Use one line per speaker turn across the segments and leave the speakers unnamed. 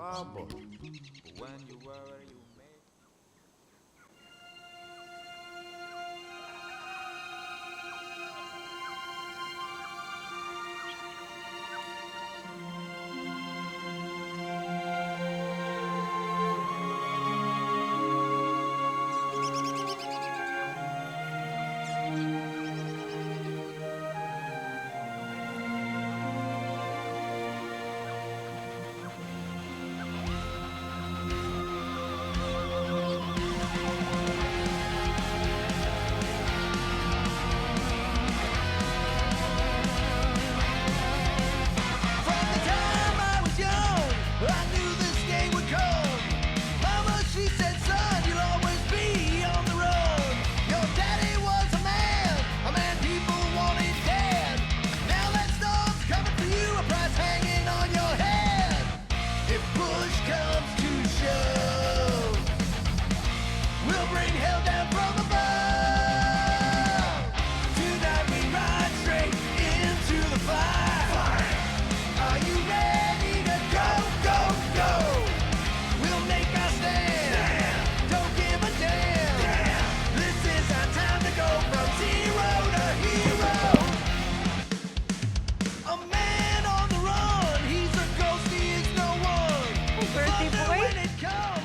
trouble. But when you worry, you make.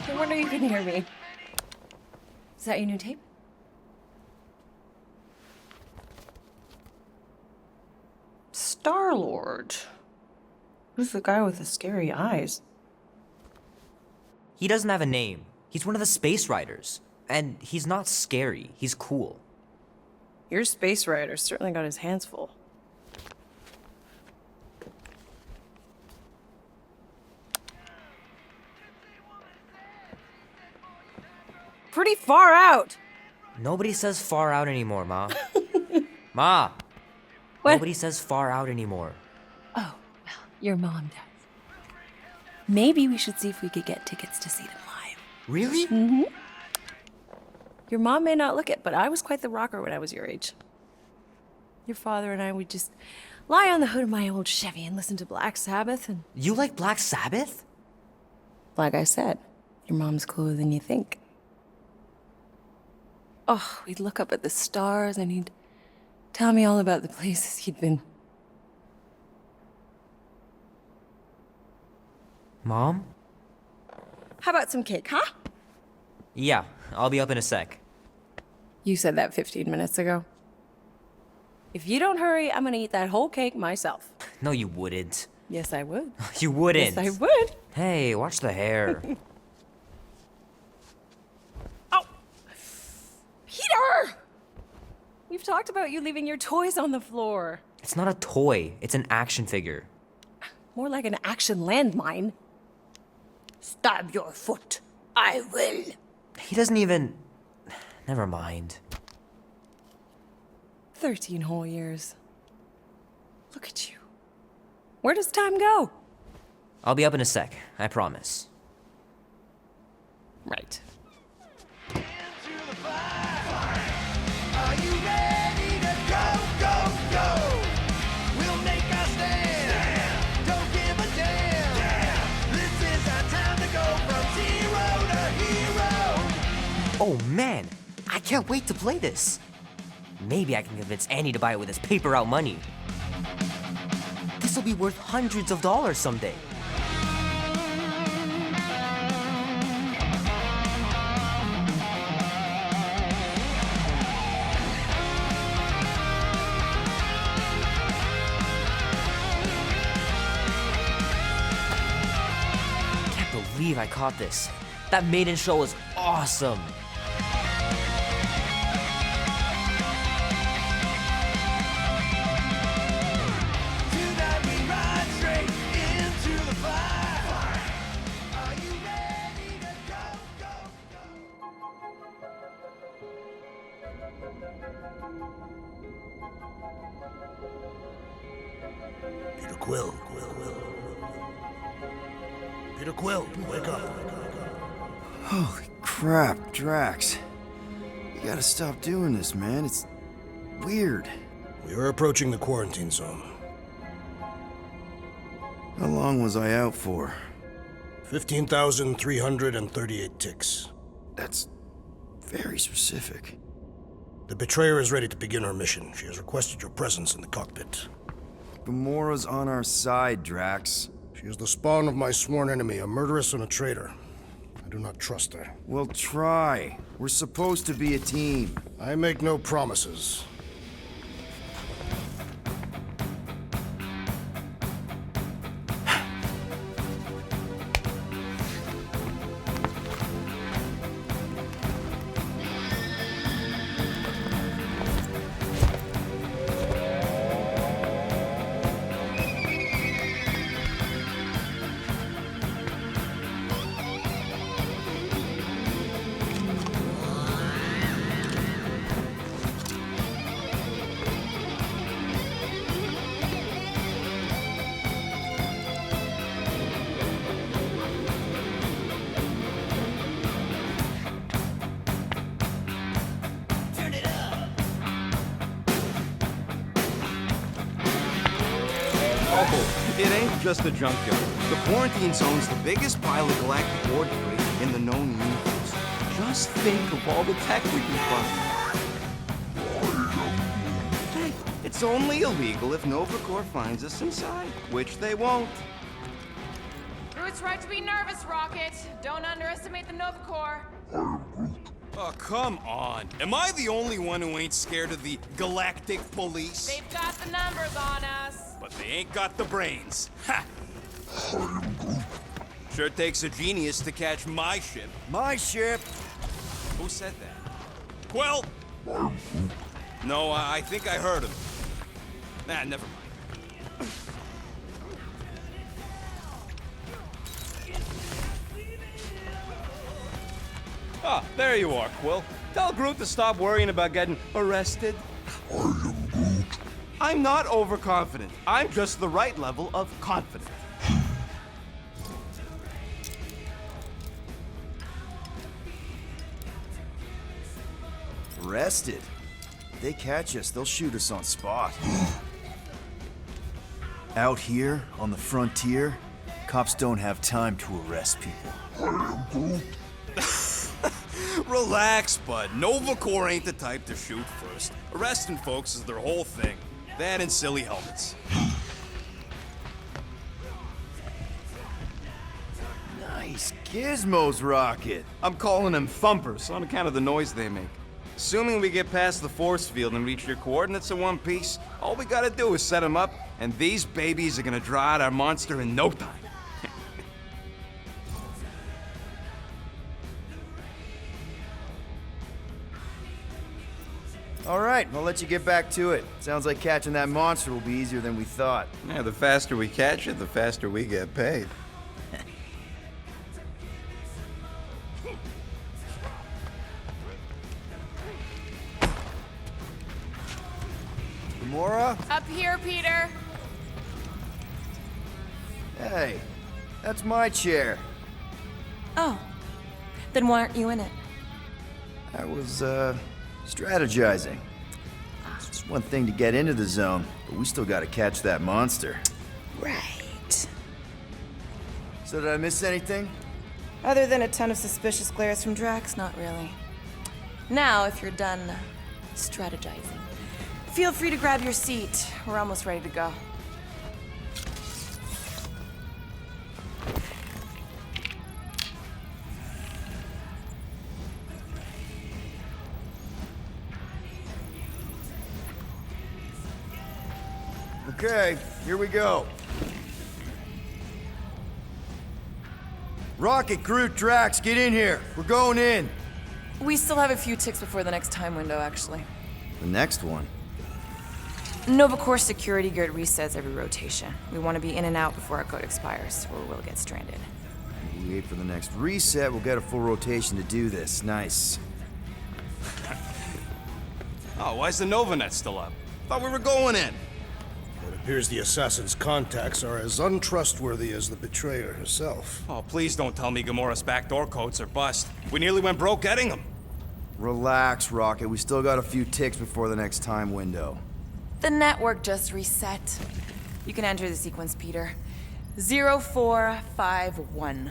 No wonder you couldn't hear me. Is that your new tape? Star-Lord. Who's the guy with the scary eyes?
He doesn't have a name. He's one of the space riders. And he's not scary. He's cool.
Your space rider certainly got his hands full. Pretty far out.
Nobody says far out anymore, Ma. Ma!
What?
Nobody says far out anymore.
Oh, well, your mom does. Maybe we should see if we could get tickets to see them live.
Really?
Mm-hmm. Your mom may not look it, but I was quite the rocker when I was your age. Your father and I would just lie on the hood of my old Chevy and listen to Black Sabbath and...
You like Black Sabbath?
Like I said, your mom's cooler than you think. Oh, we'd look up at the stars and he'd tell me all about the places he'd been.
Mom?
How about some cake, huh?
Yeah, I'll be up in a sec.
You said that 15 minutes ago. If you don't hurry, I'm gonna eat that whole cake myself.
No, you wouldn't.
Yes, I would.
You wouldn't.
Yes, I would.
Hey, watch the hair.
Oh! Peter! We've talked about you leaving your toys on the floor.
It's not a toy. It's an action figure.
More like an action landmine. Stab your foot. I will.
He doesn't even... Never mind.
13 whole years. Look at you. Where does time go?
I'll be up in a sec, I promise.
Right.
Oh man, I can't wait to play this. Maybe I can convince Annie to buy it with his paper route money. This will be worth hundreds of dollars someday. Can't believe I caught this. That maiden show was awesome.
Peter Quill. Peter Quill, wake up.
Holy crap, Drax. You gotta stop doing this, man. It's weird.
We are approaching the quarantine zone.
How long was I out for?
15,338 ticks.
That's very specific.
The betrayer is ready to begin her mission. She has requested your presence in the cockpit.
Gamora's on our side, Drax.
She is the spawn of my sworn enemy, a murderess and a traitor. I do not trust her.
We'll try. We're supposed to be a team.
I make no promises.
Oh, it ain't just a junkyard. The quarantine zone's the biggest pile of galactic ore debris in the known universe. Just think of all the tech we can find. Hey, it's only illegal if Novacore finds us inside, which they won't.
Groot's right to be nervous, Rocket. Don't underestimate the Nova Corps.
Oh, come on. Am I the only one who ain't scared of the galactic police?
They've got the numbers on us.
But they ain't got the brains. Ha! Sure takes a genius to catch my ship.
My ship!
Who said that? Quill? No, I think I heard him. Nah, never mind. Ah, there you are, Quill. Tell Groot to stop worrying about getting arrested.
I am Groot.
I'm not overconfident. I'm just the right level of confident.
Arrested? If they catch us, they'll shoot us on spot. Out here, on the frontier, cops don't have time to arrest people.
I am Groot.
Relax, bud. Novacore ain't the type to shoot first. Arresting folks is their whole thing. That and silly helmets.
Nice gizmos, Rocket.
I'm calling them thumpers on account of the noise they make. Assuming we get past the force field and reach your coordinates in one piece, all we gotta do is set them up, and these babies are gonna draw out our monster in no time.
All right, I'll let you get back to it. Sounds like catching that monster will be easier than we thought.
Yeah, the faster we catch it, the faster we get paid.
Gamora?
Up here, Peter.
Hey, that's my chair.
Oh. Then why aren't you in it?
I was, strategizing. It's one thing to get into the zone, but we still gotta catch that monster.
Right.
So did I miss anything?
Other than a ton of suspicious glares from Drax, not really. Now, if you're done strategizing, feel free to grab your seat. We're almost ready to go.
Okay, here we go. Rocket, Groot, Drax, get in here. We're going in.
We still have a few ticks before the next time window, actually.
The next one.
Novacore security grid resets every rotation. We want to be in and out before our code expires, or we'll get stranded.
If we wait for the next reset, we'll get a full rotation to do this. Nice.
Oh, why's the Novanet still up? Thought we were going in.
It appears the assassin's contacts are as untrustworthy as the betrayer herself.
Oh, please don't tell me Gamora's backdoor codes are bust. We nearly went broke getting them.
Relax, Rocket. We still got a few ticks before the next time window.
The network just reset. You can enter the sequence, Peter. 0451.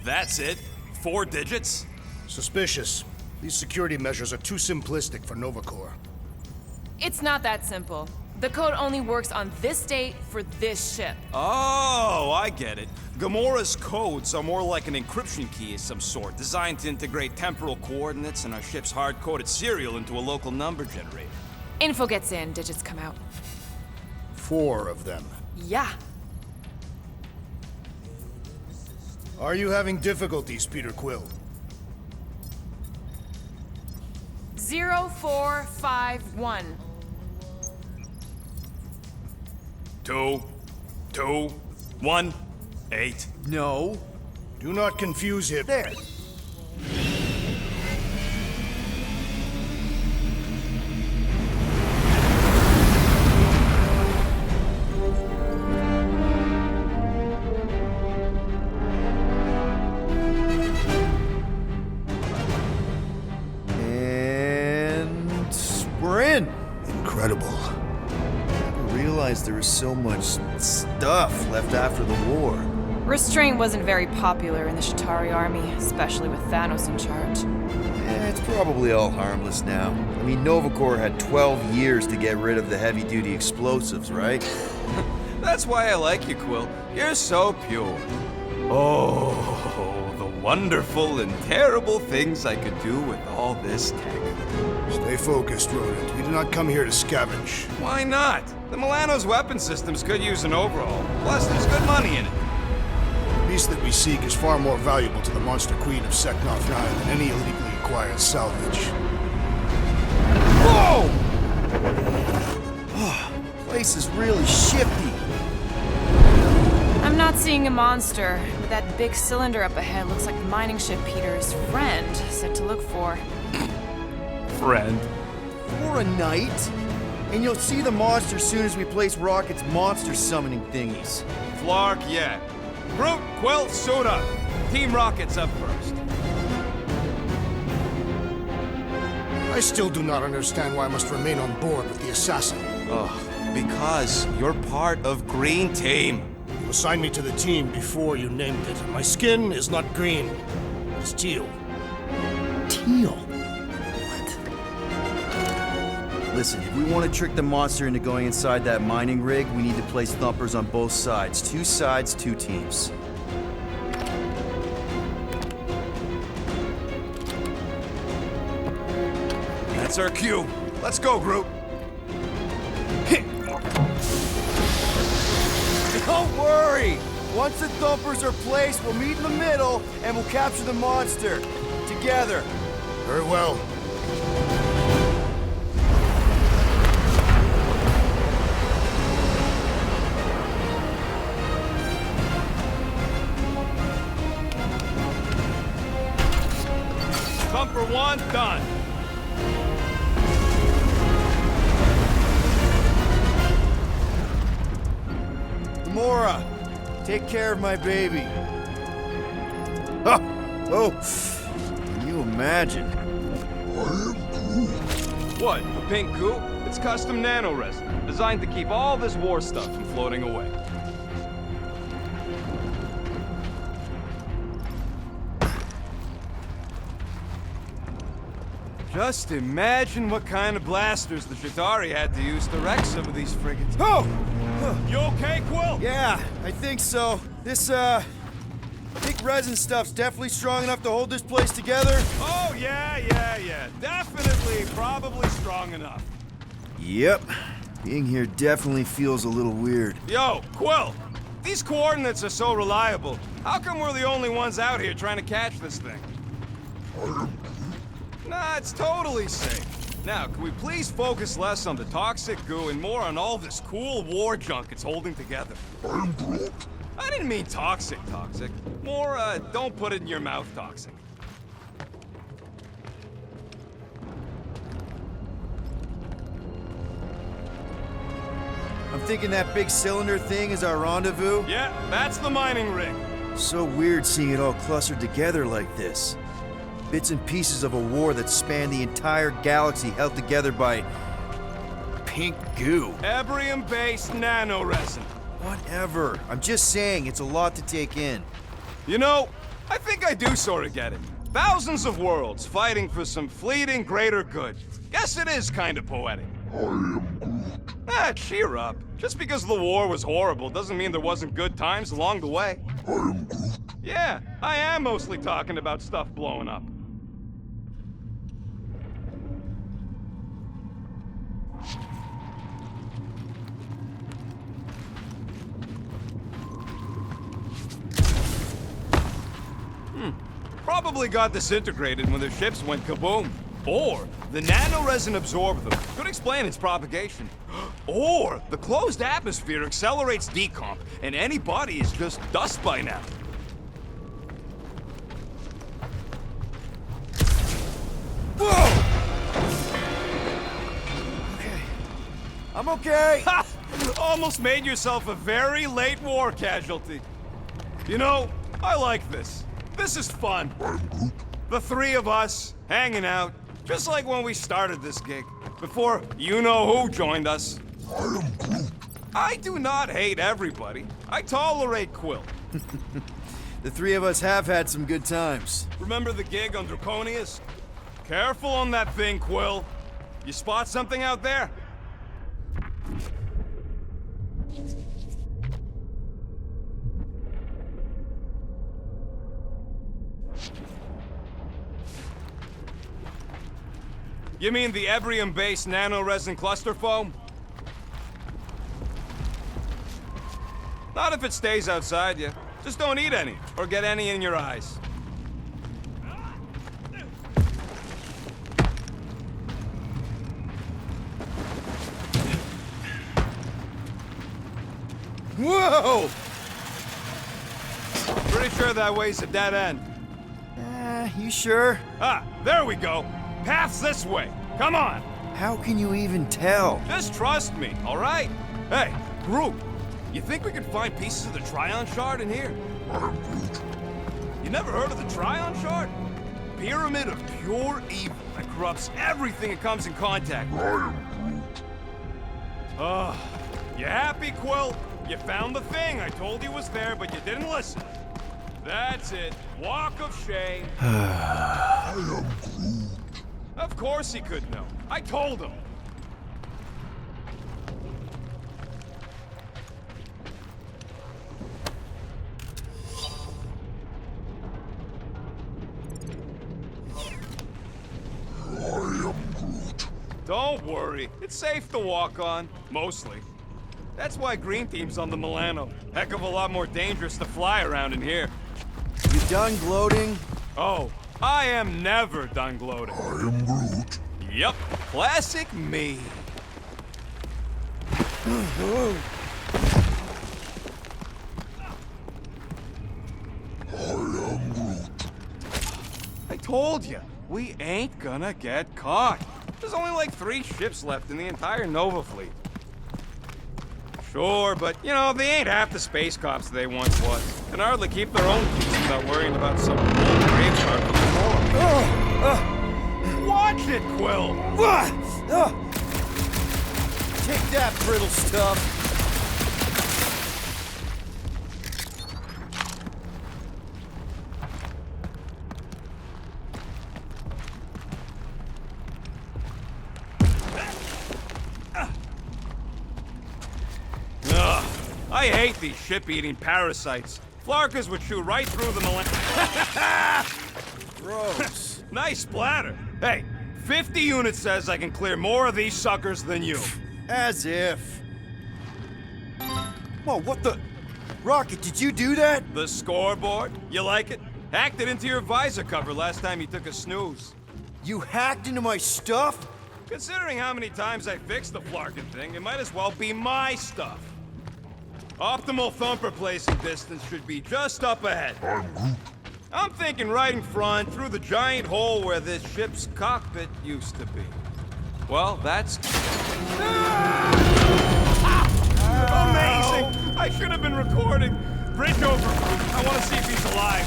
That's it? 4 digits?
Suspicious. These security measures are too simplistic for Novacore.
It's not that simple. The code only works on this date for this ship.
Oh, I get it. Gamora's codes are more like an encryption key of some sort, designed to integrate temporal coordinates and our ship's hard-coded serial into a local number generator.
Info gets in, digits come out.
4 of them.
Yeah.
Are you having difficulties, Peter Quill?
0451.
2, 2, 1, 8.
No.
Do not confuse him.
There. And we're in.
Incredible.
I realized there was so much stuff left after the war.
Restraint wasn't very popular in the Shatari army, especially with Thanos in charge.
It's probably all harmless now. I mean, Novacore had 12 years to get rid of the heavy-duty explosives, right?
That's why I like you, Quill. You're so pure. Oh, the wonderful and terrible things I could do with all this tech.
Stay focused, Rodent. We do not come here to scavenge.
Why not? The Milano's weapon systems could use an overhaul. Plus, there's good money in it.
The piece that we seek is far more valuable to the Monster Queen of Seknov 9 than any illegally acquired salvage.
Whoa! Place is really shifty.
I'm not seeing a monster, but that big cylinder up ahead looks like the mining ship Peter's friend said to look for.
Friend.
For a night? And you'll see the monster soon as we place Rocket's monster summoning thingies.
Flark, yeah. Groot, Quill, suit up. Team Rocket's up first.
I still do not understand why I must remain on board with the assassin.
Oh, because you're part of Green Team.
You assigned me to the team before you named it. My skin is not green. It's teal.
Teal? Listen, if we want to trick the monster into going inside that mining rig, we need to place thumpers on both sides. 2 sides, 2 teams.
That's our cue. Let's go, Groot.
Don't worry! Once the thumpers are placed, we'll meet in the middle, and we'll capture the monster. Together.
Very well.
Thumper 1, done.
Gamora, take care of my baby. Huh. Oh, can you imagine?
What, the pink goo? It's custom nano-resin, designed to keep all this war stuff from floating away. Just imagine what kind of blasters the Shatari had to use to wreck some of these frigates.
Oh!
You okay, Quill?
Yeah, I think so. This, pink resin stuff's definitely strong enough to hold this place together.
Oh, yeah. Definitely, probably strong enough.
Yep. Being here definitely feels a little weird.
Yo, Quill! These coordinates are so reliable. How come we're the only ones out here trying to catch this thing? Nah, it's totally safe. Now, can we please focus less on the toxic goo and more on all this cool war junk it's holding together? I didn't mean toxic. More, don't put it in your mouth toxic.
I'm thinking that big cylinder thing is our rendezvous.
Yeah, that's the mining rig.
So weird seeing it all clustered together like this. Bits and pieces of a war that spanned the entire galaxy held together by pink goo.
Ebrium-based nano-resin.
Whatever. I'm just saying, it's a lot to take in.
You know, I think I do sort of get it. Thousands of worlds fighting for some fleeting greater good. Guess it is kind of poetic.
I am Groot.
Ah, cheer up. Just because the war was horrible doesn't mean there wasn't good times along the way.
I am Groot.
Yeah, I am mostly talking about stuff blowing up. Probably got disintegrated when their ships went kaboom. Or the nanoresin absorbed them. Could explain its propagation. Or the closed atmosphere accelerates decomp, and any body is just dust by now.
Whoa! Okay. I'm okay.
Ha! Almost made yourself a very late war casualty. You know, I like this. This is fun.
I'm Groot.
The three of us, hanging out, just like when we started this gig. Before you-know-who joined us.
I am Groot.
I do not hate everybody. I tolerate Quill.
The three of us have had some good times.
Remember the gig on Draconius? Careful on that thing, Quill. You spot something out there? You mean the Ebrium-based nanoresin cluster foam? Not if it stays outside you. Just don't eat any, or get any in your eyes.
Whoa!
Pretty sure that way's a dead end.
You sure?
Ah, there we go. Path's this way. Come on.
How can you even tell?
Just trust me, all right? Hey, Groot, you think we could find pieces of the Trion Shard in here?
I am Groot.
You never heard of the Trion Shard? Pyramid of pure evil that corrupts everything it comes in contact with.
I am Groot.
You happy, Quill? You found the thing I told you was there, but you didn't listen. That's it. Walk of shame.
I am Groot.
Of course he could know. I told him.
I am Groot.
Don't worry. It's safe to walk on. Mostly. That's why Green Team's on the Milano. Heck of a lot more dangerous to fly around in here.
You done gloating?
Oh, I am never done gloating.
I am Groot.
Yep, classic me.
I am Groot.
I told you, we ain't gonna get caught. There's only like 3 ships left in the entire Nova fleet. Sure, but, you know, they ain't half the space cops they once was. Can hardly keep their own peace without worrying about some old graveyard for the war. Watch it, Quill!
Take that, brittle stuff.
I hate these ship-eating parasites. Flarkers would chew right through the
Gross.
Nice splatter. Hey, 50 units says I can clear more of these suckers than you.
As if. Whoa, what the? Rocket, did you do that?
The scoreboard? You like it? Hacked it into your visor cover last time you took a snooze.
You hacked into my stuff?
Considering how many times I fixed the Flarkin thing, it might as well be my stuff. Optimal thumper placing distance should be just up ahead.
I'm Groot.
I'm thinking right in front, through the giant hole where this ship's cockpit used to be. Well, that's... Amazing! I should have been recording. Bridge over. I want to see if he's alive.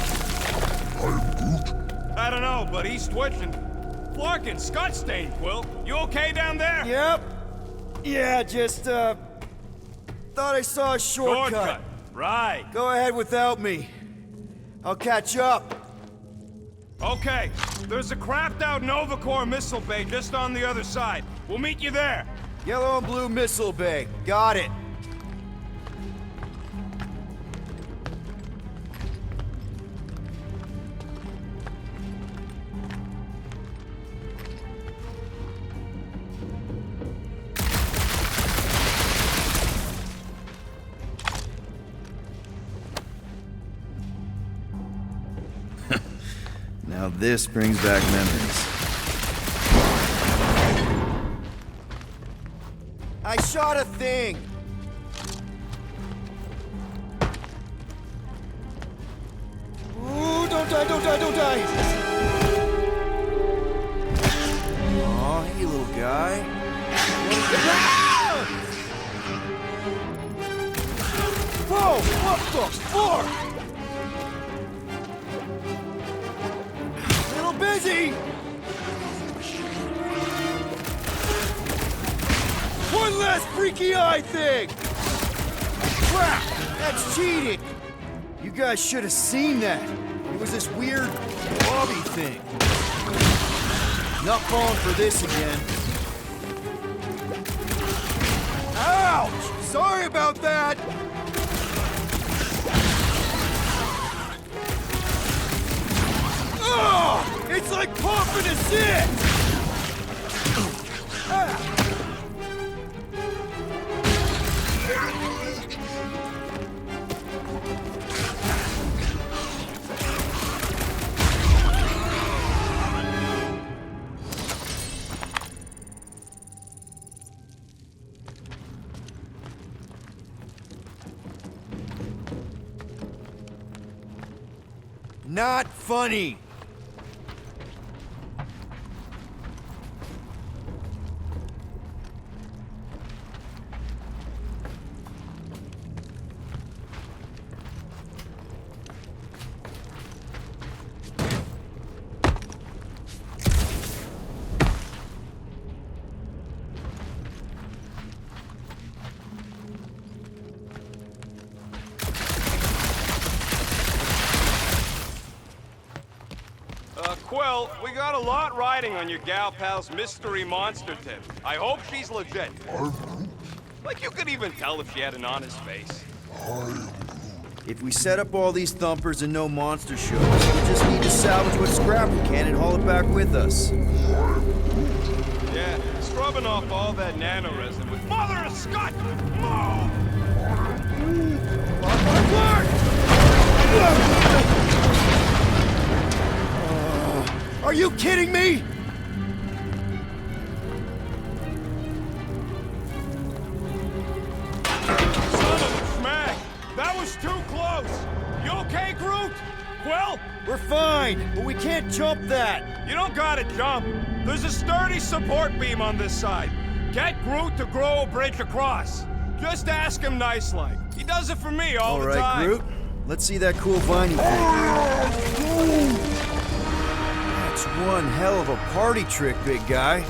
I'm Groot.
I don't know, but he's twitching. Flarkin, Scott stain, Quill. You okay down there?
Yep. Yeah, just, thought I saw a shortcut.
Right.
Go ahead without me. I'll catch up.
Okay, there's a crapped-out Nova Corps missile bay just on the other side. We'll meet you there.
Yellow and blue missile bay. Got it. Now this brings back memories. I shot a thing! Ooh, don't die, don't die, don't die! Aw, hey little guy. Whoa, what the fuck? Busy! One last freaky eye thing! Crap! That's cheating! You guys should have seen that. It was this weird lobby thing. Not falling for this again. Ouch! Sorry about that! Oh! It's like popping a zit! Not funny!
Quill, we got a lot riding on your gal pal's mystery monster tip. I hope she's legit. Like, you could even tell if she had an honest face.
If we set up all these thumpers and no monster shows, we just need to salvage what scrap we can and haul it back with us.
Yeah, scrubbing off all that nano-resin with Mother of Scott! Oh!
Are you kidding me?
Son of a smack! That was too close! You okay, Groot? Quill?
We're fine, but we can't jump that.
You don't gotta jump. There's a sturdy support beam on this side. Get Groot to grow a bridge across. Just ask him nice-like. He does it for me all the time.
All right, Groot. Let's see that cool viney thing. That's one hell of a party trick, big guy.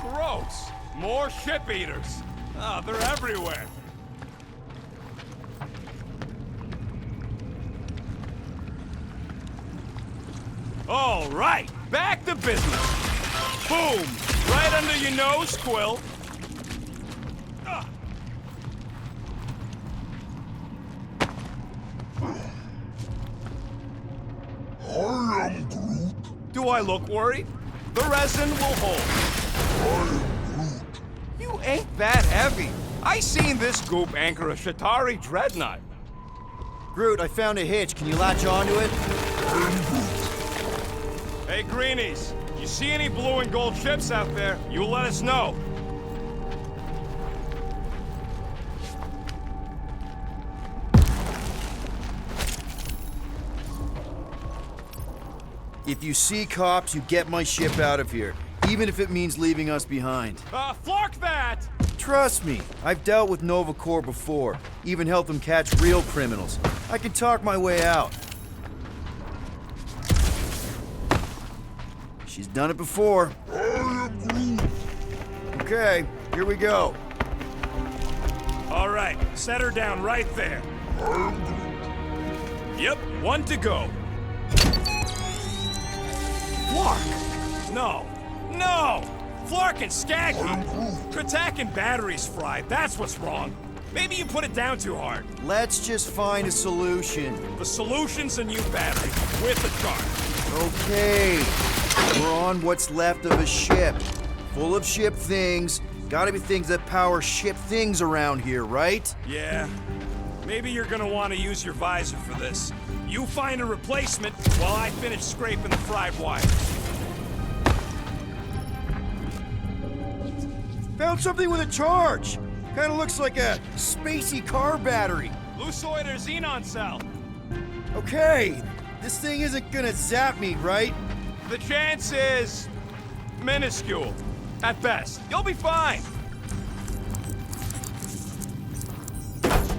Gross. More ship-eaters. Oh, they're everywhere. All right, back to business. Boom! Right under your nose, Quill.
I am Groot.
Do I look worried? The resin will hold.
I am Groot.
You ain't that heavy. I seen this goop anchor a Shatari dreadnought.
Groot, I found a hitch. Can you latch onto it?
Hey, Greenies, you see any blue and gold ships out there, you let us know.
If you see cops, you get my ship out of here, even if it means leaving us behind.
Flark that!
Trust me, I've dealt with Nova Corps before, even helped them catch real criminals. I can talk my way out. She's done it before.
I am Groot.
Okay, here we go.
All right, set her down right there. Yep, one to go. Flark! No! No! Flark and Skaggy! Kratak and batteries fried, that's what's wrong. Maybe you put it down too hard.
Let's just find a solution.
The solution's a new battery, with a charge.
Okay. We're on what's left of a ship. Full of ship things. Gotta be things that power ship things around here, right?
Yeah. Maybe you're gonna want to use your visor for this. You find a replacement while I finish scraping the fried wire.
Found something with a charge. Kinda looks like a spacey car battery.
Lucioid or xenon cell.
Okay, this thing isn't gonna zap me, right?
The chance is minuscule, at best. You'll be fine.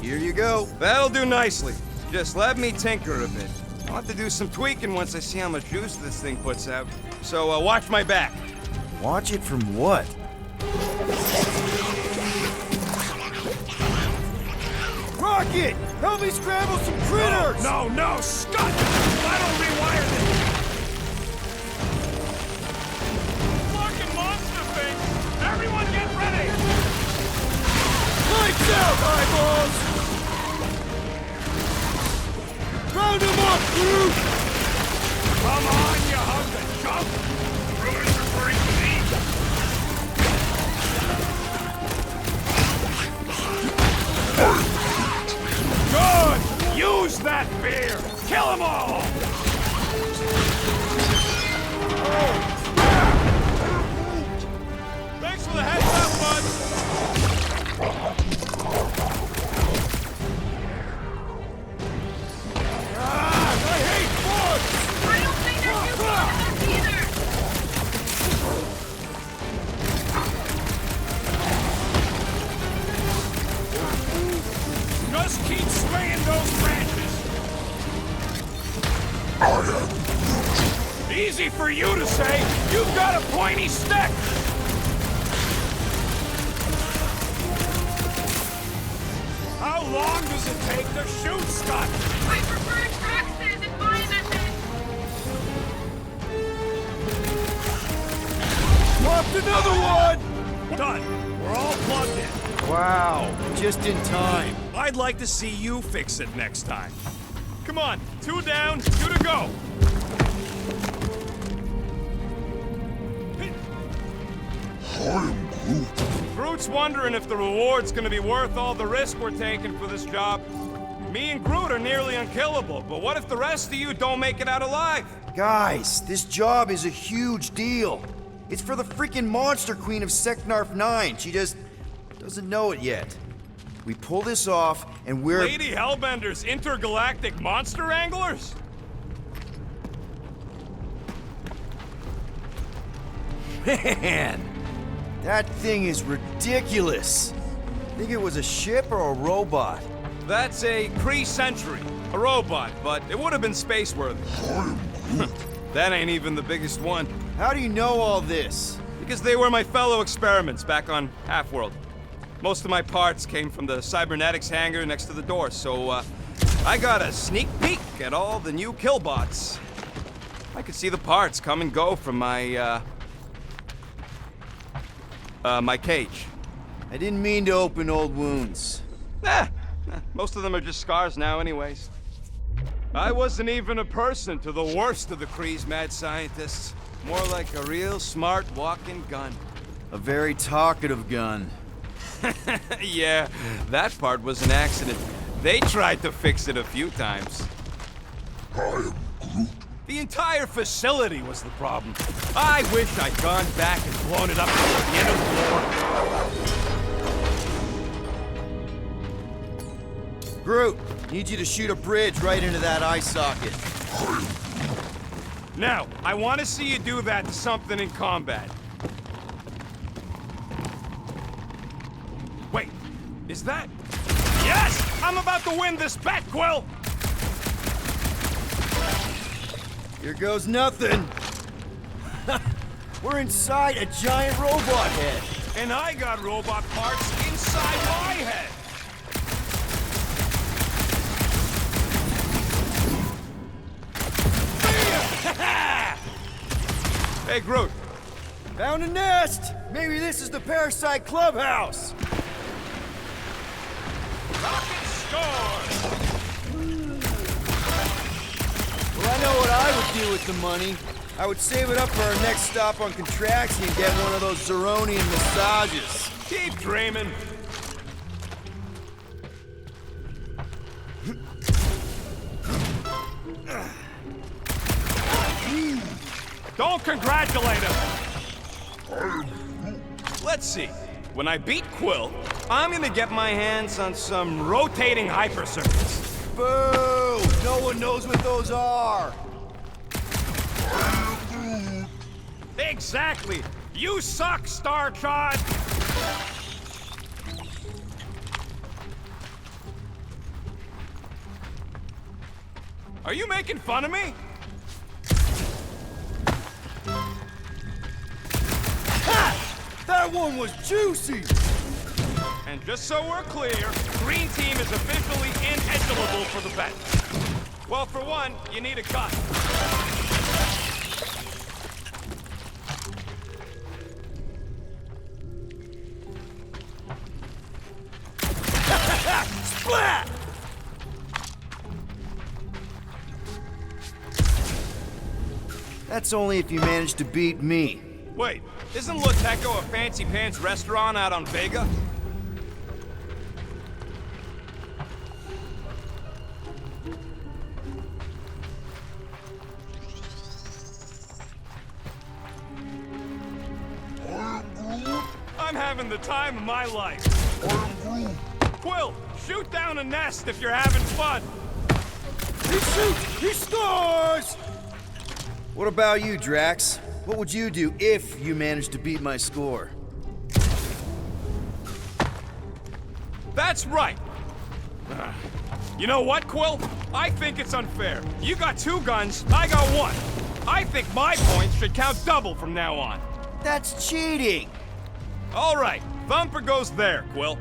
Here you go.
That'll do nicely. Just let me tinker a bit. I'll have to do some tweaking once I see how much juice this thing puts out. So watch my back.
Watch it from what? Rocket! Help me scramble some critters!
No, no, Scott! I don't rewire this. Fucking monster thing! Everyone get ready!
Lights out, eyeballs! Round him up, Groot!
Come on, you hunk of junk! Ruin your free Good! Use that beer! Kill them all! Thanks for the heads up, bud! I hate bugs!
I don't think they're too good either!
Just keep swinging those branches! Easy for you to say! You've got a pointy stick! How long does it take to shoot, Scott?
I prefer track stand and my method!
Dropped another one!
Done. We're all plugged in.
Wow, just in time.
I'd like to see you fix it next time. Come on, 2 down, 2 to go.
I'm Groot.
Groot's wondering if the reward's gonna be worth all the risk we're taking for this job. Me and Groot are nearly unkillable, but what if the rest of you don't make it out alive?
Guys, this job is a huge deal. It's for the freaking Monster Queen of Seknarf 9. She just doesn't know it yet. We pull this off, and we're...
Lady Hellbender's intergalactic monster anglers?
Man, that thing is ridiculous. Think it was a ship or a robot?
That's a Kree Sentry, a robot, but it would have been space-worthy. That ain't even the biggest one.
How do you know all this?
Because they were my fellow experiments back on Half-World. Most of my parts came from the cybernetics hangar next to the door, so I got a sneak peek at all the new killbots. I could see the parts come and go from my my cage.
I didn't mean to open old wounds.
Most of them are just scars now anyways. I wasn't even a person to the worst of the Kree's mad scientists. More like a real smart walking gun.
A very talkative gun.
Yeah, that part was an accident. They tried to fix it a few times.
I am Groot.
The entire facility was the problem. I wish I'd gone back and blown it up at the end of the war.
Groot, need you to shoot a bridge right into that eye socket.
Now, I want to see you do that to something in combat. Wait, is that... Yes! I'm about to win this bet, Quill!
Here goes nothing. We're inside a giant robot head.
And I got robot parts inside my head. Hey, Groot.
Found a nest! Maybe this is the Parasite Clubhouse!
Rocket score!
Well, I know what I would do with the money. I would save it up for our next stop on Contraction and get one of those Zeronian massages.
Keep dreaming. Don't congratulate him! Let's see. When I beat Quill, I'm gonna get my hands on some rotating hyper circuits.
Boo! No one knows what those are!
Exactly! You suck, Star Child! Are you making fun of me?
That one was juicy!
And just so we're clear, Green Team is officially ineligible for the bet. Well, for one, you need a gun.
Splat! That's only if you manage to beat me.
Wait, isn't Loteco a fancy pants restaurant out on Vega? I'm having the time of my life. Quill, shoot down a nest if you're having fun.
He shoots! He scores! What about you, Drax? What would you do if you managed to beat my score?
That's right. You know what, Quill? I think it's unfair. You got 2 guns, I got 1. I think my points should count double from now on.
That's cheating!
All right, Thumper goes there, Quill.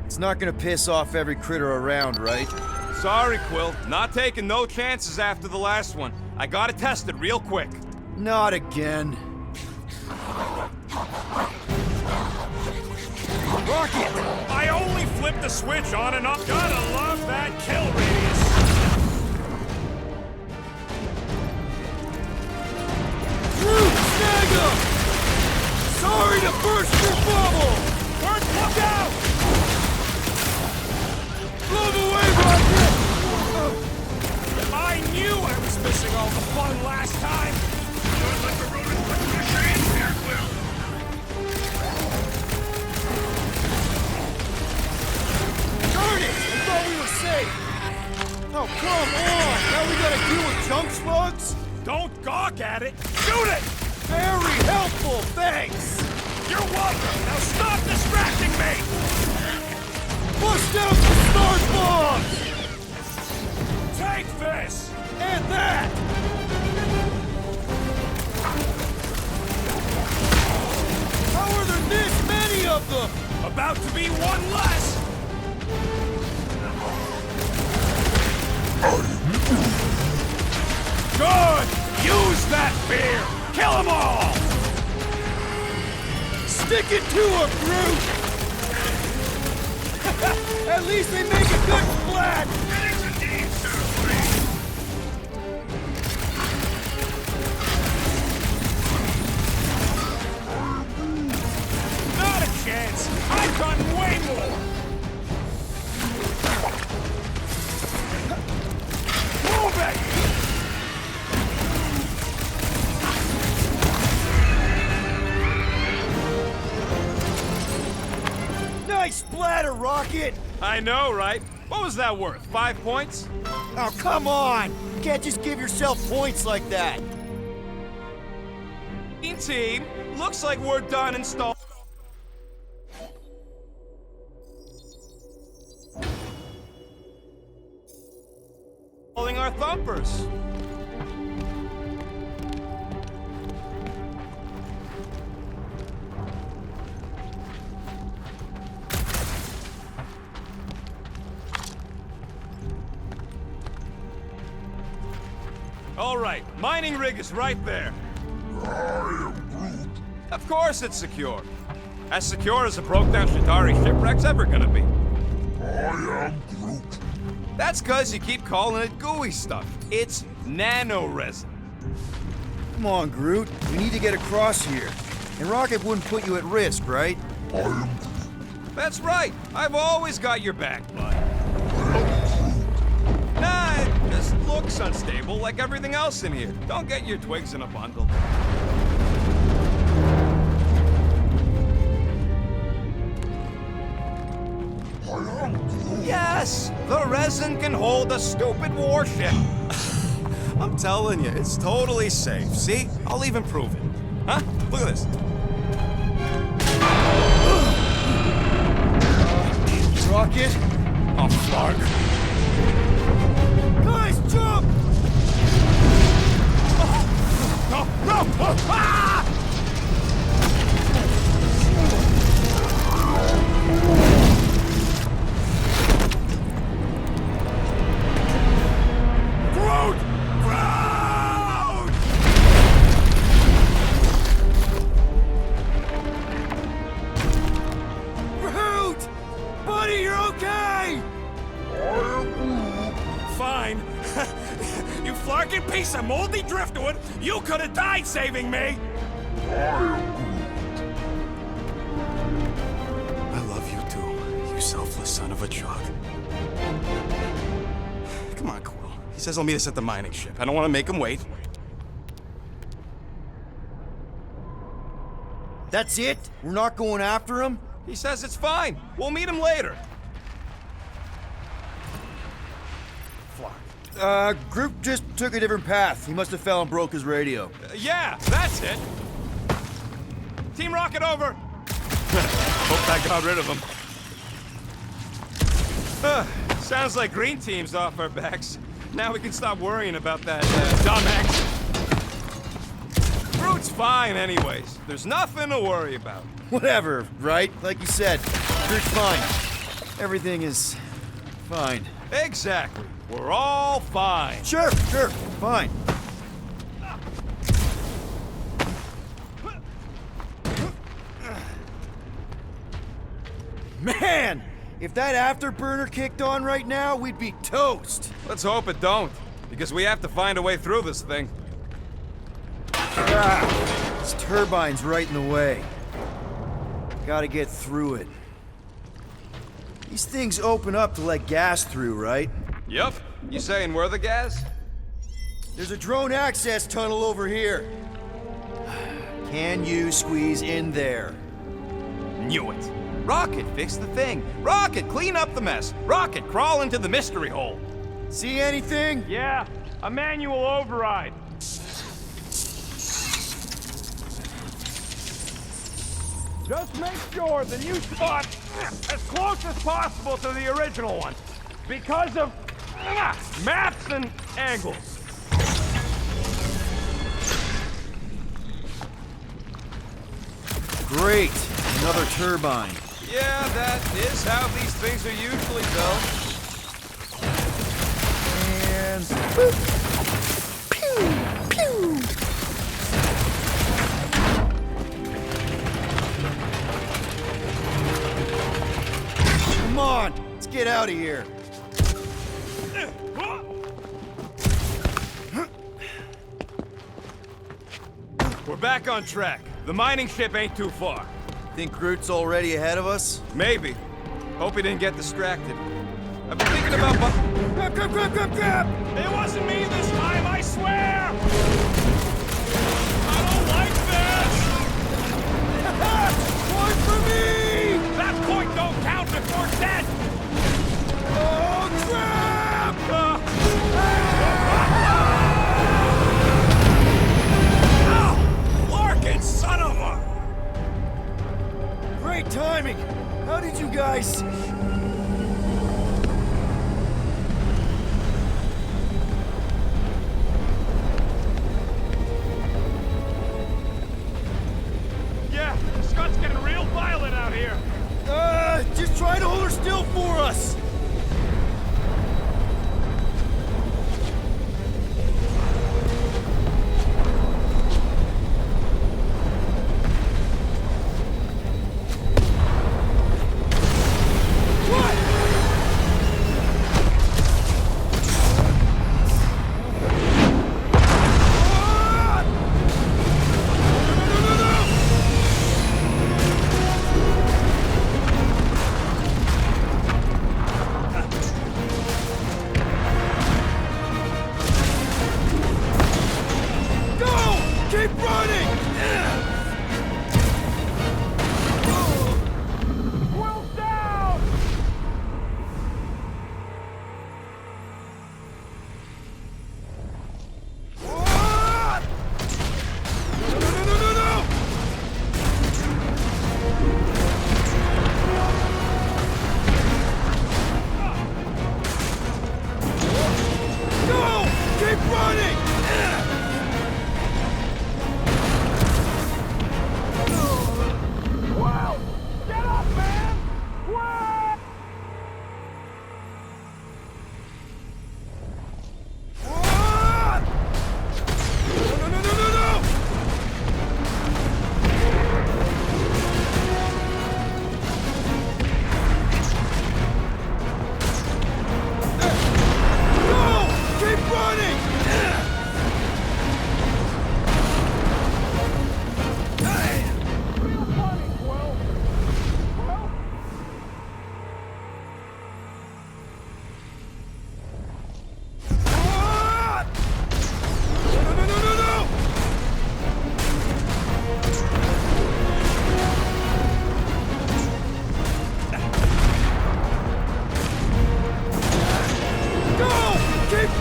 It's not gonna piss off every critter around, right?
Sorry, Quill. Not taking no chances after the last one. I gotta test it real quick.
Not again.
Rocket! I only flipped the switch on and off. Gotta love that kill radius.
Groot, snag him! Sorry to burst your bubble!
Bert, look out!
Blow him away, Rocket!
I knew I was missing all the fun last time. You're like a rodent with your hands here, Quill.
Darn it! I thought we were safe! Oh, come on! Now we gotta deal with junk slugs?
Don't gawk at it. Shoot it!
Very helpful, thanks!
You're welcome. Now stop distracting me!
Bust out the Star Bombs!
Take this!
And that! How are there this many of them?
About to be 1 less! Good! Use that fear! Kill them all!
Stick it to him, Groot! At least they make a good splat!
Not a chance! I've done way more! Move it!
Nice splatter, Rocket!
I know, right? What was that worth? 5 points?
Oh, come on! You can't just give yourself points like that!
Team, looks like we're done installing our thumpers. All right, mining rig is right there.
I am Groot.
Of course it's secure. As secure as a broke-down Shatari shipwreck's ever gonna be.
I am Groot.
That's cause you keep calling it gooey stuff. It's nano-resin.
Come on, Groot. We need to get across here. And Rocket wouldn't put you at risk, right?
I am Groot.
That's right. I've always got your back, bud. Nah, it just looks unstable like everything else in here. Don't get your twigs in a bundle.
I am Groot.
Yes, the resin can hold a stupid warship. I'm telling you, it's totally safe. See? I'll even prove it. Huh? Look at this.
Rocket?
Oh, Clark.
Guys, jump!
No! No! Ah! Groot! Groot!
Groot! Buddy, you're okay!
Fine. You flarkin' piece of moldy driftwood! You could have died saving me! I love you too, you selfless son of a truck. Come on, Quill. He says he'll meet us at the mining ship. I don't want to make him wait.
That's it? We're not going after him?
He says it's fine. We'll meet him later.
Groot just took a different path. He must have fell and broke his radio.
Yeah, that's it. Team Rocket over. Hope that got rid of him. Sounds like Green Team's off our backs. Now we can stop worrying about that dumb accident. Groot's fine anyways. There's nothing to worry about.
Whatever, right? Like you said, Groot's fine. Everything is fine.
Exactly. We're all fine.
Sure, fine. Man! If that afterburner kicked on right now, we'd be toast.
Let's hope it don't, because we have to find a way through this thing.
This turbine's right in the way. Gotta get through it. These things open up to let gas through, right?
Yep. You saying we're the gas?
There's a drone access tunnel over here. Can you squeeze in there?
Knew it. Rocket, fix the thing. Rocket, clean up the mess. Rocket, crawl into the mystery hole.
See anything?
Yeah, a manual override. Just make sure the new spot as close as possible to the original one. Because of maps and angles.
Great. Another turbine.
Yeah, that is how these things are usually built.
And... boop. Pew! Pew! Come on! Let's get out of here.
We're back on track. The mining ship ain't too far.
Think Groot's already ahead of us?
Maybe. Hope he didn't get distracted. I've been thinking about
Grab!
It wasn't me this time, I swear! I don't like this!
One for me!
That point don't count if we're dead!
Oh, crap!
Larkin, son of a...
Great timing! How did you guys...
Yeah, Scott's getting real violent out here.
Just try to hold her still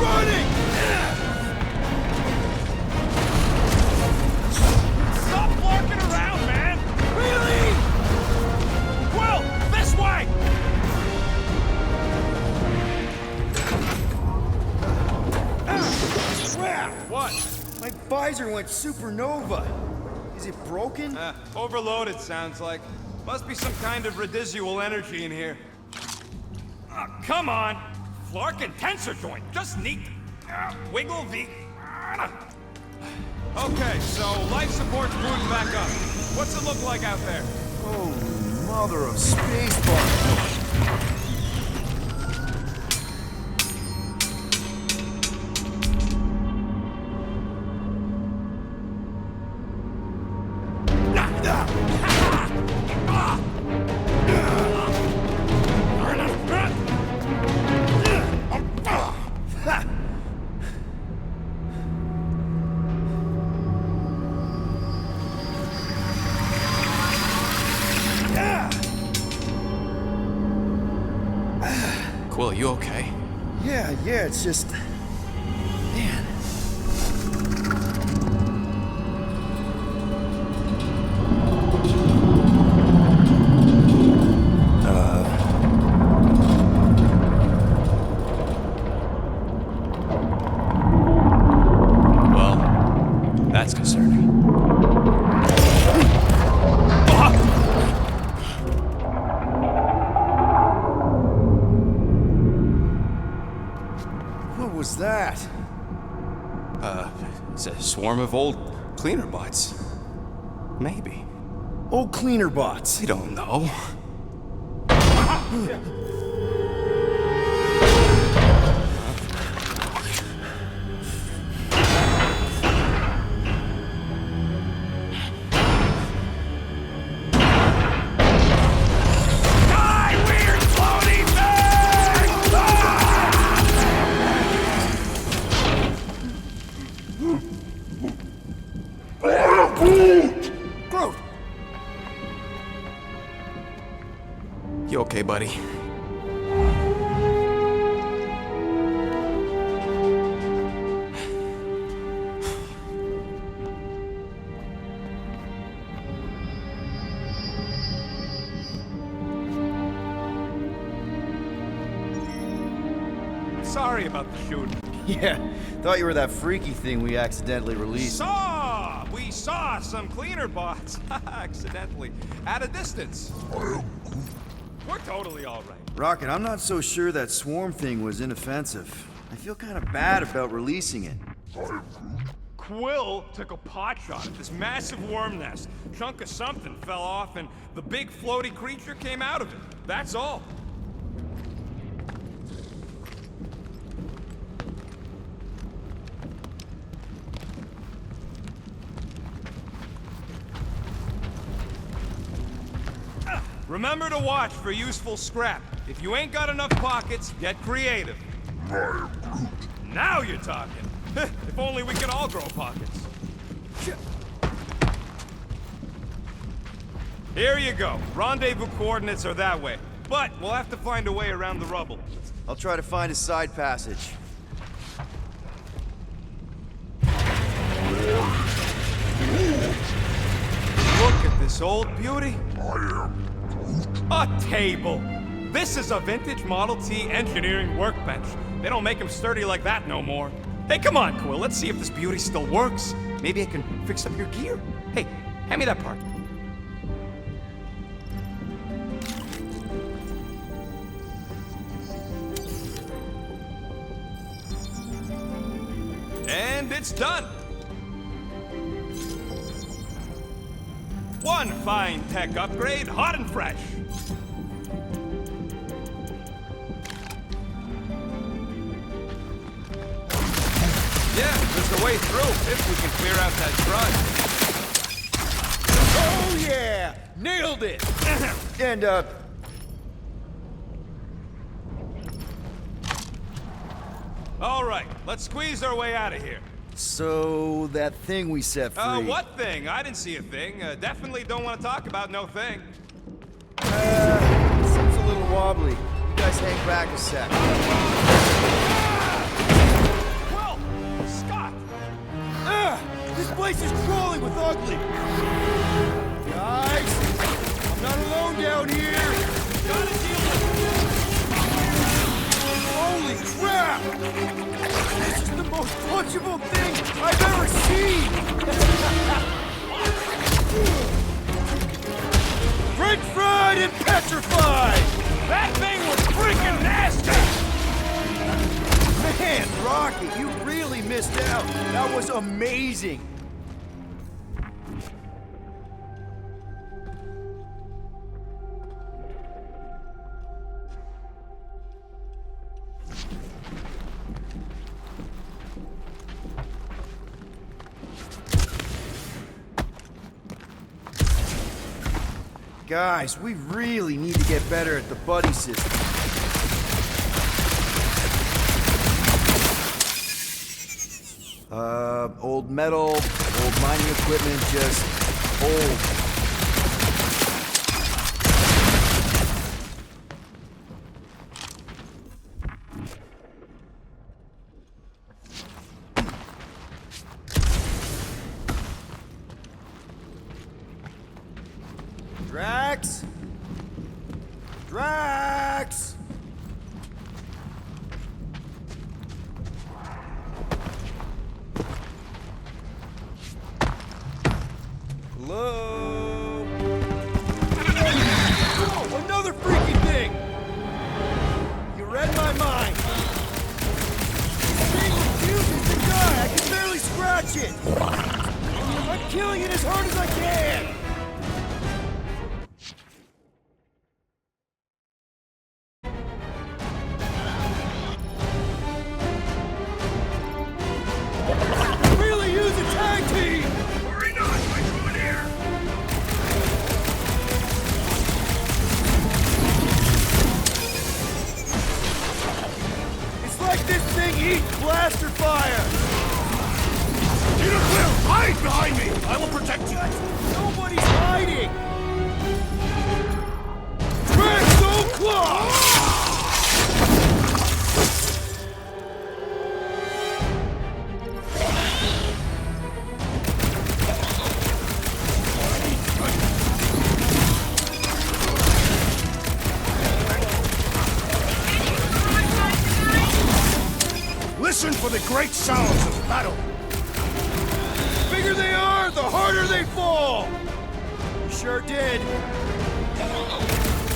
running!
Stop flarking around, man!
Really?
Quill, this way!
Crap!
What?
My visor went supernova. Is it broken?
Overloaded, sounds like. Must be some kind of residual energy in here. Come on! Flark and tensor joint, just neat. Wiggle the... Okay, so life support's booted back up. What's it look like out there?
Oh, mother of spacebar.
Quill, you okay?
Yeah, it's just... Man.
Well, that's concerning.
What was that?
It's a swarm of old cleaner bots. Maybe.
Old cleaner bots.
I don't know.
Groot!
You okay, buddy? Sorry about the shooting.
Yeah, thought you were that freaky thing we accidentally released.
We saw some cleaner bots. Accidentally. At a distance. We're totally all right.
Rocket, I'm not so sure that swarm thing was inoffensive. I feel kind of bad about releasing it.
Quill took a pot shot at this massive worm nest. Chunk of something fell off and the big floaty creature came out of it. That's all. Remember to watch for useful scrap. If you ain't got enough pockets, get creative. Now you're talking. If only we could all grow pockets. Here you go. Rendezvous coordinates are that way. But we'll have to find a way around the rubble.
I'll try to find a side passage.
Look at this old beauty. A table. This is a vintage Model T engineering workbench. They don't make them sturdy like that no more. Hey, come on, Quill. Let's see if this beauty still works. Maybe I can fix up your gear. Hey, hand me that part. And it's done. One fine tech upgrade, hot and fresh. Yeah, there's a way through if we can clear out that truck.
Oh yeah! Nailed it! And,
All right, let's squeeze our way out of here.
so that thing we set free...
What thing? I didn't see a thing. Definitely don't want to talk about no thing.
Seems a little wobbly. You guys hang back a sec. ugly. Guys, I'm not alone down here. Gotta deal with it. Holy crap! This is the most punchable thing I've ever seen. French fried and petrified.
That thing was freaking nasty!
Man, Rocket, you really missed out. That was amazing. Guys, we really need to get better at the buddy system. Old metal, old mining equipment, just old. Drax? Drax! Hello? Oh, another freaky thing! You read my mind. This thing refuses to die. I can barely scratch it. I'm killing it as hard as I can. Really use a tag team!
Worry not, I'm going here.
It's like this thing eats blaster fire!
Need a clear! Hide behind me! I will protect you!
Nobody's hiding! Drax Claw!
Listen for the great sounds of battle.
The bigger they are, the harder they fall! You sure did.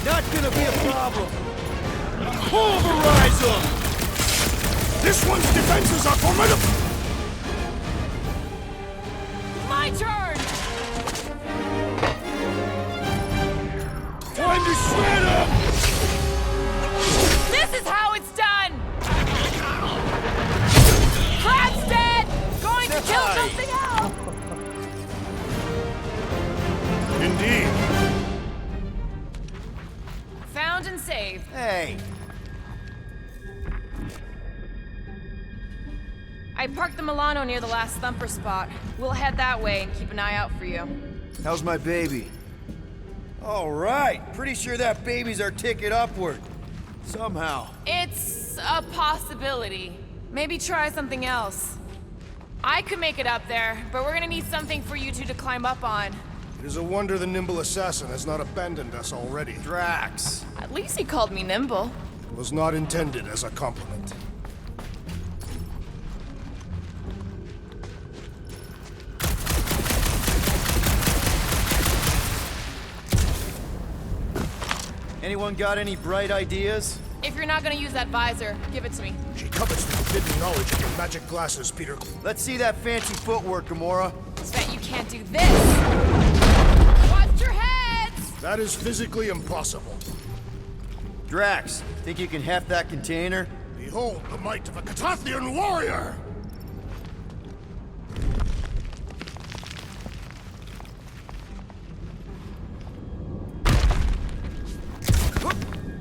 Not gonna be a problem. Pulverize them!
This one's defenses are formidable.
My turn!
Time to shred them!
This is how it's done! Crab's dead! Going to kill something else!
Indeed.
Found and saved.
Hey,
I parked the Milano near the last thumper spot. We'll head that way and keep an eye out for you.
how's my baby? All right, pretty sure that baby's our ticket upward. Somehow.
It's a possibility. Maybe try something else. I could make it up there, but we're gonna need something for you two to climb up on.
It is a wonder the nimble assassin has not abandoned us already.
Drax.
At least he called me nimble.
It was not intended as a compliment.
Anyone got any bright ideas?
If you're not gonna use that visor, give it to me.
She covets the forbidden knowledge of your magic glasses, Peter.
Let's see that fancy footwork, Gamora.
Bet you can't do this! Watch your heads!
That is physically impossible.
Drax, think you can heft that container?
Behold the might of a Catathian warrior!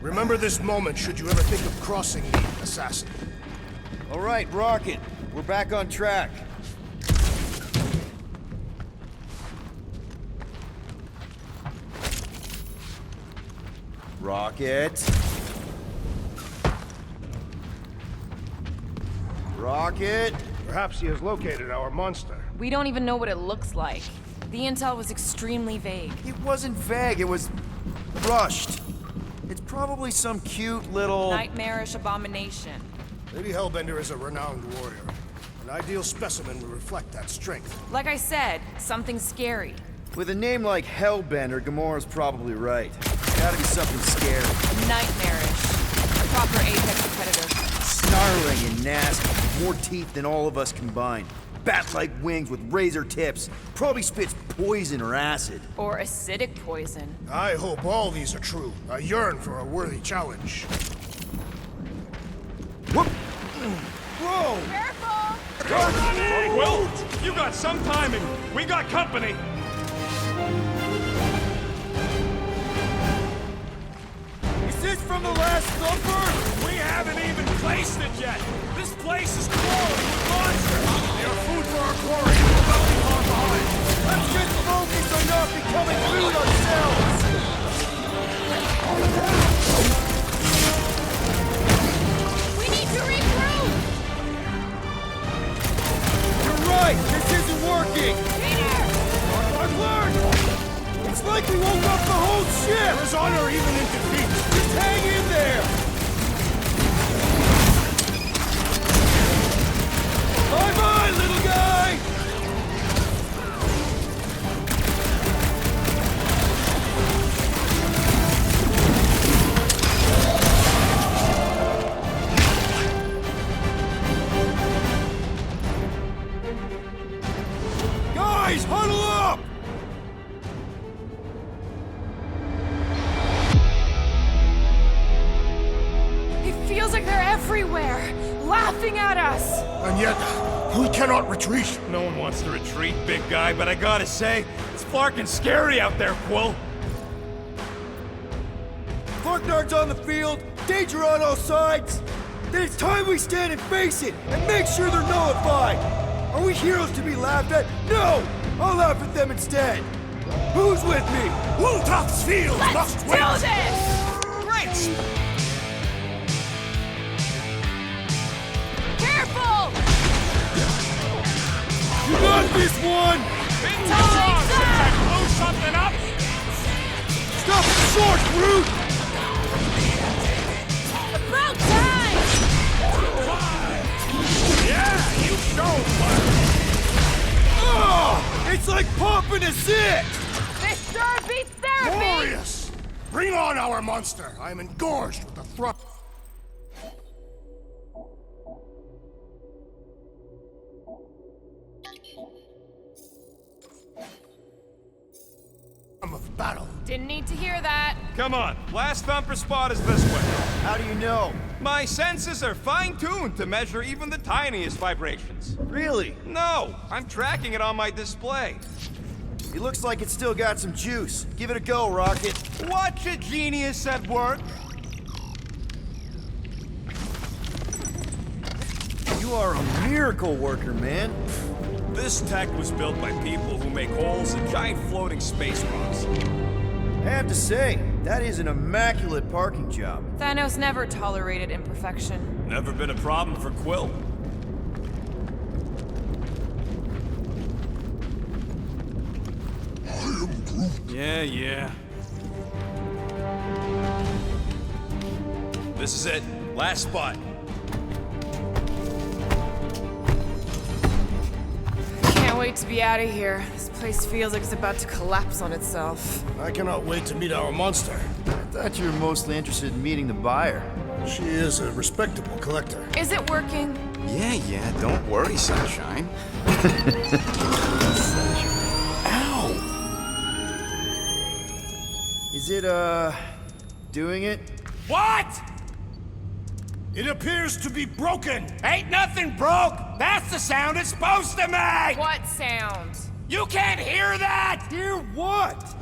Remember this moment should you ever think of crossing me, assassin.
All right, Rocket. We're back on track. Rocket. Rocket.
Perhaps he has located our monster.
We don't even know what it looks like. The intel was extremely vague.
It wasn't vague, it was rushed. It's probably some cute little...
Nightmarish abomination.
Lady Hellbender is a renowned warrior. An ideal specimen would reflect that strength.
Like I said, something scary.
With a name like Hellbender, Gamora's probably right. Gotta be something scary.
Nightmarish. A proper apex predator.
Snarling and nasty. More teeth than all of us combined. Bat-like wings with razor tips. Probably spits poison or acid.
Or acidic poison.
I hope all these are true. I yearn for a worthy challenge.
Whoop! Whoa!
Careful!
Will, you got some timing. We got company.
Is this from the last thumper?
We haven't even placed it yet. This place is crawling with monsters. They are food for our quarry. We're about to be far behind.
Let's just focus on not becoming food ourselves!
We need to regroup!
You're right! This isn't working!
Peter!
I've learned! It's like we woke up the whole ship!
There's honor even in defeat.
Just hang in there! Bye-bye, little guy! Guys, huddle up!
It feels like they're everywhere, laughing at us.
And yet, we cannot retreat.
No one wants to retreat, big guy, but I gotta say, it's flarkin' scary out there, Quill.
Farknard's on the field, danger on all sides. Then it's time we stand and face it, and make sure they're nullified. Are we heroes to be laughed at? No! I'll laugh at them instead. Who's with me?
Woltoff's field must
Do
wait.
this!
Great!
Careful!
You got this one!
Been too long since I blew something up.
Stop it short, brute!
About time!
Yeah, you showed, bud.
Oh, it's like popping a zit!
This sure beats therapy!
Glorious! Bring on our monster! I am engorged with the thrum of battle.
Didn't need to hear that.
Come on, last thumper spot is this way.
How do you know?
My senses are fine-tuned to measure even the tiniest vibrations.
Really?
No, I'm tracking it on my display.
It looks like it's still got some juice. Give it a go, Rocket.
Watch a genius at work.
You are a miracle worker, man.
This tech was built by people who make holes in giant floating space rocks.
I have to say, that is an immaculate parking job.
Thanos never tolerated imperfection.
Never been a problem for Quill. Yeah. This is it. Last spot.
Can't wait to be out of here. This place feels like it's about to collapse on itself.
I cannot wait to meet our monster.
I thought you were mostly interested in meeting the buyer.
She is a respectable collector.
Is it working?
Yeah, don't worry, Sunshine.
Is it, doing it?
What?
It appears to be broken!
Ain't nothing broke! That's the sound it's supposed to make!
What sound?
You can't hear that!
Hear what?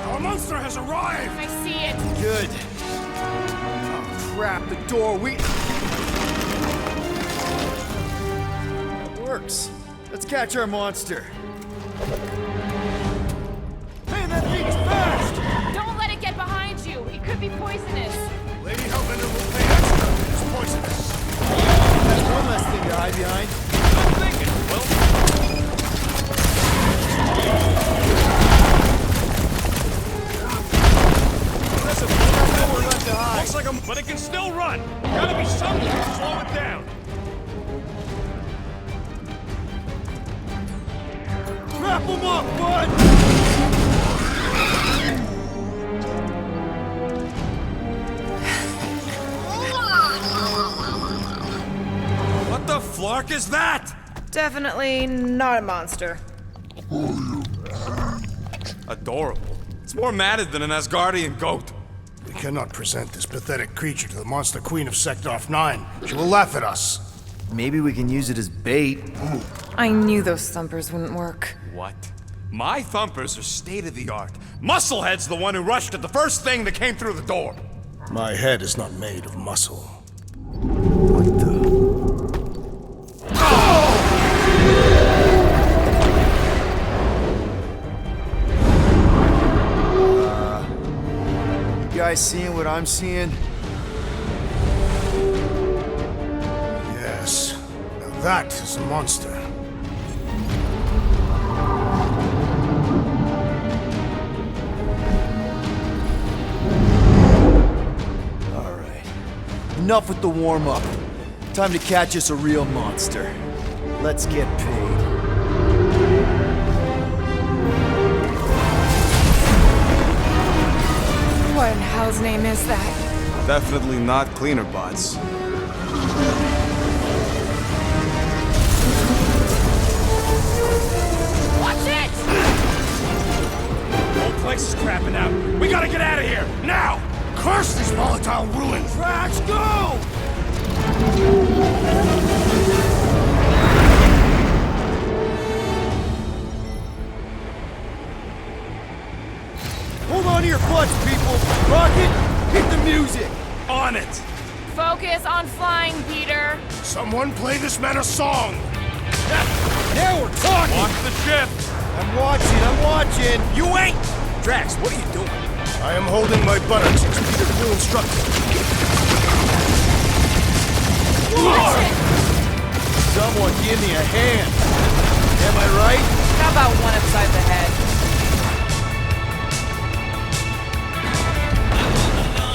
Our monster has arrived!
I see it.
Good. Oh, crap, the door, works. Let's catch our monster. Hey, that thing's fast!
Don't let it get behind you. It could be poisonous.
Lady Hellbender will pay extra if it's poisonous.
That's one less thing to hide behind.
I'm thinking, well,
Listen, we got nowhere left to hide.
looks like but it can still run. Gotta be something to slow it down.
Wrap him up, bud!
What the flark is that?
Definitely not a monster.
Adorable. It's more matted than an Asgardian goat.
We cannot present this pathetic creature to the Monster Queen of Sector 9. She will laugh at us.
Maybe we can use it as bait.
I knew those thumpers wouldn't work.
What? My thumpers are state-of-the-art. Musclehead's the one who rushed at the first thing that came through the door.
My head is not made of muscle.
What the? You guys seeing what I'm seeing?
Yes. Now that is a monster.
Alright. Enough with the warm-up. Time to catch us a real monster. Let's get paid.
What in hell's name is that?
Definitely not cleaner bots.
Watch it!
The whole place is crapping out. We gotta get out of here, now!
Curse these volatile ruins!
Trash, go! Hold on to your butts, people! Rocket, hit the music!
On it!
Focus on flying, Peter.
Someone play this man a song!
Now we're talking!
Watch the ship!
I'm watching!
You ain't! Drax, what are you doing?
I am holding my buttocks as Peter Quill instructed.
Someone give me a hand! Am I right?
How about one upside the head?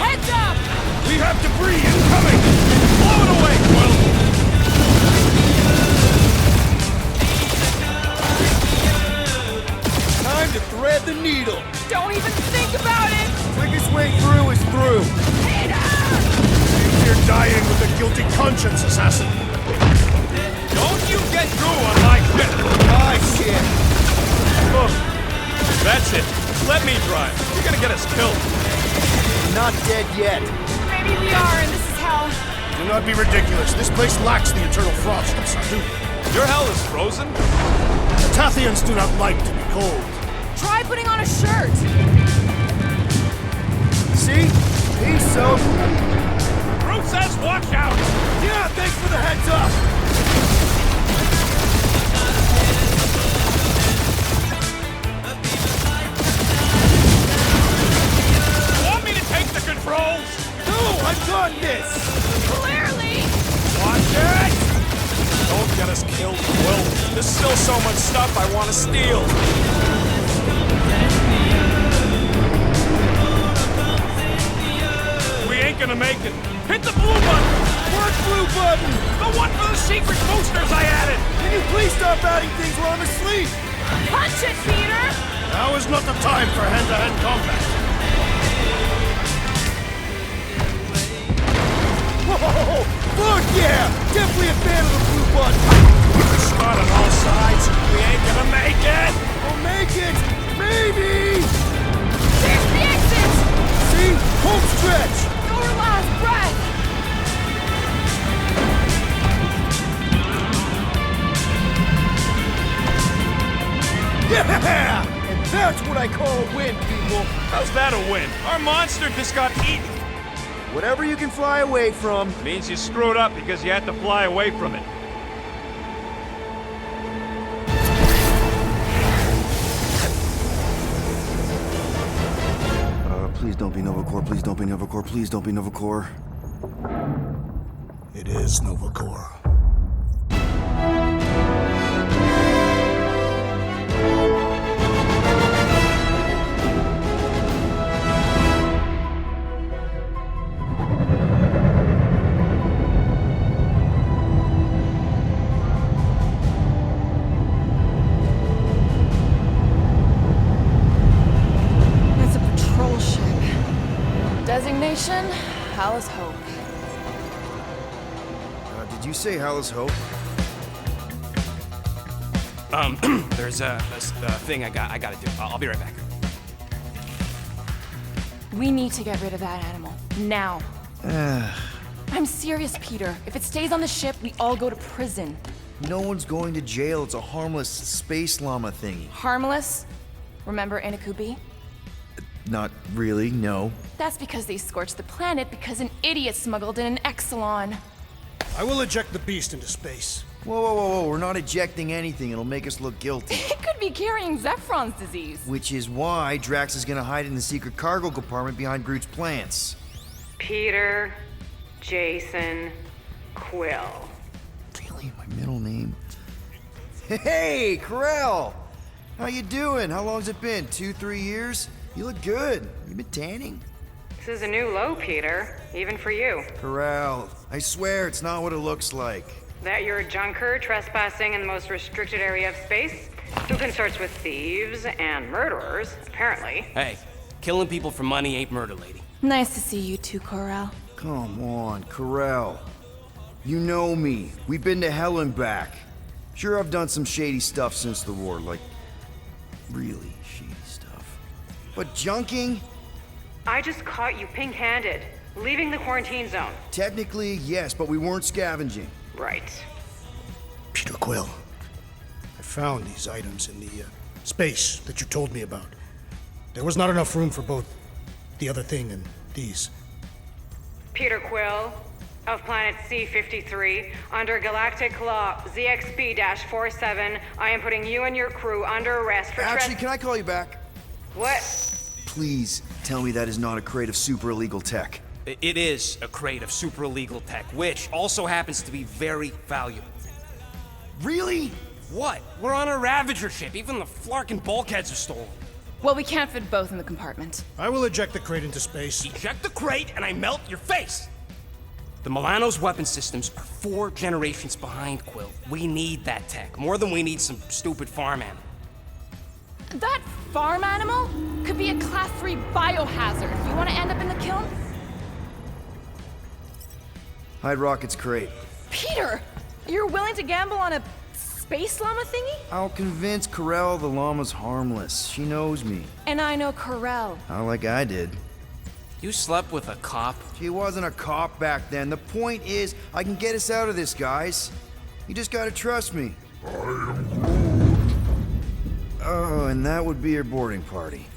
Heads up!
We have debris incoming! Blow it away, Quill!
Time to thread the needle!
Don't even think about it!
Quickest way through is through!
You're dying with a guilty conscience, assassin.
Don't you get through on my ship!
Ah, shit!
Look, that's it. Let me drive. You're gonna get us killed.
Not dead yet.
Maybe we are, and this is hell.
Do not be ridiculous. This place lacks the eternal frost of Sardu.
Your hell is frozen?
The Tathians do not like to be cold.
Try putting on a shirt.
See? He's so...
Groot says watch out!
Yeah, thanks for the heads up!
Want me to take the controls?
No, I've got this!
Clearly!
Watch it! Don't get us killed, Quill. There's still so much stuff I want to steal. We ain't gonna make it. Hit the blue button!
What blue button?
The one for the secret boosters I added!
Can you please stop adding things while I'm asleep?
Punch it, Peter!
Now is not the time for hand-to-hand combat.
Whoa! Fuck yeah! Definitely a fan of the blue button!
Shot on all sides. We ain't gonna make it!
We'll make it! Maybe!
There's the exit!
See? Home stretch!
Your last breath!
Yeah! And that's what I call a win, people!
How's that a win? Our monster just got eaten.
Whatever you can fly away from.
Means you screwed up because you had to fly away from it.
Don't be Novacore, please don't be Novacore, please don't be Novacore.
It is Novacore.
It's a patrol ship. Designation, Hal's Hope.
Did you say Hal's Hope?
There's a thing I gotta do. I'll be right back.
We need to get rid of that animal. Now. I'm serious, Peter. If it stays on the ship, we all go to prison.
No one's going to jail. It's a harmless space llama thingy.
Harmless? Remember Inakubi?
Not really, no.
That's because they scorched the planet because an idiot smuggled in an Exelon.
I will eject the beast into space.
Whoa, whoa, whoa, whoa. We're not ejecting anything. It'll make us look guilty.
It could be carrying Zephron's disease.
Which is why Drax is gonna hide in the secret cargo compartment behind Groot's plants.
Peter, Jason, Quill.
Really? My middle name? Hey, Corell! How you doing? How long's it been? 2-3 years? You look good. You been tanning?
This is a new low, Peter. Even for you.
Corell, I swear it's not what it looks like.
That you're a junker trespassing in the most restricted area of space? Who consorts with thieves and murderers, apparently.
Hey, killing people for money ain't murder, lady.
Nice to see you too, Corral.
Come on, Corell. You know me. We've been to hell and back. Sure, I've done some shady stuff since the war, like really shady stuff. But junking?
I just caught you pink-handed, leaving the quarantine zone.
Technically, yes, but we weren't scavenging.
Right.
Peter Quill, I found these items in the space that you told me about. There was not enough room for both the other thing and these.
Peter Quill, of planet C-53, under Galactic Law ZXP-47, I am putting you and your crew under arrest for
Actually, can I call you back?
What?
Please tell me that is not a crate of super illegal tech.
It is a crate of super illegal tech, which also happens to be very valuable.
Really?
What? We're on a Ravager ship. Even the flarkin' bulkheads are stolen.
Well, we can't fit both in the compartment.
I will eject the crate into space.
Eject the crate and I melt your face! The Milano's weapon systems are 4 generations behind, Quill. We need that tech, more than we need some stupid farm animal.
That farm animal could be a Class 3 biohazard. You want to end up in the kiln?
Hide Rocket's crate.
Peter! You're willing to gamble on a space llama thingy?
I'll convince Corell the llama's harmless. She knows me.
And I know Corell.
Not like I did.
You slept with a cop?
She wasn't a cop back then. The point is, I can get us out of this, guys. You just gotta trust me. Oh, and that would be your boarding party.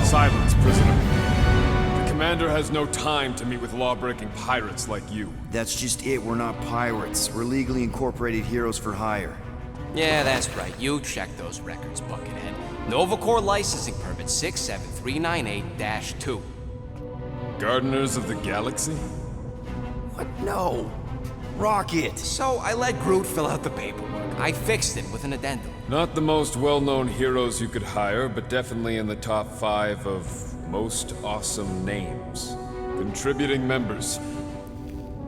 Silence, prisoner. The commander has no time to meet with law-breaking pirates like you.
That's just it. We're not pirates. We're legally incorporated heroes for hire.
Yeah, that's right. You checked those records, Buckethead. Novacore licensing permit 67398-2.
Gardeners of the Galaxy?
What? No. Rocket!
So I let Groot fill out the paperwork. I fixed it with an addendum.
Not the most well-known heroes you could hire, but definitely in the top 5 of most awesome names. Contributing members.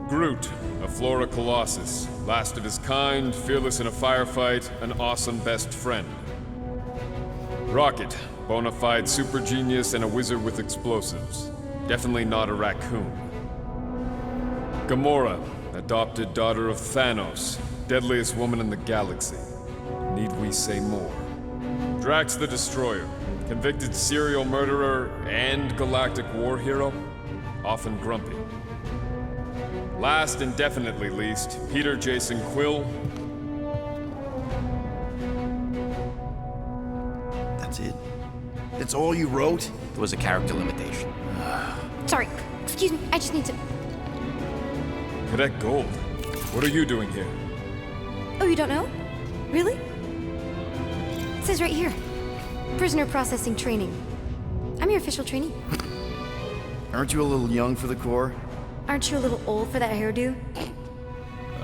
Groot, a Flora Colossus. Last of his kind, fearless in a firefight, an awesome best friend. Rocket, bona fide super genius and a wizard with explosives. Definitely not a raccoon. Gamora, adopted daughter of Thanos, deadliest woman in the galaxy. Need we say more? Drax the Destroyer, convicted serial murderer and galactic war hero, often grumpy. Last and definitely least, Peter Jason Quill,
That's it? That's all you wrote?
It was a character limitation.
Sorry, excuse me, I just need to...
Cadet Gold, what are you doing here?
Oh, you don't know? Really? It says right here. Prisoner processing training. I'm your official trainee.
Aren't you a little young for the Corps?
Aren't you a little old for that hairdo?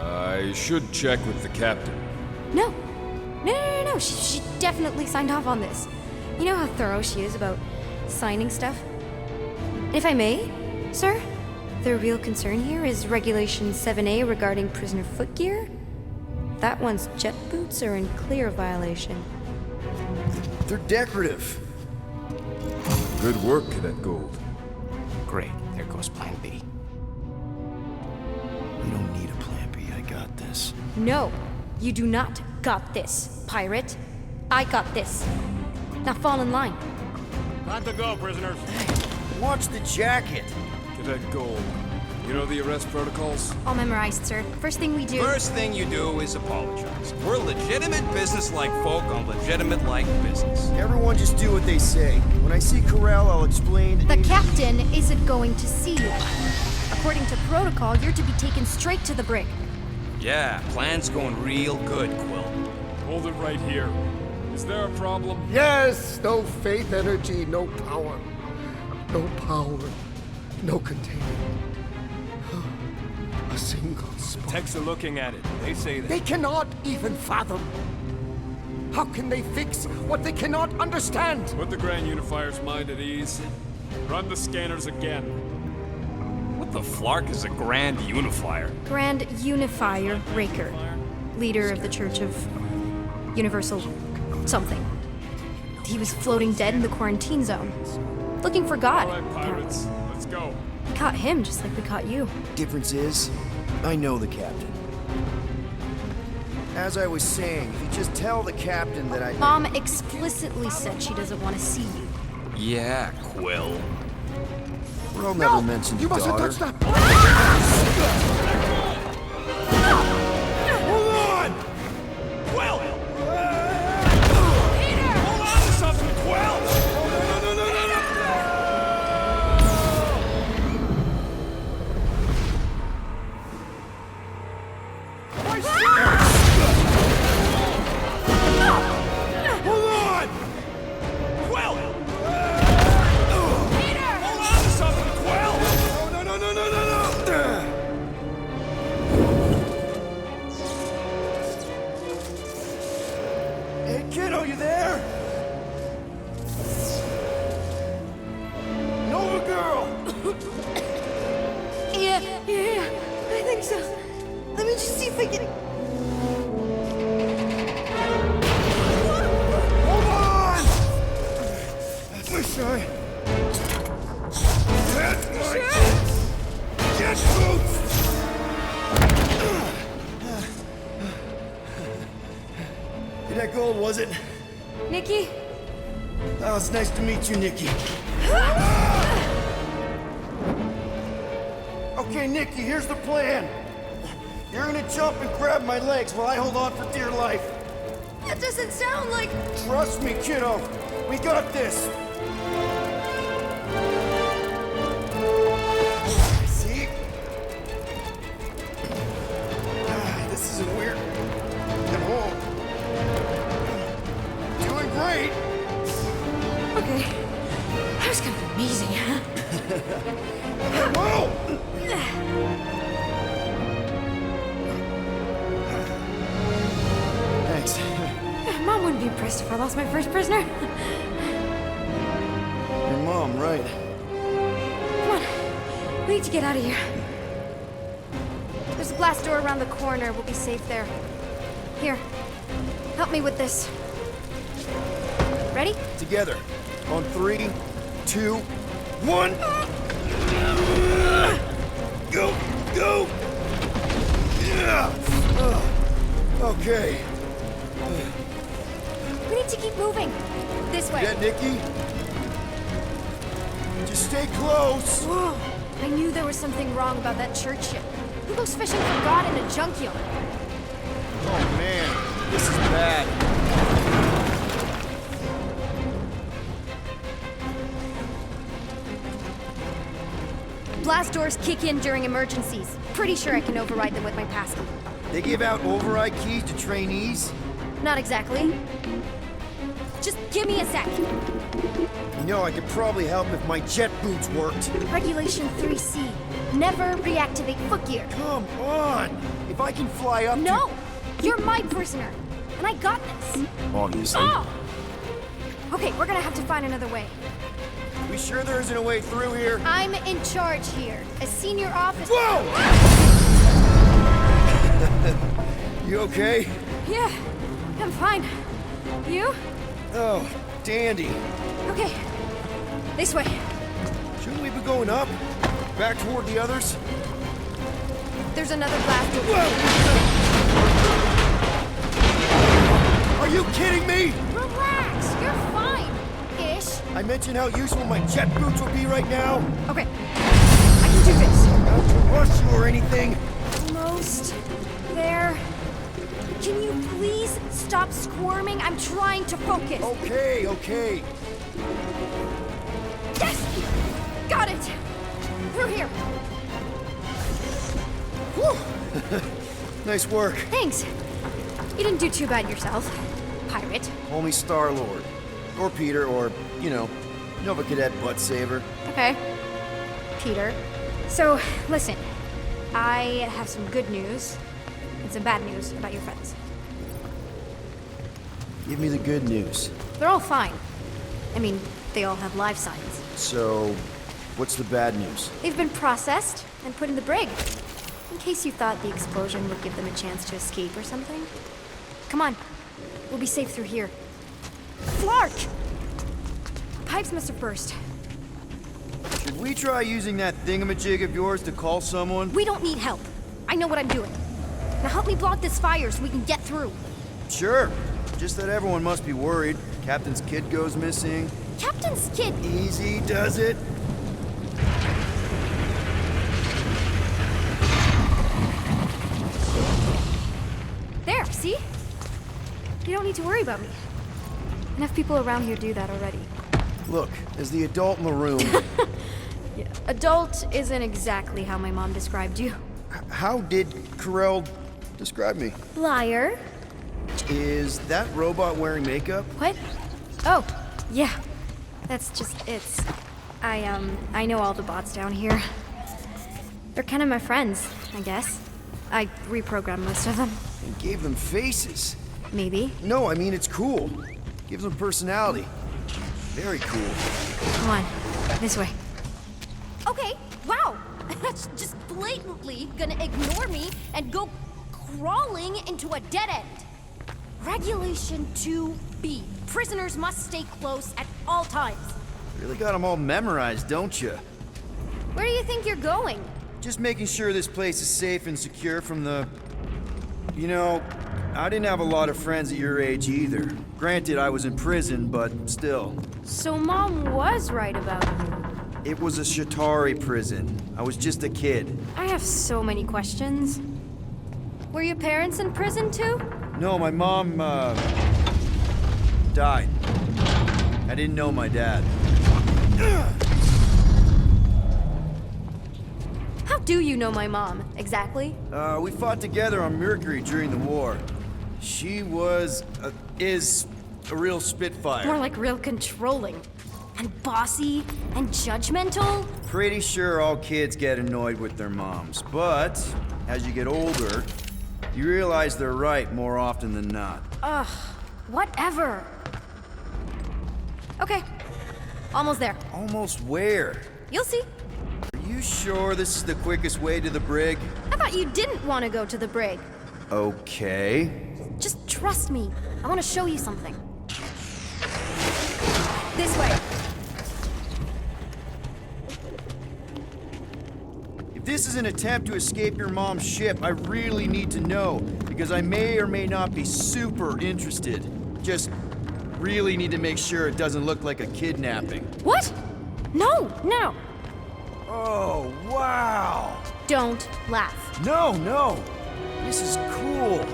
I should check with the captain.
No. No. She definitely signed off on this. You know how thorough she is about signing stuff? And if I may, sir, the real concern here is Regulation 7A regarding prisoner footgear. That one's jet boots are in clear violation.
They're decorative.
Good work, Cadet Gold.
Great, there goes Plan B.
We don't need a plan B, I got this.
No, you do not got this, pirate. I got this. Now fall in line.
Time to go, prisoners.
Watch the jacket.
Cadet Gold, you know the arrest protocols?
All memorized, sir. First thing we do...
First thing you do is apologize. We're legitimate business-like folk on legitimate-like business.
Everyone just do what they say. When I see Corral, I'll explain...
The captain isn't going to see you. According to protocol, you're to be taken straight to the brig.
Yeah, plan's going real good, Quill.
Hold it right here. Is there a problem?
Yes! No faith energy, no power. No power, no containment. A single spark.
Techs are looking at it. They say that.
They cannot even fathom. How can they fix what they cannot understand?
Put the Grand Unifier's mind at ease. Run the scanners again.
What the flark is a Grand Unifier?
Grand Unifier Raker, leader of the Church of Universal something. He was floating dead in the quarantine zone, looking for God.
All right, pirates, let's go.
We caught him just like we caught you.
Difference is, I know the captain. As I was saying, if you just tell the captain that I...
Mom explicitly said she doesn't want to see you.
Yeah, Quill.
Earl never mentioned
You mustn't
daughter.
touch that!
Hold on! Quill! Peter! Hold on to something, Quill! Hold on! Quill! Peter! Hold on to something, Quill! No!
Hey, kiddo, you there? Nova girl!
Yeah, I think so. Let me just see if I can...
Hold on! Wish I... had my... jet boots! That gold, was it?
Nikki?
Oh, it's nice to meet you, Nikki. Okay, Nikki, here's the plan. You're gonna jump and grab my legs while I hold on for dear life.
That doesn't sound like...
Trust me, kiddo. We got this. See? This isn't weird. At home. Doing great.
Okay. That was kind of amazing, huh?
Whoa! Thanks.
Mom wouldn't be impressed if I lost my first prisoner.
Your mom, right?
Come on. We need to get out of here. There's a glass door around the corner. We'll be safe there. Here. Help me with this. Ready?
Together. On 3, 2, 1. Go! Go! Yeah! Okay.
We need to keep moving. This way.
Yeah, Nikki? Just stay close.
Whoa. I knew there was something wrong about that church ship. Who goes fishing for God in a junkyard?
Oh, man. This is bad.
blast doors kick in during emergencies. Pretty sure I can override them with my passkey.
They give out override keys to trainees?
Not exactly. Just give me a sec.
You know, I could probably help if my jet boots worked.
Regulation 3C. Never reactivate footgear.
Come on! If I can fly up
No! You're my prisoner. And I got this.
Obviously.
Oh! Okay, we're gonna have to find another way.
We sure there isn't a way through here?
I'm in charge here. As senior officer.
Whoa! You okay?
Yeah, I'm fine. You?
Oh, dandy.
Okay. This way.
Shouldn't we be going up? Back toward the others?
There's another blast door.
Whoa! Are you kidding me?
Relax, you're fine. Ish.
I mentioned how useful my jet boots will be right now.
Okay. I can do this.
Not to rush you or anything.
Almost there. Can you please stop squirming? I'm trying to focus.
Okay.
Yes! Got it! Through here.
Whew. Nice work.
Thanks. You didn't do too bad yourself, pirate.
Call me Star-Lord. Or Peter, or, you know, Nova Cadet Butt Saver.
Okay. Peter. So, listen. I have some good news and some bad news about your friends.
Give me the good news.
They're all fine. I mean, they all have life signs.
So, what's the bad news?
They've been processed and put in the brig. In case you thought the explosion would give them a chance to escape or something. Come on. We'll be safe through here. Flark! Pipes must have burst.
Should we try using that thingamajig of yours to call someone?
We don't need help. I know what I'm doing. Now help me block this fire so we can get through.
Sure. Just that everyone must be worried. Captain's kid goes missing.
Captain's kid?
Easy does it.
There, see? You don't need to worry about me. Enough people around here do that already.
Look, as the adult in the room...
Yeah. Adult isn't exactly how my mom described you.
How did Carell describe me?
Liar.
Is that robot wearing makeup?
What? Oh, yeah. That's just it's. I know all the bots down here. They're kind of my friends, I guess. I reprogrammed most of them.
And gave them faces.
Maybe.
No, I mean it's cool. Gives them personality. Very cool.
Come on, this way. Okay, wow. That's just blatantly gonna ignore me and go crawling into a dead end. Regulation 2B. Prisoners must stay close at all times.
Really got them all memorized, don't you?
Where do you think you're going?
Just making sure this place is safe and secure from the... You know, I didn't have a lot of friends at your age either. Granted, I was in prison, but still.
So Mom was right about you.
It was a Shatari prison. I was just a kid.
I have so many questions. Were your parents in prison too?
No, my mom, died. I didn't know my dad.
How do you know my mom, exactly?
We fought together on Mercury during the war. She is a real spitfire.
More like real controlling. And bossy and judgmental?
Pretty sure all kids get annoyed with their moms, but as you get older, you realize they're right more often than not.
Ugh, whatever. Okay, almost there.
Almost where?
You'll see.
Are you sure this is the quickest way to the brig?
I thought you didn't want to go to the brig.
Okay.
Just trust me. I want to show you something. This way.
If this is an attempt to escape your mom's ship, I really need to know, because I may or may not be super interested. Just really need to make sure it doesn't look like a kidnapping.
What? No, no.
Oh, wow.
Don't laugh.
No. This is cool.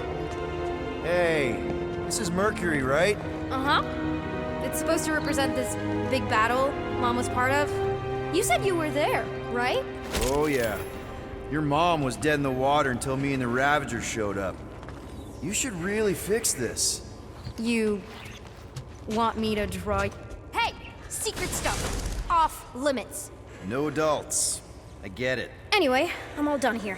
Hey, this is Mercury, right?
Uh-huh. It's supposed to represent this big battle Mom was part of. You said you were there. right?
Oh, yeah. Your mom was dead in the water until me and the Ravagers showed up. You should really fix this.
You want me to draw... Hey! Secret stuff! Off limits.
No adults. I get it.
Anyway, I'm all done here.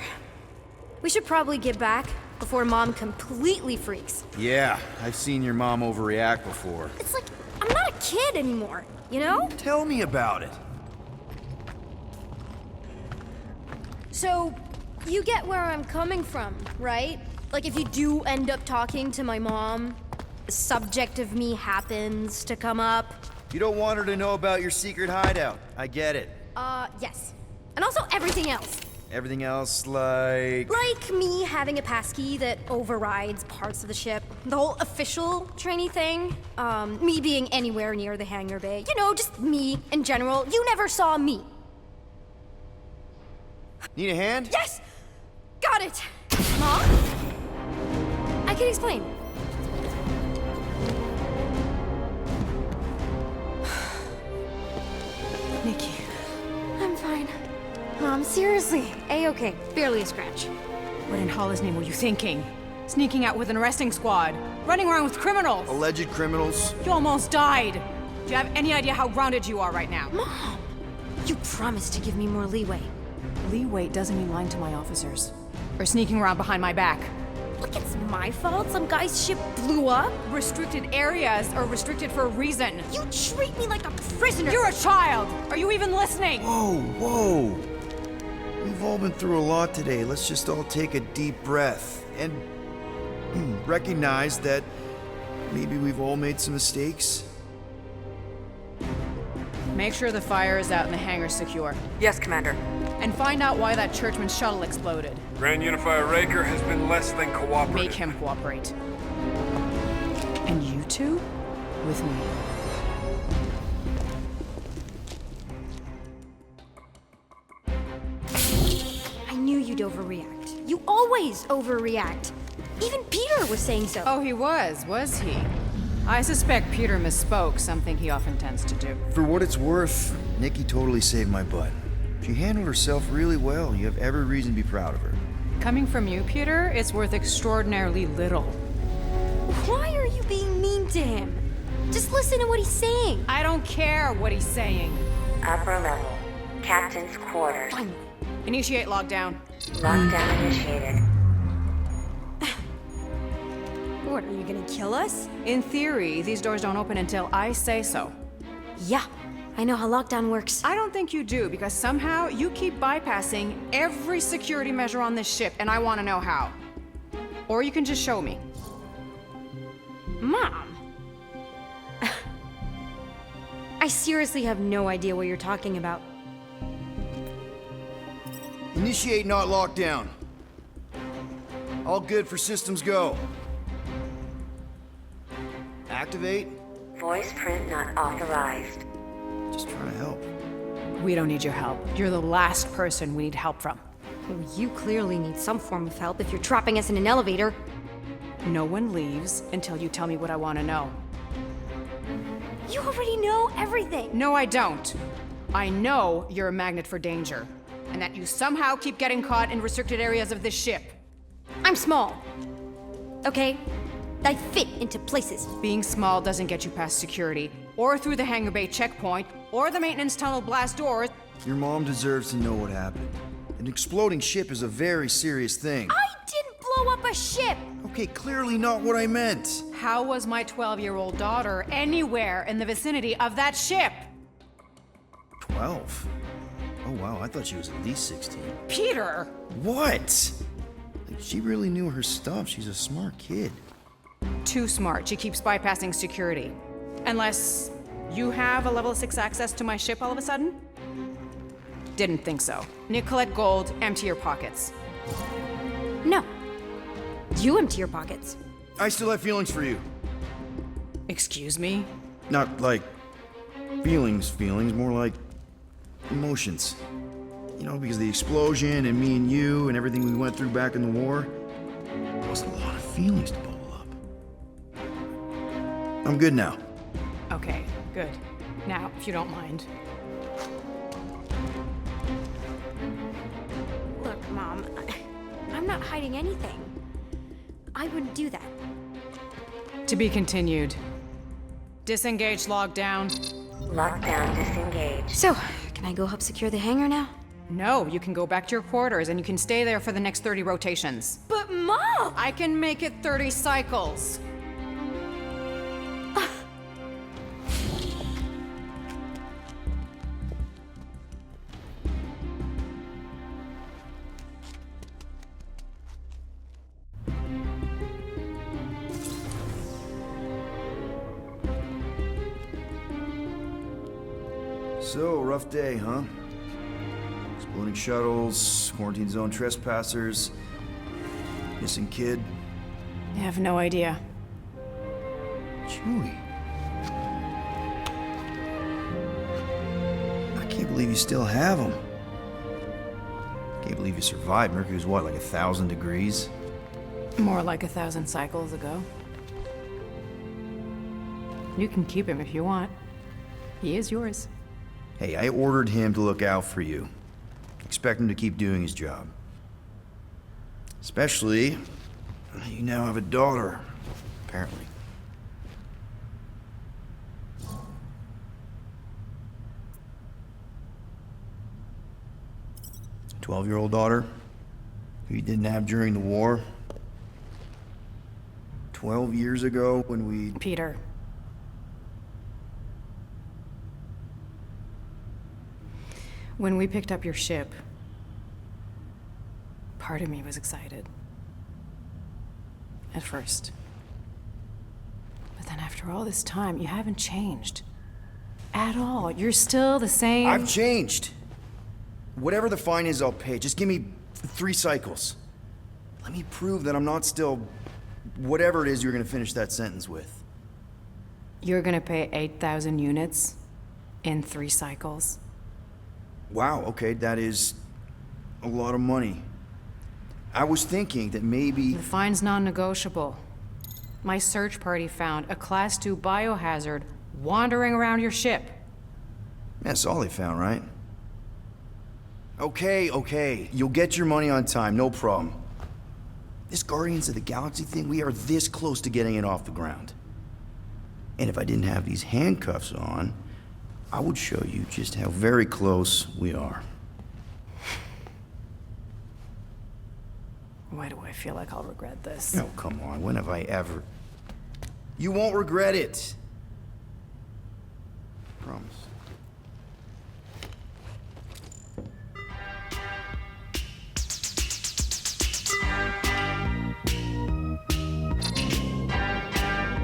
We should probably get back before Mom completely freaks.
Yeah, I've seen your mom overreact before.
It's like, I'm not a kid anymore, you know?
Tell me about it.
So, you get where I'm coming from, right? Like, if you do end up talking to my mom, the subject of me happens to come up.
You don't want her to know about your secret hideout. I get it.
Yes. And also everything else.
Everything else, like...
Like me having a passkey that overrides parts of the ship. The whole official trainee thing. Me being anywhere near the hangar bay. You know, just me in general. You never saw me.
Need a hand?
Yes! Got it! Mom? I can explain.
Nikki.
I'm fine. Mom, seriously. A-okay. Barely a scratch.
What in Hollis' name were you thinking? Sneaking out with an arresting squad? Running around with criminals?
Alleged criminals?
You almost died! Do you have any idea how grounded you are right now?
Mom! You promised to give me more leeway.
Leeway doesn't mean lying to my officers. Or sneaking around behind my back.
Look, it's my fault some guy's ship blew up.
Restricted areas are restricted for a reason.
You treat me like a prisoner.
You're a child! Are you even listening?
Whoa, whoa. We've all been through a lot today. Let's just all take a deep breath and recognize that maybe we've all made some mistakes.
Make sure the fire is out and the hangar's secure.
Yes, Commander.
And find out why that churchman's shuttle exploded.
Grand Unifier Raker has been less than cooperative.
Make him cooperate. And you two? With me.
I knew you'd overreact. You always overreact. Even Peter was saying so.
Oh, he was he? I suspect Peter misspoke, something he often tends to do.
For what it's worth, Nikki totally saved my butt. She handled herself really well. You have every reason to be proud of her.
Coming from you, Peter, it's worth extraordinarily little.
Why are you being mean to him? Just listen to what he's saying.
I don't care what he's saying.
Upper level. Captain's quarters.
Fine.
Initiate lockdown.
Lockdown initiated.
What, are you gonna kill us?
In theory, these doors don't open until I say so.
Yeah, I know how lockdown works.
I don't think you do, because somehow you keep bypassing every security measure on this ship, and I want to know how. Or you can just show me.
Mom! I seriously have no idea what you're talking about.
Initiate not lockdown. All good for systems go. Activate.
Voice print not authorized.
Just trying to help.
We don't need your help. You're the last person we need help from.
Well, you clearly need some form of help if you're trapping us in an elevator.
No one leaves until you tell me what I want to know.
You already know everything.
No, I don't. I know you're a magnet for danger, and that you somehow keep getting caught in restricted areas of this ship.
I'm small. Okay? I fit into places.
Being small doesn't get you past security, or through the hangar bay checkpoint, or the maintenance tunnel blast doors.
Your mom deserves to know what happened. An exploding ship is a very serious thing.
I didn't blow up a ship!
Okay, clearly not what I meant.
How was my 12-year-old daughter anywhere in the vicinity of that ship?
12? Oh wow, I thought she was at least 16.
Peter!
What? Like, she really knew her stuff. She's a smart kid.
Too smart. She keeps bypassing security. Unless you have a level 6 access to my ship all of a sudden? Didn't think so. Nicolette Gold, empty your pockets.
No. You empty your pockets.
I still have feelings for you.
Excuse me?
Not like feelings, more like emotions. You know, because the explosion and me and you and everything we went through back in the war, there was a lot of feelings to bubble up. I'm good now.
Okay, good. Now, if you don't mind.
Mom. I'm not hiding anything. I wouldn't do that.
To be continued. Disengage lockdown.
Lockdown disengaged.
So, can I go help secure the hangar now?
No, you can go back to your quarters and you can stay there for the next 30 rotations.
But Mom!
I can make it 30 cycles.
So, rough day, huh? Exploding shuttles, quarantine zone trespassers, missing kid.
I have no idea.
Chewie. I can't believe you still have him. Can't believe you survived. Mercury was what, like 1,000 degrees?
More like 1,000 cycles ago. You can keep him if you want. He is yours.
Hey, I ordered him to look out for you. Expect him to keep doing his job. Especially, you now have a daughter, apparently. 12-year-old daughter, who you didn't have during the war. 12 years ago when we...
Peter. When we picked up your ship, part of me was excited. At first. But then after all this time, you haven't changed. At all. You're still the same...
I've changed. Whatever the fine is, I'll pay. Just give me 3 cycles. Let me prove that I'm not still... whatever it is you're gonna finish that sentence with.
You're gonna pay 8,000 units in 3 cycles?
Wow, okay, that is a lot of money. I was thinking that maybe...
The fine's non-negotiable. My search party found a Class 2 biohazard wandering around your ship.
That's all they found, right? Okay, you'll get your money on time, no problem. This Guardians of the Galaxy thing, we are this close to getting it off the ground. And if I didn't have these handcuffs on, I would show you just how very close we are.
Why do I feel like I'll regret this?
Oh, come on, when have I ever... You won't regret it. Promise.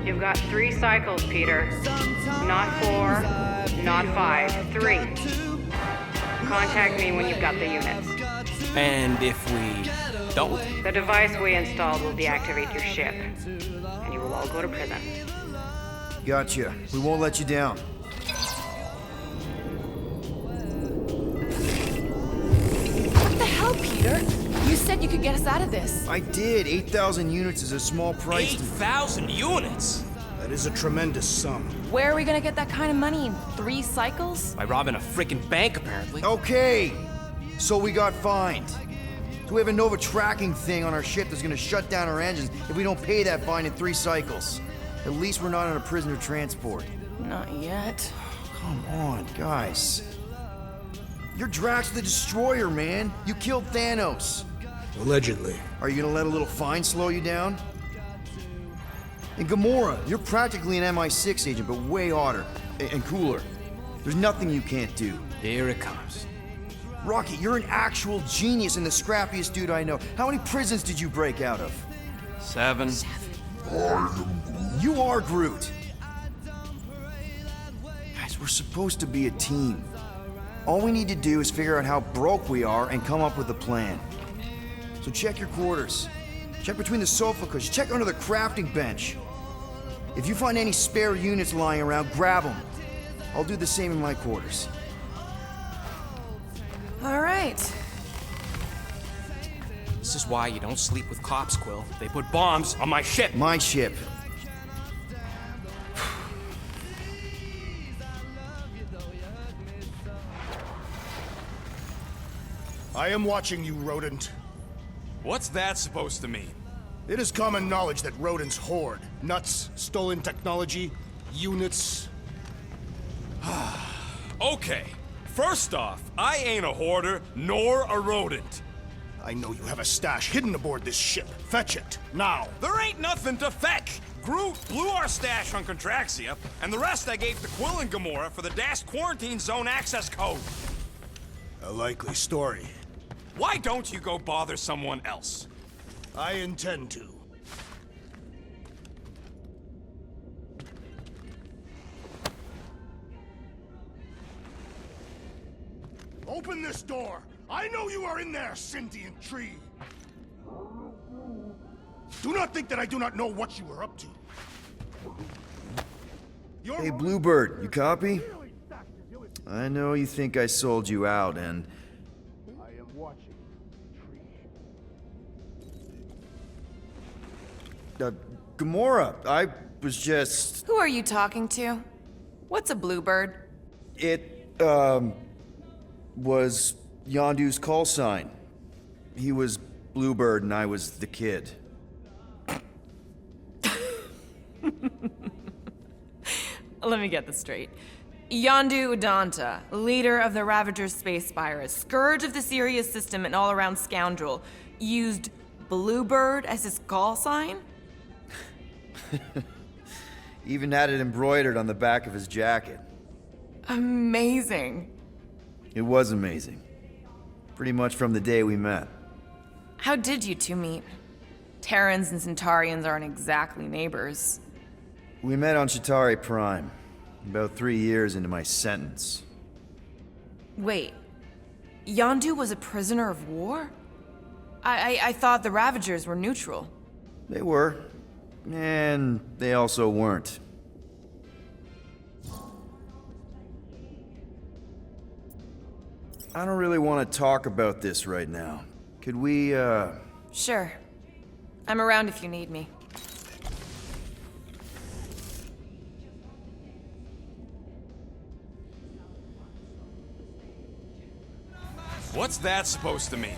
You've got 3 cycles, Peter. Not 4, not 5, 3. Contact me when you've got the units.
And if we don't?
The device we installed will deactivate your ship, and you will all go to prison.
Gotcha. We won't let you down.
What the hell, Peter? You said you could get us out of this.
I did. 8,000 units is a small price.
8,000 units?
That is a tremendous sum.
Where are we gonna get that kind of money in 3 cycles?
By robbing a freaking bank, apparently.
Okay, so we got fined. So we have a Nova tracking thing on our ship that's gonna shut down our engines if we don't pay that fine in 3 cycles. At least we're not on a prisoner transport.
Not yet.
Come on, guys. You're Drax the Destroyer, man. You killed Thanos.
Allegedly.
Are you gonna let a little fine slow you down? And Gamora, you're practically an MI6 agent, but way hotter and cooler. There's nothing you can't do.
Here it comes.
Rocky, you're an actual genius and the scrappiest dude I know. How many prisons did you break out of?
7.
You are Groot. Guys, we're supposed to be a team. All we need to do is figure out how broke we are and come up with a plan. So check your quarters. Check between the sofa cushions. Check under the crafting bench. If you find any spare units lying around, grab them. I'll do the same in my quarters.
All right.
This is why you don't sleep with cops, Quill. They put bombs on my ship.
My ship.
I am watching you, rodent.
What's that supposed to mean?
It is common knowledge that rodents hoard nuts, stolen technology, units.
Okay, first off, I ain't a hoarder nor a rodent.
I know you have a stash hidden aboard this ship. Fetch it, now.
There ain't nothing to fetch. Groot blew our stash on Contraxia, and the rest I gave to Quill and Gamora for the DAS quarantine zone access code.
A likely story.
Why don't you go bother someone else?
I intend to. Open this door! I know you are in there, sentient tree! Do not think that I do not know what you are up to.
Hey, Bluebird, you copy? I know you think I sold you out, and...
I am watching, tree.
Gamora, I was just...
Who are you talking to? What's a bluebird?
It, was Yondu's call sign. He was Bluebird and I was the kid.
Let me get this straight. Yondu Udanta, leader of the Ravagers space virus, scourge of the Sirius system and all-around scoundrel, used Bluebird as his call sign?
Even had it embroidered on the back of his jacket.
Amazing.
It was amazing. Pretty much from the day we met.
How did you two meet? Terrans and Centaurians aren't exactly neighbors.
We met on Chitauri Prime, about 3 years into my sentence.
Wait, Yondu was a prisoner of war? I thought the Ravagers were neutral.
They were, and they also weren't. I don't really want to talk about this right now. Could we,
Sure. I'm around if you need me.
What's that supposed to mean?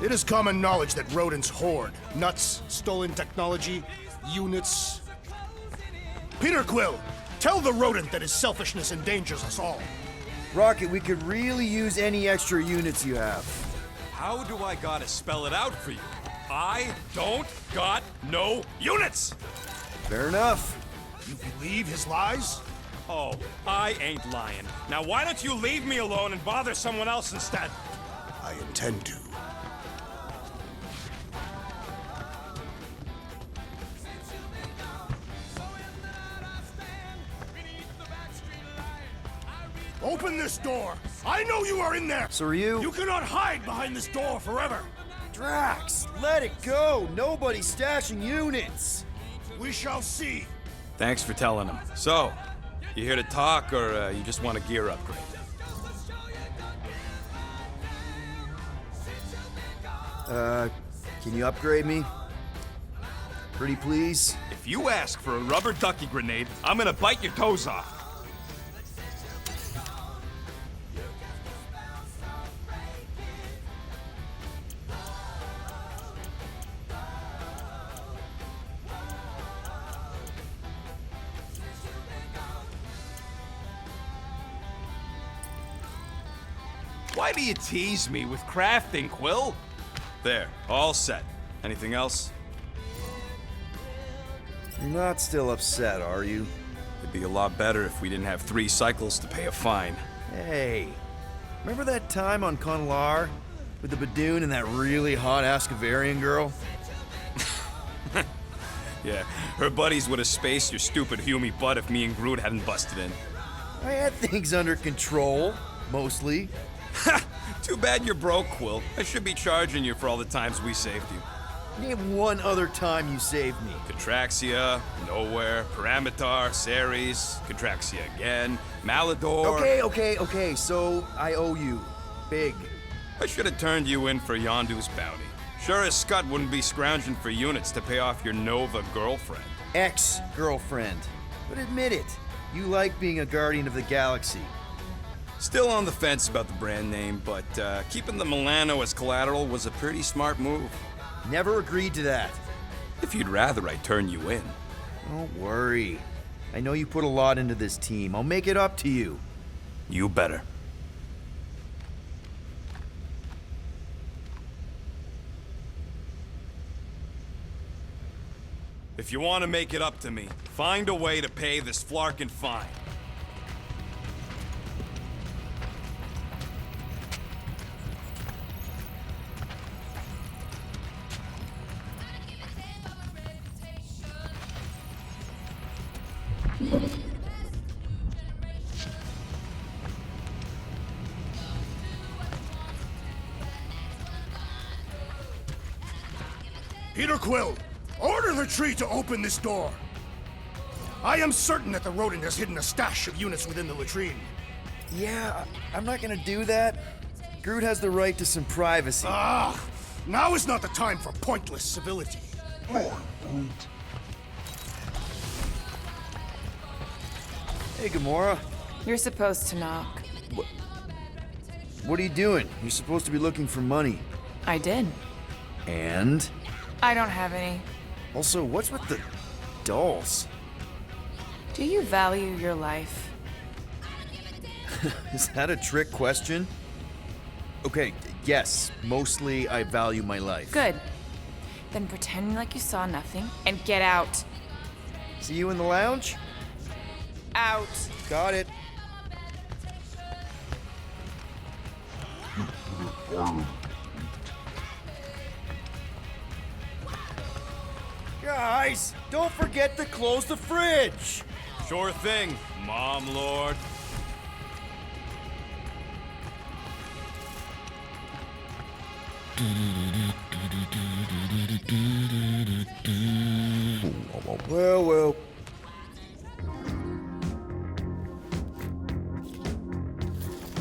It is common knowledge that rodents hoard nuts, stolen technology, units. Peter Quill, tell the rodent that his selfishness endangers us all.
Rocket, we could really use any extra units you have.
How do I gotta spell it out for you? I don't got no units!
Fair enough.
You believe his lies?
Oh, I ain't lying. Now why don't you leave me alone and bother someone else instead?
I intend to. Open this door! I know you are in there!
So are you?
You cannot hide behind this door forever!
Drax, let it go! Nobody's stashing units!
We shall see!
Thanks for telling him. So, you here to talk, or you just want a gear upgrade?
Can you upgrade me? Pretty please?
If you ask for a rubber ducky grenade, I'm gonna bite your toes off. Why do you tease me with crafting, Quill? There, all set. Anything else?
You're not still upset, are you?
It'd be a lot better if we didn't have 3 cycles to pay a fine.
Hey, remember that time on Conlar with the Badoon and that really hot Ascavarian girl?
Yeah, her buddies would have spaced your stupid Hume butt if me and Groot hadn't busted in.
I had things under control, mostly.
Ha! Too bad you're broke, Quill. I should be charging you for all the times we saved you.
Name one other time you saved me.
Contraxia, Nowhere, Paramitar, Ceres, Contraxia again, Malador...
Okay, so I owe you. Big.
I should have turned you in for Yondu's bounty. Sure as Scott wouldn't be scrounging for units to pay off your Nova girlfriend.
Ex-girlfriend. But admit it, you like being a guardian of the galaxy.
Still on the fence about the brand name, but keeping the Milano as collateral was a pretty smart move.
Never agreed to that.
If you'd rather, I'd turn you in.
Don't worry. I know you put a lot into this team. I'll make it up to you.
You better. If you want to make it up to me, find a way to pay this flarkin' fine.
Peter Quill, order the tree to open this door. I am certain that the rodent has hidden a stash of units within the latrine.
Yeah, I'm not gonna do that. Groot has the right to some privacy.
Ah, now is not the time for pointless civility.
Hey, Gamora.
You're supposed to knock.
What are you doing? You're supposed to be looking for money.
I did.
And?
I don't have any.
Also, what's with the dolls?
Do you value your life?
Is that a trick question? Okay, yes, mostly I value my life.
Good. Then pretend like you saw nothing and get out.
See you in the lounge?
Out.
Got it. Guys, don't forget to close the fridge!
Sure thing, Mom Lord.
Well.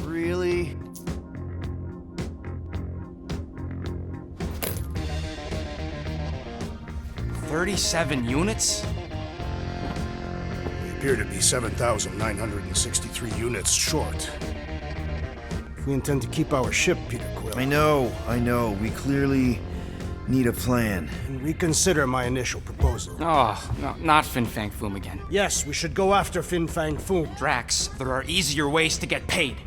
Really?
$37 units?
We appear to be 7,963 units short. If we intend to keep our ship, Peter Quill...
I know. We clearly need a plan.
And reconsider my initial proposal.
Oh, no, not Fin Fang Foom again.
Yes, we should go after Fin Fang Foom.
Drax, there are easier ways to get paid.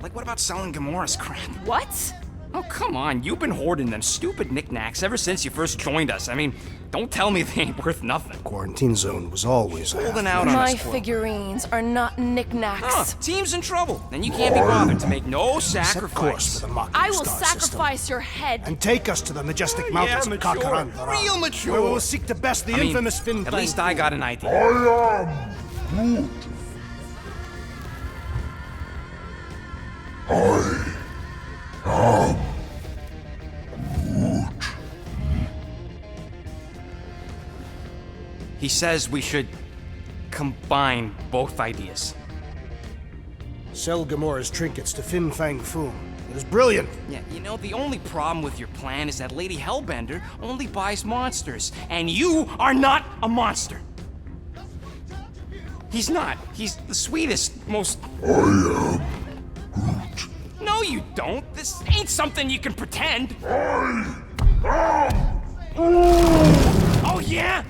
Like, what about selling Gamora's crap?
What?
Oh, come on. You've been hoarding them stupid knickknacks ever since you first joined us. I mean, don't tell me they ain't worth nothing.
Quarantine zone was always
holding out on
My
us.
figurines are not knickknacks.
Team's in trouble. Then you can't be bothered to make no
Set course
sacrifice.
for the Mocking
I will
Star
sacrifice
system.
your head.
And take us to the majestic mountains of
mature.
Kakarandara.
Real mature.
Where we will seek to best the infamous Fin
At
Fang
least I got an idea. He says we should combine both ideas.
Sell Gamora's trinkets to Fin Fang Foom. It is brilliant.
Yeah, you know, the only problem with your plan is that Lady Hellbender only buys monsters, and you are not a monster. He's not. He's the sweetest, most... I am Groot. No, you don't. This ain't something you can pretend. Oh, yeah?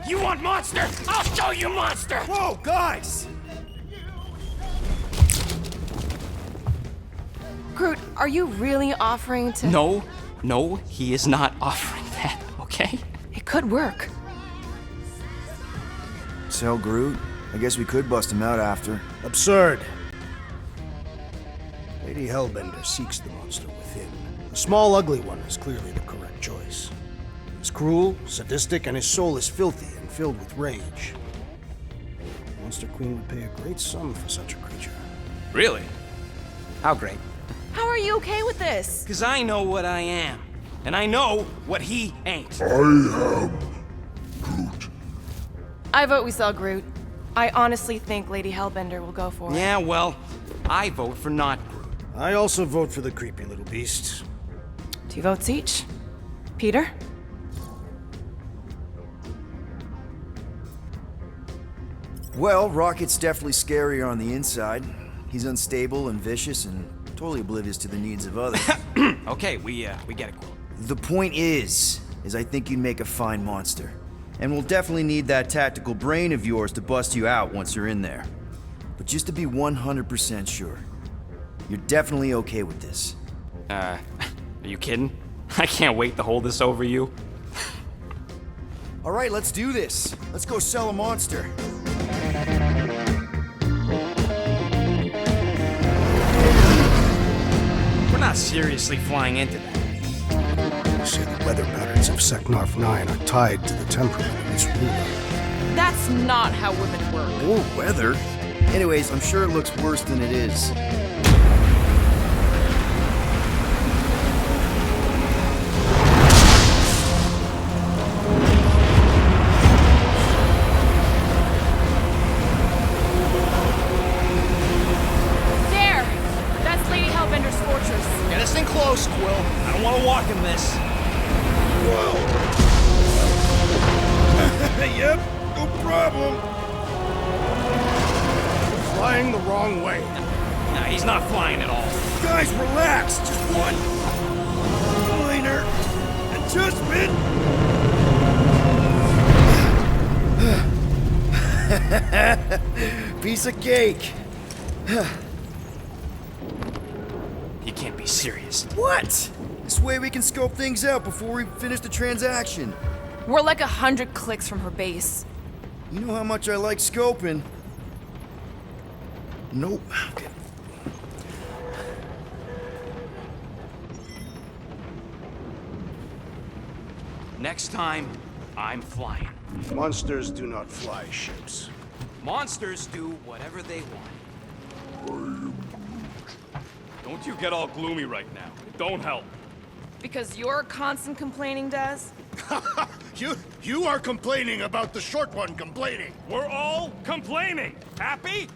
You want monster? I'll show you monster!
Whoa, guys!
Groot, are you really offering to...
No, he is not offering that, okay?
It could work.
Sell Groot? I guess we could bust him out after.
Absurd. Lady Hellbender seeks the monster within. The small, ugly one is clearly the correct choice. He's cruel, sadistic, and his soul is filthy and filled with rage. The Monster Queen would pay a great sum for such a creature.
Really? How great?
How are you okay with this?
Because I know what I am. And I know what he ain't.
I vote we sell Groot. I honestly think Lady Hellbender will go for it.
Yeah, well, I vote for not Groot.
I also vote for the creepy little beast.
2 votes each. Peter?
Well, Rocket's definitely scarier on the inside. He's unstable and vicious and totally oblivious to the needs of others.
Okay, we get it, Quill.
The point is I think you'd make a fine monster. And we'll definitely need that tactical brain of yours to bust you out once you're in there. But just to be 100% sure, you're definitely okay with this.
Are you kidding? I can't wait to hold this over you.
All right, let's do this. Let's go sell a monster.
We're not seriously flying into that.
You say the weather patterns of Seknarf 9 are tied to the temperament of its ruler.
That's not how women work.
Or weather. Anyways, I'm sure it looks worse than it is.
There! That's Lady Hellbender's fortress.
Get us in close, Quill. I don't want to walk in this.
Yep, no problem. You're flying the wrong way.
Nah, he's not flying at all.
Guys, relax. Just one minor adjustment.
Piece of cake.
You can't be serious.
What? This way we can scope things out before we finish the transaction.
We're like 100 clicks from her base.
You know how much I like scoping. Nope. Okay.
Next time, I'm flying.
Monsters do not fly ships.
Monsters do whatever they want.
Don't you get all gloomy right now. It don't help.
Because your constant complaining does?
You are complaining about the short one complaining.
We're all complaining. Happy?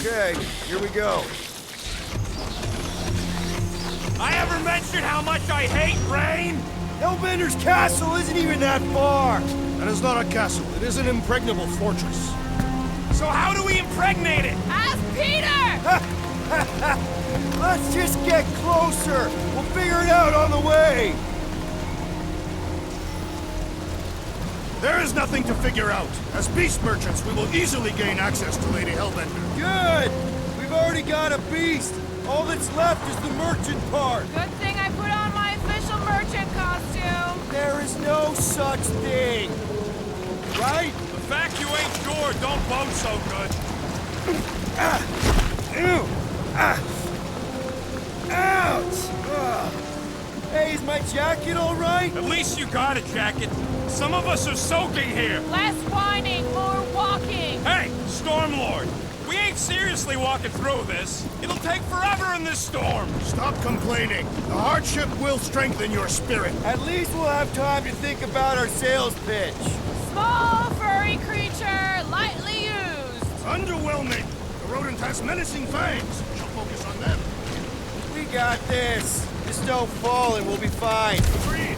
Okay, here we go.
I ever mentioned how much I hate rain?
Hellbender's castle isn't even that far.
That is not a castle. It is an impregnable fortress.
So how do we impregnate it?
Ask Peter!
Let's just get closer. We'll figure it out on the way.
There is nothing to figure out. As beast merchants, we will easily gain access to Lady Hellbender.
Good. We've already got a beast. All that's left is the merchant part.
Good thing I put on my official merchant costume.
There is no such thing. Right?
The fact you ain't sure don't bode so good.
Ouch! Hey, is my jacket all right?
At least you got a jacket. Some of us are soaking here.
Less whining, more walking.
Hey, Stormlord. We ain't seriously walking through this. It'll take forever in this storm.
Stop complaining. The hardship will strengthen your spirit.
At least we'll have time to think about our sales pitch.
Small, furry creature, lightly used.
Underwhelming. The rodent has menacing fangs. We shall focus on them.
We got this. Just don't fall and we'll be fine.
Agreed.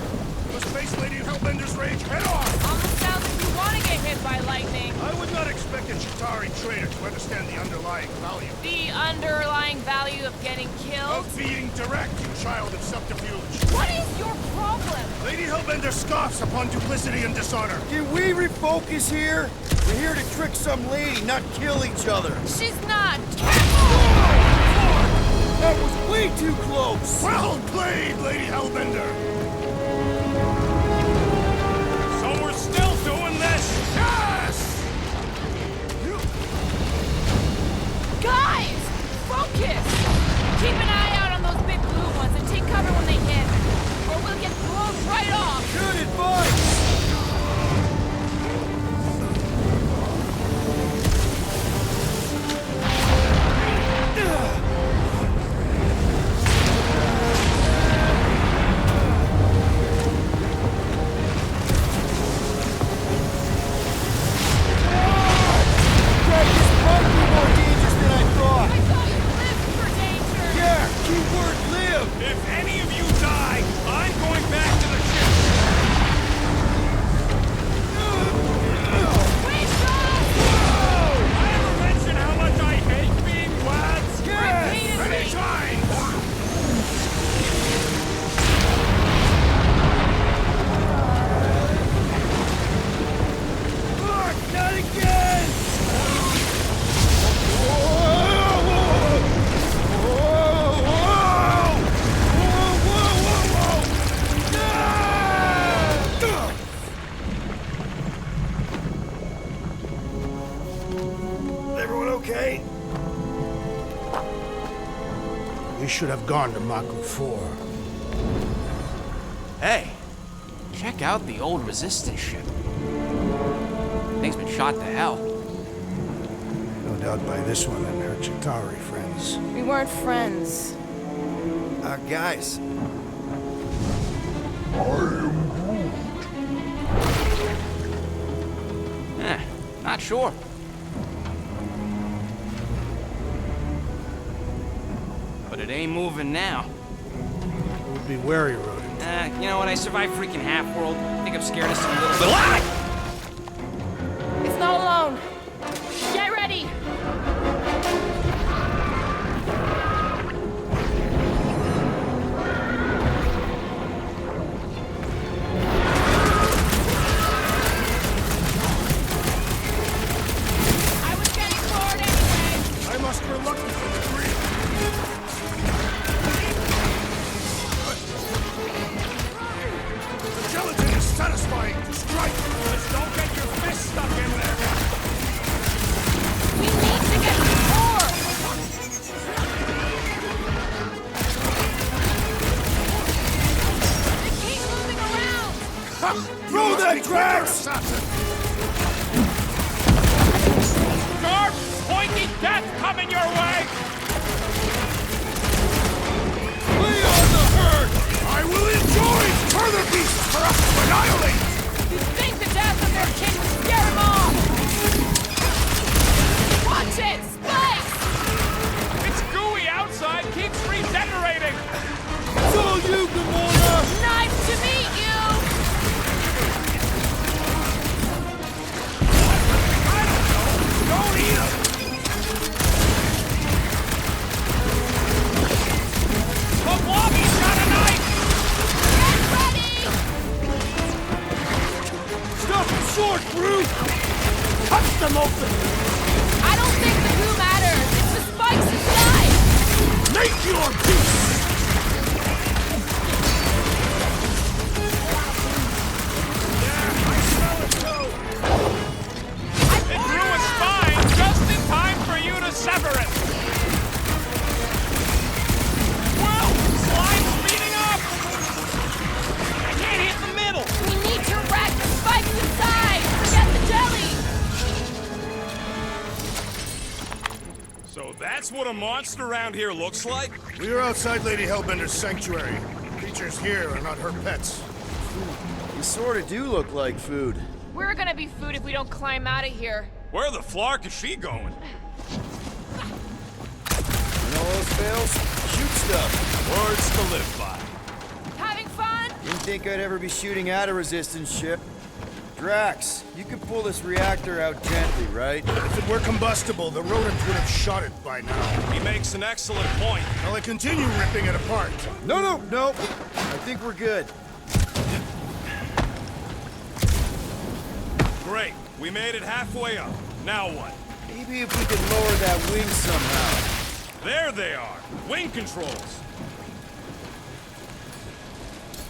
Let's face Lady Hellbender's rage head on.
Almost sounds like you want to get hit by lightning.
I would not expect a Chitauri trader to understand the underlying value.
The underlying value of getting killed?
Of being direct, you child of subterfuge.
What is your problem?
Lady Hellbender scoffs upon duplicity and dishonor.
Can we refocus here? We're here to trick some lady, not kill each other.
She's not.
That was way too close.
Well played, Lady Hellbender.
So we're still doing this?
Yes!
Guys, focus! Keep an eye out on those big blue ones and take cover when they hit, or we'll get blown right off.
Good advice.
You should have gone to Maku 4.
Hey, check out the old Resistance ship. Thing's been shot to hell.
No doubt by this one and her Chitauri friends.
We weren't friends.
Guys.
Not sure. But it ain't moving now.
Would be wary, Rodent.
You know what? I survived freaking Half-World. I think I'm scared of some little bit.
It's not alone. Get ready.
I must reluctantly agree. The gelatin is satisfying to strike. Just don't get your fist stuck in there.
We need to get the core. They keep moving around.
Throw that, Drax!
Sharp, pointy death coming your way!
Lay on the herd! I will enjoy further beasts for us to annihilate!
You think the death of their king would scare them off? Watch it! Spikes!
It's gooey outside, keeps regenerating!
It's all you, Gamora!
Nice to meet you!
Don't eat him!
The Blobby's got a knife!
Get ready!
Stop him short, Groot! Touch them open!
I don't think the glue matters. It's the spikes inside.
Make your peace!
It threw a spine just in time for you to sever it! Whoa! Slide's speeding up! I can't hit the middle!
We need to wreck the spikes inside. Forget the jelly.
So that's what a monster around here looks like?
We are outside Lady Hellbender's sanctuary. Creatures here are not her pets.
You sort of do look like food.
We're gonna be food if we don't climb out of here.
Where the flark is she going?
And all else fails, shoot stuff.
Words to live by.
Having fun?
Didn't think I'd ever be shooting at a resistance ship. Drax, you can pull this reactor out gently, right?
If it were combustible, the rodent would have shot it by now.
He makes an excellent point.
Will I continue ripping it apart?
No. I think we're good.
Great. We made it halfway up. Now what?
Maybe if we could lower that wing somehow.
There they are. Wing controls.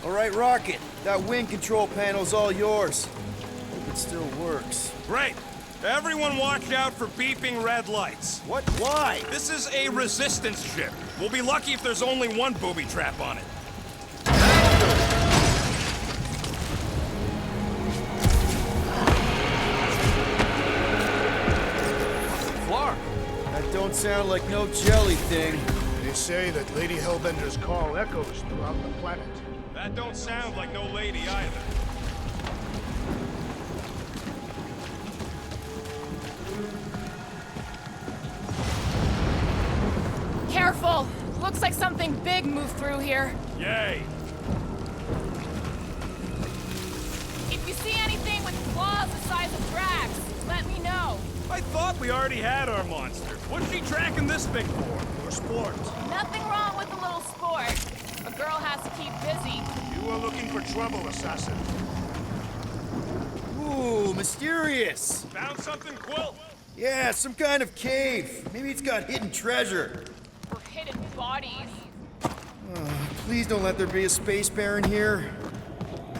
All right, Rocket. That wing control panel's all yours. Hope it still works.
Great. Everyone watch out for beeping red lights.
What? Why?
This is a resistance ship. We'll be lucky if there's only one booby trap on it.
Flark.
That don't sound like no jelly thing.
They say that Lady Hellbender's call echoes throughout the planet.
That don't sound like no lady either.
Careful. Looks like something big moved through here.
Yay.
If you see anything with claws the size of Drax, let me know.
I thought we already had our monster. What's she tracking this thing for?
For sport.
Nothing wrong with a little sport. A girl has to keep busy.
You are looking for trouble, assassin.
Ooh, mysterious.
Found something, Quill?
Yeah, some kind of cave. Maybe it's got hidden treasure.
For hidden bodies.
Please don't let there be a space baron here.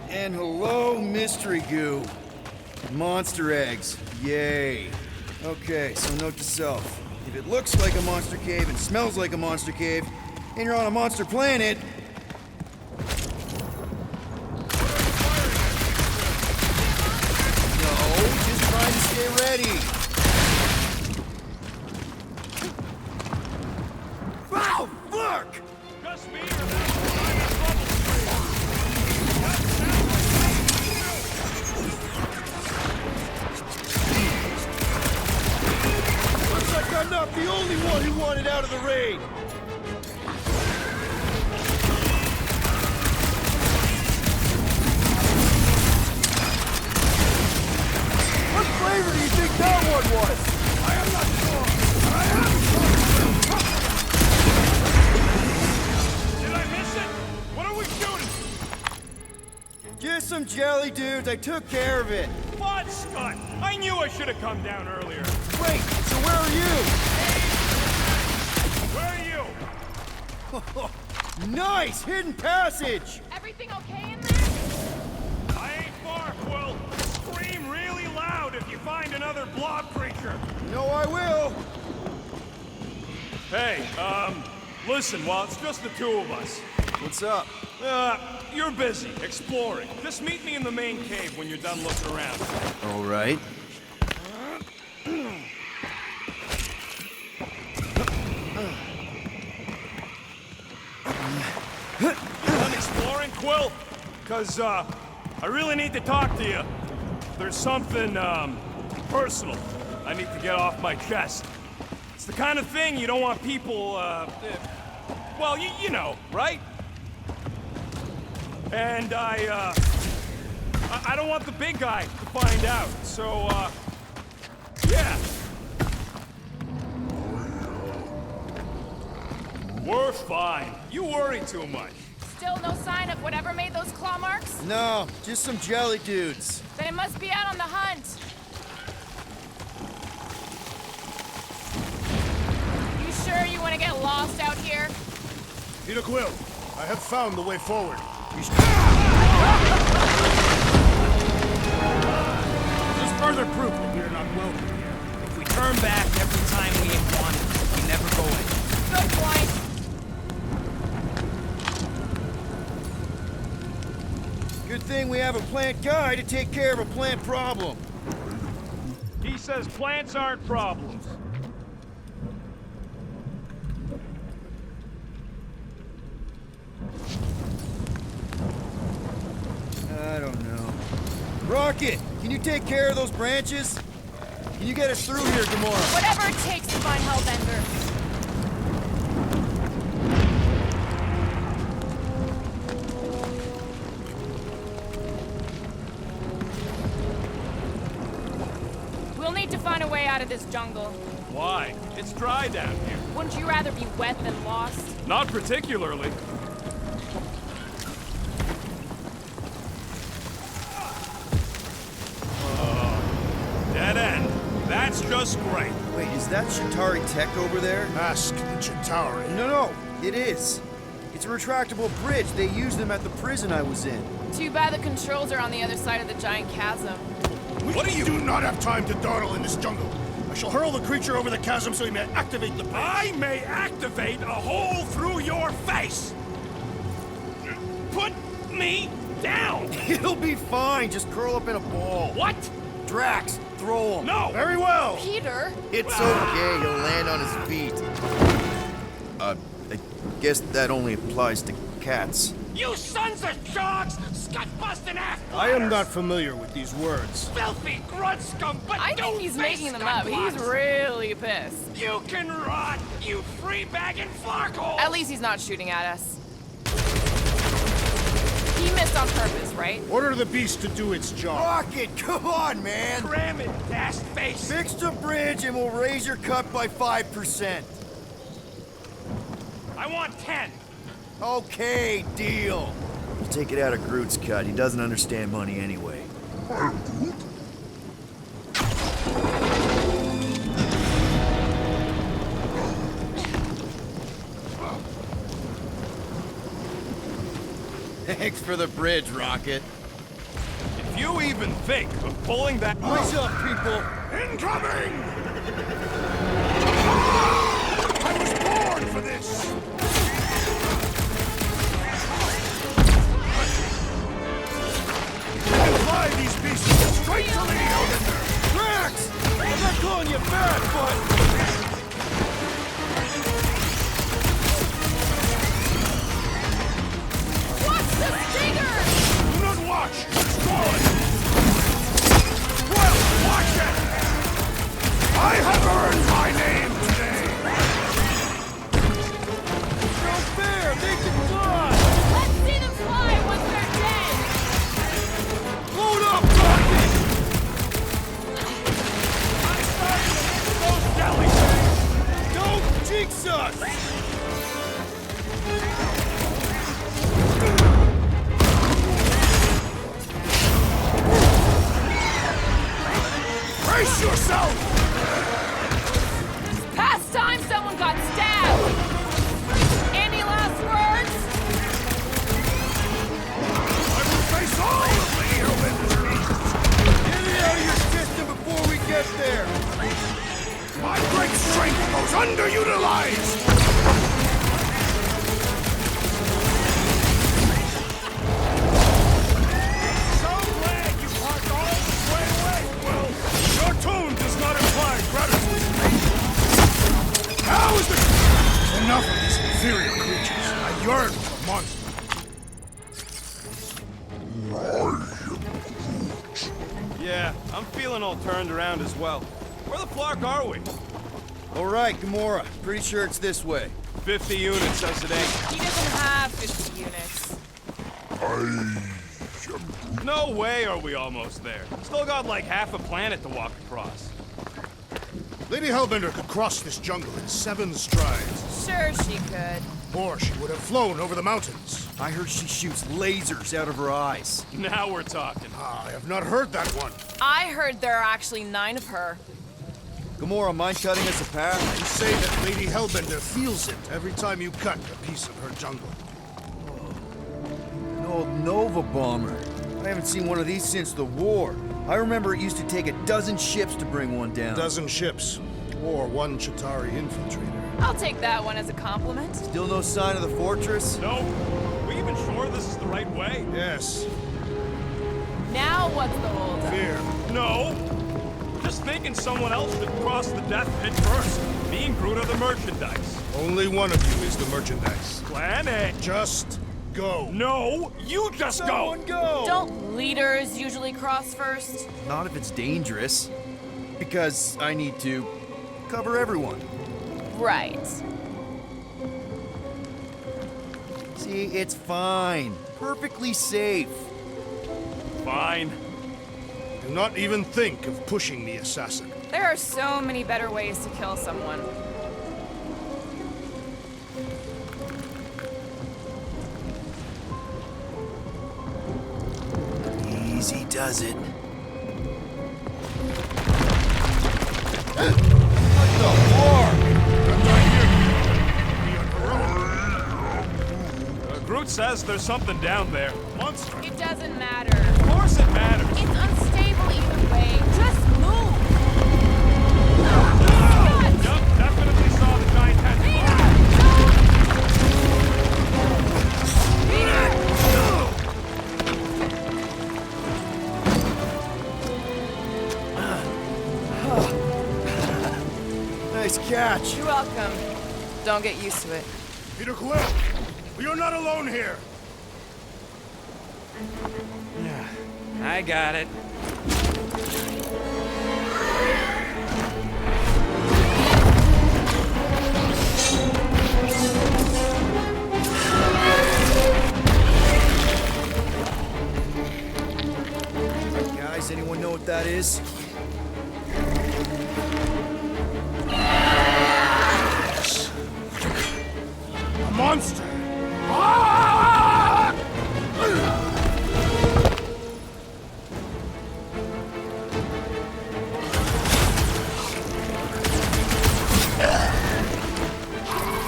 And hello, mystery goo. Monster eggs. Yay. Okay, so note to self. If it looks like a monster cave and smells like a monster cave, And you're on a monster planet. No, just trying to stay ready. Wow, fuck!
Just me or that
Looks like I'm not the only one who wanted out of the rain. What flavor do you think that one was? I am not sure. I am sure.
Did I miss it? What are we shooting?
Just some jelly dudes. I took care of it.
Fun stunt! I knew I should have come down earlier.
Wait, so where are you?
Where are you?
Nice! Hidden passage!
Everything okay in there?
I ain't far, Quill. Scream really loud if you find another blob creature.
No, I will.
Hey, listen, while it's just the two of us.
What's up?
You're busy, exploring. Just meet me in the main cave when you're done looking around.
All right.
You done exploring, Quill? Cause, I really need to talk to you. There's something, personal I need to get off my chest. It's the kind of thing you don't want people, well, you know, right? And I don't want the big guy to find out, so, yeah. We're fine. You worry too much.
Still no sign of whatever made those claw marks?
No, just some jelly dudes.
Then it must be out on the hunt. You sure you want to get lost out here?
Peter Quill, I have found the way forward.
Just further proof that we are not welcome here.
If we turn back every time we ain't wanted, we never go in.
Good point.
Good thing we have a plant guy to take care of a plant problem.
He says plants aren't problems.
I don't know. Rocket, can you take care of those branches? Can you get us through here tomorrow?
Whatever it takes to find Hellbender. We'll need to find a way out of this jungle.
Why? It's dry down here.
Wouldn't you rather be wet than lost?
Not particularly. Dead end. That's just great.
Wait, is that Chitauri tech over there?
Ask the Chitauri.
No, it is. It's a retractable bridge. They used them at the prison I was in.
Too bad the controls are on the other side of the giant chasm.
What do not have time to dawdle in this jungle. I shall hurl the creature over the chasm so he may activate the bridge.
I may activate a hole through your face. Put me down.
It'll be fine. Just curl up in a ball.
What?
Drax, throw him.
No.
Very well.
Peter?
It's okay. He'll land on his feet. I guess that only applies to cats.
You sons of dogs! Scut-busting ass!
I am not familiar with these words.
Filthy grunt scum, but
I think he's making them up. He's really pissed.
You can rot, you free-bagging flarkhole!
At least he's not shooting at us. He missed on purpose, right?
Order the beast to do its job.
Rocket, come on, man.
Cram it, ass face!
Fix the bridge and we'll raise your cut by 5%.
I want 10.
Okay, deal. We'll take it out of Groot's cut. He doesn't understand money anyway. Thanks for the bridge, Rocket.
If you even think of pulling that...
Eyes up, people!
Incoming! I was born for this!
Wait till Lady Hellbender!
Drax! I'm not calling you fat, but...
Watch the stinger!
Do not watch! Destroy! Well, watch it! I have earned my name today!
No fair! They can fly!
Let's see them fly once they're dead!
Load up, Rocket!
I'm starting to miss those deli things!
Don't jinx us!
Brace yourself!
Past time someone got stabbed! Any last words?
I will face all of Lady Hellbender's needs!
Get it out of your system before we get there!
My great strength goes underutilized! So glad you parked all this way away, Will! Your tone does not imply gratitude! How is the... Enough of these inferior creatures. I yearn for monsters.
Yeah, I'm feeling all turned around as well. Where the flark are we?
All right, Gamora. Pretty sure it's this way.
50 units says it ain't.
He doesn't have 50 units.
No way are we almost there. Still got like half a planet to walk across.
Lady Hellbender could cross this jungle in 7 strides.
Sure she could.
Or she would have flown over the mountains.
I heard she shoots lasers out of her eyes.
Now we're talking.
I have not heard that one.
I heard there are actually 9 of her.
Gamora, mind cutting us a path?
You say that Lady Hellbender feels it every time you cut a piece of her jungle.
An old Nova bomber. I haven't seen one of these since the war. I remember it used to take a dozen ships to bring one down.
A dozen ships. Or 1 Chitauri infiltrator.
I'll take that one as a compliment.
Still no sign of the fortress?
No. We even sure this is the right way?
Yes.
Now what's the holdup?
Fear.
No. Just thinking someone else should cross the death pit first. Me and Groot are the merchandise.
Only one of you is the merchandise.
Plan A.
Just go.
No, you just
Someone go!
Don't leaders usually cross first?
Not if it's dangerous. Because I need to cover everyone.
Right.
See, it's fine. Perfectly safe.
Fine.
Do not even think of pushing the assassin.
There are so many better ways to kill someone.
Easy does it. What the fuck?
Groot says there's something down there.
Monster.
It doesn't matter.
Of course it matters.
It's unstable either way. Just move.
Yup, definitely saw the giant tentacle.
Nice catch.
You're welcome. Don't get used to it.
Peter Quill, we are not alone here.
I got it.
Guys, anyone know what that is?
A monster.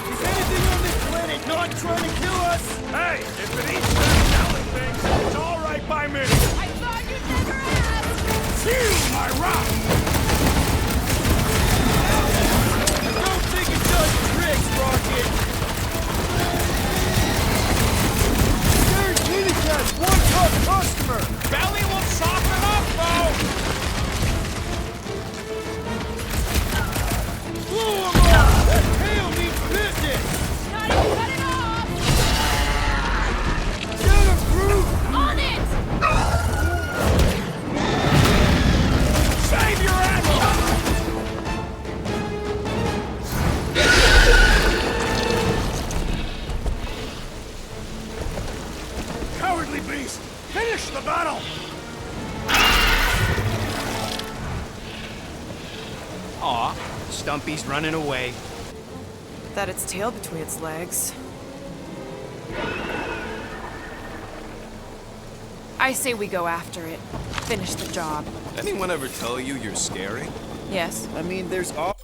Is anything on this planet not trying to kill us?
Hey, if it eats them jelly things, it's all right by me.
I thought you'd never ask.
Feel my wrath.
Don't think it does tricks, Rocket!
Aw, Stumpy's running away.
That its tail between its legs. I say we go after it. Finish the job.
Anyone ever tell you you're scary?
Yes.
I mean, there's all.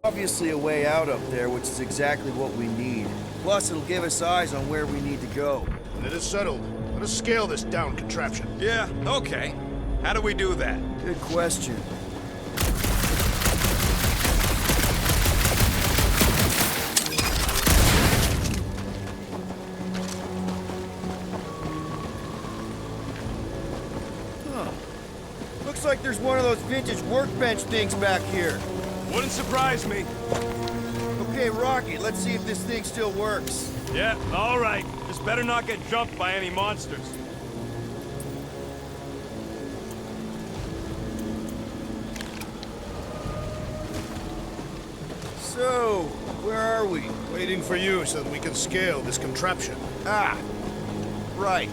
Obviously a way out up there, which is exactly what we need. Plus, it'll give us eyes on where we need to go.
It is settled. Let us scale this down contraption.
Yeah, okay. How do we do that?
Good question. Huh. Looks like there's one of those vintage workbench things back here.
Wouldn't surprise me.
Okay, Rocky, let's see if this thing still works.
Yeah, all right. Just better not get jumped by any monsters.
So, where are we?
Waiting for you so that we can scale this contraption.
Ah, right.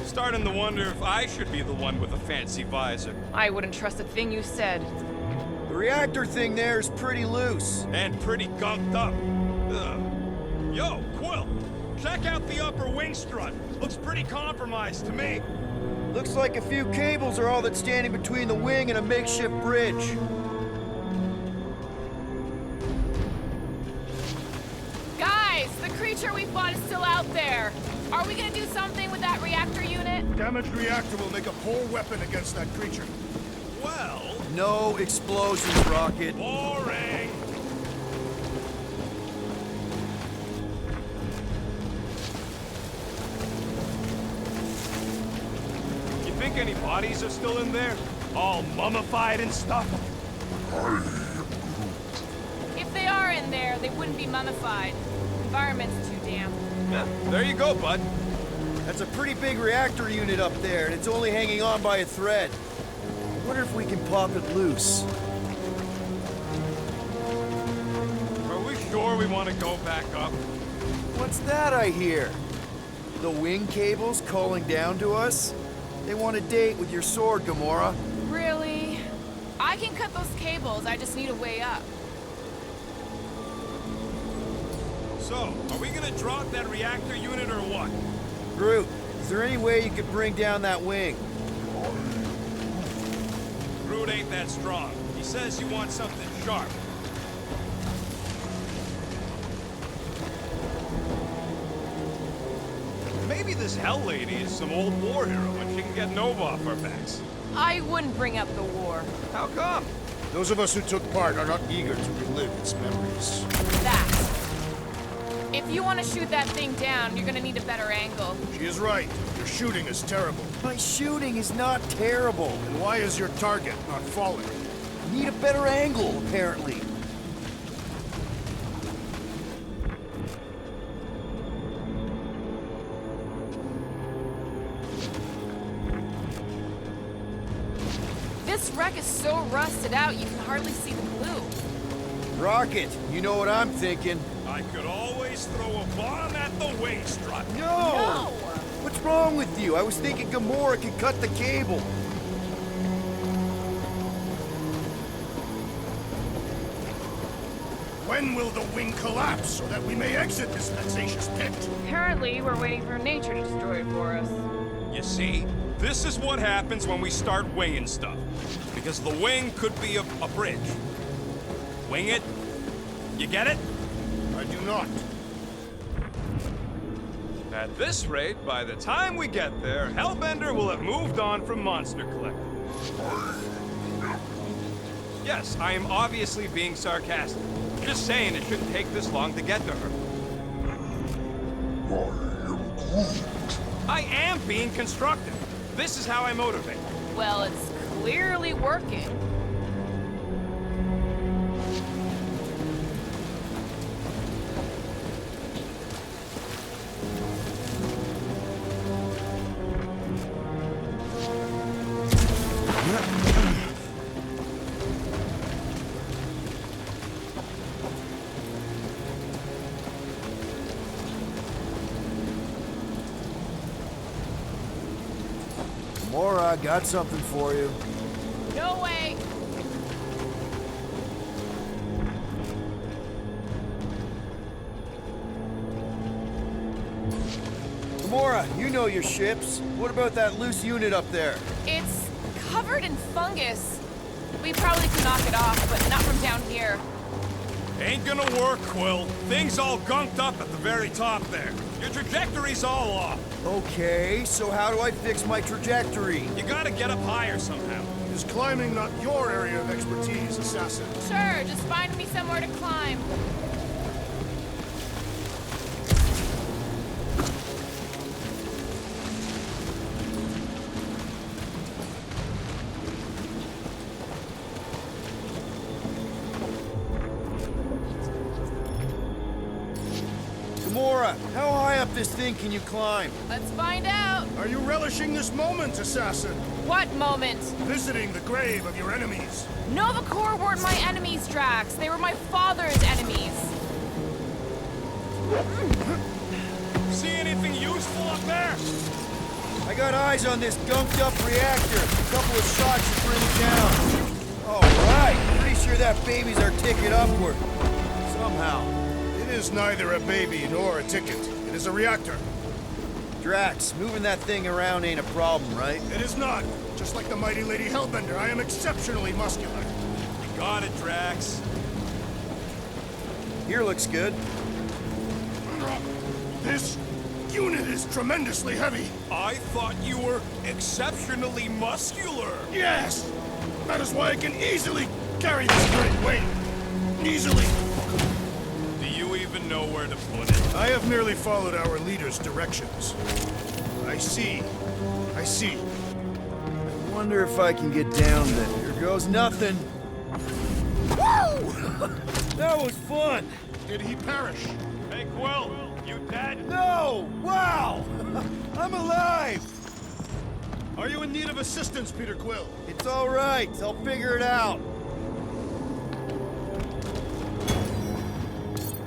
Starting to wonder if I should be the one with a fancy visor.
I wouldn't trust a thing you said.
The reactor thing there is pretty loose.
And pretty gunked up. Ugh. Yo, Quill, check out the upper wing strut. Looks pretty compromised to me.
Looks like a few cables are all that's standing between the wing and a makeshift bridge.
Guys, the creature we fought is still out there. Are we gonna do something with that reactor unit?
Damaged reactor will make a poor weapon against that creature.
Well...
No explosions, Rocket.
Boring! You think any bodies are still in there? All mummified and stuff?
If they are in there, they wouldn't be mummified. Environment's too damp.
Yeah, there you go, bud.
That's a pretty big reactor unit up there, and it's only hanging on by a thread. I wonder if we can pop it loose.
Are we sure we want to go back up?
What's that I hear? The wing cables calling down to us? They want a date with your sword, Gamora.
Really? I can cut those cables, I just need a way up.
So, are we gonna drop that reactor unit or what?
Groot, is there any way you could bring down that wing?
Groot ain't that strong. He says you want something sharp. Maybe this Hell Lady is some old war hero and she can get Nova off our backs.
I wouldn't bring up the war.
How come?
Those of us who took part are not eager to relive its memories.
That. If you want to shoot that thing down, you're gonna need a better angle.
She is right. Your shooting is terrible.
My shooting is not terrible.
And why is your target not falling?
I need a better angle, apparently.
This wreck is so rusted out, you can hardly see the blue.
Rocket, you know what I'm thinking.
I could always throw a bomb at the wing strut.
No! What's wrong with you? I was thinking Gamora could cut the cable.
When will the wing collapse so that we may exit this vexatious pit?
Apparently, we're waiting for nature to destroy it for us.
You see, this is what happens when we start winging stuff. Because the wing could be a bridge. Wing it. You get it?
I do not.
At this rate, by the time we get there, Hellbender will have moved on from Monster Collector. Yes, I am obviously being sarcastic. Just saying it shouldn't take this long to get to her.
I am Groot.
I am being constructive. This is how I motivate.
Well, it's clearly working.
Mora, I got something for you.
No way!
Gamora, you know your ships. What about that loose unit up there?
It's covered in fungus. We probably could knock it off, but not from down here.
Ain't gonna work, Quill. Things all gunked up at the very top there. Your trajectory's all off.
Okay, so how do I fix my trajectory?
You gotta get up higher somehow.
Is climbing not your area of expertise, Assassin?
Sure, just find me somewhere to climb.
Gamora, how high up this thing can you climb?
Let's find out.
Are you relishing this moment, Assassin?
What moment?
Visiting the grave of your enemies.
Nova Corps weren't my enemies, Drax. They were my father's enemies.
See anything useful up there?
I got eyes on this gunked up reactor. A couple of shots should bring it down. All right, pretty sure that baby's our ticket upward. Somehow.
It is neither a baby nor a ticket. It is a reactor.
Drax, moving that thing around ain't a problem, right?
It is not. Just like the mighty Lady Hellbender, I am exceptionally muscular.
You got it, Drax.
Here looks good.
This unit is tremendously heavy.
I thought you were exceptionally muscular.
Yes! That is why I can easily carry this great weight. Easily.
Do you even know where to put it?
I have merely followed our leader's directions. I see. I see.
I wonder if I can get down there. Here goes nothing. Woo! That was fun.
Did he perish?
Hey, Quill, you dead?
No! Wow! I'm alive!
Are you in need of assistance, Peter Quill?
It's all right. I'll figure it out.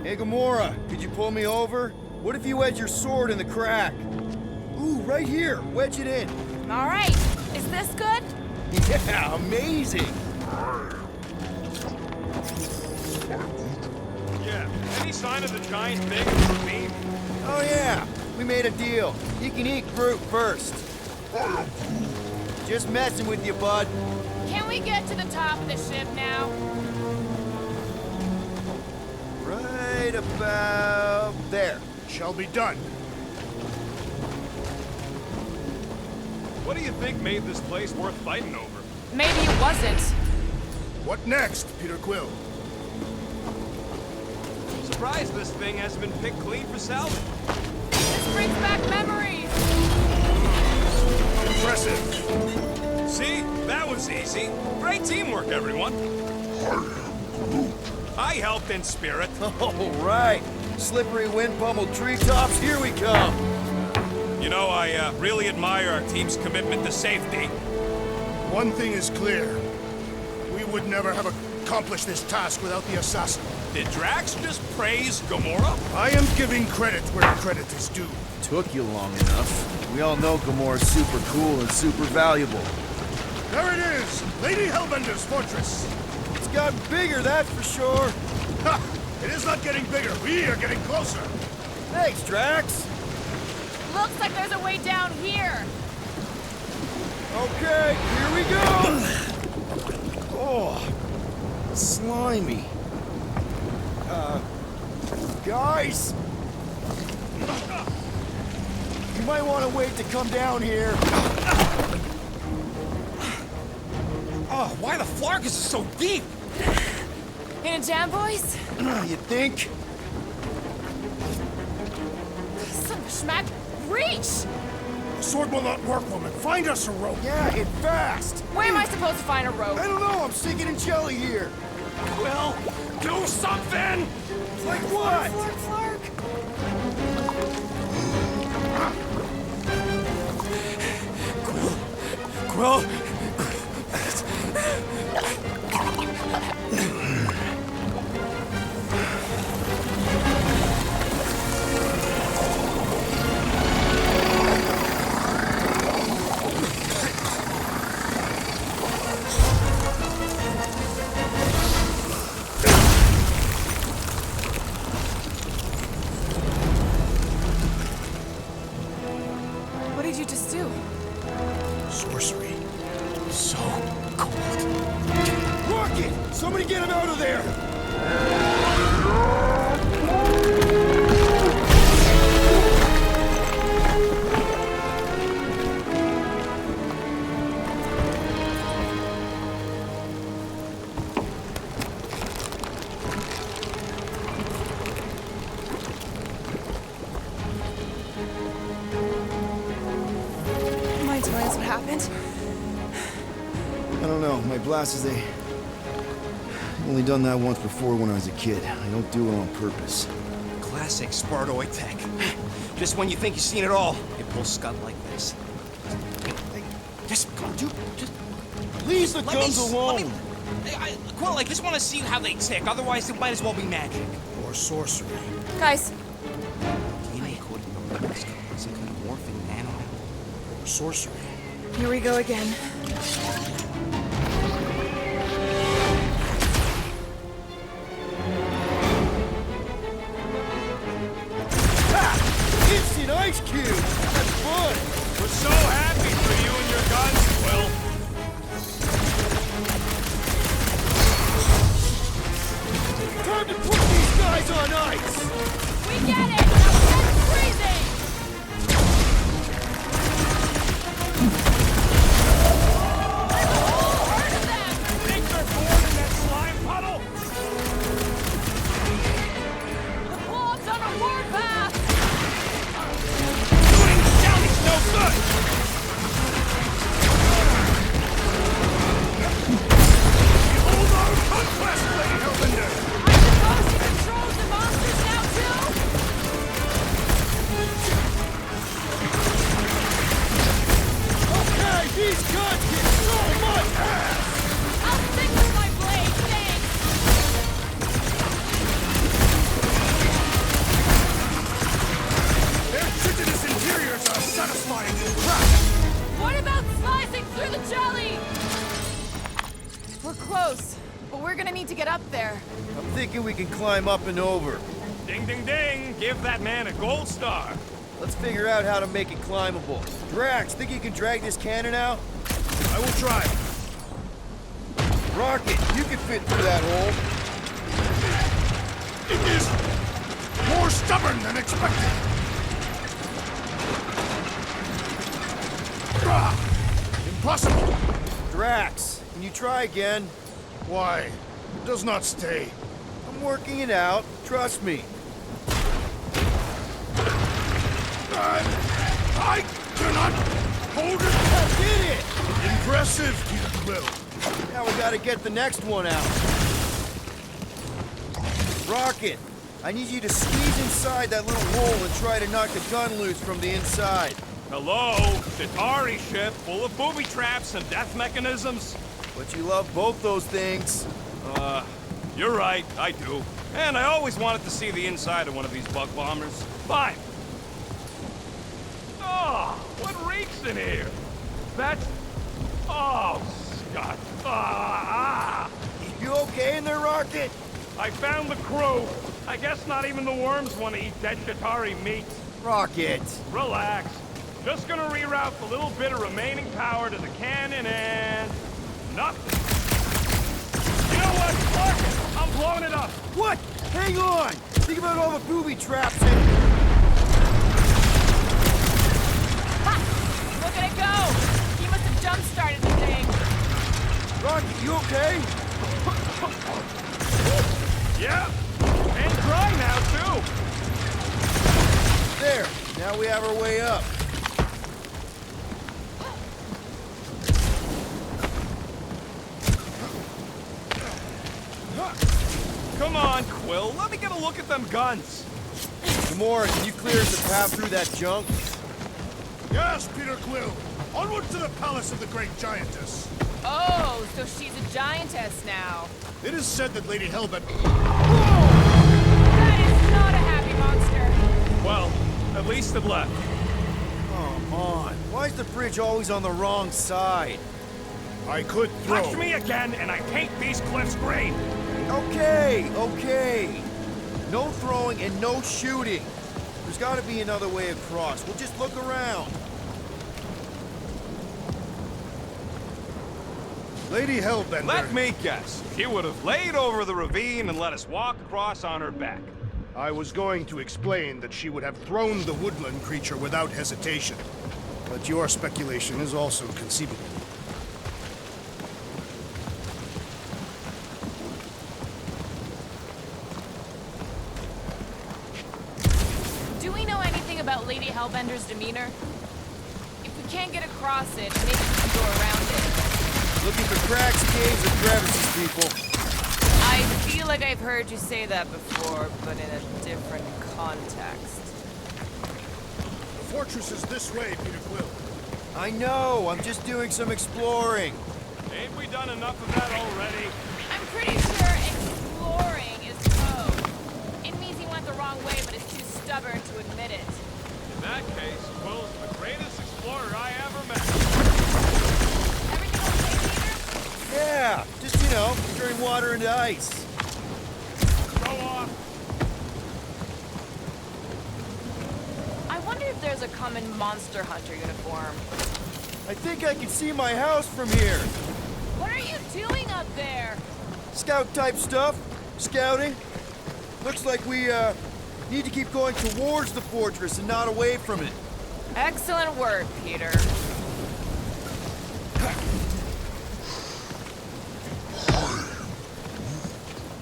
Hey, Gamora, could you pull me over? What if you wedge your sword in the crack? Ooh, right here. Wedge it in.
All right. Is this good?
Yeah, amazing.
Yeah. Any sign of the giant thing for me?
Oh, yeah. We made a deal. You can eat Groot first. Just messing with you, bud.
Can we get to the top of the ship now?
Right about there.
Shall be done.
What do you think made this place worth fighting over?
Maybe it wasn't.
What next, Peter Quill?
Surprised this thing hasn't been picked clean for salvage.
This brings back memories.
Impressive.
See? That was easy. Great teamwork, everyone. I helped in spirit.
All right. Slippery wind-pummeled treetops, here we come.
You know, I really admire our team's commitment to safety.
One thing is clear. We would never have accomplished this task without the assassin.
Did Drax just praise Gamora?
I am giving credit where credit is due.
Took you long enough. We all know Gamora's super cool and super valuable.
There it is! Lady Hellbender's fortress!
It's gotten bigger, that's for sure.
Ha! It is not getting bigger. We are getting closer.
Thanks, Drax.
Looks like there's a way down here.
Okay, here we go. Oh, slimy. Guys! You might want to wait to come down here.
Oh, why the Flarkus is so deep?
In a jam, boys?
You think?
Some schmack reach!
Sword will not work, woman. Find us a rope.
Yeah, and fast.
Where am I supposed to find a rope?
I don't know. I'm sinking in jelly here.
Will, do something!
Like what?
Quill?
What did you just do?
Sorcery.
So cold.
Rocket! Somebody get him out of there!
Mind telling us what happened?
I don't know. My blast is I've only done that once before when I was a kid. I don't do it on purpose.
Classic Spartoid tech. Just when you think you've seen it all, it pulls scud like this. Just come on, dude. Just
Leave the
let
guns
me,
alone!
Quill, I just want to see how they tick. Otherwise, it might as well be magic.
Or sorcery.
Guys,
Some kind of morphing nano.
Or sorcery.
here we go again.
Instant ice cube! That's fun!
We're so happy for you and your guns, Will.
Time to put these guys on ice!
We get it! Now get freezing! There's a whole herd of them!
Think they're bored in that slime puddle?
The blob's on a warpath!
Shooting jelly's no good! Behold our conquest, Lady Hellbender!
I suppose he controls the monsters now too?
Okay, these guns get so much ass!
I'll stick with my blade, thanks!
Their chitinous interiors are satisfying to crack.
What about slicing through the jelly?
We're close, but we're gonna need to get up there.
I'm thinking we can climb up and over.
Ding, ding, ding! Give that man a gold star.
Let's figure out how to make it climbable. Drax, think you can drag this cannon out?
I will try.
Rocket, you can fit through that hole.
It is more stubborn than expected. Impossible.
Drax, can you try again?
Why? It does not stay.
I'm working it out. Trust me.
I cannot hold it.
I did it!
Impressive, dear Quill.
Now we gotta get the next one out. Rocket, I need you to squeeze inside that little hole and try to knock the gun loose from the inside.
Hello? Chitauri ship full of booby traps and death mechanisms?
But you love both those things.
You're right, I do. And I always wanted to see the inside of one of these bug bombers. Fine. Oh, what reeks in here? That's... Oh, Scott.
You okay in there, Rocket?
I found the crew. I guess not even the worms want to eat dead Chitauri meat.
Rocket.
Relax. Just gonna reroute the little bit of remaining power to the cannon and... nothing. You know what? Fuck it. I'm blowing it up.
What? Hang on! Think about all the booby traps and...
Ha! Look at it go! He must have jump-started the thing.
Rocket, you okay?
Yeah. And dry now, too.
There. Now we have our way up.
Quill. Let me get a look at them guns.
Gamora, can you clear us a path through that junk?
Yes, Peter Quill. Onward to the palace of the great giantess.
Oh, so she's a giantess now.
It is said that Lady Hellbent...
That is not a happy monster.
Well, at least it left.
Come on. Why is the bridge always on the wrong side?
I could throw...
Touch me again, and I paint these cliffs green.
Okay, okay. No throwing and no shooting. There's got to be another way across. We'll just look around.
Lady Hellbender...
Let me guess. She would have laid over the ravine and let us walk across on her back.
I was going to explain that she would have thrown the woodland creature without hesitation. But your speculation is also conceivable.
Do we know anything about Lady Hellbender's demeanor? If we can't get across it, maybe we can go around it.
Looking for cracks, caves, or crevices, people.
I feel like I've heard you say that before, but in a different context.
The fortress is this way, Peter Quill.
I know, I'm just doing some exploring.
Ain't we done enough of that already?
I'm pretty sure exploring is code. It means he went the wrong way, but is too stubborn to admit it.
In that case, Quill's the greatest explorer I ever met.
Yeah, just, you know, turning water into ice.
Go off.
I wonder if there's a common monster hunter uniform.
I think I can see my house from here.
What are you doing up there?
Scout-type stuff. Scouting. Looks like we, need to keep going towards the fortress and not away from it.
Excellent work, Peter.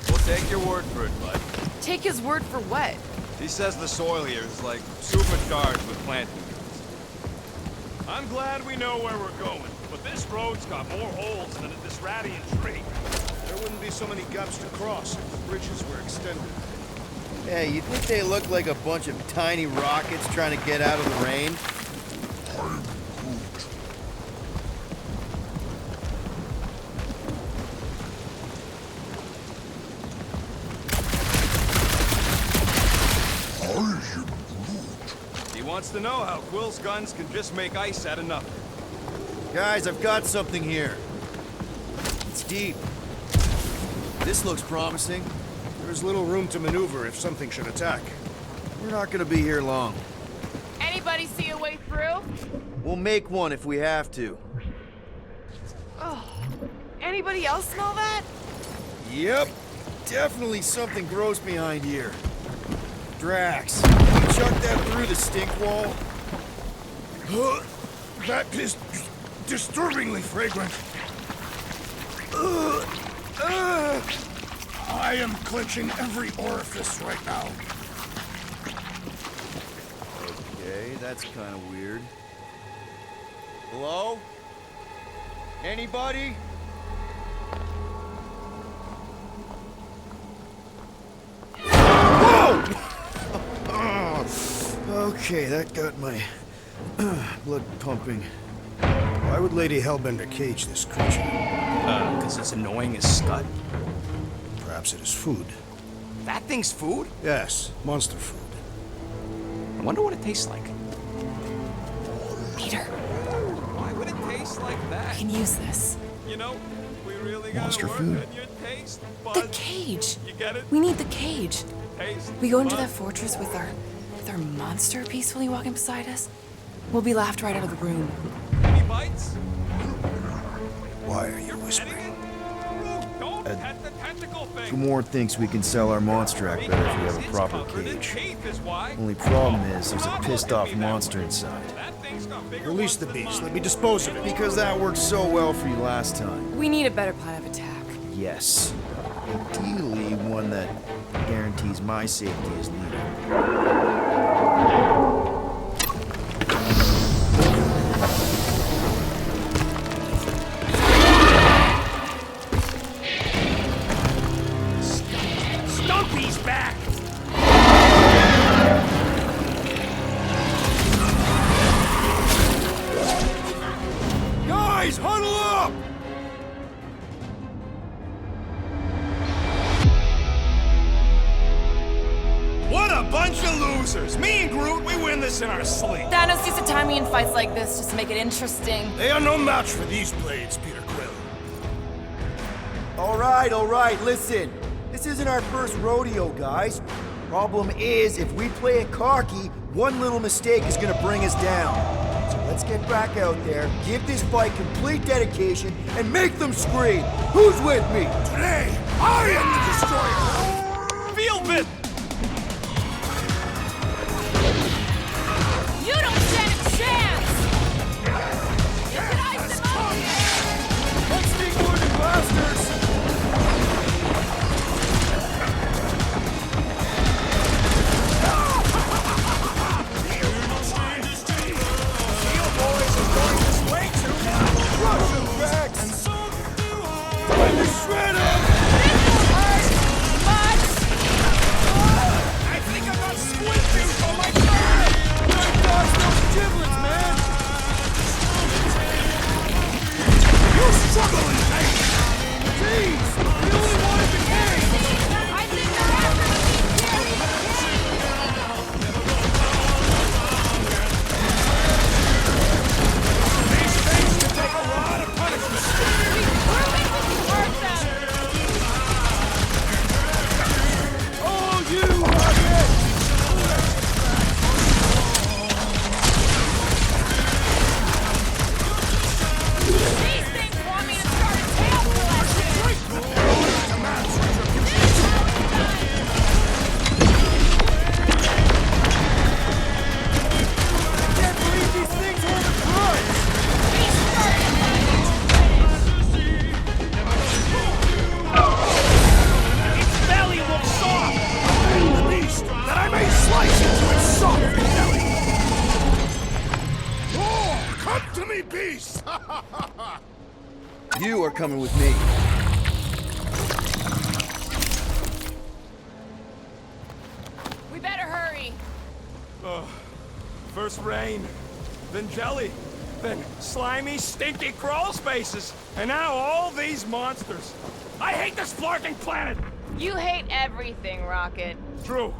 We'll take your word for it, bud.
Take his word for what?
He says the soil here is like supercharged with plant nutrients.
I'm glad we know where we're going, but this road's got more holes than this radian tree.
There wouldn't be so many gaps to cross if the bridges were extended.
Hey, you think they look like a bunch of tiny rockets trying to get out of the rain?
He wants to know how Quill's guns can just make ice out of nothing.
Guys, I've got something here. It's deep. This looks promising.
There's little room to maneuver if something should attack.
We're not gonna be here long.
Anybody see a way through?
We'll make one if we have to.
Oh, anybody else smell that?
Yep. Definitely something gross behind here. Drax, can you chuck that through the stink wall?
That is disturbingly fragrant. I am clenching every orifice right now.
Okay, that's kind of weird. Hello? Anybody? Whoa! Okay, that got my blood pumping. Why would Lady Hellbender cage this creature?
Because it's annoying as scud.
Perhaps it is food.
That thing's food?
Yes, monster food.
I wonder what it tastes like.
Peter.
Why would it taste like that?
We can use this.
You know, we really
Monster
gotta
food.
work on your taste
The
buds.
cage.
You get it?
We need the cage.
Taste
We go into
buds.
that fortress with our monster peacefully walking beside us. We'll be laughed right out of the room.
Any bites?
Why are you whispering?
Don't pet the tentacle thing.
Gamora thinks we can sell our monster act better if we have a proper cage. Only problem is there's a pissed off monster inside.
Release the beast. Let me dispose of it.
Because that worked so well for you last time.
We need a better plan of attack.
Yes. Ideally, one that guarantees my safety as leader.
Stump these
losers. Me and Groot, we win this in our sleep.
Thanos used to time me in fights like this just to make it interesting.
They are no match for these blades, Peter Quill.
All right, listen. This isn't our first rodeo, guys. Problem is, if we play it cocky, one little mistake is gonna bring us down. So let's get back out there, give this fight complete dedication, and make them scream. Who's with me?
Today, I am the destroyer.
Field bit.
You don't stand a chance!
Let's be more than blasters. You are coming with me.
We better hurry.
First rain, then jelly, then slimy, stinky crawl spaces, and now all these monsters. I hate this flarking planet!
You hate everything, Rocket.
True,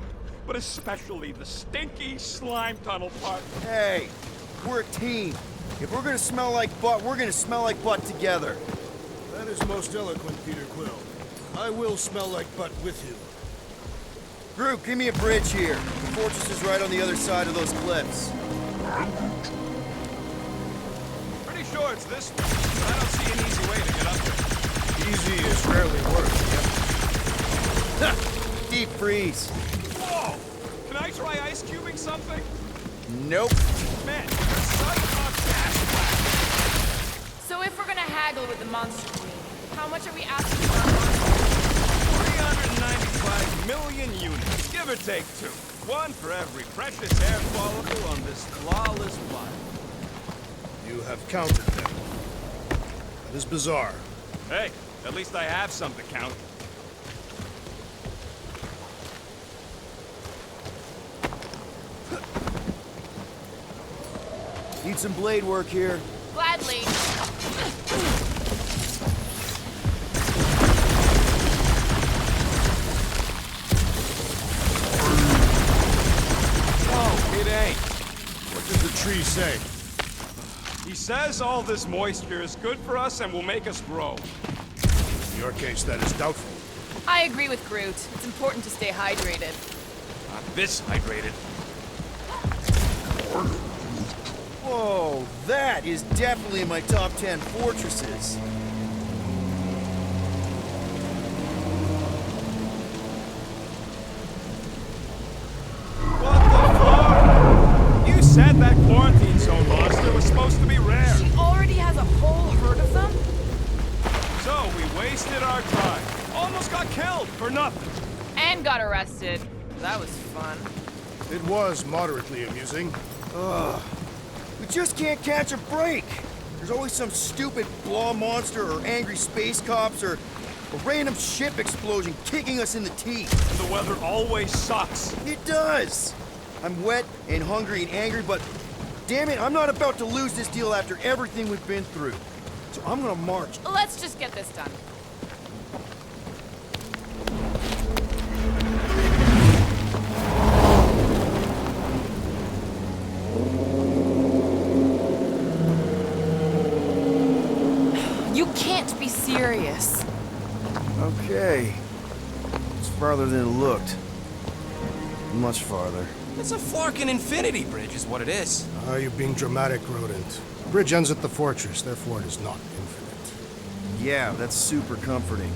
but especially the stinky slime tunnel part.
Hey, we're a team. If we're gonna smell like butt, we're gonna smell like butt together.
That is most eloquent, Peter Quill. I will smell like butt with you.
Groot, give me a bridge here. The fortress is right on the other side of those cliffs.
Pretty sure it's this way. I don't see an easy way to get up there.
Easy is rarely worth
it. Deep freeze.
Whoa! Can I try ice cubing something?
Nope.
Man, you're such a gas.
So if we're gonna haggle with the monster queen, how much are we asking for?
395 million units, give or take 2. One for every precious air follicle on this flawless planet.
You have counted them. That is bizarre.
Hey, at least I have some to count.
Need some blade work here.
Gladly.
Oh, it ain't.
What does the tree say?
He says all this moisture is good for us and will make us grow.
In your case, that is doubtful.
I agree with Groot. It's important to stay hydrated.
Not this hydrated.
Whoa, that is definitely in my top 10 fortresses.
What the fuck? You said that quarantine zone monster was supposed to be rare.
She already has a whole herd of them?
So we wasted our time. Almost got killed for nothing.
And got arrested. That was fun.
It was moderately amusing.
Ugh. We just can't catch a break. There's always some stupid blah monster or angry space cops or a random ship explosion kicking us in the teeth.
And the weather always sucks.
It does. I'm wet and hungry and angry, but damn it, I'm not about to lose this deal after everything we've been through. So I'm gonna march.
Let's just get this done.
Okay. It's farther than it looked. Much farther.
It's a Flarkin infinity bridge is what it is.
You're being dramatic, Rodent. The bridge ends at the fortress, therefore it is not infinite.
Yeah, that's super comforting.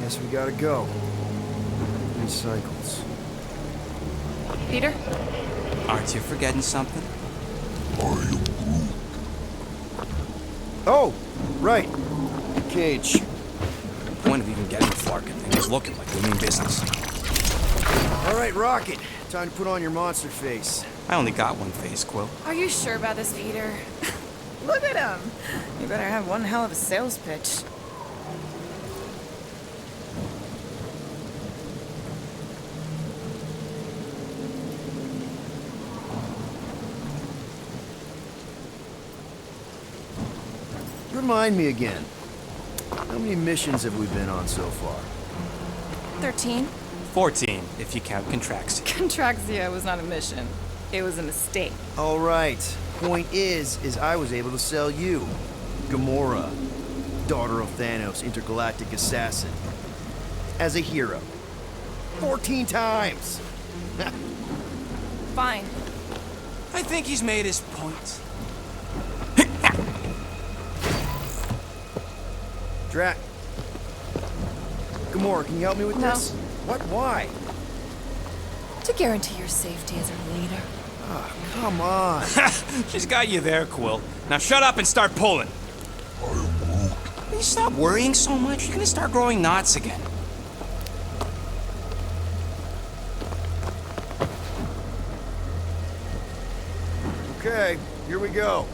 Guess we gotta go. 3 cycles.
Peter?
Aren't you forgetting something?
Oh, right. Cage.
The point of even getting the Flarkin thing is looking like we mean business.
All right, Rocket. Time to put on your monster face.
I only got one face, Quill.
Are you sure about this, Peter? Look at him. You better have one hell of a sales pitch.
Remind me again. How many missions have we been on so far?
13?
14, if you count Contraxia.
Contraxia was not a mission. It was a mistake.
All right. Point is I was able to sell you. Gamora, daughter of Thanos, intergalactic assassin. As a hero. 14 times!
Fine.
I think he's made his point.
Drac. Gamora, can you help me with this? What? Why?
To guarantee your safety as a leader.
Ah, come on.
She's got you there, Quill. Now shut up and start pulling. Will you stop worrying so much? You're gonna start growing knots again.
Okay, here we go.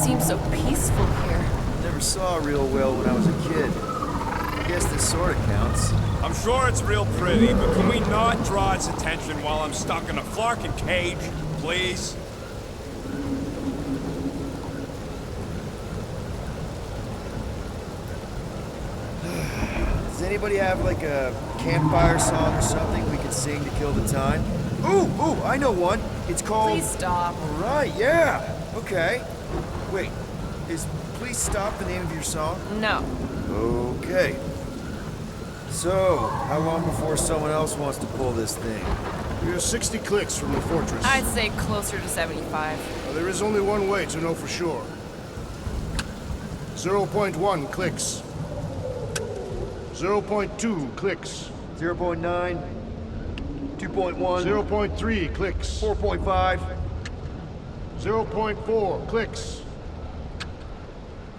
Seems so peaceful here.
Never saw real well when I was a kid. I guess this sort of counts.
I'm sure it's real pretty, but can we not draw its attention while I'm stuck in a Flarkin cage, please?
Does anybody have like a campfire song or something we could sing to kill the time? Ooh, I know one. It's called...
Please stop.
All right, yeah. Okay. Wait, is Please Stop the name of your song?
No.
Okay. So, how long before someone else wants to pull this thing?
We are 60 clicks from the fortress.
I'd say closer to 75.
Well, there is only one way to know for sure. 0.1 clicks. 0.2 clicks.
0.9. 2.1.
0.3 clicks.
4.5.
0.4 clicks.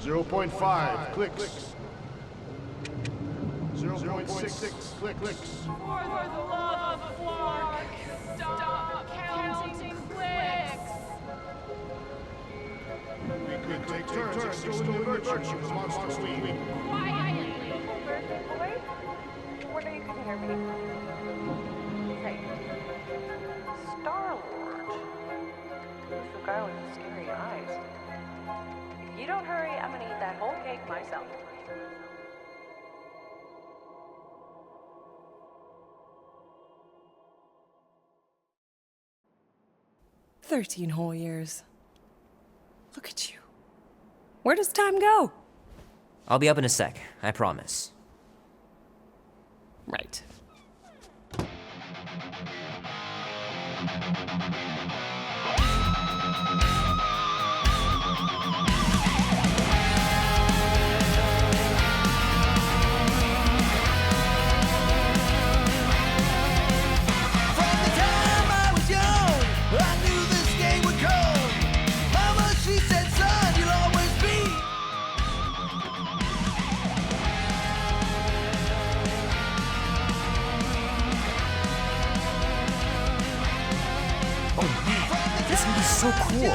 0.5 clicks. 0.6 clicks.
For the love of Flark, stop counting clicks.
We could take turns extolling the virtue of monster weed.
Quietly. Whether you can hear me. Hey, Star-Lord. Who's the guy with the scary eyes? If you don't hurry, I'm gonna eat that whole cake myself.
"13 whole years. Look at you. Where does time go?"
I'll be up in a sec, I promise.
Right.
This would be so cool.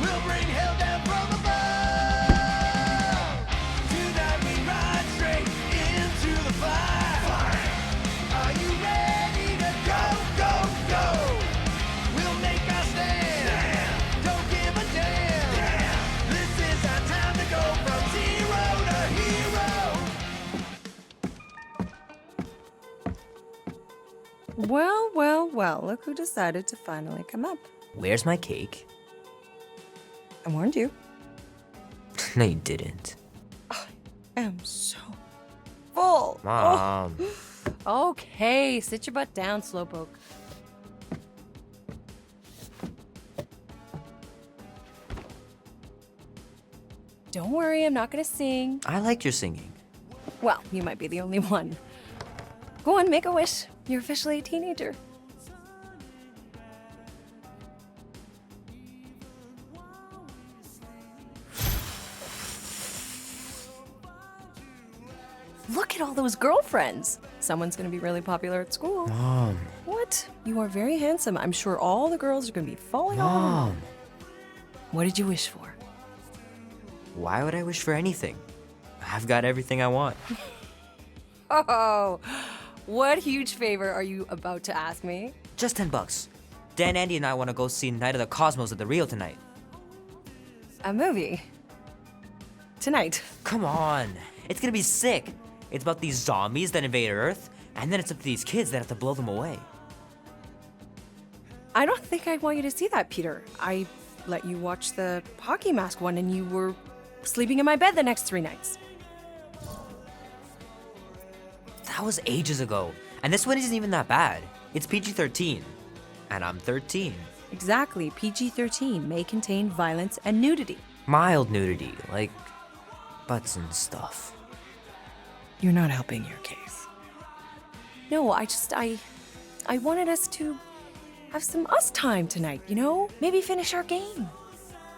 We'll bring hell down from above.
Well, well, well, look who decided to finally come up.
Where's my cake?
I warned you.
No, you didn't.
I am so full.
Mom.
Oh. Okay, sit your butt down, Slowpoke. Don't worry, I'm not gonna sing.
I like your singing.
Well, you might be the only one. Go on, make a wish. You're officially a teenager. Look at all those girlfriends. Someone's gonna be really popular at school.
Mom.
What? You are very handsome. I'm sure all the girls are gonna be falling on
Mom.
you. What did you wish for?
Why would I wish for anything? I've got everything I want.
Oh, what huge favor are you about to ask me?
Just $10. Dan, Andy, and I want to go see Night of the Cosmos at the Rio tonight.
A movie? Tonight?
Come on. It's gonna be sick. It's about these zombies that invade Earth, and then it's up to these kids that have to blow them away.
I don't think I want you to see that, Peter. I let you watch the hockey mask one and you were sleeping in my bed the next 3 nights.
That was ages ago. And this one isn't even that bad. It's PG-13. And I'm 13.
Exactly. PG-13 may contain violence and nudity.
Mild nudity, like butts and stuff.
You're not helping your case. No, I wanted us to have some us time tonight, you know? Maybe finish our game.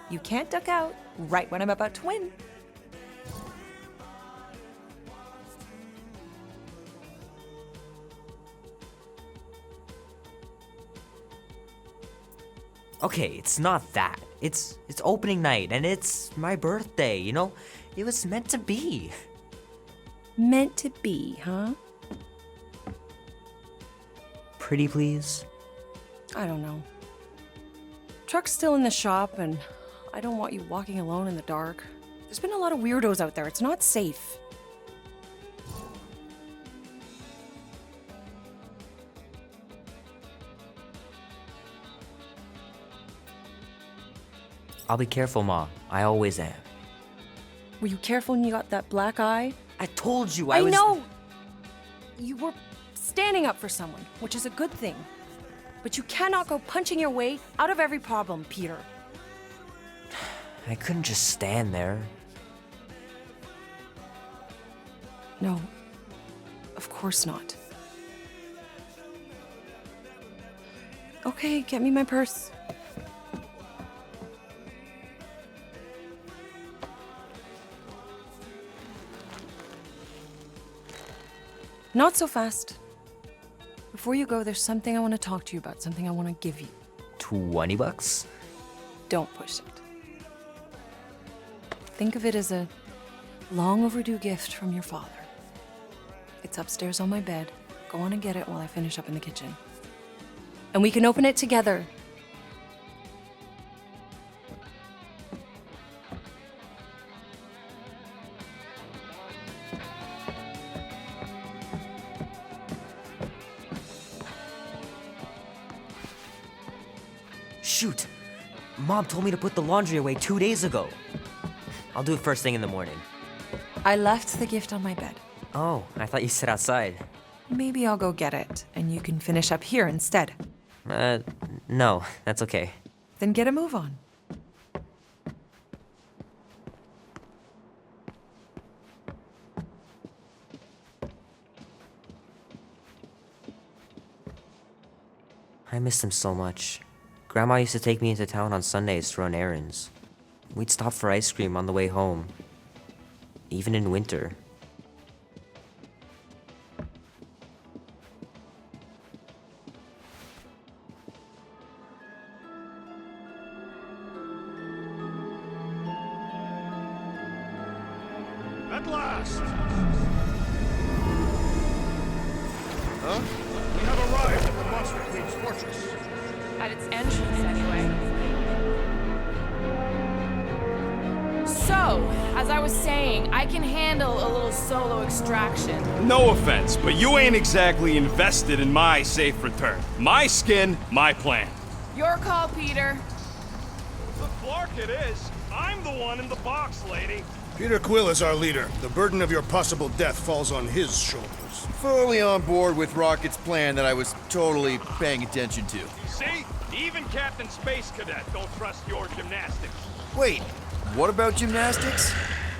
You can't duck out right when I'm about to win.
Okay, it's not that. It's opening night, and it's my birthday, you know? It was meant to be.
Meant to be, huh?
Pretty please?
I don't know. Truck's still in the shop, and I don't want you walking alone in the dark. There's been a lot of weirdos out there. It's not safe.
I'll be careful, Ma. I always am.
Were you careful when you got that black eye?
I told you
I
was-
know! You were standing up for someone, which is a good thing. But you cannot go punching your way out of every problem, Peter.
I couldn't just stand there.
No, of course not. Okay, get me my purse. Not so fast. Before you go, there's something I want to talk to you about, something I want to give you.
$20?
Don't push it. Think of it as a long overdue gift from your father. It's upstairs on my bed. Go on and get it while I finish up in the kitchen. And we can open it together.
Shoot! Mom told me to put the laundry away 2 days ago. I'll do it first thing in the morning.
I left the gift on my bed.
Oh, I thought you said outside.
Maybe I'll go get it, and you can finish up here instead.
No, that's okay.
Then get a move on.
I miss him so much. Grandma used to take me into town on Sundays to run errands. We'd stop for ice cream on the way home. Even in winter.
At last! Huh? We have arrived at the Monster Queen's fortress.
At its entrance, anyway. So, As I was saying, I can handle a little solo extraction.
No offense, but you ain't exactly invested in my safe return. My skin, my plan.
Your call, Peter.
The Clark it is. I'm the one in the box, lady.
Peter Quill is our leader. The burden of your possible death falls on his shoulders.
Fully on board with Rocket's plan that I was totally paying attention to.
See? Even Captain Space Cadet don't trust your gymnastics.
Wait, what about gymnastics?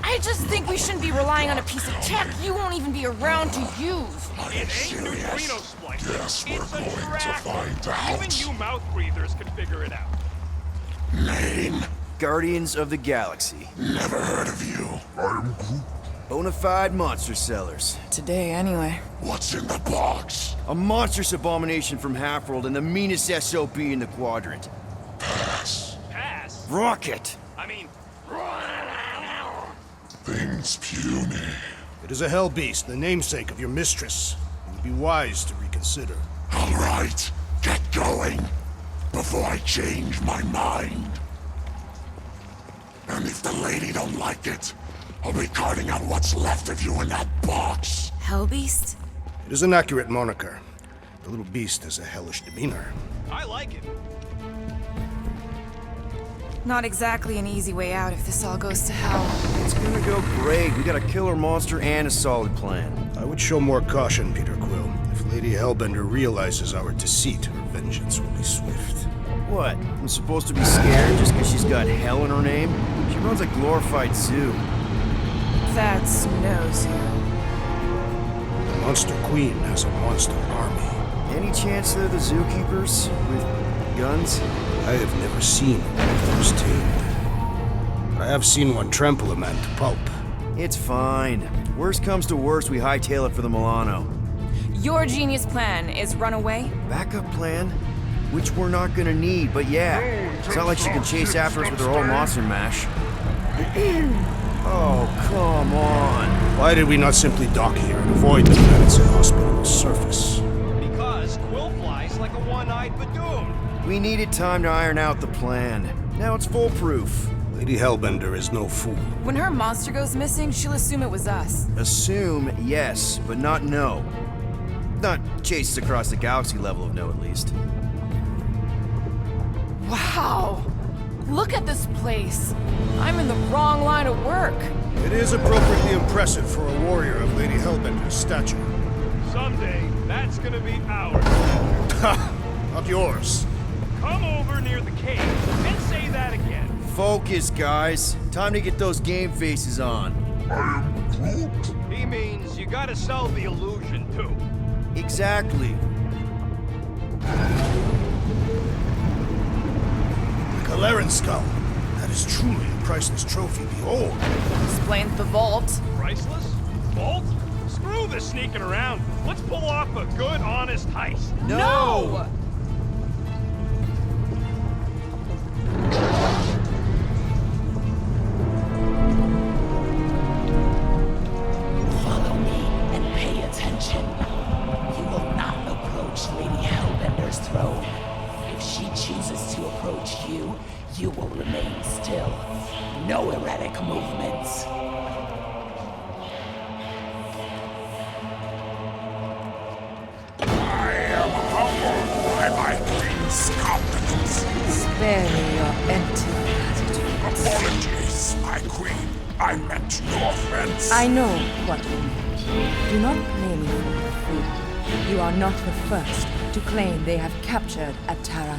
I just think we shouldn't be relying on a piece of tech you won't even be around to use.
It ain't neutrino splicing. It's a tracker. Even you mouth breathers can figure it out.
Name? Guardians of the Galaxy.
Never heard of you. I'm Groot.
Bonafide monster sellers.
Today, anyway.
What's in the box?
A monstrous abomination from Half-World and the meanest SOB in the quadrant.
Pass.
Pass?
Rocket!
I mean...
Things puny.
It is a hell beast, the namesake of your mistress. It would be wise to reconsider.
All right, get going before I change my mind. And if the lady don't like it, I'll be carting out what's left of you in that box.
Hellbeast?
It is an accurate moniker. The little beast has a hellish demeanor.
I like it.
Not exactly an easy way out if this all goes to hell.
It's gonna go great. We got a killer monster and a solid plan.
I would show more caution, Peter Quill. If Lady Hellbender realizes our deceit, her vengeance will be swift.
What? I'm supposed to be scared just because she's got hell in her name? She runs a glorified zoo.
That's no zoo.
The Monster Queen has a monster army.
Any chance they're the zookeepers? With guns?
I have never seen one firsthand. I have seen one trample a man to pulp.
It's fine. Worst comes to worst, we hightail it for the Milano.
Your genius plan is run away?
Backup plan? Which we're not gonna need, but yeah. It's not like she can chase after us with her whole monster mash. Oh, come on.
Why did we not simply dock here and avoid the planet's inhospitable surface?
Because Quill flies like a one-eyed Badoon.
We needed time to iron out the plan. Now it's foolproof.
Lady Hellbender is no fool.
When her monster goes missing, she'll assume it was us.
Assume, yes, but not know. Not chase us across the galaxy level of no, at least.
Wow! Look at this place. I'm in the wrong line of work.
It is appropriately impressive for a warrior of Lady Hellbender's stature.
Someday, that's gonna be ours.
Ha! Not yours.
Come over near the cave and say that again.
Focus, guys. Time to get those game faces on.
I am Groot.
He means you gotta sell the illusion, too.
Exactly.
The Galarian skull. That is truly a priceless trophy. Behold.
Explains the vault.
Priceless? Vault? Screw this sneaking around. Let's pull off a good, honest heist.
No!
Follow me and pay attention. You will not approach Lady Hellbender's throne. If she chooses to approach you, you will remain still. No erratic movements.
I am humbled by my queen's competence.
Spare me your empty attitude.
Apologies, my queen. I meant no offense.
I know what you meant. Do not blame me for your freedom. You are not the first to claim they have captured a Tara.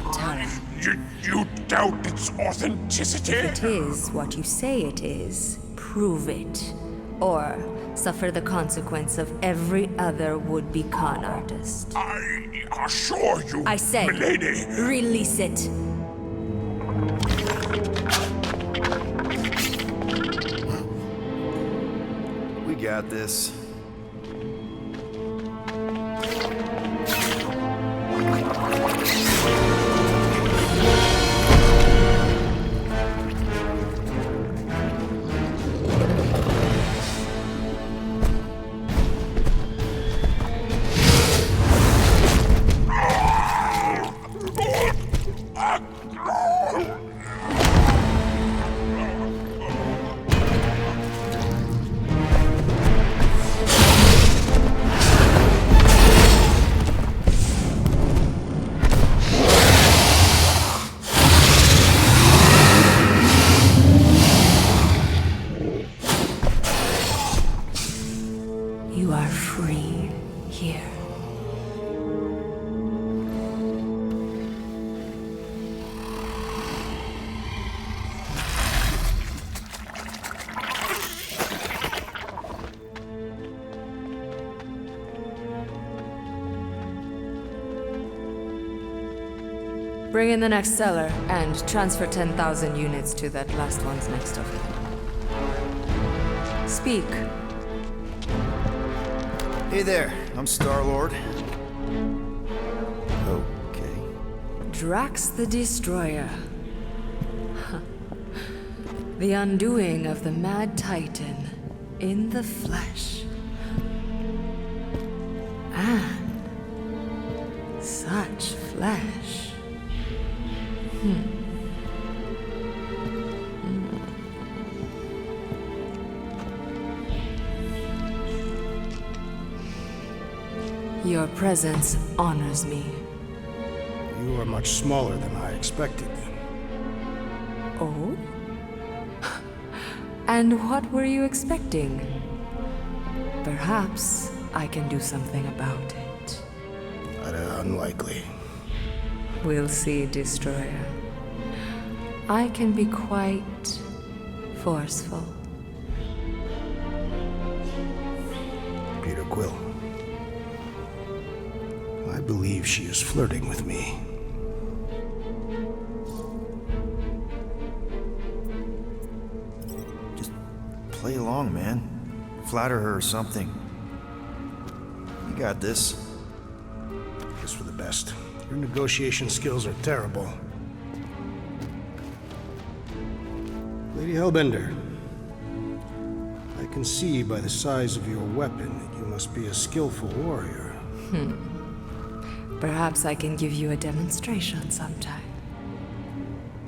You doubt its authenticity?
If it is what you say it is, prove it. Or suffer the consequence of every other would-be con artist.
I assure you,
I said,
milady.
Release it.
We got this.
Bring in the next seller and transfer 10,000 units to that last one's next of it. Speak.
Hey there, I'm Star-Lord. Okay.
Drax the Destroyer. The undoing of the Mad Titan in the flesh. And such flesh. Your presence honors me.
You are much smaller than I expected.
Oh? And what were you expecting? Perhaps I can do something about it.
Unlikely.
We'll see, Destroyer. I can be quite forceful.
Peter Quill. I believe she is flirting with me.
Just play along, man. Flatter her or something. You got this.
Just for the best. Your negotiation skills are terrible. Lady Hellbender, I can see by the size of your weapon that you must be a skillful warrior.
Perhaps I can give you a demonstration sometime.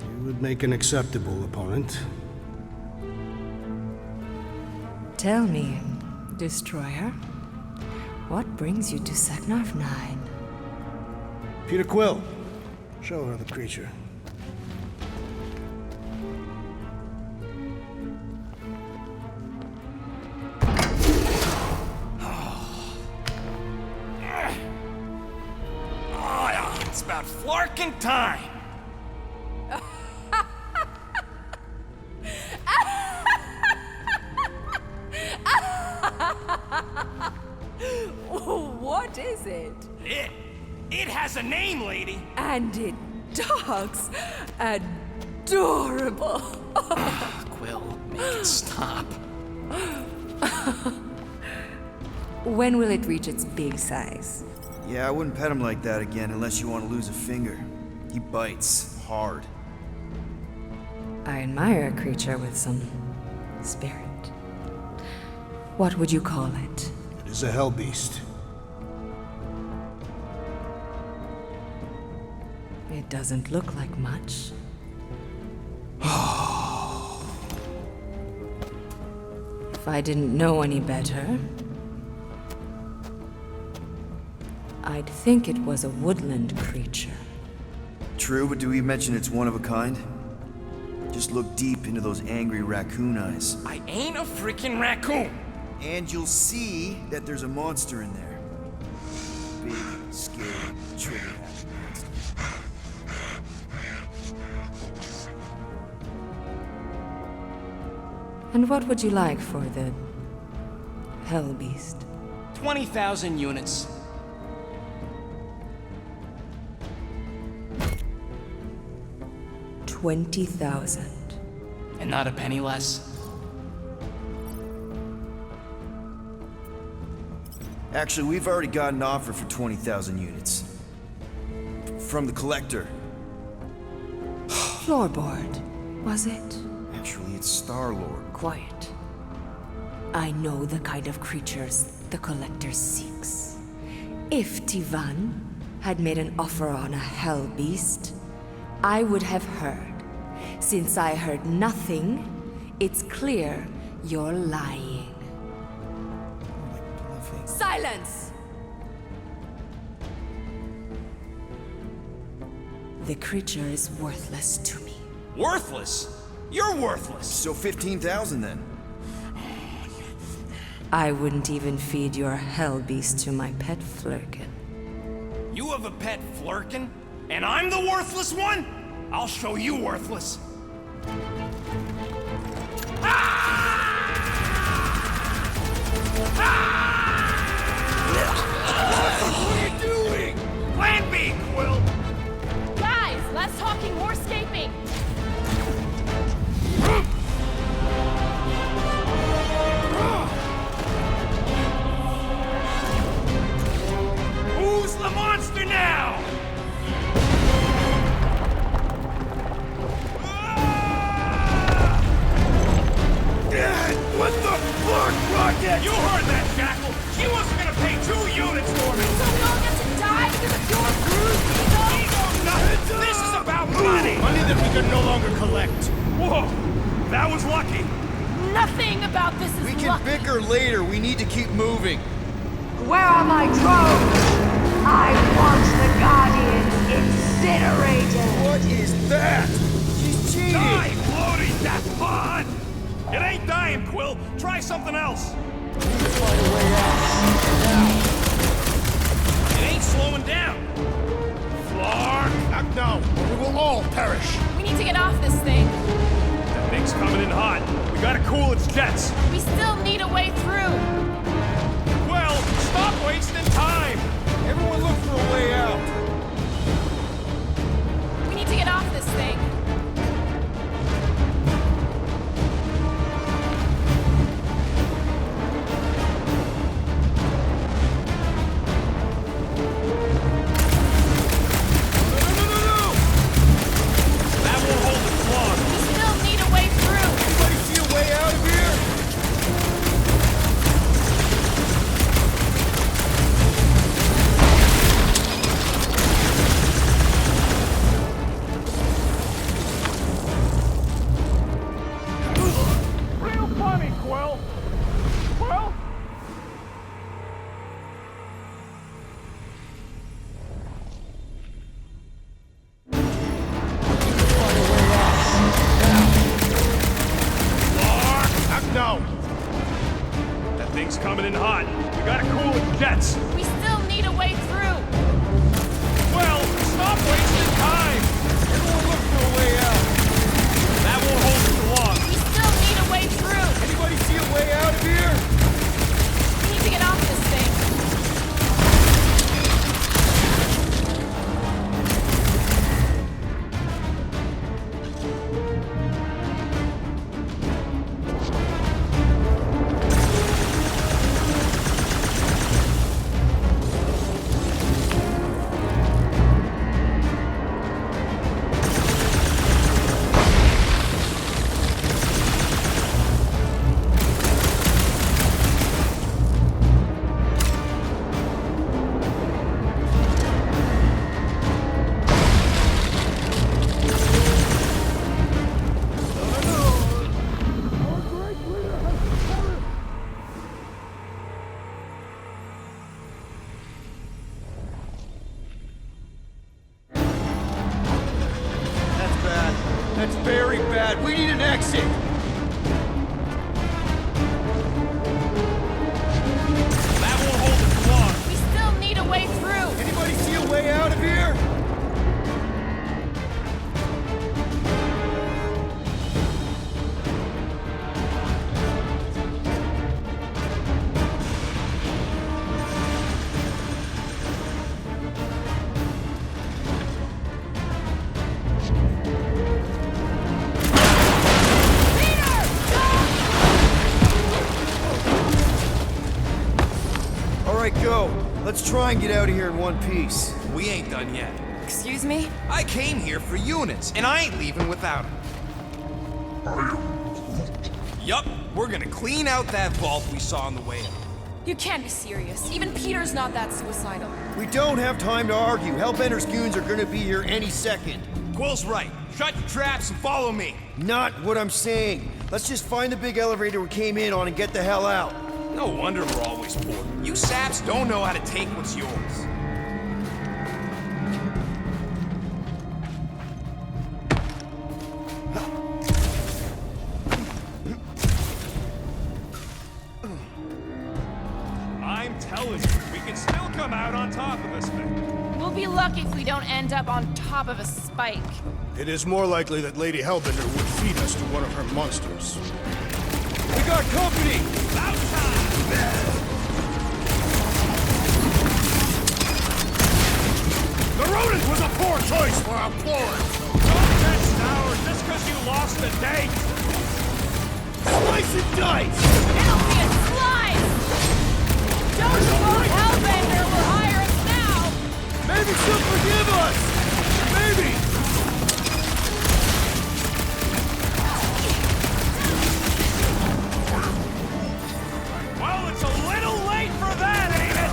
You would make an acceptable opponent.
Tell me, Destroyer, what brings you to Seknarf 9?
Peter Quill, show her the creature.
It's about flarkin' time!
What is it?
It has a name, lady!
And it talks adorable.
Quill, make it stop.
When will it reach its big size?
Yeah, I wouldn't pet him like that again unless you want to lose a finger. He bites hard.
I admire a creature with some spirit. What would you call it?
It is a hell beast.
It doesn't look like much. If I didn't know any better, I'd think it was a woodland creature.
True, but do we mention it's one of a kind? Just look deep into those angry raccoon eyes.
I ain't a freaking raccoon!
And you'll see that there's a monster in there. Big, scary, trigger-happy monster.
And what would you like for the hell beast?
20,000 units.
$20,000.
And not a penny less.
Actually, we've already got an offer for 20,000 units. From the collector.
Floorboard, was it?
Actually, it's Star-Lord.
Quiet. I know the kind of creatures the Collector seeks. If Tivan had made an offer on a hell beast, I would have heard. Since I heard nothing, it's clear you're lying. Silence! The creature is worthless to me.
Worthless? You're worthless!
So 15,000 then?
I wouldn't even feed your hell beast to my pet Flurkin.
You have a pet Flurkin? And I'm the worthless one? I'll show you worthless.
What are you doing?
Plan B, Quill!
Guys, let's about this is
We can
lucky.
bicker later. We need to keep moving.
Where are my drones? I want the Guardian incinerated.
What is that? She's cheating.
Die, bloody death pod! It ain't dying, Quill. Try something else.
Find a way out.
It ain't slowing down. Flark!
Act now, or we will all perish.
We need to get off this thing.
That thing's coming in hot. We gotta cool its jets.
We still need a way through.
Well, stop wasting time.
Everyone look for a way out.
We need to get off this thing.
That won't hold us long.
We still need a way through.
Anybody see a way out of here?
Real funny, Quill. Quill?
Act now.
That thing's coming in hot. We gotta cool its jets.
We still need a way through.
Well, stop wasting time.
Everyone look for a way out.
That won't hold us long.
We still need a way through.
Anybody see a way out of here?
We need to get off this thing.
That's bad. That's very bad. We need an exit.
That won't hold us long.
We still need a way through.
Anybody see a way out of here? All right, go. Let's try and get out of here in one piece.
We ain't done yet.
Excuse me?
I came here for units, and I ain't leaving without them. Yup, we're gonna clean out that vault we saw on the way out.
You can't be serious. Even Peter's not that suicidal.
We don't have time to argue. Hellbender's goons are gonna be here any second.
Quill's right. Shut your traps and follow me.
Not what I'm saying. Let's just find the big elevator we came in on and get the hell out.
No wonder we're always poor. You saps don't know how to take what's yours.
I'm telling you, we can still come out on top of this thing.
We'll be lucky if we don't end up on top of a spike.
It is more likely that Lady Hellbender would feed us to one of her monsters.
We got company!
The rodent was a poor choice for our ploy.
Don't get sour just because you lost a date.
Slice and dice!
It'll be a slice! Don't support Hellbender will hire us now!
Maybe she'll forgive us! Maybe!
Well, it's a little late for that, ain't it?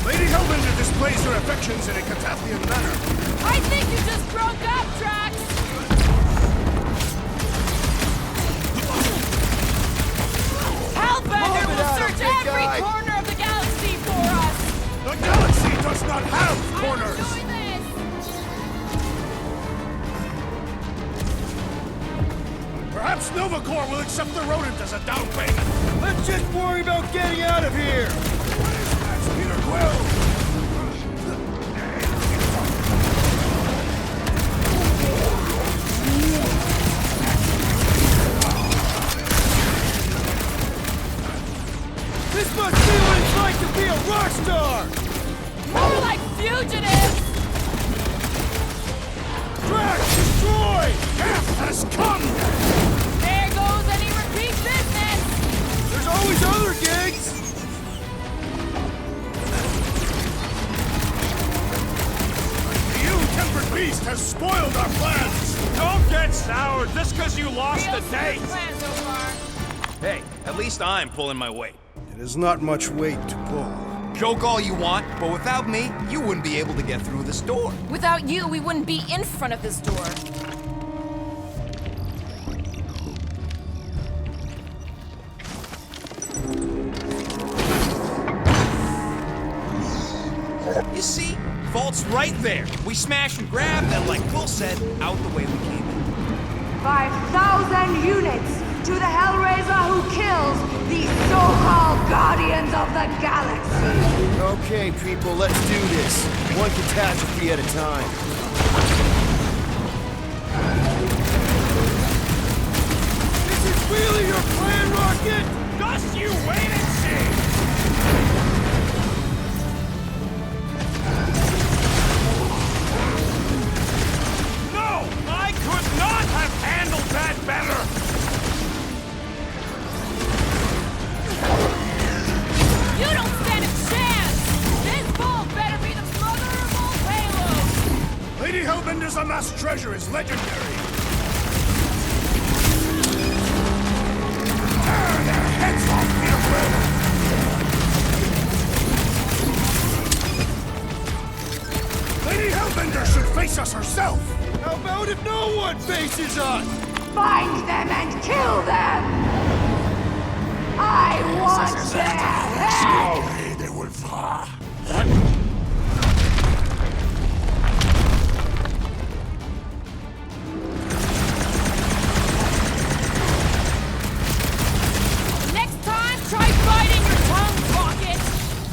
Lady Hellbender displays raise your affections in a Catathian manner.
I think you just broke up, Drax! Hellbender will search every corner of the galaxy for us!
The galaxy does not have corners! Perhaps Nova Corps will accept the rodent as a down payment.
Let's just worry about getting out of here!
That's Peter Quill!
This must be what it's like to be a rock star!
More like fugitives!
Drax, destroy!
Death has come!
There goes any repeat business!
There's always other gigs!
The ill-tempered beast has spoiled our plans!
Don't get sour just because you lost a date!
Hey, at least I'm pulling my weight.
It is not much weight to pull.
Joke all you want, but without me, you wouldn't be able to get through this door.
Without you, we wouldn't be in front of this door.
You see? Vault's right there. We smash and grab, and like Quill said, out the way we came in.
5,000 units to the Hellraiser who kills these so-called Guardians of the Galaxy.
Okay, people, let's do this. One catastrophe at a time. This is really your plan, Rocket?
Just you wait and see! No! I could not have handled that better!
You don't stand a chance! This bull better be the mother of all payloads!
Lady Hellbender's amassed treasure is legendary! Tear their heads off, Peter Quill! Lady Hellbender should face us herself!
How about if no one faces us?
Find them and kill them! I want their head!
They will fly.
Next time, try biting your tongue, Rocket!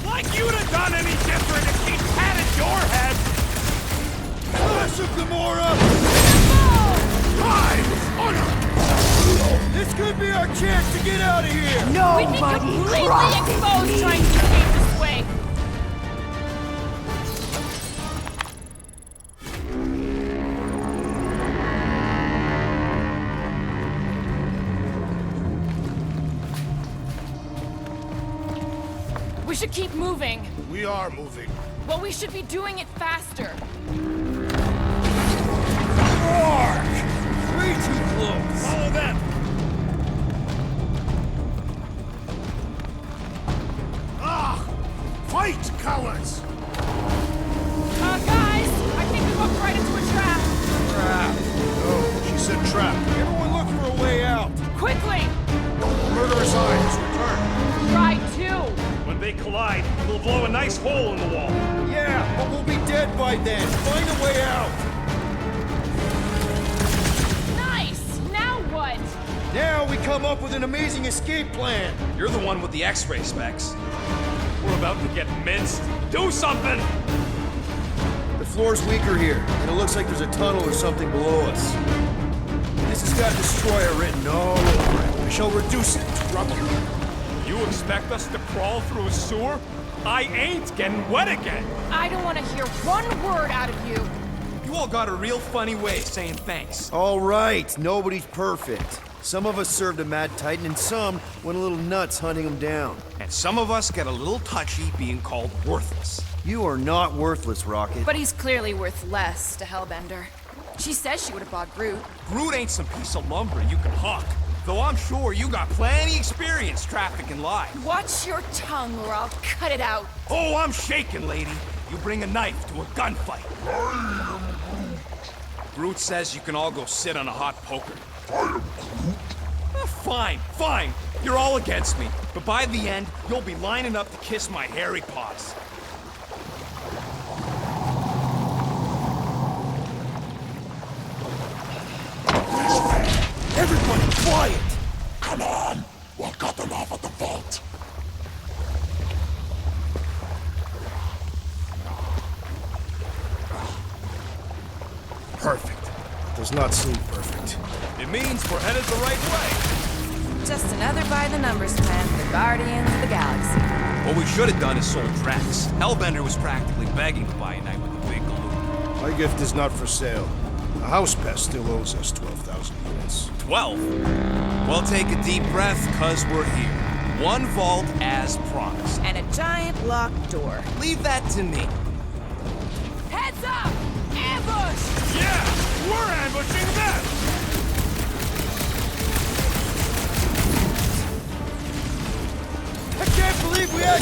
Like you'd have done any different if she'd patted your head!
Flash of Gamora!
Pride! Honor!
This could be our chance to get out of here!
We'd be completely exposed trying to escape this way! We should keep moving.
We are moving.
Well, we should be doing it faster.
Mark! Way too close!
Follow them! Ah! Fight, cowards!
Guys, I think we walked right into a trap.
Trap.
Oh, she said trap.
Everyone look for a way out.
Quickly!
Murderous eye has returned.
Try two.
When they collide, it'll blow a nice hole in the wall.
Yeah, but we'll be dead by then. Find a way out.
Nice! Now what?
Now we come up with an amazing escape plan.
You're the one with the X-ray specs.
We're about to get minced. Do something!
The floor's weaker here, and it looks like there's a tunnel or something below us. This has got Destroyer written all over it. I shall reduce it to rubble.
You expect us to crawl through a sewer? I ain't getting wet again!
I don't want to hear one word out of you.
You all got a real funny way of saying thanks.
All right, nobody's perfect. Some of us served a Mad Titan, and some went a little nuts hunting him down.
And some of us get a little touchy being called worthless.
You are not worthless, Rocket.
But he's clearly worth less to Hellbender. She says she would have bought Groot.
Groot ain't some piece of lumber you can hawk. Though I'm sure you got plenty experience trafficking lives.
Watch your tongue or I'll cut it out.
Oh, I'm shaking, lady.
you bring a knife to a gunfight.
Groot says you can all go sit on a hot poker.
Fine, fine. You're all against me. But by the end, you'll be lining up to kiss my hairy paws.
Everybody quiet! Come on! We'll cut them off at the vault.
Perfect. Does not seem perfect.
It means we're headed the right way.
Just another by-the-numbers plan for the Guardians of the Galaxy.
What we should have done is sold Drax. Hellbender was practically begging to buy a night with the big galoot.
My gift is not for sale. The house pest still owes us 12,000 units.
12? Well, take a deep breath, cause we're here. One vault as promised.
And a giant locked door.
Leave that to me.
Heads up! Ambush!
Yeah! We're ambushing them!
I can't believe we had...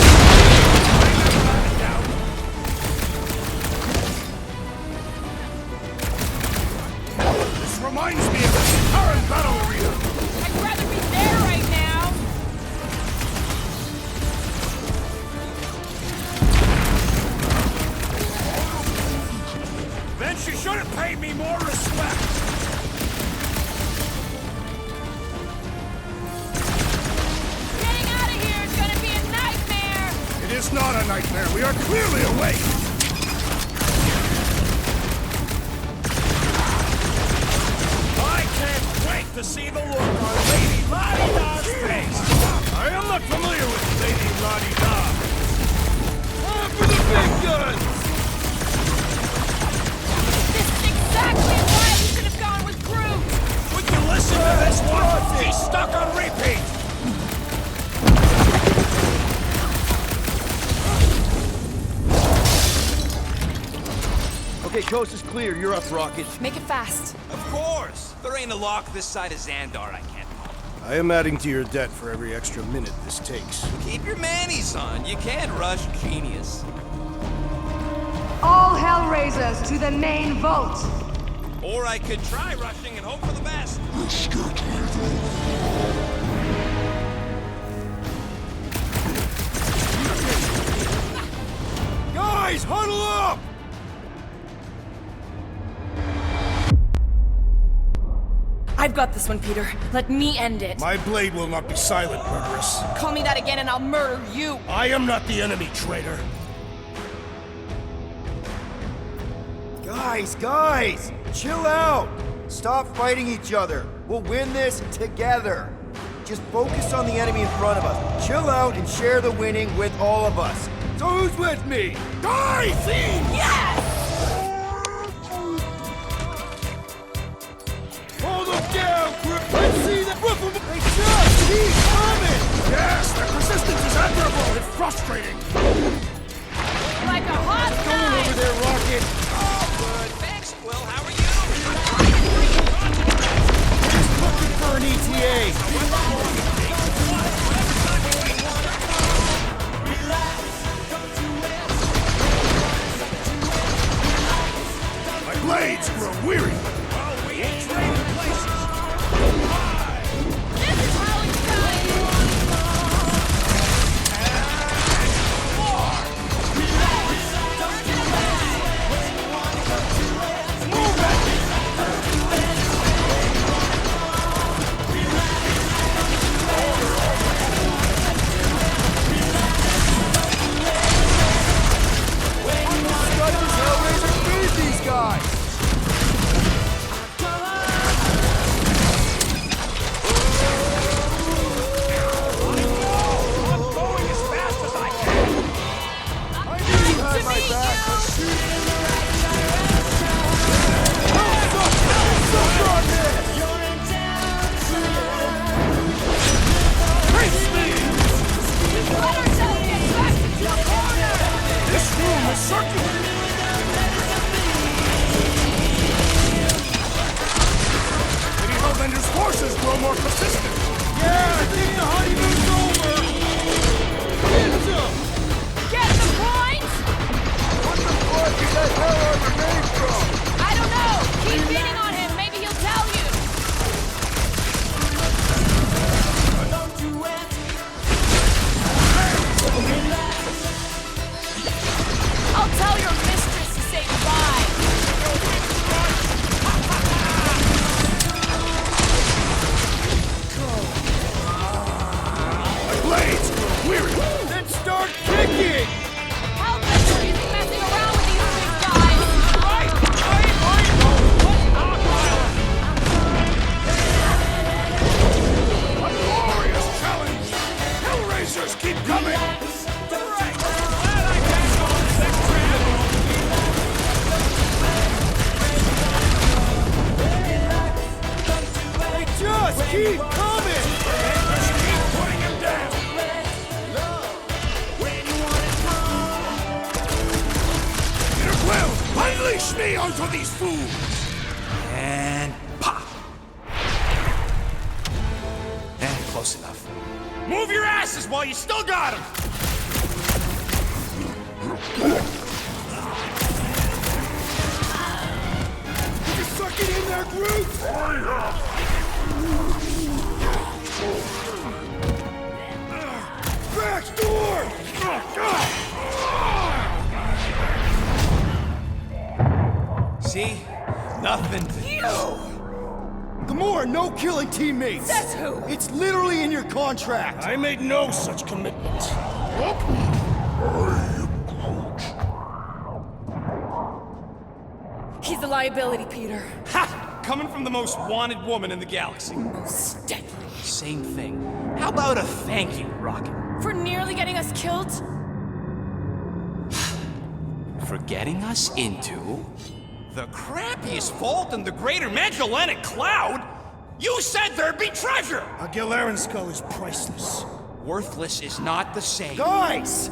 This reminds me of the current battle arena!
I'd rather be there right now!
Then she should have paid me more respect!
Getting out of here is gonna be a nightmare!
It is not a nightmare. We are clearly awake.
I can't wait to see the look on Lady La-di-Da's face! I am not familiar with Lady La-di-Da.
For the big guns!
This is exactly why we should have gone with Groot!
Would you listen to this one? She's stuck on repeat!
Okay, coast is clear. You're up, Rocket.
Make it fast.
Of course! There ain't a lock this side of Xandar I can't pop.
I am adding to your debt for every extra minute this takes.
Keep your manis on. You can't rush genius.
All Hellraisers to the main vault!
Or I could try rushing and hope for the best.
Guys, huddle up!
I've got this one, Peter. Let me end it.
My blade will not be silent, murderess.
Call me that again and I'll murder you.
I am not the enemy, traitor.
Guys, chill out. Stop fighting each other. We'll win this together. Just focus on the enemy in front of us. Chill out and share the winning with all of us. So who's with me?
Die, fiend!
Yes!
Hold them down, Groot. Let's see the roof of Hey, just keep coming!
Yes, the resistance is admirable and frustrating.
Like a hot
Going
knife!
over there, Rocket.
Oh, good. Thanks, Quill. How are you?
Just looking for an ETA.
My blades grow weary.
Well, we ain't trading places.
This is how it's done!
it!
Hellbender isn't messing around with these big guys!
A glorious challenge! Hellraisers, keep coming!
Just keep coming!
Just keep putting him down! Peter Quill, unleash me onto these fools!
And pop. Close enough.
Move your asses while you still got him!
You suck it in there, Groot! Back door!
See? Nothing.
Gamora, no killing teammates!
Says who?
It's literally in your contract!
I made no such commitment.
He's a liability, Peter.
Ha! Coming from the most wanted woman in the galaxy.
Most deadly.
Same thing. How about a thank you, Rocket?
For nearly getting us killed?
For getting us into the crappiest vault in the greater Magellanic Cloud? You said there'd be treasure!
A Gilarian skull is priceless.
Worthless is not the same.
Guys!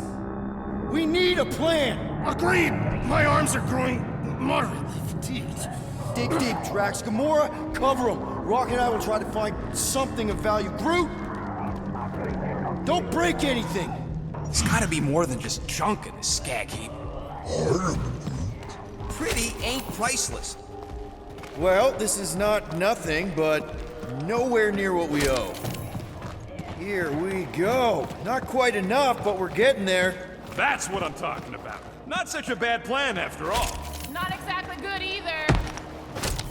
We need a plan!
Agreed! My arms are growing moderately fatigued.
Dig deep, Drax. Gamora, cover him. Rocket and I will try to find something of value. Groot! Don't break anything!
There's gotta be more than just junk in this skag heap. Pretty ain't priceless.
Well, this is not nothing, but nowhere near what we owe. Here we go. Not quite enough, but we're getting there.
That's what I'm talking about. Not such a bad plan after all.
Not exactly good either.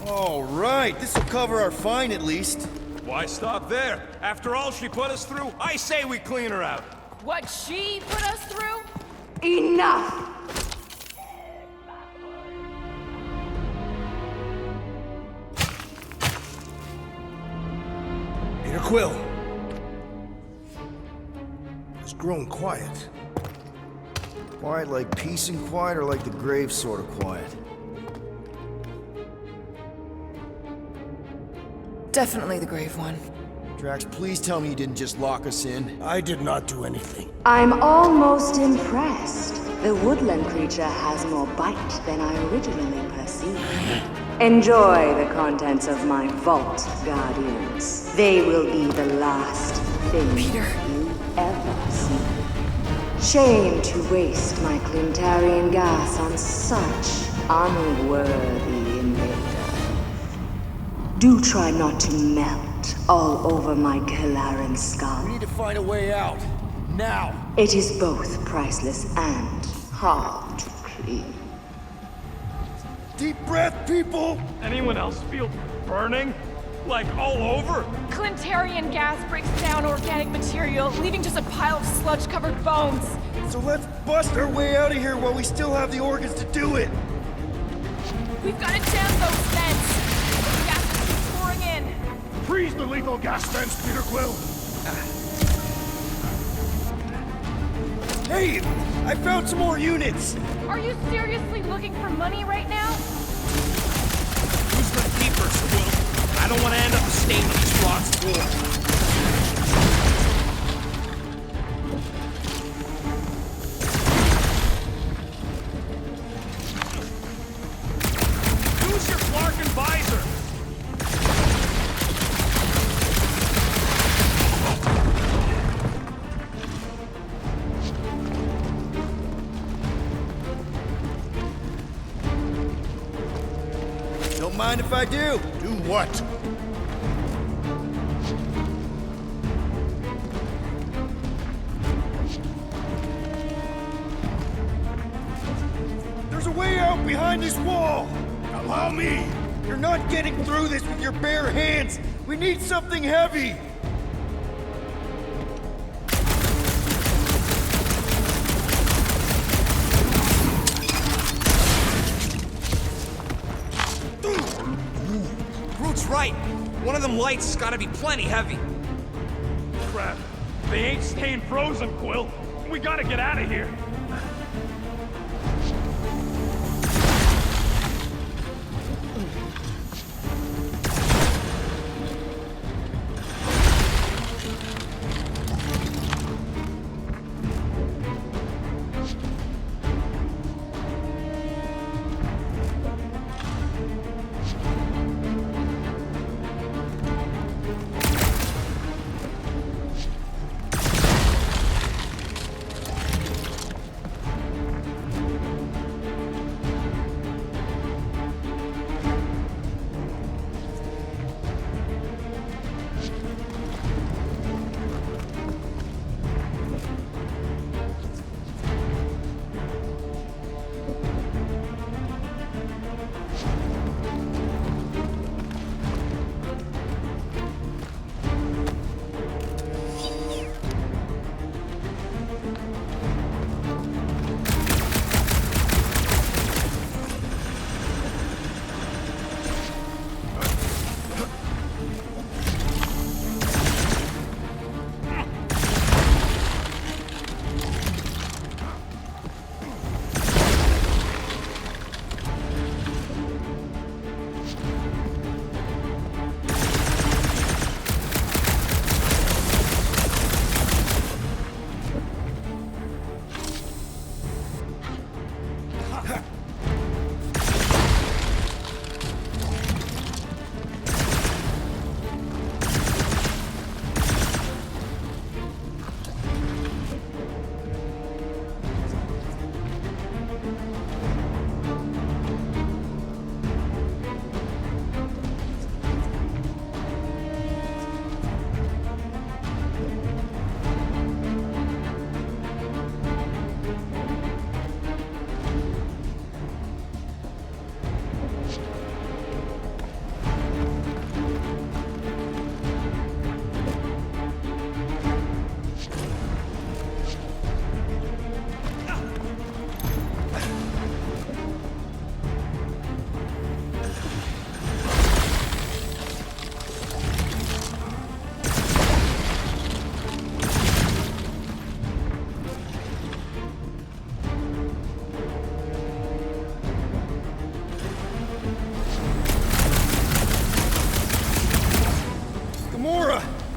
All right, this will cover our fine at least.
Why stop there? After all she put us through, I say we clean her out.
What she put us through?
Enough!
Peter Quill. It's grown quiet.
Quiet like peace and quiet, or like the grave sort of quiet?
Definitely the grave one.
Drax, please tell me you didn't just lock us in.
I did not do anything.
I'm almost impressed. The woodland creature has more bite than I originally perceived. Enjoy the contents of my vault, Guardians. They will be the last thing you ever see. Shame to waste my Clintarian gas on such unworthy invaders. Do try not to melt all over my Galaran skull.
We need to find a way out. Now!
It is both priceless and hard to clean.
Deep breath, people!
Anyone else feel burning? Like all over?
Clintarian gas breaks down organic material, leaving just a pile of sludge-covered bones.
So let's bust our way out of here while we still have the organs to do it!
We've got to jam those vents! The gas keeps pouring in!
Freeze the lethal gas vents, Peter Quill!
Hey! I found some more units!
Are you seriously looking for money right now?
Who's the keepers, Quill? I don't want to end up staining these rocks floor.
Use your Clark and visor!
Don't mind if I do.
Do what?
There's a way out behind this wall!
Allow me!
You're not getting through this with your bare hands! We need something heavy!
them lights has gotta be plenty heavy.
Crap. They ain't staying frozen, Quill. We gotta get out of here.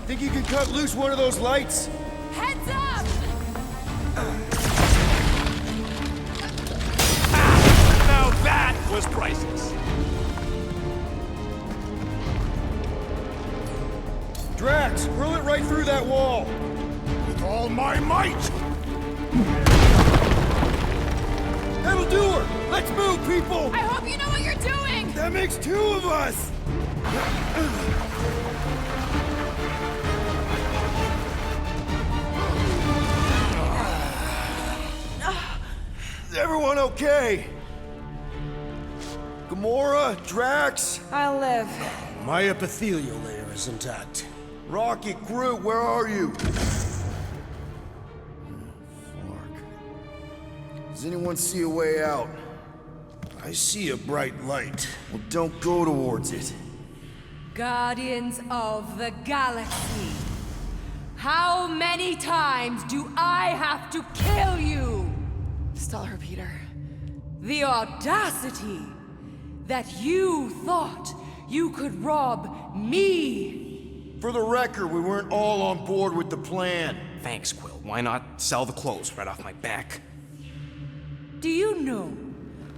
Think you can cut loose one of those lights?
Heads up!
Now that was priceless.
Drax, hurl it right through that wall!
With all my might!
That'll do her! Let's move, people!
I hope you know what you're doing!
That makes two of us! Is everyone okay? Gamora? Drax?
I'll live.
My epithelial layer is intact.
Rocket, Groot, where are you? Does anyone see a way out?
I see a bright light.
Well, don't go towards it.
Guardians of the Galaxy, how many times do I have to kill you?
Stall her, Peter.
The audacity that you thought you could rob me!
For the record, we weren't all on board with the plan.
Thanks, Quill. Why not sell the clothes right off my back?
Do you know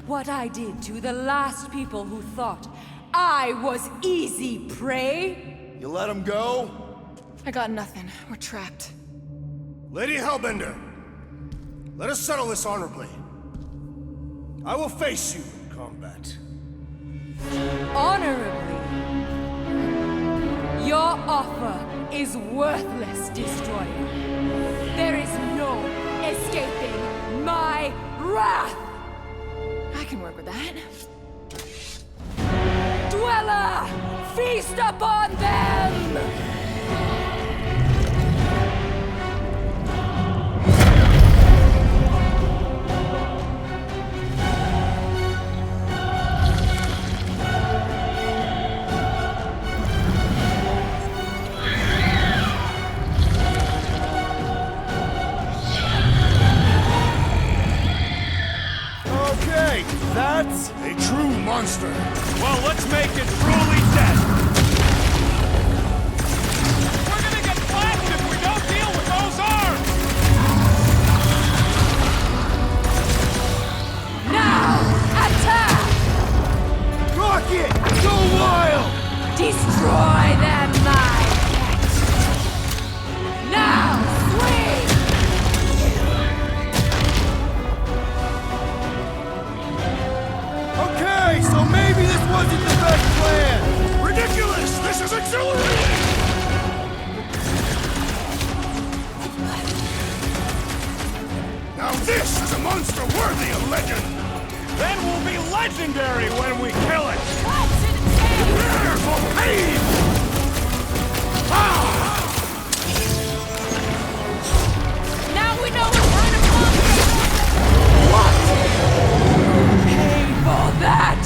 what I did to the last people who thought I was easy prey?
You let him go?
I got nothing. We're trapped.
Lady Hellbender, let us settle this honorably. I will face you in combat.
Honorably? Your offer is worthless, Destroyer. There is no escaping my wrath!
I can work with that.
Dweller! Feast upon them!
monster.
Well, let's make it truly dead. We're gonna get flattened if we don't deal with those arms!
Now, attack!
Rocket! Go wild!
Destroy them, my pet! Now, swing!
Okay, so maybe this wasn't the best plan!
Ridiculous! This is exhilarating! Now this is a monster worthy of legend!
Then we'll be legendary when we kill it!
Prepare for pain! Ah!
Now we know what kind of monster! What? Pay for that!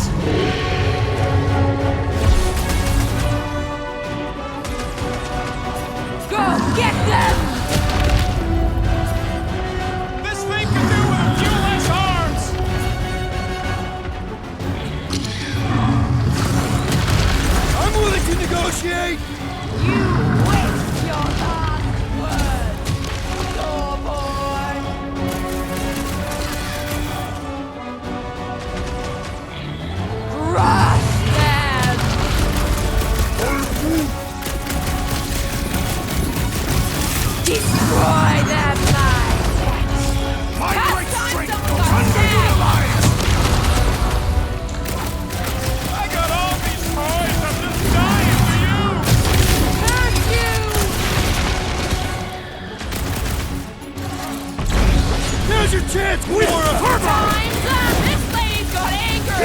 Go get them!
This thing can do with a few less arms!
I'm willing to negotiate!
You waste your last words, door boy! Crush them! Destroy them,
My great strength will thunder you alive!
I got all these toys, I'm just dying for you!
Curse you!
Here's your chance, Nora!
Time's up! This lady's got anger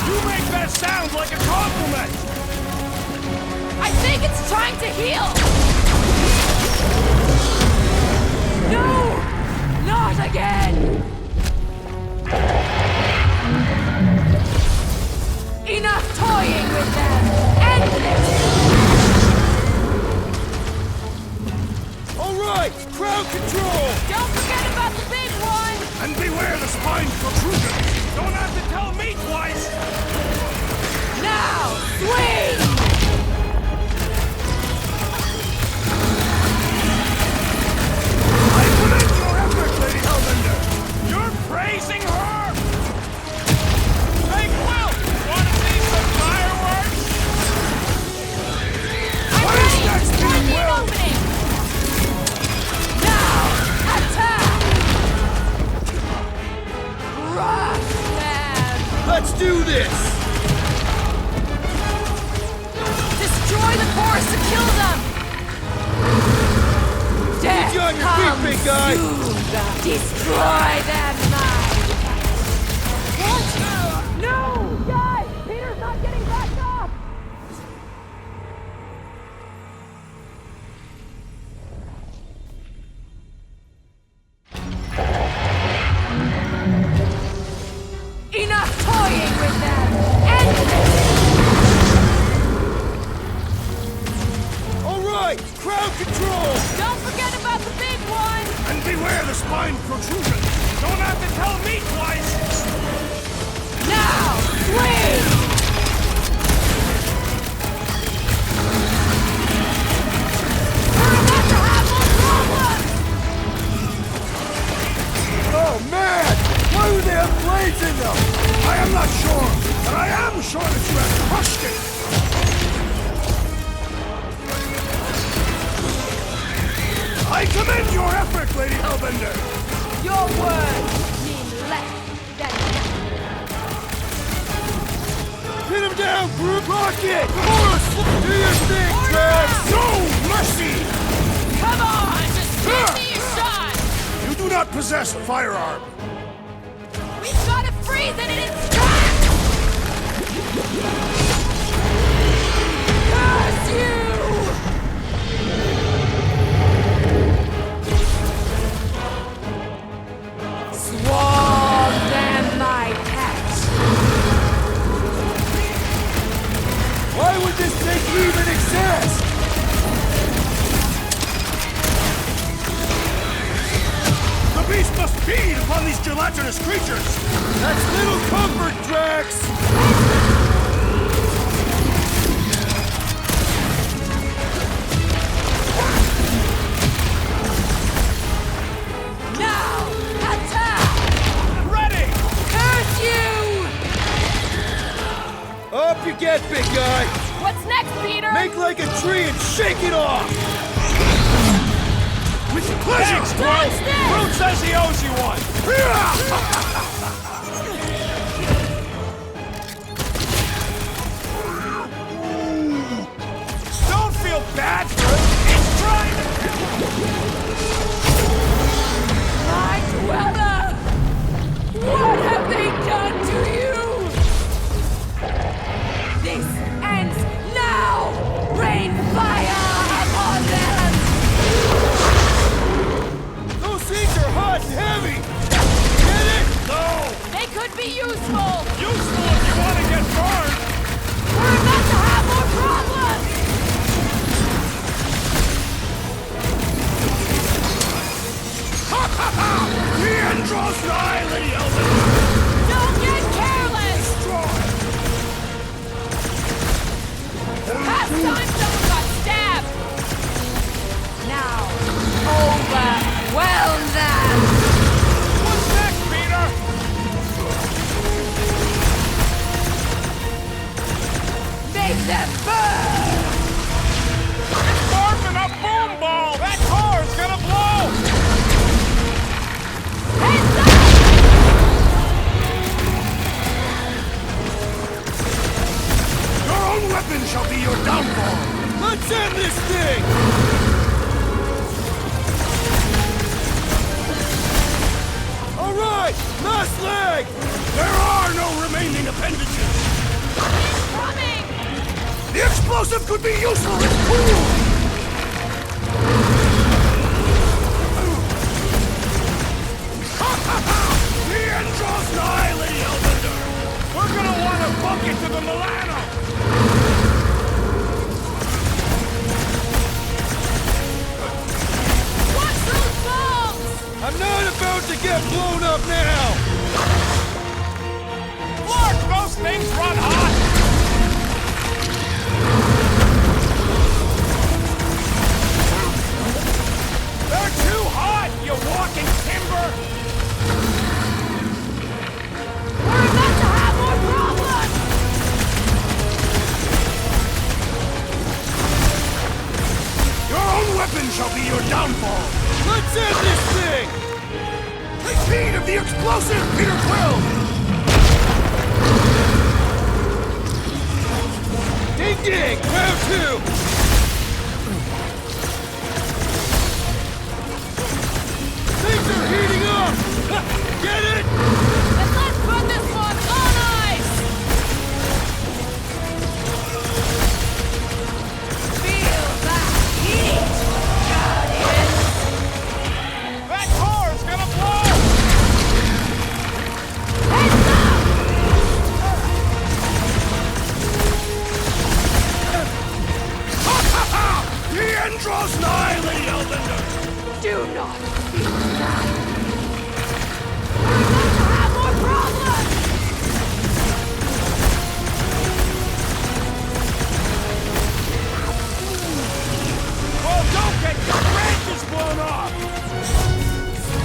You make that sound like a compliment!
I think it's time to heal! No! Not again! Enough toying with them! End this!
Alright, crowd control!
Don't forget about the big one!
And beware the spine protrusion!
Don't have to tell me twice!
Now, swing!
I commend your effort, Lady Hellbender!
You're praising her? Hey, Quill! Wanna see some fireworks?
What is next, King Will?
Opening! Now, attack! Crush them!
Let's do this!
Destroy the forest to kill them! Death
Get you on your feet,
comes
big guy!
soon. Destroy them, my What? No! Guys! Peter's not getting back up! Enough toying with them! End this!
Alright, crowd control!
Don't forget about the big one!
And beware the spine protrusion!
Don't have to tell me twice!
Now, swing! We're about to have more problems!
Oh man! Why do they have blades in them?
I am not sure, but I am sure that you have crushed it! I commend your effort, Lady Hellbender!
Your words mean less than
Hit him down, group! Rocket! Do your thing, Trav!
No mercy!
Come on, just give me a shot!
You do not possess a firearm!
We've got to freeze it in its tracks! Curse you! Swarm them, my pet!
Why would this thing even exist?
The beast must feed upon these gelatinous creatures!
That's little comfort, Drax!
Now! Attack!
Ready!
Curse you!
Up you get, big guy!
What's next, Peter?
Make like a tree and shake it off!
With pleasure, Squirrel! Fruit says he owes you one! Don't feel bad for it! He's trying
My dweller! What have they done to you? This ends now! Rain fire upon them!
Those things are hot and heavy! Get it?
No!
They could be useful!
Useful if you want to get burned!
We're about to have more problems!
Ha ha ha! The end draws nigh, Lady Elvin!
Don't get careless! Last time someone got stabbed!
Now, overwhelm them!
What's next, Peter?
Make them burn!
It's barfing a boom ball! That car's gonna blow!
Heads up!
Your own weapon shall be your downfall!
Let's end this thing! Alright! Last leg!
There are no remaining appendages!
Coming!
The explosive could be useful if cooled! Ha ha ha! The end draws nigh, Lady Elvender!
We're gonna want to book it to the Milano!
Watch those balls!
I'm not about to get blown up now!
Look, those things run hot! They're too hot, you walking timber!
We're about to have more problems!
Your own weapon shall be your downfall!
Let's end this thing!
Take heed of the explosive, Peter Quill!
Ding ding! Round two! Things are heating up! Get it?
Then let's put this one on ice!
Feel that heat, Guardians!
That car's gonna blow!
Heads up!
Ha ha ha! The end draws nigh, Lady Elvender!
Do not feel that!
We're about to have more problems!
Well, don't get your branches blown off!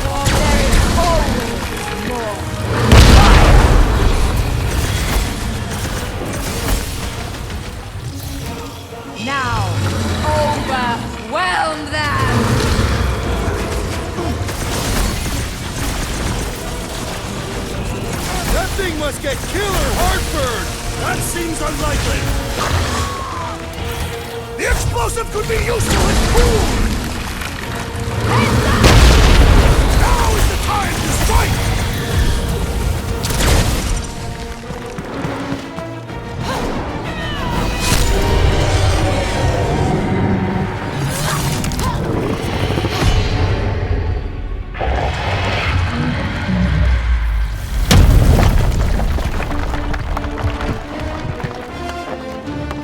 For there is always more. Now, overwhelm them!
That thing must get killer heartburn!
That seems unlikely! The explosive could be useful if cooled! Now is the time to strike!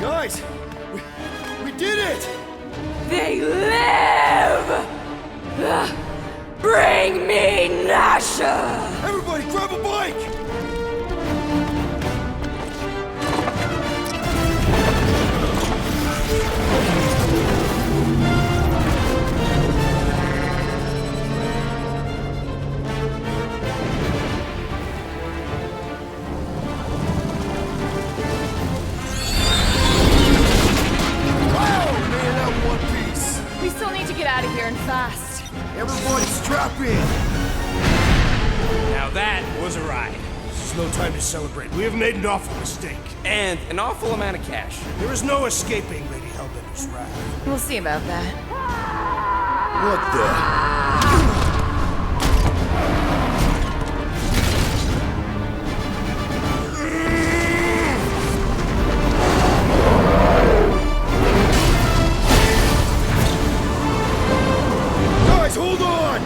Guys! We did it!
They live! Bring me Nasha!
Everybody, grab a bike!
We still need to get out of here and fast.
Everybody strap in!
Now that was a ride.
This is no time to celebrate. We have made an awful mistake.
And an awful amount of cash.
There is no escaping Lady Hellbender's wrath.
We'll see about that.
What the? Guys, hold on!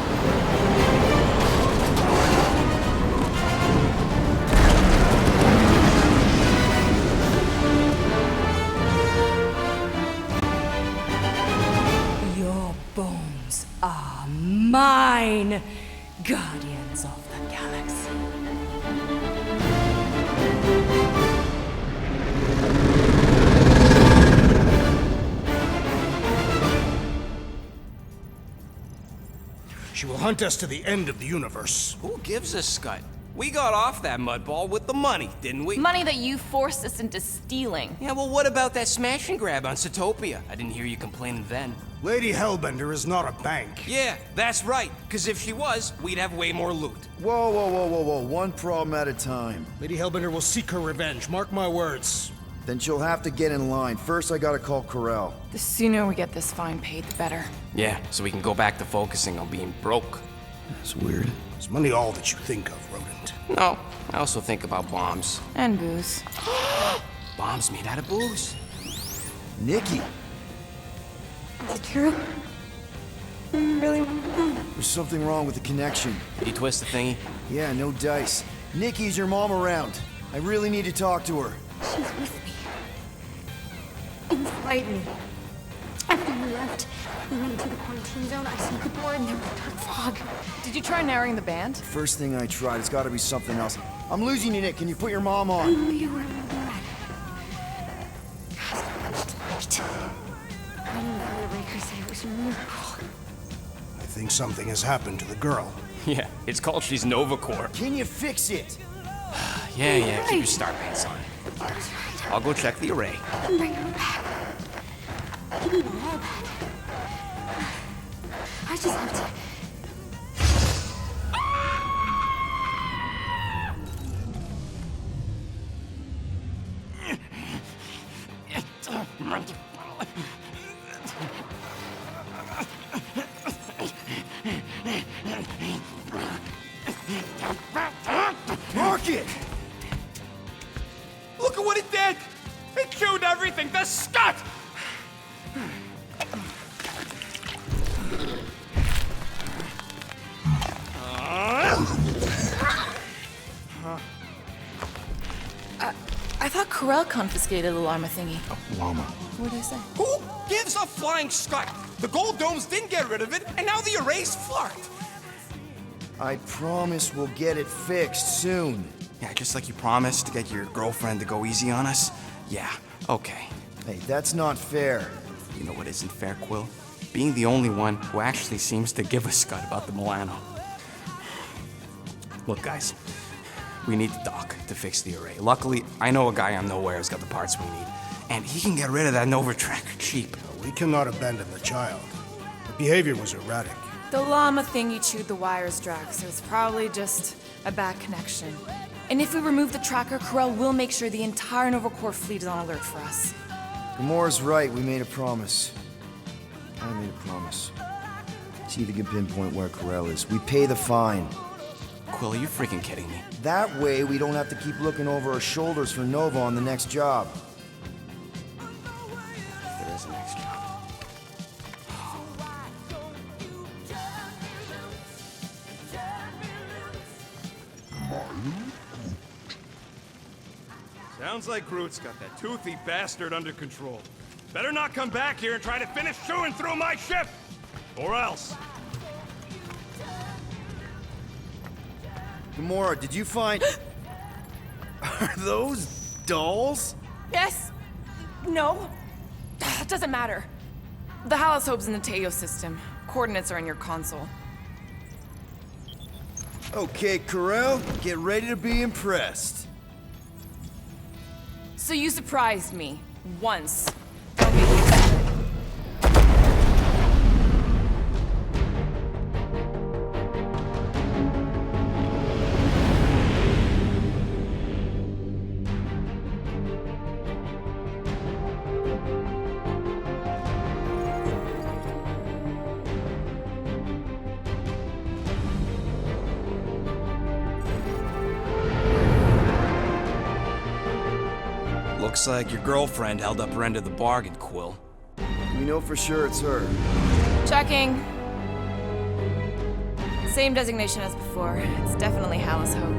Your bones are mine, guardians of the galaxy.
She will hunt us to the end of the universe.
Who gives a scut? We got off that mudball with the money, didn't we?
Money that you forced us into stealing.
Yeah, well, what about that smash and grab on Zootopia? I didn't hear you complaining then.
Lady Hellbender is not a bank.
Yeah, that's right. Because if she was, we'd have way more loot.
Whoa, whoa, whoa, whoa, whoa. One problem at a time.
Lady Hellbender will seek her revenge. Mark my words.
Then she'll have to get in line. First, I gotta call Corel.
The sooner we get this fine paid, the better.
Yeah, so we can go back to focusing on being broke.
That's weird.
Is money all that you think of, rodent?
No, I also think about bombs.
And booze.
Bombs made out of booze.
Nikki,
Is it true? I really want to know.
there's something wrong with the connection.
Did you twist the thingy?
Yeah, no dice. Nikki, is your mom around? I really need to talk to her.
She's with me. Inside me. After you left, we went into the quarantine zone. I seen the door and there was dark fog.
Did you try narrowing the band?
First thing I tried, it's gotta be something else. I'm losing you, Nick. Can you put your mom
I
on?
knew you were in the bed. So much light. I knew the Raker said it was a miracle.
I think something has happened to the girl.
Yeah, it's called She's Nova Corps.
Can you fix it?
Yeah, keep your star pants on. I'll go check the array.
Bring her back. Give me all that. I just have to.
Mark it!
Look at what it did! It chewed everything! The scut!
I thought Corel confiscated the llama thingy.
Llama.
What did I say?
Who gives a flying scut? The gold domes didn't get rid of it, and now the array's fucked.
I promise we'll get it fixed soon.
Yeah, just like you promised to get your girlfriend to go easy on us? Yeah, okay.
Hey, that's not fair.
You know what isn't fair, Quill? Being the only one who actually seems to give a scut about the Milano. Look, guys, we need the dock to fix the array. Luckily, I know a guy on Nowhere who's got the parts we need, and he can get rid of that Nova tracker cheap.
We cannot abandon the child. Her behavior was erratic.
The llama thingy chewed the wires, Drax, so it's probably just a bad connection. And if we remove the tracker, Corel will make sure the entire Nova Corps fleet is on alert for us.
Gamora's right, we made a promise. I made a promise. See if you can pinpoint where Corel is. We pay the fine.
Quill, are you freaking kidding me?
That way, we don't have to keep looking over our shoulders for Nova on the next job.
There is a next job.
Sounds like Groot's got that toothy bastard under control. Better not come back here and try to finish chewing through my ship! Or else.
Gamora, did you find... Are those dolls?
Yes. No. Doesn't matter. The holosope's in the Teos system. Coordinates are in your console.
Okay, Corel, get ready to be impressed.
So you surprised me. Once.
Looks like your girlfriend held up her end of the bargain, Quill.
We know for sure it's her.
Checking. Same designation as before. It's definitely Hallis Hope.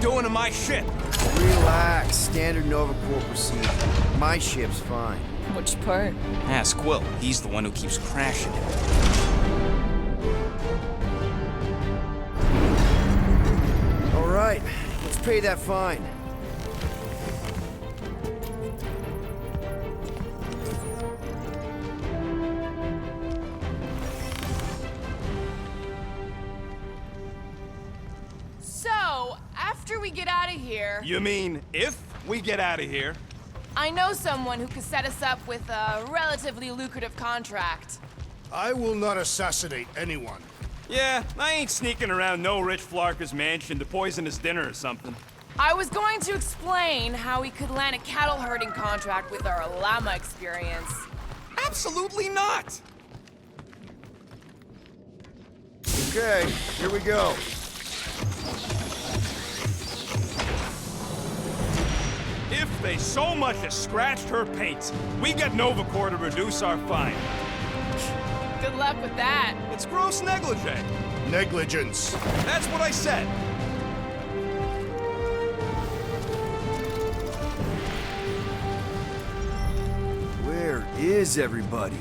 Doing to my ship?
Relax, standard Nova Corps procedure. My ship's fine.
Which part?
Ask Quill. He's the one who keeps crashing it.
All right, let's pay that fine.
After we get out of here...
You mean if we get out of here?
I know someone who could set us up with a relatively lucrative contract.
I will not assassinate anyone.
Yeah, I ain't sneaking around no rich flarker's mansion to poison his dinner or something.
I was going to explain how we could land a cattle herding contract with our llama experience.
Absolutely not!
Okay, here we go.
If they so much as scratched her paint, we get Nova Corps to reduce our fine.
Good luck with that.
It's gross negligee.
Negligence.
That's what I said.
Where is everybody?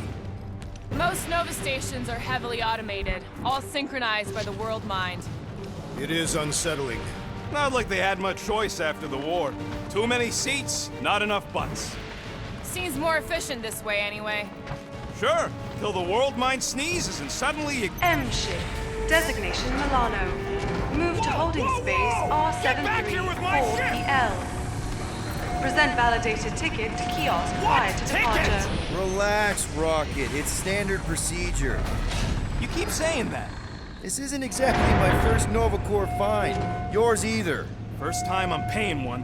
Most Nova stations are heavily automated, all synchronized by the world mind.
It is unsettling.
Not like they had much choice after the war. Too many seats, not enough butts.
Seems more efficient this way, anyway.
Sure, till the world mind sneezes and suddenly you...
M ship. Designation Milano. Move to holding space R734PL. Present validated ticket to kiosk prior to departure.
Relax, Rocket. It's standard procedure.
You keep saying that.
This isn't exactly my first Nova Corps fine. Yours either.
First time I'm paying one.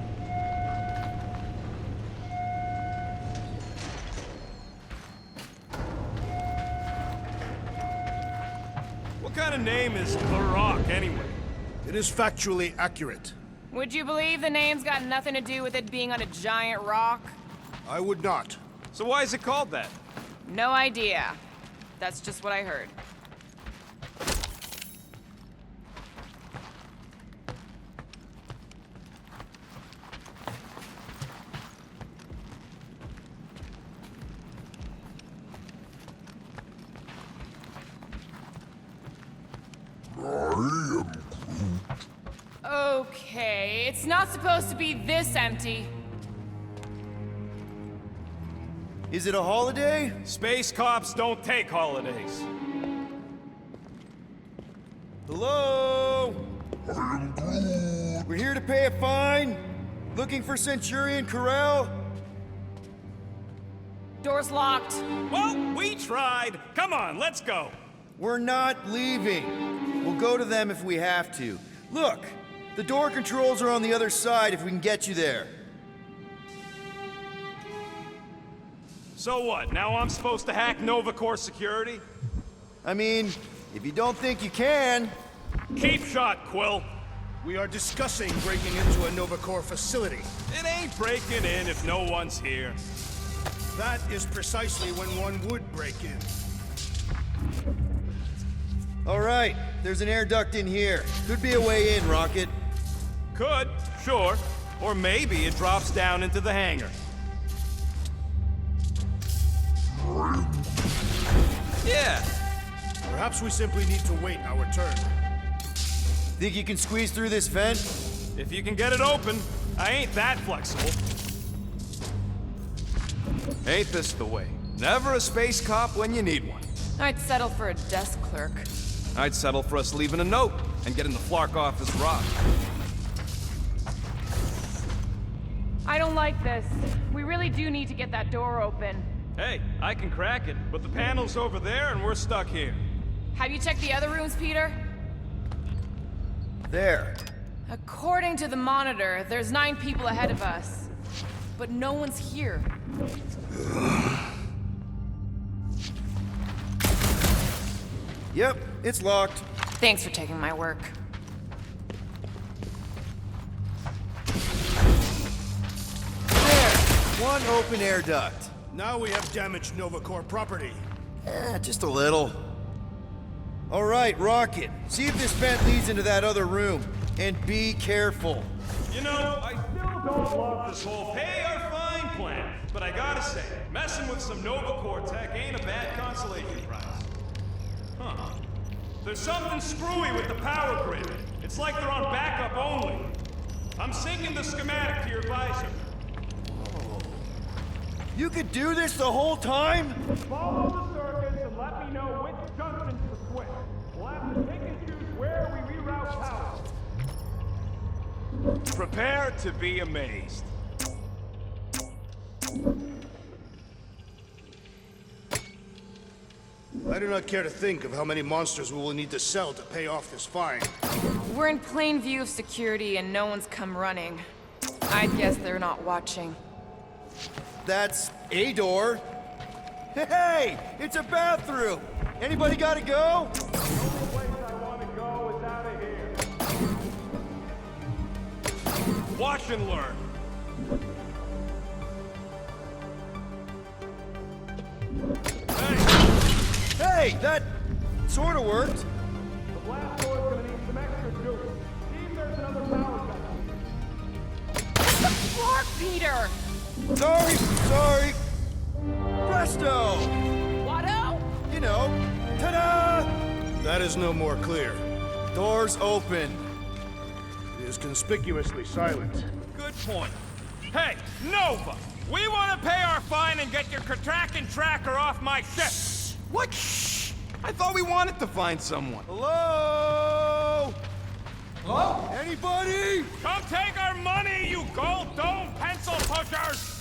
What kind of name is The Rock, anyway?
It is factually accurate.
Would you believe the name's got nothing to do with it being on a giant rock?
I would not.
So why is it called that?
No idea. That's just what I heard. Okay, it's not supposed to be this empty.
Is it a holiday?
Space cops don't take holidays.
Hello? We're here to pay a fine. Looking for Centurion Corel?
Door's locked.
Well, we tried. Come on, let's go.
We're not leaving. We'll go to them if we have to. Look, the door controls are on the other side if we can get you there.
So what, now I'm supposed to hack Nova Corps security?
I mean, if you don't think you can...
Keep shot, Quill.
We are discussing breaking into a Nova Corps facility.
It ain't breaking in if no one's here.
That is precisely when one would break in.
All right, there's an air duct in here. Could be a way in, Rocket.
Could, sure. Or maybe it drops down into the hangar.
Yeah.
Perhaps we simply need to wait our turn.
Think you can squeeze through this vent?
If you can get it open, I ain't that flexible.
Ain't this the way? Never a space cop when you need one.
I'd settle for a desk clerk.
I'd settle for us leaving a note and getting the Flark off his rock.
I don't like this. We really do need to get that door open.
Hey, I can crack it, but the panel's over there and we're stuck here.
Have you checked the other rooms, Peter?
There.
According to the monitor, there's 9 people ahead of us. But no one's here.
Yep, it's locked.
Thanks for taking my work.
There! One open air duct.
Now we have damaged Nova Corps property.
Just a little. All right, Rocket. See if this vent leads into that other room. And be careful.
You know, I still don't love this whole pay or fine plan. But I gotta say, messing with some Nova Corps tech ain't a bad consolation prize. Huh. There's something screwy with the power grid. It's like they're on backup only. I'm syncing the schematic to your visor.
You could do this the whole time?
Follow the circuits and let me know which junctions to switch. We'll have to pick and choose where we reroute power. Prepare to be amazed.
I do not care to think of how many monsters we will need to sell to pay off this fine.
We're in plain view of security and no one's come running. I'd guess they're not watching.
That's a door. Hey, it's a bathroom. Anybody gotta go?
The only place I want to go is out of here. Watch and learn.
Hey, that sort of worked.
The blast door's gonna need some extra juice. See if there's another power gun.
Floor, Peter!
Sorry. Presto!
Watto?
You know, ta-da!
That is no more clear.
Doors open.
It is conspicuously silent.
Good point. Hey, Nova! We want to pay our fine and get your Katrakin tracker off my ship!
What? Shh! I thought we wanted to find someone.
Hello?
Hello?
Anybody?
Come take our money, you gold dome pencil pushers!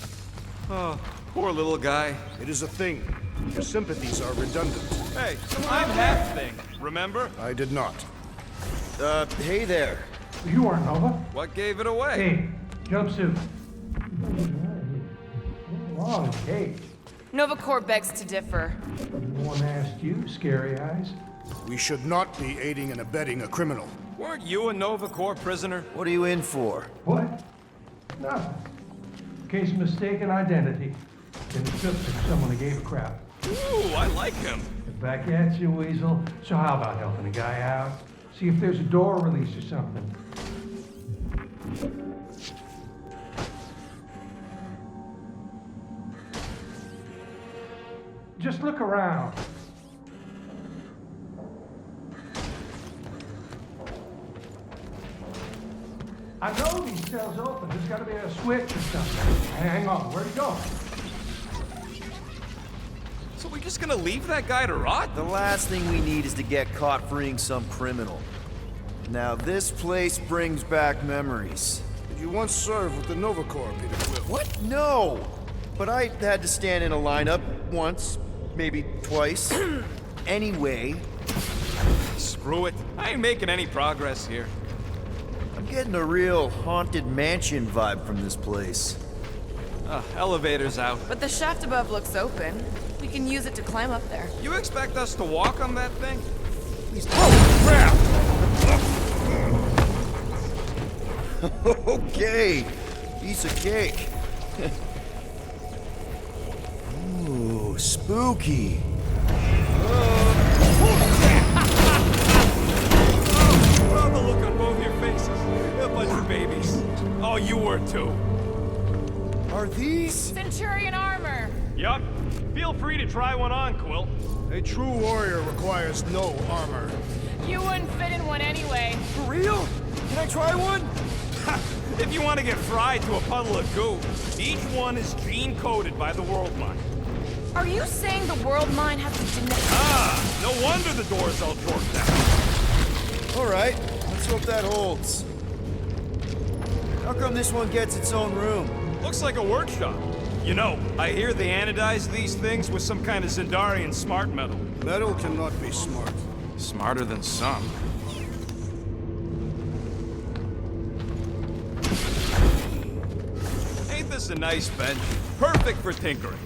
Oh, poor little guy.
It is a thing. Your sympathies are redundant.
Hey, I'm half thing, remember?
I did not.
Hey there.
You aren't Nova.
What gave it away?
Hey, jumpsuit. Long cake.
Nova Corps begs to differ.
No one asked you, Scary Eyes.
We should not be aiding and abetting a criminal.
Weren't you a Nova Corps prisoner?
What are you in for?
What? Nothing. Case of mistaken identity. Been took from someone who gave a crap.
Ooh, I like him.
Back at you, Weasel. So how about helping a guy out? See if there's a door release or something. Just look around. I know these cells open. There's got to be a switch or something. Hang on. Where'd he go?
So we're just gonna leave that guy to rot?
The last thing we need is to get caught freeing some criminal. Now this place brings back memories.
Did you once serve with the Nova Corps, Peter Quill?
What? No! But I had to stand in a lineup once, maybe twice. Anyway.
Screw it. I ain't making any progress here.
I'm getting a real haunted mansion vibe from this place.
Elevator's out.
But the shaft above looks open. We can use it to climb up there.
You expect us to walk on that thing?
Okay, piece of cake. Ooh, spooky.
the look on both your faces. A bunch of babies. Oh, you were too.
Are these?
Centurion armor.
Yup. Feel free to try one on, Quill.
A true warrior requires no armor.
You wouldn't fit in one anyway.
For real? Can I try one?
If you want to get fried to a puddle of goo, each one is gene-coded by the World Mind.
Are you saying the world mind has a genetic...
Ah, no wonder the door's all jorked out.
All right, let's hope that holds. How come this one gets its own room?
Looks like a workshop. You know, I hear they anodize these things with some kind of Zendarian smart metal.
Metal cannot be smart.
Smarter than some.
Ain't this a nice bench? Perfect for tinkering.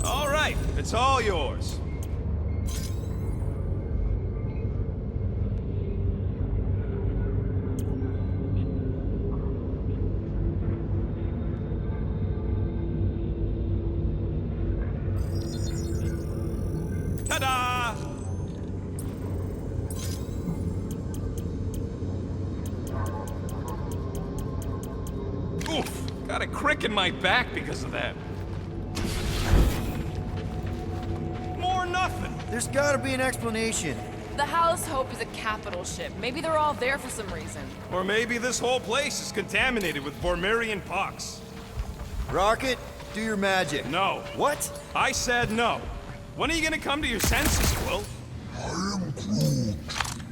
All right, it's all yours. Ta-da! Oof, got a crick in my back because of that. More nothing.
There's gotta be an explanation.
The House Hope is a capital ship. Maybe they're all there for some reason.
Or maybe this whole place is contaminated with Bormirian pox.
Rocket, do your magic.
No.
What?
I said no. When are you gonna come to your senses, Quill?
I am Groot.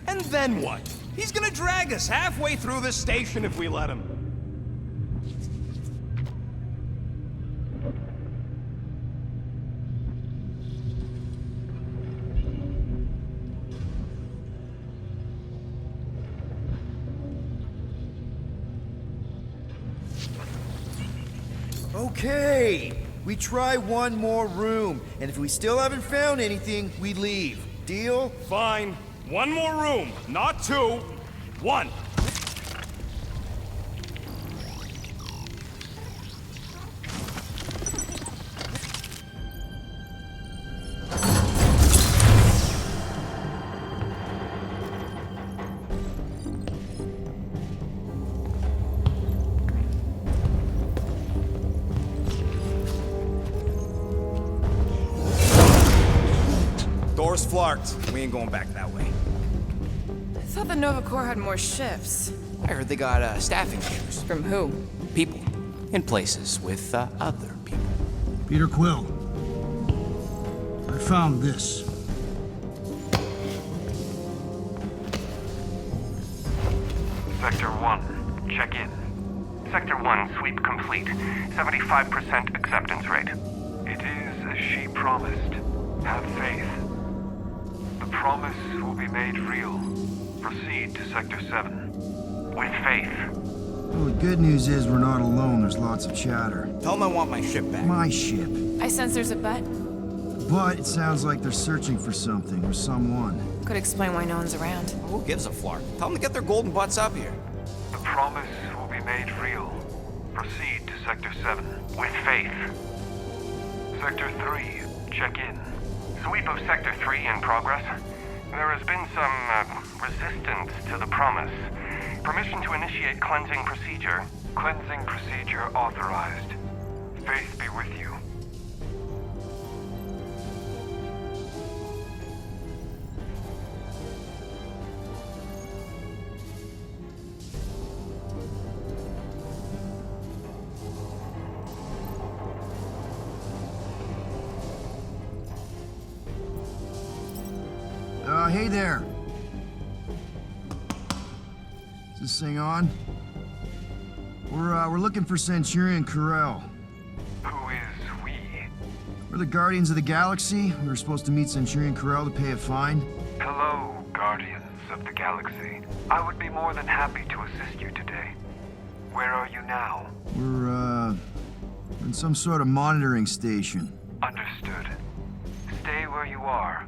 And then what? He's gonna drag us halfway through this station if we let him.
Okay, we try one more room, and if we still haven't found anything, we leave. Deal?
Fine. One more room, not two. One. Door's flarked. We ain't going back that way.
I thought the Nova Corps had more shifts.
I heard they got staffing issues.
From who?
People. In places with other people.
Peter Quill. I found this.
Sector 1, check in. Sector 1, sweep complete. 75% acceptance rate. It is as she promised. Have faith. The promise will be made real. Proceed to Sector 7. With faith.
Well, the good news is we're not alone. There's lots of chatter.
Tell them I want my ship back.
My ship.
I sense there's a bet.
But it sounds like they're searching for something or someone.
Could explain why no one's around.
Who gives a flark? Tell them to get their golden butts up here.
The promise will be made real. Proceed to Sector 7. With faith. Sector 3, check in. Sweep of Sector 3 in progress. There has been some resistance to the promise. Permission to initiate cleansing procedure. Cleansing procedure authorized. Faith be with you.
Hey there. Is this thing on? We're looking for Centurion Carell.
Who is we?
We're the Guardians of the Galaxy. We were supposed to meet Centurion Carell to pay a fine.
Hello, Guardians of the Galaxy. I would be more than happy to assist you today. Where are you now?
We're in some sort of monitoring station.
Understood. Stay where you are.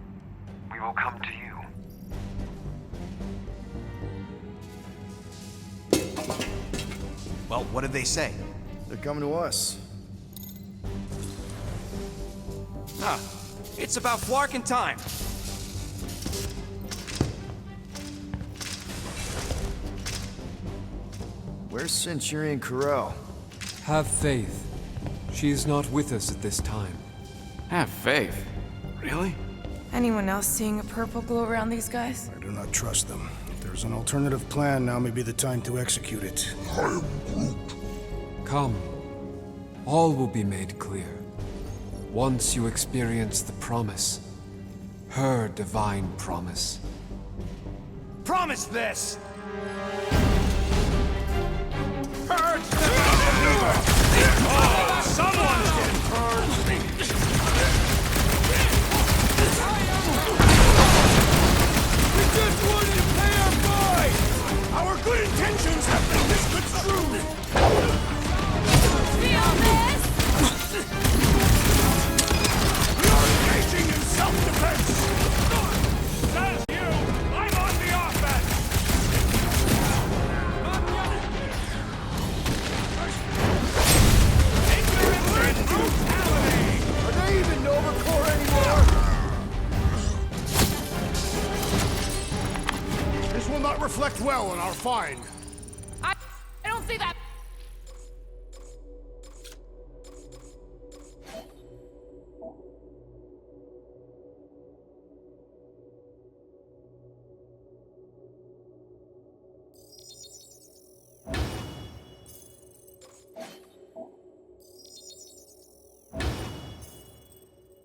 We will come to you.
Well, what did they say?
They're coming to us.
Huh. It's about Flark and time.
Where's Centurion Corral?
Have faith. She is not with us at this time.
Have faith? Really?
Anyone else seeing a purple glow around these guys?
I do not trust them. If there's an alternative plan, now may be the time to execute it.
Come. All will be made clear. Once you experience the promise. Her divine promise.
Promise this! Someone's getting hurt! We just wanted to pay our fine! Our good intentions have been misconstrued! Feel this? We are engaging in self-defense! Says you! I'm on the offense!
Are they even Nova Corps anymore?
This will not reflect well on our find.
I don't see that.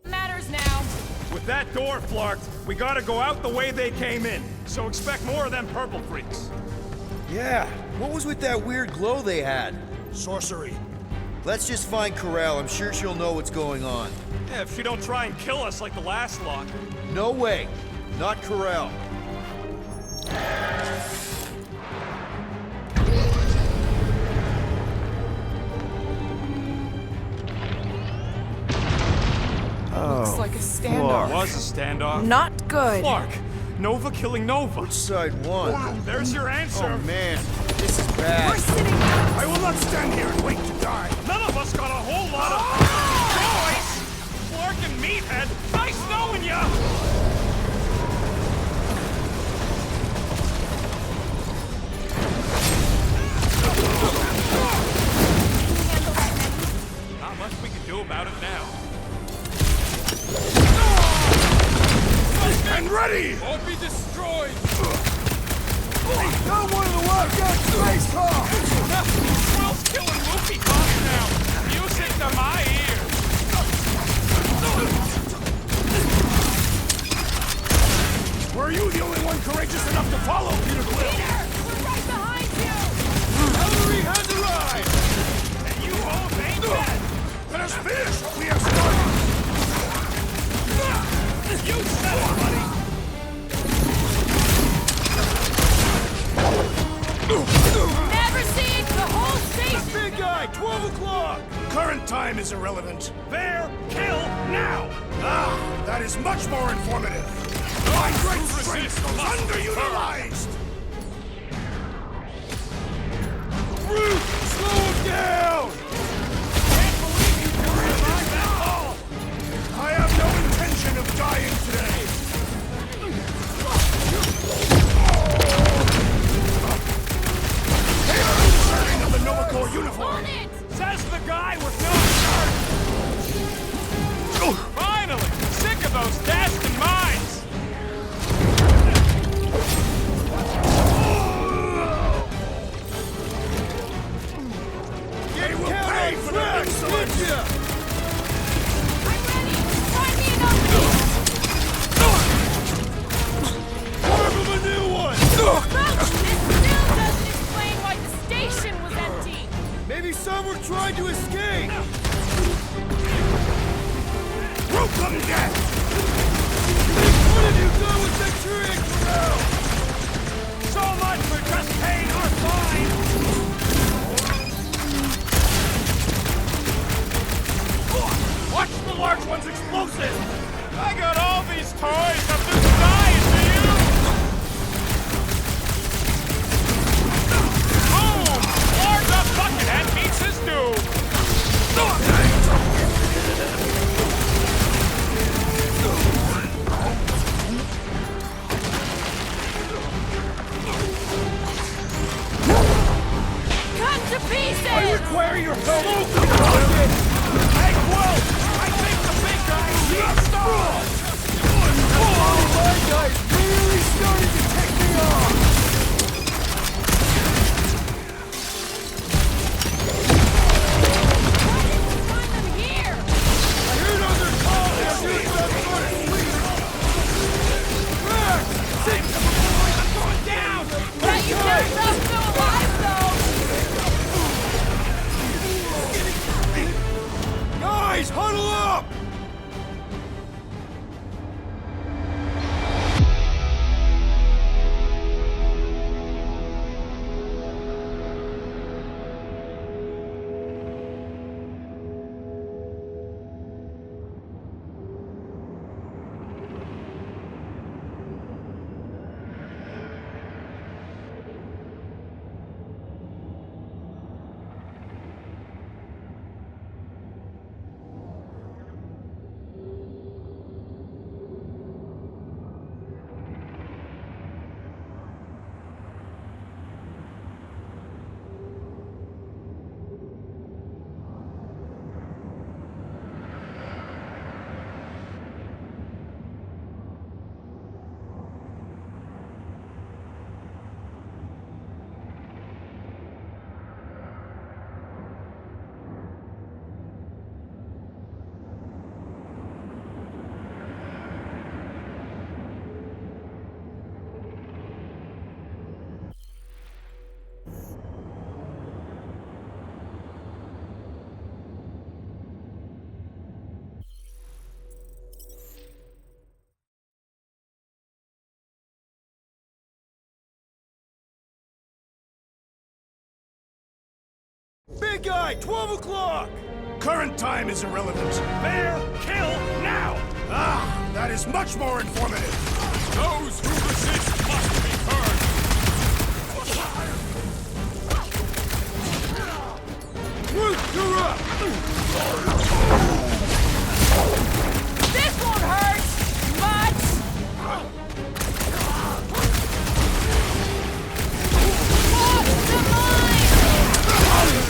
Matters now.
With that door flarked, we gotta go out the way they came in. So expect more of them purple freaks.
Yeah, what was with that weird glow they had?
Sorcery.
Let's just find Corral. I'm sure she'll know what's going on.
Yeah, if she don't try and kill us like the last lot.
No way. Not Corral.
Looks like a standoff.
Was a standoff.
Not good.
Flark, Nova killing Nova.
Which side won?
There's your answer.
Oh man, this is bad.
We're sitting down.
I will not stand here and wait to die.
None of us got a whole lot of choice. Flark and Meathead, nice knowing ya. Not much we can do about it now.
And ready!
Or be destroyed!
Not one of the Wildcat Space Hawks!
Quill's killing Luffy Hawks now! Music to my ears!
Were you the only one courageous enough to follow, Peter Quill?
Peter, we're right behind you.
Cavalry has arrived!
And you both ain't dead!
Let us finish what we have started!
You said it, buddy!
Never seen the whole station.
Big guy, 12 o'clock! Current time is irrelevant.
There, kill, now!
Ah, that is much more informative. My great strength goes underutilized! Root, slow him down!
Can't believe you can realize that all!
I have no intention of dying today! Wearing of the Nova Corps uniform!
Says the guy with no shirt! Finally! Sick of those dashed minds!
They will pay for their insolence! Carve him a new one!
This still doesn't explain why the station was empty.
Maybe some were trying to escape!
Rope them to death!
What have you done with Centurion Corral?
So much for just paying our fine! Watch the large one's explosive! I got all these toys, I'm just dying for you! Boom! Large up bucket Hey, Quill! I think the big guy needs stars!
My guy's really starting to tick me off!
Guys, huddle up! Big guy, 12 o'clock!
Current time is irrelevant.
Bear, kill, now!
Ah, that is much more informative.
Those who resist must be heard!
Root, you're up!
This won't hurt much!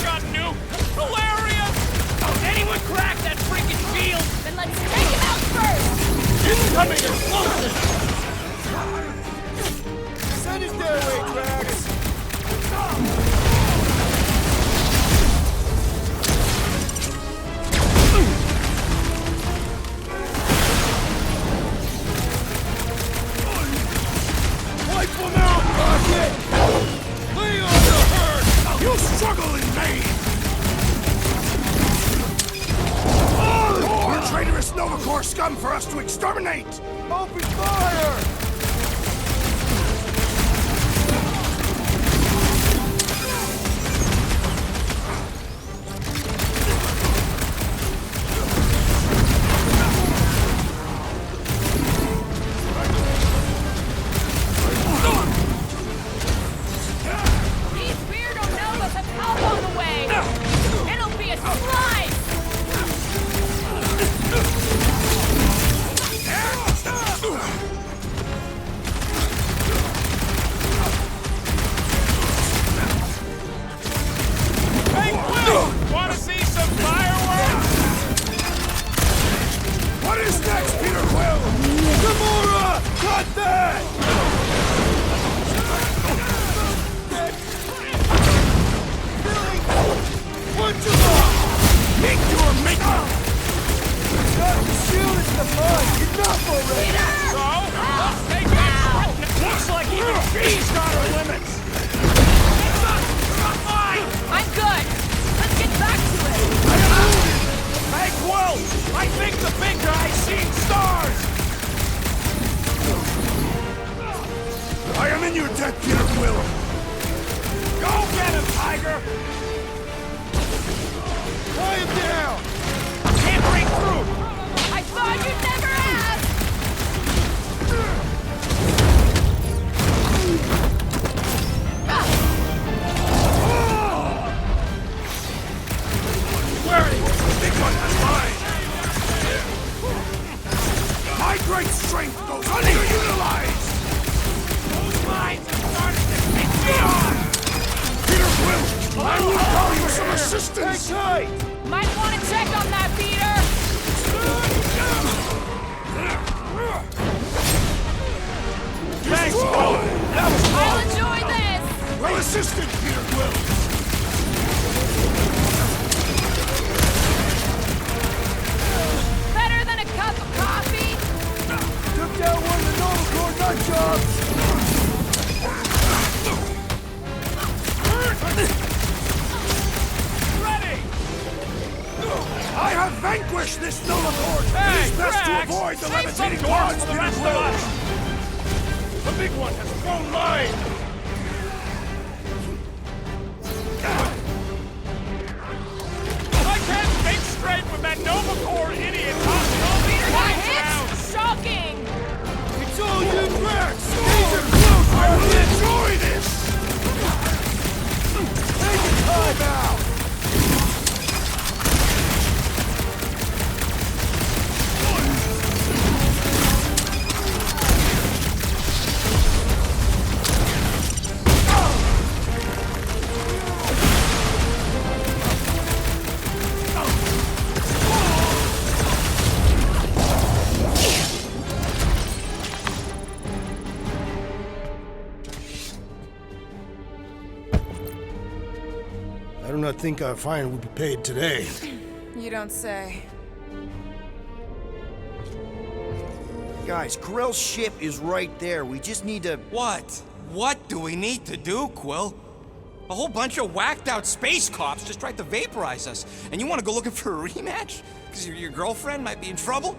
Got nuked! Hilarious! Anyone crack that freaking shield?
Then let's take him out first!
Incoming explosive!
Send it their way, Drax!
Wipe them out, Rocket! Lay on the herd! You struggle in vain! More traitorous Nova Corps scum for us to exterminate!
Open fire!
These weirdo Novas have help on the way! It'll be a slice!
Hey, Quill! Wanna see some fireworks?
What is next, Peter Quill?
Gamora! Cut that! Billy! Punch him off!
Make your maker!
Not the shield, it's the mud! Enough already!
So, let's take that! Looks like even she's got her limits!
Fine! I'm good! Let's get back to it!
Hey, Quill! I think the big guy's seen stars!
I am in your debt, Peter Quill!
Go get him, Tiger!
Tie him down!
Can't break through!
I thought you'd never ask!
Where is the big one has mine? My great strength goes underutilized!
Those lines have started to piss me off!
Peter Quill, I will call you some assistance!
Hang tight!
Might want to check on that, Peter!
Thanks, Quill! That was fun!
I'll enjoy this!
Well assisted, Peter Quill!
Better than a cup of coffee?
Took down one of the Novacore nut jobs!
Ready!
I have vanquished this Novacore!
Hey,
it is best to
Drax!
avoid the
Save some
levitating
doors
rods,
for the
Peter
rest of
Quill!
us! The big one has thrown mine! I can't think straight with that Novacore idiot tossing all these
That
lights around!
hits! Shocking!
It's all you, Drax! Danger close! I will enjoy this! Take your time out! I do not think our fine will be paid today.
You don't say.
Guys, Corell's ship is right there. We just need to...
What? What do we need to do, Quill? A whole bunch of whacked out space cops just tried to vaporize us, and you want to go looking for a rematch? Because your girlfriend might be in trouble?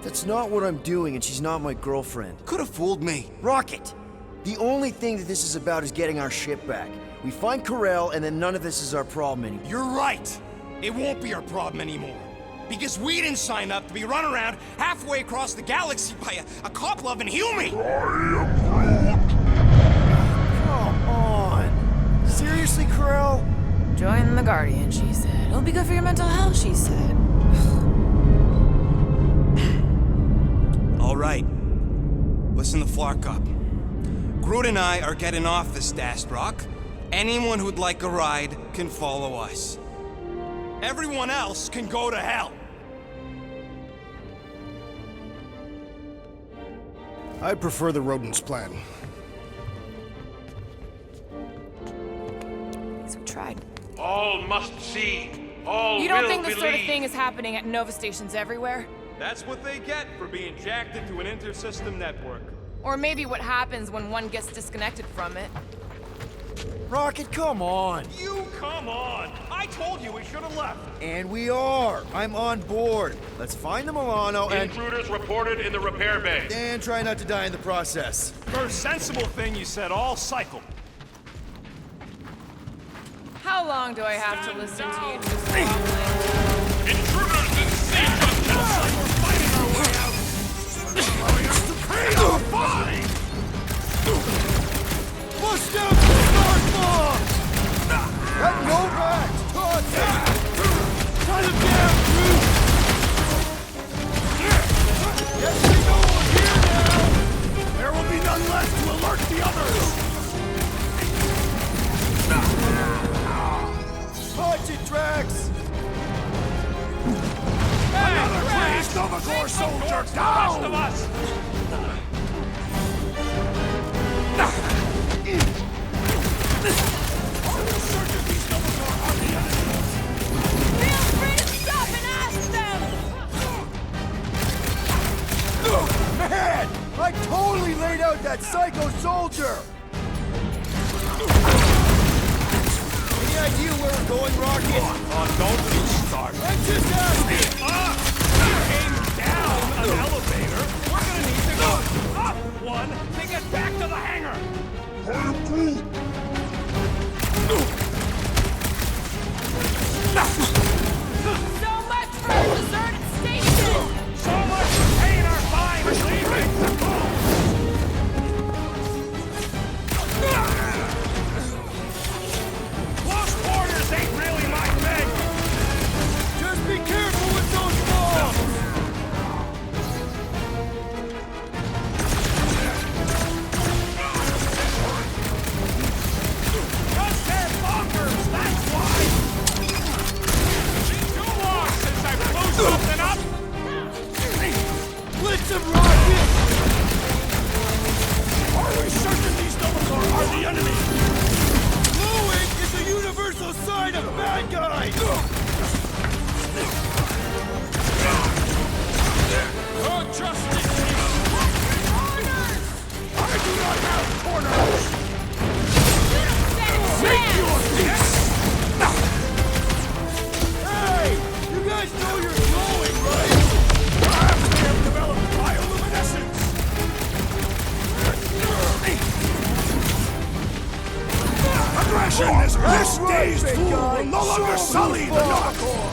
That's not what I'm doing, and she's not my girlfriend.
Could have fooled me.
Rocket! The only thing that this is about is getting our ship back. We find Corell, and then none of this is our problem anymore.
You're right. It won't be our problem anymore. Because we didn't sign up to be run around halfway across the galaxy by a cop-loving human!
Come on! Seriously, Corell?
Join the Guardian, she said. It'll be good for your mental health, she said.
All right. Listen to Flark up. Groot and I are getting off this Dast Rock. Anyone who'd like a ride can follow us. Everyone else can go to hell.
I prefer the rodents plan.
So we tried.
All must see. All
You don't
will
think this
believe.
sort of thing is happening at Nova stations everywhere?
That's what they get for being jacked into an inter-system network.
Or maybe what happens when one gets disconnected from it.
Rocket, come on!
You come on! I told you we should have left.
And we are! I'm on board. Let's find the Milano and...
Intruders reported in the repair bay.
And try not to die in the process.
First sensible thing you said all cycle.
How long do I have to listen to you just waffling?
Intruders in siege! We're fighting our way out!
Allowing us to pay our fine!
Bust down the Star Bomb! Got no back! Toss it! Cut him down, Groot! Yes, we know we're here now!
There will be none left to alert the others!
Punch it, Drax!
Another crazed Novacore soldier down!
The rest of us!
Feel free to stop and ask them!
Man! I totally laid out that psycho soldier! Any idea where we're going, Rocket?
Don't you start.
I'm just asking!
We came down an elevator. We're gonna need to go up one to get back to the hangar.
So much for a deserted station!
So much for paying our fine and leaving. Close quarters ain't really my thing.
Just be careful with those bombs!
destruction! This dazed fool will no longer sully the Nova Corps!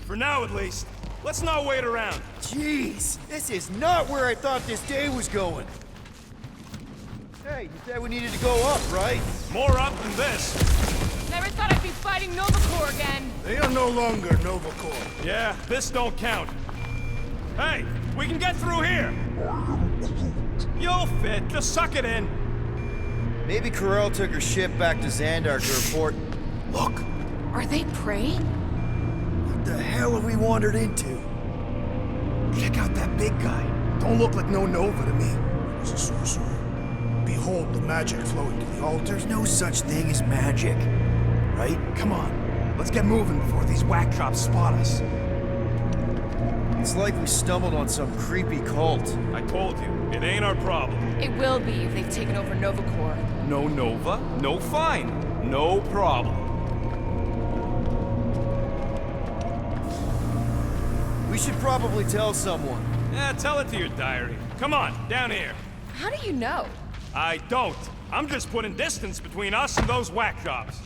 For now, at least. Let's not wait around.
Jeez, this is not where I thought this day was going. Hey, you said we needed to go up, right?
More up than this.
Never thought I'd be fighting Nova Corps again.
They are no longer Nova Corps.
Yeah, this don't count. Hey, we can get through here. You'll fit. Just suck it in.
Maybe Corel took her ship back to Xandar to report. Look,
Are they prey?
what the hell have we wandered into?
Check out that big guy. Don't look like no Nova to me. He's a sorcerer. Behold the magic flowing to the altar.
There's no such thing as magic, right?
Come on, let's get moving before these whack jobs spot us.
It's like we stumbled on some creepy cult.
I told you, it ain't our problem.
It will be if they've taken over Nova Corps.
No Nova, no fine. No problem.
We should probably tell someone.
Yeah, tell it to your diary. Come on, down here.
How do you know?
I don't. I'm just putting distance between us and those whack jobs.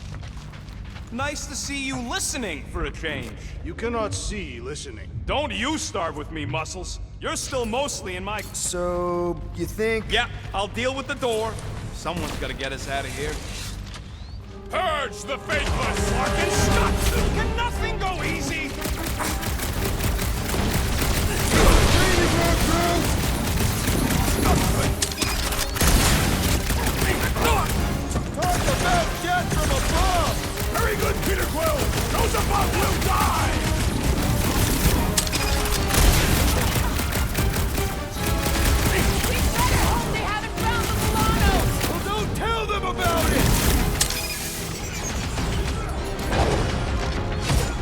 Nice to see you listening for a change.
You cannot see listening.
Don't you start with me, Muscles. You're still mostly in my...
So, you think...
Yeah, I'll deal with the door. Someone's gotta get us out of here. Purge the faithless, Larkin! Stop! Can nothing go easy?
Talk about death from above!
Very good, Peter Quill! Those above will die!
We better hope they haven't found the Milano!
Well, don't tell them about it!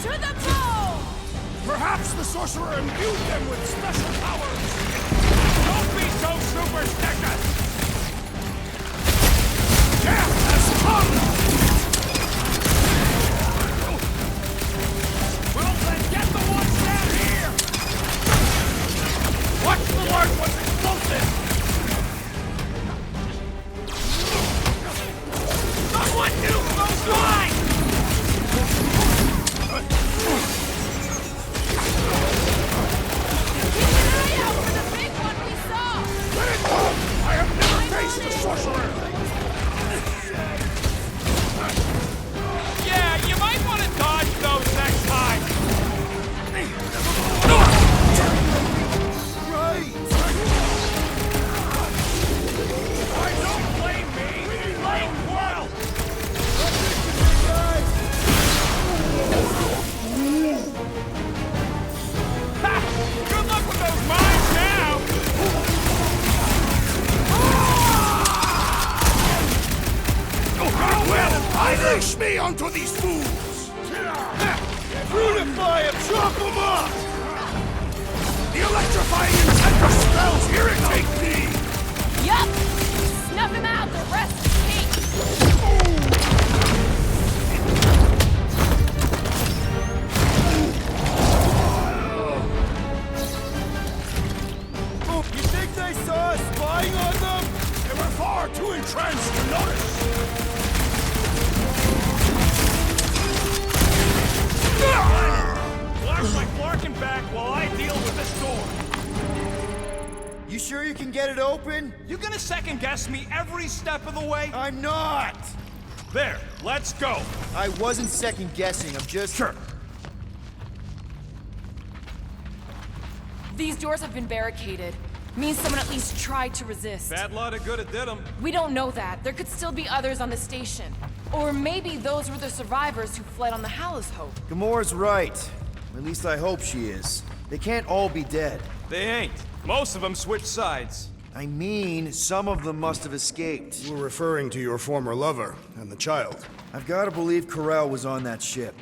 To the pole!
Perhaps the sorcerer imbued them with special powers!
Don't be so superstitious!
Death has come!
Well, then get the ones down here! Watch the large one's explosive! Someone nuke those lines!
Keep an eye out for the big one we saw!
Let it come! I have never faced the sorcerer!
Yeah, you might want to dodge those next time! I don't blame me! Blame Quirrell! Ha! Good luck with those mines now!
Unleash me onto these fools!
Brutify him! Chop him up!
The electrifying intent of spells irritate me!
Yup! Snuff him out, the rest is cake!
You think they saw us spying on them?
They were far too entranced to notice!
Watch my Clarkin back while I deal with this door.
You sure you can get it open?
You gonna second guess me every step of the way?
I'm not!
There, let's go.
I wasn't second guessing, I'm just...
Sure.
These doors have been barricaded. Means someone at least tried to resist.
Bad lot of good it did 'em.
We don't know that. There could still be others on the station. Or maybe those were the survivors who fled on the Hallows Hope.
Gamora's right. At least I hope she is. They can't all be dead.
They ain't. Most of them switched sides.
I mean, some of them must have escaped.
You were referring to your former lover and the child.
I've got to believe Corel was on that ship.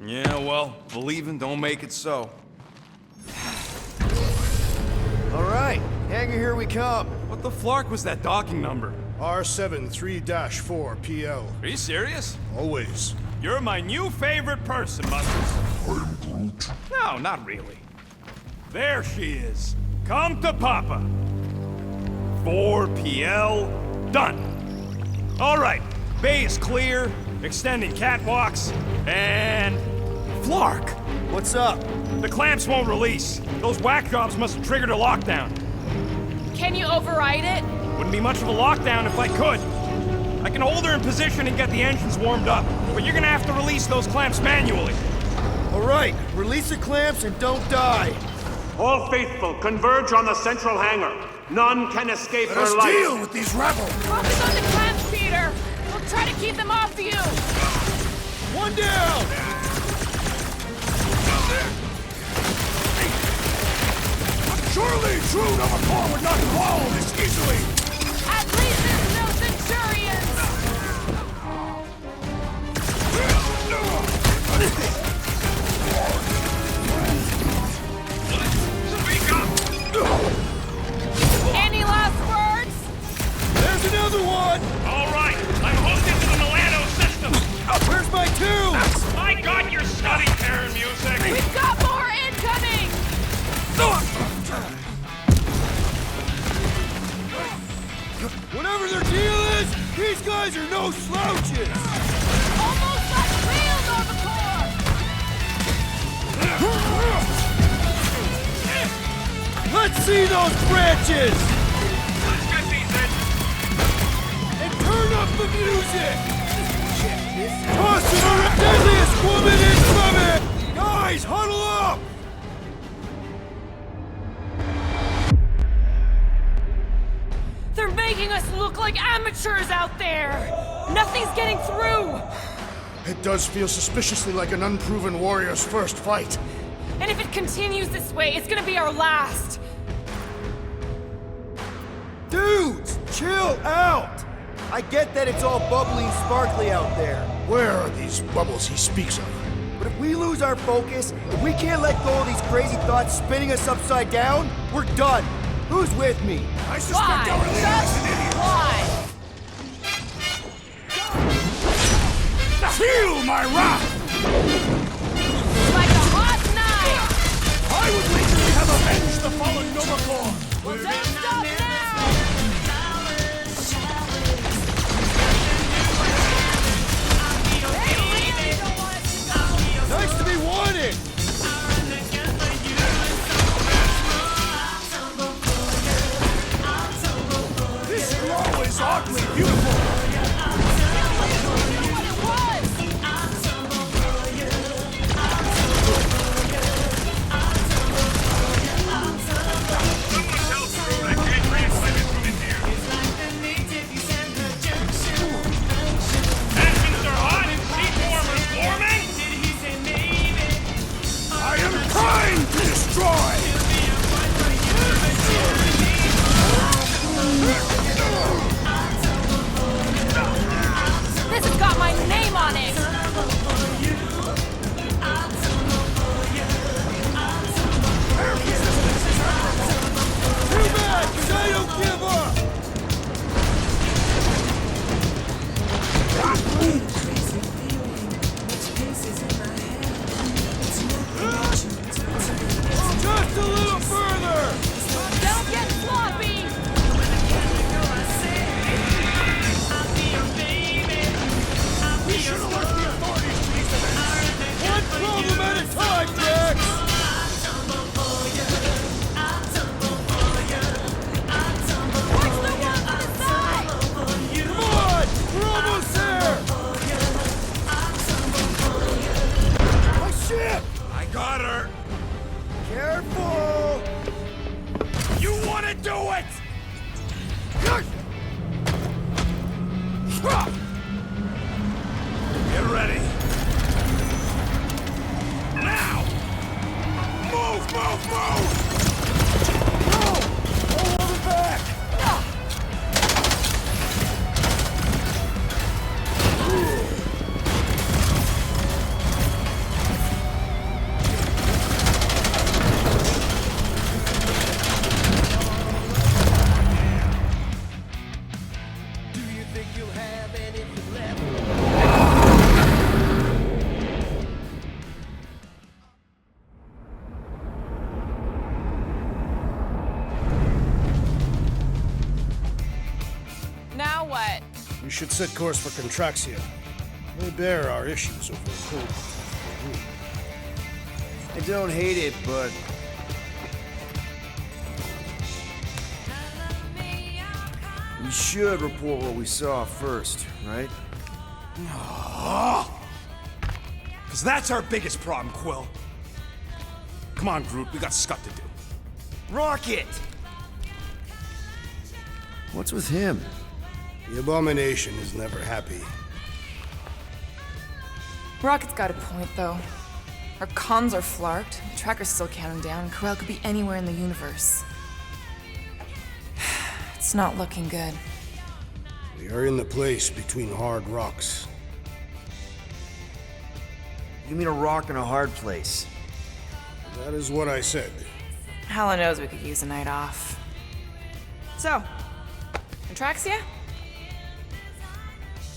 Yeah, well, believing don't make it so.
All right, hangar, here we come.
What the flark was that docking number?
R73-4 PL.
Are you serious?
Always.
You're my new favorite person, Muscles. No, not really. There she is. Come to Papa. 4PL Done. All right. Bay is clear, extending catwalks, and... Flark!
What's up?
The clamps won't release. Those whack jobs must have triggered a lockdown.
Can you override it?
Wouldn't be much of a lockdown if I could. I can hold her in position and get the engines warmed up, but you're gonna have to release those clamps manually.
All right, release the clamps and don't die.
All faithful, converge on the central hangar. None can escape
Let
her
us
light.
deal with these rebels.
Focus on the clamps, Peter! We'll try to keep them off you!
One down!
Surely true Novacore would not swallow this easily!
At least there's no Centurions!
Speak up!
Any last words?
There's another one!
All right, I'm hooked into the Milano system.
Where's my tubes?
I got your study Karen music.
We've got more incoming!
Whatever their deal is, these guys are no slouches!
Almost like real Novacore!
Let's see those branches!
Let's get these in.
And turn up the music! Toss it on the deadliest woman in Summit! Guys, huddle up!
They're making us look like amateurs out there! Nothing's getting through!
It does feel suspiciously like an unproven warrior's first fight.
And if it continues this way, it's gonna be our last!
Dudes, chill out! I get that it's all bubbly and sparkly out there.
Where are these bubbles he speaks of?
But if we lose our focus, if we can't let go of these crazy thoughts spinning us upside down, we're done. Who's with me?
I suspect our leader is an idiot.
Why?
Feel my wrath!
Like a hot knife!
I would wager we have avenged the fallen Novacore!
Well, don't stop now!
Nice to be wanted!
This glow is oddly beautiful!
Engines are hot, seaformers warming.
I am trying to destroy!
This has got my name on it!
Too bad, 'cause I don't give up! Just a little further!
Don't get sloppy!
We should alert the authorities to these events!
One problem at a time, Jax!
Push the one to the side!
Come on! We're almost there! My ship!
I got her.
Careful!
You want to do it? Get ready. Now! Move, move, move!
Hold over back! Do you think you'll have any
We should set course for Contraxia. They bear our issues over a cold.
I don't hate it, but... we should report what we saw first, right?
Because that's our biggest problem, Quill. Come on, Groot, we got scut to do.
Rocket! What's with him?
The Abomination is never happy.
Rocket's got a point, though. Our comms are flarked, the tracker's still counting down, and Corel could be anywhere in the universe. It's not looking good.
We are in the place between hard rocks.
You mean a rock in a hard place?
That is what I said.
Hella knows we could use a night off. So, Contraxia?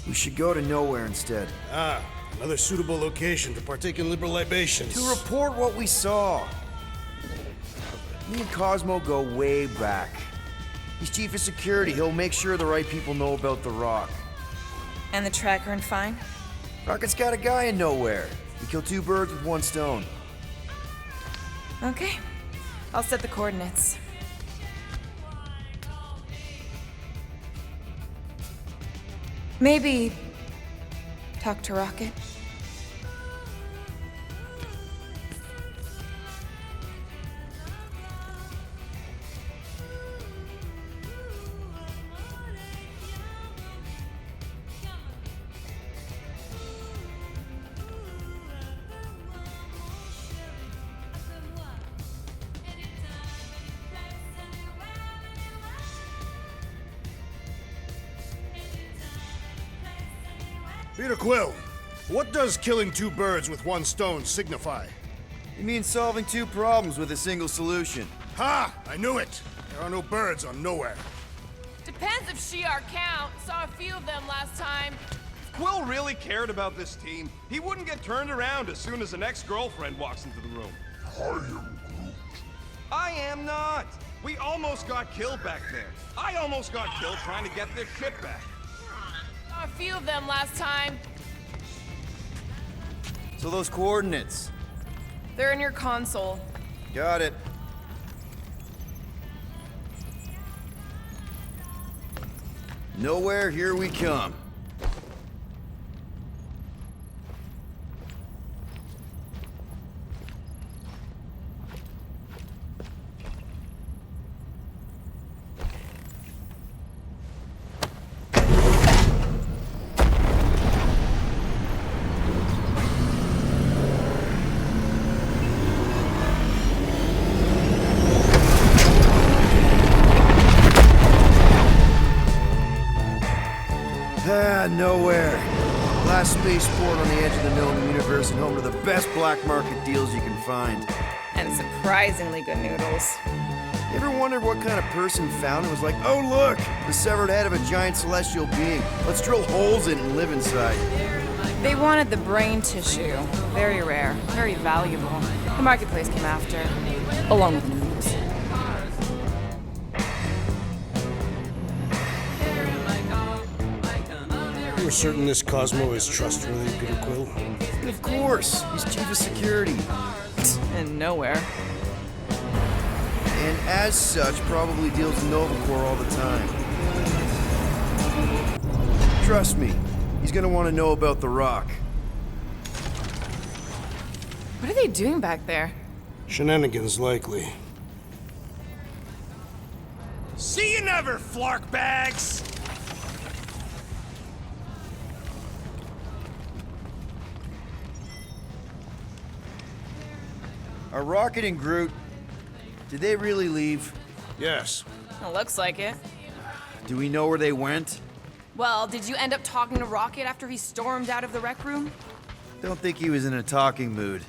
We should go to nowhere instead.
Ah, another suitable location to partake in liberal libations.
To report what we saw. Me and Cosmo go way back. He's chief of security. He'll make sure the right people know about the rock.
And the tracker and fine?
Rocket's got a guy in nowhere. We kill two birds with one stone.
Okay. I'll set the coordinates. Maybe talk to Rocket.
Peter Quill, what does killing two birds with one stone signify?
You mean solving two problems with a single solution?
Ha! I knew it! There are no birds on nowhere.
Depends if Shi'ar count. Saw a few of them last time.
If Quill really cared about this team, he wouldn't get turned around as soon as an ex-girlfriend walks into the room. I am not! We almost got killed back there. I almost got killed trying to get this ship back.
Saw a few of them last time.
So those coordinates.
They're in your console.
Got it. Nowhere, here we come. Nowhere. Last spaceport on the edge of the known universe and home to the best black market deals you can find.
And surprisingly good noodles.
You ever wondered what kind of person found it was like, oh look, the severed head of a giant celestial being. Let's drill holes in it and live inside.
They wanted the brain tissue. Very rare, very valuable. The marketplace came after, along with the noodles.
You're certain this Cosmo is trustworthy, Peter Quill?
Of course. He's chief of security.
And nowhere.
And as such, probably deals with Novacore all the time. Trust me, he's gonna want to know about the rock.
What are they doing back there?
Shenanigans, likely.
See you never, flark bags!
Are Rocket and Groot, did they really leave?
Yes.
It looks like it.
Do we know where they went?
Well, did you end up talking to Rocket after he stormed out of the rec room?
Don't think he was in a talking mood.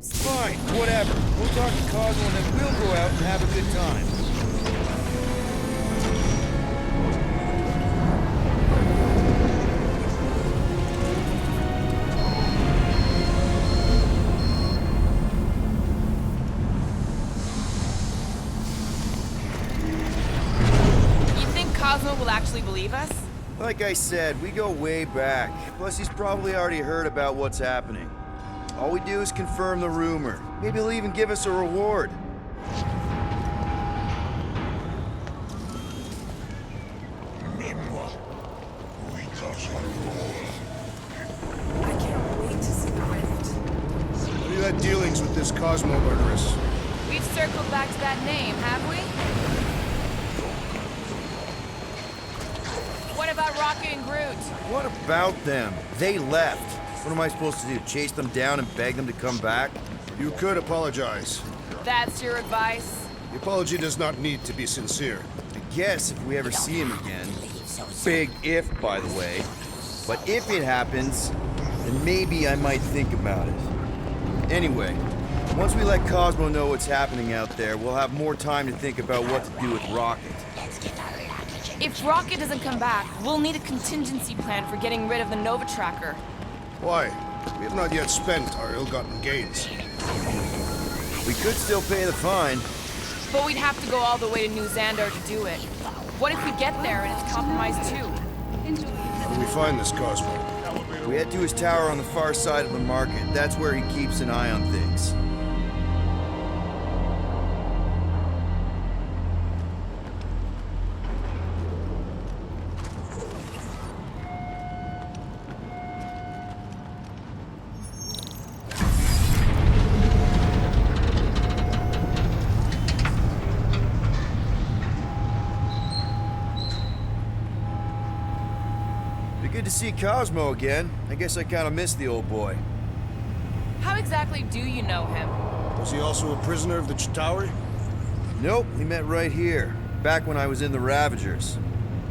Fine, whatever. We'll talk to Cosmo and then we'll go out and have a good time.
Cosmo will actually believe us?
Like I said, we go way back. Plus, he's probably already heard about what's happening. All we do is confirm the rumor. Maybe he'll even give us a reward.
I can't wait to see the rift.
Have you had dealings with this Cosmo murderess?
We've circled back to that name, have we? What about Rocket and Groot?
What about them? They left. What am I supposed to do? Chase them down and beg them to come back?
You could apologize.
That's your advice?
The apology does not need to be sincere.
I guess if we ever see him again. Big if, by the way. But if it happens, then maybe I might think about it. Anyway, once we let Cosmo know what's happening out there, we'll have more time to think about what to do with Rocket.
If Rocket doesn't come back, we'll need a contingency plan for getting rid of the Nova Tracker.
Why? We have not yet spent our ill-gotten gains.
We could still pay the fine.
But we'd have to go all the way to New Xandar to do it. What if we get there and it's compromised too?
How do we find this Cosmo?
We head to his tower on the far side of the market. That's where he keeps an eye on things. Good to see Cosmo again. I guess I kind of missed the old boy.
How exactly do you know him?
Was he also a prisoner of the Chitauri?
Nope, we met right here, back when I was in the Ravagers.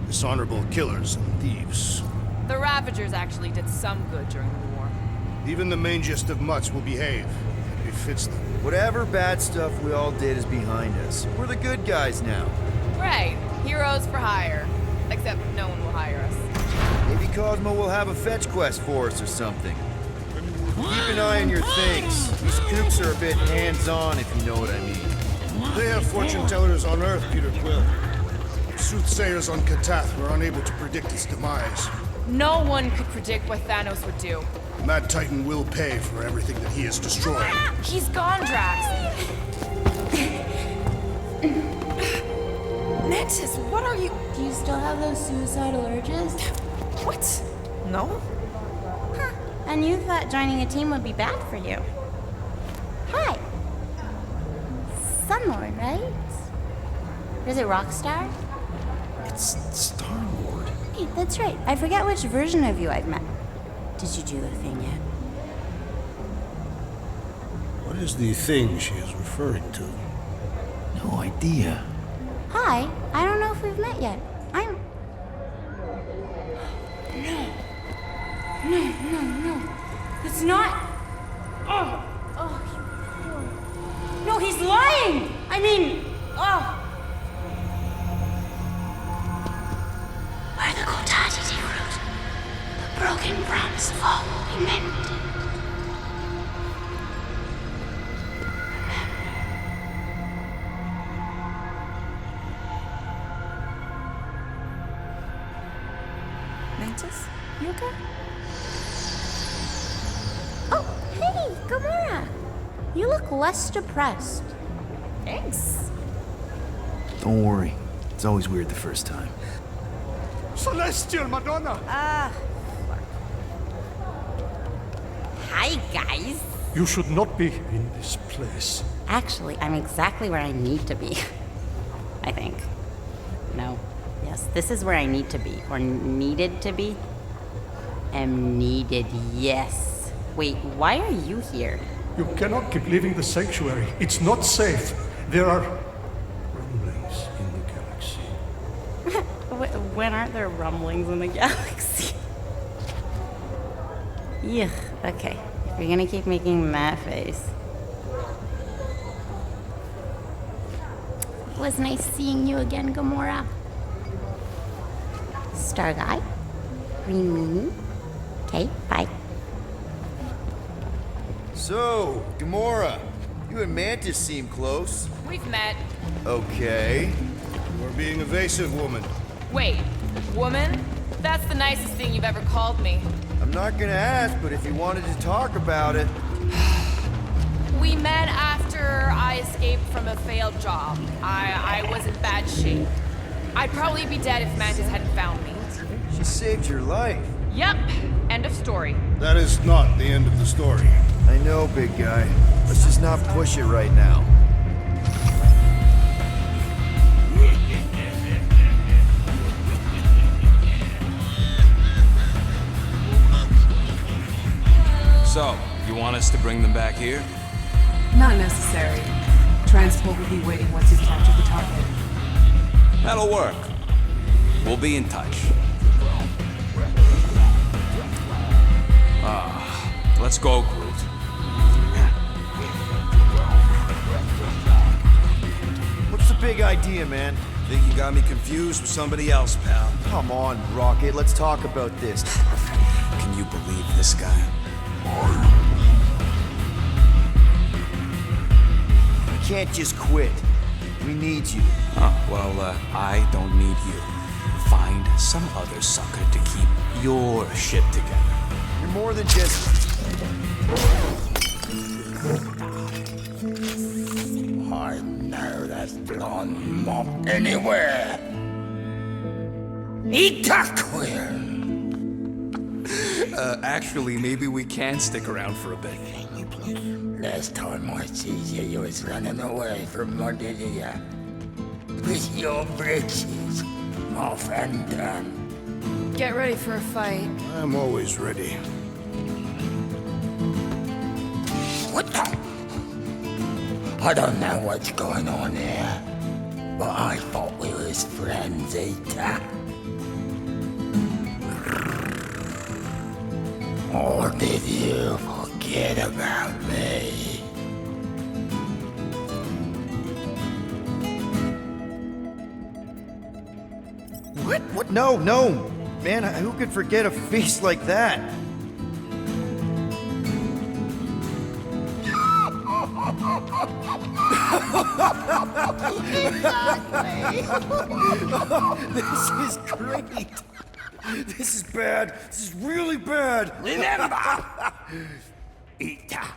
Dishonorable killers and thieves.
The Ravagers actually did some good during the war.
Even the mangiest of mutts will behave. It befits them.
Whatever bad stuff we all did is behind us. We're the good guys now.
Right. Heroes for hire. Except no one will hire us.
Maybe Cosmo will have a fetch quest for us or something. Keep an eye on your things. These kooks are a bit hands-on, if you know what I mean.
They have fortune tellers on Earth, Peter Quill. Soothsayers on Katath were unable to predict its demise.
No one could predict what Thanos would do.
The Mad Titan will pay for everything that he has destroyed.
He's gone, Drax. Mantis, what are you...
Do you still have those suicidal urges?
What? No?
Huh. And you thought joining a team would be bad for you. Hi. Sunlord, right? Or is it Rockstar?
It's Star-Lord.
Hey, that's right. I forget which version of you I've met. Did you do the thing yet?
What is the thing she is referring to?
No idea.
Hi. I don't know if we've met yet. No. It's not. No, he's lying. I mean, By the Kotati root, the broken promise of all will be mended.
Mantis, you okay?
Oh, hey, Gamora. You look less depressed.
Thanks.
Don't worry. It's always weird the first time.
Celestial Madonna!
Hi, guys.
You should not be in this place.
Actually, I'm exactly where I need to be. I think. No. Yes, this is where I need to be. Or needed to be. Am needed, yes. Wait, why are you here?
You cannot keep leaving the sanctuary. It's not safe. There are rumblings in the galaxy.
When aren't there rumblings in the galaxy? Yuck, okay. If you're gonna keep making that face.
It was nice seeing you again, Gamora. Star Guy. Green Meanie. Okay, bye.
So, Gamora, you and Mantis seem close.
We've met.
Okay.
You are being evasive, woman.
Wait, woman? That's the nicest thing you've ever called me.
I'm not gonna ask, but if you wanted to talk about it...
We met after I escaped from a failed job. I was in bad shape. I'd probably be dead if Mantis hadn't found me.
She saved your life.
Yep, end of story.
That is not the end of the story.
I know, big guy. Let's just not push it right now.
So, you want us to bring them back here?
Not necessary. Transport will be waiting once you've captured the target.
That'll work. We'll be in touch. Let's go, Groot.
What's the big idea, man?
Think you got me confused with somebody else, pal.
Come on, Rocket, let's talk about this.
Can you believe this guy?
You can't just quit. We need you.
Well, I don't need you. Find some other sucker to keep your shit together.
You're more than just...
I know that blonde mop anywhere. Eat that queer.
Actually, maybe we can stick around for a bit.
Last time I see you, you was running away from under you. With your britches off and done.
Get ready for a fight.
I'm always ready.
What the? I don't know what's going on here, but I thought we was friends, Eta. Or did you forget about me?
What? What? No, no! Man, who could forget a face like that? This is great! This is bad. This is really bad.
Remember, Eta,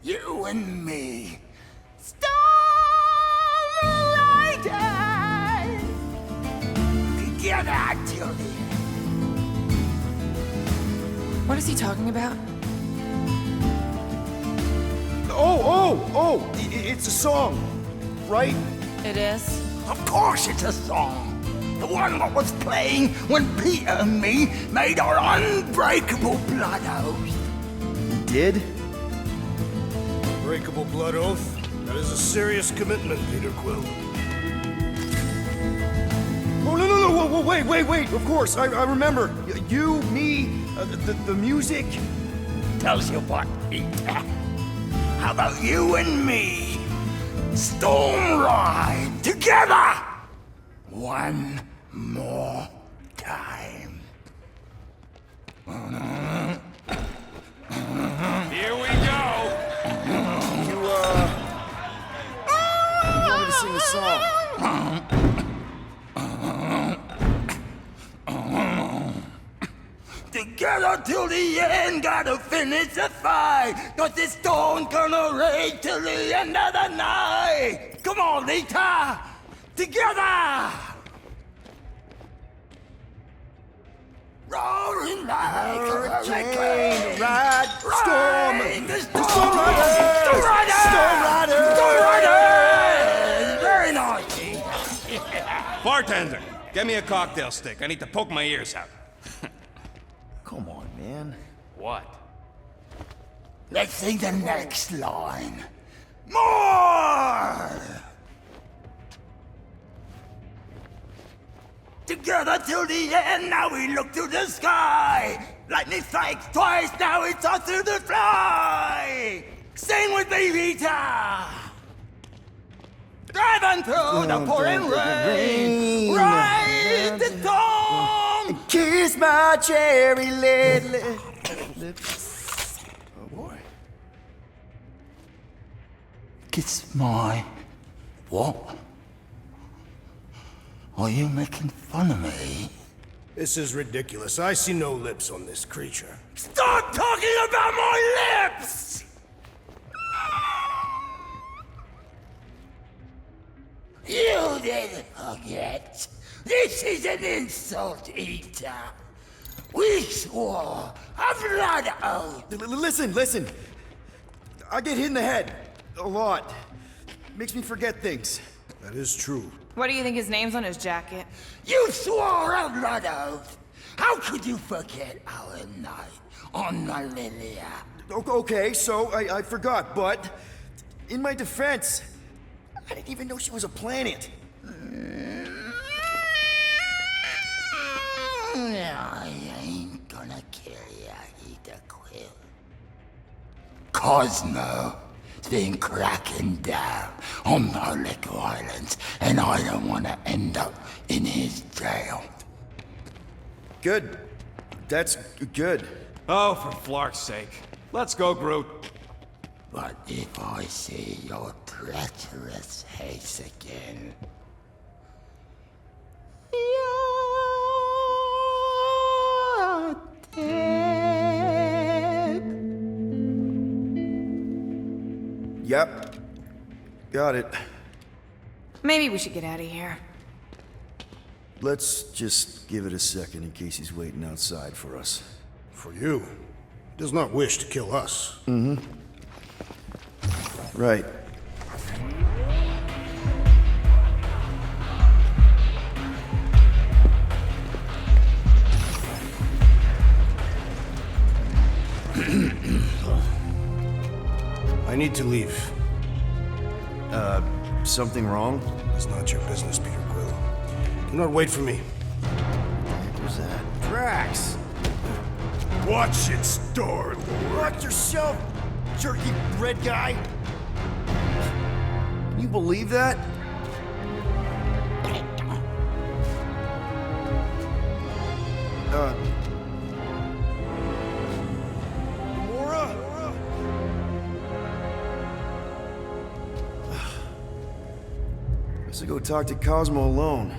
you and me, Star Riders, together till the end.
What is he talking about?
Oh! It's a song, right?
It is?
Of course it's a song. The one that was playing when Peter and me made our unbreakable blood oath.
You did?
Breakable blood oath? That is a serious commitment, Peter Quill.
Oh, no, wait, of course, I remember. You, me, the music.
Tells you what, Peter. How about you and me? Storm ride together! One more time.
Here we go!
You wanted to sing a song.
Together till the end, gotta finish the fight. Cause this storm gonna rage till the end of the night. Come on, Lita! Together! Roaring like a hurricane.
Ride, storm,
Storm Riders! Very nice.
Bartender, get me a cocktail stick. I need to poke my ears out.
Come on, man.
What?
Let's sing the next line. More! Together till the end, now we look to the sky. Lightning strikes twice, now it's us to the fly. Sing with me, Rita. Driving through the pouring rain. Ride the storm.
Kiss my cherry lips. Oh boy.
Kiss my what? Are you making fun of me?
This is ridiculous. I see no lips on this creature.
Stop talking about my lips! You didn't forget. This is an insult, Eater. We swore a blood oath.
Listen. I get hit in the head. A lot. Makes me forget things.
That is true.
What do you think his name's on his jacket?
You swore a blood oath. How could you forget our night on Malilia?
Okay, so I forgot, but in my defense, I didn't even know she was a planet.
I ain't gonna kill ya, Eater Quill. Cosmo's been cracking down on Molecular Islands, and I don't want to end up in his jail.
Good. That's good.
Oh, for Flark's sake. Let's go, Groot.
But if I see your treacherous face again, you're dead.
Yep. Got it.
Maybe we should get out of here.
Let's just give it a second in case he's waiting outside for us.
For you. He does not wish to kill us.
Mm-hmm. Right.
I need to leave.
Something wrong?
It's not your business, Peter Quill. Do not wait for me.
What was that? Drax!
Watch it, Star-Lord.
Watch yourself, jerky bread guy! Can you believe that? Mora? Guess I'll go talk to Cosmo alone.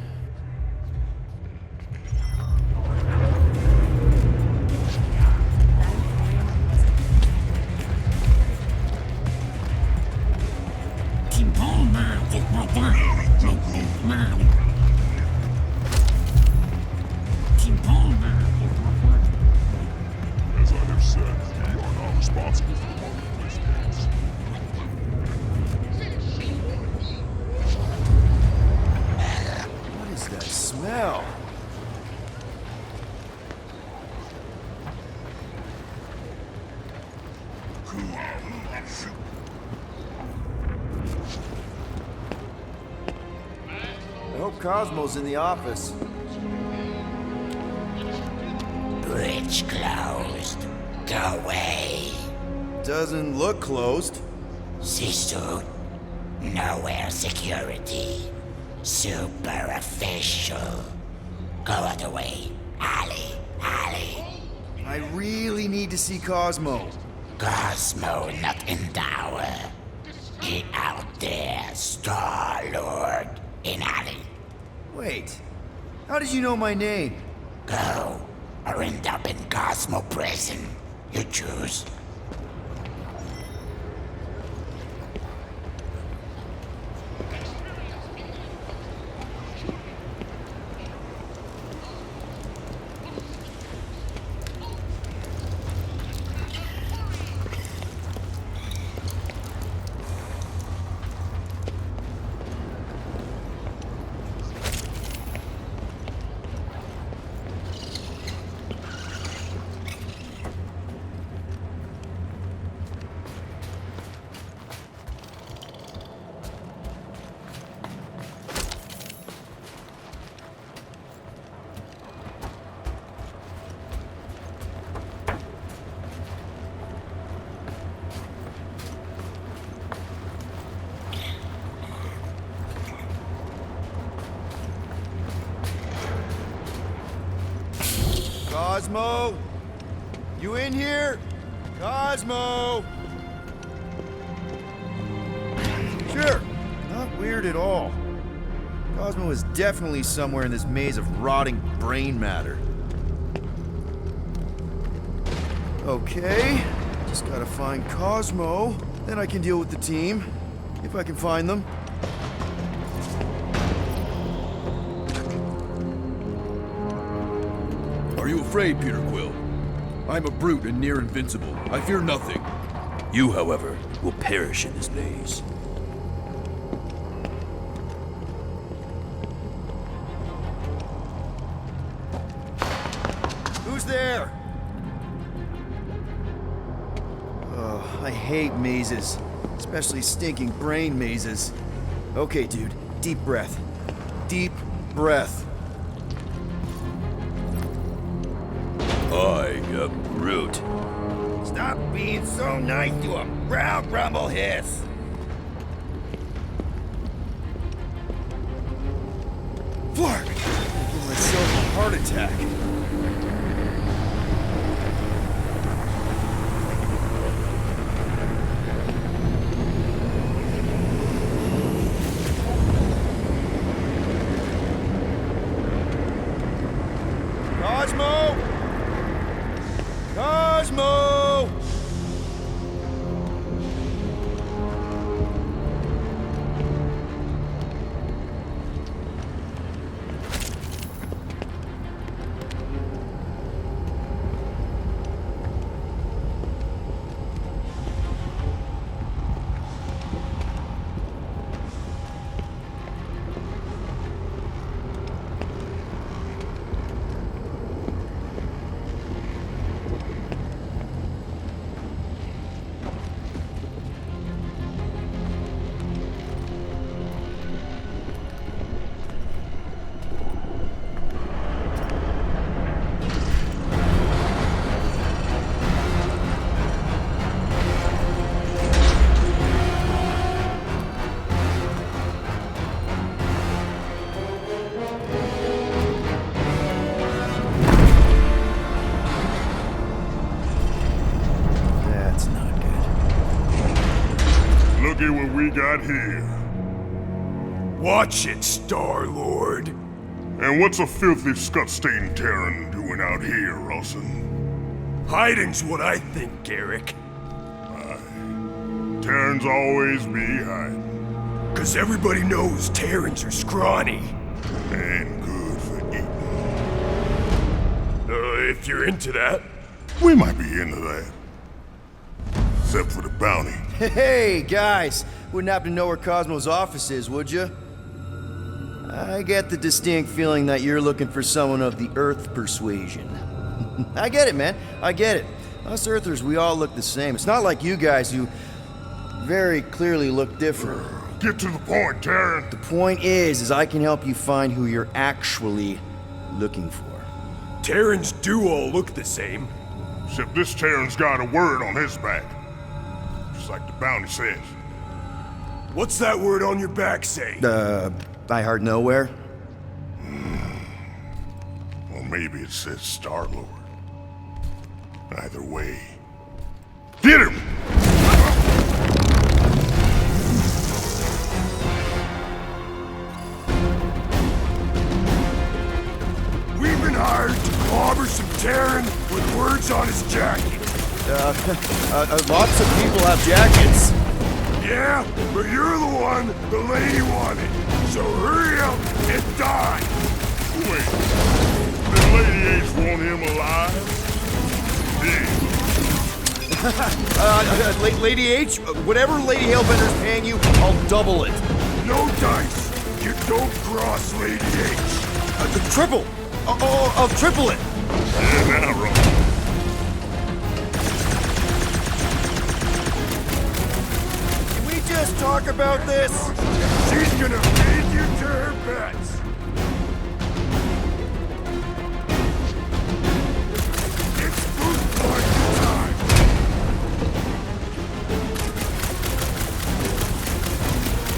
As I have said, we are not responsible for the marketplace games.
What is that smell? I hope Cosmo's in the office.
Bridge closed. Go away.
Doesn't look closed.
Sisu, nowhere security. Super official. Go other way. Ali.
I really need to see Cosmo.
Cosmo not in tower. Get out there, Star-Lord. In Ali.
Wait, how did you know my name?
Go, or end up in Cosmo prison. You choose.
Cosmo? You in here? Cosmo! Sure, not weird at all. Cosmo is definitely somewhere in this maze of rotting brain matter. Okay, just gotta find Cosmo. Then I can deal with the team, if I can find them.
Are you afraid, Peter Quill? I'm a brute and near invincible. I fear nothing. You, however, will perish in this maze.
Who's there? Oh, I hate mazes. Especially stinking brain mazes. Okay, dude. Deep breath. Deep breath.
I am Groot.
Stop being so nice to a brown grumble hiss. Flark! I give myself a heart attack. Cosmo! Cosmo!
Look at what we got here. Watch it, Star-Lord. And what's a filthy, scut-stained Terran doing out here, Rawson? Hiding's what I think, Garrick. Aye. Terrans always be hiding. 'Cause everybody knows Terrans are scrawny. And good for eating. If you're into that. We might be into that. Except for the bounty.
Hey, guys! Wouldn't happen to know where Cosmo's office is, would you? I get the distinct feeling that you're looking for someone of the Earth persuasion. I get it, man. I get it. Us Earthers, we all look the same. It's not like you guys who very clearly look different.
Get to the point, Terran.
The point is I can help you find who you're actually looking for.
Terrans do all look the same. Except this Terran's got a word on his back. Just like the bounty says. What's that word on your back say?
I heart nowhere?
Well, maybe it says Star-Lord. Either way. Get him! We've been hired to clobber some Terran with words on his jacket.
Lots of people have jackets.
Yeah, but you're the one the lady wanted. So hurry up and die. Wait, did Lady H want him alive?
Lady H, whatever Lady Hellbender's paying you, I'll double it.
No dice. You don't cross Lady H.
Triple. I'll triple it.
Yeah, now, Ron.
Just talk about this?
She's gonna feed you to her pets. It's food party time.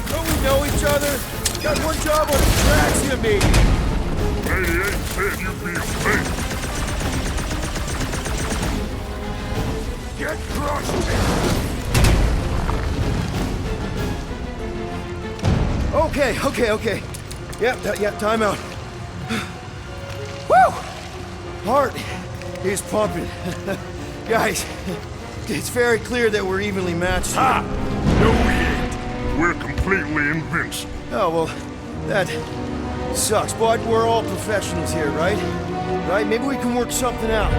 Don't we know each other? Got one job on the tracks, you maybe.
Lady H said you'd be a fake. Get crushed.
Okay. Yep, time out. Woo! Heart is pumping. Guys, it's very clear that we're evenly matched.
Ha! No, we ain't. We're completely invincible.
Oh, well, that sucks, but we're all professionals here, right? Right? Maybe we can work something out.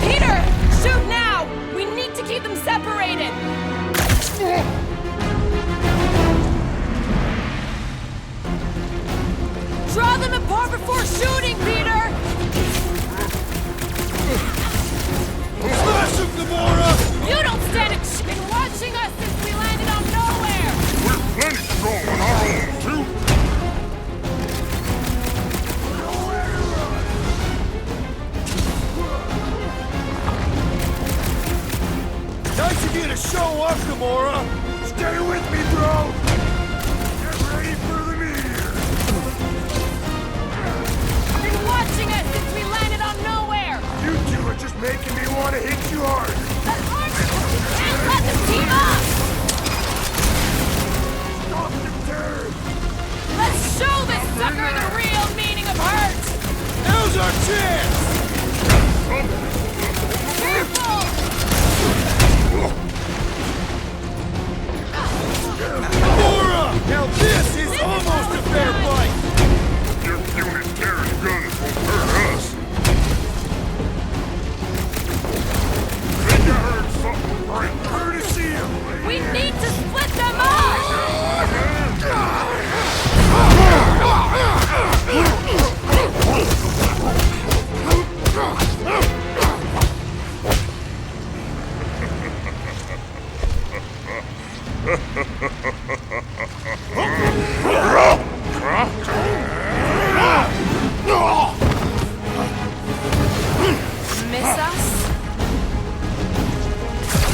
Peter! Shoot now! We need to keep them separated! Draw them apart before shooting, Peter!
Smash him, Gamora!
You don't stand a chance! Been watching us since we landed on nowhere!
We're plenty strong on our own, too.
Nice of you to show up, Gamora!
Stay with me, bro! Get ready for the meteor!
Been watching us since we landed on nowhere!
You two are just making me want to hit you hard.
And let them team up!
Stop the turn!
Let's show this sucker the real meaning of hurt!
Now's our chance!
Careful!
Gamora! Now this is almost a fair fight!
Your puny Terran guns won't hurt us. Think I heard something break. Courtesy of...
We need to split them up! Miss us?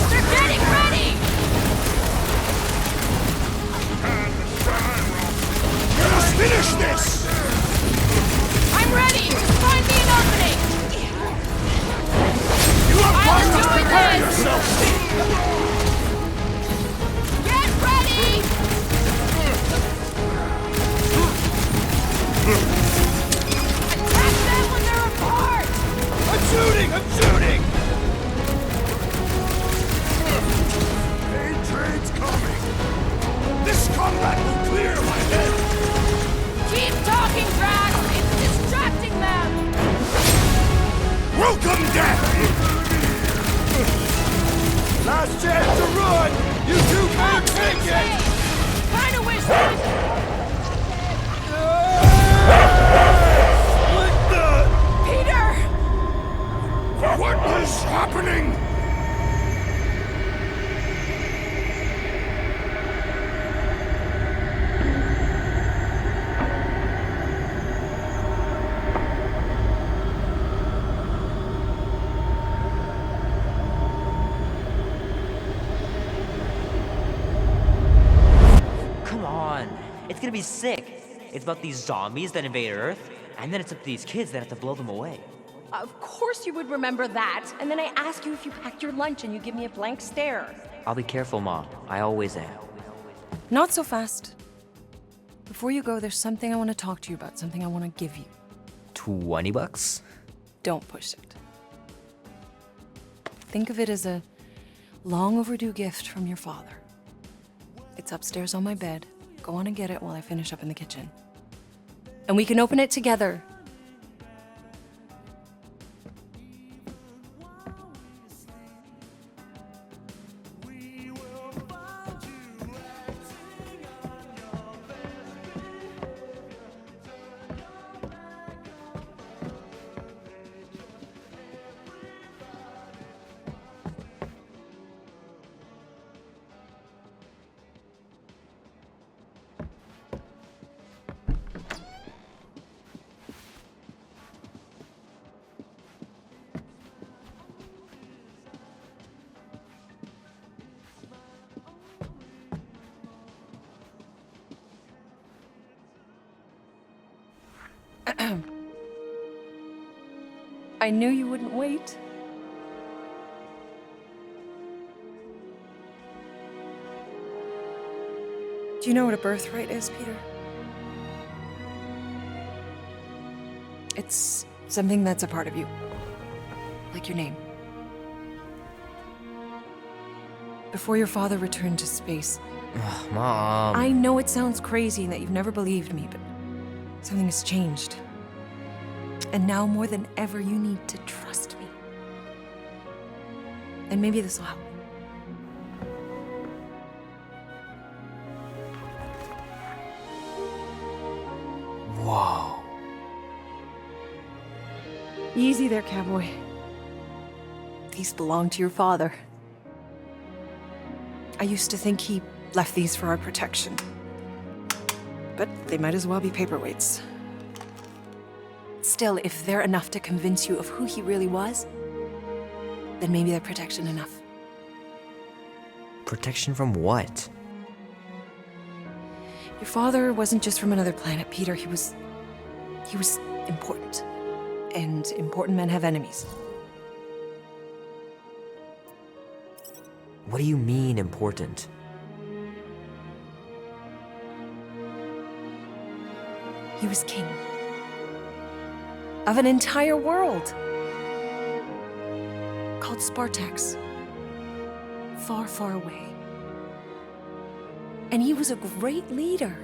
They're getting ready!
Let us finish this!
I'm ready! Just find me an opening!
You have
I'm
time to
doing
prepare
this!
yourself!
Get ready! Attack them when they're apart!
I'm shooting! I'm shooting!
Aid train's coming! This combat will clear my head!
Keep talking, Drax! It's distracting them!
Welcome, death!
Last chance to run! You two better take it!
Kinda wish they...
What the...
Peter!
What is happening?
Come on. It's gonna be sick. It's about these zombies that invade Earth, and then it's up to these kids that have to blow them away.
Of course you would remember that. And then I ask you if you packed your lunch and you give me a blank stare.
I'll be careful, Ma. I always am.
Not so fast. Before you go, there's something I want to talk to you about, something I want to give you.
$20?
Don't push it. Think of it as a long overdue gift from your father. It's upstairs on my bed. Go on and get it while I finish up in the kitchen. And we can open it together. I knew you wouldn't wait. Do you know what a birthright is, Peter? It's something that's a part of you. Like your name. Before your father returned to space...
Ugh, Mom.
I know it sounds crazy and that you've never believed me, but something has changed. And now more than ever, you need to trust me. And maybe this will help.
Whoa.
Easy there, cowboy. These belong to your father. I used to think he left these for our protection. But they might as well be paperweights. Still, if they're enough to convince you of who he really was, then maybe they're protection enough.
Protection from what?
Your father wasn't just from another planet, Peter. He was important. And important men have enemies.
What do you mean, important?
He was king. Of an entire world. Called Spartax. Far, far away. And he was a great leader.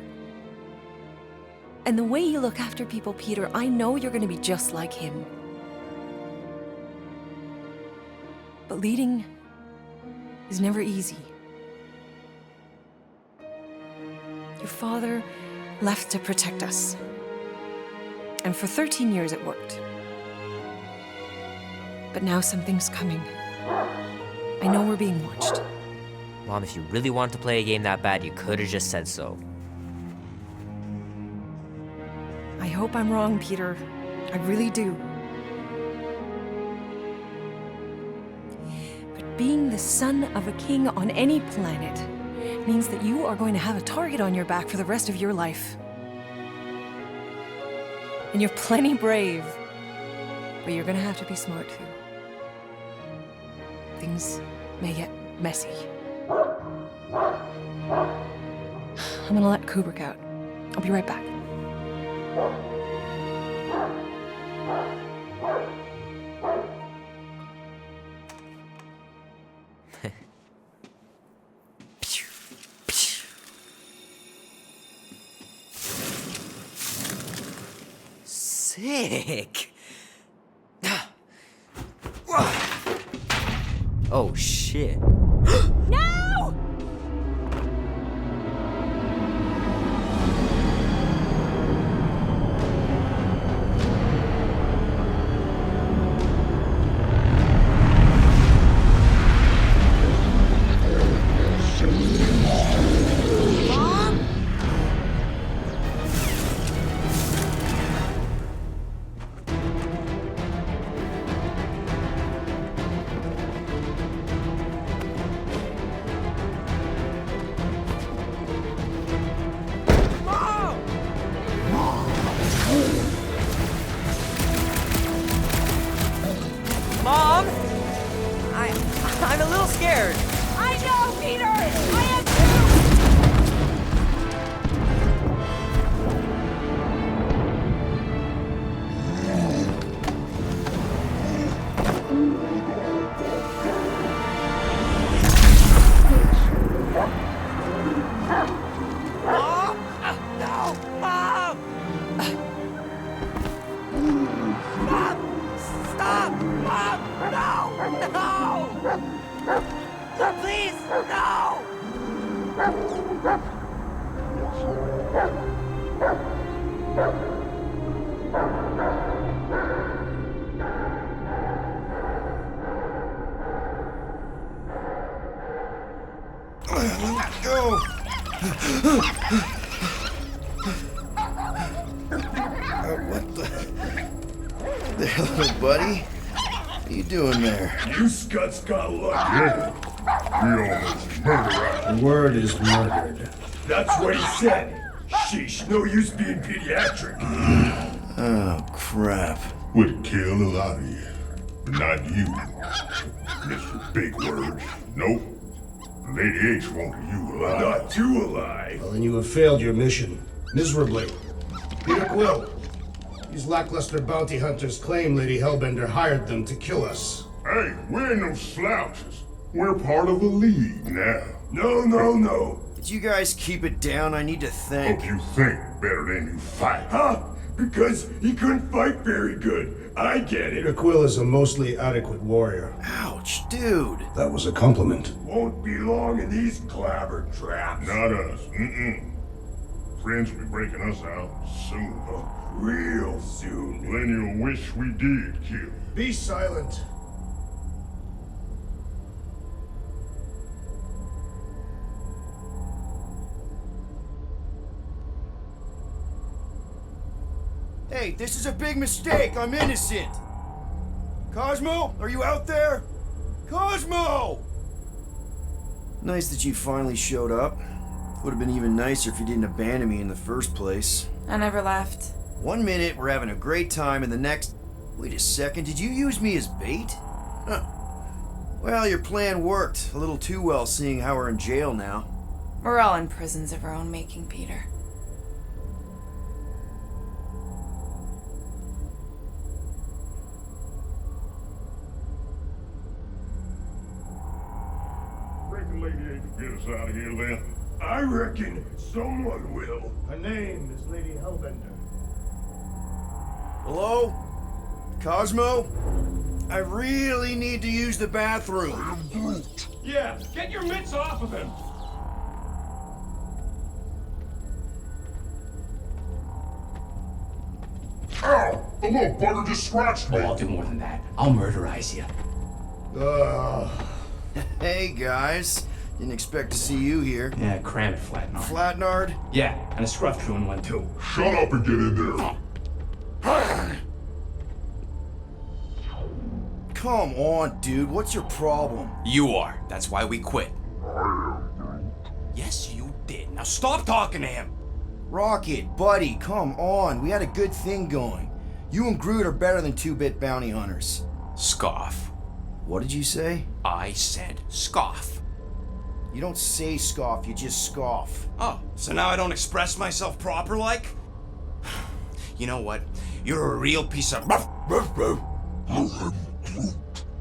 And the way you look after people, Peter, I know you're gonna be just like him. But leading is never easy. Your father left to protect us. And for 13 years it worked. But now something's coming. I know we're being watched.
Mom, if you really wanted to play a game that bad, you could have just said so.
I hope I'm wrong, Peter. I really do. But being the son of a king on any planet means that you are going to have a target on your back for the rest of your life. And you're plenty brave, but you're gonna have to be smart too. Things may get messy. I'm gonna let Kubrick out. I'll be right back.
Sick. Oh shit.
No!
Mom! I'm a little scared.
I know, Peter! I am
Mom! No! Mom! Stop! Stop! Mom! No! No! Please! No!
Go! What the hell, buddy? What are you doing there?
You scuts got lucky. We almost murdered.
The word is murdered.
That's what he said. Sheesh, no use being pediatric.
Oh, crap.
Would kill a lot of you, but not you. Mr. Big Words. Nope.
Lady H wanted you alive. Not too alive.
Well, then you have failed your mission. Miserably. Peter Quill. These lackluster bounty hunters claim Lady Hellbender hired them to kill us.
Hey, we're no slouches. We're part of the League now. No.
Did you guys keep it down? I need to think.
Hope you think better than you fight. Huh? Because he couldn't fight very good. I get
Peter
it.
Quill is a mostly adequate warrior.
Ouch, dude.
That was a compliment.
Won't be long in these clever traps. Not us. Friends will be breaking us out soon. Real soon. Plenty will wish we did kill.
Be silent.
Hey, this is a big mistake. I'm innocent. Cosmo, are you out there? Cosmo! Nice that you finally showed up. Would have been even nicer if you didn't abandon me in the first place.
I never left.
1 minute, we're having a great time, and the next... Wait a second, did you use me as bait? Huh. Well, your plan worked. A little too well, seeing how we're in jail now.
We're all in prisons of our own making, Peter.
Reckon Lady H will get us out of here then. I reckon someone will.
Her name is Lady Hellbender.
Hello? Cosmo? I really need to use the bathroom.
Yeah, get your mitts off of him!
Ow! The little bugger just scratched me.
Oh, I'll do more than that. I'll murderize you.
Hey, guys. Didn't expect to see you here.
Yeah, crammed Flatnard.
Flatnard?
Yeah, and a scruff chewing one too.
Shut up and get in there.
Come on, dude. What's your problem?
You are. That's why we quit. Yes, you did. Now stop talking to him.
Rocket, buddy, come on. We had a good thing going. You and Groot are better than 2-bit bounty hunters.
Scoff.
What did you say?
I said scoff.
You don't say scoff, you just scoff.
Oh, so now I don't express myself proper like? You know what? You're a real piece of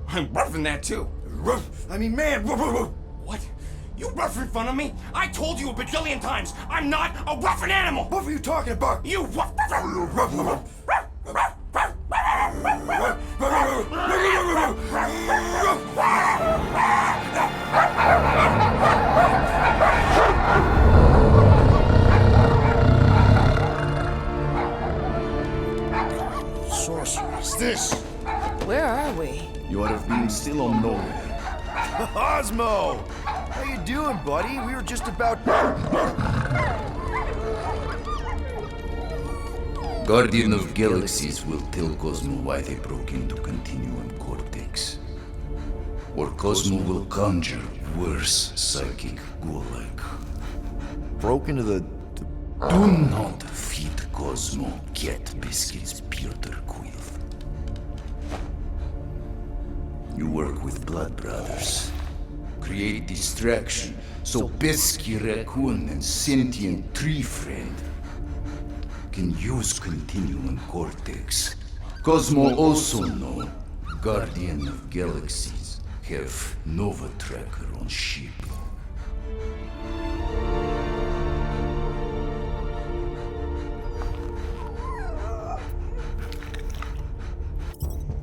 I'm roughing that too.
I mean, man.
What? You rough in front of me? I told you a bajillion times, I'm not a roughing animal.
What were you talking about?
You
Sorceress, this.
Where are we?
You ought to have been still on nowhere. Osmo! How you doing, buddy? We were just about...
Guardian of Galaxies will tell Cosmo why they broke into Continuum Cortex. Or Cosmo will conjure worse psychic gulag.
Broke into the...
Do not feed Cosmo cat biscuits, Peter Quill. You work with Blood Brothers. Create distraction so Pesky Raccoon and Sentient Tree Friend can use Continuum Cortex. Cosmo also know Guardian of Galaxies have Nova Tracker on ship.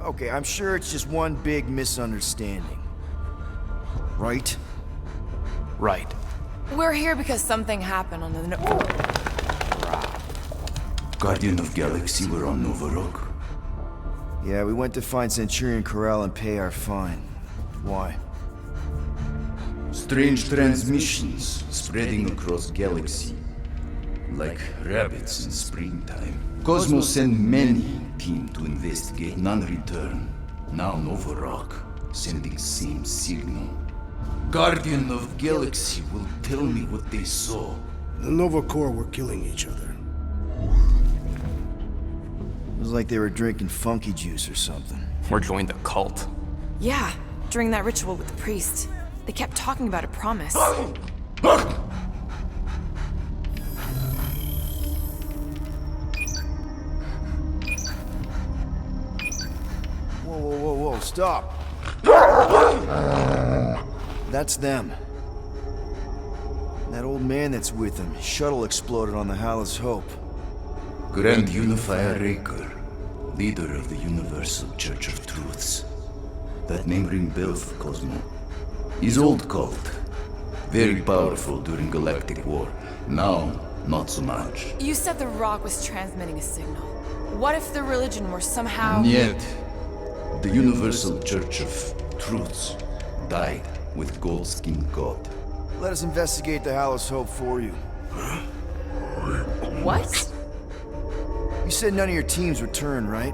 Okay, I'm sure it's just one big misunderstanding. Right?
Right.
We're here because something happened on the...
Guardian of Galaxy were on Nova Rock.
Yeah, we went to find Centurion Corral and pay our fine. Why?
Strange transmissions spreading across galaxy. Like rabbits in springtime. Cosmo sent many team to investigate, none return. Now Nova Rock, sending same signal. Guardian of Galaxy will tell me what they saw.
The Nova Corps were killing each other.
It was like they were drinking funky juice or something.
Or joined the cult.
Yeah, during that ritual with the priest. They kept talking about a promise.
Whoa, whoa, whoa, whoa, stop. That's them. That old man that's with them. His shuttle exploded on the Hallis Hope.
Grand Unifier Raker, leader of the Universal Church of Truths. That name rings bells for Cosmo. His old cult. Very powerful during Galactic War. Now, not so much.
You said the rock was transmitting a signal. What if the religion were somehow...
Yet, the Universal Church of Truths died with gold-skinned God.
Let us investigate the Hallis Hope for you.
What?
You said none of your teams returned, right?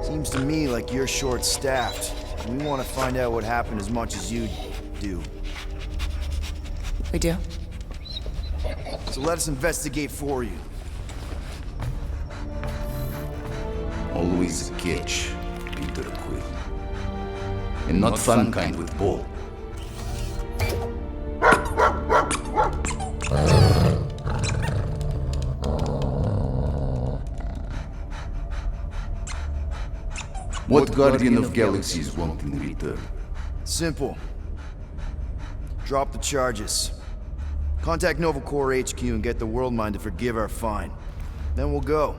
Seems to me like you're short-staffed. We want to find out what happened as much as you do.
We do?
So let us investigate for you.
Always a catch, Peter Quill. And not fun kind with ball. What Guardian of Galaxies want in return?
Simple. Drop the charges. Contact Nova Corps HQ and get the World Mind to forgive our fine. Then we'll go.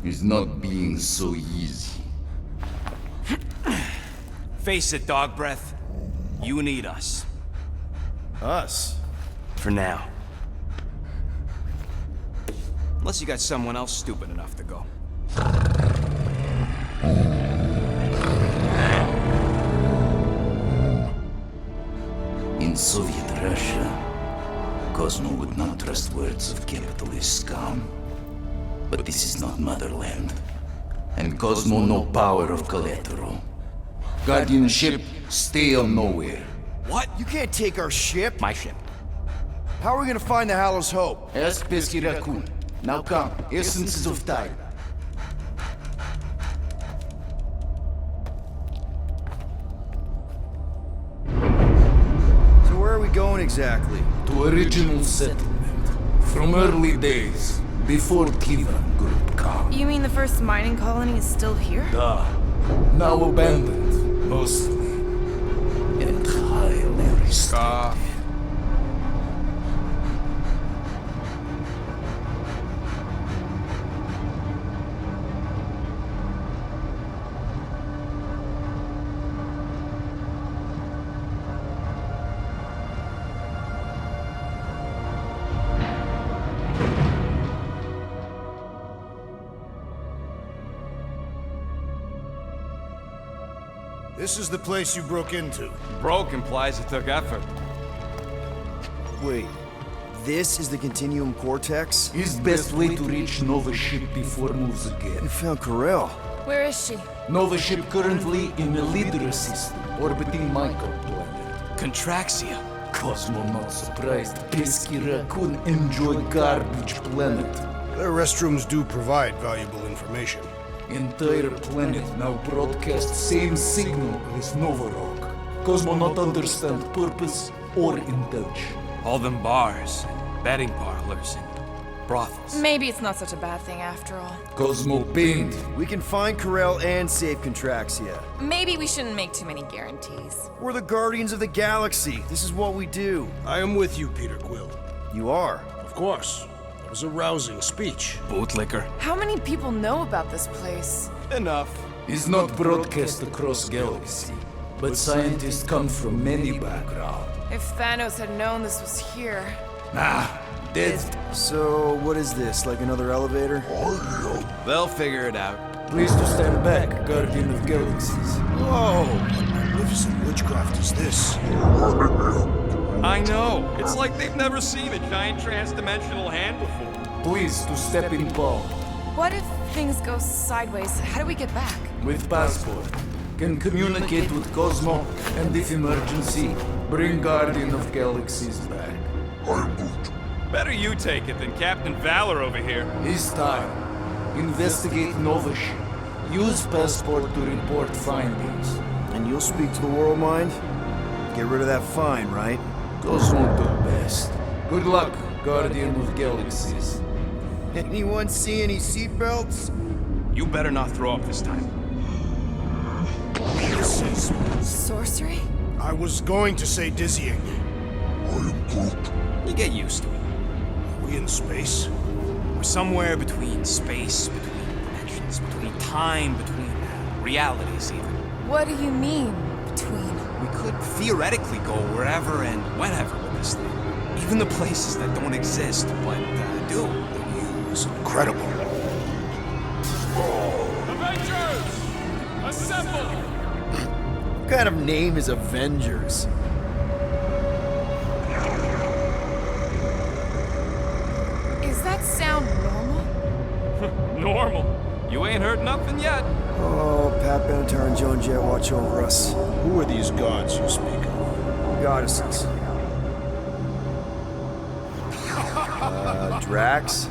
It's not being so easy.
Face it, dog breath. You need us.
Us?
For now. Unless you got someone else stupid enough to go.
In Soviet Russia, Cosmo would not trust words of capitalist scum. But this is not motherland. And Cosmo no power of collateral. Guardianship, stay on nowhere.
What? You can't take our ship?
My ship.
How are we gonna find the Hallis Hope?
Ask Pesky Raccoon. Now come, essences of time.
So where are we going exactly?
To original settlement. From early days, before Kivan Group come.
You mean the first mining colony is still here?
Now abandoned, mostly. And highly restored.
This is the place you broke into.
Broke implies it took effort.
Wait, this is the Continuum Cortex?
His best way to reach Nova ship before moves again.
You found Corel.
Where is she?
Nova ship currently in the Leader system, orbiting Michael planet.
Contraxia.
Cosmo not surprised. Pesky Raccoon enjoy garbage planet.
Their restrooms do provide valuable information.
Entire planet now broadcast same signal as Nova Rock. Cosmo not understand purpose or intention.
All them bars, betting parlors, and brothels.
Maybe it's not such a bad thing after all.
Cosmo pained.
We can find Corel and save Contraxia.
Maybe we shouldn't make too many guarantees.
We're the Guardians of the Galaxy. This is what we do.
I am with you, Peter Quill.
You are?
Of course. That was a rousing speech.
Bootlicker.
How many people know about this place?
Enough.
Is not broadcast across galaxy, but scientists come from many backgrounds.
If Thanos had known this was here...
Nah, dead.
So, what is this, like another elevator?
They'll figure it out.
Please to stand back, Guardian of Galaxies.
Whoa! What magnificent witchcraft is this?
I know. It's like they've never seen a giant trans-dimensional hand before.
Please to step in Paul.
What if things go sideways? How do we get back?
With passport. Can communicate with Cosmo, and if emergency, bring Guardian of Galaxies back.
Better you take it than Captain Valor over here.
This time, investigate Nova ship. Use passport to report findings.
you'll speak to the world mind? Get rid of that fine, right?
Those won't do best. Good luck, Guardian of Galaxies.
Anyone see any seatbelts?
You better not throw up this time.
This is...
Sorcery?
I was going to say dizzying.
You get used to it.
Are we in space?
We're somewhere between space, between dimensions, between time, between realities even.
What do you mean, between?
We could theoretically go wherever and whenever with this thing. Even the places that don't exist, but do.
It's incredible.
Avengers! Assemble!
What kind of name is Avengers?
Is that sound normal?
Normal. You ain't heard nothing yet.
Oh, Pat Benatar and Joan Jett watch over us.
Who are these gods you speak of?
Goddesses. Drax?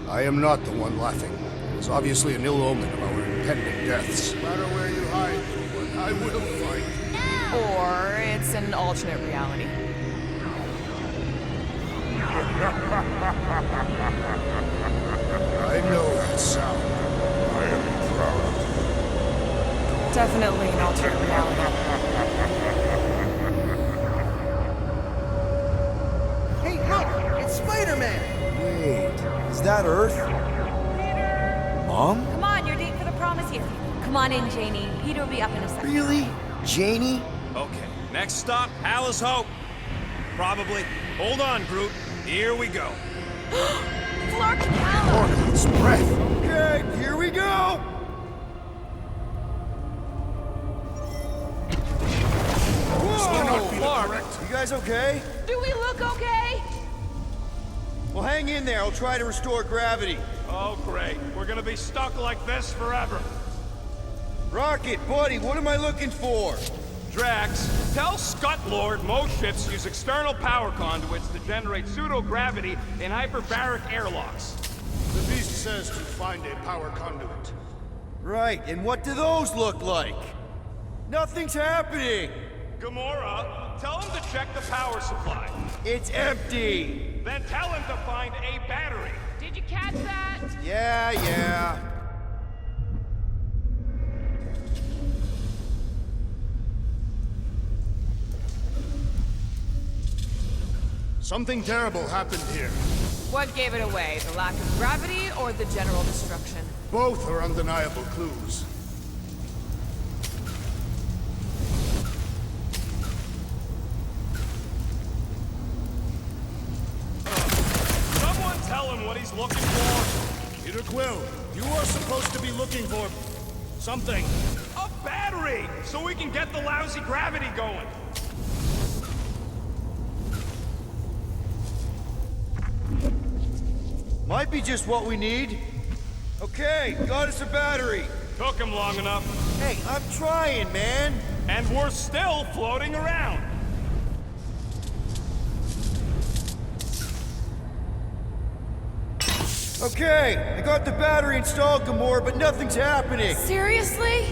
I am not the one laughing. It is obviously an ill omen of our impending deaths. No matter where you hide, I will fight.
Or it's an alternate reality.
I know that sound. I am proud of you.
Definitely an alternate reality.
Hey, look! It's Spider-Man! Wait, is that Earth? Mom?
Come on, your date for the prom is here. Come on in, Janie. Peter will be up in a second.
Really? Janie?
Okay, next stop, Hal's Hope. Probably. Hold on, Groot. Here we go.
Orca's breath. Okay, here we go! Whoa!
Clark!
You guys okay?
Do we look okay?
Well, hang in there. I'll try to restore gravity.
Oh, great. We're gonna be stuck like this forever.
Rocket, buddy, what am I looking for?
Drax, tell Scutlord most ships use external power conduits to generate pseudo-gravity in hyperbaric airlocks.
The beast says to find a power conduit.
Right, and what do those look like? Nothing's happening!
Gamora, tell him to check the power supply.
It's empty!
Then tell him to find a battery.
Did you catch that?
Yeah.
Something terrible happened here.
What gave it away? The lack of gravity or the general destruction?
Both are undeniable clues.
Someone tell him what he's looking for.
Peter Quill, you are supposed to be looking for something.
A battery, so we can get the lousy gravity going.
Might be just what we need. Okay, got us a battery.
Took him long enough.
Hey, I'm trying, man.
And we're still floating around.
Okay, I got the battery installed, Gamora, but nothing's happening.
Seriously?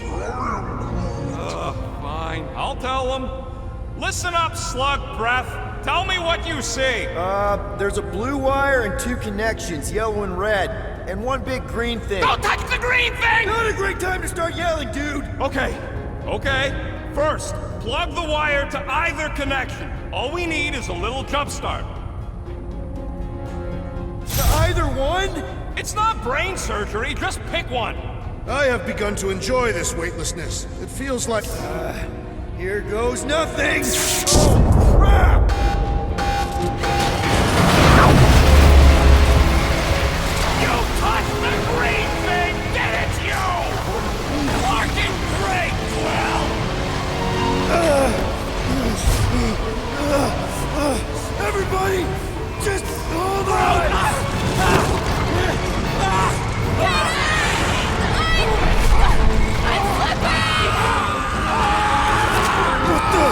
Fine. I'll tell him. Listen up, slug breath. Tell me what you see.
There's a blue wire and two connections, yellow and red, and one big green thing.
Don't touch the green thing!
Not a great time to start yelling, dude!
Okay. First, plug the wire to either connection. All we need is a little jump start.
To either one?
It's not brain surgery, just pick one.
I have begun to enjoy this weightlessness. It feels like...
Here goes nothing! Oh, crap!
You touched the green thing! Get it, you! Fucking great, Quill!
Everybody, just hold on! What the?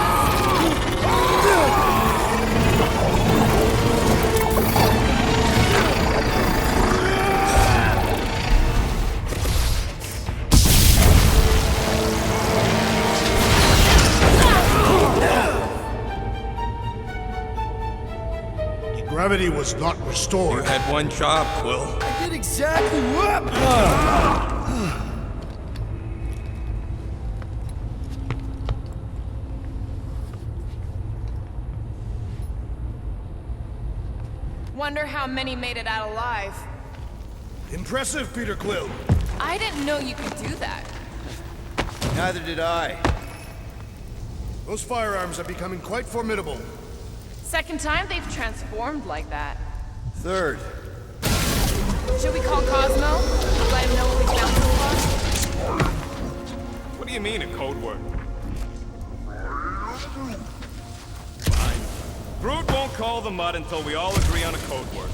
Gravity was not restored.
You had one job, Quill.
I did exactly what?
Wonder how many made it out alive.
Impressive, Peter Quill.
I didn't know you could do that.
Neither did I.
Those firearms are becoming quite formidable.
Second time they've transformed like that.
Third.
Should we call Cosmo? Let him know what we found so far?
What do you mean, a code word? Fine. Groot won't call the mud until we all agree on a code word.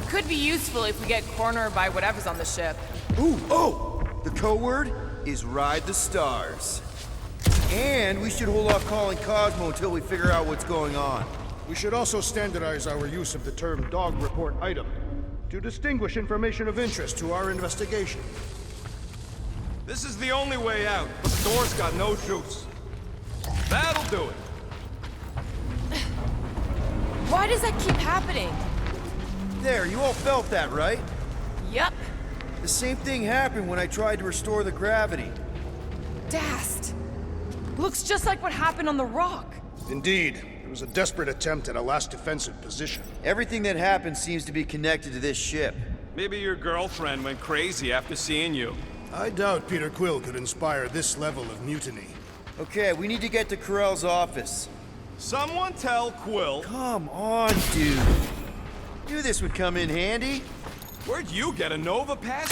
Could be useful if we get cornered by whatever's on the ship.
Ooh, oh! The code word is Ride the Stars. And we should hold off calling Cosmo until we figure out what's going on.
We should also standardize our use of the term dog report item to distinguish information of interest to our investigation.
This is the only way out, but the door's got no juice. That'll do it.
Why does that keep happening?
There, you all felt that, right?
Yup.
The same thing happened when I tried to restore the gravity.
Dast. Looks just like what happened on the rock.
Indeed. It was a desperate attempt at a last defensive position.
Everything that happened seems to be connected to this ship.
Maybe your girlfriend went crazy after seeing you.
I doubt Peter Quill could inspire this level of mutiny.
Okay, we need to get to Carell's office.
Someone tell Quill.
Come on, dude. Knew this would come in handy.
Where'd you get a Nova pass?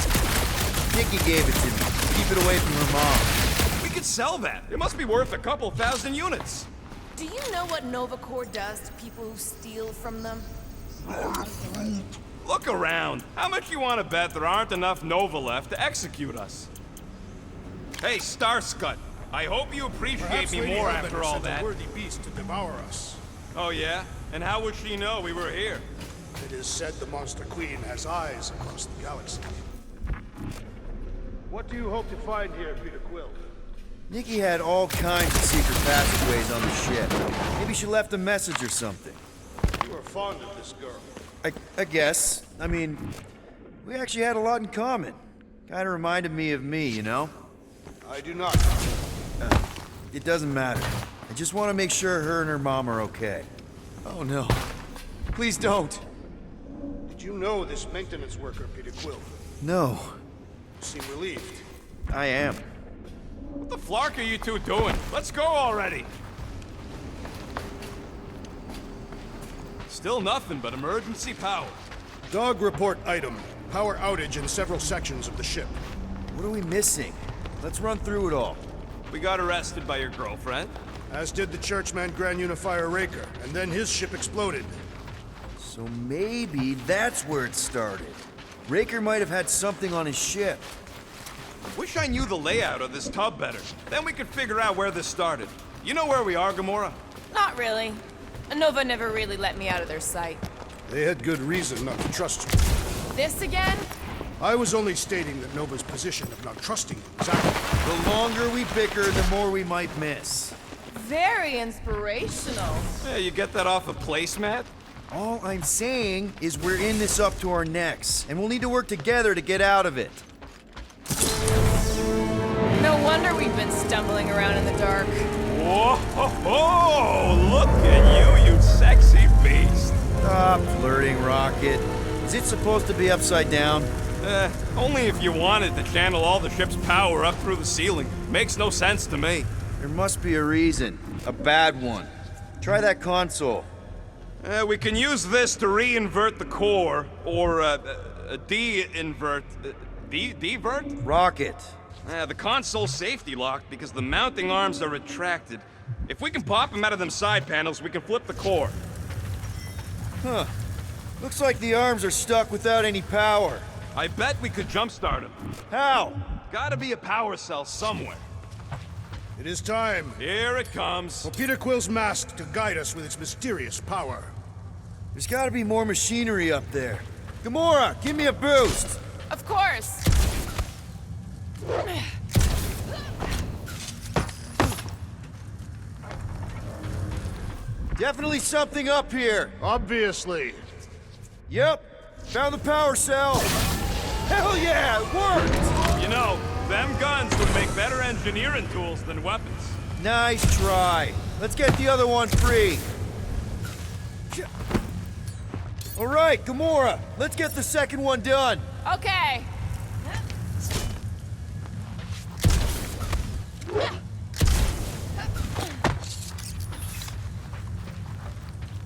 Nikki gave it to me. Keep it away from her mom.
We could sell that. It must be worth a couple thousand units.
Do you know what Nova Corps does to people who steal from them?
Look around. How much you want to bet there aren't enough Nova left to execute us? Hey, Starscut. I hope you appreciate
Perhaps
me
Lady
more
Hellbender
after all
sent
that.
a worthy beast to devour us.
Oh yeah? And how would she know we were here?
It is said the Monster Queen has eyes across the galaxy. What do you hope to find here, Peter Quill?
Nikki had all kinds of secret passageways on the ship. Maybe she left a message or something.
You are fond of this girl.
I guess. I mean, we actually had a lot in common. Kinda reminded me of me, you know?
I do not.
It doesn't matter. I just want to make sure her and her mom are okay. Oh no. Please don't.
Did you know this maintenance worker, Peter Quill?
No.
You seem relieved.
I am.
What the flark are you two doing? Let's go already! Still nothing but emergency power.
Dog report item. Power outage in several sections of the ship.
What are we missing? Let's run through it all.
We got arrested by your girlfriend.
As did the churchman Grand Unifier Raker, and then his ship exploded.
So maybe that's where it started. Raker might have had something on his ship.
Wish I knew the layout of this tub better. Then we could figure out where this started. You know where we are, Gamora?
Not really. Nova never really let me out of their sight.
They had good reason not to trust you.
This again?
I was only stating that Nova's position of not trusting you was accurate.
The longer we bicker, the more we might miss.
Very inspirational.
Yeah, you get that off a placemat?
All I'm saying is we're in this up to our necks, and we'll need to work together to get out of it.
No wonder we've been stumbling around in the dark.
Whoa! Look at you sexy beast!
Stop flirting, Rocket. Is it supposed to be upside down?
Only if you wanted to channel all the ship's power up through the ceiling. Makes no sense to me.
There must be a reason. A bad one. Try that console.
We can use this to re-invert the core, or de-invert... Divert?
Rocket.
The console's safety locked because the mounting arms are retracted. If we can pop them out of them side panels, we can flip the core.
Huh. Looks like the arms are stuck without any power.
I bet we could jumpstart them.
How?
Gotta be a power cell somewhere.
It is time.
Here it comes.
For Peter Quill's mask to guide us with its mysterious power.
There's gotta be more machinery up there. Gamora, give me a boost!
Of course.
Definitely something up here.
Obviously.
Yep. Found the power cell. Hell yeah, it worked!
You know, them guns would make better engineering tools than weapons.
Nice try. Let's get the other one free. All right, Gamora, let's get the second one done.
Okay.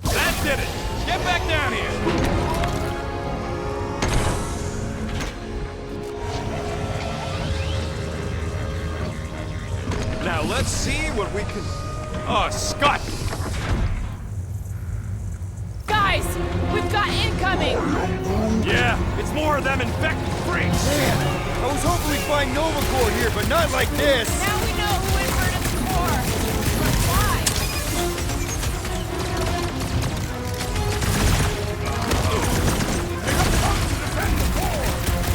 That did it! Get back down here! Now let's see what we can... Oh, Scott!
Guys, we've got incoming!
Yeah, it's more of them infected freaks!
Man, I was hoping we'd find Nova Corps here, but not like this!
Now we know who inverted the core! But why?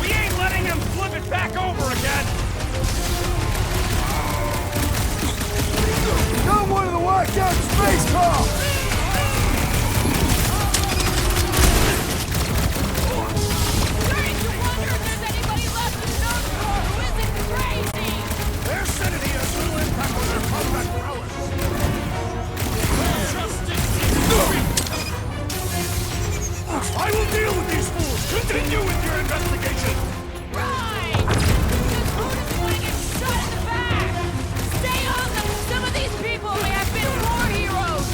We ain't letting him flip it back over again!
Got one of the lockdown space call!
Starting to wonder if there's anybody left in Nova Corps who isn't crazy!
Their sanity has little impact on their combat prowess. I will deal with these fools! Continue with your investigation!
Right! This food is going to get shot in the back! Stay on them! Some of these people may have been war heroes!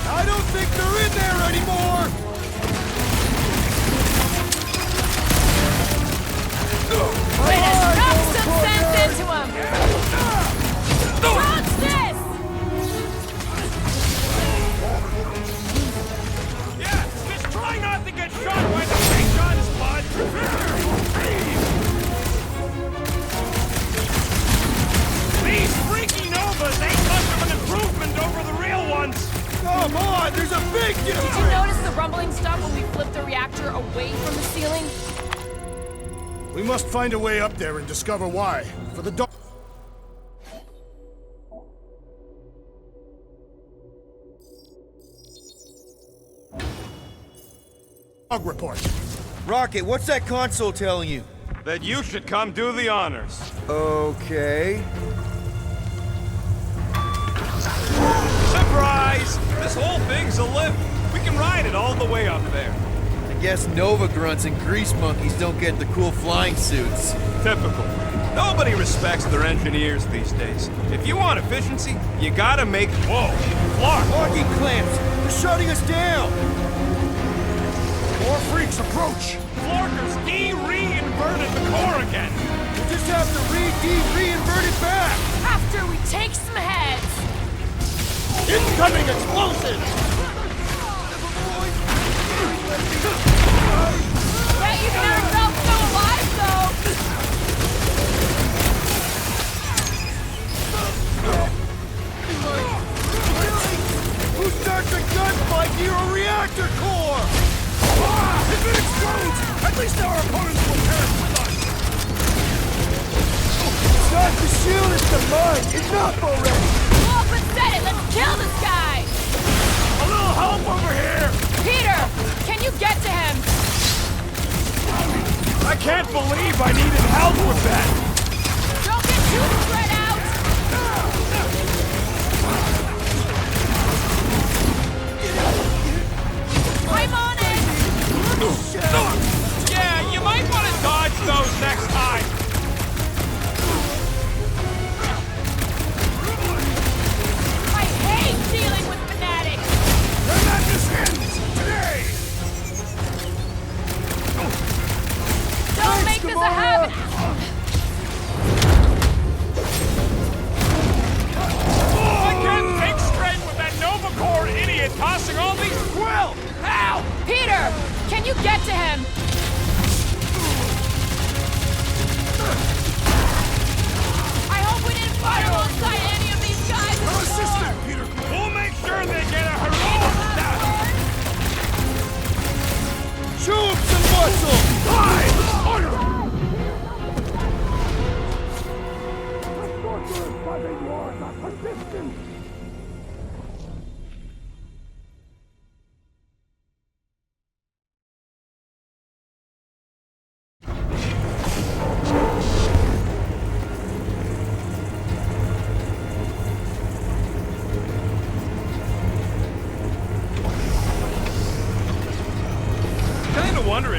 I don't think they're in there anymore!
Way to knock some sense into them! What's this?
Yeah, just try not to get shot by the big guns, bud! These freaky Novas ain't much of an improvement over the real ones!
Come on, there's a big difference!
Did you notice the rumbling stuff when we flipped the reactor away from the ceiling?
We must find a way up there and discover why. For the dog report.
Rocket, what's that console telling you?
That you should come do the honors.
Okay.
Surprise! This whole thing's a lift. We can ride it all the way up there.
I guess Nova grunts and grease monkeys don't get the cool flying suits.
Typical. Nobody respects their engineers these days. If you want efficiency, you gotta make... Whoa! Clark!
Locking clamps! They're shutting us down!
More freaks approach!
Florkers de-reinverted the core again!
We just have to reinvert it back!
After we take some heads!
Incoming explosives!
Yeah, you've never felt so alive, though!
Who starts a gunfight near a reactor core?
If it explodes, at least our opponents will perish with us!
It's not the shield, it's the mine! Enough already!
Up and said it! Let's kill this guy!
A little help over here!
Peter! Can you get to him?
I can't believe I needed help with that!
Don't get too spread out! I'm on it!
Yeah, you might want to dodge those next time!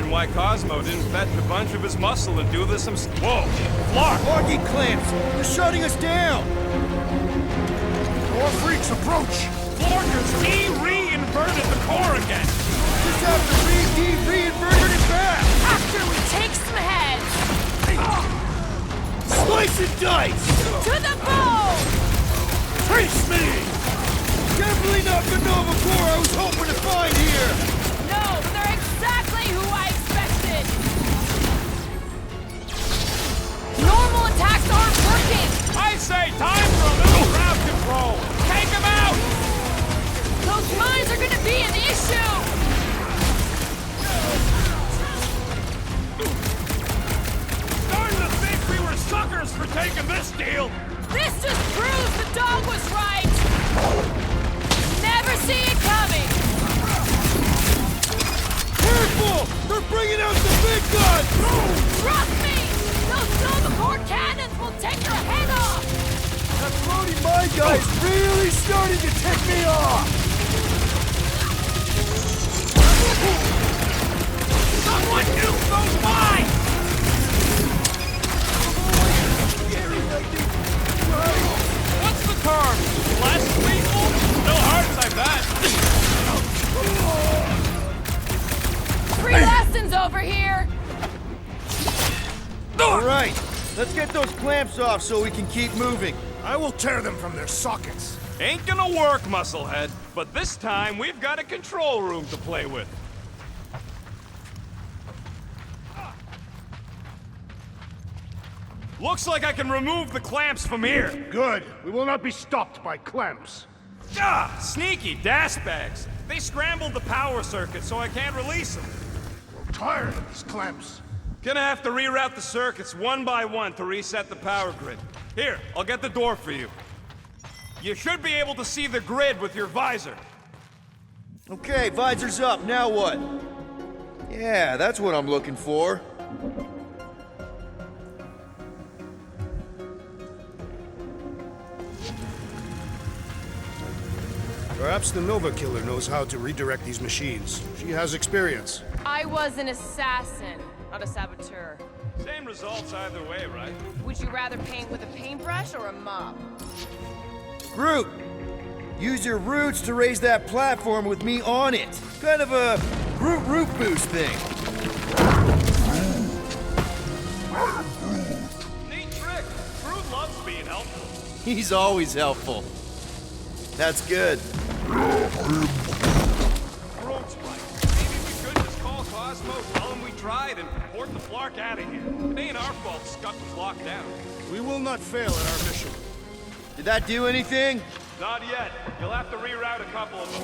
wondering why Cosmo didn't fetch a bunch of his muscle and do this himself. Whoa! Flark!
Parking clamps! They're shutting us down!
More freaks approach! Flarkers re-inverted the core again!
Just have to re-invert it back!
After we take some heads!
Slice and dice!
To the bone!
Taste me! Definitely not the Nova Core I was hoping to find here!
No, but they're exactly who I expected! Normal attacks aren't working!
I say time for a little crowd control! Take them out!
Those mines are gonna be an issue!
Starting to think we were suckers for taking this deal!
This just proves the dog was right! Never see it coming!
Careful! They're bringing out the big guns!
Trust me! Those Nova Core cannons will take your head off!
That floating mine guy is really starting to tick me off!
Someone nuke those mines! What's the term? Less lethal? Still hurts, I bet.
Free lessons over here!
Alright, let's get those clamps off so we can keep moving.
I will tear them from their sockets. Ain't gonna work, Musclehead. But this time, we've got a control room to play with. Looks like I can remove the clamps from here.
Good. We will not be stopped by clamps.
Ah, sneaky dash bags. They scrambled the power circuit, so I can't release them.
I'm tired of these clamps.
Gonna have to reroute the circuits one by one to reset the power grid. Here, I'll get the door for you. You should be able to see the grid with your visor.
Okay, visor's up, now what? Yeah, that's what I'm looking for.
Perhaps the Nova Killer knows how to redirect these machines. She has experience.
I was an assassin, not a saboteur.
Same results either way, right?
Would you rather paint with a paintbrush or a mop?
Groot! Use your roots to raise that platform with me on it. Kind of a Groot root boost thing.
Neat trick. Groot loves being helpful.
He's always helpful. That's good.
Groot's right. Maybe we could just call Cosmo, tell him we tried, and port the Flark out of here. It ain't our fault Scott was locked down.
We will not fail at our mission.
Did that do anything?
Not yet. You'll have to reroute a couple of them.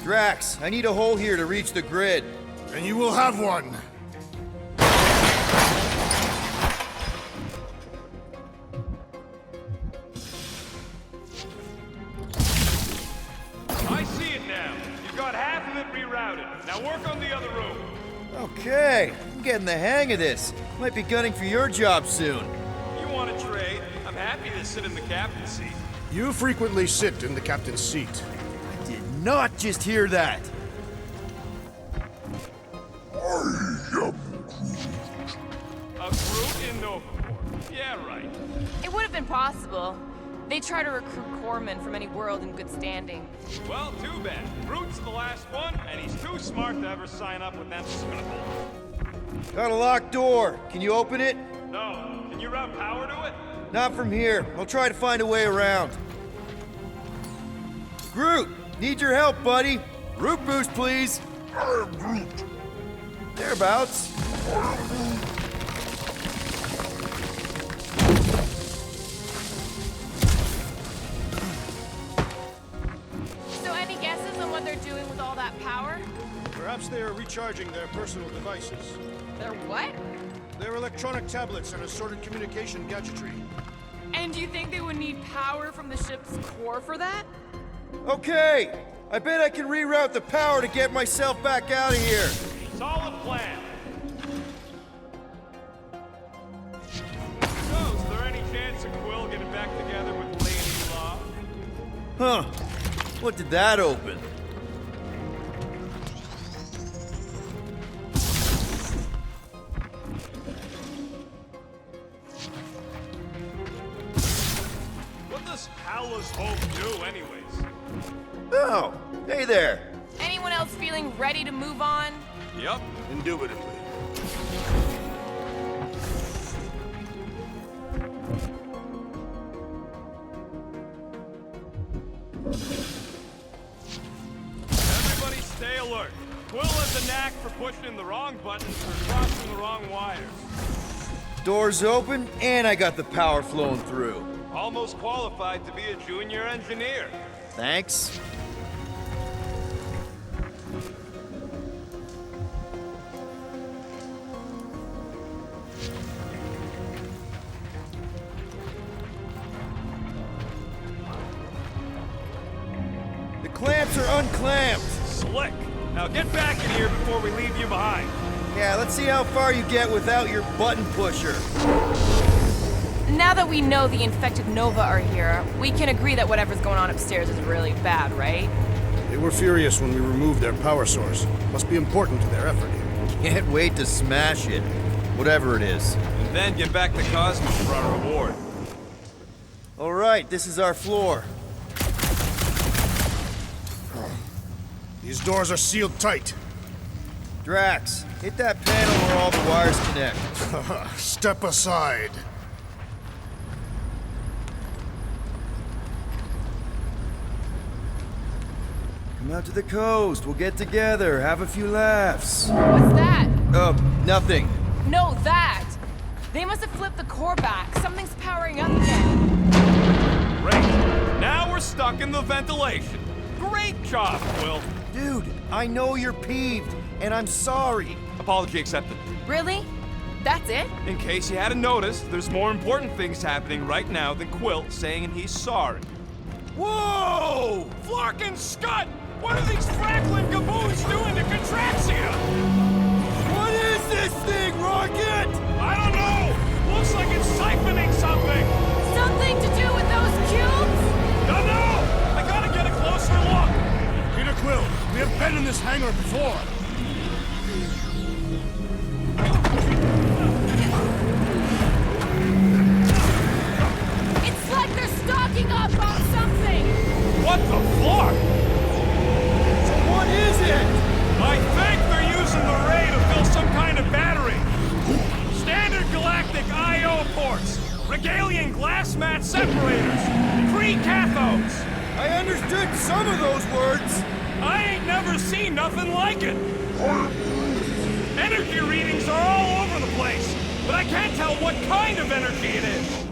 Drax, I need a hole here to reach the grid.
And you will have one.
I see it now. You've got half of it rerouted. Now work on the other room.
Okay, I'm getting the hang of this. Might be gunning for your job soon.
You want to trade? I'm happy to sit in the captain's seat.
You frequently sit in the captain's seat.
I did not just hear that.
A Groot in Nova Corps. Yeah, right.
It would have been possible. They try to recruit corpsmen from any world in good standing.
Well, too bad. Groot's the last one, and he's too smart to ever sign up with them scuttle.
Got a locked door. Can you open it?
No. Can you route power to it?
Not from here. I'll try to find a way around. Groot, need your help, buddy. Root boost, please.
I'm Groot.
Thereabouts.
So any guesses on what they're doing with all that power?
Perhaps they are recharging their personal devices.
They're what?
Their electronic tablets and assorted communication gadgetry.
And do you think they would need power from the ship's core for that?
Okay, I bet I can reroute the power to get myself back out of here.
Solid plan. So, is there any chance of Quill getting back together with Lady Law?
Huh. What did that open?
does Howler's Hope do, anyways?
Oh, hey there.
Anyone else feeling ready to move on?
Yep.
Indubitably.
Everybody stay alert. Quill has a knack for pushing the wrong buttons or crossing the wrong wires.
Doors open, and I got the power flowing through.
Almost qualified to be a junior engineer.
Thanks. The clamps are unclamped.
Slick. Now get back in here before we leave you behind.
Yeah, let's see how far you get without your button pusher.
Now that we know the infected Nova are here, we can agree that whatever's going on upstairs is really bad, right?
They were furious when we removed their power source. Must be important to their effort here.
Can't wait to smash it. Whatever it is.
And then get back to Cosmos for our reward.
All right, this is our floor.
These doors are sealed tight.
Drax, hit that panel where all the wires connect.
Step aside.
Come out to the coast. We'll get together, have a few laughs.
What's that?
Nothing.
No, that! They must have flipped the core back. Something's powering up again.
Great. Now we're stuck in the ventilation. Great job, Quill.
Dude, I know you're peeved, and I'm sorry.
Apology accepted.
Really? That's it?
In case you hadn't noticed, there's more important things happening right now than Quill saying he's sorry. Whoa! Flark and Scud! What are these Franklin gaboons doing to Contraxia?
What is this thing, Rocket?
I don't know! Looks like it's siphoning something!
Something to do with those cubes?
Don't know! I gotta get a closer look!
Peter Quill, we have been in this hangar before.
It's like they're stocking up on something!
What the Flark?
So what is it?
I think they're using the ray to fill some kind of battery. Standard galactic I.O. ports. Regalian glass mat separators. Pre-cathodes.
I understood some of those words.
I ain't never seen nothing like it. Energy readings are all over the place, but I can't tell what kind of energy it is.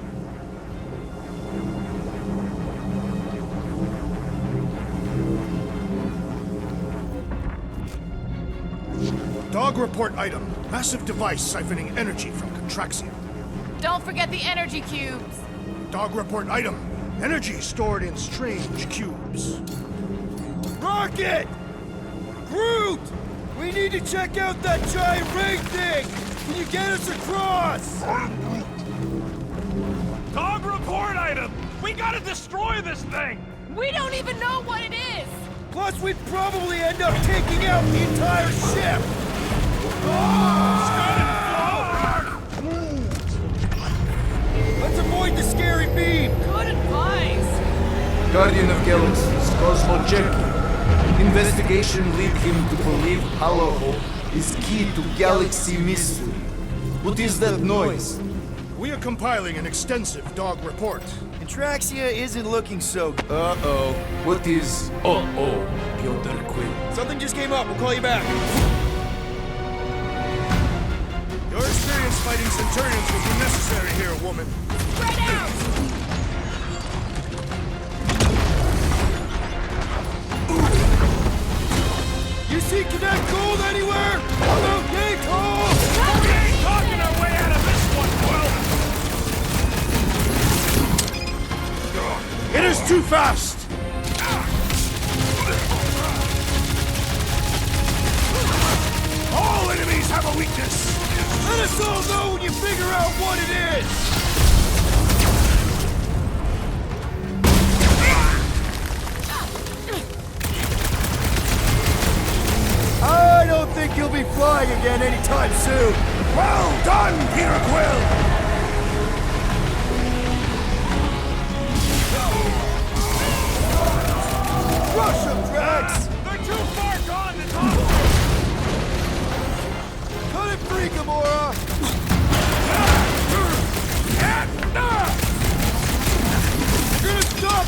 Dog report item. Massive device siphoning energy from Contraxia.
Don't forget the energy cubes!
Dog report item. Energy stored in strange cubes.
Rocket! Groot! We need to check out that giant ray thing! Can you get us across?
Dog report item! We gotta destroy this thing!
We don't even know what it is!
Plus, we'd probably end up taking out the entire ship! Let's avoid the scary beam!
Good advice!
Guardian of Galaxies, Cosmo Check. Investigation lead him to believe Hollow Hope is key to galaxy mystery. What is that noise?
We are compiling an extensive dog report.
Contraxia isn't looking so... Uh-oh.
What is uh-oh, Piotr Quill?
Something just came up. We'll call you back.
Your experience fighting Centurions will be necessary here, woman.
Spread out!
You see Cadet Gold anywhere? Hello, Gate Hole!
We ain't talking our way out of this one, Quill!
It is too fast! All enemies have a weakness!
Let us all know when you figure out what it is! I don't think you'll be flying again anytime soon!
Well done, Peter Quill!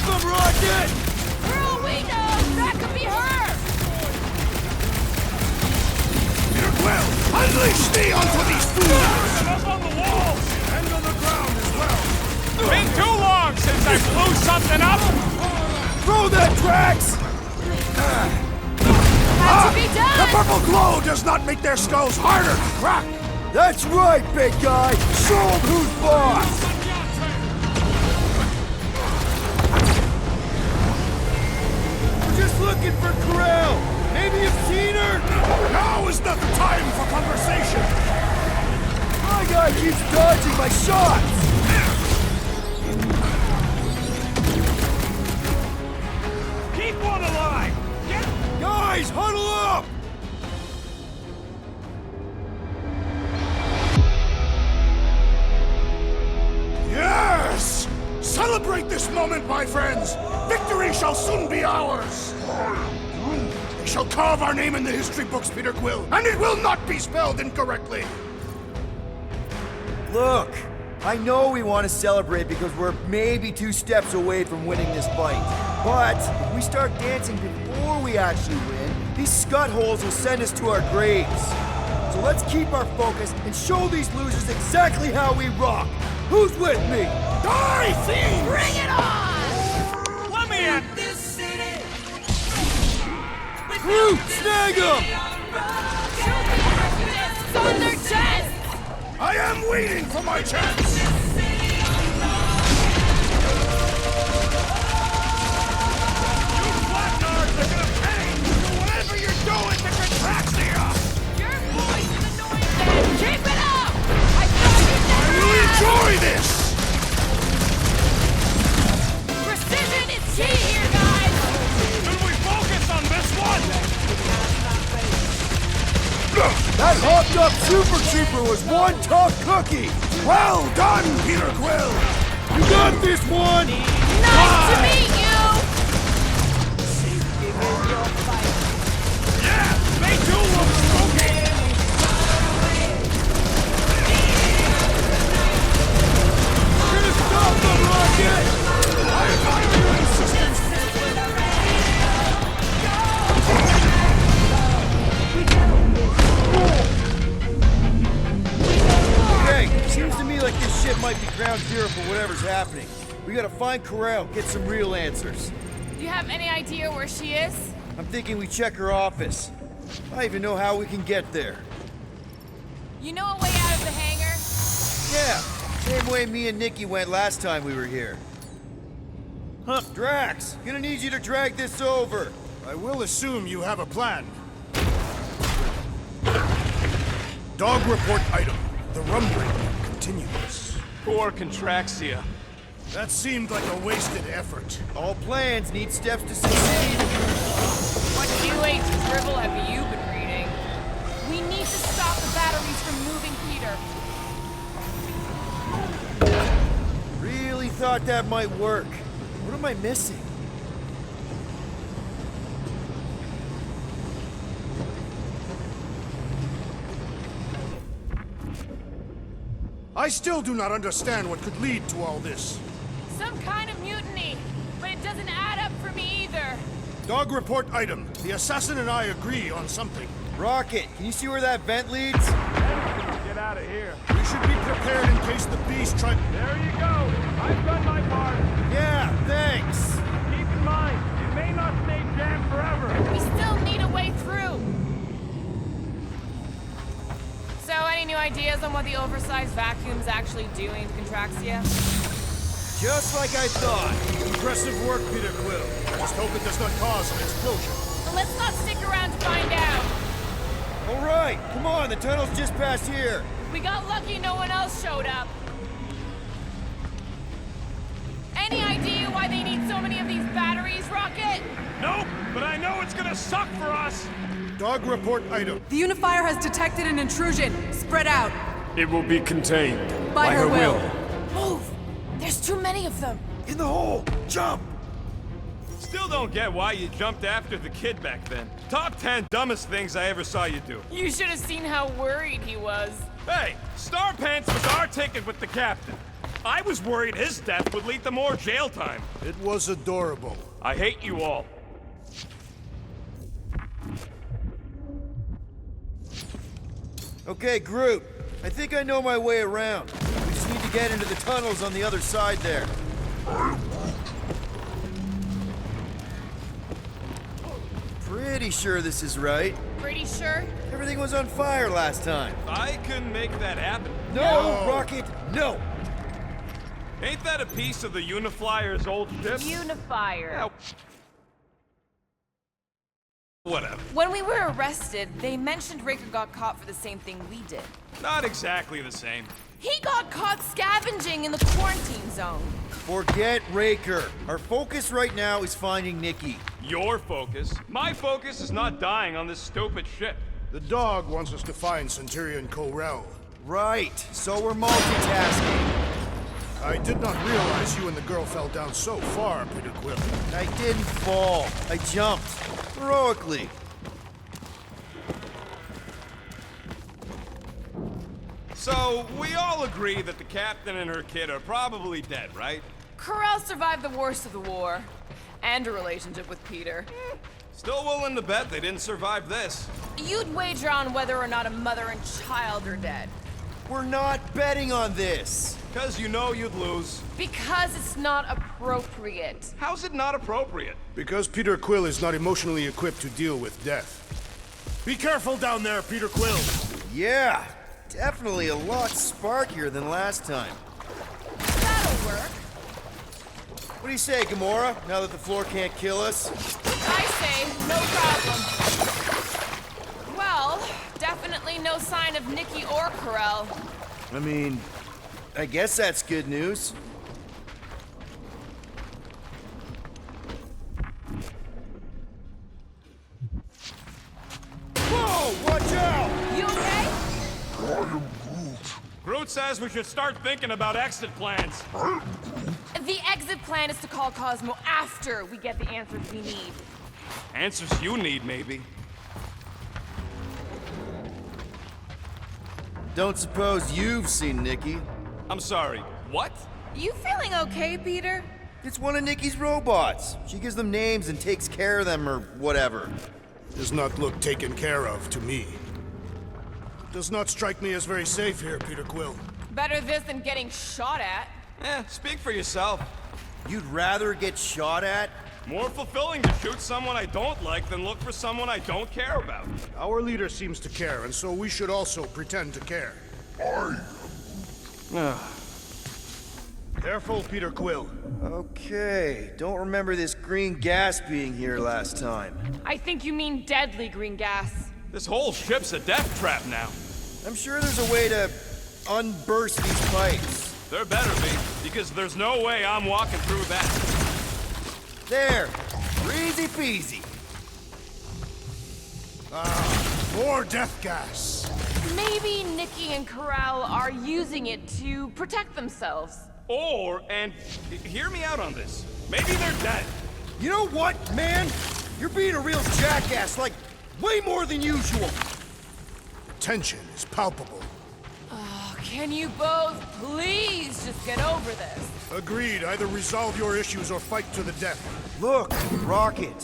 him, Rocket!
For all we know, that could be her!
Peter Quill, unleash me onto these fools!
Up on the walls! And on the ground as well! Been too long since I blew something up!
Throw that, Drax!
Had to be done!
The purple glow does not make their skulls harder to crack!
That's right, big guy! Show 'em who's boss! We're just looking for Corel! Maybe you've seen her?
Now is not the time for conversation!
My guy keeps dodging my shots!
Keep one alive!
Guys, huddle up!
Yes! Celebrate this moment, my friends! Victory shall soon be ours! They shall carve our name in the history books, Peter Quill, and it will not be spelled incorrectly!
Look, I know we want to celebrate because we're maybe 2 steps away from winning this fight. But if we start dancing before we actually win, these scut holes will send us to our graves. So let's keep our focus and show these losers exactly how we rock. Who's with me?
Die, fiends!
Bring it on!
Let me in!
Groot, snag him!
It's on their chest!
I am waiting for my chance!
You blackguards are gonna pay for whatever you're doing to Contraxia!
Your voice is annoying, man! Keep it up! I thought you'd never
I will enjoy this!
Precision is key here, guys!
Should we focus on this one?
That hopped up Super Trooper was one tough cookie!
Well done, Peter Quill!
You got this one!
Nice to meet you!
Yeah, they do look spooky!
We're gonna stop them, Rocket! Okay, seems to me like this ship might be ground zero for whatever's happening. We gotta find Corel, get some real answers.
Do you have any idea where she is?
I'm thinking we check her office. I don't even know how we can get there.
You know a way out of the hangar?
Yeah, same way me and Nikki went last time we were here. Huh, Drax, gonna need you to drag this over.
I will assume you have a plan. Dog report item. The rumbling continues.
Poor Contraxia.
That seemed like a wasted effort.
All plans need steps to succeed.
What new age dribble have you been reading? We need to stop the batteries from moving, Peter.
Really thought that might work. What am I missing?
I still do not understand what could lead to all this.
Some kind of mutiny, but it doesn't add up for me either.
Dog report item. The assassin and I agree on something.
Rocket, can you see where that vent leads?
Get out of here.
We should be prepared in case the beast try...
There you go. I've done my part.
Yeah, thanks.
Keep in mind, it may not stay jammed forever.
We still need a way through. So, any new ideas on what the oversized vacuum's actually doing to Contraxia?
Just like I thought.
Impressive work, Peter Quill. Just hope it does not cause an explosion.
But let's not stick around to find out.
All right, come on, the tunnel's just past here.
We got lucky no one else showed up. Any idea why they need so many of these batteries, Rocket?
Nope, but I know it's gonna suck for us.
Dog report item.
The Unifier has detected an intrusion. Spread out.
It will be contained.
By her will.
Move! There's too many of them.
In the hole, jump!
Still don't get why you jumped after the kid back then. Top 10 dumbest things I ever saw you do.
You should have seen how worried he was.
Hey, Star Pants was our ticket with the captain.
I was worried his death would lead to more jail time.
It was adorable.
I hate you all.
Okay, Groot. I think I know my way around. We just need to get into the tunnels on the other side there. Pretty sure this is right.
Pretty sure?
Everything was on fire last time.
I can make that happen.
No, Rocket, no!
Ain't that a piece of the Uniflyer's old ship?
Unifier.
Yeah. Whatever.
When we were arrested, they mentioned Raker got caught for the same thing we did.
Not exactly the same.
He got caught scavenging in the quarantine zone.
Forget Raker. Our focus right now is finding Nikki.
Your focus. My focus is not dying on this stupid ship.
The dog wants us to find Centurion Corell.
Right, so we're multitasking.
I did not realize you and the girl fell down so far, Peter Quill.
I didn't fall. I jumped. Heroically.
So, we all agree that the captain and her kid are probably dead, right?
Corral survived the worst of the war. And a relationship with Peter.
Still willing to bet they didn't survive this.
You'd wager on whether or not a mother and child are dead.
We're not betting on this.
Because you know you'd lose.
Because it's not appropriate.
How's it not appropriate?
Because Peter Quill is not emotionally equipped to deal with death. Be careful down there, Peter Quill!
Yeah, definitely a lot sparkier than last time.
That'll work.
What do you say, Gamora, now that the floor can't kill us?
I say, no problem. Well, definitely no sign of Nikki or Corell.
I mean, I guess that's good news. Whoa, watch out!
You okay?
Groot says we should start thinking about exit plans.
The exit plan is to call Cosmo after we get the answers we need.
Answers you need, maybe.
Don't suppose you've seen Nikki?
I'm sorry, what?
You feeling okay, Peter?
It's one of Nikki's robots. She gives them names and takes care of them or whatever.
Does not look taken care of to me. Does not strike me as very safe here, Peter Quill.
Better this than getting shot at.
Speak for yourself.
You'd rather get shot at?
More fulfilling to shoot someone I don't like than look for someone I don't care about.
Our leader seems to care, and so we should also pretend to care. Careful, Peter Quill.
Okay, don't remember this green gas being here last time.
I think you mean deadly green gas.
This whole ship's a death trap now.
I'm sure there's a way to unburst these pipes.
There better be, because there's no way I'm walking through that.
There! Easy peasy!
More death gas!
Maybe Nikki and Corral are using it to protect themselves.
Or, and hear me out on this, maybe they're dead.
You know what, man? You're being a real jackass, like, way more than usual.
The tension is palpable.
Can you both please just get over this?
Agreed. Either resolve your issues or fight to the death.
Look, Rocket.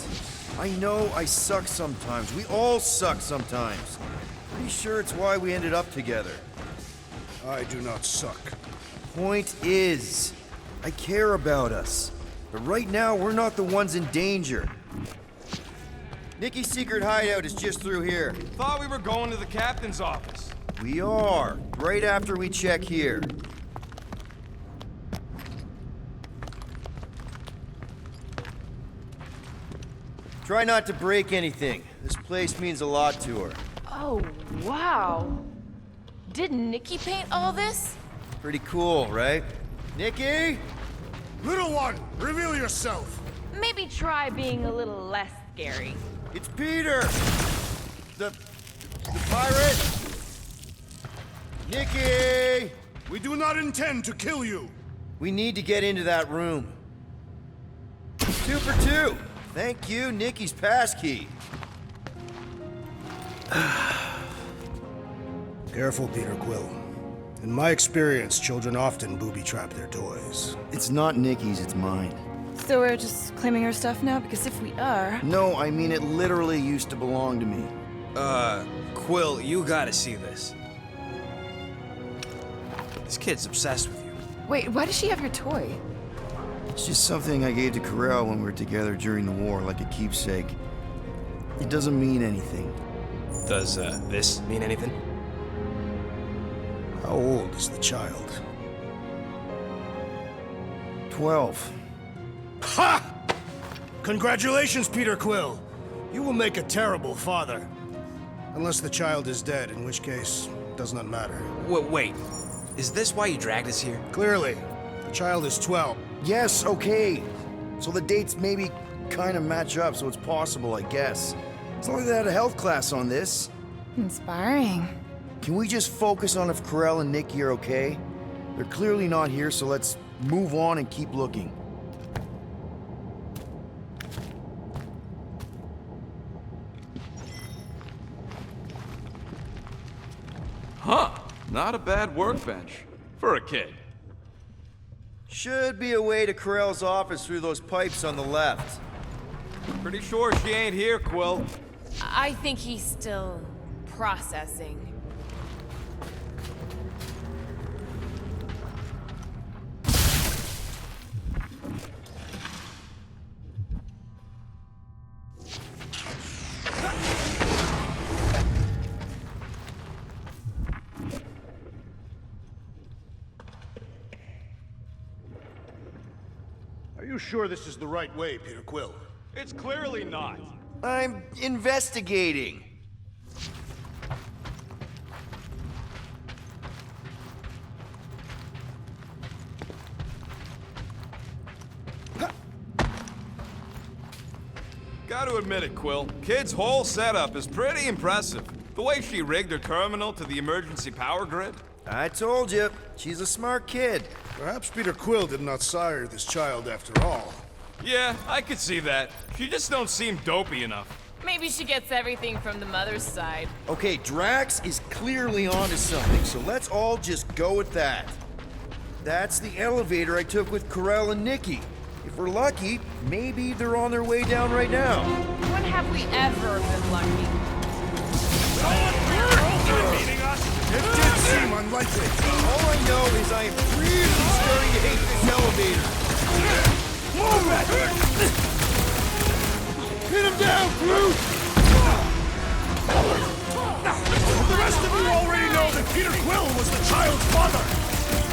I know I suck sometimes. We all suck sometimes. Pretty sure it's why we ended up together.
I do not suck.
Point is, I care about us. But right now, we're not the ones in danger. Nikki's secret hideout is just through here.
Thought we were going to the captain's office.
We are, right after we check here. Try not to break anything. This place means a lot to her.
Oh, wow. Did Nikki paint all this?
Pretty cool, right? Nikki?
Little one, reveal yourself.
Maybe try being a little less scary.
It's Peter! The pirate? Nikki!
We do not intend to kill you.
We need to get into that room. 2 for 2. Thank you, Nikki's passkey.
Careful, Peter Quill.
In my experience, children often booby-trap their toys.
It's not Nikki's, it's mine.
So we're just claiming her stuff now? Because if we are...
No, I mean it literally used to belong to me.
Quill, you gotta see this. This kid's obsessed with you.
Wait, why does she have your toy?
It's just something I gave to Corel when we were together during the war, like a keepsake. It doesn't mean anything.
Does, this mean anything?
How old is the child?
12.
Ha! Congratulations, Peter Quill. You will make a terrible father. Unless the child is dead, in which case, it does not matter.
Wait. Is this why you dragged us here?
Clearly. The child is 12.
Yes, okay. So the dates maybe kind of match up, so it's possible, I guess. It's not like they had a health class on this.
Inspiring.
Can we just focus on if Corel and Nikki are okay? They're clearly not here, so let's move on and keep looking.
Huh. Not a bad workbench. For a kid.
Should be a way to Corel's office through those pipes on the left.
Pretty sure she ain't here, Quill.
I think he's still processing.
Are you sure this is the right way, Peter Quill?
It's clearly not.
I'm investigating.
Gotta admit it, Quill. Kid's whole setup is pretty impressive. The way she rigged her terminal to the emergency power grid.
I told you, she's a smart kid.
Perhaps Peter Quill did not sire this child after all.
Yeah, I could see that. She just don't seem dopey enough.
Maybe she gets everything from the mother's side.
Okay, Drax is clearly onto something, so let's all just go with that. That's the elevator I took with Corel and Nikki. If we're lucky, maybe they're on their way down right now.
When have we ever been lucky?
It did seem unlikely.
All I know is I am really starting to hate this elevator.
Move it!
Hit him down, Groot!
The rest of you already know that Peter Quill was the child's father.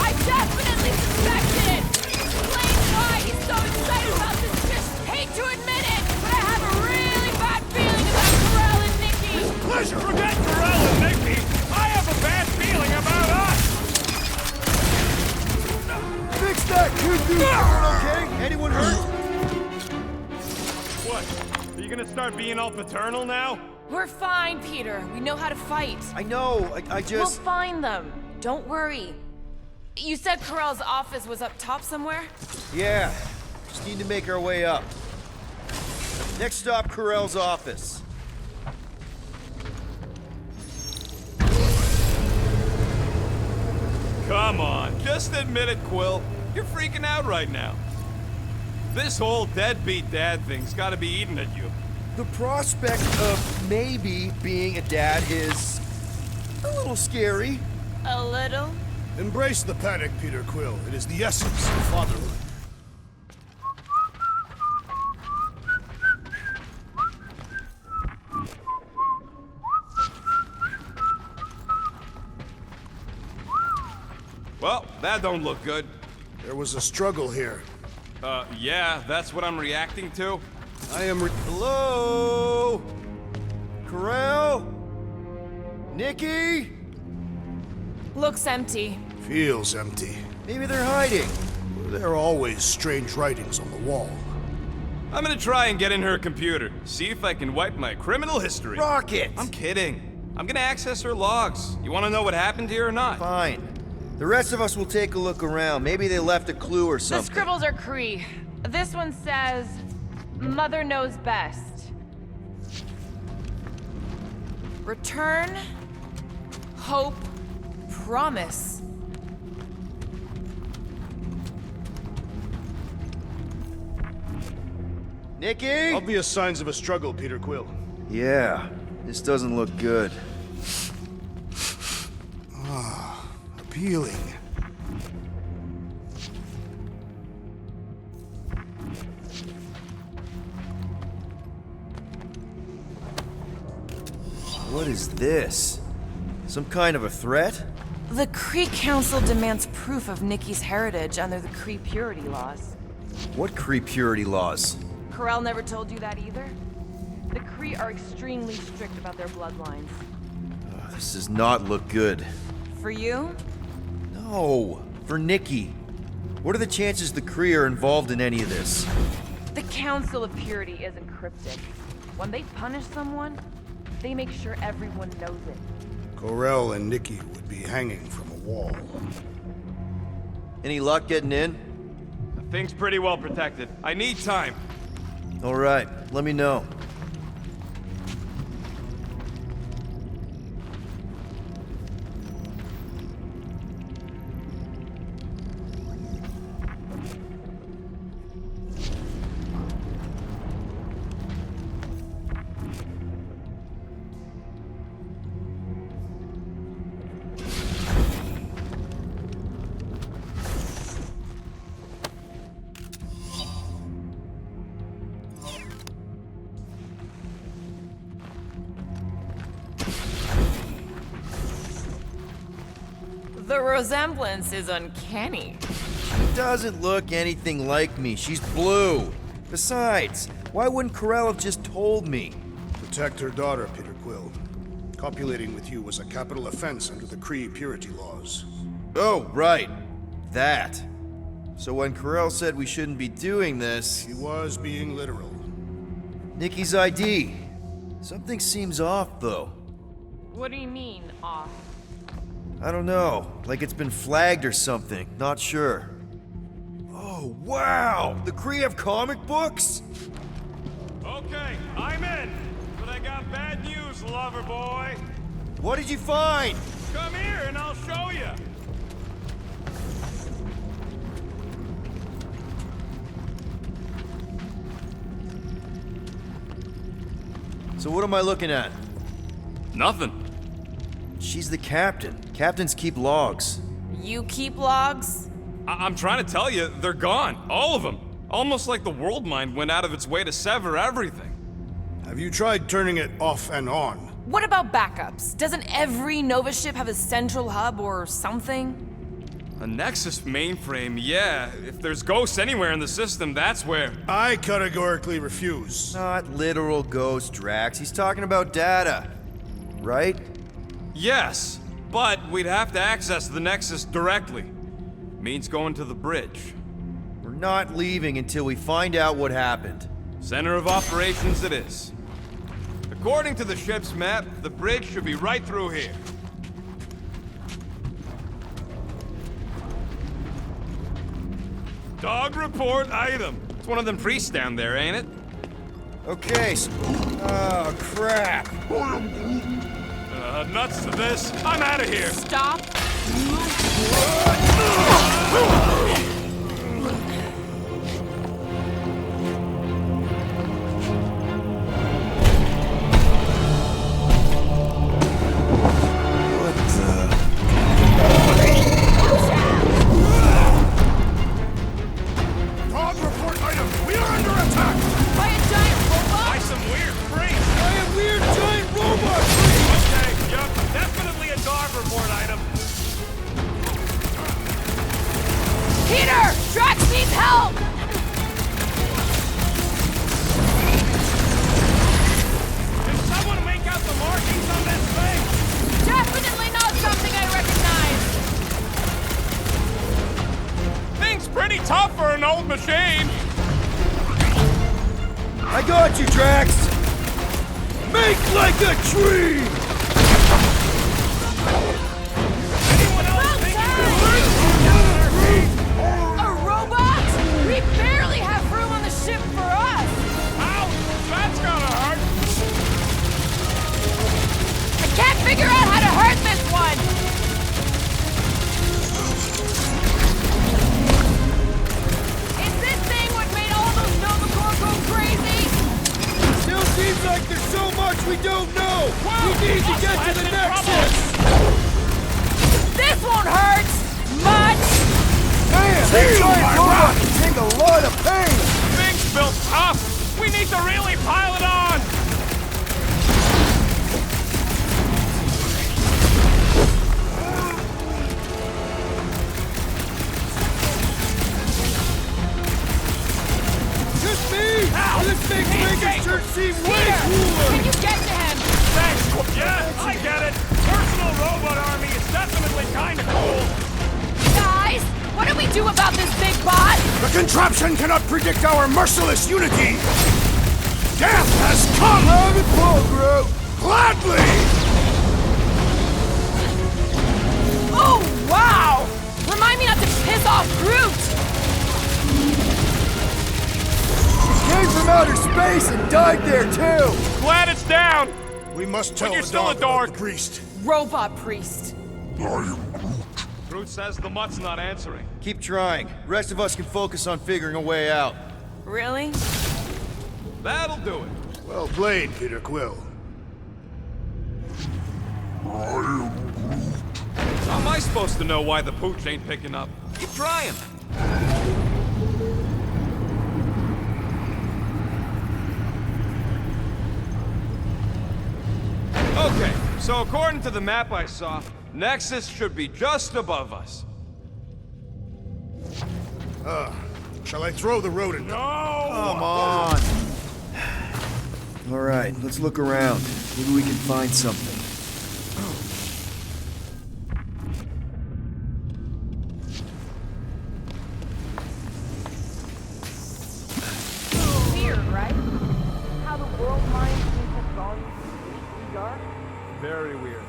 I definitely suspected it! Explains why he's so excited about this. Just hate to admit it, but I have a really bad feeling about Corel and Nikki.
Pleasure.
Forget Corel and Nikki. I have a bad feeling about us.
Fix that, cuckoo! Everyone okay? Anyone hurt?
What? Are you gonna start being all paternal now?
We're fine, Peter. We know how to fight.
I know, I just...
We'll find them. Don't worry. You said Corel's office was up top somewhere?
Yeah, just need to make our way up. Next stop, Corel's office.
Come on, just admit it, Quill. You're freaking out right now. This whole deadbeat dad thing's gotta be eating at you.
The prospect of maybe being a dad is a little scary.
A little?
Embrace the panic, Peter Quill. It is the essence of fatherhood.
Well, that don't look good.
There was a struggle here.
Yeah, that's what I'm reacting to.
I am Hello? Corel? Nikki?
Looks empty.
Feels empty.
Maybe they're hiding.
There are always strange writings on the wall.
I'm gonna try and get in her computer, see if I can wipe my criminal history.
Rocket!
I'm kidding. I'm gonna access her logs. You wanna know what happened here or not?
Fine. The rest of us will take a look around. Maybe they left a clue or
The
something.
scribbles are Cree. This one says, Mother knows best. Return, hope, promise.
Nikki?
Obvious signs of a struggle, Peter Quill.
Yeah, this doesn't look good.
Ah, appealing.
What is this? Some kind of a threat?
The Kree Council demands proof of Nikki's heritage under the Kree purity laws.
What Kree purity laws?
Corel never told you that either? The Kree are extremely strict about their bloodlines.
This does not look good.
For you?
No, for Nikki. What are the chances the Kree are involved in any of this?
The Council of Purity isn't cryptic. When they punish someone, they make sure everyone knows it.
Corel and Nikki would be hanging from a wall.
Any luck getting in?
The thing's pretty well protected. I need time.
All right, let me know.
The resemblance is uncanny.
She doesn't look anything like me. She's blue. Besides, why wouldn't Corel have just told me?
Protect her daughter, Peter Quill. Copulating with you was a capital offense under the Kree purity laws.
Oh, right. That. So when Corel said we shouldn't be doing this...
He was being literal.
Nikki's ID. Something seems off, though.
What do you mean, off?
I don't know. Like it's been flagged or something. Not sure. Oh, wow! The Kree have comic books?
Okay, I'm in. But I got bad news, lover boy.
What did you find?
Come here and I'll show you.
So what am I looking at?
Nothing.
She's the captain. Captains keep logs.
You keep logs?
I'm trying to tell you, they're gone. All of them. Almost like the world mind went out of its way to sever everything.
Have you tried turning it off and on?
What about backups? Doesn't every Nova ship have a central hub or something?
A Nexus mainframe, yeah. If there's ghosts anywhere in the system, that's where.
I categorically refuse.
Not literal ghost, Drax. He's talking about data. Right?
Yes, but we'd have to access the Nexus directly. Means going to the bridge.
We're not leaving until we find out what happened.
Center of operations it is. According to the ship's map, the bridge should be right through here. Dog report item. It's one of them priests down there, ain't it?
Okay, oh, crap.
Nuts to this. I'm out of here.
Stop.
Dog report item! We are under attack!
By a giant robot?
By some weird freak.
By a weird giant robot!
Okay, yup. Definitely a dog report item.
Peter! Drax needs help!
Can someone make out the markings on this thing?
Definitely not something I recognize!
Thing's pretty tough for an old machine.
I got you, Drax! Make like a tree!
Anyone else think you can learn
A robot? We barely have room on the ship for us!
Ouch! That's gotta hurt.
I can't figure out how to hurt this one! Is this thing what made all those Nova Corps go crazy?
We don't know! We need to get to the Nexus!
This won't hurt much!
Man, that giant robot can take a lot of pain!
Things built tough! We need to really pile it on!
Just me! This makes Megaturn seem way
Peter,
cooler!
can you get to him?
Thanks! Yeah, I get it! Personal robot army is definitely kinda cool!
Guys, what do we do about this big bot?
The contraption cannot predict our merciless unity! Death has come!
Have it, Paul Groot!
Gladly!
Oh, wow! Remind me not to piss off Groot!
Came from outer space and died there, too!
Glad it's down!
We must tell
you're
the
still
dog
a dork.
about the priest.
Robot priest.
Groot says the mutt's not answering.
Keep trying. Rest of us can focus on figuring a way out.
Really?
That'll do it.
Well played, Peter Quill.
How am I supposed to know why the pooch ain't picking up? Keep trying. Okay, so according to the map I saw, Nexus should be just above us.
Shall I throw the rodent?
No!
Come on! Alright, let's look around. Maybe we can find something.
Weird, right? How the world minds can have gone completely dark.
Very weird.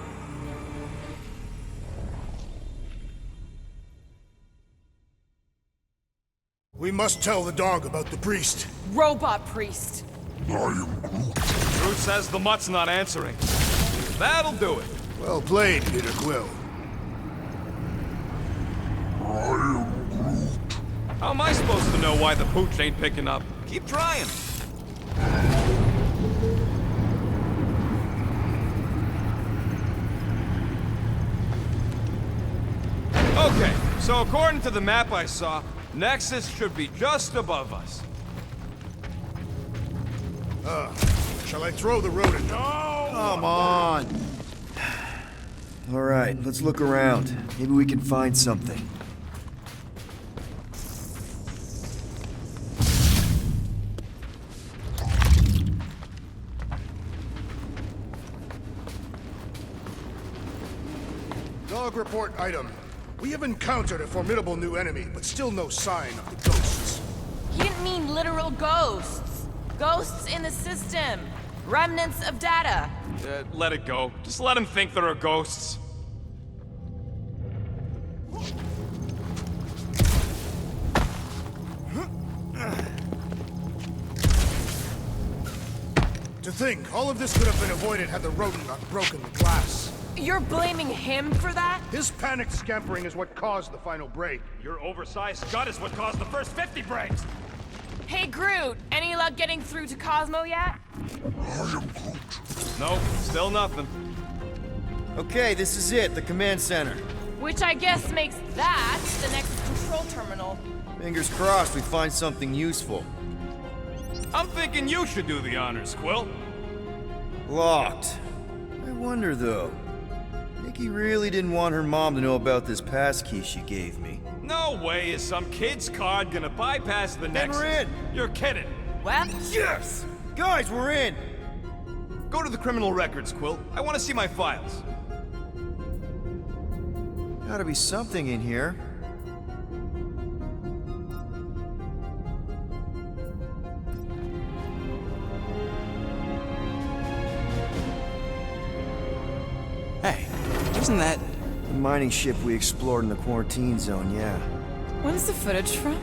We must tell the dog about the priest.
Robot priest.
Groot says the mutt's not answering. That'll do it.
Well played, Peter Quill.
How am I supposed to know why the pooch ain't picking up? Keep trying. Okay, so according to the map I saw, Nexus should be just above us.
Shall I throw the rodent?
No!
Come on! Alright, let's look around. Maybe we can find something.
Dog report item. We have encountered a formidable new enemy, but still no sign of the ghosts.
He didn't mean literal ghosts. Ghosts in the system. Remnants of data.
Let it go. Just let him think there are ghosts.
To think, all of this could have been avoided had the rodent not broken the glass.
You're blaming him for that?
His panicked scampering is what caused the final break.
Your oversized gut is what caused the first 50 breaks.
Hey, Groot, any luck getting through to Cosmo yet?
Nope, still nothing.
Okay, this is it, the command center.
Which I guess makes that the next control terminal.
Fingers crossed we find something useful.
I'm thinking you should do the honors, Quill.
Locked. I wonder, though. Nikki really didn't want her mom to know about this passkey she gave me.
No way is some kid's card gonna bypass the Nexus.
Then we're in!
You're kidding.
Well?
Yes! Guys, we're in!
Go to the criminal records, Quill. I want to see my files.
Gotta be something in here.
Hey, isn't that...
The mining ship we explored in the quarantine zone, yeah.
When's the footage from?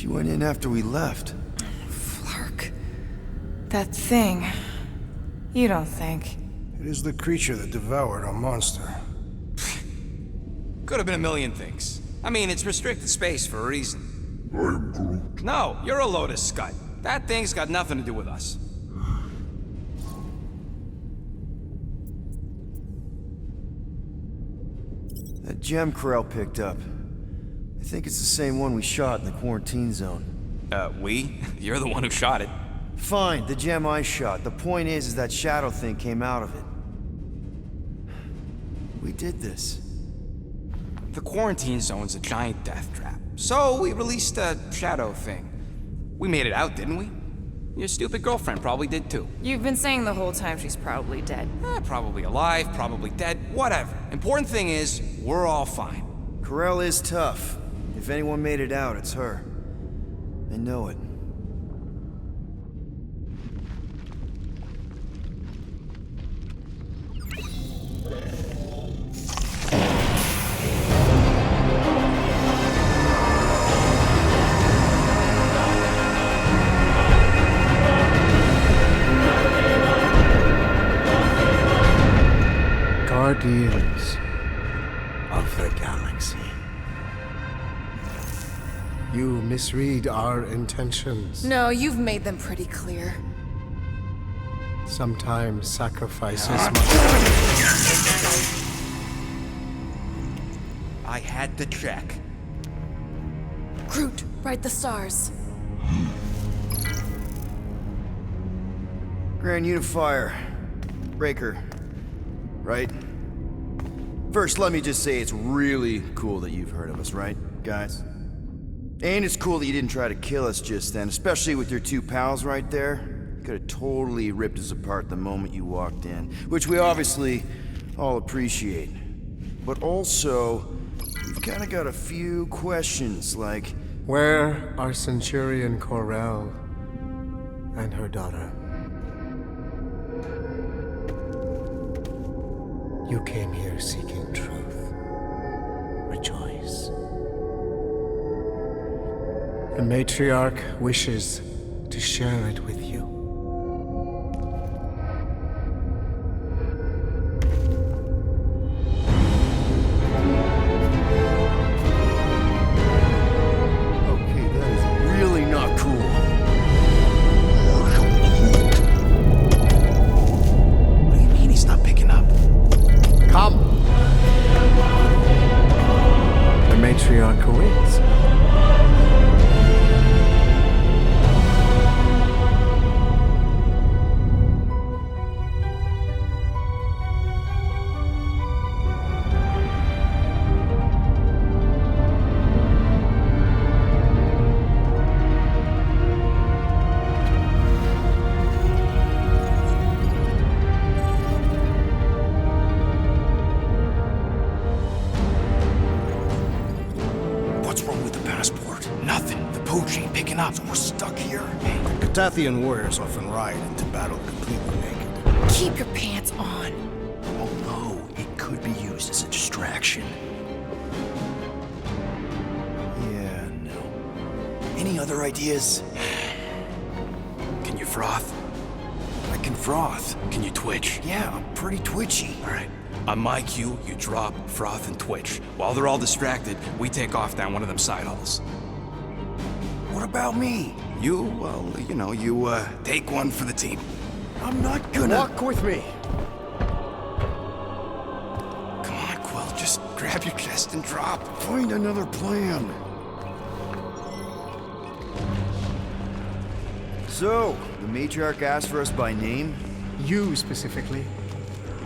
She went in after we left.
Flark. That thing. You don't think.
It is the creature that devoured our monster.
Could have been a million things. I mean, it's restricted space for a reason. I'm Groot. No, you're a Lotus Scud. That thing's got nothing to do with us.
That gem Corel picked up. I think it's the same one we shot in the quarantine zone.
We? You're the one who shot it.
Fine, the gem I shot. The point is that shadow thing came out of it. We did this.
The quarantine zone's a giant death trap. So we released a shadow thing. We made it out, didn't we? Your stupid girlfriend probably did too.
You've been saying the whole time she's probably dead.
Probably alive, probably dead, whatever. Important thing is, we're all fine.
Corel is tough. If anyone made it out, it's her. I know it.
Guardians of the Galaxy. You misread our intentions.
No, you've made them pretty clear.
Sometimes sacrifices
I had to check.
Groot, write the stars.
Grand Unifier. Breaker. Right? First, let me just say it's really cool that you've heard of us, right, guys? And it's cool that you didn't try to kill us just then, especially with your two pals right there. Could have totally ripped us apart the moment you walked in, which we obviously all appreciate. But also, we've kind of got a few questions, like...
Where are Centurion Corel and her daughter? You came here seeking truth. Rejoice. The matriarch wishes to share it with you.
Okay, that is really not cool.
What do you mean he's not picking up?
Come! The matriarch awaits.
Cathathian warriors often ride into battle completely naked.
Keep your pants on.
Oh no, it could be used as a distraction. Yeah, no. Any other ideas?
Can you froth?
I can froth.
Can you twitch?
Yeah, I'm pretty twitchy.
Alright. On my cue, you drop, froth, and twitch. While they're all distracted, we take off down one of them side halls.
What about me?
You, well, you know, you, take one for the team.
I'm not gonna...
Walk with me!
Come on, Quill, just grab your chest and drop.
Find another plan.
So, the matriarch asked for us by name?
You specifically.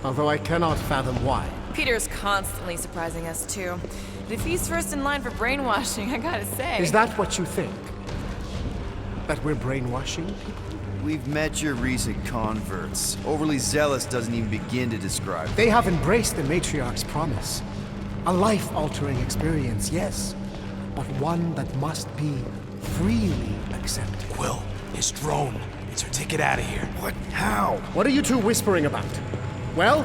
Although I cannot fathom why.
Peter's constantly surprising us, too. And if he's first in line for brainwashing, I gotta say...
Is that what you think? That we're brainwashing people?
We've met your recent converts. Overly zealous doesn't even begin to describe them.
They have embraced the matriarch's promise. A life-altering experience, yes, but one that must be freely accepted.
Quill, his drone. It's our ticket out of here.
What? How?
What are you two whispering about? Well?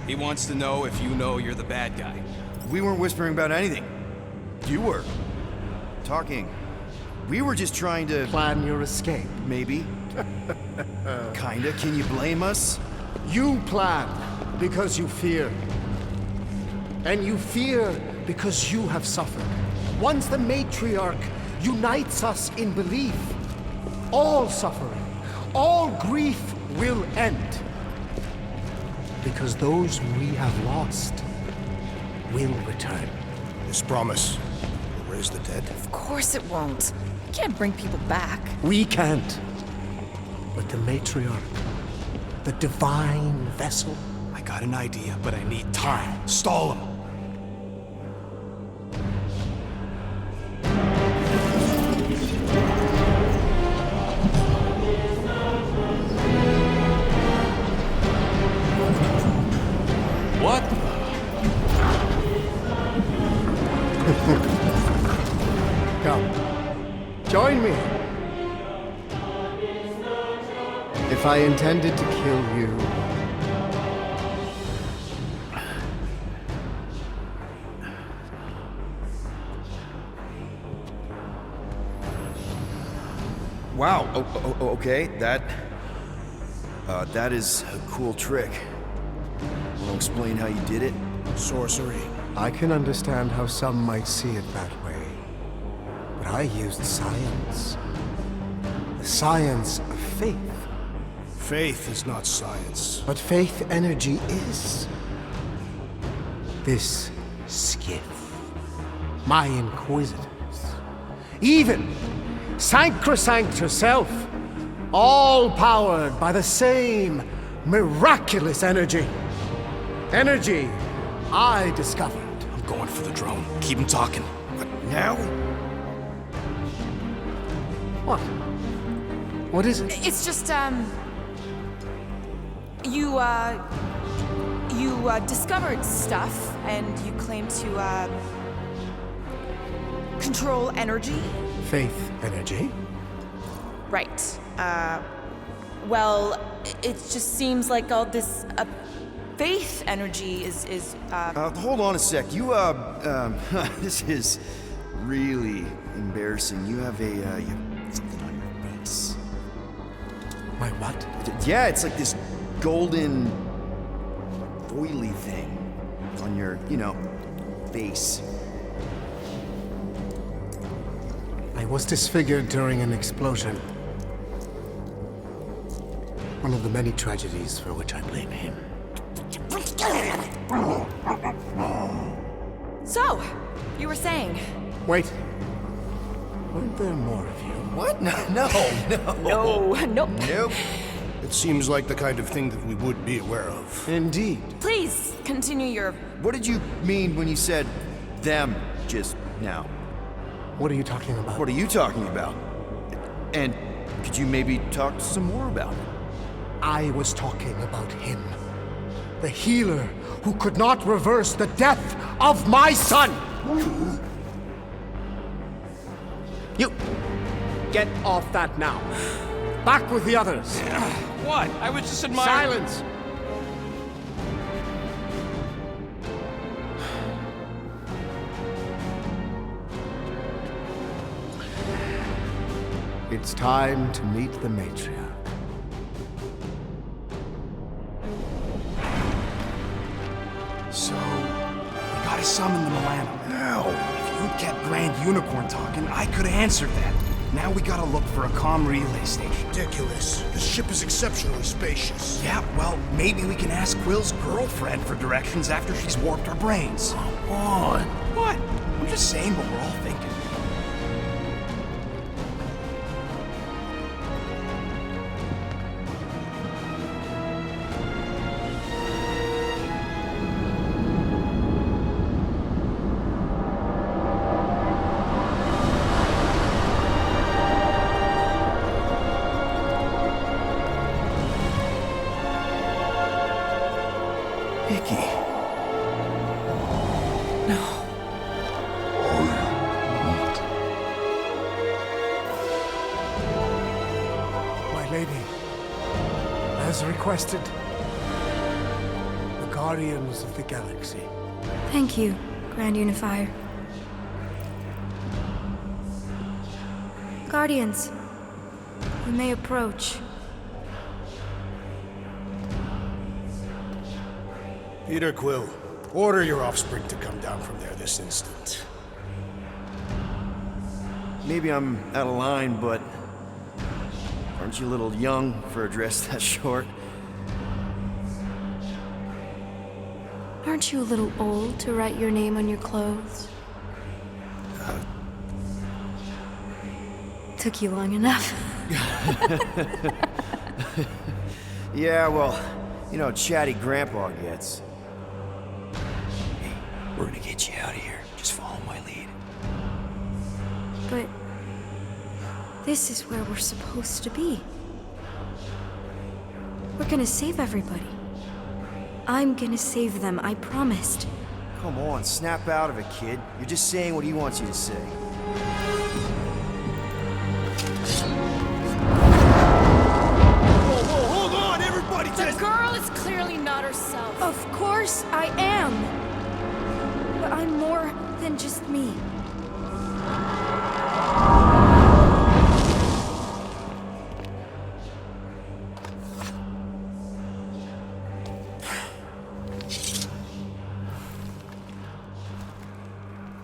He wants to know if you know you're the bad guy.
We weren't whispering about anything. You were. Talking. We were just trying to...
Plan your escape.
Maybe. Kinda. Can you blame us?
You plan because you fear. And you fear because you have suffered. Once the matriarch unites us in belief, all suffering, all grief will end. Because those we have lost will return.
This promise will raise the dead.
Of course it won't. You can't bring people back.
We can't. But the matriarch, the divine vessel.
I got an idea, but I need time. Stall him.
What?
Come, join me. If I intended to kill you,
Wow. Okay. That is a cool trick. Want to explain how you did it?
Sorcery.
I can understand how some might see it that way. But I used science. The science of faith.
Faith is not science.
But faith energy is. This skiff, my inquisitors, even Sacrosanct herself, all powered by the same miraculous energy. Energy I discovered.
I'm going for the drone. Keep him talking.
What, now?
What? What is it?
It's just, you discovered stuff, and you claim to, control energy?
Faith energy?
Right. Well, it just seems like all this, faith energy is.
Hold on a sec. You, this is really embarrassing. You have you have something on your face.
My what?
Yeah, it's like this golden, foily thing on your, face.
I was disfigured during an explosion. One of the many tragedies for which I blame him.
So, you were saying?
Wait. Weren't there more of you?
What? No.
Nope.
It seems like the kind of thing that we would be aware of.
Indeed.
Please, continue your...
What did you mean when you said them just now?
What are you talking about?
What are you talking about? And could you maybe talk some more about it?
I was talking about him. The healer who could not reverse the death of my son! You... get off that now. Back with the others.
What? I was just admiring...
Silence! It's time to meet the matriarch.
So, we gotta summon the Milano.
Now!
If you'd kept Grand Unicorn talking, I could've answered that. Now we gotta look for a comm relay station.
Ridiculous. The ship is exceptionally spacious.
Yeah, well, maybe we can ask Quill's girlfriend for directions after she's warped our brains.
Come on.
What? I'm just saying what we're all thinking.
As requested, the Guardians of the Galaxy.
Thank you, Grand Unifier. Guardians, you may approach.
Peter Quill, order your offspring to come down from there this instant.
Maybe I'm out of line, but aren't you a little young for a dress that short?
Aren't you a little old to write your name on your clothes? Took you long enough.
Yeah, well, you know how chatty Grandpa gets. Hey, we're gonna get you out of here. Just follow my lead.
But this is where we're supposed to be. We're gonna save everybody. I'm gonna save them, I promised.
Come on, snap out of it, kid. You're just saying what he wants you to say.
Whoa, hold on, everybody just...
The girl is clearly not herself. Of course I am. But I'm more than just me.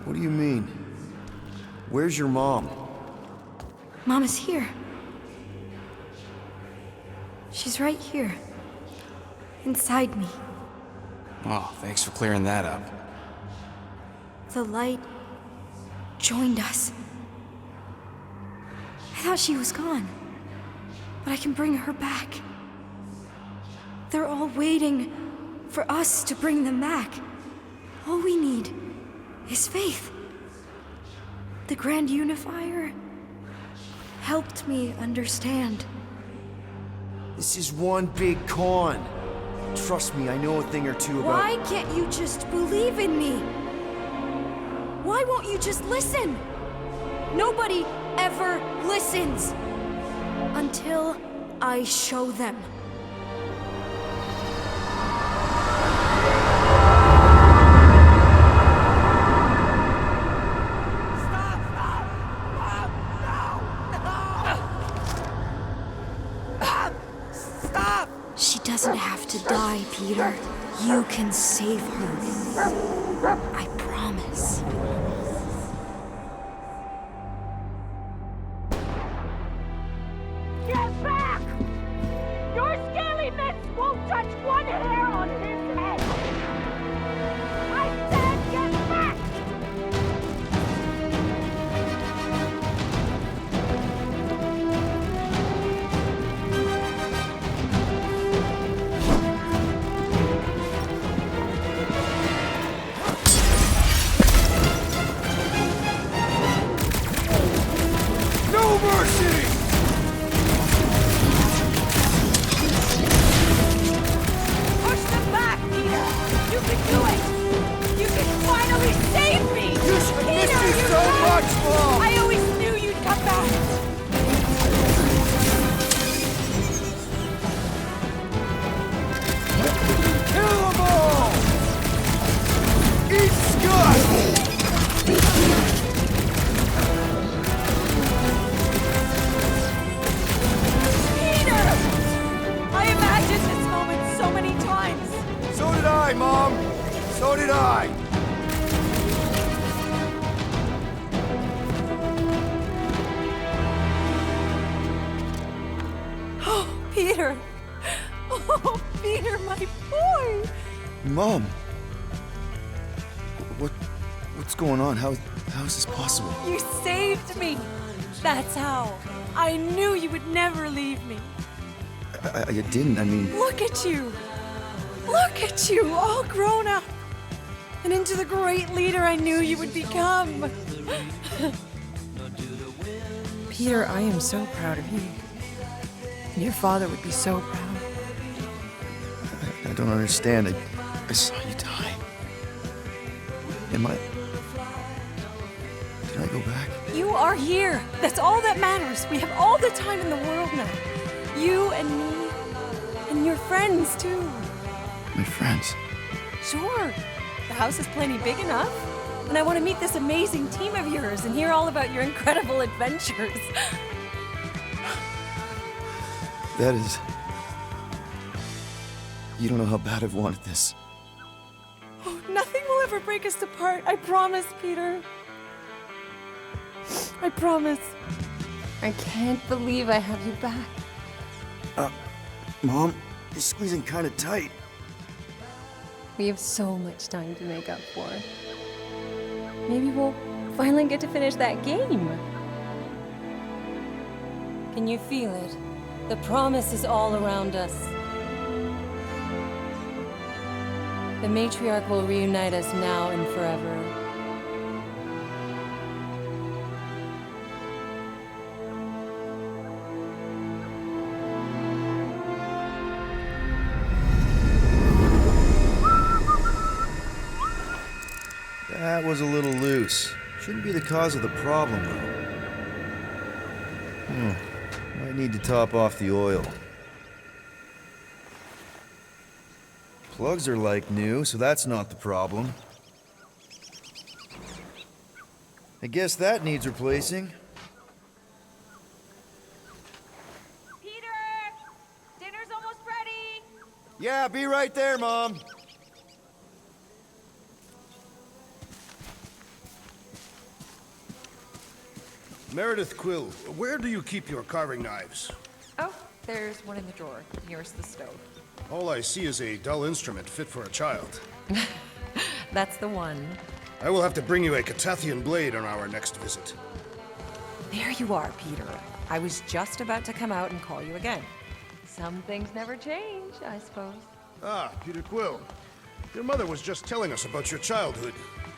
What do you mean? Where's your mom?
Mama's here. She's right here. Inside me.
Oh, thanks for clearing that up.
The light joined us. I thought she was gone, but I can bring her back. They're all waiting for us to bring them back. All we need is faith. The Grand Unifier helped me understand.
This is one big con. Trust me, I know a thing or two about...
Why can't you just believe in me? Why won't you just listen? Nobody ever listens until I show them. She doesn't have to die, Peter. You can save her. I promise.
Get back! Your scaly mitts won't touch one hair on his head! I said get back!
No mercy!
Push them back, Peter! You can do it! You can finally save me!
You should miss
Peter,
me
you're
so
right.
much, Mom!
I always knew you'd come back!
Kill them all! Eat scum!
Peter! I imagined this moment so many times!
So did I, Mom! So did I!
Oh, Peter! Oh, Peter, my boy!
Mom! What's going on? How is this possible?
You saved me! That's how. I knew you would never leave me.
I didn't, I mean...
Look at you! Look at you, all grown up! And into the great leader I knew you would become!
Peter, I am so proud of you. Your father would be so proud.
I don't understand. I saw you die. Am I... Did I go back?
You are here! That's all that matters! We have all the time in the world now. You and me, and your friends too.
My friends.
Sure, the house is plenty big enough. And I want to meet this amazing team of yours and hear all about your incredible adventures.
That is... You don't know how bad I've wanted this.
Oh, nothing will ever break us apart. I promise, Peter. I promise.
I can't believe I have you back.
Mom, you're squeezing kind of tight.
We have so much time to make up for. Maybe we'll finally get to finish that game.
Can you feel it? The promise is all around us. The matriarch will reunite us now and forever.
That was a little loose. Shouldn't be the cause of the problem, though. Might need to top off the oil. Plugs are like new, so that's not the problem. I guess that needs replacing.
Peter! Dinner's almost ready!
Yeah, be right there, Mom.
Meredith Quill, where do you keep your carving knives?
Oh, there's one in the drawer, nearest the stove.
All I see is a dull instrument fit for a child.
That's the one.
I will have to bring you a Catathian blade on our next visit.
There you are, Peter. I was just about to come out and call you again. Some things never change, I suppose.
Ah, Peter Quill. Your mother was just telling us about your childhood.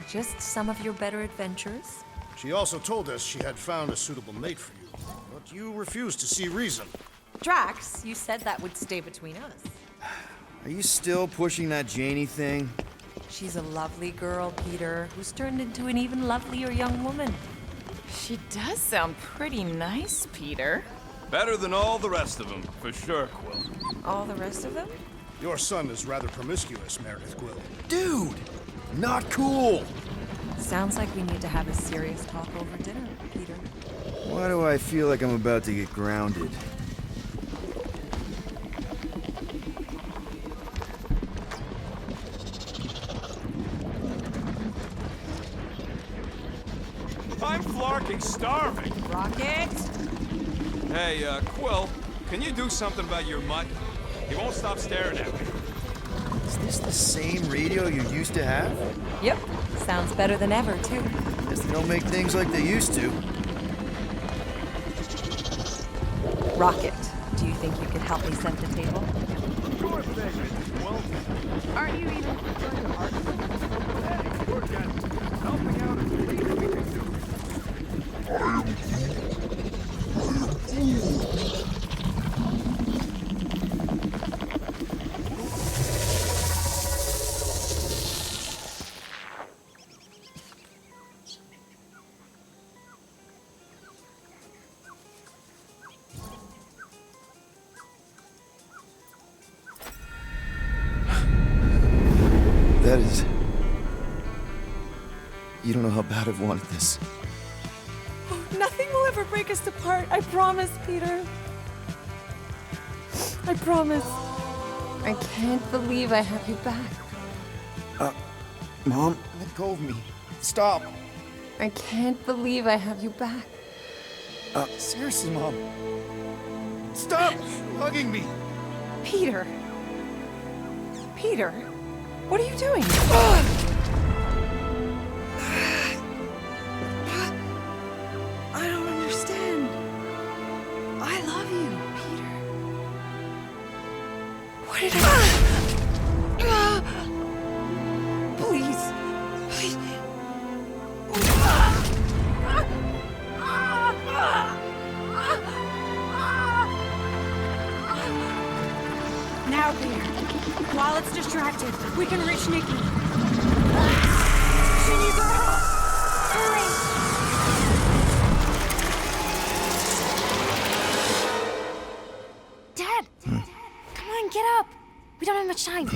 Just some of your better adventures?
She also told us she had found a suitable mate for you, but you refused to see reason.
Drax, you said that would stay between us.
Are you still pushing that Janie thing?
She's a lovely girl, Peter, who's turned into an even lovelier young woman.
She does sound pretty nice, Peter.
Better than all the rest of them, for sure, Quill.
All the rest of them?
Your son is rather promiscuous, Meredith Quill.
Dude! Not cool!
Sounds like we need to have a serious talk over dinner, Peter.
Why do I feel like I'm about to get grounded?
I'm flarking starving.
Rocket?
Hey, Quill, can you do something about your mutt? He won't stop staring at me.
Is this the same radio you used to have?
Yep. Sounds better than ever, too.
Guess they don't make things like they used to.
Rocket, do you think you could help me set the table?
Sure thing, well,
Aren't you even preparing the art?
hey, we're just helping out as we can do.
That is... You don't know how bad I've wanted this.
Oh, nothing will ever break us apart. I promise, Peter. I promise.
I can't believe I have you back.
Mom, let go of me. Stop.
I can't believe I have you back.
Seriously, Mom. Stop hugging me.
Peter. Peter, what are you doing? I don't understand. I love you, Peter. What did I... Please. Please.
Now, Peter. While it's distracted, we can reach Nikki. She needs our help. Hurry!
Dad! Come on, get up! We don't have much time.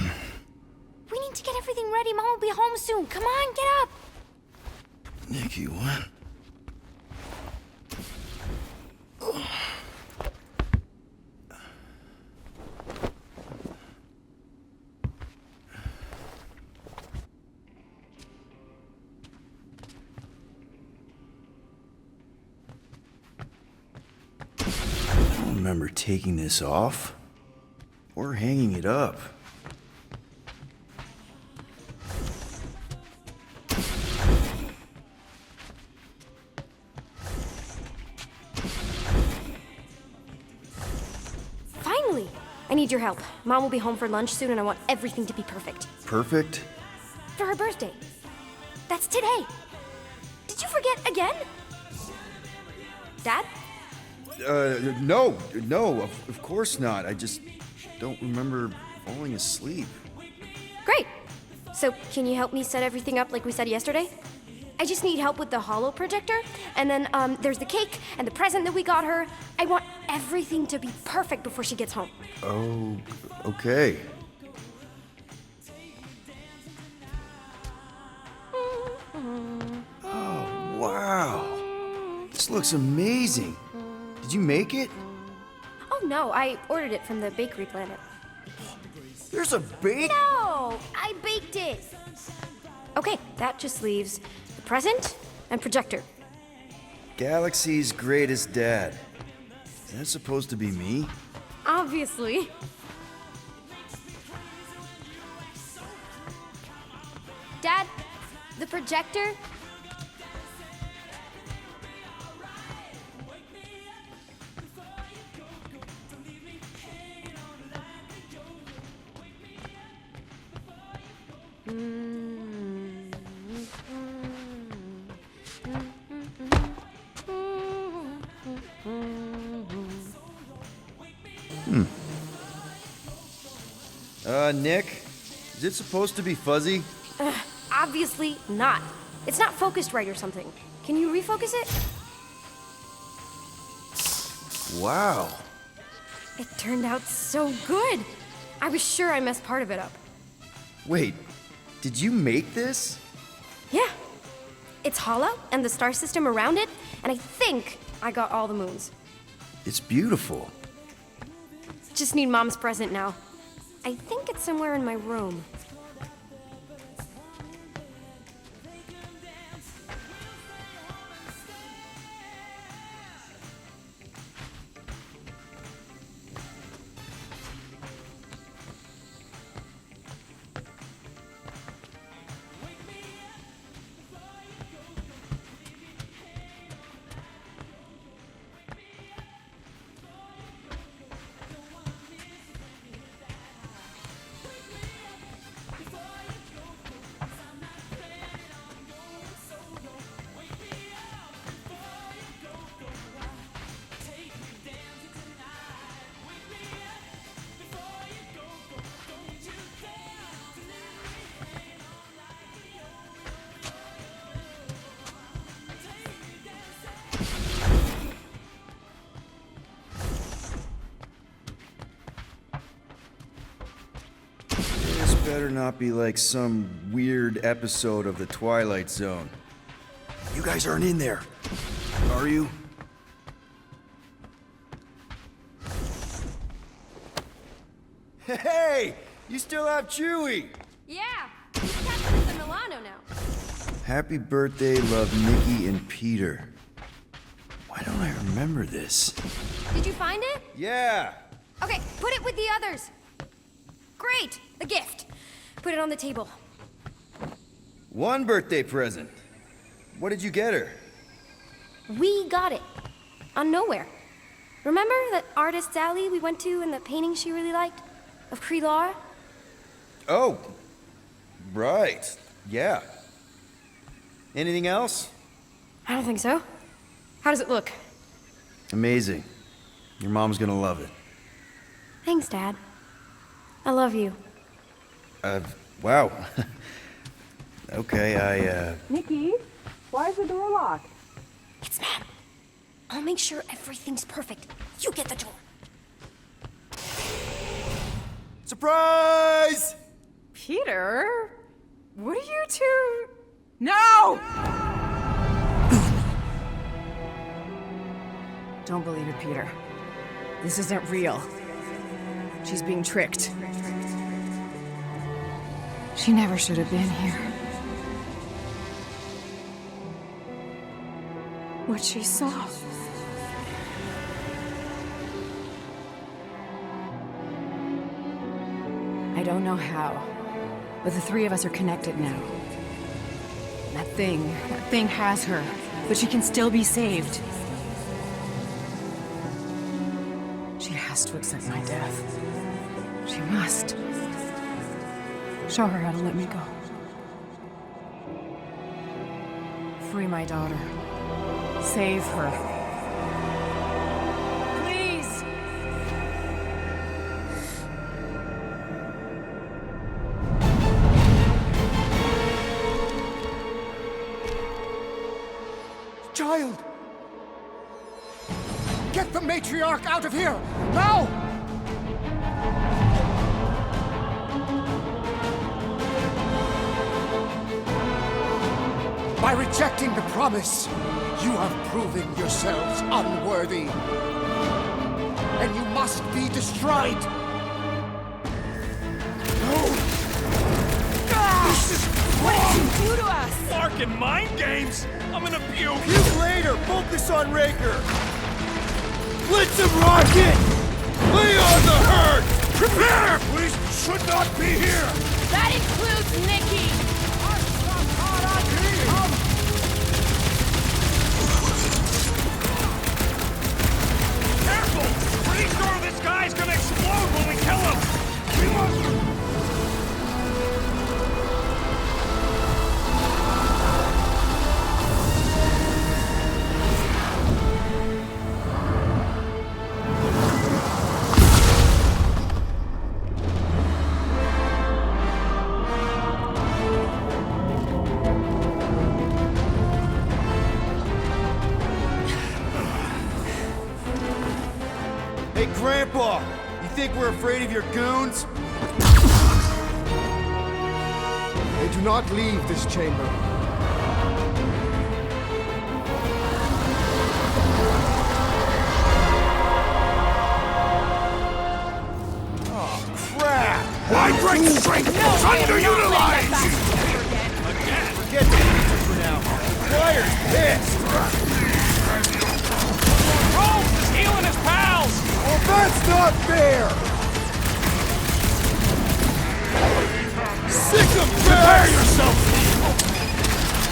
We need to get everything ready. Mom will be home soon. Come on, get up!
Nikki, what? I don't remember taking this off or hanging it up.
Finally! I need your help. Mom will be home for lunch soon and I want everything to be perfect.
Perfect?
For her birthday. That's today. Did you forget again? Dad?
No, of course not. I just don't remember falling asleep.
Great! So, can you help me set everything up like we said yesterday? I just need help with the holo projector, and then there's the cake and the present that we got her. I want everything to be perfect before she gets home.
Oh, okay. Oh, wow. This looks amazing. Did you make it?
Oh no, I ordered it from the bakery planet.
There's a bake?
No, I baked it. Okay, that just leaves the present and projector.
Galaxy's greatest dad. Is that supposed to be me?
Obviously. Dad, the projector.
Nick? Is it supposed to be fuzzy?
Obviously not. It's not focused right or something. Can you refocus it?
Wow.
It turned out so good. I was sure I messed part of it up.
Wait, did you make this?
Yeah. It's hollow and the star system around it, and I think I got all the moons.
It's beautiful.
Just need Mom's present now. I think it's somewhere in my room.
Better not be like some weird episode of The Twilight Zone. You guys aren't in there, are you? Hey! You still have Chewie!
Yeah, he's captain of the Milano now.
Happy birthday, love Nikki and Peter. Why don't I remember this?
Did you find it?
Yeah!
Okay, put it with the others. Great, the gift. Put it on the table.
One birthday present. What did you get her?
We got it. On Nowhere. Remember that artist's alley we went to and the painting she really liked? Of Kree-Lar?
Oh, right. Yeah. Anything else?
I don't think so. How does it look?
Amazing. Your mom's gonna love it.
Thanks, Dad. I love you.
Wow. Okay,
Nikki, why is the door locked?
It's Mom. I'll make sure everything's perfect. You get the door.
Surprise!
Peter? What are you two? No!
Don't believe it, Peter. This isn't real. She's being tricked. She never should have been here. What she saw. I don't know how, but the three of us are connected now. That thing has her, but she can still be saved. She has to accept my death. She must. Show her how to let me go. Free my daughter. Save her. Please!
Child! Get the matriarch out of here! Now! By rejecting the promise, you have proven yourselves unworthy. And you must be destroyed!
What did you do to us? Marking mind games? I'm gonna puke.
Puke later. Focus on Raker. Blitz him, Rocket! Lay on the hurt!
Prepare! We should not be here!
That includes Nikki!
Careful! Pretty sure this guy's gonna explode when we kill him! We must...
Hey, Grandpa! You think we're afraid of your goons?
They do not leave this chamber.
Oh, crap!
My great strength is underutilized!
Again? Forget the future for now. Flyer's pissed!
Rose is healing his pals!
Well, that's not fair! Sick of
Prepare yourself!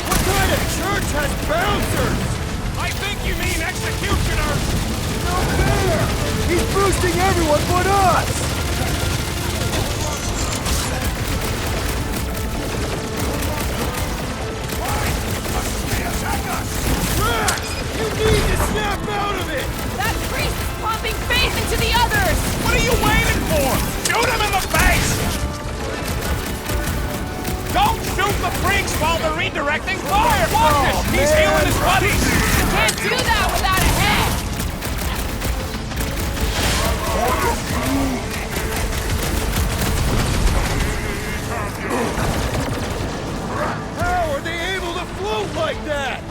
What kind of church has bouncers?
I think you mean executioners!
No fair! He's boosting everyone but us! Crap! You need to snap out of it!
That priest is pumping faith into the others!
What are you waiting for? Shoot him in the face! Don't shoot the freaks while they're redirecting fire! Watch it! He's healing his buddies!
You can't do that without a head!
How are they able to float like that?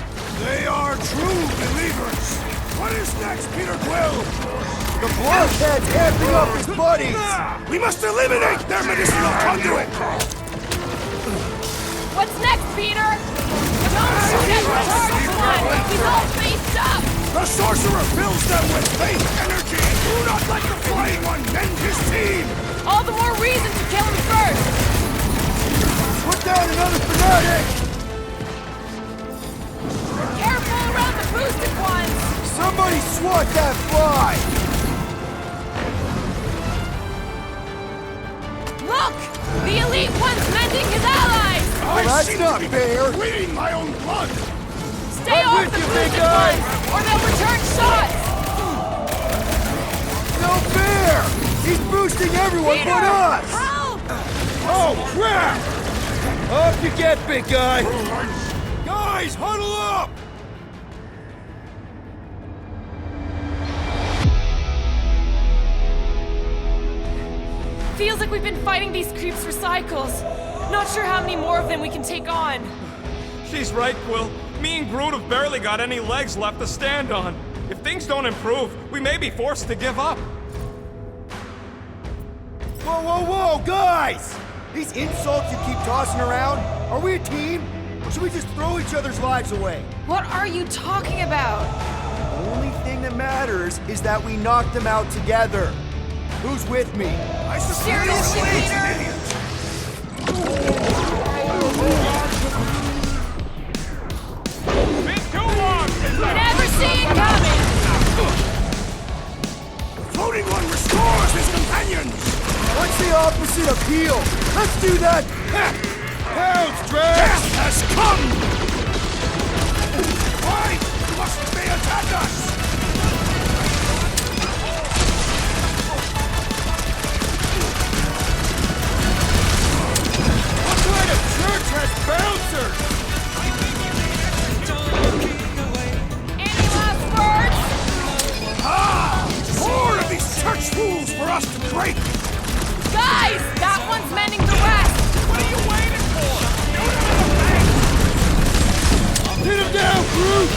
They are true believers! What is next, Peter Quill?
The blockhead's amping up his buddies!
We must eliminate their medicinal conduit!
What's next, Peter? Don't shoot at the charged one! He's all faced up!
The sorcerer fills them with faith energy! Do not let the flying one mend his team!
All the more reason to kill him first!
Put down another fanatic!
Careful around the boosted ones!
Somebody swat that fly!
Look! The elite one's mending his allies!
That's not fair!
Bleeding my own blood!
Stay off the boosted ones, or they'll return shots!
No fair! He's boosting everyone
Peter,
but us!
help!
Oh, crap! Up you get, big guy! Guys, huddle up!
Feels like we've been fighting these creeps for cycles. Not sure how many more of them we can take on.
She's right, Quill. Me and Groot have barely got any legs left to stand on. If things don't improve, we may be forced to give up.
Whoa, whoa, whoa, guys! These insults you keep tossing around, are we a team? Or should we just throw each other's lives away?
What are you talking about?
The only thing that matters is that we knocked them out together. Who's with me?
I suspect
Seriously,
he's
Peter?
an idiot.
Been too long since I
Never see it coming!
The floating one restores his companions.
What's the opposite of heal? Let's do that! Pounds, Drax!
Death has come! Why must they attack us?
What kind of church has bouncers?
Any last words?
Ah! More of these church fools for us to break!
Guys, that one's mending the rest!
What are you waiting for?
Hit him down, Groot!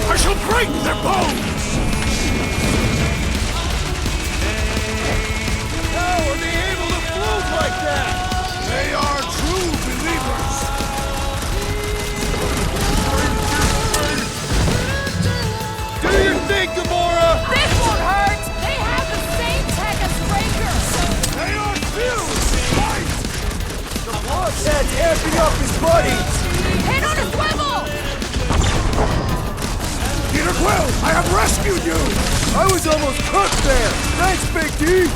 I shall break their bones!
How are they able to float like that?
They are true believers!
Do your thing, Gamora!
This won't hurt! They have the same tech as Raker!
They are filled with light!
The Bloodhead's amping up his buddies!
Hit on a swivel!
Peter Quill, I have rescued you!
I was almost cooked there! Thanks, Big D!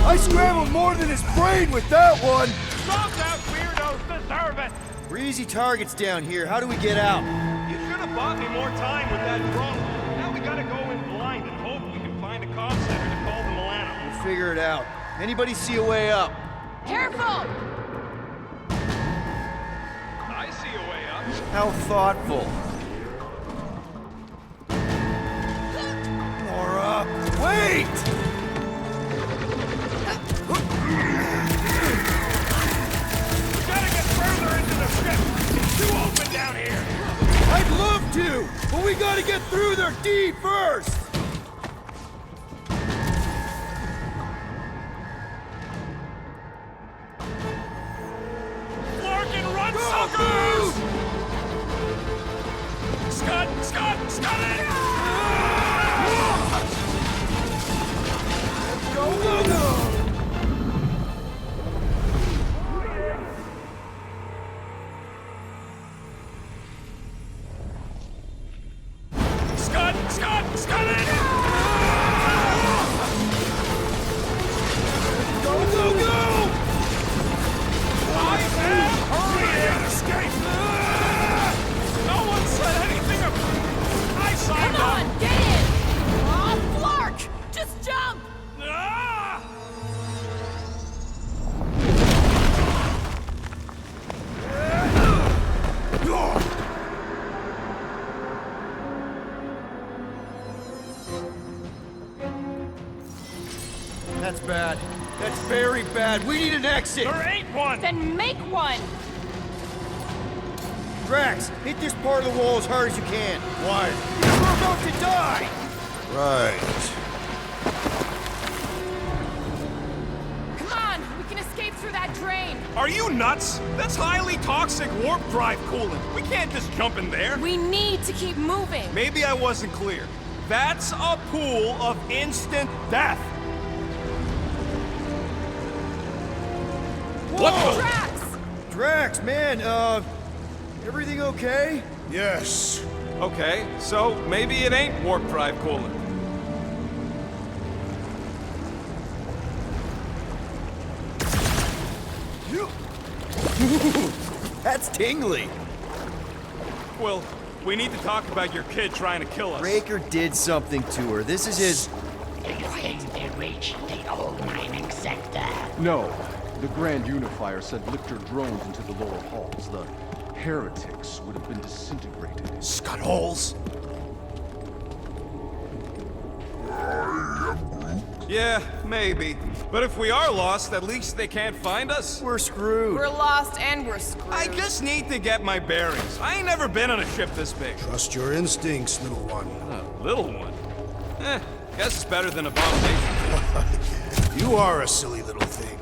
I scrambled more than his brain with that one!
Stop that weirdos deserve it!
We're easy targets down here. How do we get out?
You should have bought me more time with that drone. Now we gotta go in blind and hope we can find a comm center to call the Milano.
We'll figure it out. Anybody see a way up?
Careful!
I see a way up.
How thoughtful. Laura, wait!
We gotta get further into the ship. It's too open down here.
I'd love to, but we gotta get through their D first!
Larkin, run, suckers! Scud it!
Go!
Scud it!
Go!
I am hurrying! Escape! No one said anything about... I signed
Come
up!
on, get in! Oh, Flark! Just jump!
Ah!
That's bad. That's very bad. We need an exit!
There ain't one!
Then make one!
Drax, hit this part of the wall as hard as you can. Why? Because we're about to die!
Right.
Come on, we can escape through that drain!
Are you nuts? That's highly toxic warp drive coolant. We can't just jump in there.
We need to keep moving!
Maybe I wasn't clear. That's a pool of instant death. What the?
Drax!
Drax, man, everything okay?
Yes.
Okay, so maybe it ain't warp drive coolant.
That's tingly.
Well, we need to talk about your kid trying to kill us.
Raker did something to her. This is his...
Do you think they reached the old mining sector?
No. The Grand Unifier said lift your drones into the lower halls. The heretics would have been disintegrated.
Scud holes.
Yeah, maybe. But if we are lost, at least they can't find us.
We're screwed.
We're lost and we're screwed.
I just need to get my bearings. I ain't never been on a ship this big.
Trust your instincts, little one.
A little one? Guess it's better than abomination.
You are a silly little thing.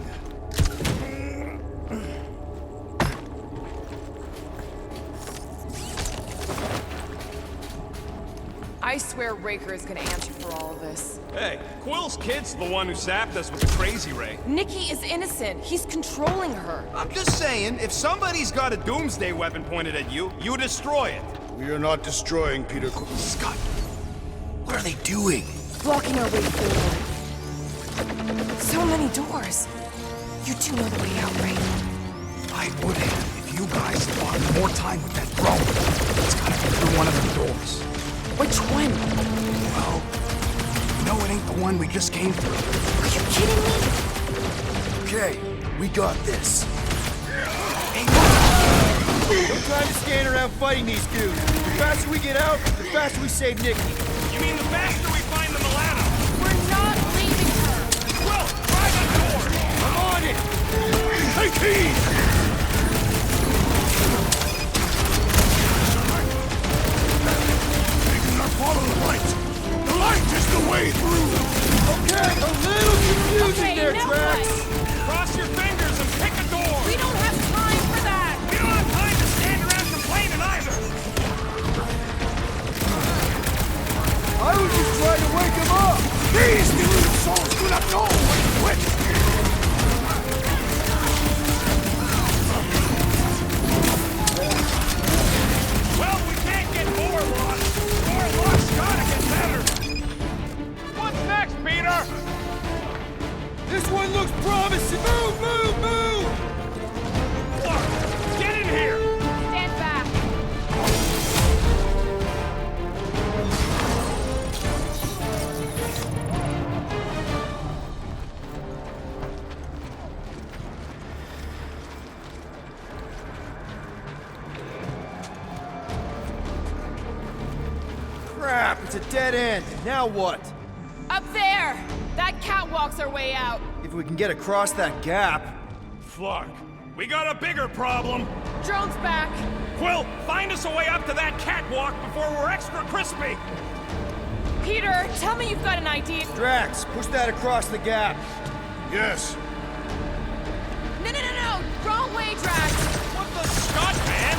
I swear Raker is gonna answer for all of this.
Hey, Quill's kid's the one who zapped us with the crazy ray.
Nikki is innocent. He's controlling her.
I'm just saying, if somebody's got a doomsday weapon pointed at you, you destroy it.
We are not destroying Peter Quill.
Scott, what are they doing?
Blocking our way forward. So many doors. You two know the way out, right?
I would have if you guys thought more time with that drone. It's gotta be through one of the doors.
Which one?
Well, no, it ain't the one we just came through.
Are you kidding me?
Okay, we got this. Hey,
no time to stand around fighting these dudes. The faster we get out, the faster we save Nikki.
You mean the faster we find the Milano?
We're not leaving her.
Well, try the door.
I'm on it.
Take heed! Follow the light! The light is the way through!
Okay, a little confusing there,
now
Drax!
what?
Cross your fingers and pick a door!
We don't have time for that!
We don't have time to stand around complaining either!
I was just trying to wake him up!
These deluded souls do not know when to quit!
Well, we can't get more lost! More lost gotta get better! What's next, Peter?
This one looks promising! Move, move, move!
Clark, get in here!
Stand back!
Crap, it's a dead end. Now what?
Up there! That catwalk's our way out.
If we can get across that gap.
Flark, we got a bigger problem.
Drone's back.
Quill, find us a way up to that catwalk before we're extra crispy.
Peter, tell me you've got an idea.
Drax, push that across the gap.
Yes.
No! Wrong way, Drax!
What the Scott, man?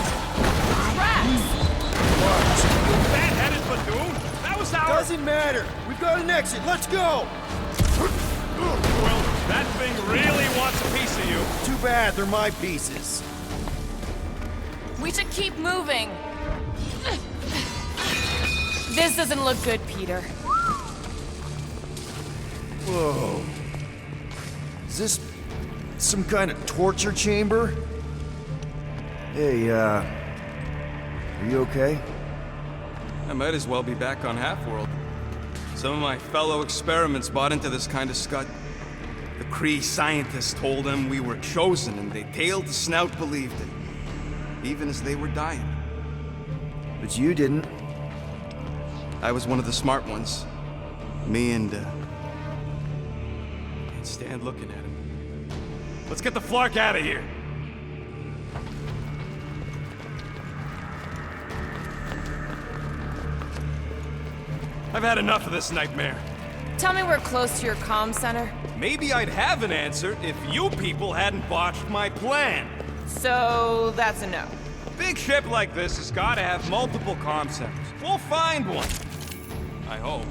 Drax!
Bad-headed Badoon? That was our...
Doesn't matter. We've got an exit. Let's go!
Well, that thing really wants a piece of you.
Too bad, they're my pieces.
We should keep moving. This doesn't look good, Peter.
Whoa. Is this some kind of torture chamber? Hey, are you okay?
I might as well be back on Half-World. Some of my fellow experiments bought into this kind of scut. The Kree scientists told them we were chosen, and they tailed the snout believed it. Even as they were dying.
But you didn't.
I was one of the smart ones. Me and, can't stand looking at him.
Let's get the Flark out of here. I've had enough of this nightmare.
Tell me we're close to your comm center.
Maybe I'd have an answer if you people hadn't botched my plan.
So, that's a no.
A big ship like this has got to have multiple comm centers. We'll find one. I hope.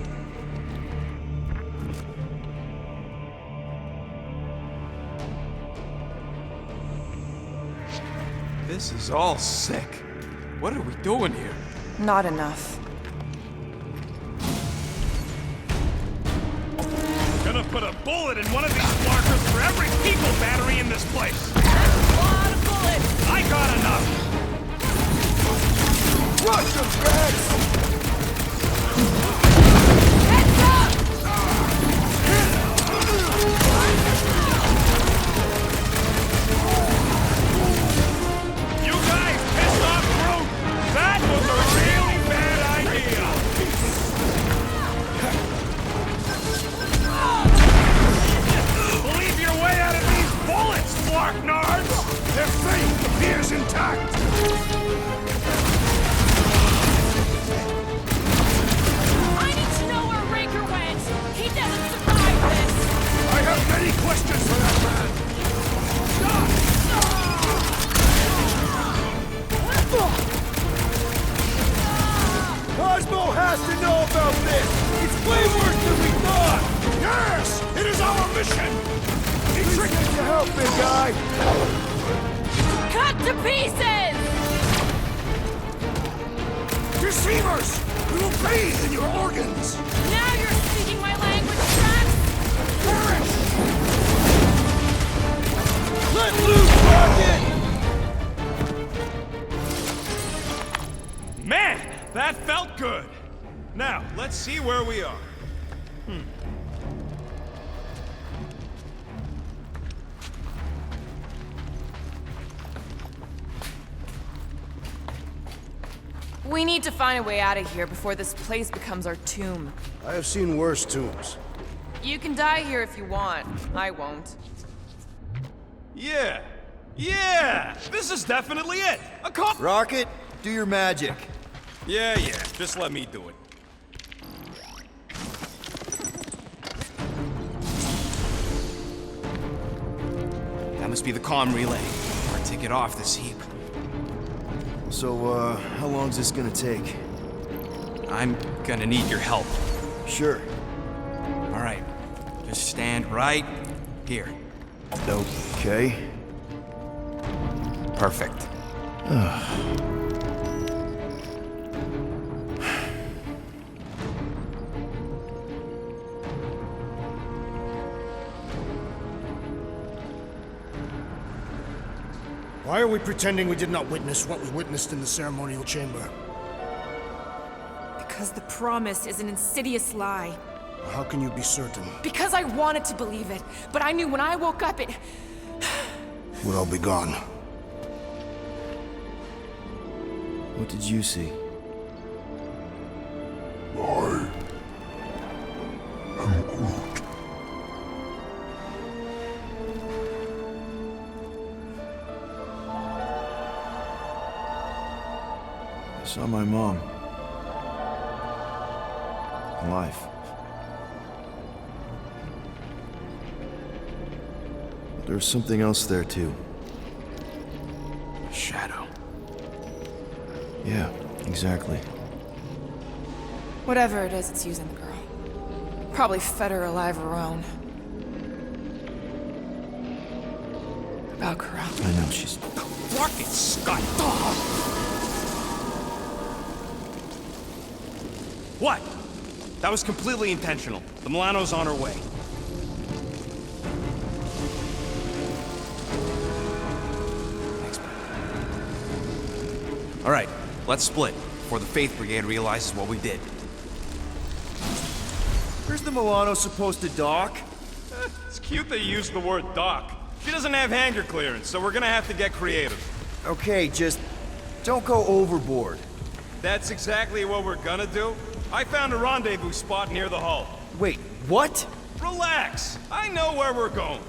This is all sick. What are we doing here?
Not enough.
Gonna put a bullet in one of these Flarkers for every people battery in this place.
That's a lot of bullets.
I got enough.
Rush them, Drax!
Heads up!
You guys pissed off Groot. That was a really bad idea.
mission!
Trick to help, big guy!
Cut to pieces!
Deceivers! We will bathe in your organs!
Now you're speaking my language, Drax!
Perish!
Let loose, Rocket!
Man, that felt good! Now, let's see where we are.
We need to find a way out of here before this place becomes our tomb.
I have seen worse tombs.
You can die here if you want. I won't.
Yeah! Yeah! This is definitely it! A cop!
Rocket, do your magic.
Yeah, just let me do it.
That must be the comm relay. Our ticket off this heap.
So, how long's this gonna take?
I'm gonna need your help.
Sure.
All right. Just stand right here.
Okay.
Perfect.
Why are we pretending we did not witness what we witnessed in the ceremonial chamber?
Because the promise is an insidious lie.
How can you be certain?
Because I wanted to believe it, but I knew when I woke up it...
Would all be gone.
What did you see? I saw my mom. Alive. But there was something else there, too.
A shadow.
Yeah, exactly.
Whatever it is, it's using the girl. Probably fed her alive her own. About corrupt.
I know, she's...
Fucking Scott! What? That was completely intentional. The Milano's on her way.
All right, let's split before the Faith Brigade realizes what we did.
Where's the Milano supposed to dock?
It's cute that you used the word dock. She doesn't have hangar clearance, so we're gonna have to get creative.
Okay, just don't go overboard.
That's exactly what we're gonna do. I found a rendezvous spot near the hull.
Wait, what?
Relax. I know where we're going.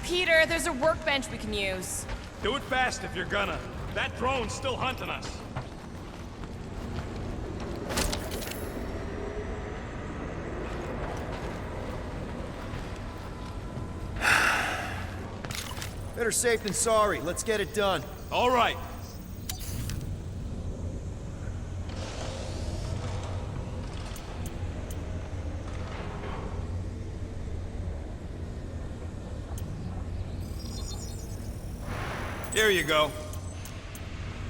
Peter, there's a workbench we can use.
Do it fast if you're gonna. That drone's still hunting us.
Better safe than sorry. Let's get it done.
All right. Here you go.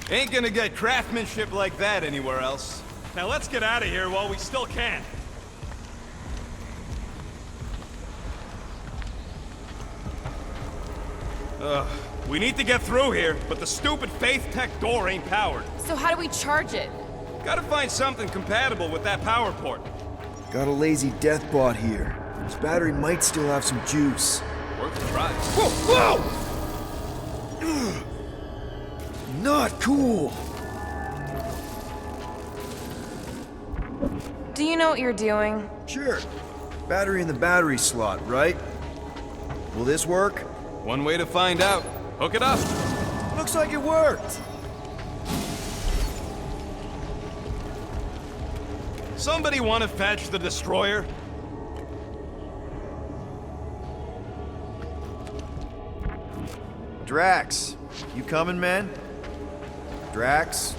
Ain't gonna get craftsmanship like that anywhere else. Now let's get out of here while we still can. We need to get through here, but the stupid Faith Tech door ain't powered.
So how do we charge it?
Gotta find something compatible with that power port.
Got a lazy death bot here. This battery might still have some juice.
Worth a try.
Whoa! Whoa! Not cool.
Do you know what you're doing?
Sure. Battery in the battery slot, right? Will this work?
One way to find out. Hook it up.
Looks like it worked.
Somebody want to fetch the destroyer?
Drax, you coming, man? Drax?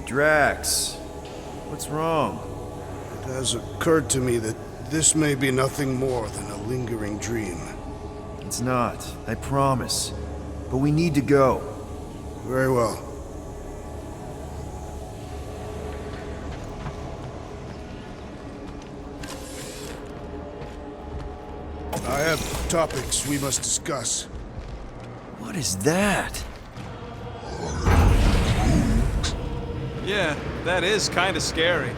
Drax. What's wrong?
It has occurred to me that this may be nothing more than a lingering dream.
It's not, I promise. But we need to go.
Very well. I have topics we must discuss.
What is that?
Yeah, that is kind of scary.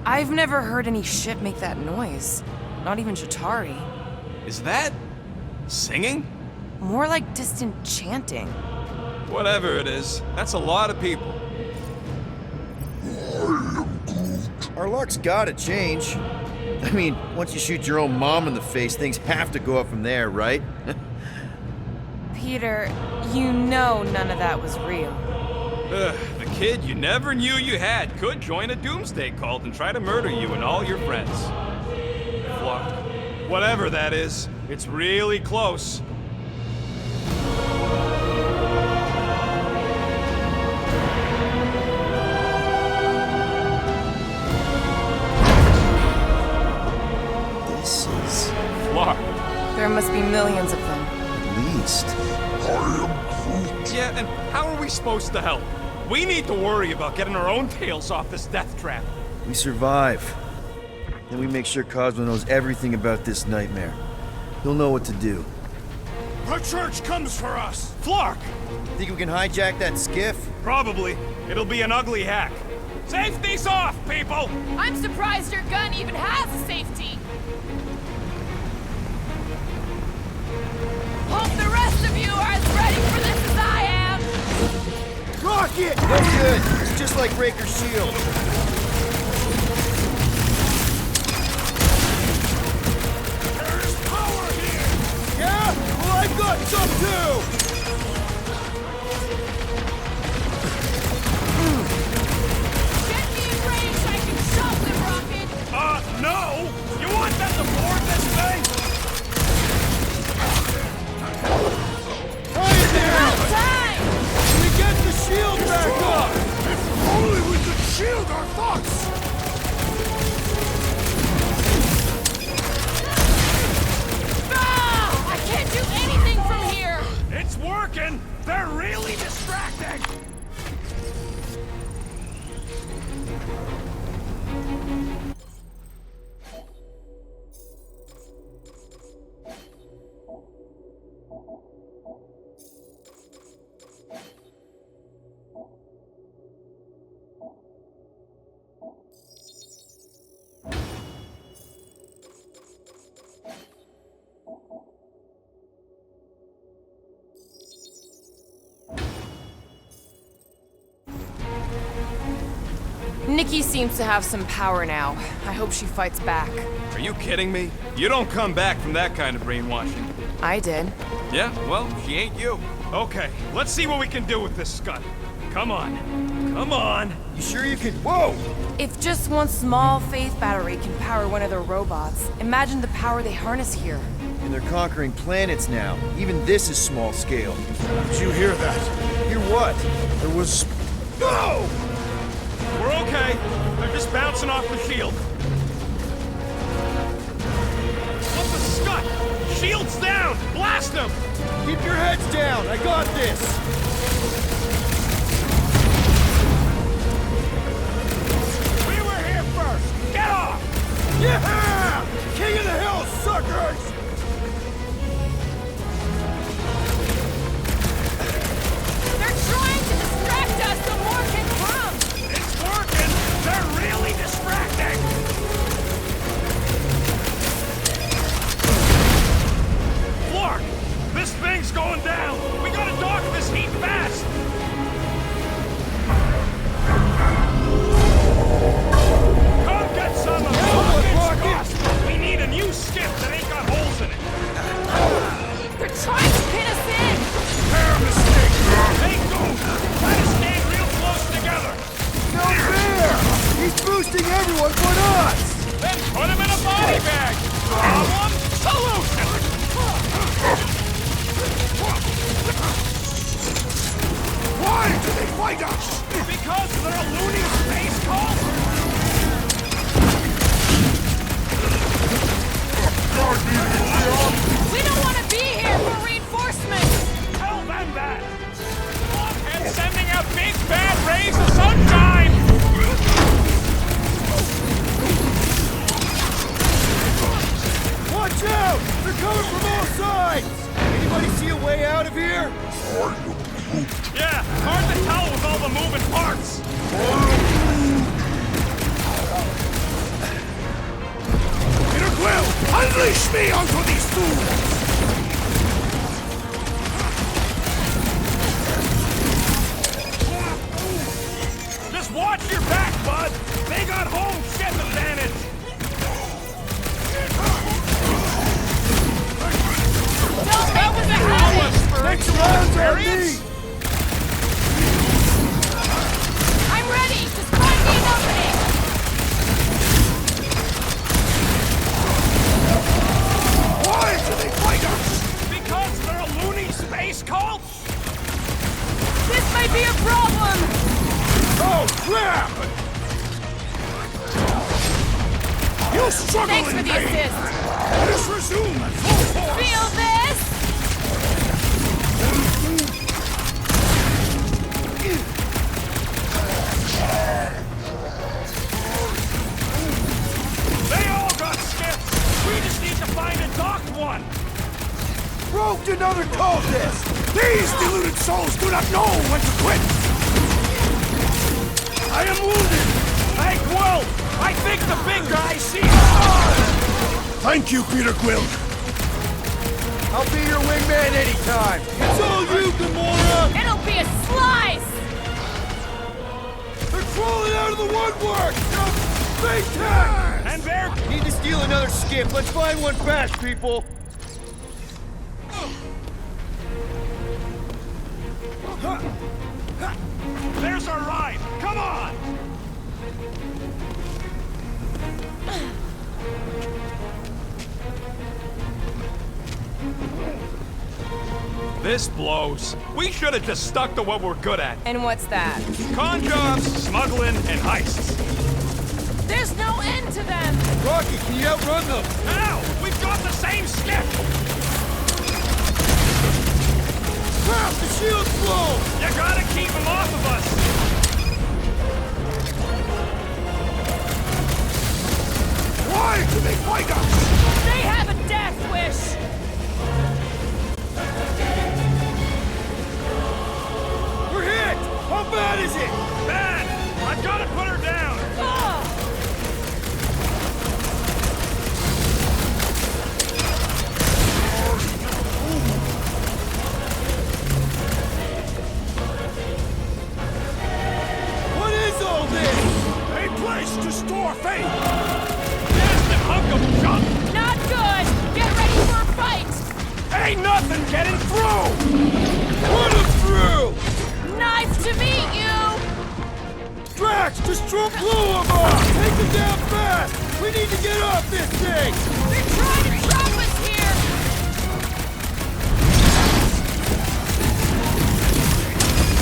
I've never heard any ship make that noise. Not even Chitauri.
Is that singing?
More like distant chanting.
Whatever it is, that's a lot of people.
Our luck's gotta change. I mean, once you shoot your own mom in the face, things have to go up from there, right?
Peter, you know none of that was real.
The kid you never knew you had could join a doomsday cult and try to murder you and all your friends. Flark. Whatever that is, it's really close.
This is...
Flark.
There must be millions of them.
At least.
Yeah, and how are we supposed to help? We need to worry about getting our own tails off this death trap.
We survive. Then we make sure Cosmo knows everything about this nightmare. He'll know what to do.
The church comes for us!
Flark!
Think we can hijack that skiff?
Probably. It'll be an ugly hack. Safety's off, people!
I'm surprised your gun even has a safety. Hope the rest of you are as ready for this as I am.
Rocket! No good! It's just like Raker's shield.
There's power here!
Yeah? Well, I've got some too!
Get me in range, I can shove them, Rocket!
No! You want them to board this thing?
About time! We get the shield back up!
If only we could shield our thoughts!
Ah! I can't do anything from here!
It's working! They're really distracting!
Nikki seems to have some power now. I hope she fights back.
Are you kidding me? You don't come back from that kind of brainwashing.
I did.
Yeah, well, she ain't you. Okay, let's see what we can do with this scud. Come on. Come on.
You sure you can... Whoa!
If just one small faith battery can power one of their robots, imagine the power they harness here.
And they're conquering planets now. Even this is small scale.
Did you hear that?
Hear what?
There was...
No! We're okay. They're just bouncing off the shield. What the scud? Shield's down! Blast them!
Keep your heads down! I got this!
We were here first! Get off!
Yeah! King of the Hill, suckers!
They're trying to distract us so more can come!
It's working! They're really distracting! Flark! This thing's going down! We gotta dock this heat fast! Come get some of Rocket! We need a new skip that ain't got holes in it!
They're trying to pin us in!
Fair mistake! Hey, go! Try to stay real close together!
No fair! He's boosting everyone but us!
Then put him in a body bag! Problem? Solution!
Why do they fight us?
Because they're a
down to these fools!
Just watch your back, bud! They got home chef advantage!
That was a habit!
Next round's on me!
I'm ready! Just find me an opening!
Why do they fight us?
Because they're a loony space cult?
This might be a problem!
Oh, crap! You struggle
Thanks for
in
the
vain!
assist!
Let us resume at full force!
Feel this?
They all got skipped! We just need to find a docked one!
Roped another cultist!
These deluded souls do not know when to quit!
I am wounded! Hey, Quill! I think the big guy sees us!
Thank you, Peter Quill.
I'll be your wingman anytime! It's all you, Gamora!
It'll be a slice!
They're crawling out of the woodwork! Big tank!
And they're...
Need to steal another skip. Let's find one fast, people!
There's our ride! Come on! This blows. We should have just stuck to what we're good at.
And what's that?
Con jobs, smuggling, and heists.
There's no end to them!
Rocky, can you outrun them?
Ow! We've got the same skip!
Crap, the shield's blown!
You gotta keep them off of us!
Why do they fight us?
They have a death wish!
We're hit! How bad is it?
Bad! I've gotta put her down!
Oh!
What is all this?
A place to store faith!
Nasty hunk of junk!
Not good! Get ready for a fight!
Ain't nothing getting through!
Run them through!
Nice to meet you!
Drax, just blew them up! Take them down fast! We need to get off this thing!
They're trying to trap us here!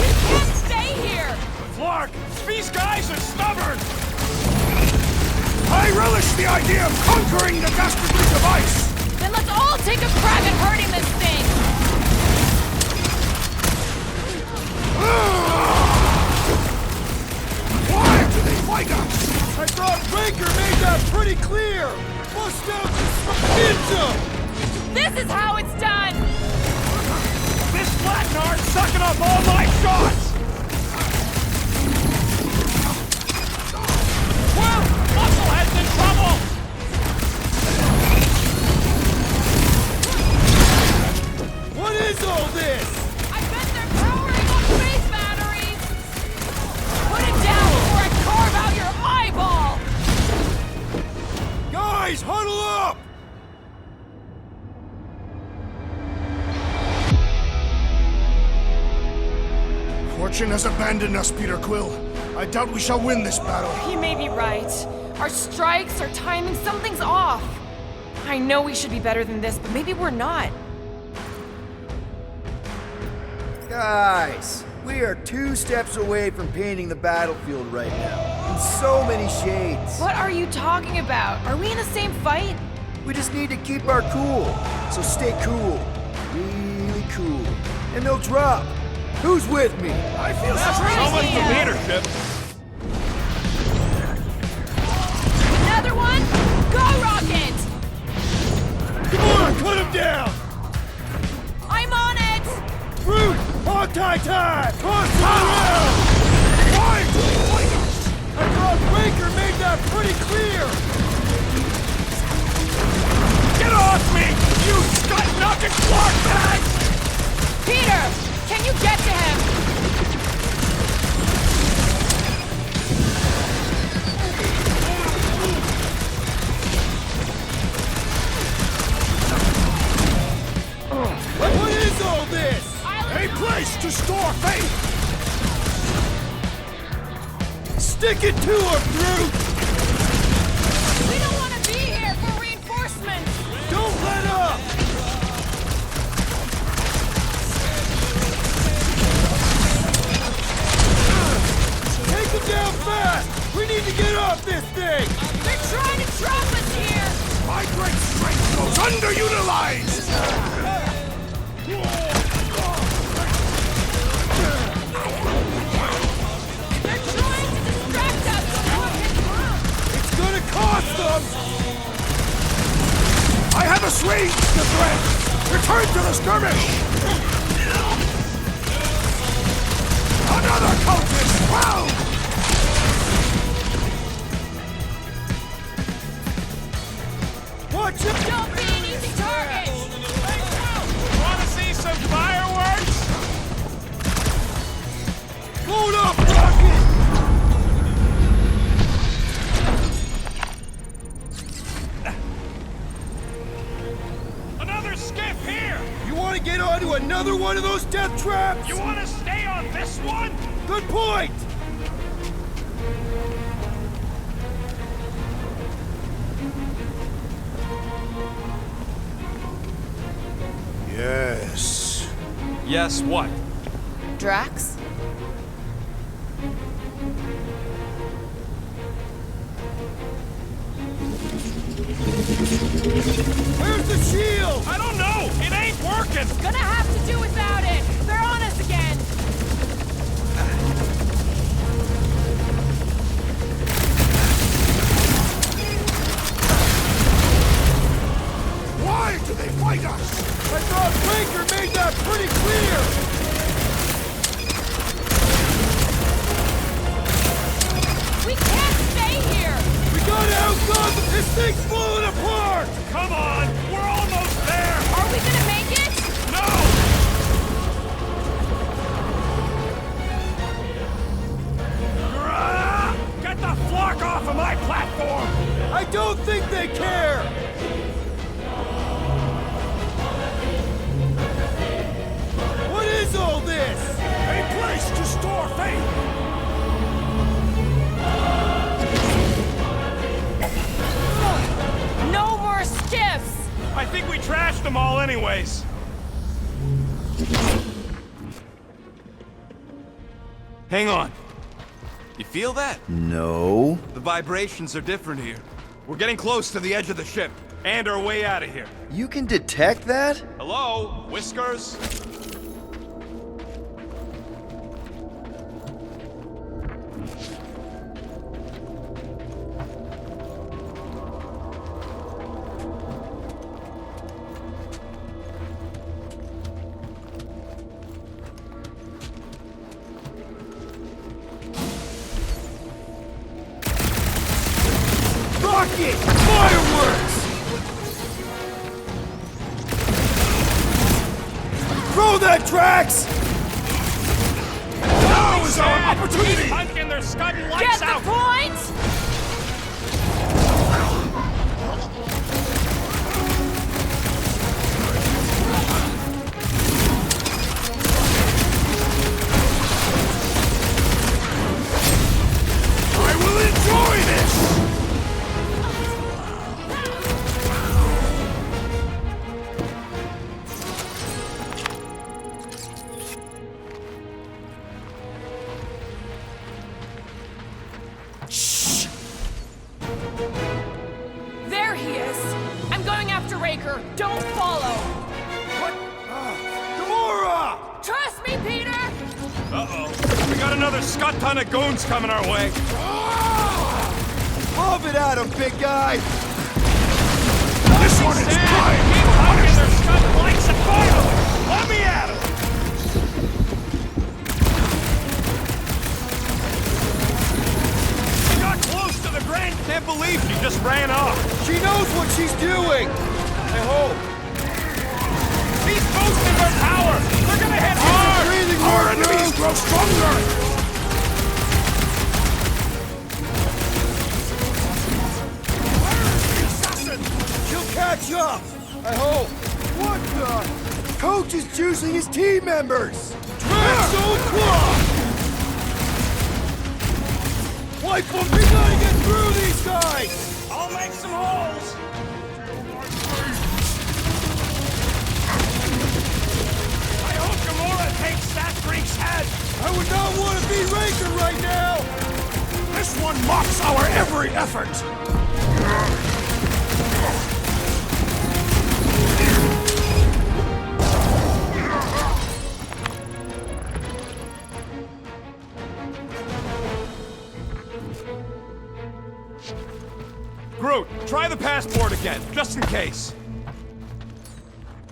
We can't stay here!
Clark, these guys are stubborn!
I relish the idea of conquering the dastardly device!
Then let's all take a crack at hurting this thing!
Why do they fight us?
I thought Baker made that pretty clear! Bust out the ninja!
This is how it's done!
This flatnard's sucking up all my shots! Whoa! Musclehead's in trouble!
What is all this?
I bet they're powering up space batteries! Put it down before I carve out your eyeball!
Guys, huddle up!
Fortune has abandoned us, Peter Quill. I doubt we shall win this battle.
He may be right. Our strikes, our timing, something's off. I know we should be better than this, but maybe we're not.
Guys, we are 2 steps away from painting the battlefield right now. In so many shades.
What are you talking about? Are we in the same fight?
We just need to keep our cool. So stay cool. Really cool. And they'll drop. Who's with me?
I feel
So much for leadership.
Another one? Go, Rocket!
Come on, cut him down!
I'm on it!
Root! Hog-tie time! Cross to the rail! Why do they fight us? I thought Baker made that pretty clear!
Get off me!
Stick it to him, Groot!
We don't want to be here for reinforcements!
Don't let up! Take him down fast! We need to get off this thing!
They're trying to trap us here!
My great strength goes underutilized!
They're trying to distract us from what can come!
It's gonna cost them!
I have a swing, the threat! Return to the skirmish! Another cultist! Wow!
Watch it!
Don't be an easy target!
Want to see some fireworks?
Load up, Rocket!
Another skiff here!
You want to get onto another one of those death traps?
You want to stay on this one?
Good point!
Yes.
Yes, what?
Drax?
Where's the shield?
I don't know! It ain't working!
Gonna have to do without it! They're on us again!
Why do they fight us?
I thought Breaker made that pretty clear!
We can't stay here!
We gotta outgun them! This thing's falling apart!
Come on! We're almost there!
Are we gonna make it?
No! Get the flock off of my platform!
I don't think they care! What is all this?
A place to store faith!
No more skiffs!
I think we trashed them all anyways.
Hang on. You feel that?
No.
The vibrations are different here. We're getting close to the edge of the ship, and our way out of here.
You can detect that?
Hello? Whiskers?
Rocket! Fireworks! Throw that, Drax!
Now is our opportunity!
Pumpkin, they're scudding lights
Get the
out!
point?
I will enjoy this!
There he is! I'm going after Raker. Don't follow!
What? Gamora!
Trust me, Peter!
Uh-oh. We got another scut ton of goons coming our way.
Love it at him, big guy!
This one is time!
Keep hugging their scut lights and finally! Let me at him! We got close to the Grand. Can't believe she just ran off.
She knows what she's doing! I hope.
He's boosting their power. They're gonna hit hard.
Breathing
Our
more,
enemies
Groot.
grow stronger!
She'll catch up! I hope. What the? Coach is juicing his team members! Drax own claw! Wipe them! We gotta get through these guys!
I'll make some holes! I hope Gamora takes that freak's head!
I would not want to be Raker right now!
This one mocks our every effort!
Groot, try the passport again, just in case.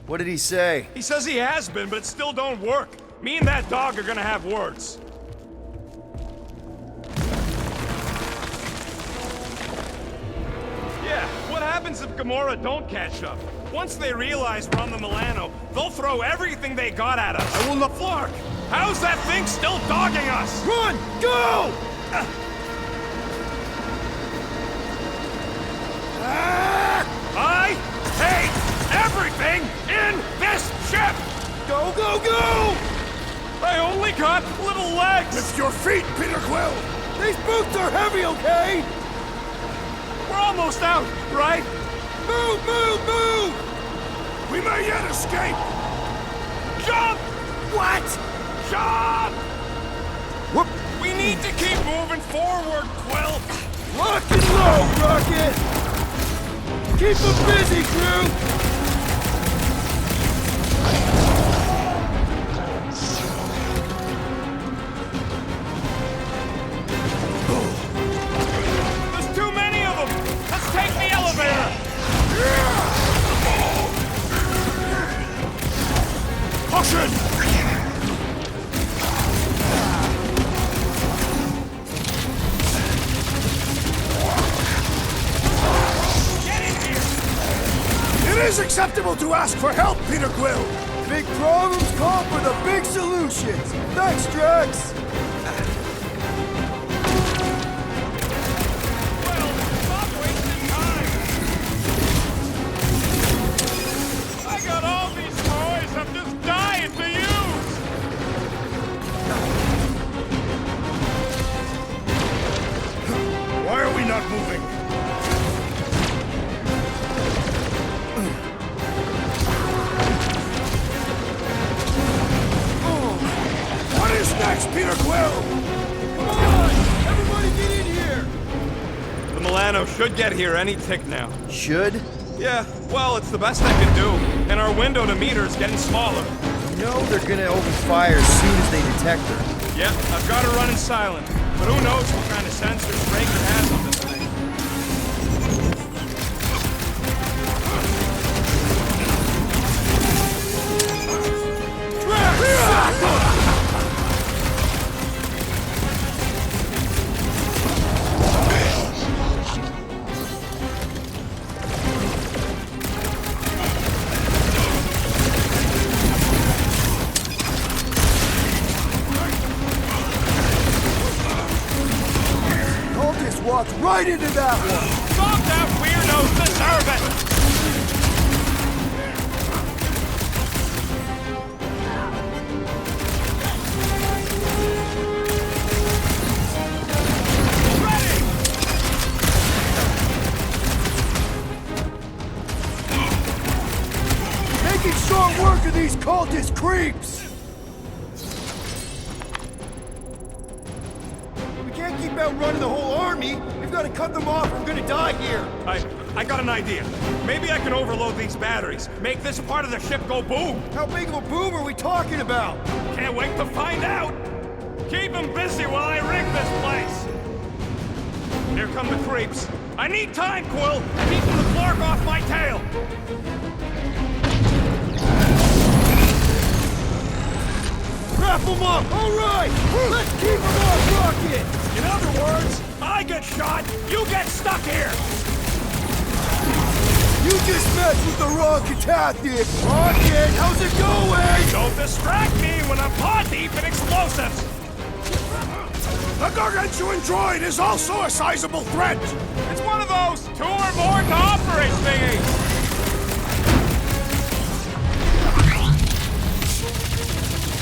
What did he say?
He says he has been, but it still don't work. Me and that dog are gonna have words. Yeah, what happens if Gamora don't catch up? Once they realize we're on the Milano, they'll throw everything they got at us. I will not. Flark, how's that thing still dogging us?
Run! Go!
I hate everything in this ship!
Go, go, go!
I only got little legs!
Lift your feet, Peter Quill!
These boots are heavy, okay?
We're almost out, right?
Move, move, move!
We may yet escape!
Jump!
What?
Jump!
Whoop!
We need to keep moving forward, Quill!
Lock and load, Rocket! Keep them busy, crew!
There's too many of them! Let's take the elevator!
Caution! It is acceptable to ask for help, Peter Quill!
Big problems call for the big solutions! Thanks, Drax!
Well, stop wasting time! I got all these toys I'm just dying to use!
Why are we not moving? What is next, Peter Quill?
Come on! Everybody get in here!
The Milano should get here any tick now.
Should?
Yeah, well, it's the best I can do. And our window to meet her is getting smaller.
You know they're gonna open fire as soon as they detect her.
Yeah, I've got her running silent. But who knows what kind of sensors Raker has on this thing.
Cultists walked right into that one!
Stop that weirdos deserve it!
Making short work of these cultist creeps! We can't keep outrunning the whole army! We've got to cut them off, we're gonna die here!
I got an idea. Maybe I can overload these batteries. Make this part of the ship go boom.
How big of a boom are we talking about?
Can't wait to find out. Keep them busy while I rig this place. Here come the creeps. I need time, Quill. Keeping the Flark off my tail.
Wrap them up! All right! Let's keep them off Rocket!
In other words, I get shot, you get stuck here.
You just messed with the wrong catastrophe! Rocket, how's it going?
Don't distract me when I'm paw deep in explosives.
The gargantuan droid is also a sizable threat!
It's one of those 2 or more to operate thingies.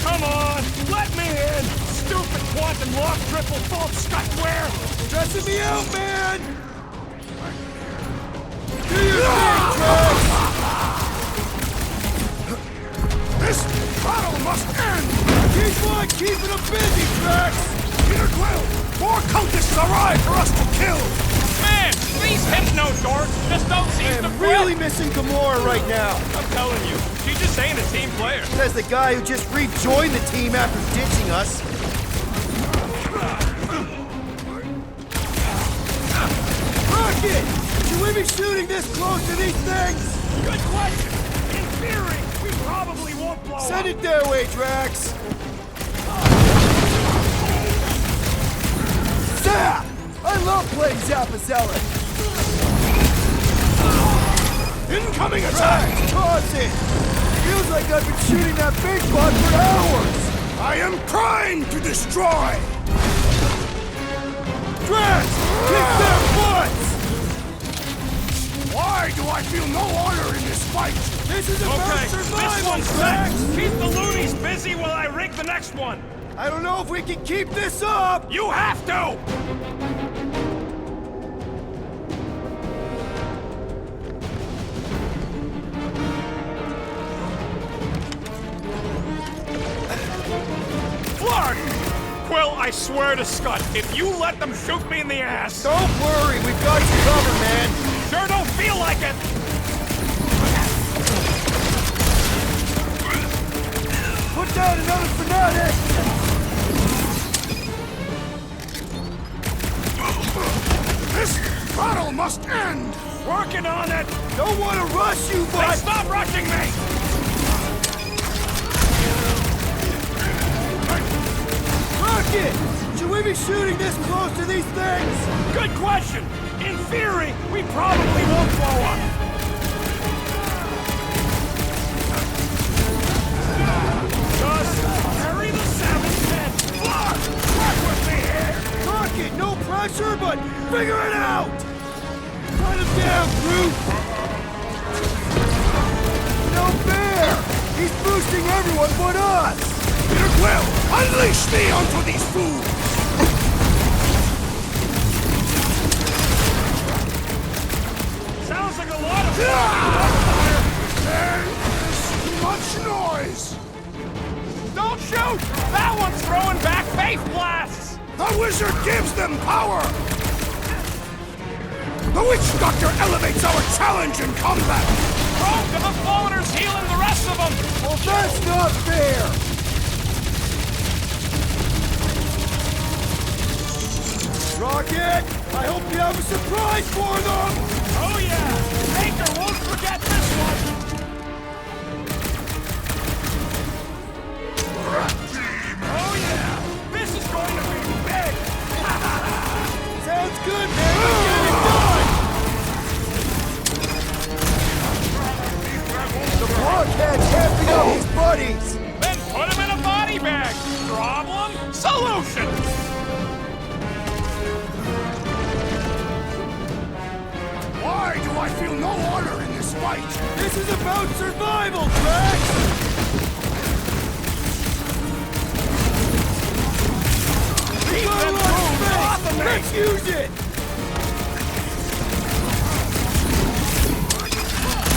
Come on, let me in! Stupid quantum lock triple fault scutware!
Just stressing me out, man! Do your thing, Drax!
This battle must end!
Keep on keeping him busy, Drax!
Peter Quill! More cultists arrive for us to kill!
Man, these hypno dorks just don't seem to
I'm really missing Gamora right now.
I'm telling you, she just ain't a team player.
Says the guy who just rejoined the team after ditching us. Rocket! Should we be shooting this close to these things?
Good question. In theory, we probably won't blow
Send
up.
it their way, Drax. Zap! I love playing Zappazella.
Incoming attack!
Toss it! Feels like I've been shooting that big bug for hours!
I am primed to destroy!
Drax! Kick their butts!
Why do I feel no honor in this fight?
This is about
Okay, this
survival,
one's
Drax!
set. Keep the loonies busy while I rig the next one.
I don't know if we can keep this up!
You have to! Flark! Quill, I swear to Scott, if you let them shoot me in the ass...
Don't worry, we've got you covered, man!
Sure don't feel like it!
Put down another fanatic!
This battle must end!
Working on it!
Don't want to rush you,
Hey,
but...
stop rushing me!
Rocket! Should we be shooting this close to these things?
Good question! In theory, we probably won't blow up. Just carry the 710. Flark! Work with me here!
Rocket, no pressure, but figure it out! Cut him down, Groot! No fair! He's boosting everyone but us!
Peter Quill, unleash me onto these fools!
Sounds like a lot of
There is too much noise!
Don't shoot! That one's throwing back faith blasts!
The wizard gives them power! The witch doctor elevates our challenge in combat!
Rogue to the floaters healing the rest of them!
Well, that's not fair! Rocket! I hope you have a surprise for them!
Oh yeah! Baker won't forget this one! Oh yeah! This is going to be big!
Sounds good, man! Let's get it done! The blockhead's happing up his buddies!
Then put him in a body bag! Problem? Solution!
Why do I feel no honor in this fight?
This is about survival, Drax!
Keep them moves off of me!
Let's use it!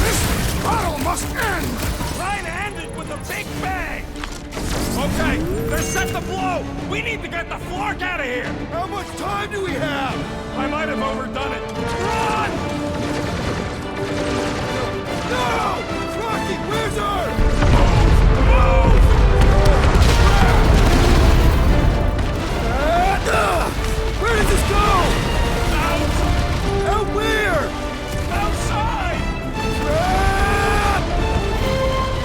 This battle must end!
Trying to end it with a big bang! Okay, they're set to blow! We need to get the Flark out of here!
How much time do we have?
I might have overdone it. Run!
No! Rocket, where's her?
Move!
Where does this go?
Out!
Out where?
Outside!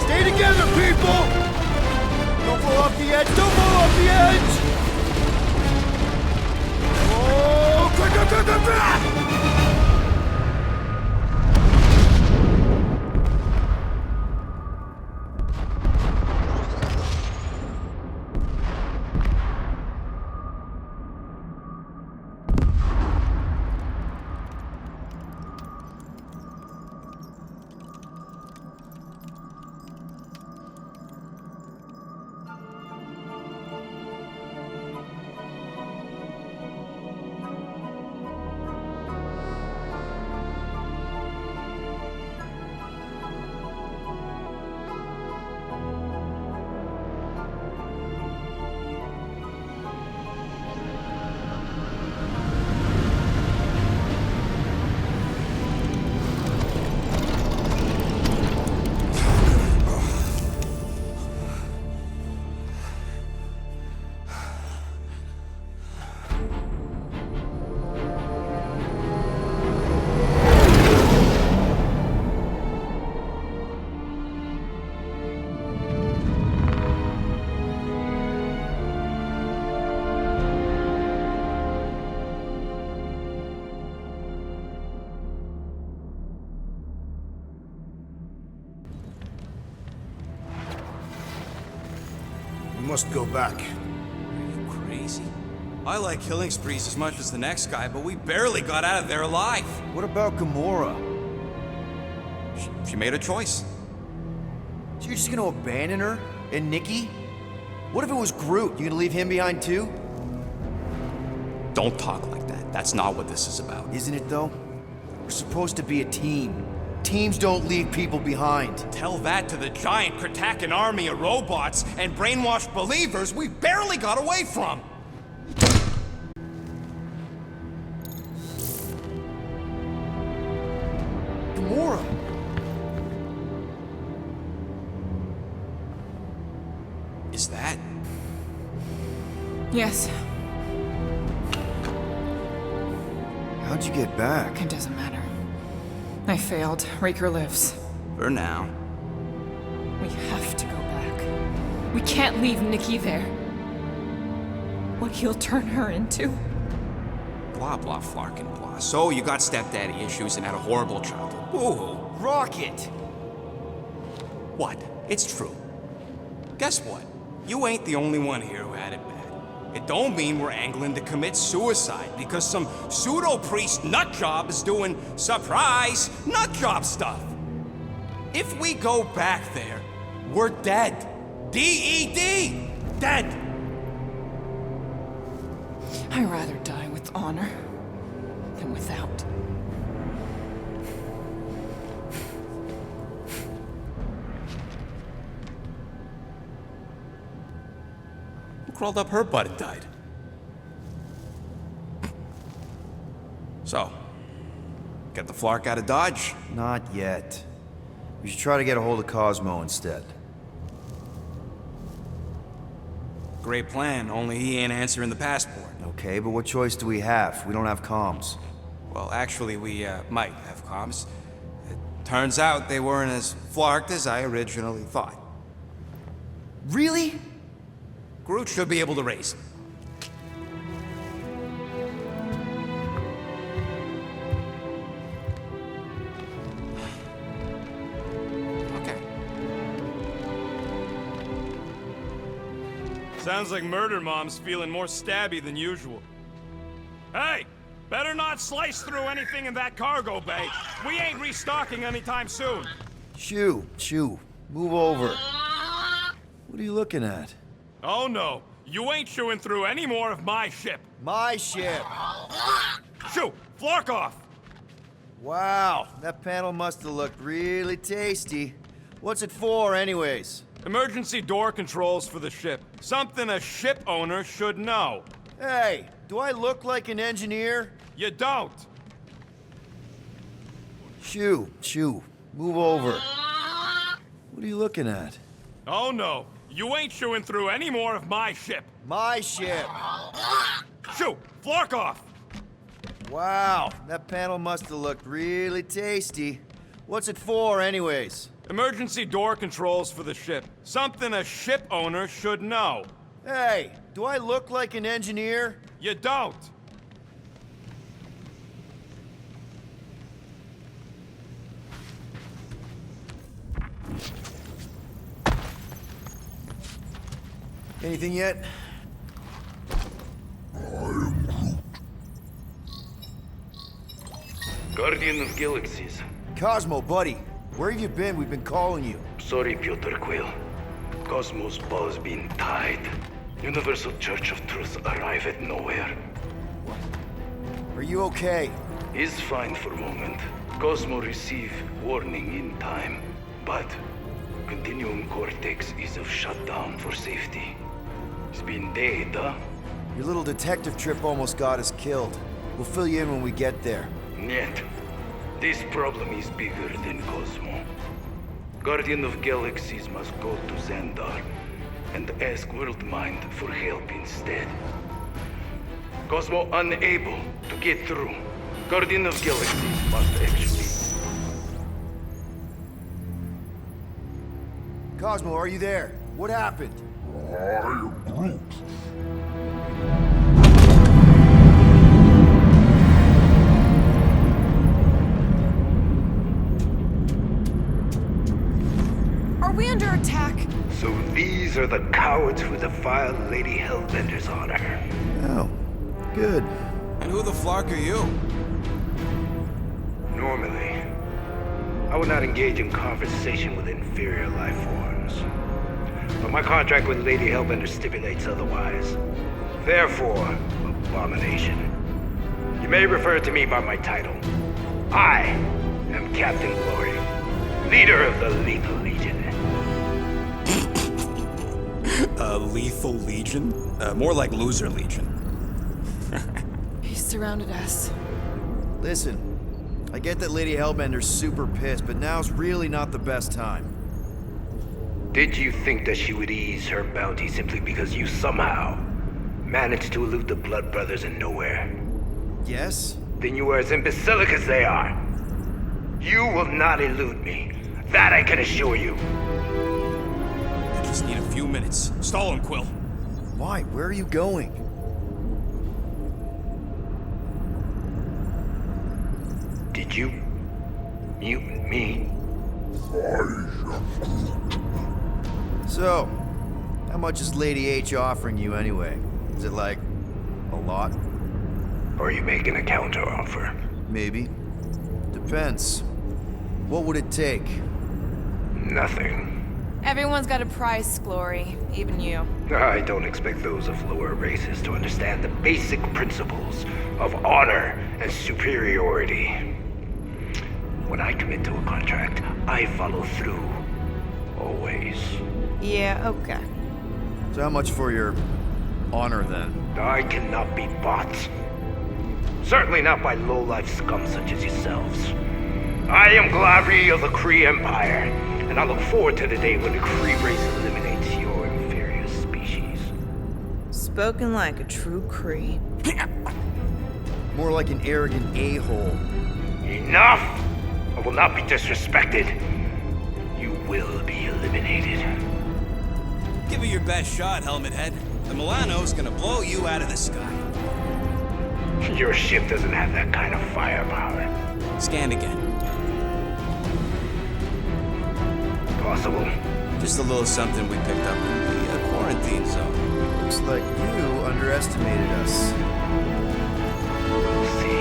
Stay together, people! Don't fall off the edge! Don't fall off the edge! Oh, quick! must go back.
Are you crazy? I like killing sprees as much as the next guy, but we barely got out of there alive.
What about Gamora?
She made a choice.
So you're just gonna abandon her? And Nikki? What if it was Groot? You gonna leave him behind too?
Don't talk like that. That's not what this is about.
Isn't it though? We're supposed to be a team. Teams don't leave people behind.
Tell that to the giant Kratakan army of robots and brainwashed believers we barely got away from.
Gamora!
Is that?
Yes.
How'd you get back?
It doesn't matter. I failed. Raker lives.
For now.
We have to go back. We can't leave Nikki there. What he'll turn her into.
Blah, blah, flarkin' blah. So you got stepdaddy issues and had a horrible childhood. Ooh.
Rocket!
What? It's true. Guess what? You ain't the only one here who had it bad. It don't mean we're angling to commit suicide because some pseudo-priest nutjob is doing surprise nutjob stuff. If we go back there, we're dead. D-E-D! Dead!
I'd rather die with honor than without.
Crawled up her butt and died. So, get the Flark out of Dodge?
Not yet. We should try to get a hold of Cosmo instead.
Great plan, only he ain't answering the passport.
Okay, but what choice do we have? We don't have comms.
Well, actually, we might have comms. It turns out they weren't as flarked as I originally thought.
Really?
Groot should be able to raise him. Okay.
Sounds like Murder Mom's feeling more stabby than usual. Hey! Better not slice through anything in that cargo bay. We ain't restocking anytime soon.
Shoo, move over. What are you looking at?
Oh no, you ain't chewing through any more of my ship.
My ship!
Shoo! Flark off!
Wow, that panel must have looked really tasty. What's it for, anyways?
Emergency door controls for the ship. Something a ship owner should know.
Hey, do I look like an engineer?
You don't.
Shoo, move over. What are you looking at?
Oh no, you ain't chewing through any more of my ship.
My ship!
Shoo! Flark off!
Wow, that panel must have looked really tasty. What's it for, anyways?
Emergency door controls for the ship. Something a ship owner should know.
Hey, do I look like an engineer?
You don't.
Anything yet?
Guardian of Galaxies.
Cosmo, buddy. Where have you been? We've been calling you.
Sorry, Piotr Quill. Cosmos ball's been tied. Universal Church of Truth arrive at nowhere.
Are you okay?
Is fine for moment. Cosmo receive warning in time. But Continuum Cortex is of shutdown for safety. It's been dead, huh?
Your little detective trip almost got us killed. We'll fill you in when we get there.
Niet. This problem is bigger than Cosmo. Guardian of Galaxies must go to Xandar and ask Worldmind for help instead. Cosmo unable to get through. Guardian of Galaxies must actually...
Cosmo, are you there? What happened?
I am Groot.
Are we under attack?
So these are are the cowards who defile Lady Hellbender's honor.
Oh, good.
And who the flark are you?
Normally, I would not engage in conversation with inferior life forms. But my contract with Lady Hellbender stipulates otherwise. Therefore, abomination. You may refer to me by my title. I am Captain Glory, leader of the Lethal Legion.
Lethal Legion? More like Loser Legion.
He surrounded us.
Listen, I get that Lady Hellbender's super pissed, but now's really not the best time.
Did you think that she would ease her bounty simply because you somehow managed to elude the Blood Brothers in nowhere?
Yes?
Then you are as imbecilic as they are. You will not elude me. That I can assure you.
I just need a few minutes. Stall him, Quill.
Why? Where are you going?
Did you mute me?
So, how much is Lady H offering you anyway? Is it like a lot?
Or are you making a counter offer?
Maybe. Depends. What would it take?
Nothing.
Everyone's got a price, Glory. Even you.
I don't expect those of lower races to understand the basic principles of honor and superiority. When I commit to a contract, I follow through. Always.
Yeah, okay.
So how much for your honor, then?
I cannot be bought. Certainly not by low-life scum such as yourselves. I am Glavri of the Kree Empire, and I look forward to the day when the Kree race eliminates your inferior species.
Spoken like a true Kree.
More like an arrogant a-hole.
Enough! I will not be disrespected. You will be eliminated.
Give it your best shot, Helmet Head. The Milano's gonna blow you out of the sky.
Your ship doesn't have that kind of firepower.
Scan again.
Possible.
Just a little something we picked up in the quarantine zone.
Looks like you underestimated us.
We'll see.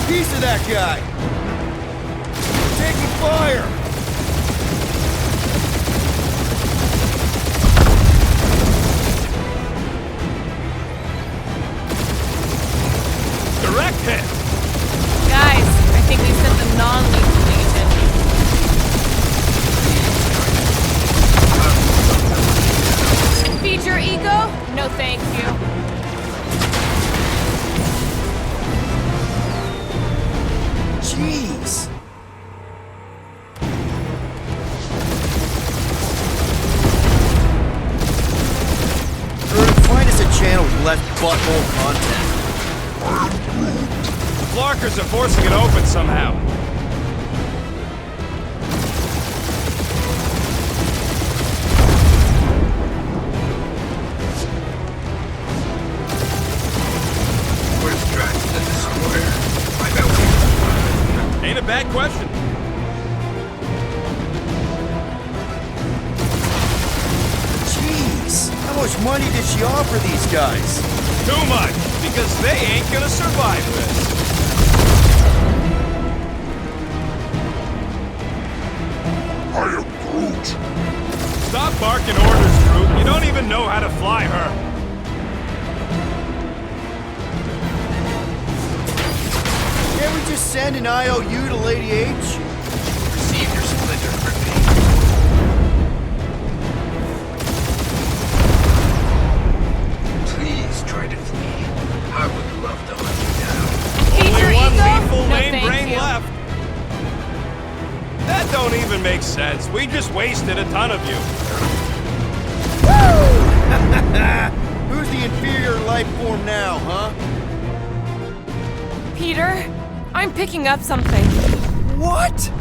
Piece of that guy! Taking fire!
Direct hit!
Guys, I think we sent the non-lethal legion. Feed your ego? No thank you.
Jeez! Find us a channel with less butthole content.
The Flarkers are forcing it open somehow.
Where's Drax the Destroyer? I know.
Ain't a bad question.
Jeez! How much money did she offer these guys?
Too much, because they ain't gonna survive this.
I am Groot.
Stop barking orders, Groot. You don't even know how to fly her.
Can't we just send an IOU to Lady H?
Receive your splinter, Grippy. Please try to flee. I would love to hunt you down.
Only one lethal
No,
main
thank
brain
you.
left. That don't even make sense. We just wasted a ton of you.
Who's the inferior life form now, huh?
Peter, I'm picking up something.
What?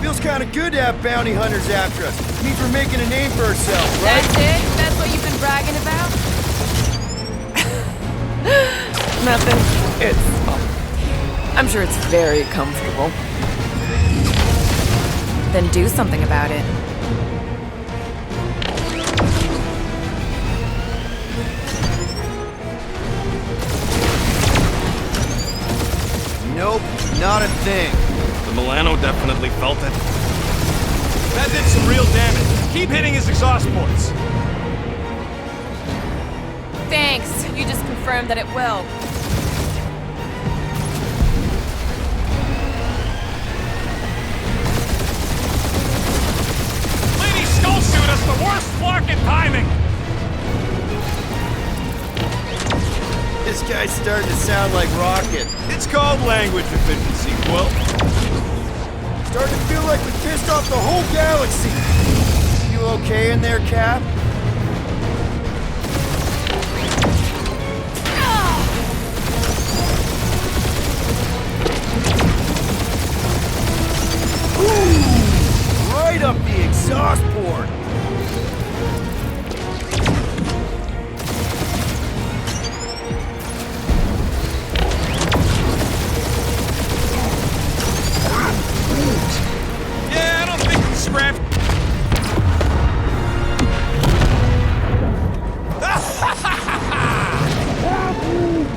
Feels kind of good to have bounty hunters after us. Means we're making a name for ourselves, right?
That's it? That's what you've been bragging about? Nothing. I'm sure it's very comfortable. Then do something about it.
Nope, not a thing.
The Milano definitely felt it. That did some real damage. Keep hitting his exhaust ports.
Thanks. You just confirmed that it will.
Lady Skullsuit has the worst flarkin' timing!
This guy's starting to sound like Rocket.
It's called language efficiency, Quill.
Starting to feel like we pissed off the whole galaxy. You okay in there, Cap? Ooh, right up the exhaust port.
Yeah, I don't think we scrapped.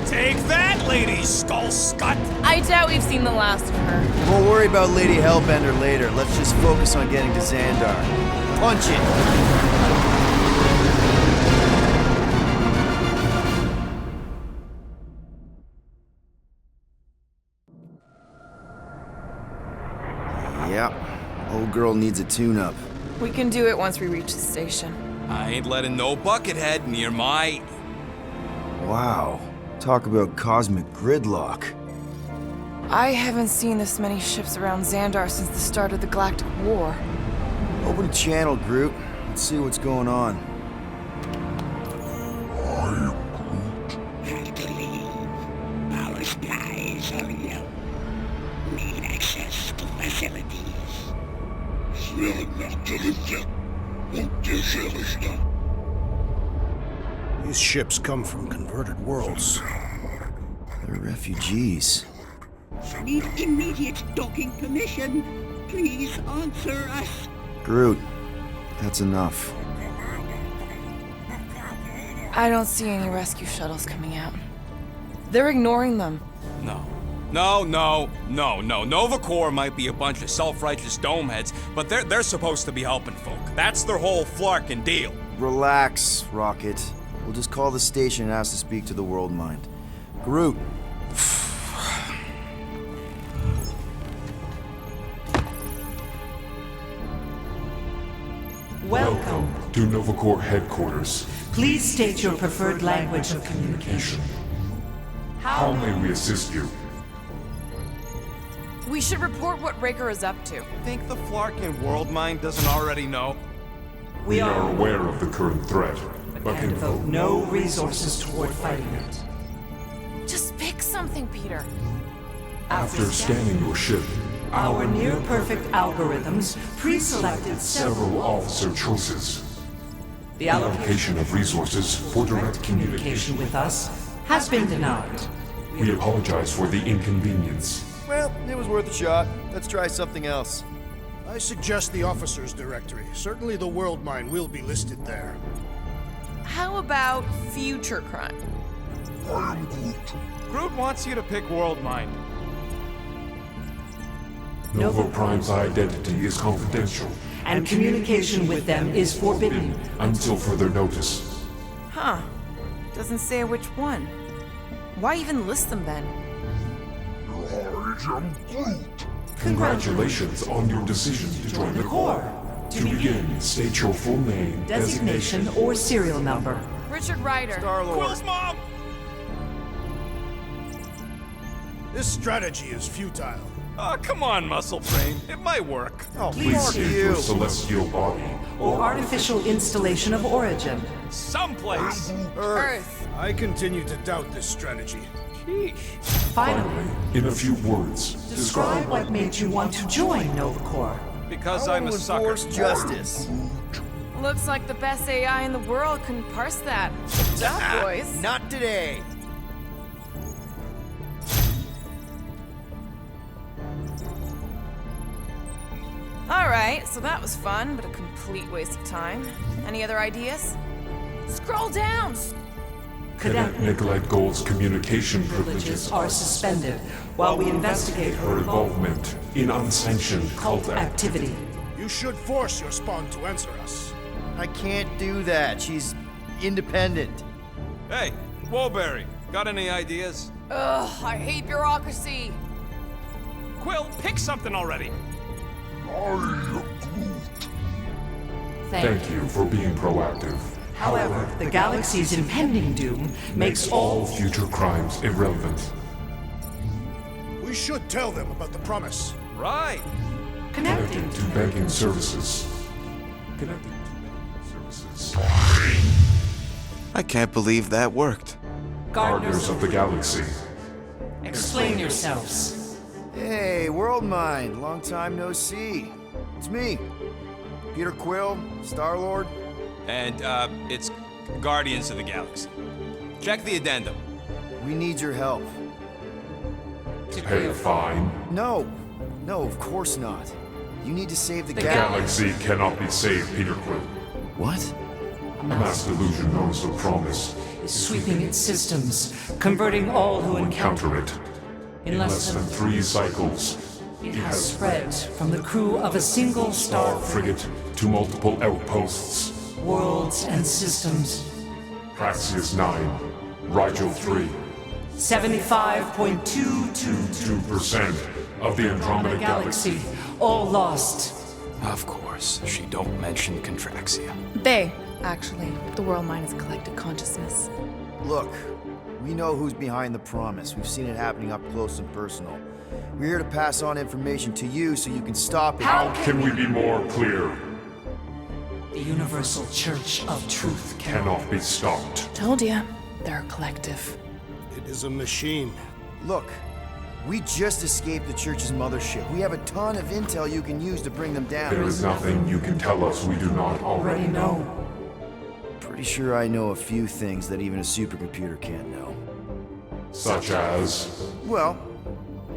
Take that, Lady Skullscut!
I doubt we've seen the last of her.
We'll worry about Lady Hellbender later. Let's just focus on getting to Xandar. Punch it! Yep. Old girl needs a tune-up.
We can do it once we reach the station.
I ain't letting no buckethead near my...
Wow. Talk about cosmic gridlock.
I haven't seen this many ships around Xandar since the start of the Galactic War.
Open a channel, Groot. Let's see what's going on.
Have to leave. Our skies are yellow. Need access to facilities.
These ships come from converted worlds.
They're refugees.
Need immediate docking permission. Please answer us.
Groot, that's enough.
I don't see any rescue shuttles coming out. They're ignoring them.
No. Nova Corps might be a bunch of self-righteous domeheads, but they're supposed to be helping folk. That's their whole flarkin' deal.
Relax, Rocket. We'll just call the station and ask to speak to the World Mind. Groot.
Welcome to Nova Corps headquarters. Please state your preferred language of communication. How may we assist you?
We should report what Raker is up to.
Think the Flarkin World Mind doesn't already know?
We are aware of the current threat, but can devote no resources toward fighting it.
Just pick something, Peter.
After scanning your ship, our near-perfect algorithms pre-selected several officer choices. The allocation of resources for direct communication with us has been denied. We apologize for the inconvenience.
Well, it was worth a shot. Let's try something else.
I suggest the officers' directory. Certainly the World Mine will be listed there.
How about future crime?
Groot wants you to pick World Mind.
Nova Prime's identity is confidential, and communication with them is forbidden until further notice.
Huh. Doesn't say which one. Why even list them then?
Congratulations on your decision to join the Corps. To begin, state your full name, designation, or serial number.
Richard Ryder.
Star-Lord.
Quill's mom!
This strategy is futile.
Oh, come on, Muscle Brain. It might work.
Oh,
Please
fuck
state
you.
your celestial body or artificial installation of origin.
Someplace.
Earth.
I continue to doubt this strategy.
Sheesh.
Finally, in a few words, describe what made you want to join Nova Corps.
Because
I
I'm a
want to
sucker.
enforce justice.
Looks like the best AI in the world couldn't parse that. Good job, boys.
Not today.
Alright, so that was fun, but a complete waste of time. Any other ideas? Scroll down!
Cadet Nicolette Gold's communication privileges
are suspended while we investigate
her involvement in unsanctioned cult
activity.
You should force your spawn to answer us.
I can't do that. She's independent.
Hey, Woolberry, got any ideas?
Ugh, I hate bureaucracy.
Quill, pick something already.
Thank you for being proactive.
However, the galaxy's impending doom makes
all future crimes irrelevant.
We should tell them about the promise.
Right.
Connecting to banking services. Connecting to banking services.
I can't believe that worked.
Gardeners of the Galaxy.
Explain yourselves.
Hey, World Mind. Long time no see. It's me. Peter Quill, Star-Lord.
And, it's Guardians of the Galaxy. Check the addendum.
We need your help.
To pay a fine?
No, of course not. You need to save the
galaxy cannot be saved, Peter Quill.
What?
A mass delusion known as the Promise
is sweeping its systems, converting all who encounter
it. In less than 3 cycles,
it has spread from the crew of a single star
frigate to multiple outposts,
worlds and systems.
Praxius 9, Rigel 3.
75.222%
of the Andromeda Galaxy.
All lost.
Of course, she don't mention Contraxia.
They, actually. The world mind is a collective consciousness.
Look, we know who's behind the promise. We've seen it happening up close and personal. We're here to pass on information to you so you can stop it.
How can we be more clear?
The Universal Church of Truth
cannot be stopped.
Told ya, they're a collective.
It is a machine.
Look, we just escaped the Church's mothership. We have a ton of intel you can use to bring them down.
There is nothing you can tell us we do not already know.
Pretty sure I know a few things that even a supercomputer can't know.
Such as?
Well,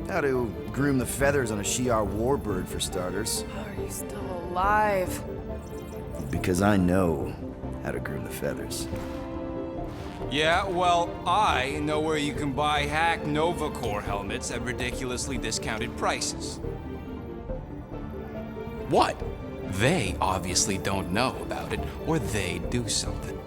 how to groom the feathers on a Shi'ar warbird, for starters.
How are you still alive?
Because I know how to groom the feathers.
Yeah, well, I know where you can buy hack Nova Core helmets at ridiculously discounted prices.
What? They obviously don't know about it, or they do something.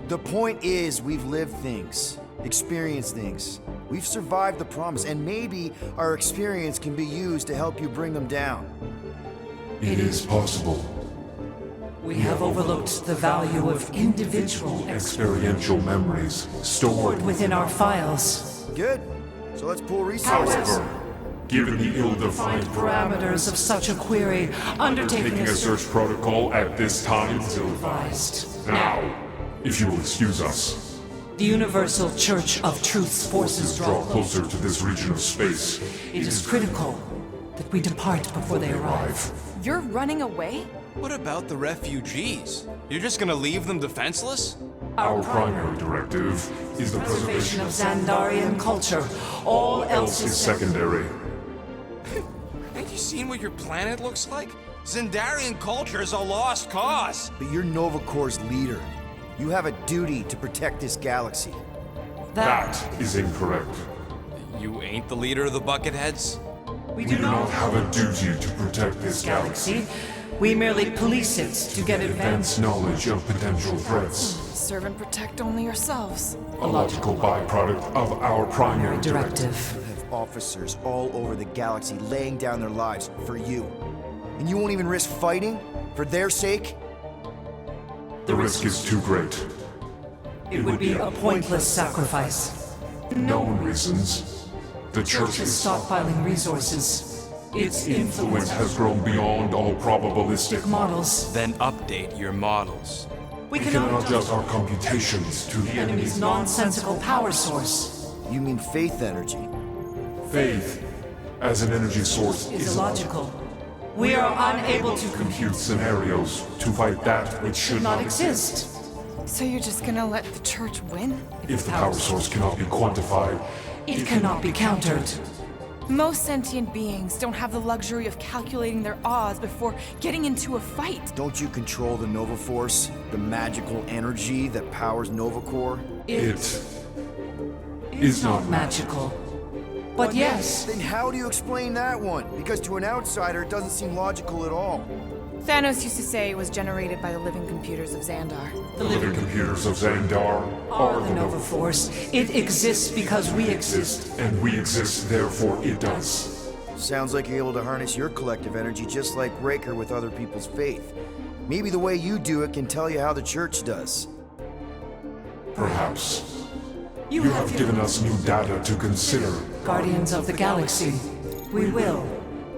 The point is, we've lived things, experienced things. We've survived the promise, and maybe our experience can be used to help you bring them down.
It is possible.
We have overlooked the value of individual
experiential memories stored
within our files.
Good. So let's pull resources.
However, given the ill-defined
parameters of such a query, undertaking
a search protocol at this time
is ill-advised.
Now, if you will excuse us.
The Universal Church of Truth's forces
draw closer to this region of space.
It is critical that we depart before they arrive.
You're running away?
What about the refugees? You're just gonna leave them defenseless?
Our primary directive is the preservation
of Xandarian culture. All else
is secondary.
Ain't you seen what your planet looks like? Xandarian culture is a lost cause.
But you're Nova Corps' leader. You have a duty to protect this galaxy.
That is incorrect.
You ain't the leader of the Bucketheads?
We do not have a duty to protect this galaxy.
We merely police it to get
advanced knowledge of potential threats.
Serve and protect only yourselves.
A logical byproduct of our primary directive.
You have officers all over the galaxy laying down their lives for you. And you won't even risk fighting? For their sake?
The risk is too great.
It would be a pointless sacrifice.
Known reasons. The Church
is stockpiling resources.
Its influence has grown beyond all probabilistic
models.
Then update your models.
We cannot adjust our computations to the
enemy's nonsensical power source.
You mean faith energy?
Faith, as an energy source,
is illogical. We are unable to
compute scenarios to fight that which should not exist.
So you're just gonna let the church win?
If the power source cannot be quantified,
it cannot be countered.
Most sentient beings don't have the luxury of calculating their odds before getting into a fight.
Don't you control the Nova Force? The magical energy that powers Nova Corps?
It is not magical. But yes.
Then how do you explain that one? Because to an outsider, it doesn't seem logical at all.
Thanos used to say it was generated by the living computers of Xandar.
The living computers of Xandar
are the Nova Force. It exists because we exist.
And we exist, therefore it does.
Sounds like you're able to harness your collective energy just like Raker with other people's faith. Maybe the way you do it can tell you how the church does.
Perhaps. You have given us new data to consider.
Guardians of the Galaxy. We will.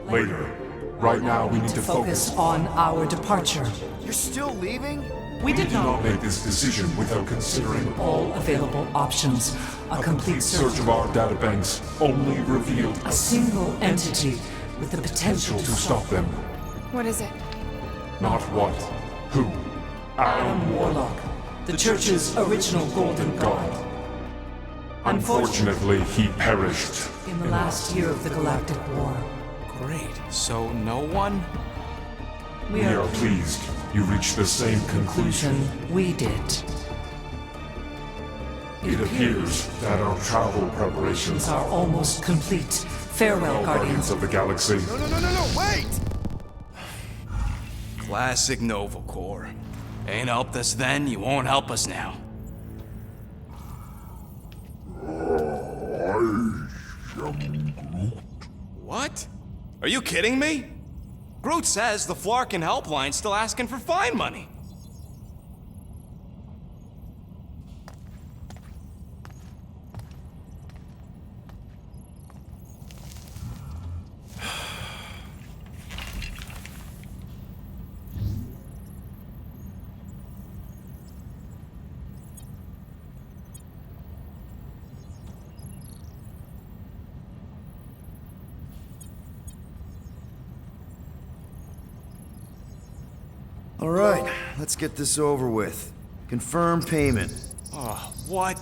Later. Right now we need to focus
on our departure.
You're still leaving?
We did not make this decision without considering
all available options.
A complete search of our databanks only revealed
a single entity with the potential to stop them.
What is it?
Not what. Who?
Adam Warlock, the Church's original Golden God.
Unfortunately, he perished
in the last year of the Galactic War.
Great. So no one?
We are pleased you reached the same conclusion
we did.
It appears that our travel preparations
are almost complete. Farewell, Guardians
of the Galaxy.
No, wait!
Classic Nova Corps. Ain't helped us then, you won't help us now. What? Are you kidding me? Groot says the Flarkin helpline's still asking for fine money.
All right, let's get this over with. Confirm payment.
Oh, what?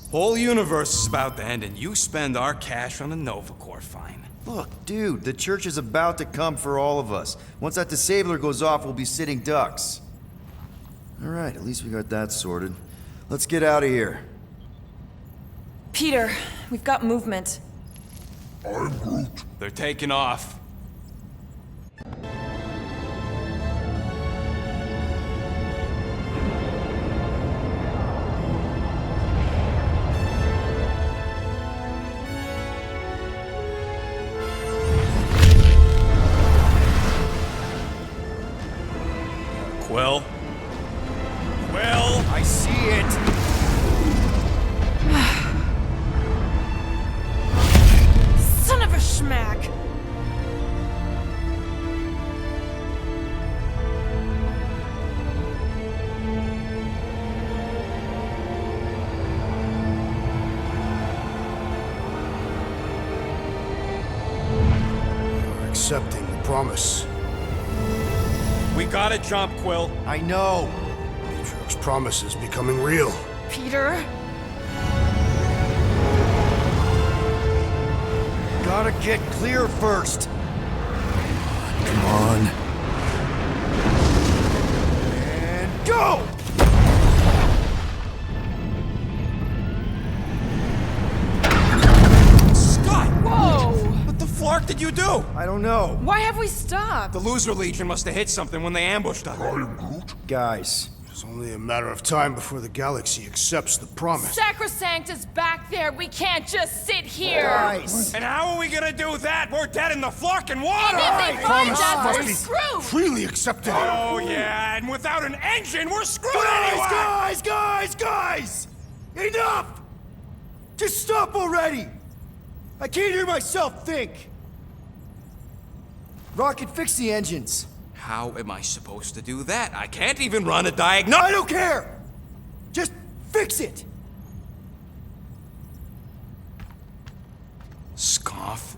Whole universe is about to end and you spend our cash on a Nova Corps fine.
Look, dude, the church is about to come for all of us. Once that disabler goes off, we'll be sitting ducks. All right, at least we got that sorted. Let's get out of here.
Peter, we've got movement.
I'm Groot.
They're taking off. Quill? Quill?
I see it!
Son of a schmack!
You're accepting the promise.
We gotta jump, Quill.
I know.
Matriarch's promise is becoming real.
Peter?
Gotta get clear first. Come on. And go!
Scott!
Whoa!
What the flark did you do?
I don't know.
Why have we stopped?
The Loser Legion must have hit something when they ambushed us.
Guys.
It's only a matter of time before the galaxy accepts the promise.
Sacrosanct is back there. We can't just sit here.
Guys.
And how are we gonna do that? We're dead in the flarkin' water!
And if they find
Promise
us,
must
we're
be
screwed.
freely accepted.
Oh, yeah, and without an engine, we're screwed
Guys,
anyway!
guys! Enough! Just stop already! I can't hear myself think! Rocket, fix the engines.
How am I supposed to do that? I can't even run a diagnostic.
I don't care! Just fix it!
Scoff.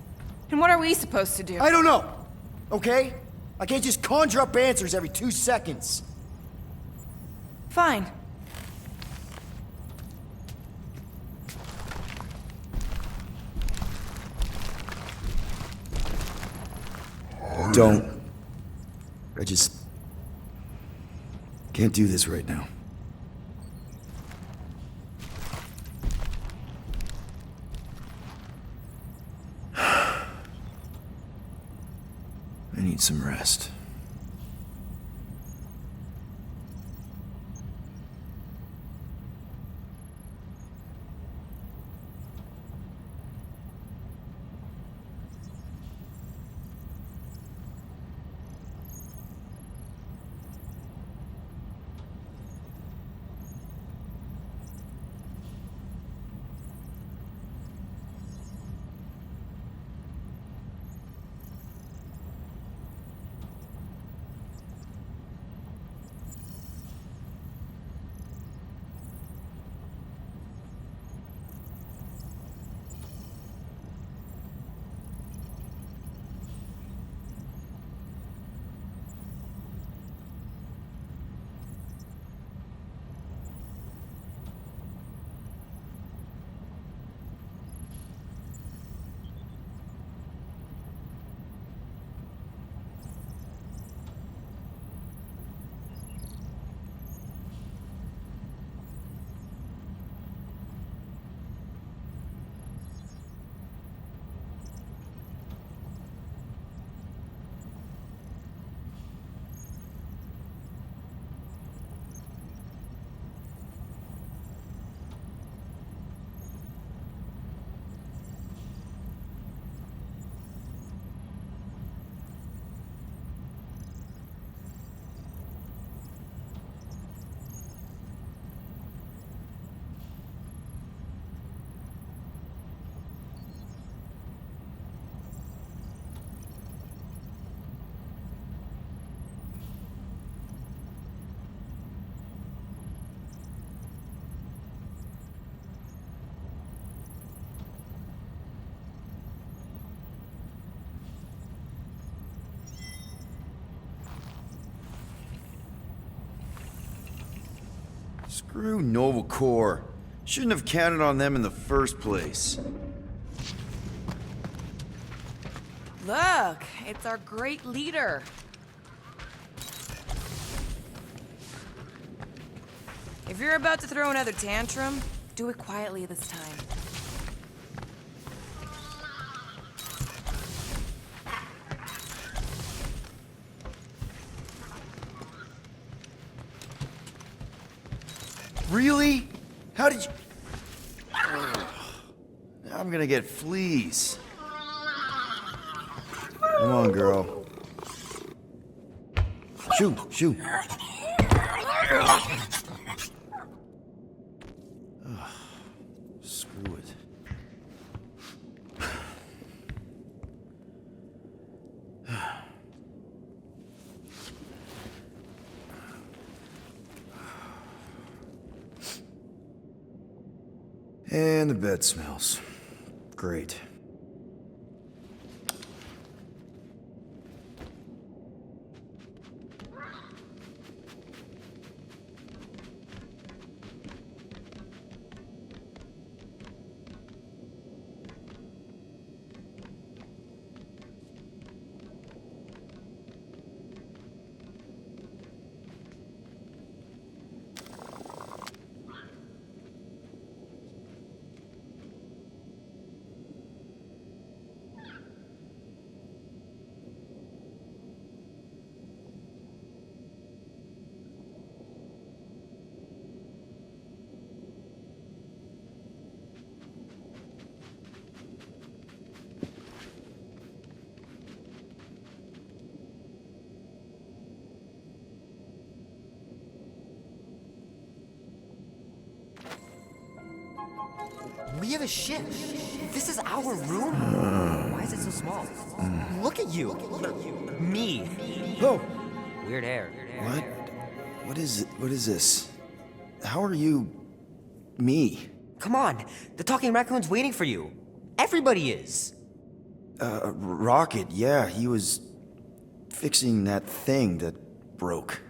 And what are we supposed to do?
I don't know, okay?
I can't just conjure up answers every 2 seconds.
Fine.
Don't. I just can't do this right now. I need some rest. Screw Nova Corps. Shouldn't have counted on them in the first place.
Look, it's our great leader. If you're about to throw another tantrum, do it quietly this time.
Really? How did you... Ugh. Now I'm gonna get fleas. Come on, girl. Shoo, shoo. Ugh. Screw it. And the bed smells. Great.
We have a ship. This is our room. Why is it so small? Look at you. Me.
Oh.
Weird hair.
What? What is it? What is this? How are you... me?
Come on. The talking raccoon's waiting for you. Everybody is.
Rocket, yeah, he was...
fixing that thing that broke.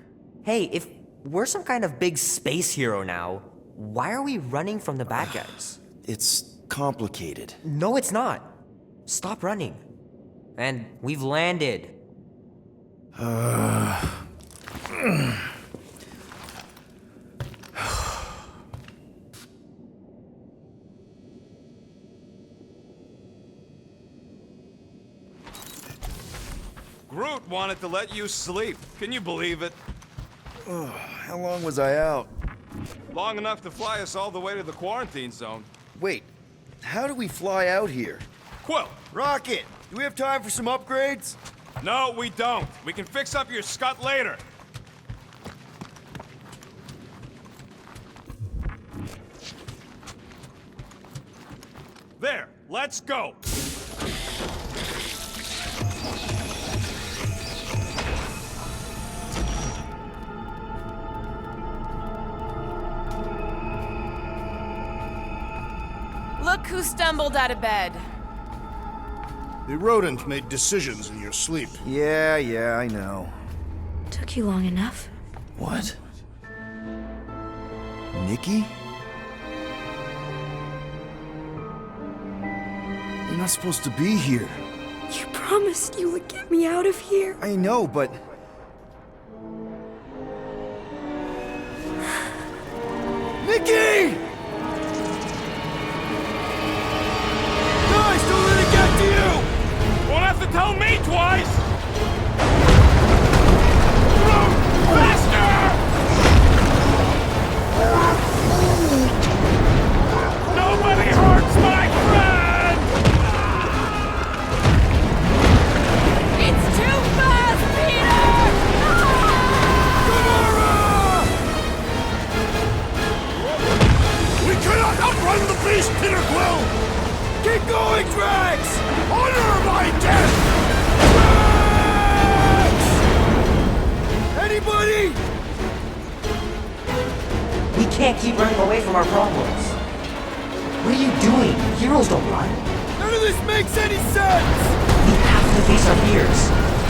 Hey, if we're some kind of big space hero now, why are we running from the bad guys?
It's complicated.
No, it's not. Stop running. And we've landed.
Groot wanted to let you sleep. Can you believe it?
How long was I out?
Long enough to fly us all the way to the quarantine zone.
Wait, how do we fly out here?
Quill!
Rocket, do we have time for some upgrades?
No, we don't. We can fix up your scut later. There, let's go.
Look who stumbled out of bed.
The rodent made decisions in your sleep.
Yeah, I know.
Took you long enough.
What? Nikki? You're not supposed to be here.
You promised you would get me out of here.
I know, but...
Nikki! Guys, don't let it get to you!
Won't have to tell me twice! Run! Faster! Nobody hurts my friend!
It's too fast, Peter!
We cannot outrun the beast, Peter Quill!
Keep going, Drax!
Honor my death!
Drax! Anybody?
We can't keep running away from our problems. What are you doing? Heroes don't run.
None of this makes any sense!
We have to face our fears.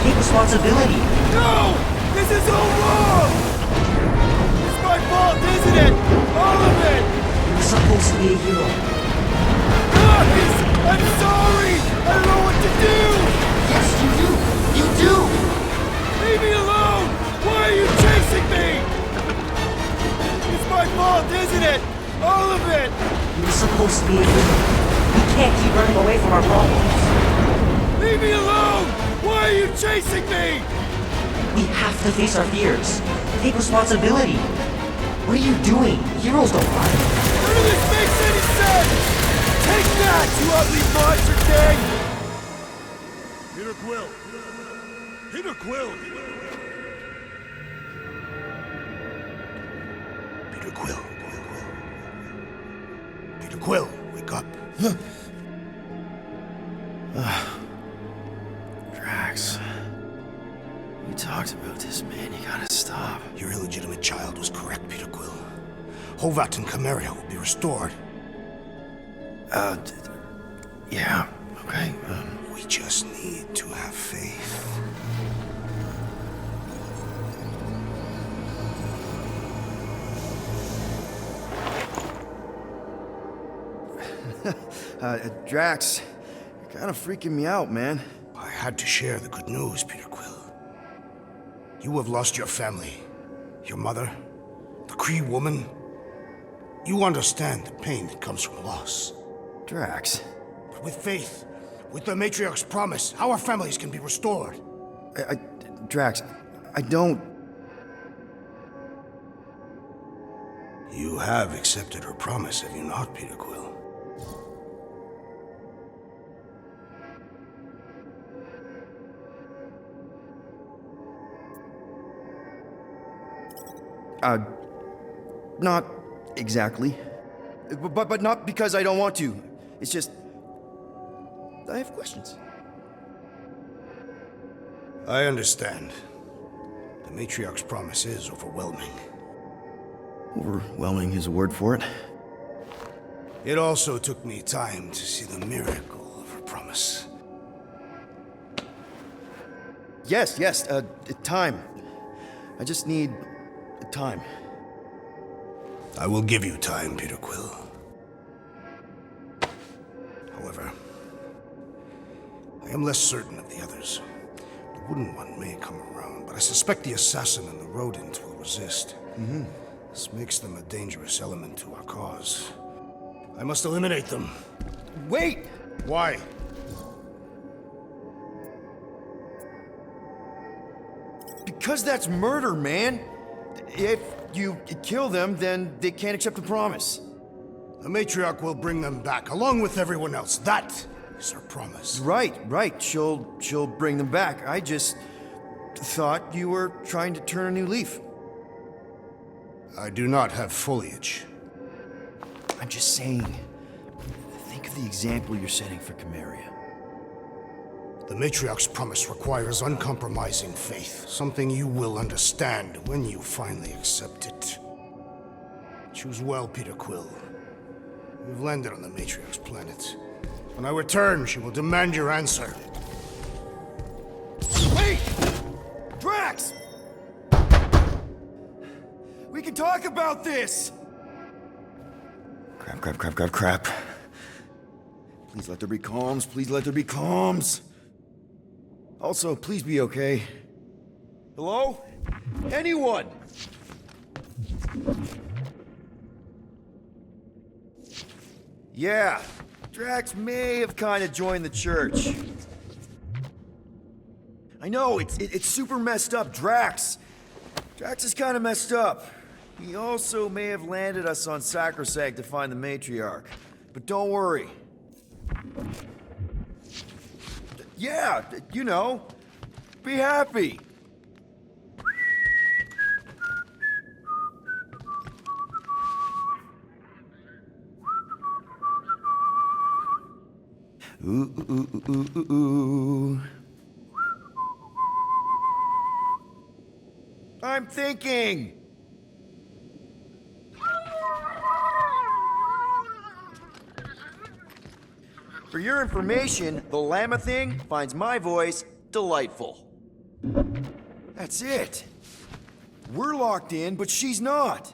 Take responsibility.
No! This is all wrong! It's my fault, isn't it? All of it!
You're supposed to be a hero.
Guys! I'm sorry! I don't know what to do!
Yes, you do! You do!
Leave me alone! Why are you chasing me? It's my fault, isn't it? All of it!
You're supposed to be a hero. We can't keep running away from our problems.
Leave me alone! Why are you chasing me?
We have to face our fears. Take responsibility. What are you doing? Heroes don't run.
None of this makes any sense! Take that, you ugly monster king!
Peter Quill! Peter Quill! Peter Quill. Peter Quill, wake up.
Drax. We talked about this, man. You gotta stop.
Your illegitimate child was correct, Peter Quill. Hovat and Chimeria will be restored.
Yeah, okay.
We just need to have faith.
Drax, you're kind of freaking me out, man.
I had to share the good news, Peter Quill. You have lost your family. Your mother, the Kree woman. You understand the pain that comes from loss.
Drax.
But with faith, with the Matriarch's promise, our families can be restored.
Drax, I don't...
You have accepted her promise, have you not, Peter Quill?
Not exactly. But not because I don't want to. It's just... I have questions.
I understand. The Matriarch's promise is overwhelming.
Overwhelming is a word for it.
It also took me time to see the miracle of her promise.
Yes, time. I just need time.
I will give you time, Peter Quill. However, I am less certain of the others. The wooden one may come around, but I suspect the assassin and the rodent will resist. This makes them a dangerous element to our cause. I must eliminate them.
Wait!
Why?
Because that's murder, man. If you kill them, then they can't accept the promise.
The matriarch will bring them back, along with everyone else. That is her promise.
Right. She'll bring them back. I just thought you were trying to turn a new leaf.
I do not have foliage.
I'm just saying, think of the example you're setting for Camaria.
The matriarch's promise requires uncompromising faith, something you will understand when you finally accept it. Choose well, Peter Quill. We've landed on the matriarch's planet. When I return, she will demand your answer.
Wait! Drax! We can talk about this! Crap. Please let there be calms. Also, please be okay. Hello? Anyone? Yeah, Drax may have kind of joined the church. I know, it's super messed up, Drax is kind of messed up. He also may have landed us on Sacrosanct to find the matriarch. But don't worry. Yeah, you know, be happy. Ooh. I'm thinking. For your information, the llama thing finds my voice delightful. That's it. We're locked in, but she's not.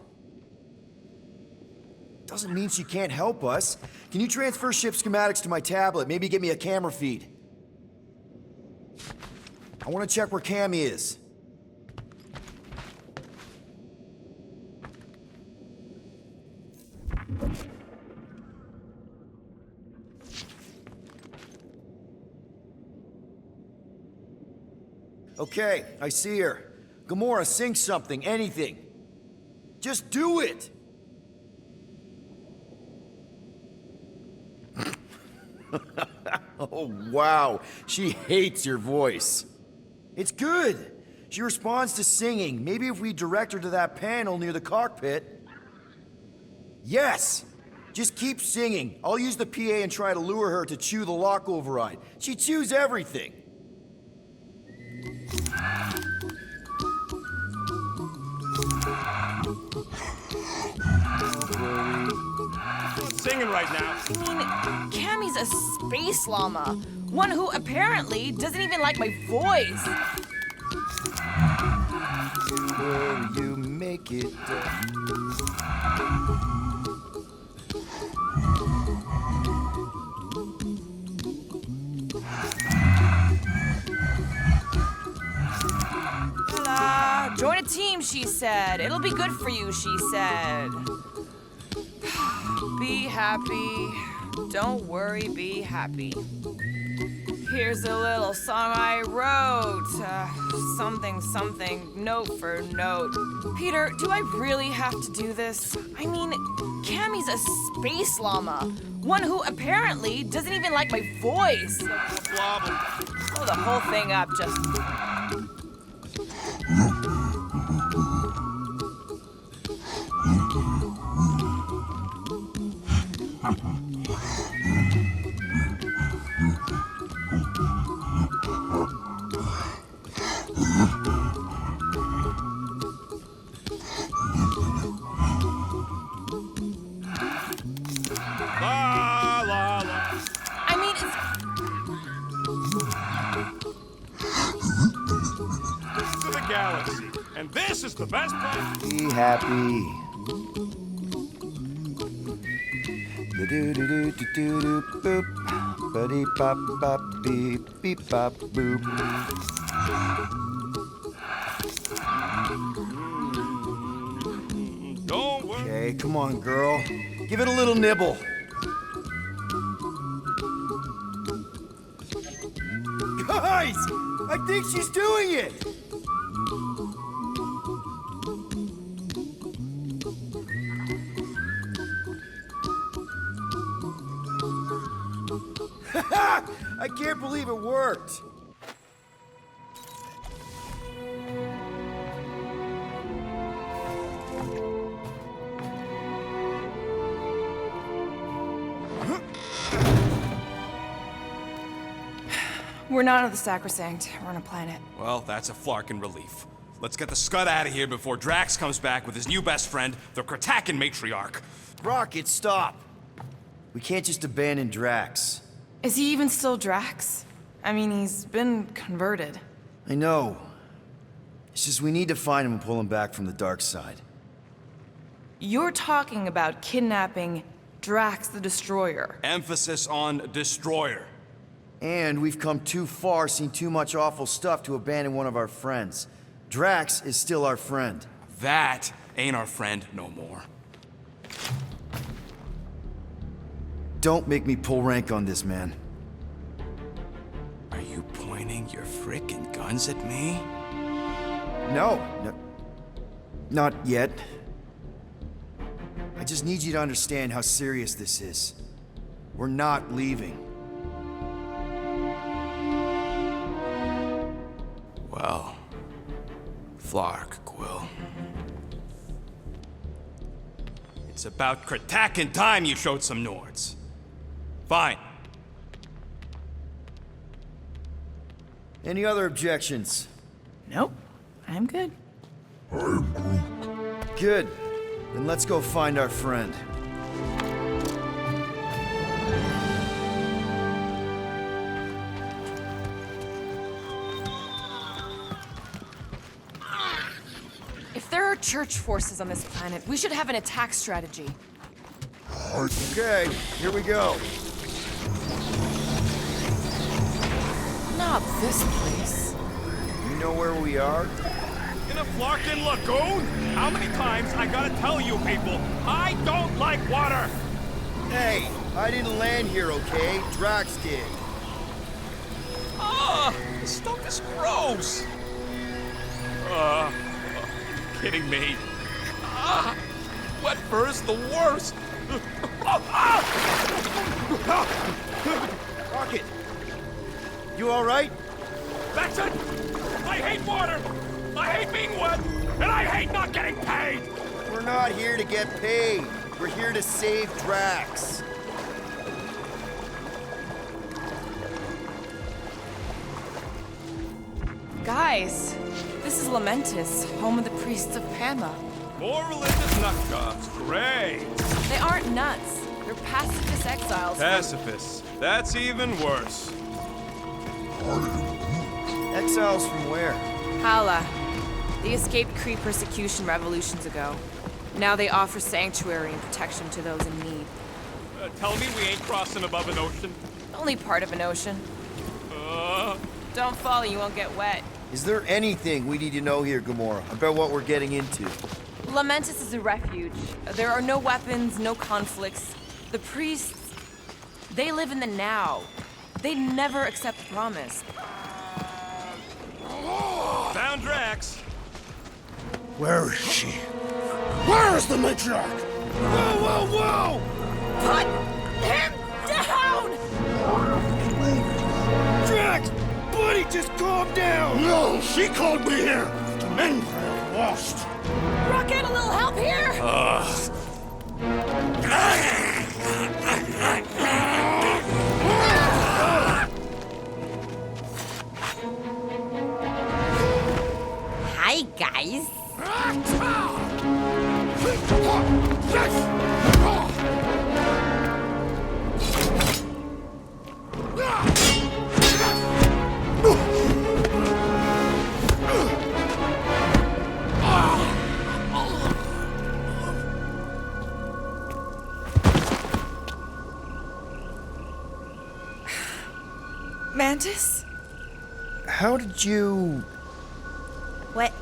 Doesn't mean she can't help us. Can you transfer ship schematics to my tablet? Maybe give me a camera feed. I want to check where Cammy is. Okay, I see her. Gamora, sing something, anything. Just do it! Oh, wow. She hates your voice. It's good. She responds to singing. Maybe if we direct her to that panel near the cockpit. Yes! Just keep singing. I'll use the PA and try to lure her to chew the lock override. She chews everything.
Singing right now.
I mean, Cammy's a space llama. One who apparently doesn't even like my voice.
Will you make it?
Hola. Join a team, she said. It'll be good for you, she said. Be happy. Don't worry, be happy. Here's a little song I wrote. Something, note for note. Peter, do I really have to do this? I mean, Cammy's a space llama. One who apparently doesn't even like my voice. Blow the whole thing up just...
galaxy. And this is the best part.
Be happy. Do-do-do-do-do-do boop. Buddy bop bop beep beep bop boop.
Don't worry.
Okay, come on, girl. Give it a little nibble.
Guys! I think she's doing it! I can't believe it worked!
We're not on the Sacrosanct. We're on a planet.
Well, that's a flarkin' relief. Let's get the scud out of here before Drax comes back with his new best friend, the Kratakan Matriarch.
Rocket, stop! We can't just abandon Drax.
Is he even still Drax? I mean, he's been converted.
I know. It's just we need to find him and pull him back from the dark side.
You're talking about kidnapping Drax the Destroyer.
Emphasis on destroyer.
And we've come too far, seen too much awful stuff to abandon one of our friends. Drax is still our friend.
That ain't our friend no more.
Don't make me pull rank on this, man.
Are you pointing your frickin' guns at me?
No, not yet. I just need you to understand how serious this is. We're not leaving.
Well, Flark, Quill. It's about Kratakan time you showed some Nords. Fine.
Any other objections?
Nope. I'm good.
Good. Then let's go find our friend.
If there are church forces on this planet, we should have an attack strategy.
Okay, here we go.
Not this place.
You know where we are?
In a Flarkin lagoon? How many times I gotta tell you people, I don't like water!
Hey, I didn't land here, okay? Drax did.
Ah, this stuff is gross! Kidding me? Wet fur is the worst!
Rocket! You alright?
That's it! I hate water! I hate being wet! And I hate not getting paid!
We're not here to get paid. We're here to save Drax.
Guys, this is Lamentis, home of the priests of Pama.
More religious nut jobs, great!
They aren't nuts. They're pacifist exiles.
Pacifists. That's even worse.
Exiles from where?
Hala. They escaped Kree persecution revolutions ago. Now they offer sanctuary and protection to those in need.
Tell me we ain't crossing above an ocean?
Only part of an ocean. Don't fall, you won't get wet.
Is there anything we need to know here, Gamora, about what we're getting into?
Lamentis is a refuge. There are no weapons, no conflicts. The priests, they live in the now. They never accept promise.
Found Drax.
Where is she? Where is the matriarch?
Whoa, whoa, whoa!
Put him down!
Drax! Buddy, just calm down!
No, she called me here to mend what I have lost.
Rocket, a little help here?
Hi, guys.
Mantis?
How did you...
What?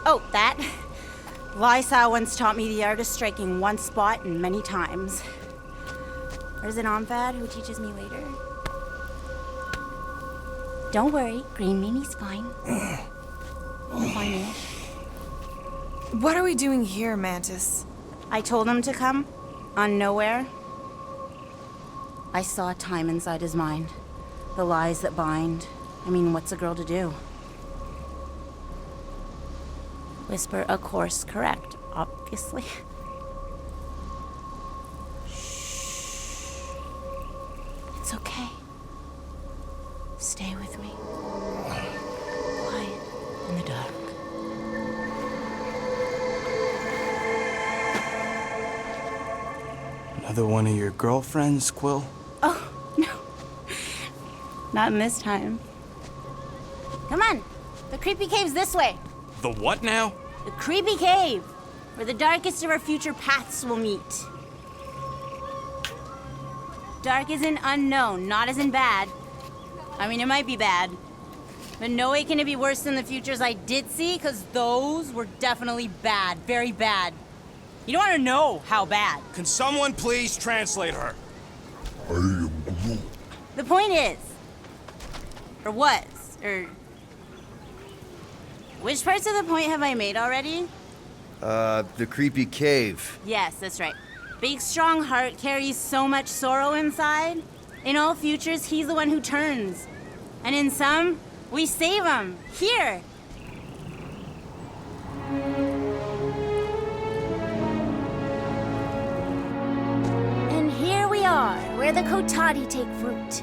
Oh, that? Lysa once taught me the art of striking one spot and many times. There's an Omphad who teaches me later. Don't worry, Green Meanie's fine. Fine-ish.
What are we doing here, Mantis?
I told him to come, on nowhere. I saw time inside his mind. The lies that bind. I mean, what's a girl to do? Whisper a course correct, obviously. Shh. It's okay. Stay with me. Quiet in the dark.
Another one of your girlfriends, Quill?
Oh, no. Not in this time. Come on. The creepy cave's this way.
The what now?
The creepy cave, where the darkest of our future paths will meet. Dark as in unknown, not as in bad. I mean, it might be bad, but no way can it be worse than the futures I did see, because those were definitely bad, very bad. You don't want to know how bad.
Can someone please translate her?
I am Groot.
The point is, or was, or... Which parts of the point have I made already?
The creepy cave.
Yes, that's right. Big, strong heart carries so much sorrow inside. In all futures, he's the one who turns. And in some, we save him. Here! And here we are, where the Kotati take fruit.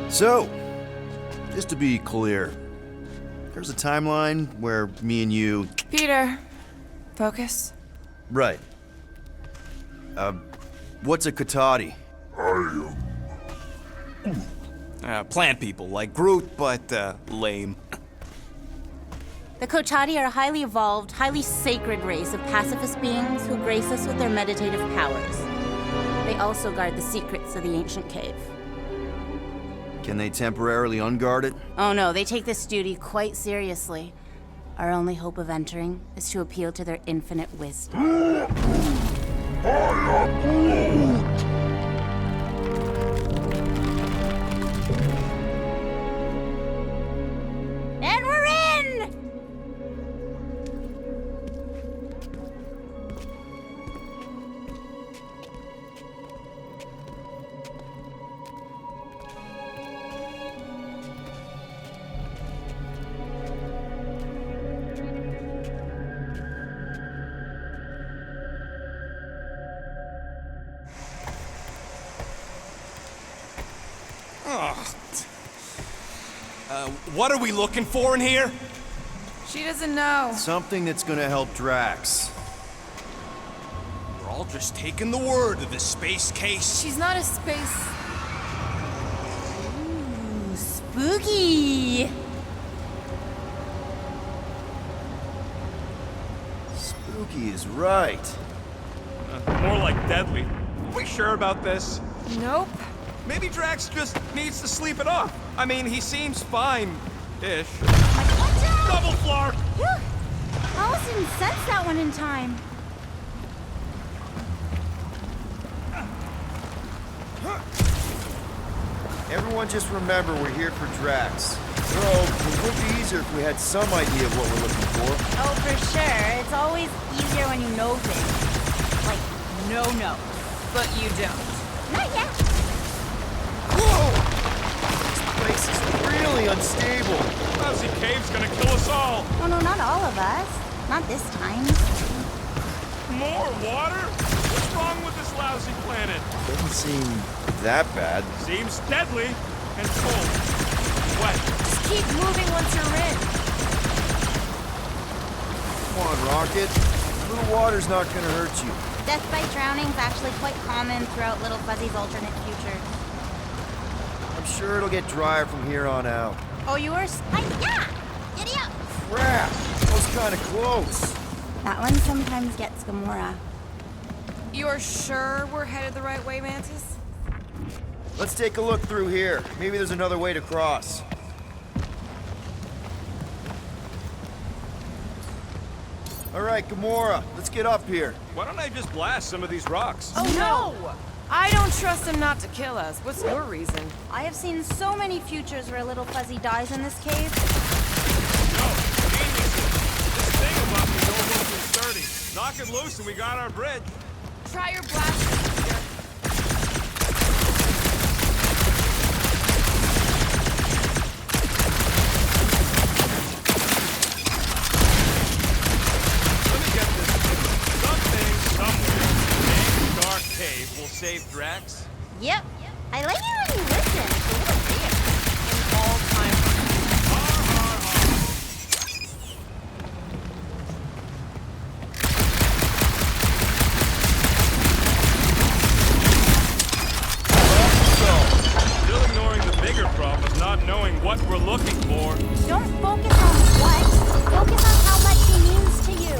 So, just to be clear, there's a timeline where me and you...
Peter, focus.
Right. What's a Kotati?
Plant people, like Groot, but, lame.
The Kotati are a highly evolved, highly sacred race of pacifist beings who grace us with their meditative powers. They also guard the secrets of the ancient cave.
Can they temporarily unguard it?
Oh no, they take this duty quite seriously. Our only hope of entering is to appeal to their infinite wisdom. And we're in!
What are we looking for in here?
She doesn't know.
Something that's gonna help Drax.
We're all just taking the word of this space case.
She's not a space...
Ooh, spooky!
Spooky is right.
More like deadly. Are we sure about this?
Nope.
Maybe Drax just needs to sleep it off. I mean, he seems fine-ish.
Double flark!
I almost didn't sense that one in time.
Everyone just remember we're here for Drax. Though, it would be easier if we had some idea of what we're looking for.
Oh, for sure. It's always easier when you know things. Like, no.
But you don't.
Not yet.
Whoa! This place is really unstable.
Lousy cave's gonna kill us all.
Oh, no, not all of us. Not this time.
More water? What's wrong with this lousy planet?
Doesn't seem that bad.
Seems deadly and cold. Wet.
Just keep moving once you're in.
Come on, Rocket. A little water's not gonna hurt you.
Death by drowning is actually quite common throughout Little Fuzzy's alternate future.
I'm sure it'll get drier from here on out.
Oh, yours? Yeah! Giddy up!
Crap! That was kinda close.
That one sometimes gets Gamora.
You're sure we're headed the right way, Mantis?
Let's take a look through here. Maybe there's another way to cross. All right, Gamora, let's get up here.
Why don't I just blast some of these rocks?
Oh no! I don't trust him not to kill us. What's your reason?
I have seen so many futures where little Fuzzy dies in this cave.
No, geniuses. This thing about me almost 30. Knock it loose and we got our bridge.
Try your blaster, Peter.
Let me get this. Something, somewhere, in the dark cave will save Drax.
Yep. I like it when you listen. It's a little weird.
In all time.
Still ignoring the bigger problem of not knowing what we're looking for.
Don't focus on what. Focus on how much he means to you.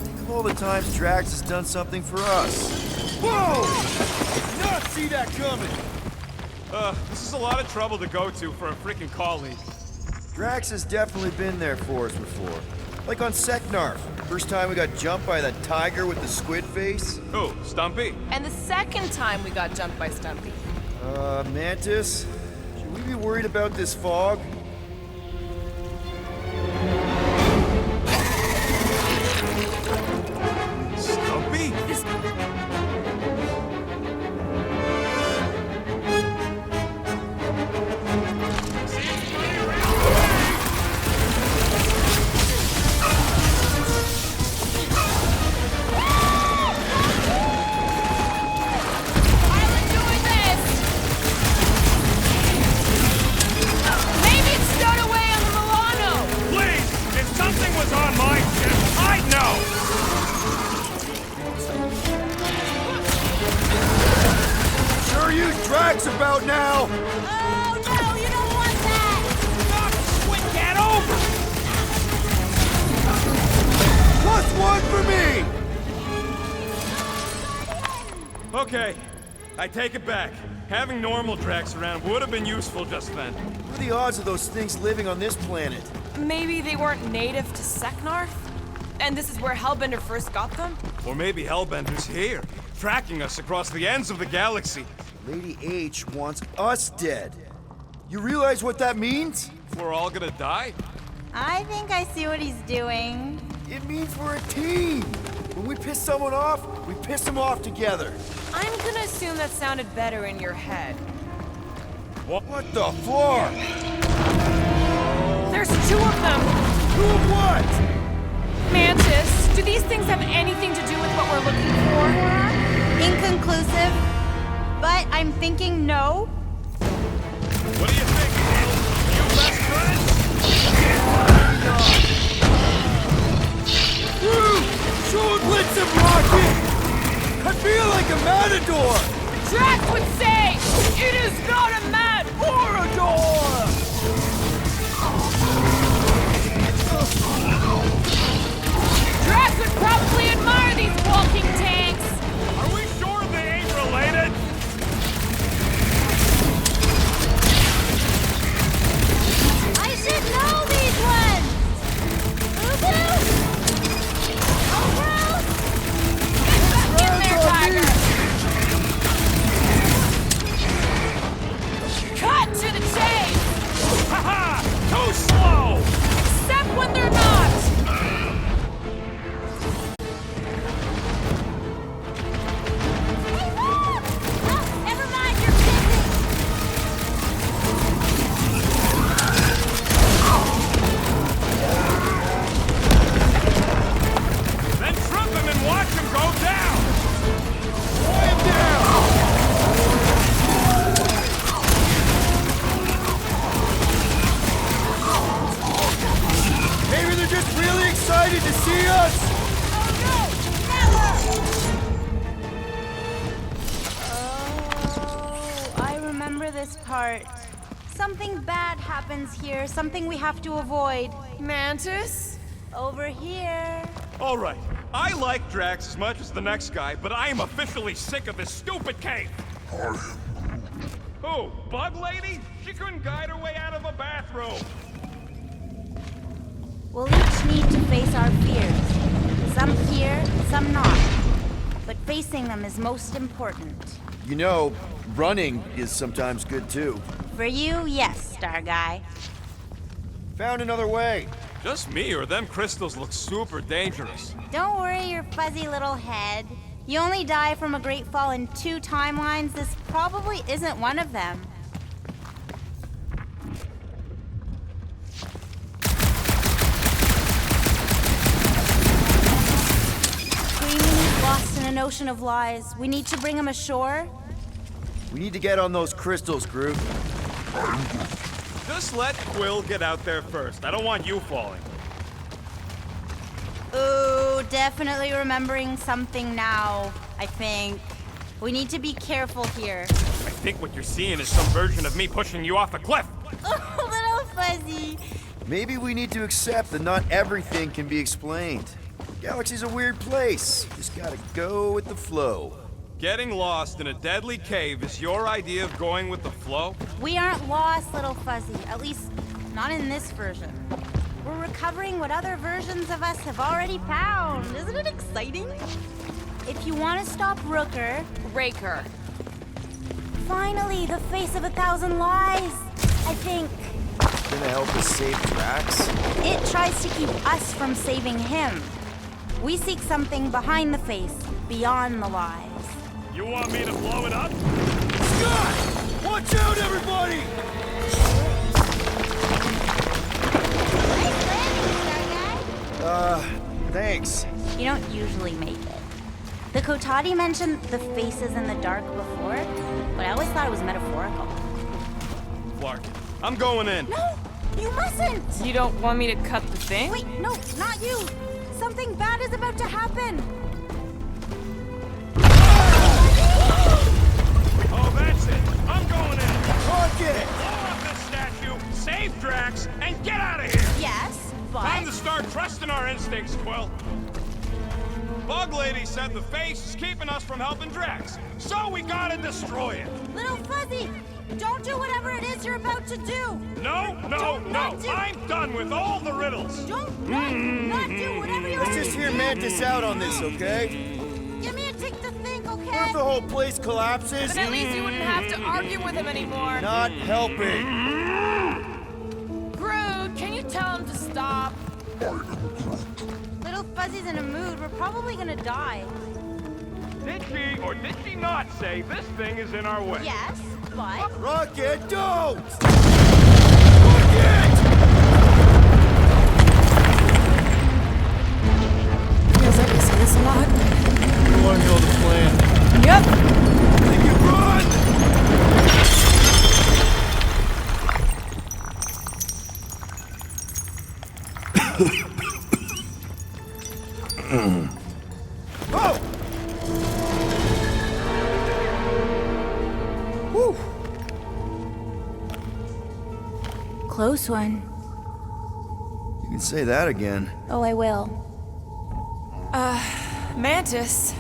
Think of all the times Drax has done something for us. Whoa! Not see that coming!
This is a lot of trouble to go to for a freaking colleague.
Drax has definitely been there for us before. Like on Seknarf. First time we got jumped by that tiger with the squid face.
Who, Stumpy?
And the second time we got jumped by Stumpy.
Mantis? Should we be worried about this fog?
Stumpy?
Maybe it's stowed away on the Milano.
Please, if something was on my ship, I'd know.
Sure use Drax about now!
Oh no, you don't want that!
Squid, get over!
+1 for me!
Okay, I take it back. Having normal Drax around would have been useful just then.
What are the odds of those things living on this planet?
Maybe they weren't native to Seknarf? And this is where Hellbender first got them?
Or maybe Hellbender's here, tracking us across the ends of the galaxy.
Lady H wants us dead. You realize what that means?
We're all gonna die?
I think I see what he's doing.
It means we're a team. When we piss someone off, we piss them off together.
I'm gonna assume that sounded better in your head.
What the floor?
There's two of them!
Two of what?
Mantis, do these things have anything to do with what we're looking for?
Inconclusive. But I'm thinking no.
What do you think, Neil? You best friends?
Woo! Shoot, blitz and rocket! I feel like a matador!
Drax would say, it is not a mad or a door. Drax would probably admire these walking tanks.
Are we sure they ain't related?
I should know these ones!
Get in there, Tiger. Cut to the chase.
Haha! Too slow!
Except when they're not.
Never mind, you're busy!
Then trip him and watch him go down!
Maybe they're just really excited to see us!
Oh, I remember this part. Something bad happens here, something we have to avoid.
Mantis?
Over here.
All right, I like Drax as much as the next guy, but I am officially sick of this stupid cave.
I am
Who? Bug Lady? She couldn't guide her way out of a bathrobe.
We'll each need to face our fears. Some here, some not. But facing them is most important.
You know, running is sometimes good too.
For you, yes, Star Guy.
Found another way.
Just me, or them crystals look super dangerous.
Don't worry your fuzzy little head. You only die from a great fall in 2 timelines. This probably isn't one of them. Screaming, lost in an ocean of lies. We need to bring him ashore.
We need to get on those crystals, Groot.
Just let Quill get out there first. I don't want you falling.
Ooh, definitely remembering something now, I think. We need to be careful here.
I think what you're seeing is some version of me pushing you off a cliff.
Oh, little fuzzy.
Maybe we need to accept that not everything can be explained. The galaxy's a weird place. Just gotta go with the flow.
Getting lost in a deadly cave is your idea of going with the flow?
We aren't lost, little fuzzy. At least, not in this version. We're recovering what other versions of us have already found. Isn't it exciting? If you want to stop Rooker...
Raker.
Finally, the face of 1,000 lies, I think.
Gonna help us save Drax?
It tries to keep us from saving him. We seek something behind the face, beyond the lies.
You want me to blow it up?
Scott! Watch out, everybody! Thanks.
You don't usually make it. The Kotati mentioned the faces in the dark before, but I always thought it was metaphorical.
Clark, I'm going in.
No, you mustn't!
You don't want me to cut the thing?
Wait, no, not you! Something bad is about to happen!
Oh, that's it! I'm going in!
Rocket!
Blow up this statue, save Drax, and get out of here!
Yes, but...
Time to start trusting our instincts, Quill. Bug Lady said the face is keeping us from helping Drax, so we gotta destroy it.
Little Fuzzy, don't do whatever it is you're about to do.
No. I'm done with all the riddles.
Don't not do whatever you're...
Let's just hear Mantis out on this, okay?
Give me a tick to think, okay?
What if the whole place collapses?
Then at least you wouldn't have to argue with him anymore.
Not helping.
Groot, can you tell him to stop?
Little Fuzzy's in a mood. We're probably gonna die.
Did she or did she not say this thing is in our way?
Yes, but...
Rocket, don't!
Feels like I say this a lot.
You want to know the plan?
Yep.
Make it run! Oh! Whew.
Close one.
You can say that again.
Oh, I will.
Mantis.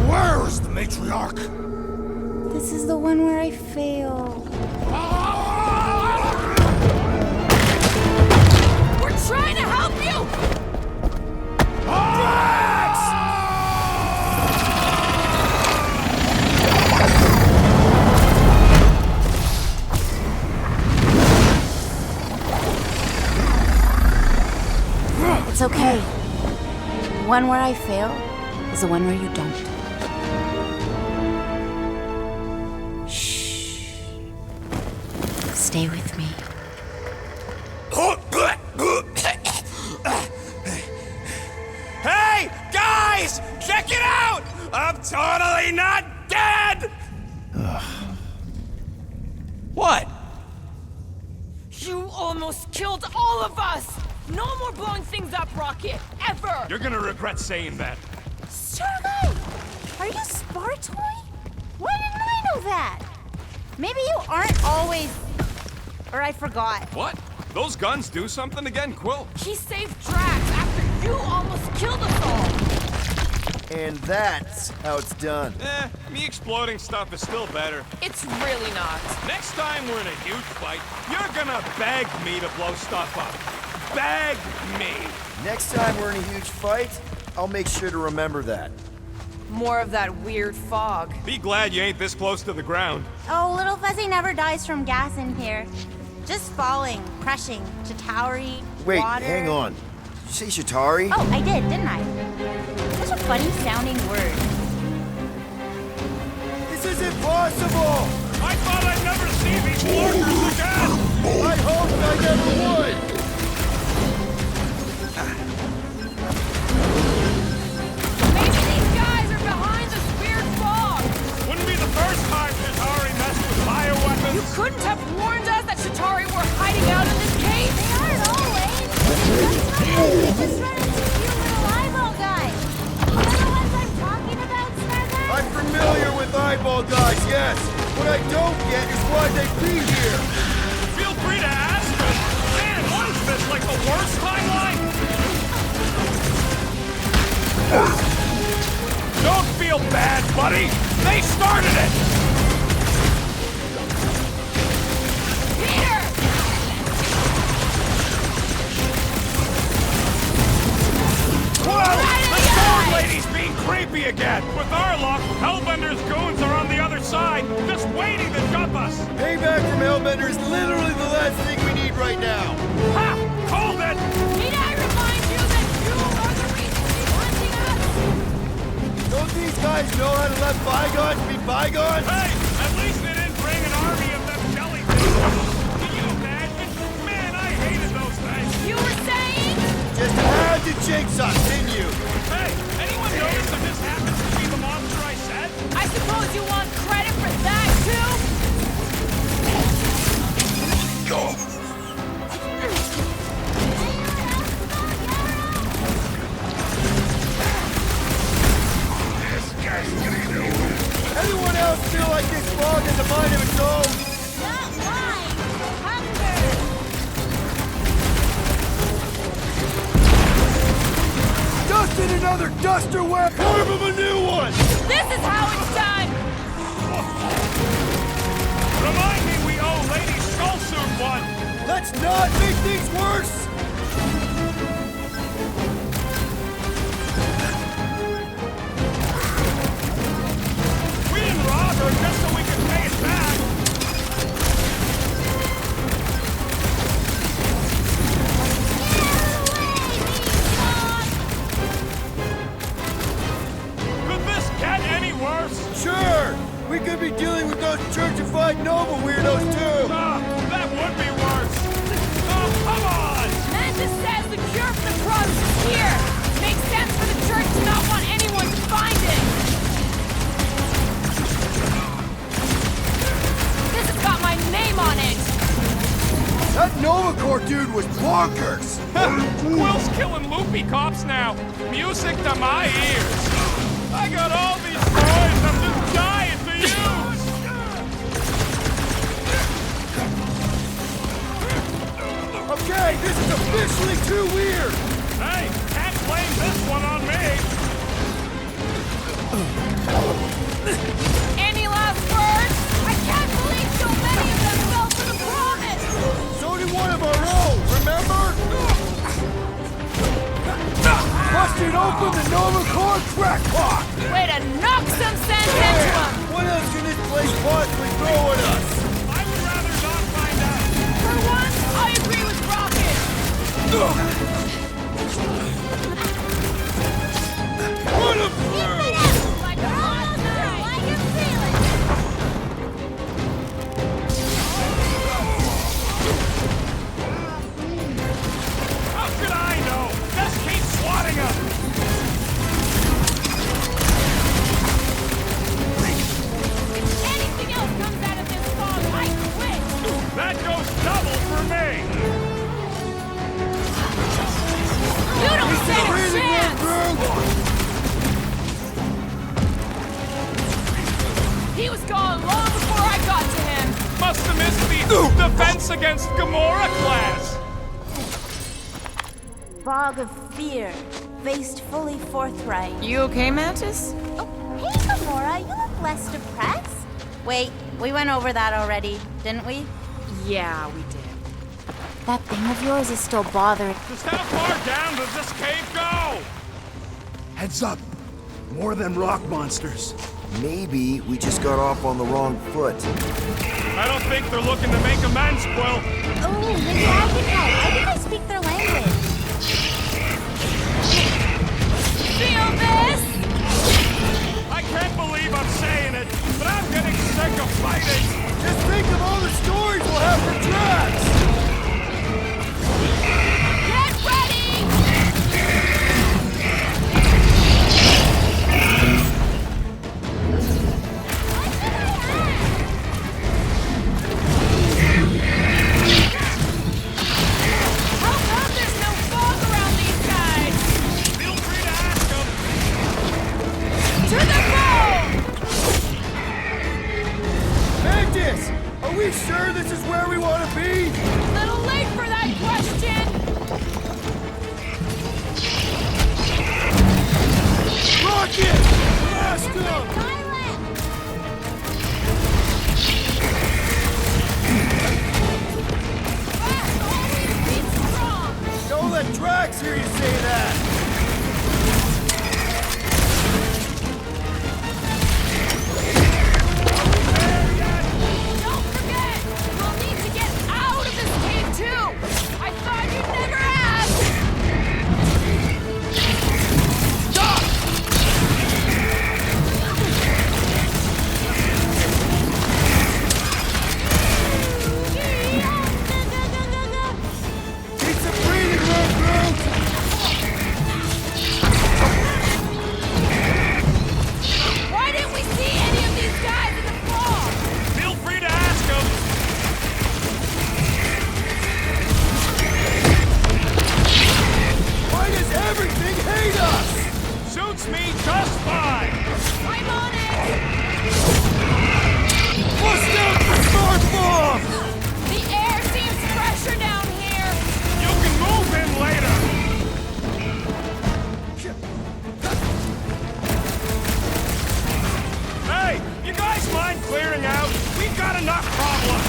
Where is the matriarch?
This is the one where I fail.
We're trying to help you!
It's okay. The one where I fail is the one where you don't. Shh. Stay with me.
Hey, guys! Check it out! I'm totally not dead! What?
You almost killed all of us! No more blowing things up, Rocket! Ever!
You're gonna regret saying that.
Starlight! Are you Spartoy? Why didn't I know that? Maybe you aren't always... Or I forgot.
What? Those guns do something again, Quill?
He saved Drax after
You almost killed us all!
And that's how it's done.
Me exploding stuff is still better.
It's really not.
Next time we're in a huge fight, you're gonna beg me to blow stuff up. Beg me.
Next time we're in a huge fight, I'll make sure to remember that.
More of that weird fog.
Be glad you ain't this close to the ground.
Oh, Little Fuzzy never dies from gas in here. Just falling, crushing, Chitauri,
Wait,
water.
hang on. Did you say Chitauri?
Oh, I did, didn't I? Such a funny sounding word.
This isn't possible!
I thought I'd never see these workers again!
I hoped I never would!
Maybe these guys are behind this weird fog!
Wouldn't be the first time Chitauri messed with bioweapons.
You couldn't have warned us that Chitauri were hiding out in this cave?
They aren't always! Just run into a few little eyeball guys. They're the ones I'm talking about, Snugger?
I'm familiar with eyeball guys, yes. What I don't get is why they be here.
Feel free to ask them. Man, what is this, like the worst timeline? Don't feel bad, buddy. They started it.
Peter!
Whoa! The sword lady's being creepy again. With our luck, Hellbender's goons are on the other side, just waiting to jump us.
Payback from Hellbender is literally the last thing we need right now.
Ha! Called it!
Need I remind you that you are the reason she's hunting us?
Don't these guys know how to let bygones be bygones?
Hey! At least they didn't bring an army of them jellyfish. Can you imagine? Man, I hated those things.
You were saying?
Just had to jinx us, didn't you?
Hey, anyone notice if this happens to be the monster I said?
I suppose you want credit for that, too?
Go.
Anyone else feel like this fog is a mind of its own?
Not mine. Hunger.
Dusted another duster web! Carve him a new one!
This is how it's done!
Remind me we owe Lady Skullsuit one.
Let's not make things worse!
We didn't rob her just so we could pay it back. Could this get any worse?
Sure! We could be dealing with those churchified noble weirdos too!
That would be worse. Oh, come on!
Mantis says the cure for the problem is here! Makes sense for the church to not want anyone to find it! This has got my name on it!
That Novacore dude was bonkers!
Will's killing loopy cops now. Music to my ears. I got all these toys I'm just dying to use.
Okay, this is officially too weird!
Hey, can't blame this one on me.
Any last words? I can't believe so many of them fell for the promise!
So did one of our own, remember? Busted open the Novacore crackpot!
Way to knock some sense into them!
What else can this place possibly throw at us?
I would rather not find out.
For once, I agree with Rocket!
What a
Like a monster, I can feel it.
How could I know? Just keep swatting them.
Anything else comes out of this fog, I quit!
That goes double for me.
You don't stand a
breathing room,
chance!
bro!
He was gone long before I got to him!
Must have missed the Defense Against Gamora class.
bog of fear, faced fully forthright.
You okay, Mantis?
Oh, hey, Gamora, you look less depressed. Wait, we went over that already, didn't we?
Yeah, we did.
That thing of yours is still bothering.
Just how far down does this cave go?
Heads up. More than rock monsters.
Maybe we just got off on the wrong foot.
I don't think they're looking to make amends, Quill.
Oh, the dragon head. I think I speak their language.
Feel this?
I can't believe I'm saying it, but I'm getting sick of fighting.
Just think of all the stories we'll have for Drax!
Get ready! How come there's no fog around these guys?
Feel free to ask them.
To the phone!
Mantis! Are we sure this is where we want to be?
Little late for that question!
Rocket! Blast them! Don't let Drax hear you say that!
Don't forget! We'll need to get out of this cave too! I thought you'd never ask!
Stop! Need some breathing room, Groot!
Why didn't we see any of these guys in the fog?
Feel free to ask them.
Why does everything hate us?
Suits me just fine.
I'm on it!
Bust out the smart bomb!
The air seems fresher down here!
You can move in later. Hey, you guys mind clearing out? We've got enough problems.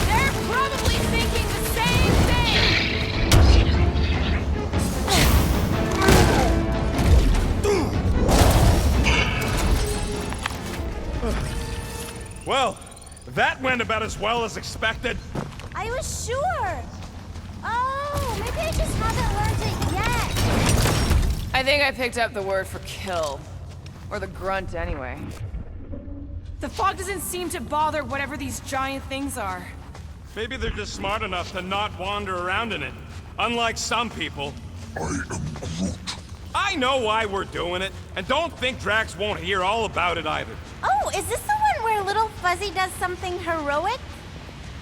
They're probably thinking the same thing!
Well, that went about as well as expected.
I was sure. Oh, maybe I just haven't learned it yet.
I think I picked up the word for kill. Or the grunt, anyway. The fog doesn't seem to bother whatever these giant things are.
Maybe they're just smart enough to not wander around in it. Unlike some people.
I am Groot.
I know why we're doing it, and don't think Drax won't hear all about it either.
Oh, is this the one where Little Fuzzy does something heroic?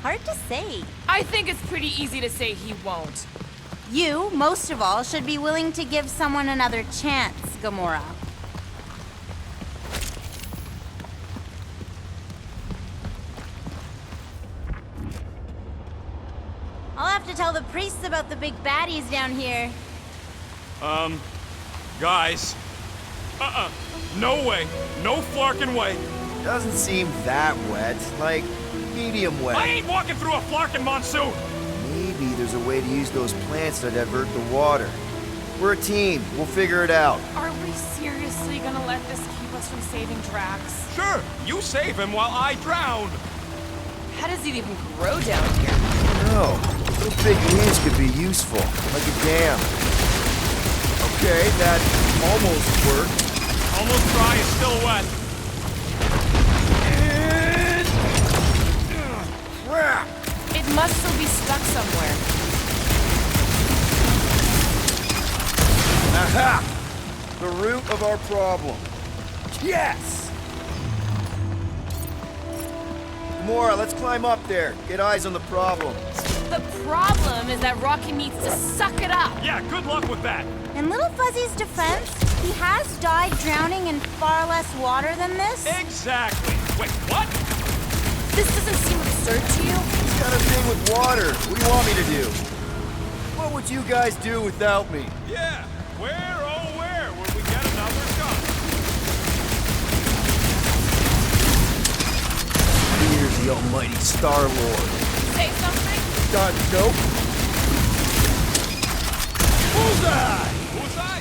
Hard to say.
I think it's pretty easy to say he won't.
You, most of all, should be willing to give someone another chance, Gamora. I'll have to tell the priests about the big baddies down here.
Guys. No way. No flarkin' way.
Doesn't seem that wet. Like, medium wet.
I ain't walking through a flarkin' monsoon!
Maybe there's a way to use those plants to divert the water. We're a team. We'll figure it out.
Are we seriously gonna let this keep us from saving Drax?
Sure, you save him while I drown.
How does it even grow down here?
No. Those big leaves could be useful, like a dam. Okay, that almost worked.
Almost dry is still wet.
Crap!
It must still be stuck somewhere.
Aha! The root of our problem. Yes! Gamora, let's climb up there. Get eyes on the problem.
The problem is that Rocky needs to suck it up.
Yeah, good luck with that.
In Little Fuzzy's defense, he has died drowning in far less water than this.
Exactly. Wait, what?
This doesn't seem absurd to you?
He's got a thing with water. What do you want me to do?
What What would you guys do without me?
Yeah, where, oh where, would we get another gun?
Here's the almighty Star-Lord.
Say something?
Nope. Bullseye!
Bullseye?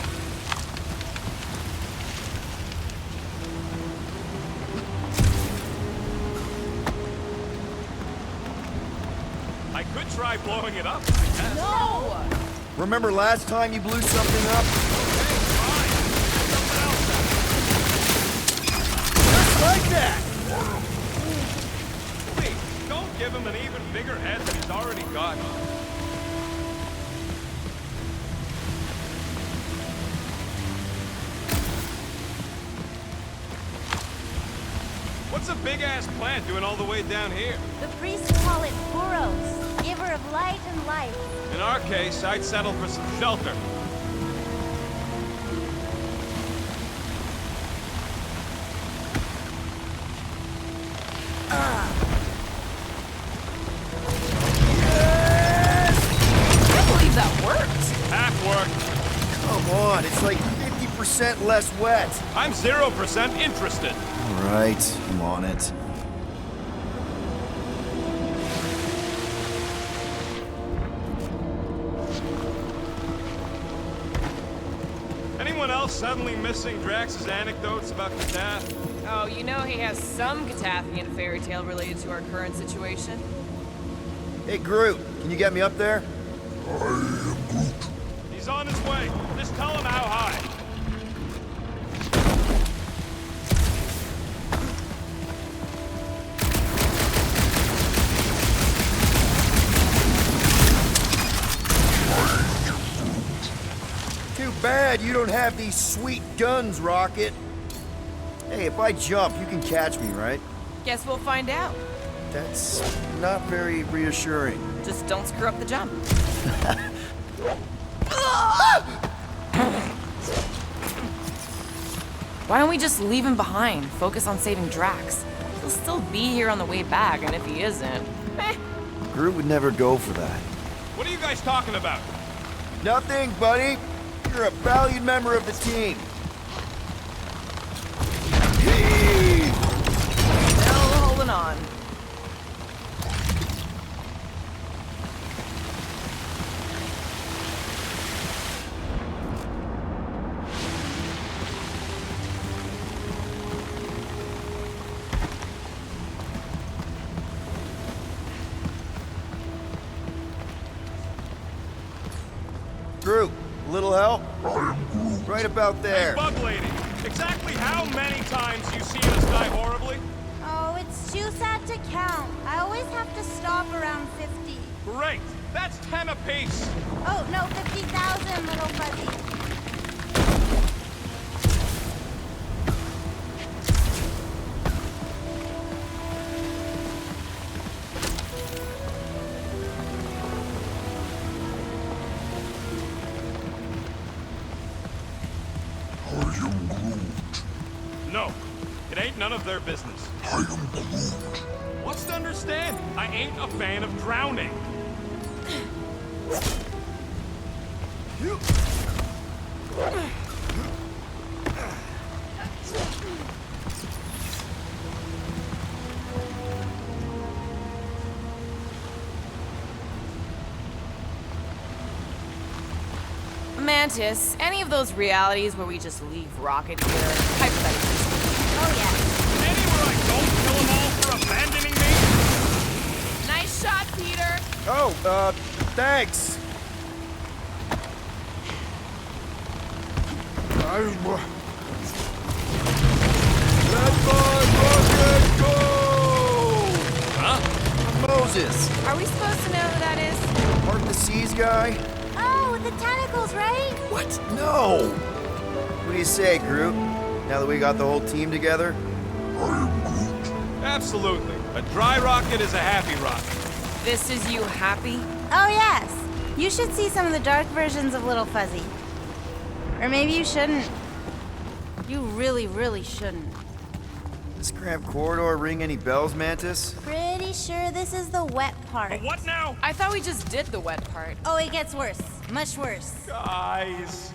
I could try blowing it up.
No!
Remember last time you blew something up?
Okay, fine. Something else then.
Just like that!
Please, don't give him an even bigger head than he's already got. What's a big-ass plant doing all the way down here?
The priests call it Burros, giver of light and life.
In our case, I'd settle for some shelter.
I can't believe that worked.
Half worked.
Come on, it's like 50% less wet.
I'm 0% interested.
All right, I'm on it.
Anyone else suddenly missing Drax's anecdotes about Catastrophe?
Oh, you know he has some Catathian fairy tale related to our current situation.
Hey, Groot, can you get me up there?
He's on his way. Just tell him how high.
Too bad you don't have these sweet guns, Rocket. Hey, if I jump, you can catch me, right?
Guess we'll find out.
That's not very reassuring.
Just don't screw up the jump. Why don't we just leave him behind? Focus on saving Drax. He'll still be here on the way back, and if he isn't,
Groot would never go for that.
What are you guys talking about?
Nothing, buddy. You're a valued member of the team.
Still holding on.
Groot, a little help? Right about there.
Hey, Bug Lady, exactly how many times you seen us die horribly?
Oh, it's too sad to count. I always have to stop around 50.
Great, that's 10 apiece.
Oh, no, 50,000, little fuzzy.
No, it ain't none of their business.
I am Groot.
What's to understand? I ain't a fan of drowning.
Mantis, any of those realities where we just leave Rocket here, hypothetically.
Oh, yeah.
Anywhere I don't kill them all for abandoning me?
Nice shot, Peter!
Oh, thanks. Let my rocket go!
Huh?
Moses,
Are we supposed to know who that is?
Part the Seas guy?
Oh, the tentacles, right?
What? No! What do you say, Groot? Now that we got the whole team together?
Absolutely. A dry rocket is a happy rocket.
This is you happy?
Oh, yes. You should see some of the dark versions of Little Fuzzy. Or maybe you shouldn't. You really, really shouldn't.
This cramped corridor ring any bells, Mantis?
Pretty sure this is the wet part.
What now?
I thought we just did the wet part.
Oh, it gets worse. Much worse.
Guys.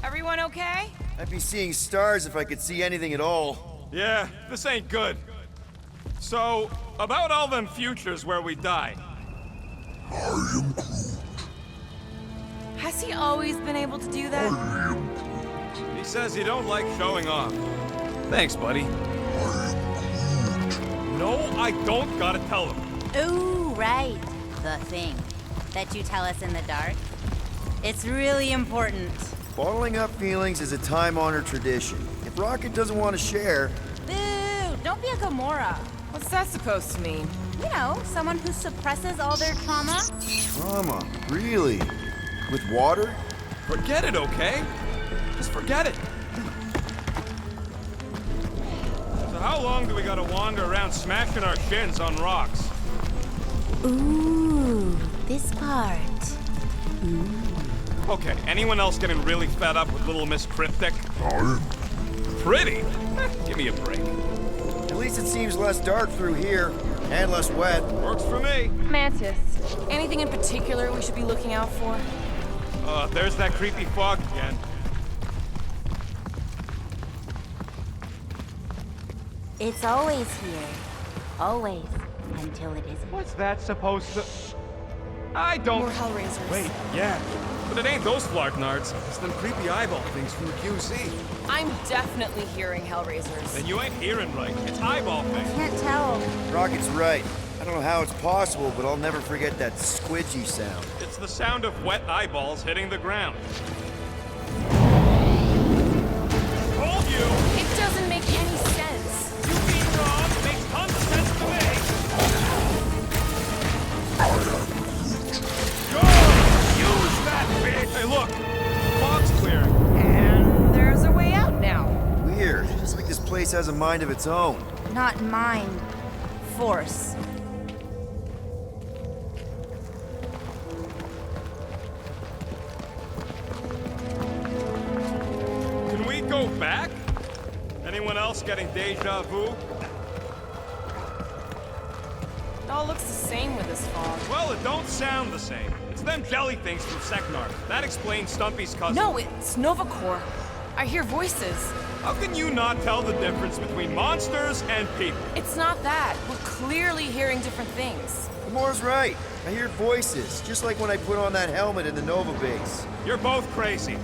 Everyone okay?
I'd be seeing stars if I could see anything at all.
Yeah, this ain't good. So, about all them futures where we die.
Has he always been able to do that?
He says you don't like showing off. Thanks, buddy. No, I don't gotta tell him.
Ooh, right. The thing that you tell us in the dark. It's really important.
Bottling up feelings is a time-honored tradition. If Rocket doesn't want to share...
Boo! Don't be a Gamora.
What's that supposed to mean?
You know, someone who suppresses all their trauma.
Trauma? Really? With water?
Forget it, okay? Just forget it. So how long do we gotta wander around smashing our shins on rocks?
Ooh, this part. Ooh.
Okay, anyone else getting really fed up with Little Miss Cryptic? Pretty? Give me a break.
At least it seems less dark through here, and less wet.
Works for me.
Mantis, anything in particular we should be looking out for?
There's that creepy fog again.
It's always here. Always. Until it isn't.
What's that supposed to... I don't...
More Hellraisers.
Wait, yeah. But it ain't those Flarknards. It's them creepy eyeball things from the QC.
I'm definitely hearing Hellraisers.
Then you ain't hearing right. It's eyeball things.
Can't tell.
Rocket's right. I don't know how it's possible, but I'll never forget that squidgy sound.
It's the sound of wet eyeballs hitting the ground. Told you!
It doesn't make any sense.
You being wrong makes tons of sense to me! Use that bitch! Hey, look! Fog's clearing.
And there's a way out now.
Weird. It's like this place has a mind of its own.
Not mind. Force.
Can we go back? Anyone else getting deja vu?
It all looks the same with this fog.
Well, it don't sound the same. It's them jelly things from Seknar. That explains Stumpy's cousin.
No, it's Nova Corps. I hear voices.
How can you not tell the difference between monsters and people?
It's not that. We're clearly hearing different things.
Gamora's right. I hear voices, just like when I put on that helmet in the Nova base.
You're both crazy.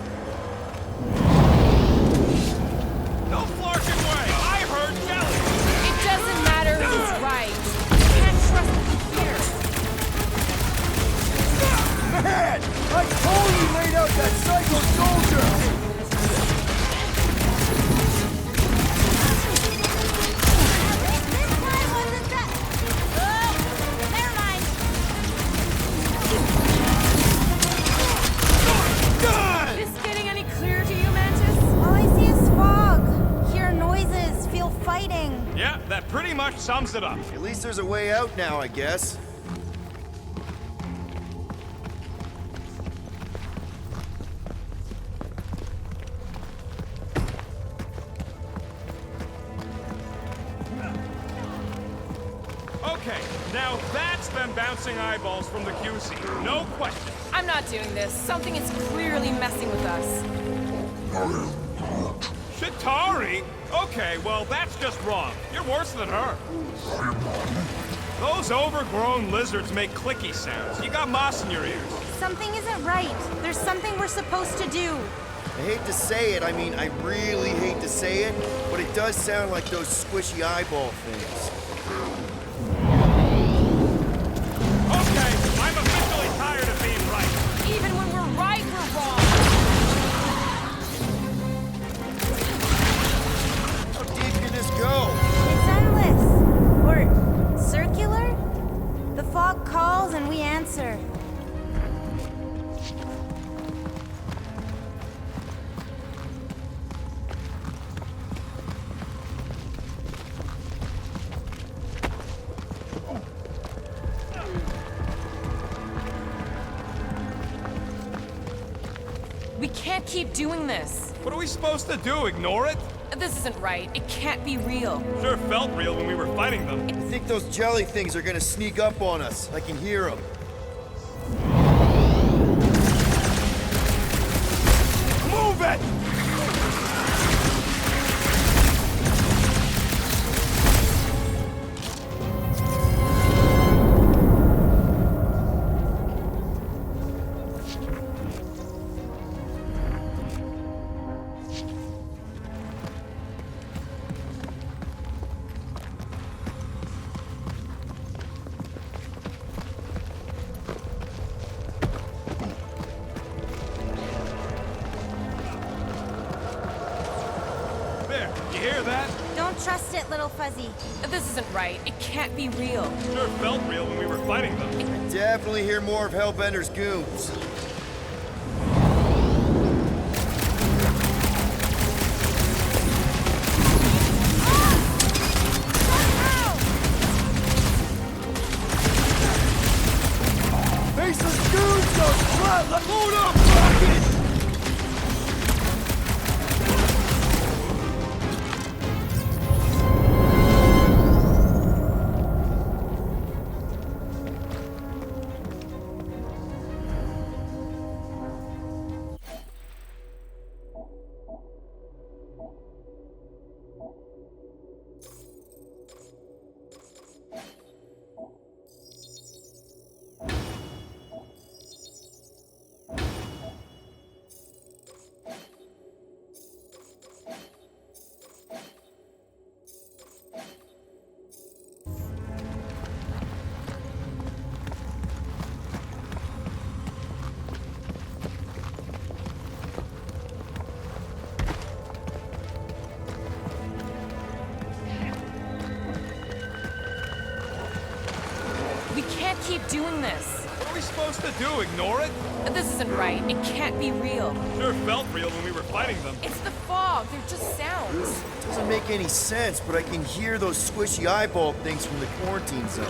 No flarking way! I heard jelly!
It doesn't matter who's right. You can't trust the fear.
Man! I totally laid out that psycho soldier!
Yeah, that pretty much sums it up.
At least there's a way out now, I guess.
Okay, now that's them bouncing eyeballs from the QC. No question.
I'm not doing this. Something is clearly messing with us.
Chitauri? Okay, well, that's just wrong. You're worse than her. Those overgrown lizards make clicky sounds. You got moss in your ears.
Something isn't right. There's something we're supposed to do.
I hate to say it, I mean, I really hate to say it, but it does sound like those squishy eyeball things.
Okay, I'm officially tired of being right.
Even when we're right, we're wrong.
How deep can this go?
It's endless. Or circular? The fog calls and we answer.
We can't keep doing this.
What are we supposed to do, ignore it?
This isn't right. It can't be real.
Sure felt real when we were fighting them.
I think those jelly things are gonna sneak up on us. I can hear them.
Move it! You hear that?
Don't trust it, little fuzzy.
This isn't right. It can't be real.
Sure felt real when we were fighting them.
I definitely hear more of Hellbender's goons.
Faceless goons go flat! Load up, rocket!
We can't keep doing this.
What are we supposed to do, ignore it?
This isn't right. It can't be real.
Sure felt real when we were fighting them.
It's the fog. They're just sounds.
Doesn't make any sense, but I can hear those squishy eyeball things from the quarantine zone.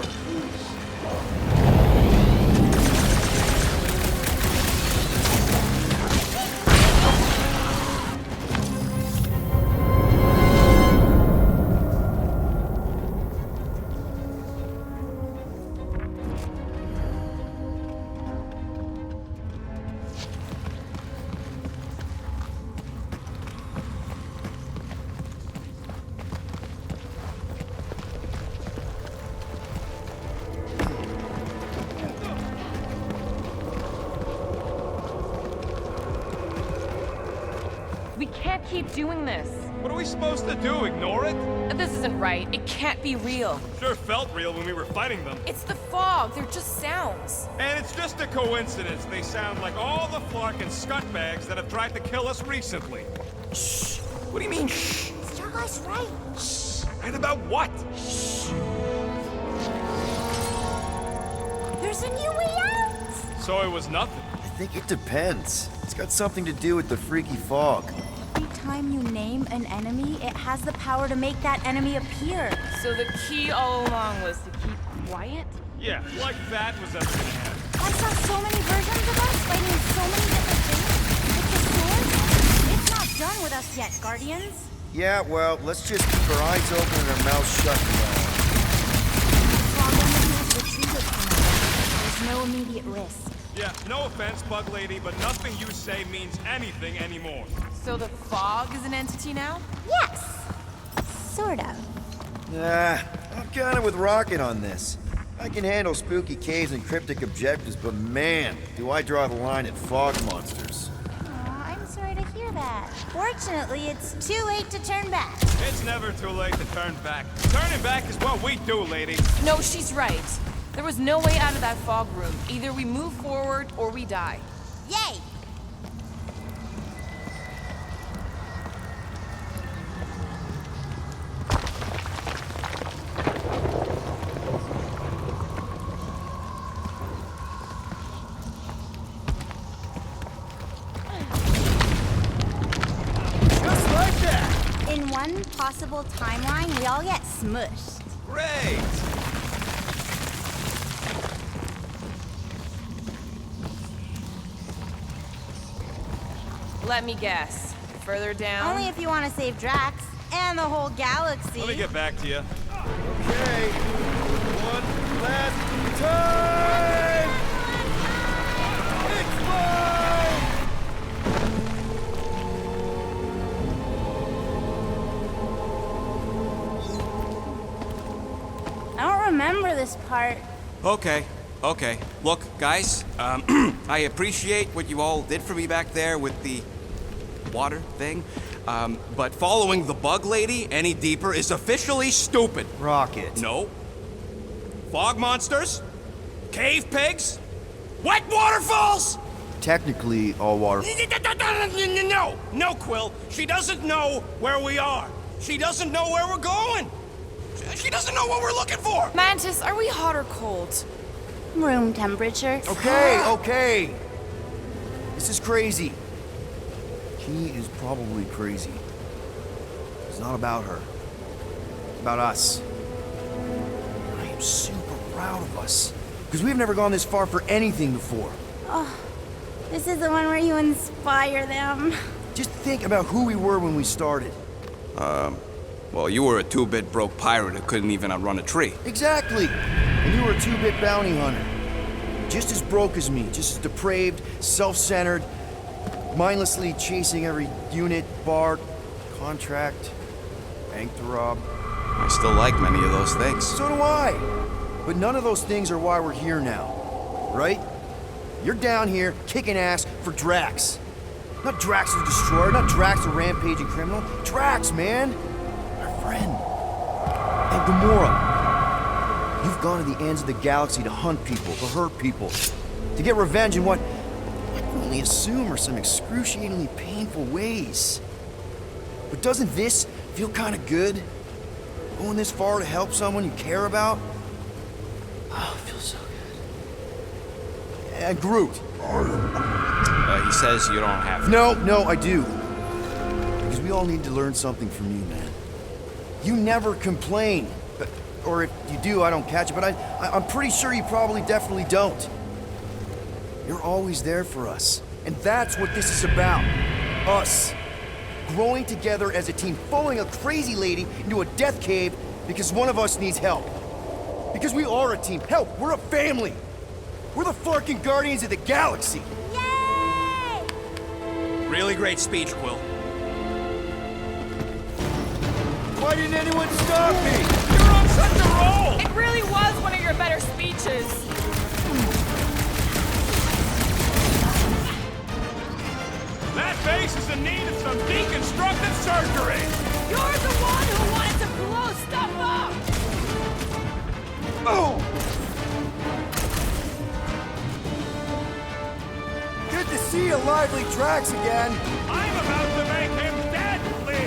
We can't keep doing this.
What are we supposed to do, ignore it?
This isn't right. It can't be real.
Sure felt real when we were fighting them.
It's the fog. They're just sounds.
And it's just a coincidence they sound like all the Flarkin scutbags that have tried to kill us recently.
Shh. What do you mean, shh?
Starguy's right.
Shh. And about what?
Shh.
There's a new way out!
So it was nothing.
I think it depends. It's got something to do with the freaky fog.
Every time you name an enemy, it has the power to make that enemy appear.
So the key all along was to keep quiet?
Yeah, like that was ever gonna happen.
I saw so many versions of us fighting so many different things. With the swords, it's not done with us yet, Guardians.
Yeah, well, let's just keep our eyes open and our mouths shut for now.
Fog enemy has retreated from us. There's no immediate risk.
Yeah, no offense, Bug Lady, but nothing you say means anything anymore.
So the fog is an entity now?
Yes! Sort of.
Nah, I'm kinda with Rocket on this. I can handle spooky caves and cryptic objectives, but man, do I draw the line at fog monsters.
Aw, I'm sorry to hear that. Fortunately, it's too late to turn back.
It's never too late to turn back. Turning back is what we do, lady.
No, she's right. There was no way out of that fog room. Either we move forward or we die.
Yay!
Just like that!
In one possible timeline, we all get smushed.
Great!
Let me guess. Further down?
Only if you want to save Drax and the whole galaxy.
Let me get back to you.
Okay. One last time! It's mine!
I don't remember this part.
Okay. Look, guys, I appreciate what you all did for me back there with the water thing, but following the bug lady any deeper is officially stupid.
Rocket.
No. Fog monsters? Cave pigs? Wet waterfalls?
Technically, all water.
No, Quill. She doesn't know where we are. She doesn't know where we're going. She doesn't know what we're looking for.
Mantis, are we hot or cold?
Room temperature.
Okay. This is crazy. She is probably crazy. It's not about her. It's about us. I am super proud of us. Because we've never gone this far for anything before.
Oh, this is the one where you inspire them.
Just think about who we were when we started.
Well, you were a 2-bit broke pirate who couldn't even outrun a tree.
Exactly. And you were a 2-bit bounty hunter. Just as broke as me, just as depraved, self-centered, mindlessly chasing every unit, bar, contract, bank to rob.
I still like many of those things.
So do I. But none of those things are why we're here now, right? You're down here kicking ass for Drax. Not Drax the Destroyer, not Drax the rampaging criminal. Drax, man! Our friend. And Gamora. You've gone to the ends of the galaxy to hunt people, to hurt people, to get revenge in what I can only assume are some excruciatingly painful ways. But doesn't this feel kind of good? Going this far to help someone you care about? Oh, it feels so good. And Groot.
He says you don't have to.
No, I do. Because we all need to learn something from you, man. You never complain. Or if you do, I don't catch it, but I'm pretty sure you probably definitely don't. You're always there for us. And that's what this is about. Us. Growing together as a team, following a crazy lady into a death cave because one of us needs help. Because we are a team. Help, we're a family. We're the fucking Guardians of the Galaxy.
Yay!
Really great speech, Quill.
Why didn't anyone stop me?
You're on such a roll!
It really was one of your better speeches.
That base is in need of some deconstructive surgery!
You're the one who wanted to blow stuff up!
Oh! Good to see a lively Drax again.
I'm about to make him deadly!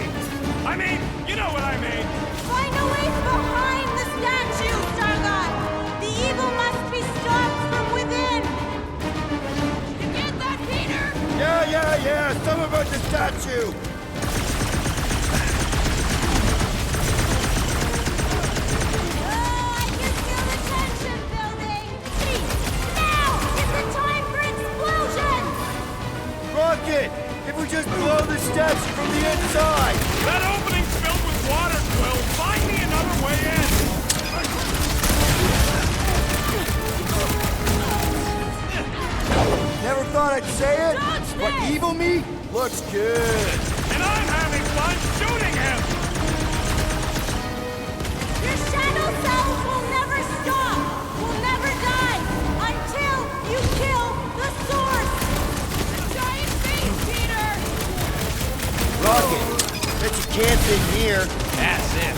I mean, you know what I mean!
Find a way behind the statue, Stargod! The evil must be stopped from within!
You get that, Peter?
Yeah, something about the statue!
Oh, I can feel the tension building! Chief, now is the time for explosion!
Rocket! If we just blow the statue from the inside!
That opening's filled with water, Quill! Find me another way in!
Never thought I'd say it, but evil me looks good.
And I'm having fun shooting him!
Your shadow cells will never stop! Will never die! Until you kill the source!
Giant face, Peter!
Rocket, bet you can't in here.
That's it.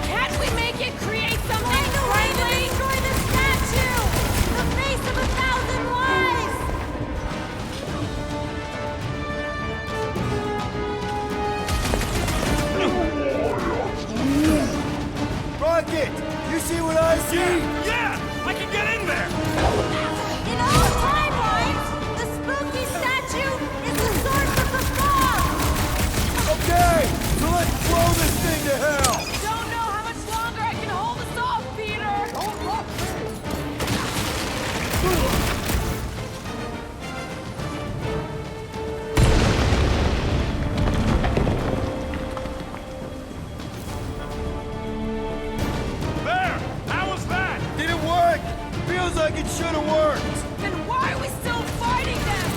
Can't we make it create something
Find a way to
friendly?
destroy the statue! The face of 1,000 lives!
Rocket, you see what I see?
Yeah! I can get in there!
In all timelines, the spooky statue is the source of the fog!
Okay, so let's blow this thing to hell!
Don't know how much longer I can hold this off, Peter!
like it should have worked!
Then why are we still fighting them?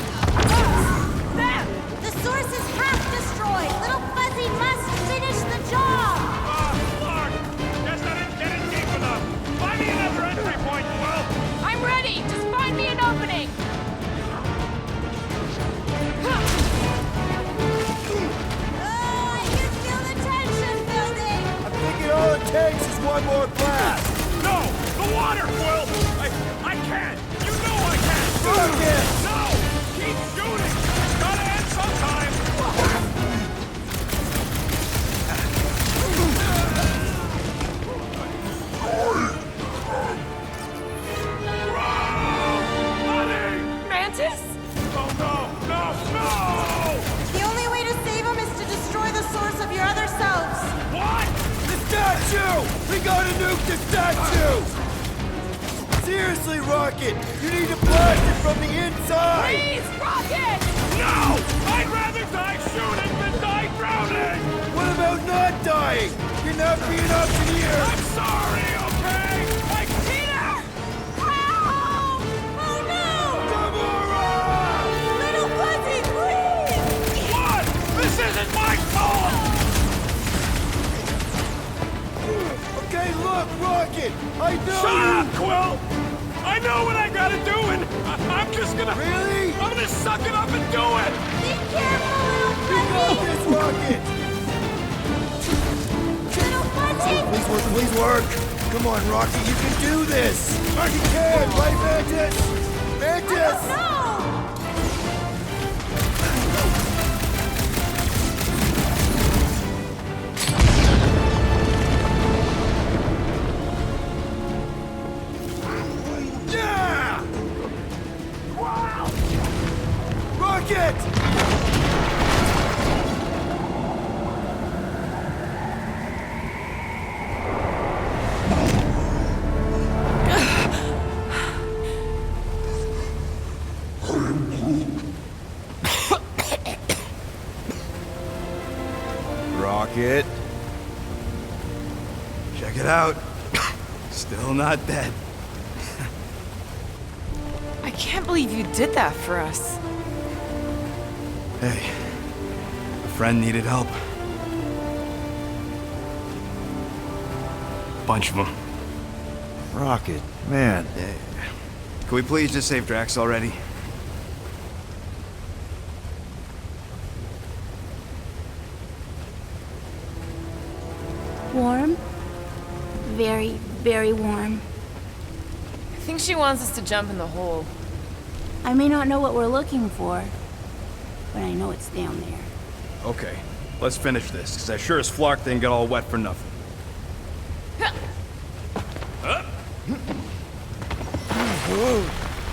Them!
The source is half destroyed! Little Fuzzy must finish the job!
Clark! Guess I didn't get it deep enough! Find me another entry point, Quill!
I'm ready! Just find me an opening!
Oh, I can feel the tension building!
I'm thinking all it takes is one more blast!
No! The water, Quill! I can't! You know I can't!
Rocket!
No! Keep shooting! It's gotta end sometime!
Mantis?
Oh no! No! No!
The only way to save him is to destroy the source of your other selves!
What?
The statue! We gotta nuke the statue! Seriously, Rocket! You need to blast it from the inside!
Please, Rocket!
No! I'd rather die shooting than die drowning!
What about not dying? Can that be an option here?
I'm sorry, okay?
Peter!
Help! Oh no!
Gamora!
Little Fuzzy, please!
What? This isn't my fault!
Okay, look, Rocket! I know
Shut
you...
up, Quill! I know what I gotta do, and I'm just gonna...
Really?
I'm gonna suck it up and do it!
Be careful, Little
You got
Fuzzy!
this, Rocket!
Little Fuzzy!
Please work, please work! Come on, Rocket, you can do this! You can, right, Mantis? Mantis!
No!
Yeah! Rocket!
Rocket. Check it out. Still not dead.
I can't believe you did that for us.
Hey, a friend needed help. Bunch of them.
Rocket, man.
Can we please just save Drax already?
Warm? Very, very warm.
I think she wants us to jump in the hole.
I may not know what we're looking for, but I know it's down there.
Okay, let's finish this, because I sure as Flark didn't get all wet for nothing.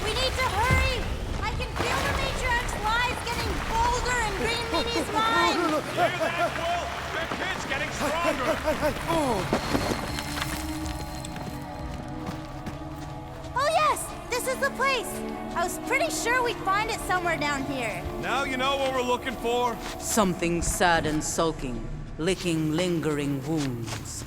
We need to hurry! I can feel the Matriarch's lies getting bolder in Green Minnie's mind!
Hear that, Quill? That kid's getting stronger!
Oh yes! This is the place! I was pretty sure we'd find it somewhere down here.
Now you know what we're looking for?
Something sad and sulking, licking lingering wounds.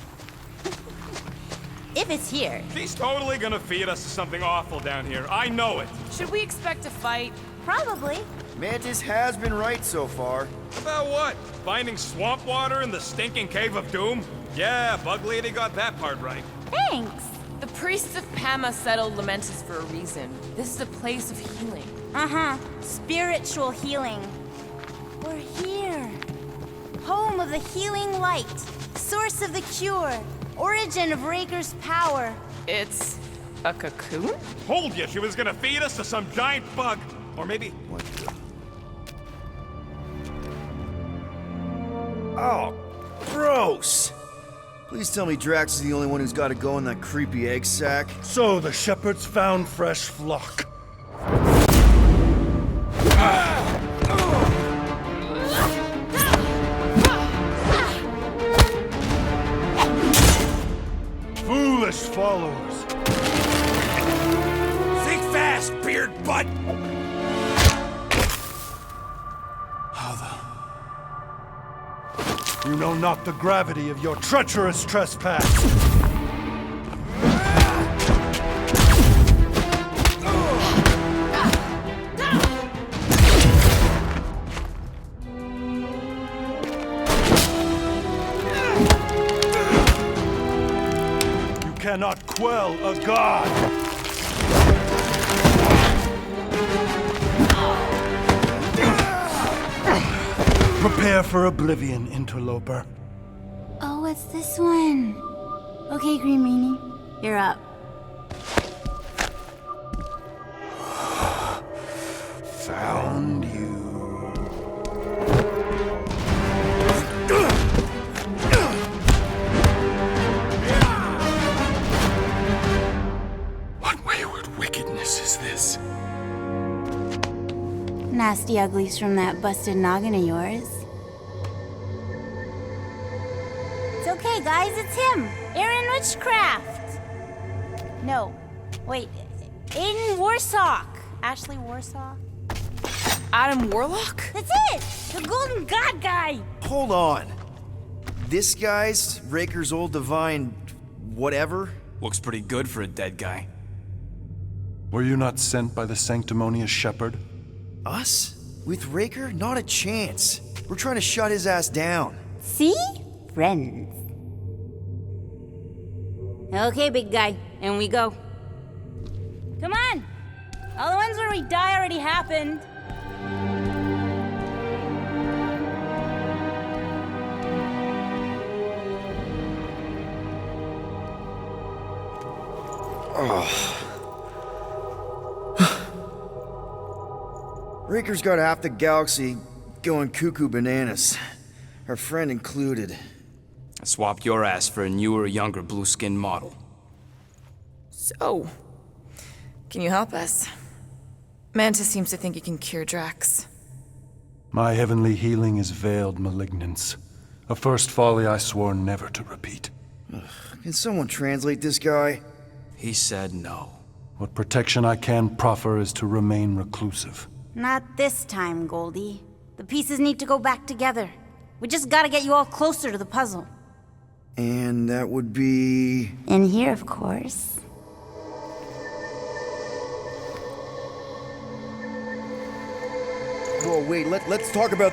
If it's here.
She's totally gonna feed us to something awful down here. I know it.
Should we expect a fight?
Probably.
Mantis has been right so far.
About what? Finding swamp water in the stinking cave of doom? Yeah, Bug Lady got that part right.
Thanks.
The priests of Pama settled Lamentus for a reason. This is a place of healing.
Uh-huh. Spiritual healing. We're here. Home of the healing light. Source of the cure. Origin of Raker's power.
It's a cocoon?
Told you she was gonna feed us to some giant bug. Or maybe...
Oh, gross! Please tell me Drax is the only one who's got to go in that creepy egg sack.
So the shepherds found fresh flock. Foolish followers.
Think fast, beard butt!
You know not the gravity of your treacherous trespass.
cannot quell a god! Prepare for oblivion, interloper.
Oh, what's this one? Okay, Green Meanie, you're up.
Found you. What wayward wickedness is this?
Nasty uglies from that busted noggin of yours. It's okay, guys, it's him, Aaron Witchcraft. No, wait, Aiden Warsock. Ashley Warsaw?
Adam Warlock?
That's it! The Golden God guy!
Hold on. This guy's Raker's old divine whatever?
Looks pretty good for a dead guy.
Were you not sent by the sanctimonious shepherd?
Us? With Raker? Not a chance. We're trying to shut his ass down.
See? Friends. Okay, big guy, and we go. Come on! All the ones where we die already happened.
Raker's got half the galaxy going cuckoo bananas. Our friend included.
I swapped your ass for a newer, younger blue-skinned model.
So, can you help us? Mantis seems to think you can cure Drax.
My heavenly healing is veiled malignance. A first folly I swore never to repeat.
Can someone translate this guy?
He said no.
What protection I can proffer is to remain reclusive.
Not this time, Goldie. The pieces need to go back together. We just gotta get you all closer to the puzzle.
And that would be...
In here, of course.
Whoa, wait, let's talk about...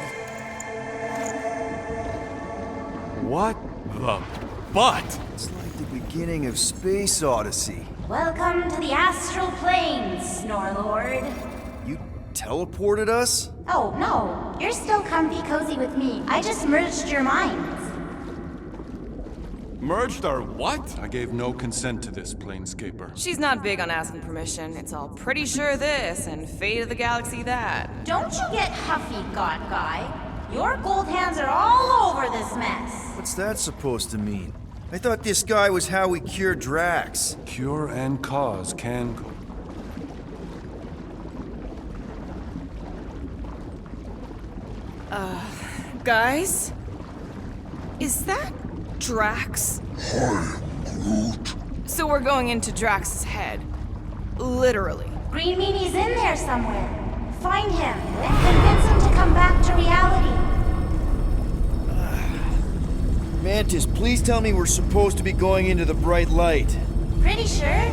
What the butt?
It's like the beginning of Space Odyssey.
Welcome to the astral planes, Snorlord.
You teleported us?
Oh, no. You're still comfy cozy with me. I just merged your minds.
Merged our what? I gave no consent to this, Planescaper.
She's not big on asking permission. It's all pretty sure this and fate of the galaxy that.
Don't you get huffy, God Guy. Your gold hands are all over this mess.
What's that supposed to mean? I thought this guy was how we cured Drax.
Cure and cause can...
Guys? Is that Drax?
Hi, Groot.
So we're going into Drax's head. Literally.
Green Meanie's in there somewhere. Find him and convince him to come back to reality.
Mantis, please tell me we're supposed to be going into the bright light.
Pretty sure.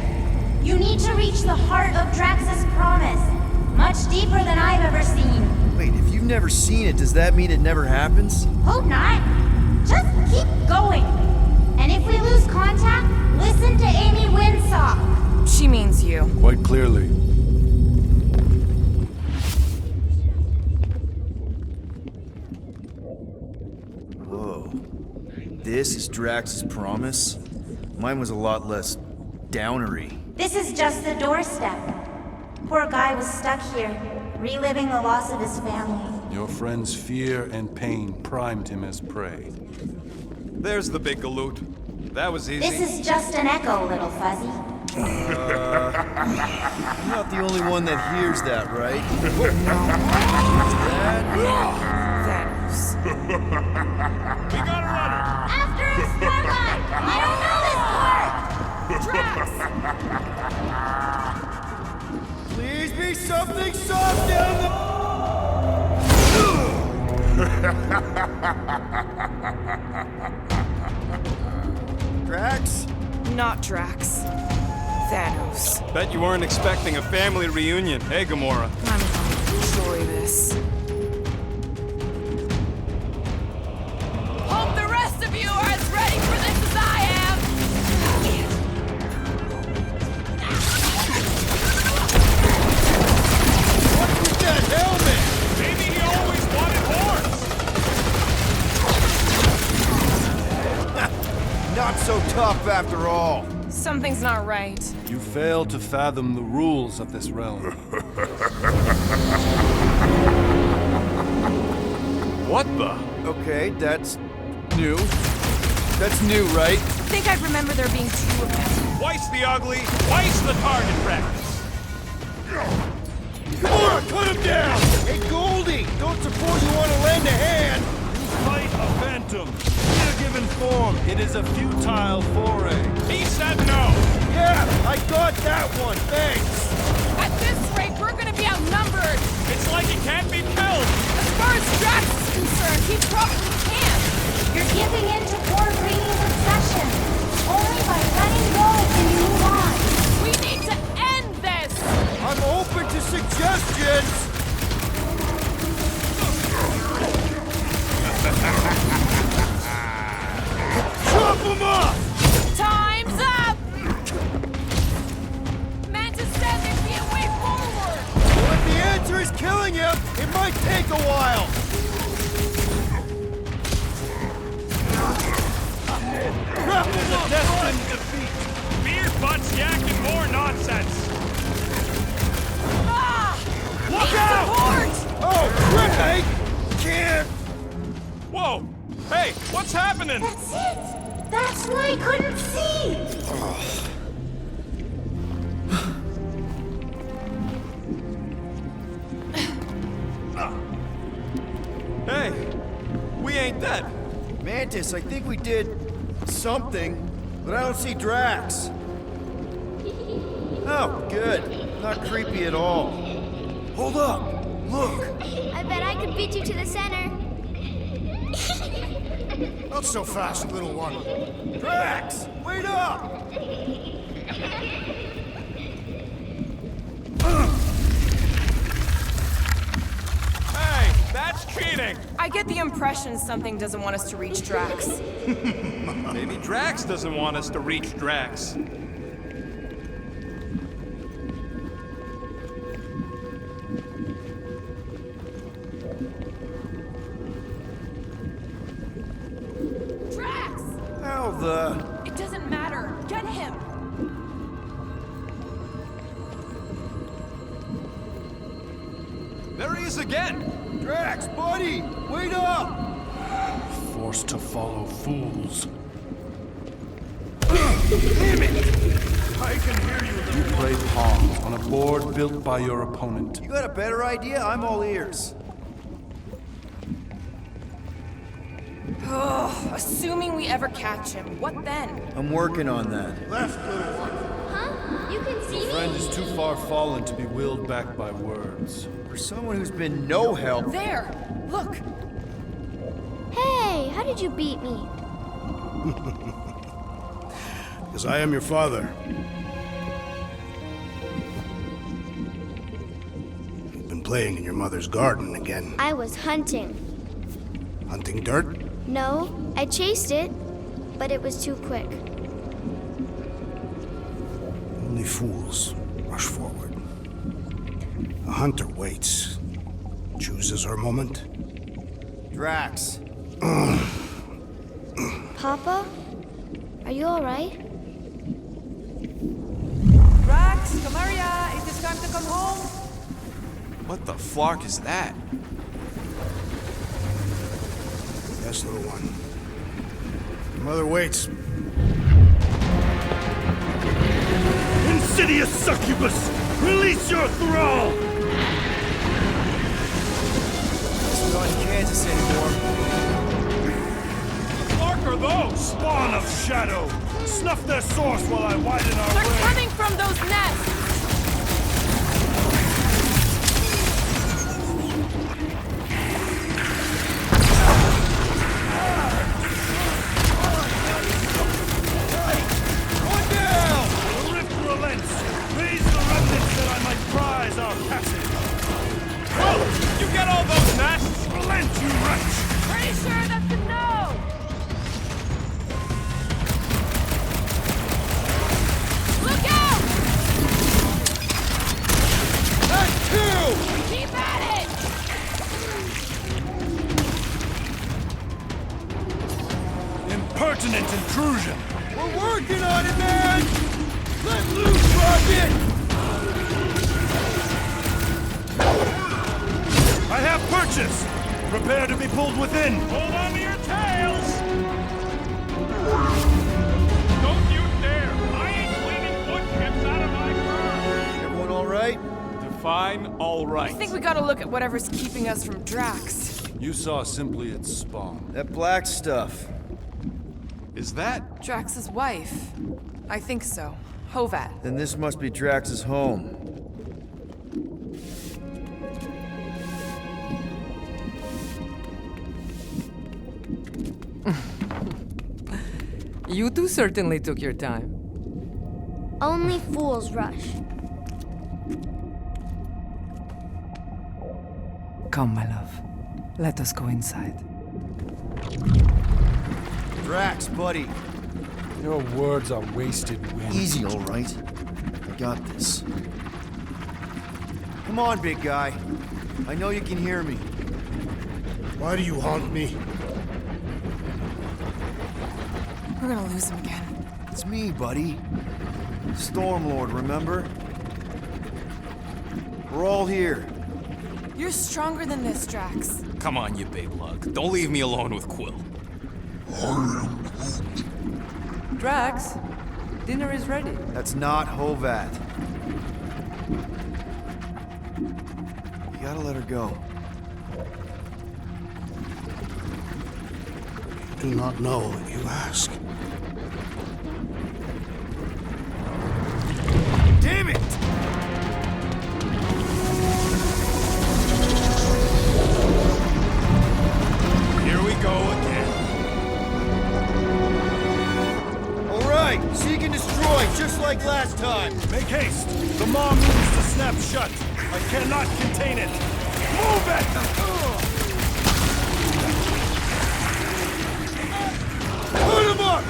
You need to reach the heart of Drax's promise. Much deeper than I've ever seen.
Wait, if you've never seen it, does that mean it never happens?
Hope not. Just keep going. And if we lose contact, listen to Amy Winsock.
She means you.
Quite clearly.
Whoa. This is Drax's promise? Mine was a lot less downery.
This is just the doorstep. Poor guy was stuck here, reliving the loss of his family.
Your friend's fear and pain primed him as prey.
There's the big galoot. That was easy.
This is just an echo, little fuzzy.
You're not the only one that hears that, right?
Thanos.
We gotta run it!
After us, Starlight! I don't know this part!
Please be something soft down the... Drax?
Not Drax. Thanos.
Bet you weren't expecting a family reunion, hey, Gamora?
I'm going to enjoy this. Hope the rest of you are as ready for this as I am!
after all.
Something's not right.
You fail to fathom the rules of this realm. What the?
Okay, that's new. That's new, right?
I think I remember there being 2 of them.
Twice the ugly, twice the target practice.
Come on, cut him down! Hey, Goldie, don't suppose you want to lend a hand?
Fight a phantom. In a given form, it is a futile foray. He said no!
Yeah, I got that one, thanks!
At this rate, we're gonna be outnumbered!
It's like he can't be killed!
As far as Drax is concerned, he probably can!
You're giving in to poor Greedy's obsession. Only by letting go can you move on.
We need to end this!
I'm open to suggestions! Chop him up!
Time's up! Mantis said there'd be a way forward!
Well, if the answer is killing him, it might take a while.
There's a destined defeat. Beer butts yakking more nonsense.
Ah!
Look
Need
out!
support!
Oh, crap! I can't.
Whoa! Hey, what's happening?
That's it! That's what I couldn't see!
Hey, we ain't dead.
Mantis, I think we did something, but I don't see Drax. Oh, good. Not creepy at all. Hold up! Look!
I bet I could beat you to the center.
Not so fast, little one.
Drax! Wait up!
Hey, that's cheating!
I get the impression something doesn't want us to reach Drax.
Maybe Drax doesn't want us to reach Drax.
Drax!
How the...
It doesn't matter. Get him!
There he is again!
Drax, buddy! Wait up!
Forced to follow fools.
Damn it!
I can hear you. You play pawns on a board built by your opponent.
You got a better idea? I'm all ears.
Assuming we ever catch him, what then?
I'm working on that.
Left, little one.
Huh? You can see
Your friend
me?
is too far fallen to be willed back by words.
For someone who's been no help...
There! Look!
Hey, how did you beat me?
Because I am your father. You've been playing in your mother's garden again.
I was hunting.
Hunting dirt?
No, I chased it, but it was too quick.
Only fools rush forward. A hunter waits. Chooses her moment.
Drax.
Papa? Are you alright?
Drax, Kamaria, is it time to come home?
What the flark is that?
Yes, little one. Your mother waits.
Insidious succubus! Release your thrall!
Guess we're not in Kansas anymore.
The flark are those! Spawn of shadow! Snuff their source while I widen our
They're
way!
coming from those nests!
One down!
The rift relents! Raise the remnants that I might prize our passage! Whoa! You get all those nests? Relent, you wretch!
Pretty sure that's a no! Look out!
shit!
I have purchase! Prepare to be pulled within! Hold on to your tails! Don't you dare! I ain't cleaning wood chips out of my car!
Everyone all right?
Define all right.
I think we gotta look at whatever's keeping us from Drax.
You saw simply its spawn.
That black stuff.
Is that?
Drax's wife. I think so. Hovat.
Then this must be Drax's home.
You two certainly took your time.
Only fools rush.
Come, my love. Let us go inside.
Drax, buddy.
Your words are wasted wind.
Easy, all right. I got this. Come on, big guy. I know you can hear me.
Why do you haunt me?
We're gonna lose him again.
It's me, buddy. Stormlord, remember? We're all here.
You're stronger than this, Drax.
Come on, you big lug. Don't leave me alone with Quill.
Drax, dinner is ready.
That's not Hovat. You gotta let her go.
I do not know what you ask.
Damn it!
Here we go again.
All right, seek and destroy, just like last time.
Make haste. The maw moves to snap shut. I cannot contain it. Move it!
Put him up!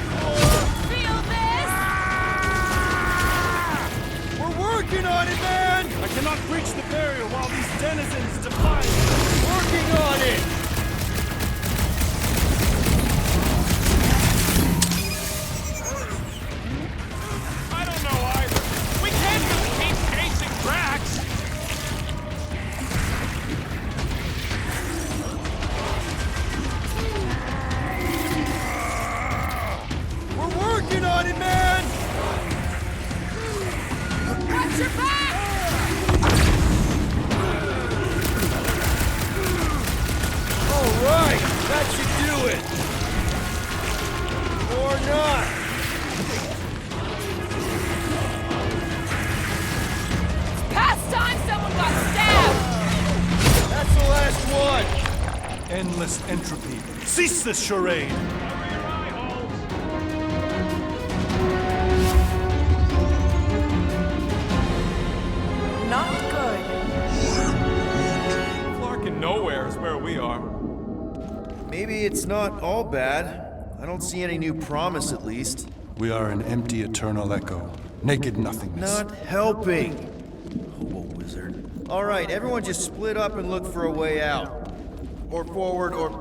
Feel this?
We're working on it, man!
I cannot breach the barrier while these denizens defy me.
Working on it!
I don't know either. We can't just keep chasing Drax.
We're working on it, man!
Watch your back!
All right, that should do it. Or not.
Past time someone got stabbed!
That's the last one.
Endless entropy. Cease this charade.
Not good.
Flarkin' nowhere is where we are.
Maybe it's not all bad. I don't see any new promise, at least.
We are an empty eternal echo. Naked nothingness.
Not helping. Hobo wizard. All right, everyone just split up and look for a way out. Or forward, or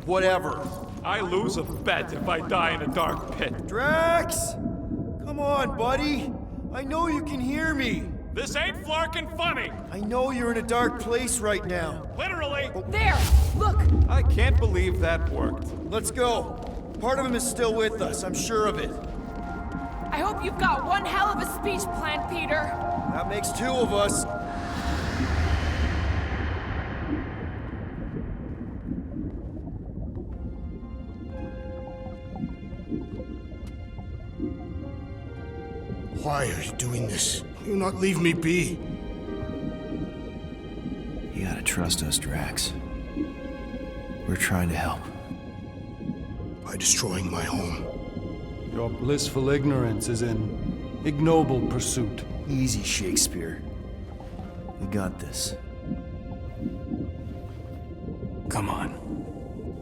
whatever.
I lose a bet if I die in a dark pit.
Drax! Come on, buddy. I know you can hear me.
This ain't Flarkin' funny.
I know you're in a dark place right now.
Literally.
There! Look!
I can't believe that worked.
Let's go. Part of him is still with us, I'm sure of it.
I hope you've got one hell of a speech planned, Peter.
That makes two of us.
Why are you doing this? Do not leave me be.
You gotta trust us, Drax. We're trying to help.
By destroying my home.
Your blissful ignorance is an ignoble pursuit.
Easy, Shakespeare. We got this.
Come on.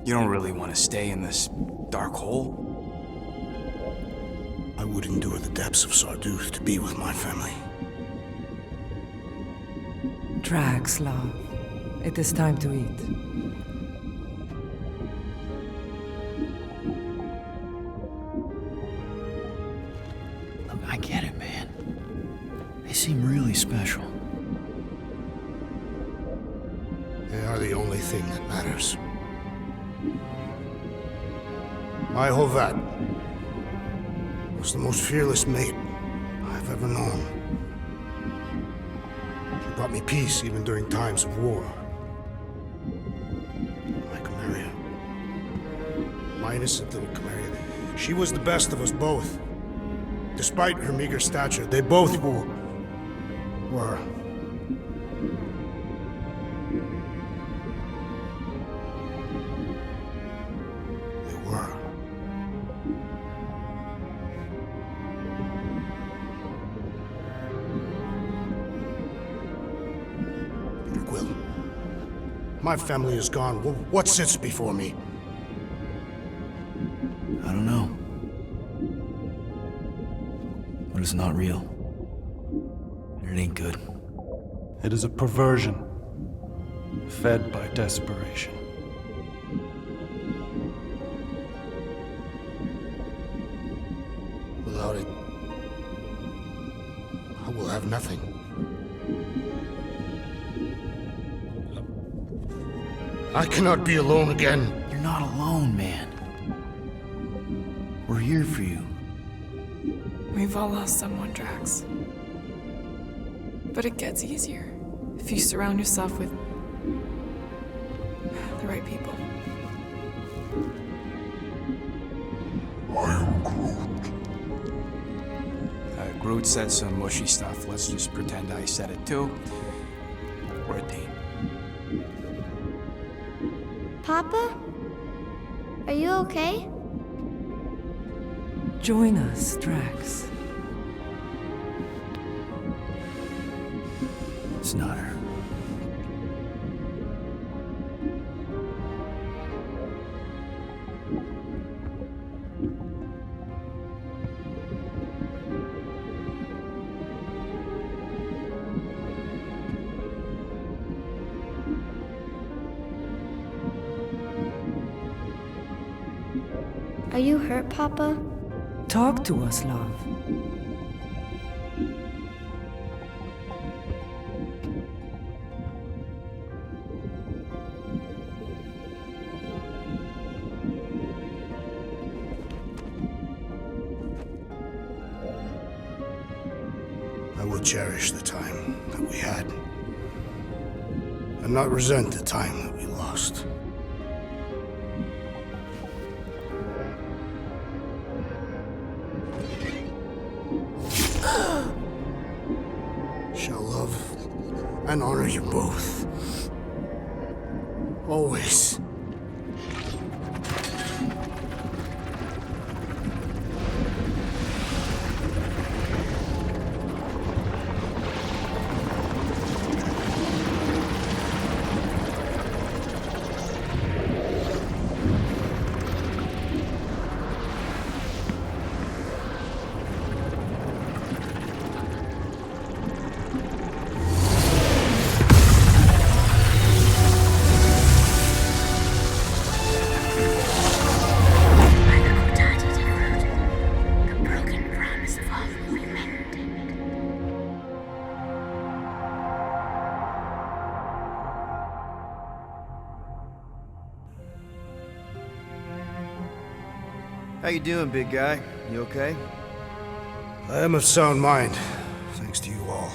You don't really want to stay in this dark hole?
I would endure the depths of Sarduth to be with my family.
Drax, love. It is time to eat.
Look, I get it, man. seem really special.
They are the only thing that matters. My Hovat was the most fearless mate I've ever known. She brought me peace even during times of war. My Camarilla. My innocent little Camarilla. She was the best of us both. Despite her meager stature, they both were. My family is gone. What sits before me?
I don't know. But it's not real. And it ain't good.
It is a perversion, fed by desperation.
Without it, I will have nothing. I cannot be alone again.
You're not alone, man. We're here for you.
We've all lost someone, Drax. But it gets easier if you surround yourself with the right people.
I am Groot.
Groot said some mushy stuff. Let's just pretend I said it too. We're a team.
Papa? Are you okay?
Join us, Drax.
It's not her.
Are you hurt, Papa?
Talk to us, love.
I will cherish the time that we had, and not resent the time that we lost. Shall love and honor you both. Always.
How you doing, big guy? You okay?
I am of sound mind, thanks to you all.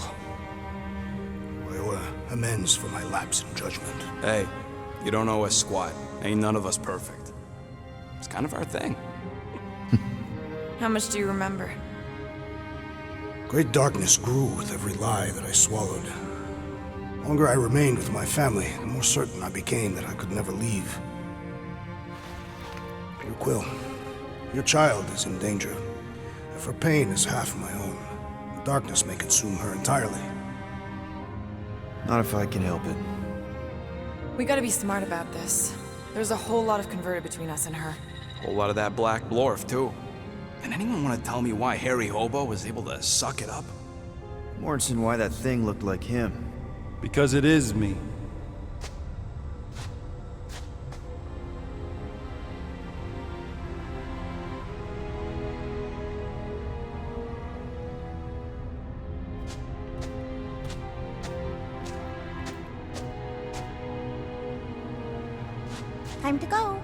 I owe amends for my lapse in judgment.
Hey, you don't owe us squat. Ain't none of us perfect. It's kind of our thing.
How much do you remember?
Great darkness grew with every lie that I swallowed. The longer I remained with my family, the more certain I became that I could never leave. Peter Quill, your child is in danger. If her pain is half my own, the darkness may consume her entirely.
Not if I can help it.
We gotta be smart about this. There's a whole lot of converted between us and her.
Whole lot of that black blorf, too. And anyone want to tell me why Harry Hobo was able to suck it up?
Morrison, why that thing looked like him.
Because it is me.
Time to go.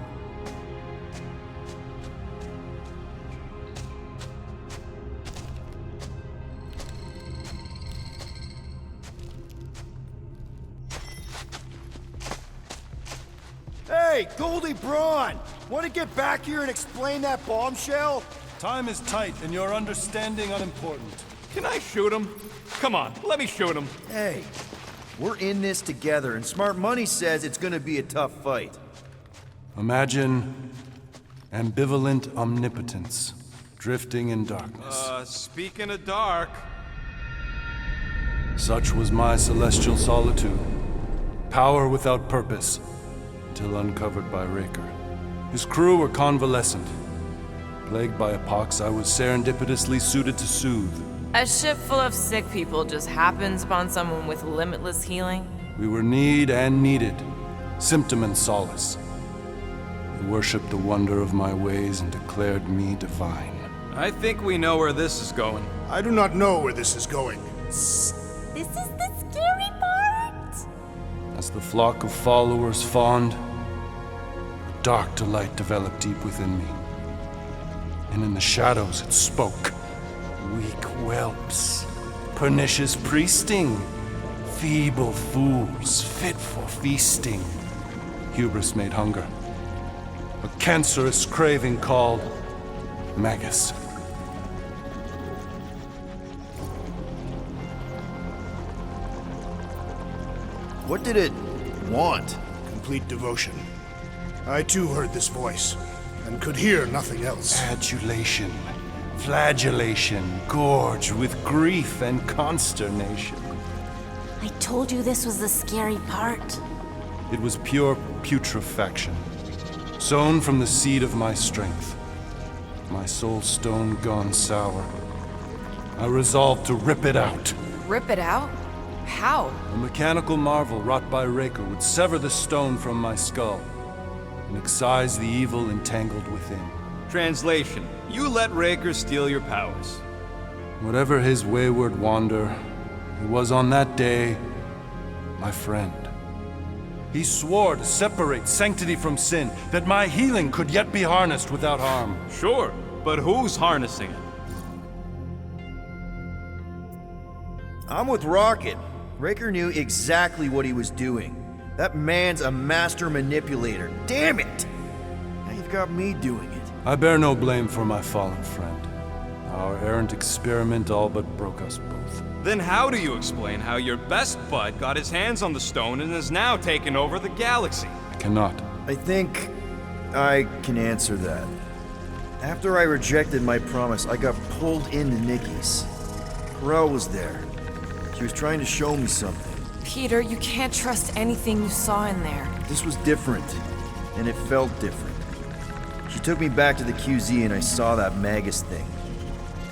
Hey, Goldie Braun! Want to get back here and explain that bombshell?
Time is tight and your understanding unimportant.
Can I shoot him? Come on, let me shoot him.
Hey, we're in this together, and Smart Money says it's gonna be a tough fight.
Imagine ambivalent omnipotence, drifting in darkness.
Speaking of dark...
Such was my celestial solitude. Power without purpose, until uncovered by Raker. His crew were convalescent. Plagued by a pox, I was serendipitously suited to soothe.
A ship full of sick people just happens upon someone with limitless healing?
We were need and needed, symptom and solace. They worshipped the wonder of my ways and declared me divine.
I think we know where this is going.
I do not know where this is going.
This is the scary part.
As the flock of followers fawned, a dark delight developed deep within me. And in the shadows it spoke. Weak whelps, pernicious priesting, feeble fools fit for feasting. Hubris made hunger. A cancerous craving called Magus.
What did it want?
Complete devotion. I too heard this voice, and could hear nothing else.
Adulation, flagellation, gorged with grief and consternation.
I told you this was the scary part.
It was pure putrefaction, sown from the seed of my strength. My soul stone gone sour. I resolved to rip it out.
Rip it out? How?
A mechanical marvel wrought by Raker would sever the stone from my skull and excise the evil entangled within.
Translation: you let Raker steal your powers.
Whatever his wayward wander, he was on that day my friend. He swore to separate sanctity from sin, that my healing could yet be harnessed without harm.
Sure, but who's harnessing it?
I'm with Rocket. Raker knew exactly what he was doing. That man's a master manipulator. Damn it! Now you've got me doing it.
I bear no blame for my fallen friend. Our errant experiment all but broke us both.
Then how do you explain how your best bud got his hands on the stone and is now taking over the galaxy?
I cannot.
I think I can answer that. After I rejected my promise, I got pulled into Nikki's. Corel was there. She was trying to show me something.
Peter, you can't trust anything you saw in there.
This was different, and it felt different. She took me back to the QZ and I saw that Magus thing.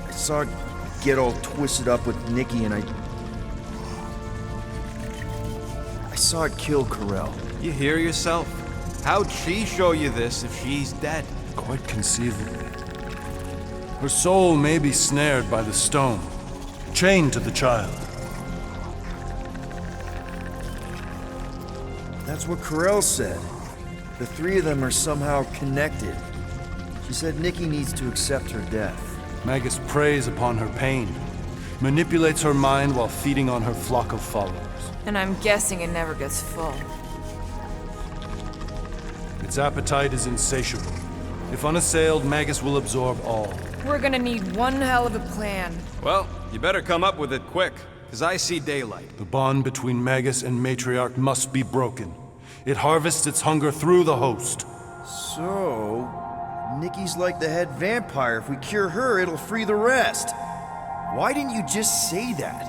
I saw it get all twisted up with Nikki and I saw it kill Corel.
You hear yourself? How'd she show you this if she's dead?
Quite conceivably. Her soul may be snared by the stone, chained to the child.
That's what Corel said. The three of them are somehow connected. She said Nikki needs to accept her death.
Magus preys upon her pain, manipulates her mind while feeding on her flock of followers.
And I'm guessing it never gets full.
Its appetite is insatiable. If unassailed, Magus will absorb all.
We're gonna need one hell of a plan.
Well, you better come up with it quick, because I see daylight.
The bond between Magus and Matriarch must be broken. It harvests its hunger through the host.
So, Nikki's like the head vampire. If we cure her, it'll free the rest. Why didn't you just say that?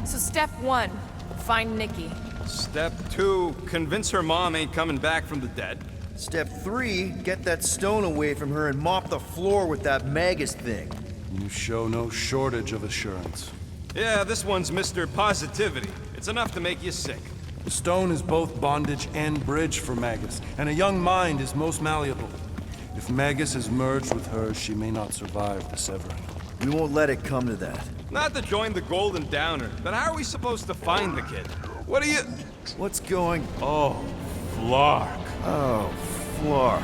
So step 1, find Nikki.
Step 2, convince her mom ain't coming back from the dead.
Step 3, get that stone away from her and mop the floor with that Magus thing.
You show no shortage of assurance.
Yeah, this one's Mr. Positivity. It's enough to make you sick.
The stone is both bondage and bridge for Magus, and a young mind is most malleable. If Magus is merged with hers, she may not survive the severing.
We won't let it come to that.
Not to join the Golden Downer, but how are we supposed to find the kid?
What are you...
What's going...
Oh, Flark.
Oh, Flark.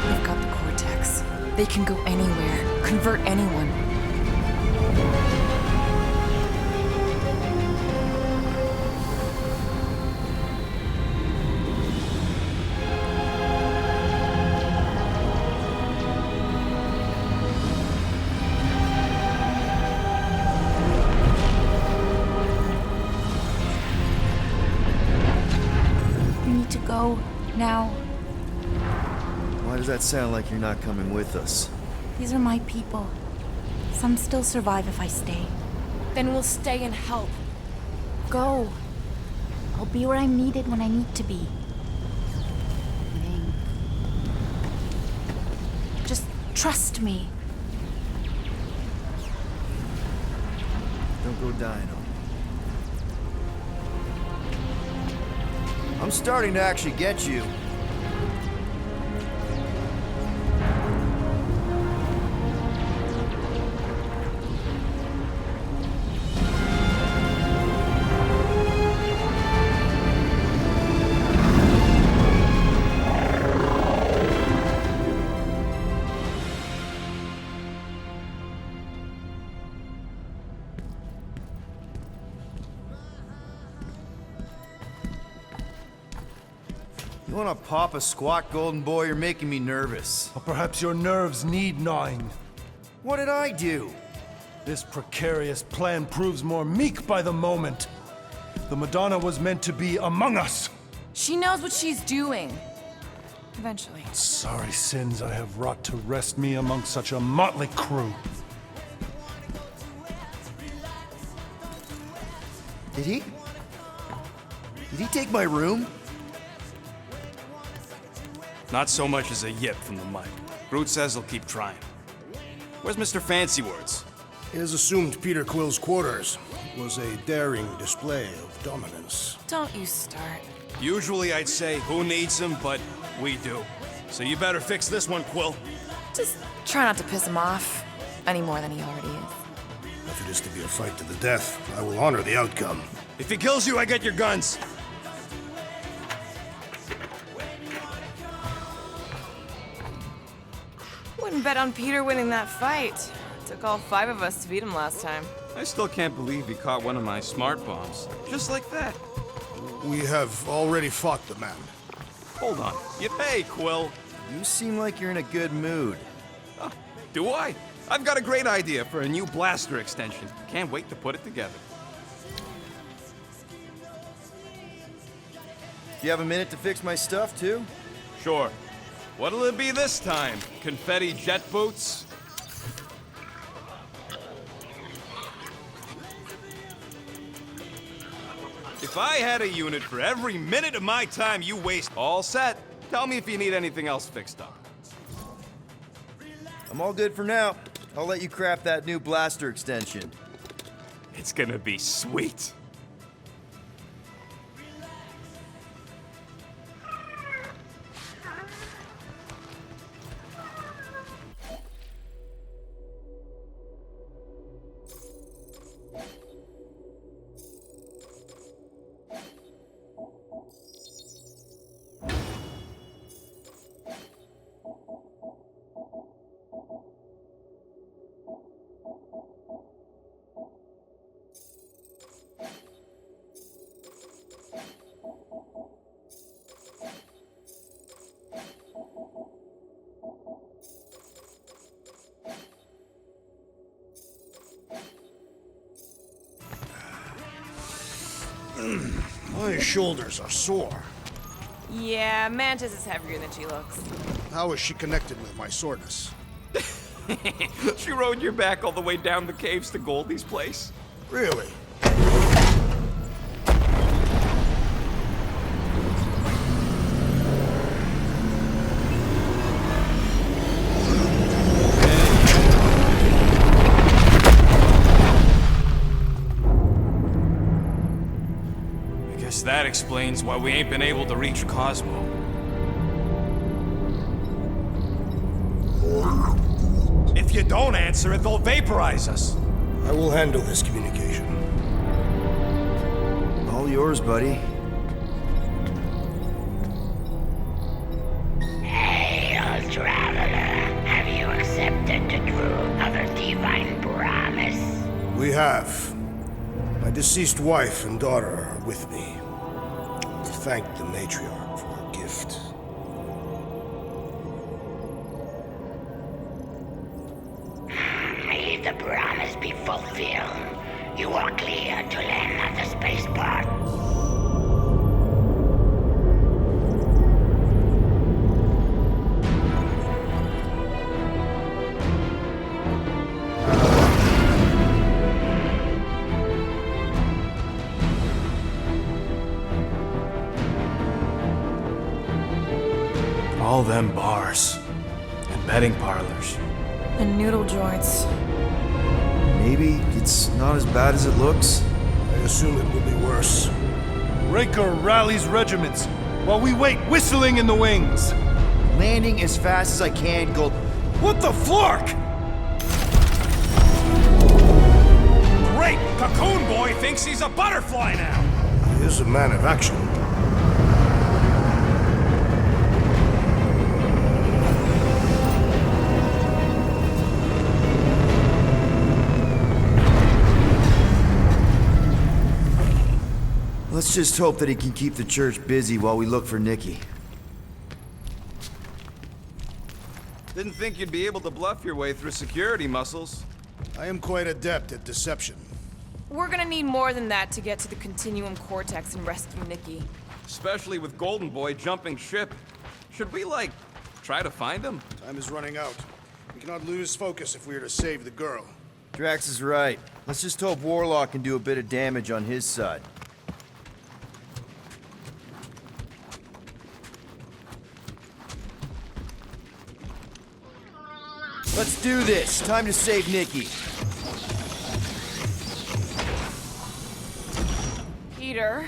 They've got the cortex. They can go anywhere, convert anyone.
You need to go now.
Why does that sound like you're not coming with us?
These are my people. Some still survive if I stay.
Then we'll stay and help.
Go. I'll be where I'm needed when I need to be. Just trust me.
Don't go dying on me. I'm starting to actually get you. You wanna pop a squat, golden boy? You're making me nervous.
Or perhaps your nerves need gnawing.
What did I do?
This precarious plan proves more meek by the moment. The Madonna was meant to be among us.
She knows what she's doing. Eventually.
Sorry sins I have wrought to wrest me among such a motley crew.
Did he? Did he take my room?
Not so much as a yip from the mic. Groot says he'll keep trying. Where's Mr. Fancy Words?
He has assumed Peter Quill's quarters. It was a daring display of dominance.
Don't you start.
Usually I'd say, who needs him, but we do. So you better fix this one, Quill.
Just try not to piss him off any more than he already is.
If it is to be a fight to the death, I will honor the outcome.
If he kills you, I get your guns.
Wouldn't bet on Peter winning that fight. Took all 5 of us to beat him last time.
I still can't believe he caught one of my smart bombs. Just like that.
We have already fought the man.
Hold on. Yippee, Quill.
You seem like you're in a good mood.
Oh, do I? I've got a great idea for a new blaster extension. Can't wait to put it together.
You have a minute to fix my stuff, too?
Sure. What'll it be this time? Confetti jet boots? If I had a unit for every minute of my time you waste, all set. Tell me if you need anything else fixed up.
I'm all good for now. I'll let you craft that new blaster extension.
It's gonna be sweet.
My shoulders are sore.
Yeah, Mantis is heavier than she looks.
How is she connected with my soreness?
She rode your back all the way down the caves to Goldie's place?
Really?
That explains why we ain't been able to reach Cosmo. If you don't answer it, they'll vaporize us.
I will handle this communication.
All yours, buddy.
Hail, traveler. Have you accepted the truth of a divine promise?
We have. My deceased wife and daughter are with me to thank the matriarch for her gift.
May the promise be fulfilled. You are clear to land at the spaceport.
All them bars and betting parlors.
And noodle joints.
Maybe it's not as bad as it looks.
I assume it will be worse.
Raker rallies regiments while we wait whistling in the wings.
Landing as fast as I can, Gold.
What the flark?
Great! Cocoon Boy thinks he's a butterfly now!
He is a man of action.
Let's just hope that he can keep the church busy while we look for Nikki.
Didn't think you'd be able to bluff your way through security muscles.
I am quite adept at deception.
We're gonna need more than that to get to the Continuum Cortex and rescue Nikki.
Especially with Golden Boy jumping ship. Should we, like, try to find him?
Time is running out. We cannot lose focus if we are to save the girl.
Drax is right. Let's just hope Warlock can do a bit of damage on his side. Let's do this. Time to save Nikki.
Peter.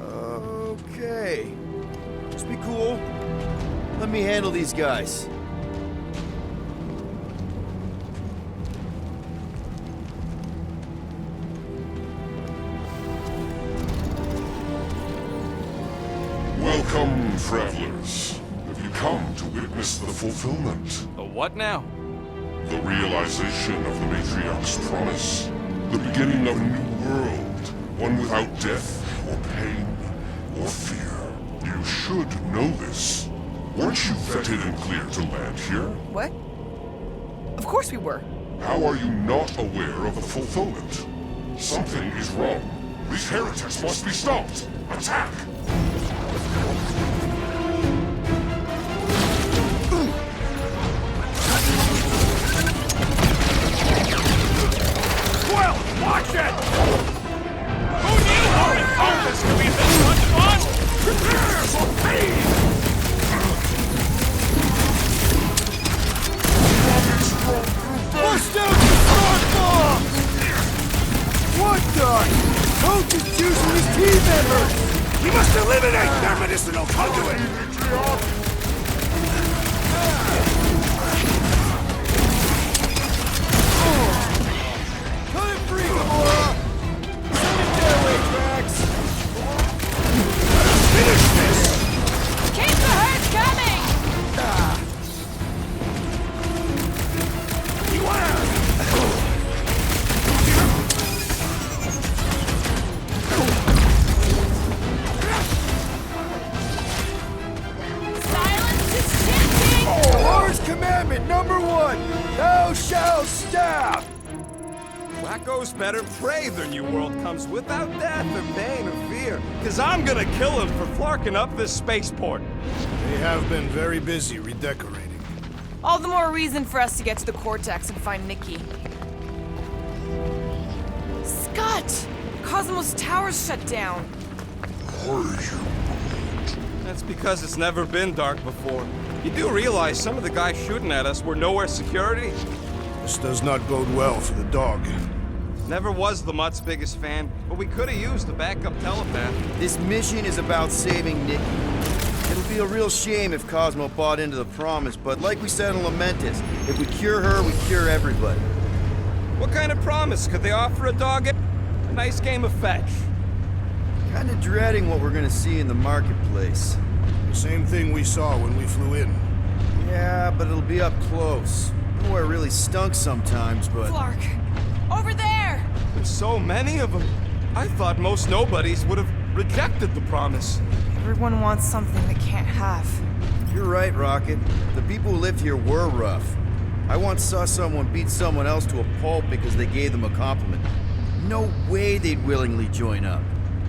Okay. Just be cool. Let me handle these guys.
Welcome, travelers. Have you come to witness the fulfillment?
The what now?
The realization of the Matriarch's promise. The beginning of a new world. One without death, or pain, or fear. You should know this. Weren't you vetted and cleared to land here?
What? Of course we were.
How are you not aware of the fulfillment? Something is wrong. These heretics must be stopped. Attack!
Watch it! Who knew Roman focus could be this much fun? Prepare for pain!
Bust out the frog bomb! What the? Coach is juicing his team members!
He must eliminate their medicinal conduit!
Cut it free, Gamora! Send it their way, Drax!
Finish this!
Keep the herd coming! Silence is chanting!
Lord's commandment number 1, thou shalt stab!
Wacko's better pray their new world comes without death or pain or fear. Cause I'm gonna kill him for flarking up this spaceport.
They have been very busy redecorating.
All the more reason for us to get to the Cortex and find Nikki. Scott! Cosmos Tower's shut down.
That's because it's never been dark before. You do realize some of the guys shooting at us were nowhere security?
This does not bode well for the dog.
Never was the Mutt's biggest fan, but we could have used a backup telepath.
This mission is about saving Nikki. It'll be a real shame if Cosmo bought into the promise, but like we said in Lamentus, if we cure her, we cure everybody.
What kind of promise? Could they offer a dog a nice game of fetch?
Kinda dreading what we're gonna see in the marketplace.
The same thing we saw when we flew in.
Yeah, but it'll be up close. I know where it really stunk sometimes, but...
Clark! Over there!
There's so many of them. I thought most nobodies would have rejected the promise.
Everyone wants something they can't have.
You're right, Rocket. The people who lived here were rough. I once saw someone beat someone else to a pulp because they gave them a compliment. No way they'd willingly join up.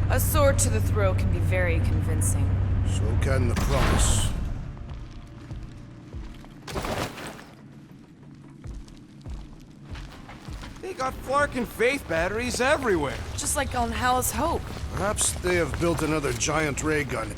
A sword to the throat can be very convincing.
So can the promise.
They got Flark and Faith batteries everywhere.
Just like on Hal's Hope.
Perhaps they have built another giant ray gun.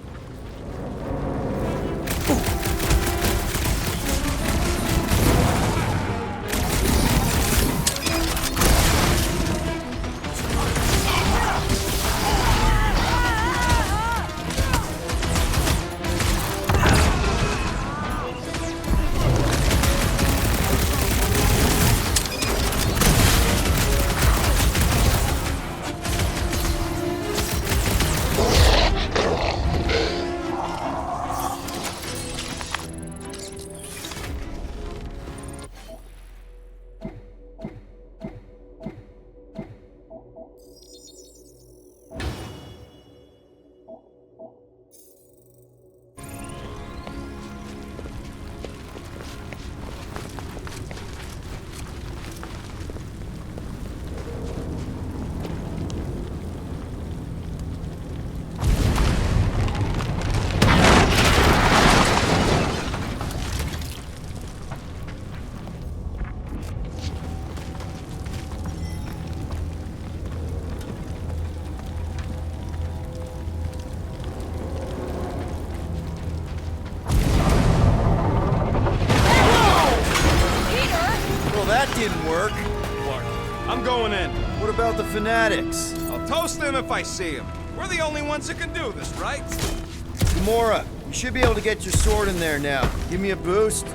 That didn't work.
Clark, I'm going in.
What about the fanatics?
I'll toast them if I see them. We're the only ones that can do this, right?
Gamora, you should be able to get your sword in there now. Give me a boost.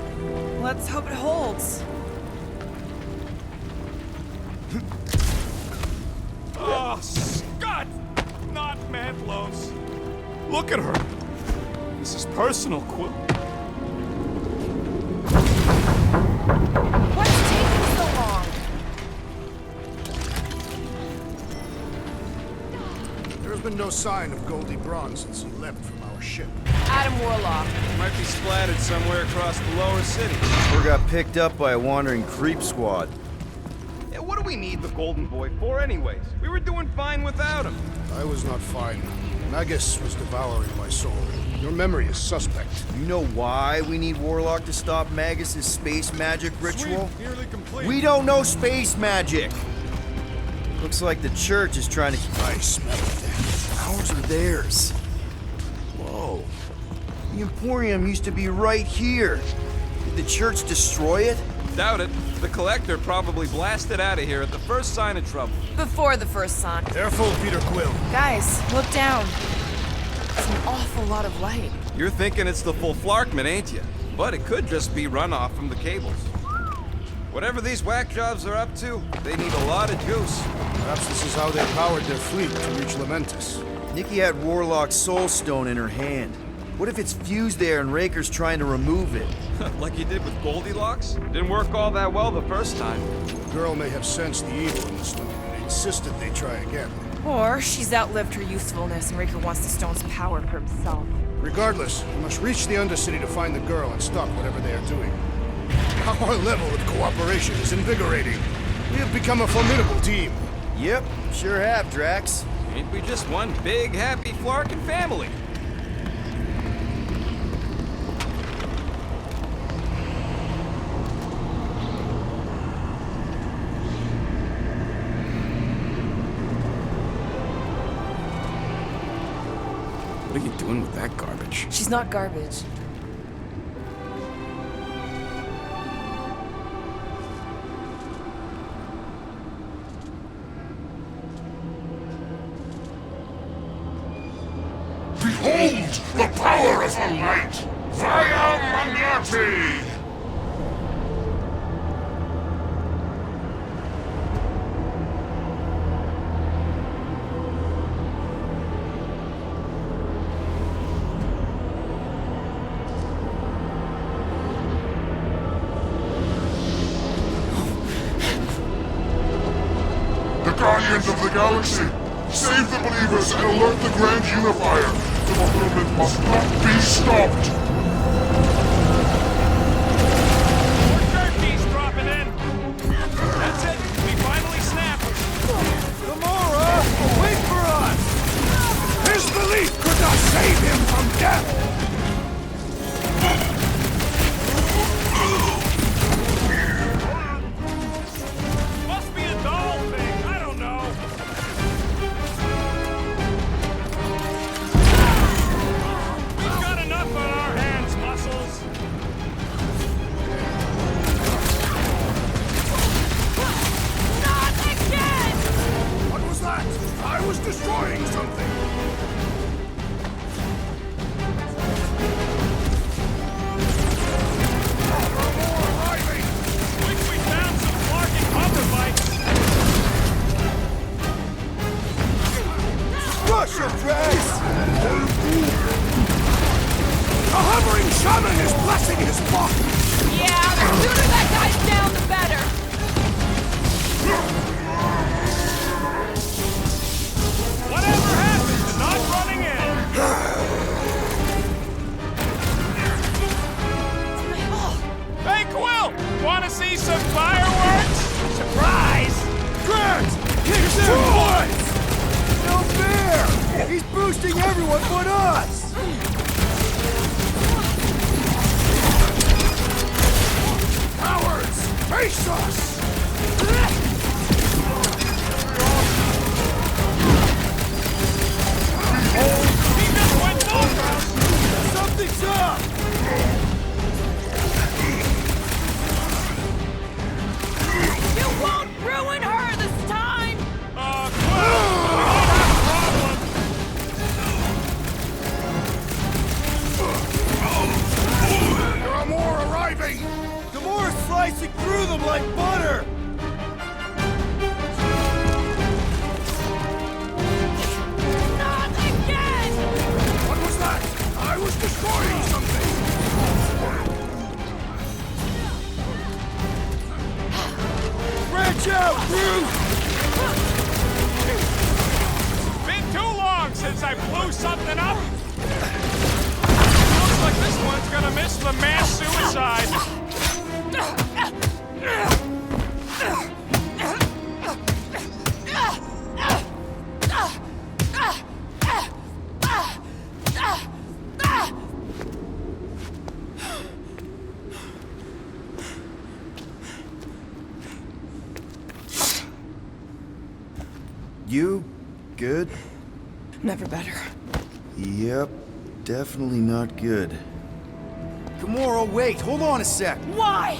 Let's hope it holds.
Oh, Scott! Not Mantlos. Look at her. This is personal, Quill.
What's taking so long?
There has been no sign of Goldie Braun since he left from our ship.
Adam Warlock.
Might be splattered somewhere across the lower city.
Or got picked up by a wandering creep squad.
Yeah, what do we need the Golden Boy for anyways? We were doing fine without him.
I was not fine. Magus was devouring my soul. Your memory is suspect.
You know why we need Warlock to stop Magus's space magic ritual?
Nearly complete.
We don't know space magic! Looks like the church is trying to...
I smell that.
Ours or theirs? Whoa. The Emporium used to be right here. Did the church destroy it?
Doubt it. The Collector probably blasted out of here at the first sign of trouble.
Before the first sign.
Careful, Peter Quill.
Guys, look down. It's an awful lot of light.
You're thinking it's the full Flarkman, ain't you? But it could just be runoff from the cables. Whatever these whack jobs are up to, they need a lot of juice.
Perhaps this is how they powered their fleet to reach Lamentus.
Nikki had Warlock's soul stone in her hand. What if it's fused there and Raker's trying to remove it?
Like you did with Goldilocks? Didn't work all that well the first time.
The girl may have sensed the evil in the stone and insisted they try again.
Or she's outlived her usefulness and Raker wants the stone's power for himself.
Regardless, we must reach the Undercity to find the girl and stop whatever they are doing. Our level of cooperation is invigorating. We have become a formidable team.
Yep, sure have, Drax.
Ain't we just one big, happy Flarkin family?
What are you doing with that garbage?
She's not garbage.
the power of the light! Via Manati! Guardians of the Galaxy, save the believers and alert the Grand Unifier. The fulfillment must not be stopped.
More turkeys dropping in. That's it. We finally snapped.
Gamora, wait for us!
His belief could not save him from death!
Must be a doll thing. I don't know. We've got enough on our hands, Muscles.
Not again!
What was that? I was destroying something!
Think we found some barking hover bikes.
Rush him, Drax!
A hovering shaman is blessing his body!
Yeah, the sooner that guy's down, the better.
Whatever happened to not running in? Hey, Quill! Want to see some fireworks? Surprise!
Drax! Kick them boys! No fair! He's boosting everyone but us!
Cowards! Face us!
He just went bonkers!
Something's up!
You won't ruin her this time!
Quill! We might have a problem!
There are more arriving!
Gamora's slicing through them like butter!
Not again!
What was that? I was destroying something!
Branch out, Groot!
Been too long since I blew something up! Looks like this one's gonna miss the mass suicide!
You good?
Never better.
Yep, definitely not good.
Gamora, wait! Hold on a sec!
Why?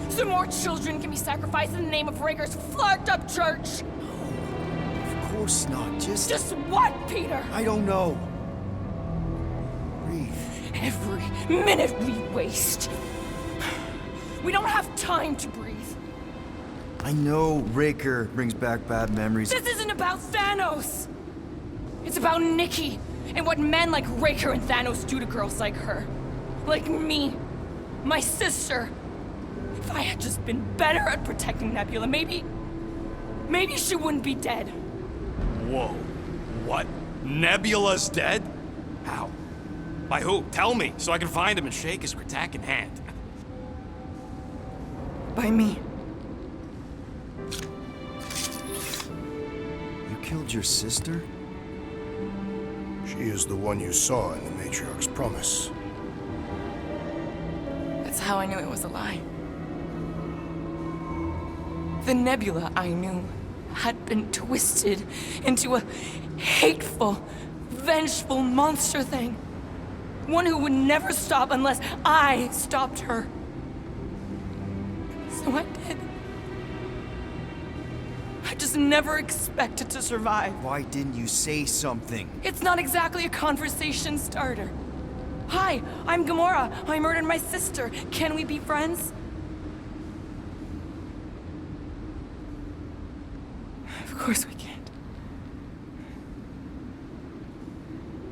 So more children can be sacrificed in the name of Raker's flagged up church?
Of course not,
Just what, Peter?
I don't know. Breathe.
Every minute we waste. We don't have time to breathe.
I know Raker brings back bad memories.
This isn't about Thanos. It's about Nikki and what men like Raker and Thanos do to girls like her. Like me. My sister. If I had just been better at protecting Nebula, maybe she wouldn't be dead.
Whoa. What? Nebula's dead? How? By who? Tell me, so I can find him and shake his Kratak in hand.
By me.
You killed your sister?
She is the one you saw in the Matriarch's promise.
That's how I knew it was a lie. The Nebula I knew had been twisted into a hateful, vengeful monster thing. One who would never stop unless I stopped her. So I did.
I just never expected to survive.
Why didn't you say something?
It's not exactly a conversation starter. Hi, I'm Gamora. I murdered my sister. Can we be friends? Of course we can't.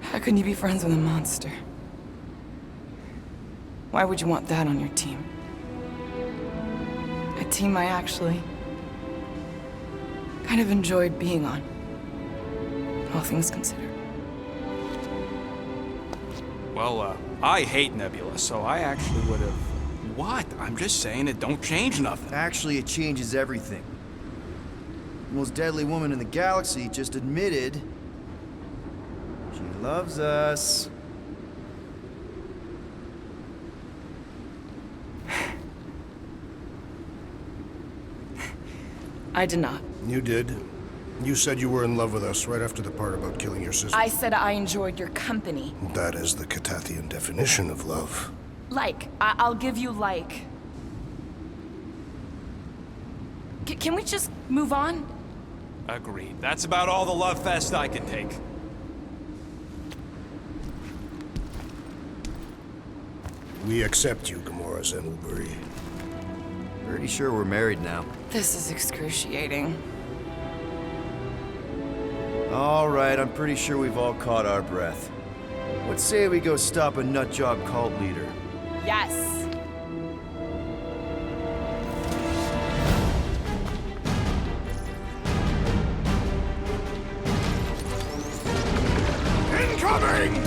How can you be friends with a monster? Why would you want that on your team? A team I actually kind of enjoyed being on, all things considered.
Well, I hate Nebula, so I actually would have... What? I'm just saying it don't change nothing.
Actually, it changes everything. The most deadly woman in the galaxy just admitted she loves us.
I did not.
You did. You said you were in love with us right after the part about killing your sister.
I said I enjoyed your company.
That is the Catathian definition of love.
Like. I'll give you like. Can we just move on?
Agreed. That's about all the love fest I can take.
We accept you, Gamora Zenuburi.
Pretty sure we're married now.
This is excruciating.
All right, I'm pretty sure we've all caught our breath. Let's say we go stop a nutjob cult leader.
Yes.
Incoming!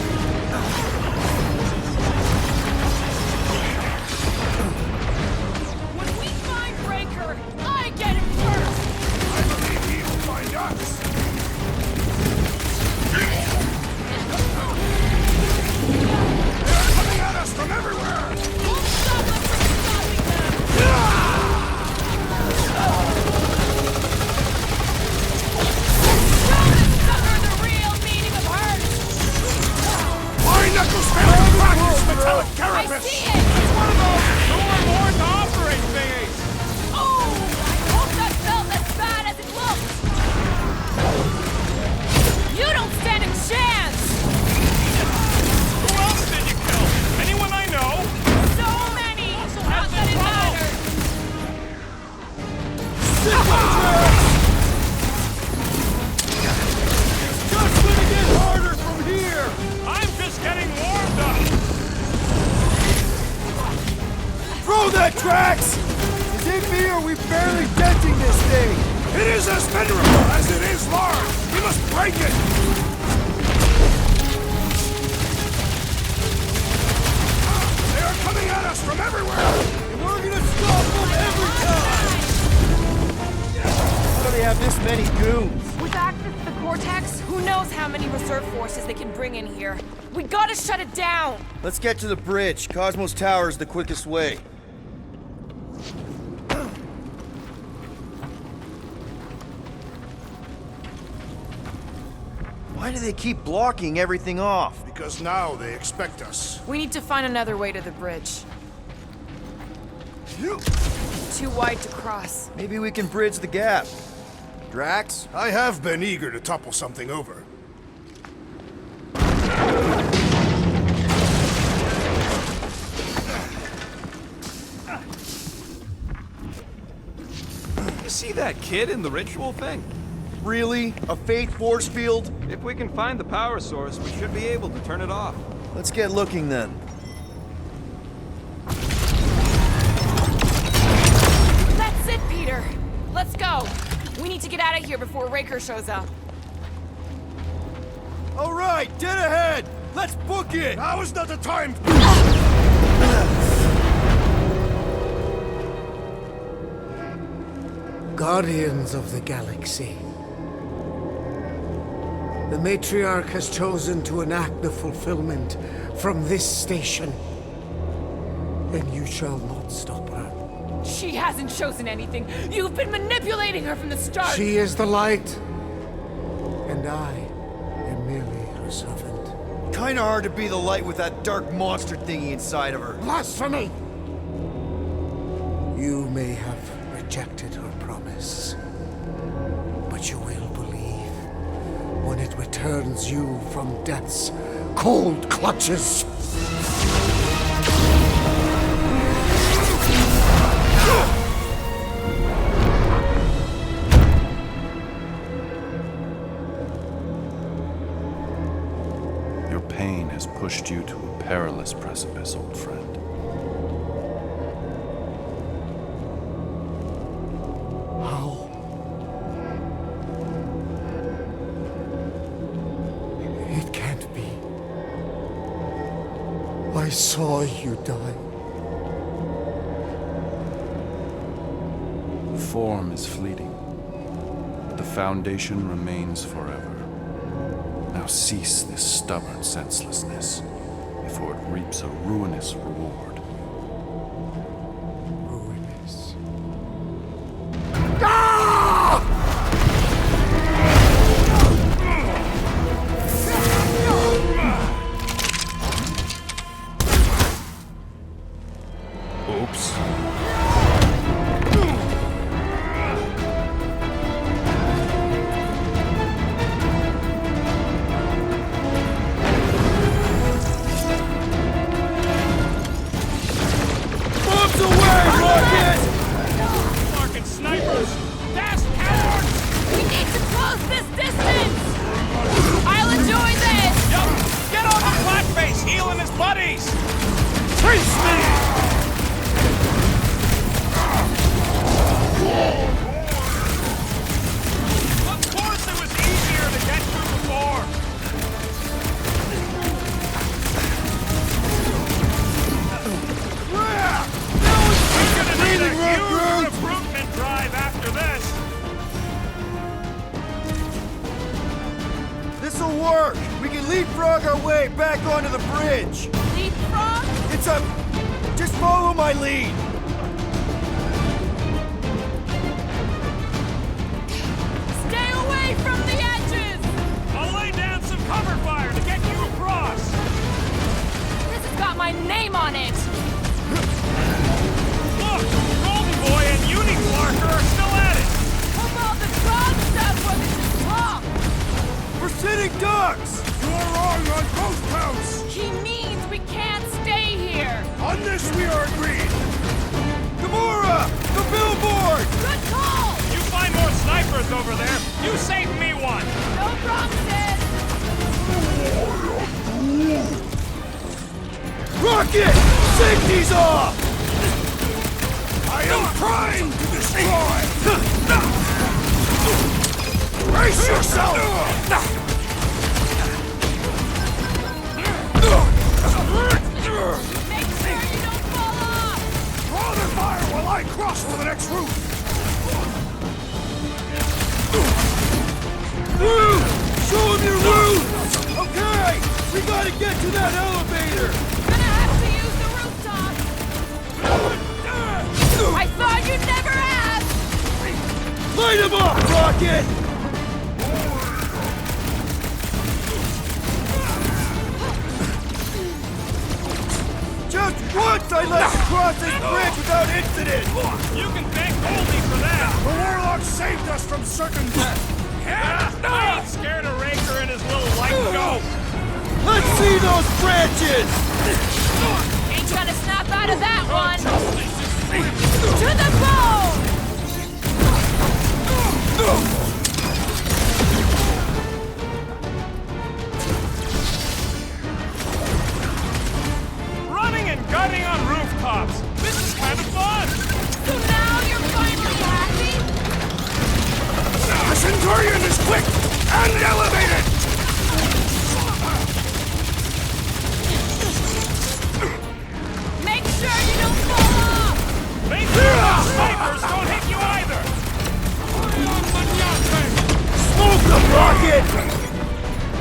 When we find Breaker, I get him first!
I believe he will find us! They're coming at us from everywhere!
We'll stop them from stopping them! Show this sucker the real meaning of hurt!
My knuckles failing practice metallic
I
carapace!
see it!
It's one of those door-born to operate thingies!
Oh! I hope that felt as bad as it looked! You don't stand a chance!
Who else did you kill? Anyone I know?
So many! Not that it matters!
Just gonna get harder from here!
I'm just getting warmed up!
Throw that, Drax! Is it me or are we barely denting this thing?
It is as venerable as it is large! We must break it! They are coming at us from everywhere!
And we're gonna stop them every time! How do they have this many goons?
With access to the Cortex, who knows how many reserve forces they can bring in here. We gotta shut it down!
Let's get to the bridge. Cosmos Tower is the quickest way. Why do they keep blocking everything off?
Because now they expect us.
We need to find another way to the bridge. Too wide to cross.
Maybe we can bridge the gap. Drax?
I have been eager to topple something over.
You see that kid in the ritual thing?
Really? A faith force field?
If we can find the power source, we should be able to turn it off.
Let's get looking then.
That's it, Peter. Let's go. We need to get out of here before Raker shows up.
All right, dead ahead! Let's book it!
Now is not the time!
Guardians of the Galaxy. The Matriarch has chosen to enact the fulfillment from this station. And you shall not stop her.
She hasn't chosen anything. You've been manipulating her from the start.
She is the light. And I am merely her servant.
Kinda hard to be the light with that dark monster thingy inside of her.
Blasphemy! You may have rejected her promise, returns you from death's cold clutches.
Your pain has pushed you to a perilous precipice, old friend.
How? It can't be. I saw you die.
Form is fleeting, but the foundation remains forever. Now cease this stubborn senselessness, before it reaps a ruinous reward.
Ruinous.
Oops.
Bombs away, Rocket!
Fucking snipers! Dash coward!
We need to close this distance! I'll enjoy this!
Yo, get on the blackface, healing his buddies!
Trace me!
Of course it was easier to get through before! We're gonna need a huge recruitment drive after this!
This'll work! We can leapfrog our way back onto the bridge!
Leapfrog?
It's a... Just follow my lead!
Stay away from the edges!
I'll lay down some cover fire to get you across!
This has got my name on it!
Look! Golden Boy and Uni-Clarker are still at it!
Hope all the frog stuff wasn't just talk!
We're sitting ducks!
You're wrong on both counts!
He means we can't stay here!
On this we are agreed!
Gamora! The billboard!
Good call!
You find more snipers over there, you save me one!
No promises!
Rocket! Safety's off!
I am primed to destroy! Brace yourself!
Make sure you don't fall off!
Draw their fire while I cross to the next route!
Show him your route! Okay! We gotta get to that elevator!
Gonna have to use the rooftop! I thought you'd never ask!
Light him up, Rocket! Just once I let you cross this bridge without incident!
You can thank Goldie for that!
The Warlock saved us from certain death!
I ain't scared of Raker and his little light go!
Let's see those branches!
Ain't gonna snap out of that one! To the bone!
Running and gunning on rooftops! This is kind of fun!
So now you're finally happy?
The Centurion is quick and elevated!
Make sure you don't fall off!
Make sure the snipers don't hit you either!
Smoke them, Rocket!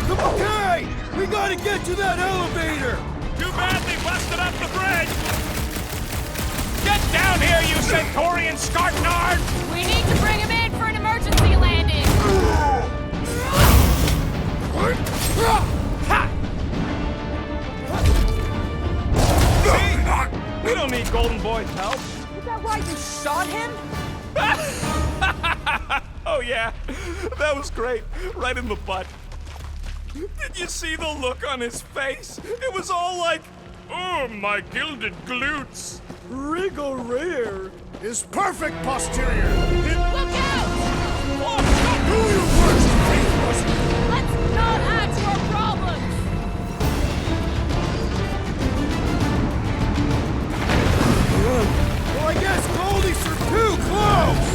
Okay! We gotta get to that elevator!
Too bad they busted up the bridge! Get down here, you Centaurian Scartnard!
We need to bring him in for an emergency landing!
See? We don't need Golden Boy's help.
Is that why you shot him?
Oh yeah, that was great. Right in the butt. Did you see the look on his face? It was all like, oh, my gilded glutes.
Rigor is perfect posterior.
Look out!
Do your worst, faithless.
Let's not add to our problems!
Well, I guess Goldies are too close!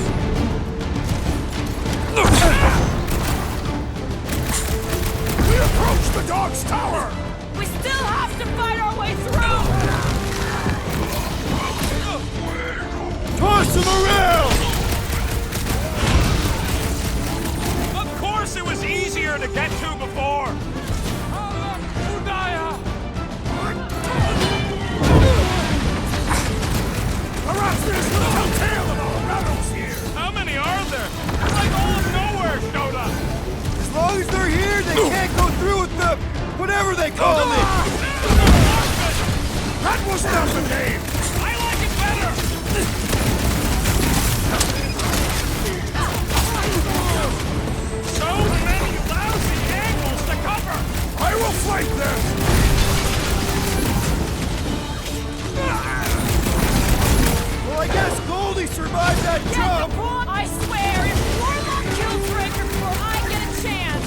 We approach the dog's tower!
We still have to fight our way through!
Toss him around!
Of course it was easier to get to before!
Perhaps there's little tale of our battles here!
How many are there? Like all of nowhere showed up!
As long as they're here, they can't go through with the... whatever they call it!
That was not the name!
I like it better! So many lousy angles to cover!
I will flank them!
Well, I guess Goldie survived that jump!
I swear, if Warlock kills Raker before I get a chance...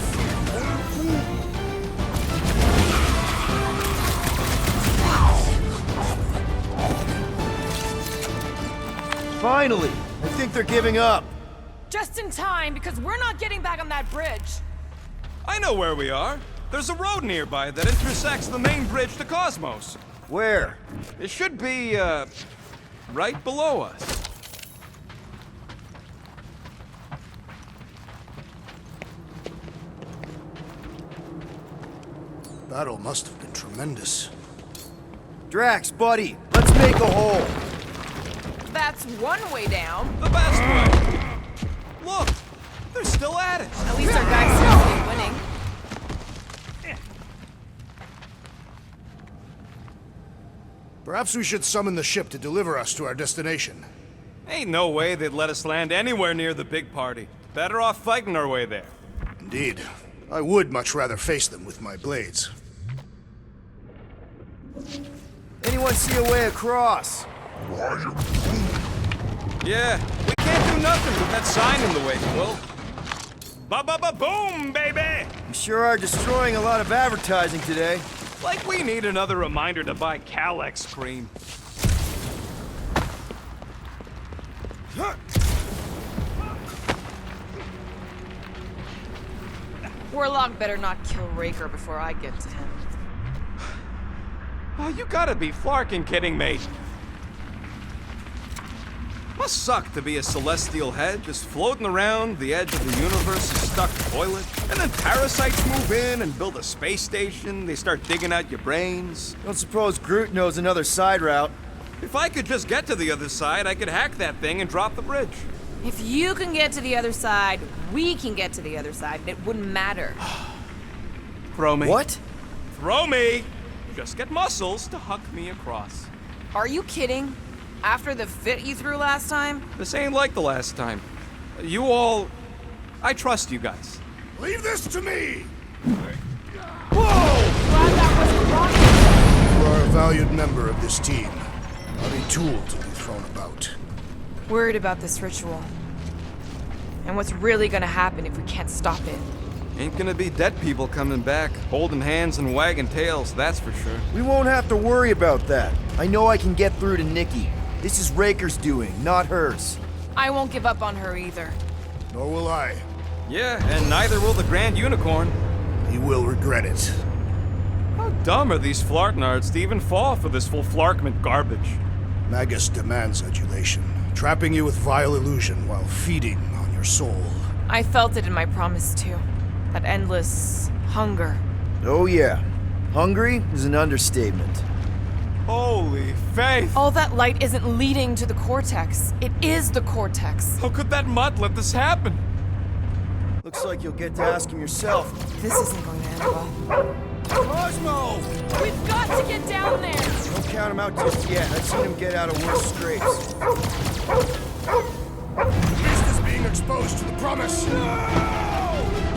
Finally! I think they're giving up.
Just in time, because we're not getting back on that bridge.
I know where we are. There's a road nearby that intersects the main bridge to Cosmos.
Where?
It should be, right below us.
Battle must have been tremendous.
Drax, buddy, let's make a hole.
That's one way down.
The best way. Look, they're still at it.
At least our guys seem to be winning.
Perhaps we should summon the ship to deliver us to our destination.
Ain't no way they'd let us land anywhere near the big party. Better off fighting our way there.
Indeed. I would much rather face them with my blades.
Anyone see a way across?
Yeah, we can't do nothing with that sign in the way, Quill.
Ba-ba-ba-boom, baby!
You sure are destroying a lot of advertising today.
Like we need another reminder to buy Calex cream.
Warlock better not kill Raker before I get to him.
Oh, you gotta be flarkin' kidding me. Must suck to be a celestial head just floating around the edge of the universe's stuck toilet. And then parasites move in and build a space station. They start digging out your brains.
Don't suppose Groot knows another side route.
If I could just get to the other side, I could hack that thing and drop the bridge.
If you can get to the other side, we can get to the other side. It wouldn't matter.
Throw me.
What?
Throw me! Just get muscles to huck me across.
Are you kidding? After the fit you threw last time?
This ain't like the last time. You all... I trust you guys.
Leave this to me!
Glad that wasn't rocket.
You are a valued member of this team, not a tool to be thrown about.
Worried about this ritual. And what's really gonna happen if we can't stop it?
Ain't gonna be dead people coming back, holding hands and wagging tails, that's for sure.
We won't have to worry about that. I know I can get through to Nikki. This is Raker's doing, not hers.
I won't give up on her either.
Nor will I.
Yeah, and neither will the Grand Unicorn.
He will regret it.
How dumb are these Flarknards to even fall for this full Flarkment garbage?
Magus demands adulation, trapping you with vile illusion while feeding on your soul.
I felt it in my promise too. That endless hunger.
Oh yeah. Hungry is an understatement.
Holy faith!
All that light isn't leading to the cortex. It is the cortex.
How could that mutt let this happen?
Looks like you'll get to ask him yourself.
This isn't going to end well.
Cosmo!
We've got to get down there!
Don't count him out just yet. I've seen him get out of worse scrapes.
Beast is being exposed to the promise.
No!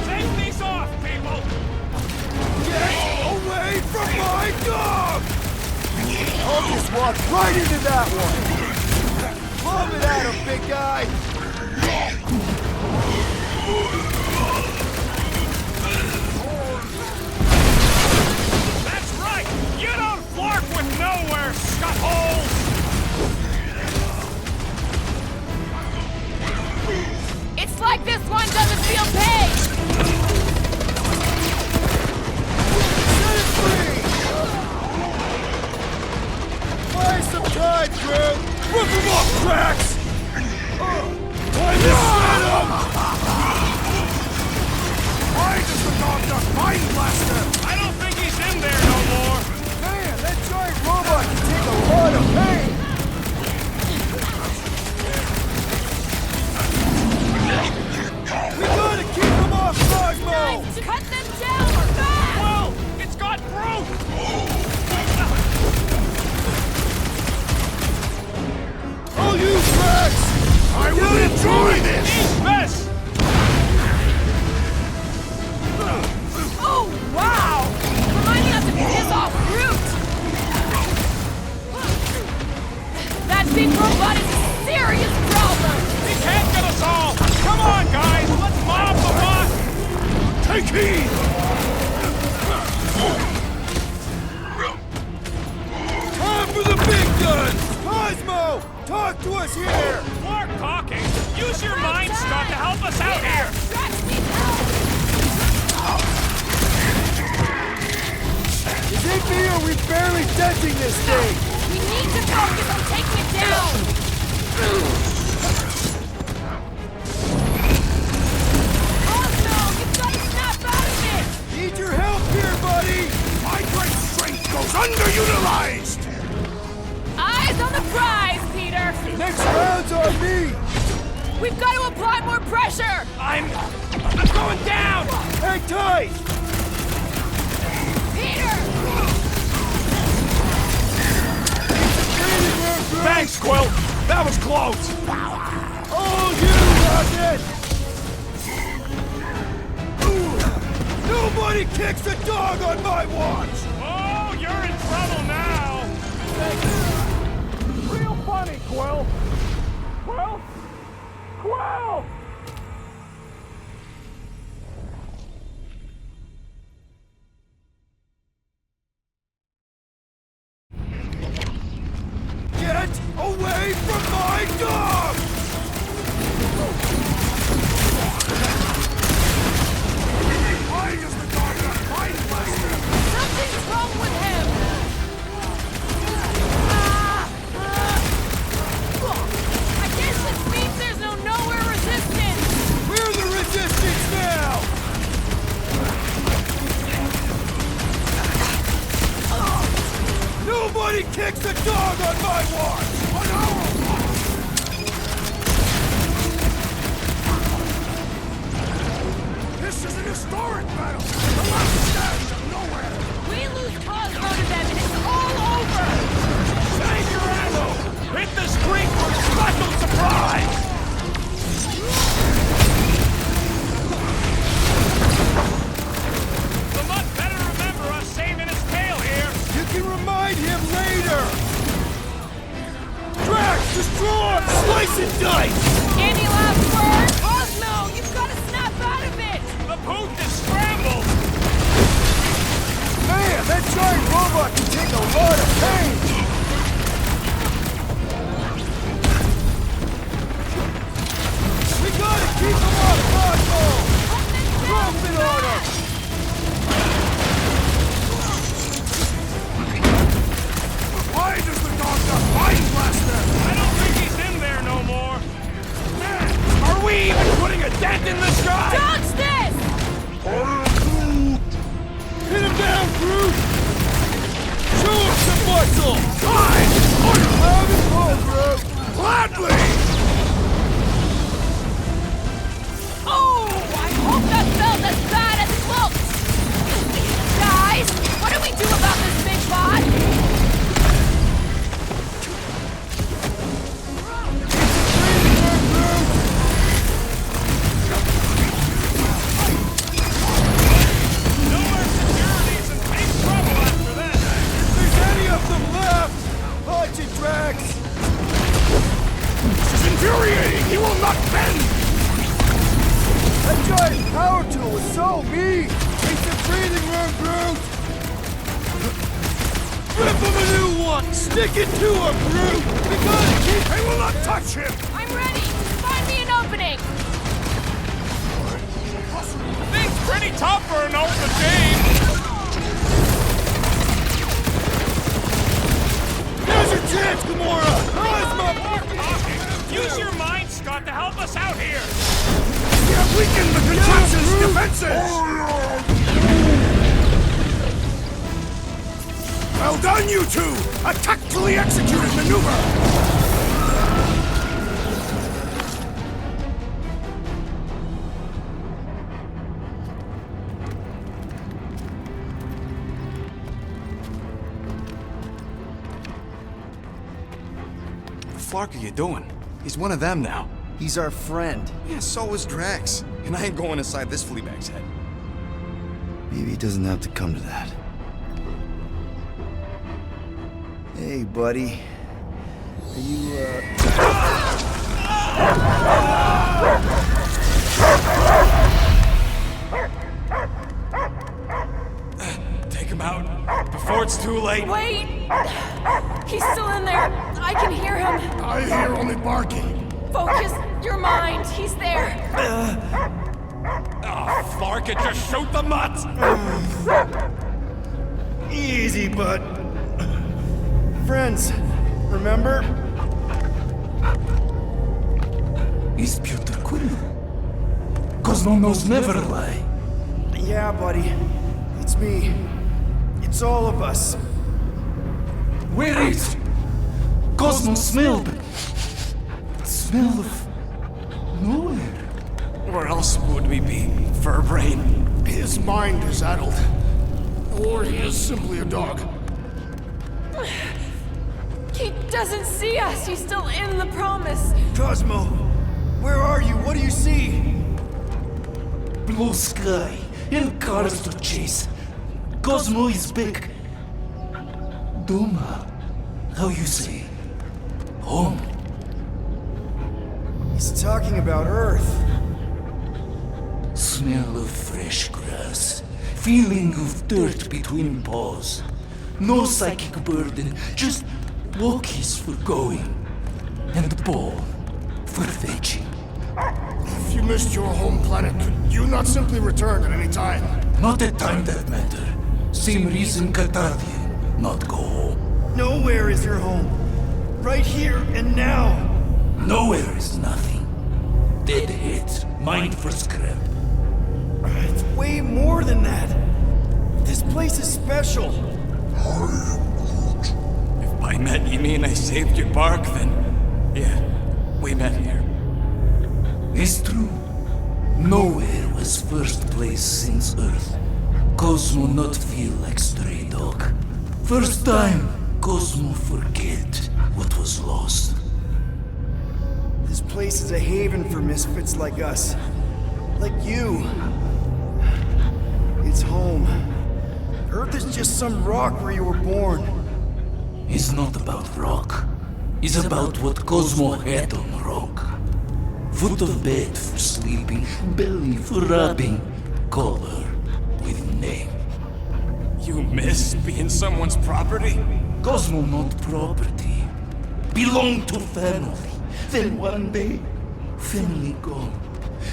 Take these off, people!
My dog! I'll just walk right into that one! Love it at him, big guy!
That's right! You don't flark with nowhere, scuttholes!
It's like this one doesn't feel pain!
Set it free! Buy some time, crew! Rip him off, Drax! I misread him!
Why does the dog not mind blaster?
I don't think he's in there no more!
Man, that giant robot can take a lot of pain! We gotta keep him off Cosmo!
Guys, cut them down or fast!
Whoa! It's got broke!
Oh, you Drax!
I will enjoy this!
Eat this!
Oh, wow! Remind me not to piss off Groot! That big robot is a serious problem!
He can't get us all! Come on, guys! Let's mob the bot!
Take heed!
Time for the big guns! Cosmo! Talk to us here!
More talking! Use your mind stuff to help us out here!
Drax needs help!
Is it me or are we barely denting this thing?
We need to focus on taking it down! Oh no! You've got to snap out of it!
Need your help here, buddy!
My great strength goes underutilized!
Eyes on the prize, Peter!
Next round's on me!
We've got to apply more pressure!
I'm going down!
Hang tight!
Peter!
Thanks, Quill! That was close!
Oh, you rocket! Nobody kicks a dog on my watch!
Oh, you're in trouble now! Real funny, Quill! Quill? Quill!
Get away from my dog!
Why does the dog not mind blaster?
Something's wrong with him! I guess this means there's no nowhere resistance!
We're the resistance now! Nobody kicks a dog on my watch! On our watch!
This is an historic battle! The last stand of nowhere!
We lose Cosmo to them and it's all over!
Save your ammo! Hit the street for a special surprise! The Mutt better remember us saving his tail here!
You can remind him later! Drax, destroy! Slice and dice!
Any last word? Cosmo, you've got to snap out of it!
The boot is scrambled!
power tool was so mean! Take the breathing room, Brute! Rip him a new one! Stick it to him, Brute! We gotta keep...
They will not touch him!
I'm ready! Find me an opening!
Thing's pretty tough for an open game!
Here's your chance, Gamora!
Use your mind, Scott, to help us out here!
We have weakened the contraption's defenses! Well done, you two! A tactfully executed maneuver!
What the fuck are you doing? He's one of them now.
He's our friend.
Yeah, so is Drax. And I ain't going inside this fleabag's head.
Maybe it doesn't have to come to that. Hey, buddy. Are you,
Take him out before it's too late.
Wait! He's still in there. I can hear him.
I hear only barking.
Focus your mind. He's there.
Oh, Flark, it just shoot the mutt!
Easy, bud. Friends, remember?
Is Peter Quill? Cosmo knows never lie.
Yeah, buddy. It's me. It's all of us.
Where is Cosmo smelled? Smell of nowhere.
Where else would we be, Furbrain?
His mind is addled. Or he is simply a dog.
He doesn't see us. He's still in the promise.
Cosmo, where are you? What do you see?
Blue sky and cars to chase. Cosmo is back. Doma, how you say? Home.
He's talking about Earth.
Smell of fresh grass. Feeling of dirt between paws. No psychic burden, just walkies for going. And ball for fetching.
If you missed your home planet, could you not simply return at any time?
Not a time that matter. Same reason Catardian, not go home.
Nowhere is your home. Right here and now.
Nowhere is nothing. Dead heads, mind for scrap.
It's way more than that. This place is special.
If by met you mean I saved your bark, then yeah, we met here.
It's true. Nowhere was first place since Earth. Cosmo not feel like stray dog. First time, Cosmo forget what was lost.
This place is a haven for misfits like us. Like you. It's home. Earth is just some rock where you were born.
It's not about rock. It's about what Cosmo had on rock. Foot of bed for sleeping, belly for rubbing, color with name.
You miss being someone's property?
Cosmo not property. Belong to family. Then one day, family gone.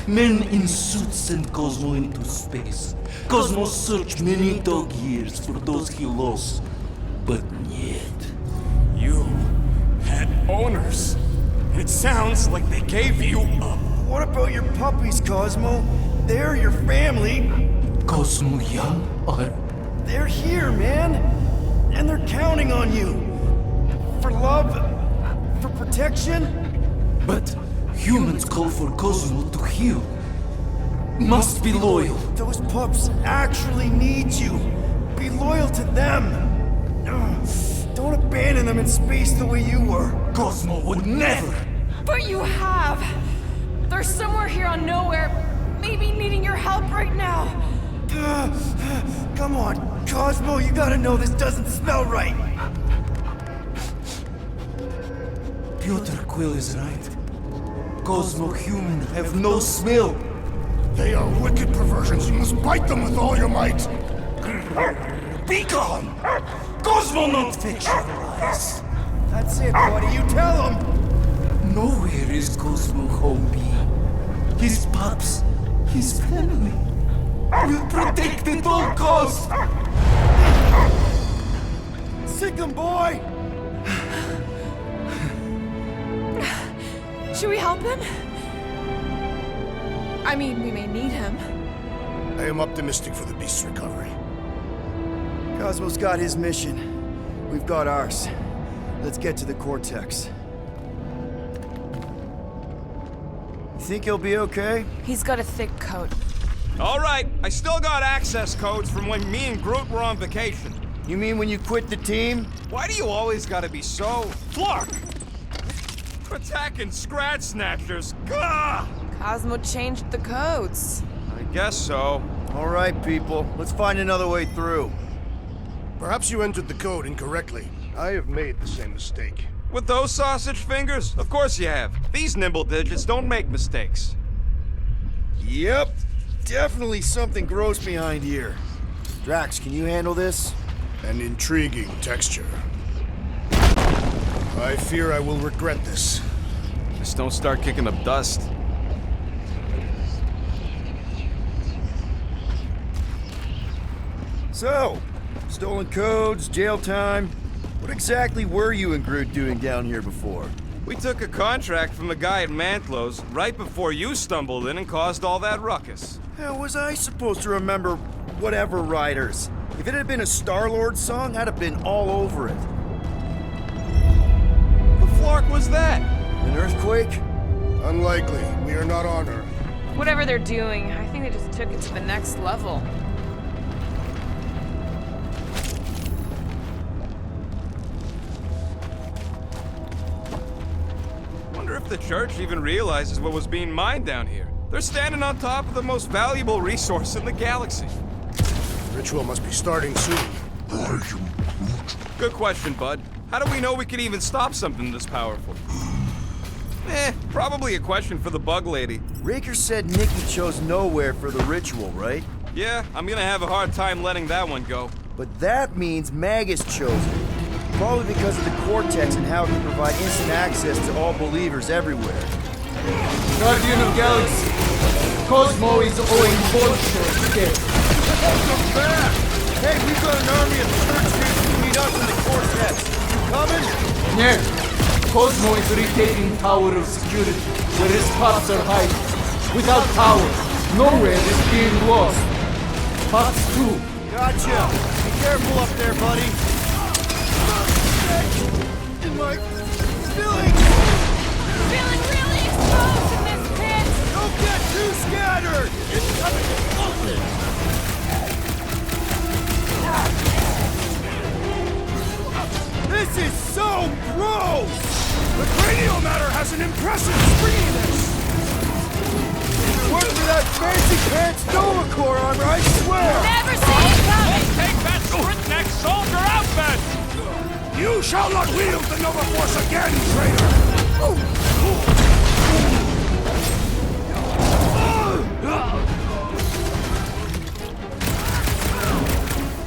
Men in suits send Cosmo into space. Cosmo searched many dog years for those he lost. But yet...
You had owners. It sounds like they gave you up.
What about your puppies, Cosmo? They're your family.
Cosmo young or...
They're here, man. And they're counting on you. For love, for protection.
But humans call for Cosmo to heal. Must be loyal.
Those pups actually need you. Be loyal to them. Don't abandon them in space the way you were.
Cosmo would never.
But you have. They're somewhere here on Nowhere, maybe needing your help right now.
Come on, Cosmo, you gotta know this doesn't smell right.
Peter Quill is right. Cosmo human have no smell.
They are wicked perversions, you must bite them with all your might.
Be gone! Cosmo not fictionalize.
That's it, buddy. You tell him.
Nowhere is Cosmo homie. His pups, his family, will protect at all costs.
Sick him, boy!
Should we help him? I mean, we may need him.
I am optimistic for the beast's recovery.
Cosmo's got his mission. We've got ours. Let's get to the Cortex. You think he'll be okay?
He's got a thick coat.
All right, I still got access codes from when me and Groot were on vacation.
You mean when you quit the team?
Why do you always gotta be so... Flark! Attacking Scratch Snatchers! Gah!
Cosmo changed the codes.
I guess so.
All right, people. Let's find another way through.
Perhaps you entered the code incorrectly. I have made the same mistake.
With those sausage fingers? Of course you have. These nimble digits don't make mistakes.
Yep. Definitely something gross behind here. Drax, can you handle this?
An intriguing texture. I fear I will regret this.
Just don't start kicking up dust.
So, stolen codes, jail time. What exactly were you and Groot doing down here before?
We took a contract from a guy at Mantlo's right before you stumbled in and caused all that ruckus.
How was I supposed to remember whatever riders? If it had been a Star-Lord song, I'd have been all over it.
The flark was that?
An earthquake?
Unlikely. We are not on Earth.
Whatever they're doing, I think they just took it to the next level.
Wonder if the church even realizes what was being mined down here. They're standing on top of the most valuable resource in the galaxy.
Ritual must be starting soon.
Good question, bud. How do we know we can even stop something this powerful? Probably a question for the bug lady.
Raker said Nikki chose nowhere for the ritual, right?
Yeah, I'm gonna have a hard time letting that one go.
But that means Magus chose it. Probably because of the Cortex and how it can provide instant access to all believers everywhere.
Guardian of Galaxy, Cosmo is owing bullshit again.
Welcome back! Hey, we've got an army of church dudes to meet us in the Cortex. You coming?
Yeah. Cosmo is retaking Tower of Security, where his pups are hiding. Without Tower, nowhere is being lost. Pups too.
Gotcha. Be careful up there, buddy.
In my feeling.
Feeling really exposed in this pit.
Don't get too scattered. It's coming closer. This is so gross!
The cranial matter has an impressive springiness!
If it weren't for that fancy pants Nova Corps armor, I swear!
Never see it coming!
Take that sprit-neck soldier out, then!
You shall not wield the Nova Force again, traitor!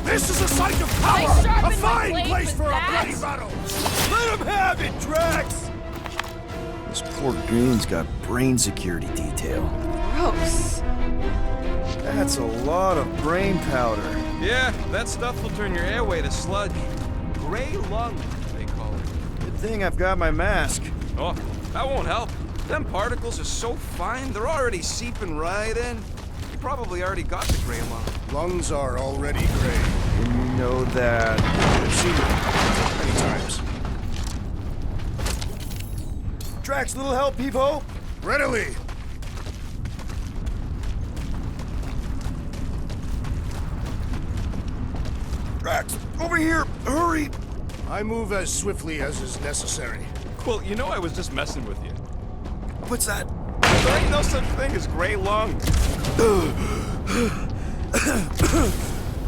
This is a site of power! A fine place for a bloody battle!
Let him have it, Drax!
This poor goon's got brain security detail.
Gross.
That's a lot of brain powder.
Yeah, that stuff will turn your airway to sludge. Gray lung, they call it.
Good thing I've got my mask.
Oh, that won't help. Them particles are so fine, they're already seeping right in. You probably already got the gray lung.
Lungs are already gray.
And you know that...
I've seen them many times.
Drax, little help, Peepo?
Readily!
Drax, over here! Hurry!
I move as swiftly as is necessary.
Cool, you know I was just messing with you.
What's that?
There ain't no such thing as gray lung.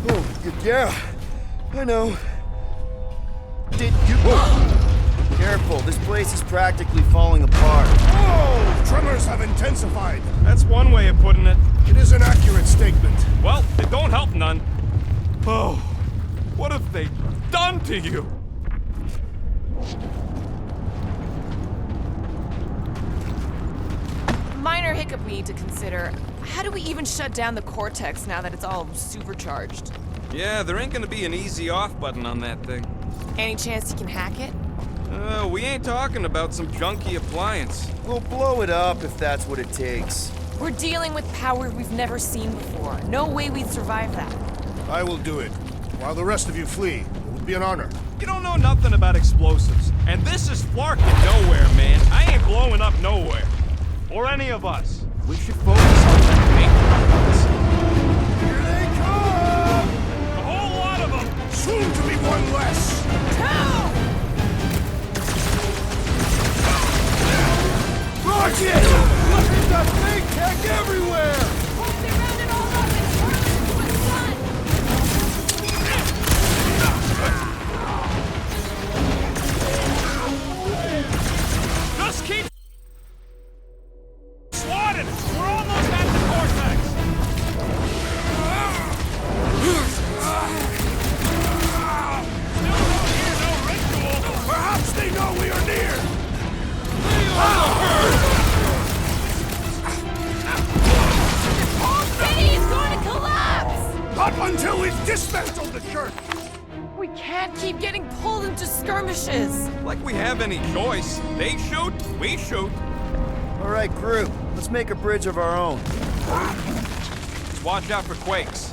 Oh, yeah. I know. Did you... Whoa. Careful, this place is practically falling apart.
Oh! Tremors have intensified.
That's one way of putting it.
It is an accurate
None. Oh, what have they done to you?
Minor hiccup we need to consider. How do we even shut down the Cortex now that it's all supercharged?
Yeah, there ain't gonna be an easy off button on that thing.
Any chance you can hack it?
We ain't talking about some junky appliance.
We'll blow it up if that's what it takes.
We're dealing with power we've never seen before. No way we'd survive that.
I will do it. While the rest of you flee, it would be an honor.
You don't know nothing about explosives. And this is flarking nowhere, man. I ain't blowing up nowhere. Or any of us.
We should focus on that maintenance.
Here they come!
A whole lot of them!
Soon to be one less! Rocket! Look at the big tech everywhere!
Just keep swatting! We're almost at the Cortex! Still don't hear no ritual!
Perhaps they know we are near!
The whole city is going to collapse!
Not until we've dismantled the church!
We can't keep getting pulled into skirmishes.
Like we have any choice. They shoot, we shoot.
All right, crew. Let's make a bridge of our own.
Just watch out for quakes.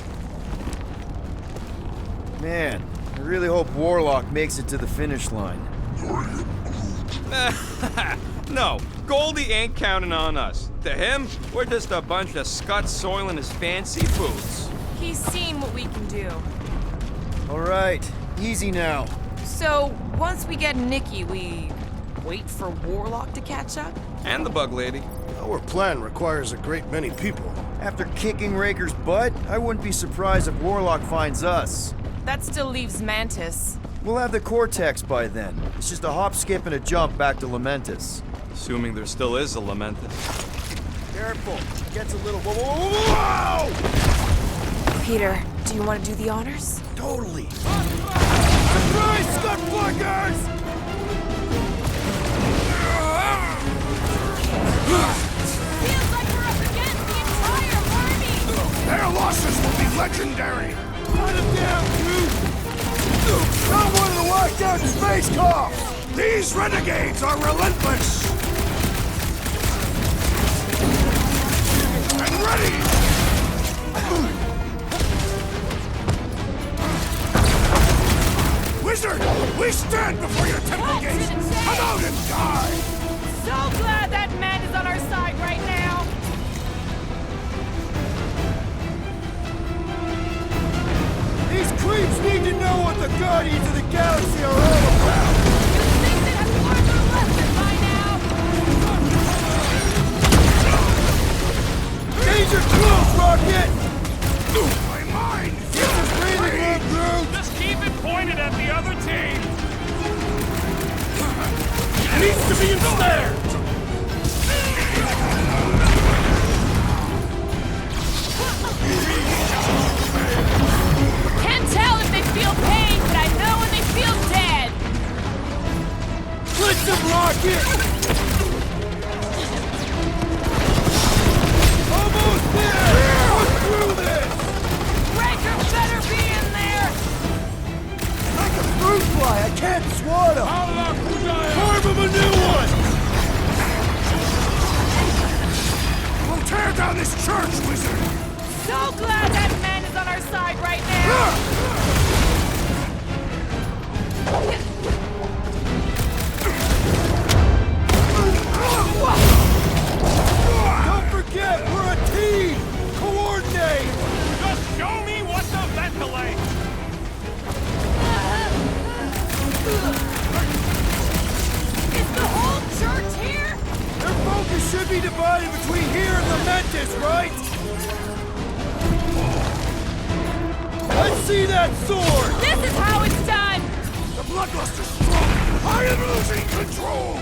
Man, I really hope Warlock makes it to the finish line.
No, Goldie ain't counting on us. To him, we're just a bunch of scuts soiling his fancy boots.
He's seen what we can do.
All right, easy now.
So, once we get Nikki, we wait for Warlock to catch up?
And the bug lady.
Our plan requires a great many people.
After kicking Raker's butt, I wouldn't be surprised if Warlock finds us.
That still leaves Mantis.
We'll have the Cortex by then. It's just a hop, skip, and a jump back to Lamentus.
Assuming there still is a Lamentus.
Careful, it gets a little... Whoa!
Peter, do you want to do the honors?
Totally.
Surprise, Scud Flaggers!
Feels like we're up against the entire army!
Their losses will be legendary! Cut him down, dude! Not one of the lockdown space cops! These renegades are relentless! And ready! Wizard! We stand before your temple gates! Come out and die!
So glad that man is on our side right now!
These creeps need to know what the Guardians of the Galaxy are all about!
You think they'd have learned their lesson by now?
Danger close, Rocket! My mind! This is breathing room, Groot!
Just keep it pointed at the other team!
Needs to be ensnared!
Can't tell if they feel pain, but I know when they feel dead!
Blitz him, Rocket! Almost there! We're through this!
Raker better be in there!
Like a fruit fly, I can't swat him! Carve him a new one! We'll tear down this church, wizard!
So glad that man is on our side right now!
Don't forget, we're a team! Coordinate!
Just show me what to ventilate!
Is the whole church here?
Their focus should be divided between here and the Mantis, right? Let's see that sword!
This is how it's done!
The bloodluster's strong! I am losing control!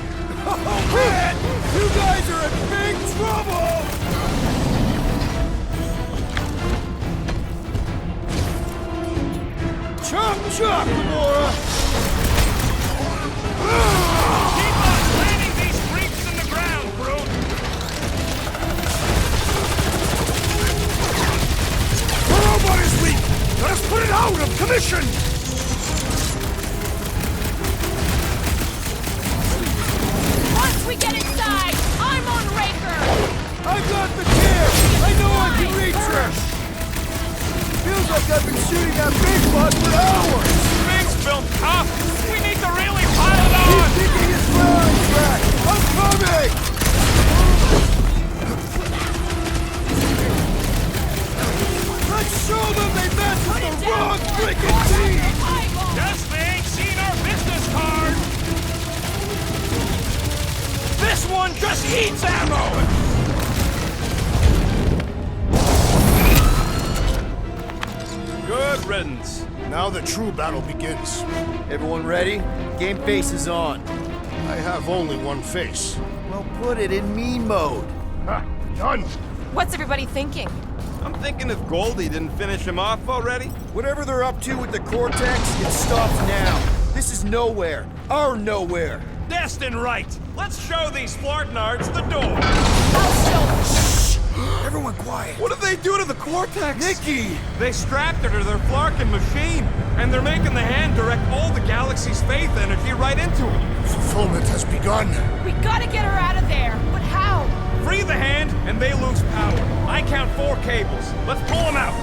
Oh man! You guys are in big trouble!
Chop, chop, Gamora!
Keep on planting these creeps in the ground, Groot!
The robot is weak! Let us put it out of commission!
Once we get inside, I'm on Raker!
I got the gear! I know I can reach her! Feels like I've been shooting at Big Bot for hours!
Things feel tough! We need to really pile it on!
He's thinking his flying back! I'm coming! Let's show them they messed with the wrong freaking team!
Guess they ain't seen our business card! This one just eats ammo!
Good riddance.
Now the true battle begins.
Everyone ready? Game face is on.
I have only one face.
Well, put it in mean mode.
Ha! Done!
What's everybody thinking?
I'm thinking if Goldie didn't finish him off already.
Whatever they're up to with the Cortex, it stops now. This is nowhere. Our nowhere.
Destin right! Let's show these Flartnards the door!
Everyone quiet.
What did they do to the Cortex?
Nikki!
They strapped her to their Flarkin machine, and they're making the hand direct all the galaxy's faith energy right into it.
Fulfillment has begun.
We gotta get her out of there, but how?
Free the hand, and they lose power. I count 4 cables. Let's pull them out.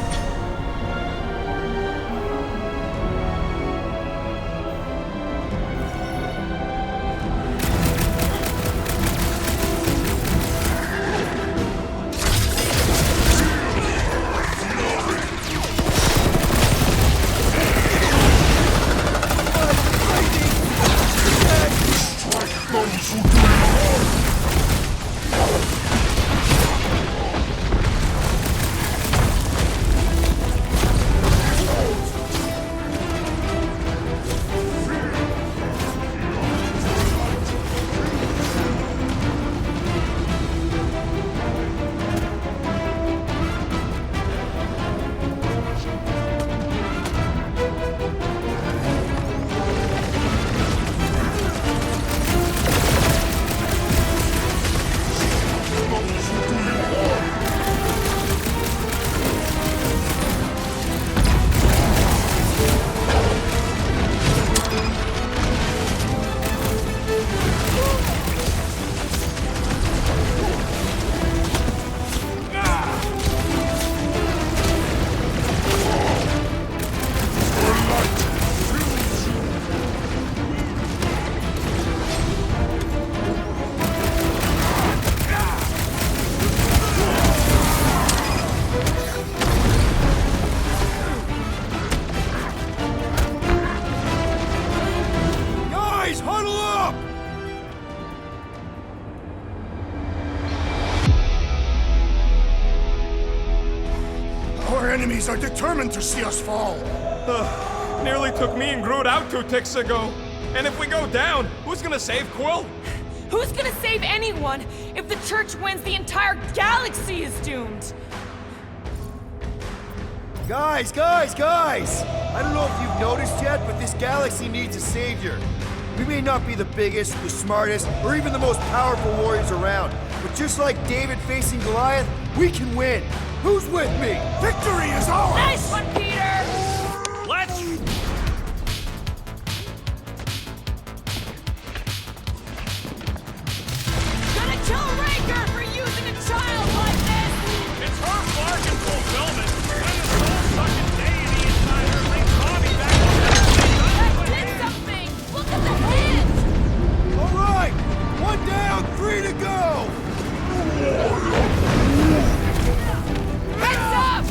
enemies are determined to see us fall.
Nearly took me and Groot out 2 ticks ago. And if we go down, who's gonna save Quill?
Who's gonna save anyone? If the Church wins, the entire galaxy is doomed!
Guys! I don't know if you've noticed yet, but this galaxy needs a savior. We may not be the biggest, the smartest, or even the most powerful warriors around, but just like David facing Goliath, we can win. Who's with me?
Victory is ours!
Nice one, Peter!
Let's...
Gonna kill Raker for using a child like this!
It's her bargain fulfillment. When the soul-sucking deity inside her brings Bobby back to
That did something! Look at the hit!
All right! 1 down, 3 to go!
Heads up!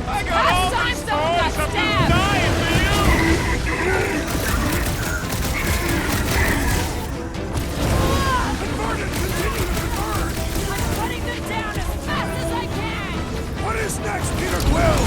I got all
Last time
these
someone got
phones of you
stabbed!
dying for you!
I'm cutting them down as fast as I can!
What is next, Peter Quill?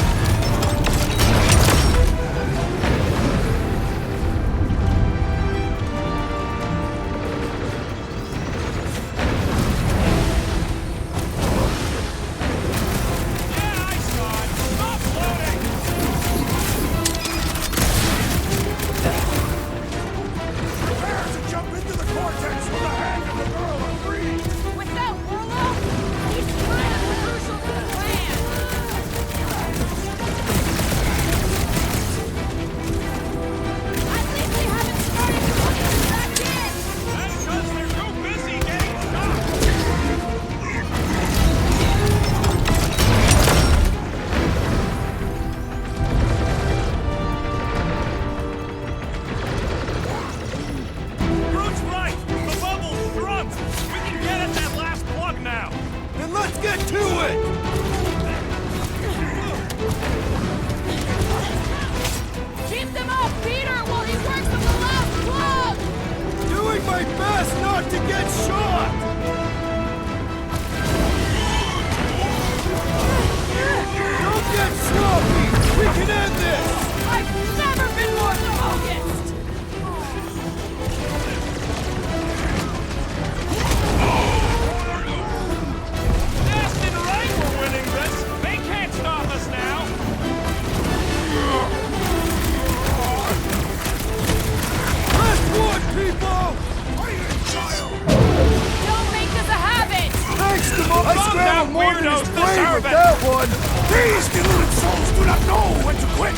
Away with that one! These deluded souls do not know when to quit!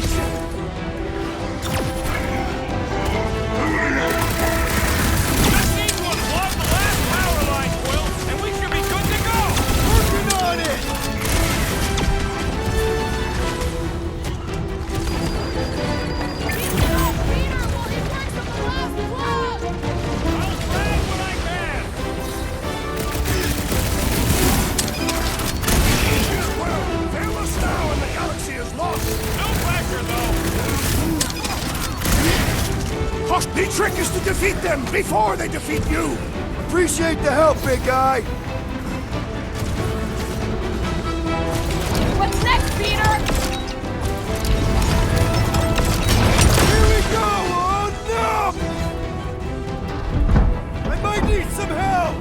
The trick is to defeat them before they defeat you!
Appreciate the help, big guy!
What's next, Peter?
Here we go! Oh no! I might need some help!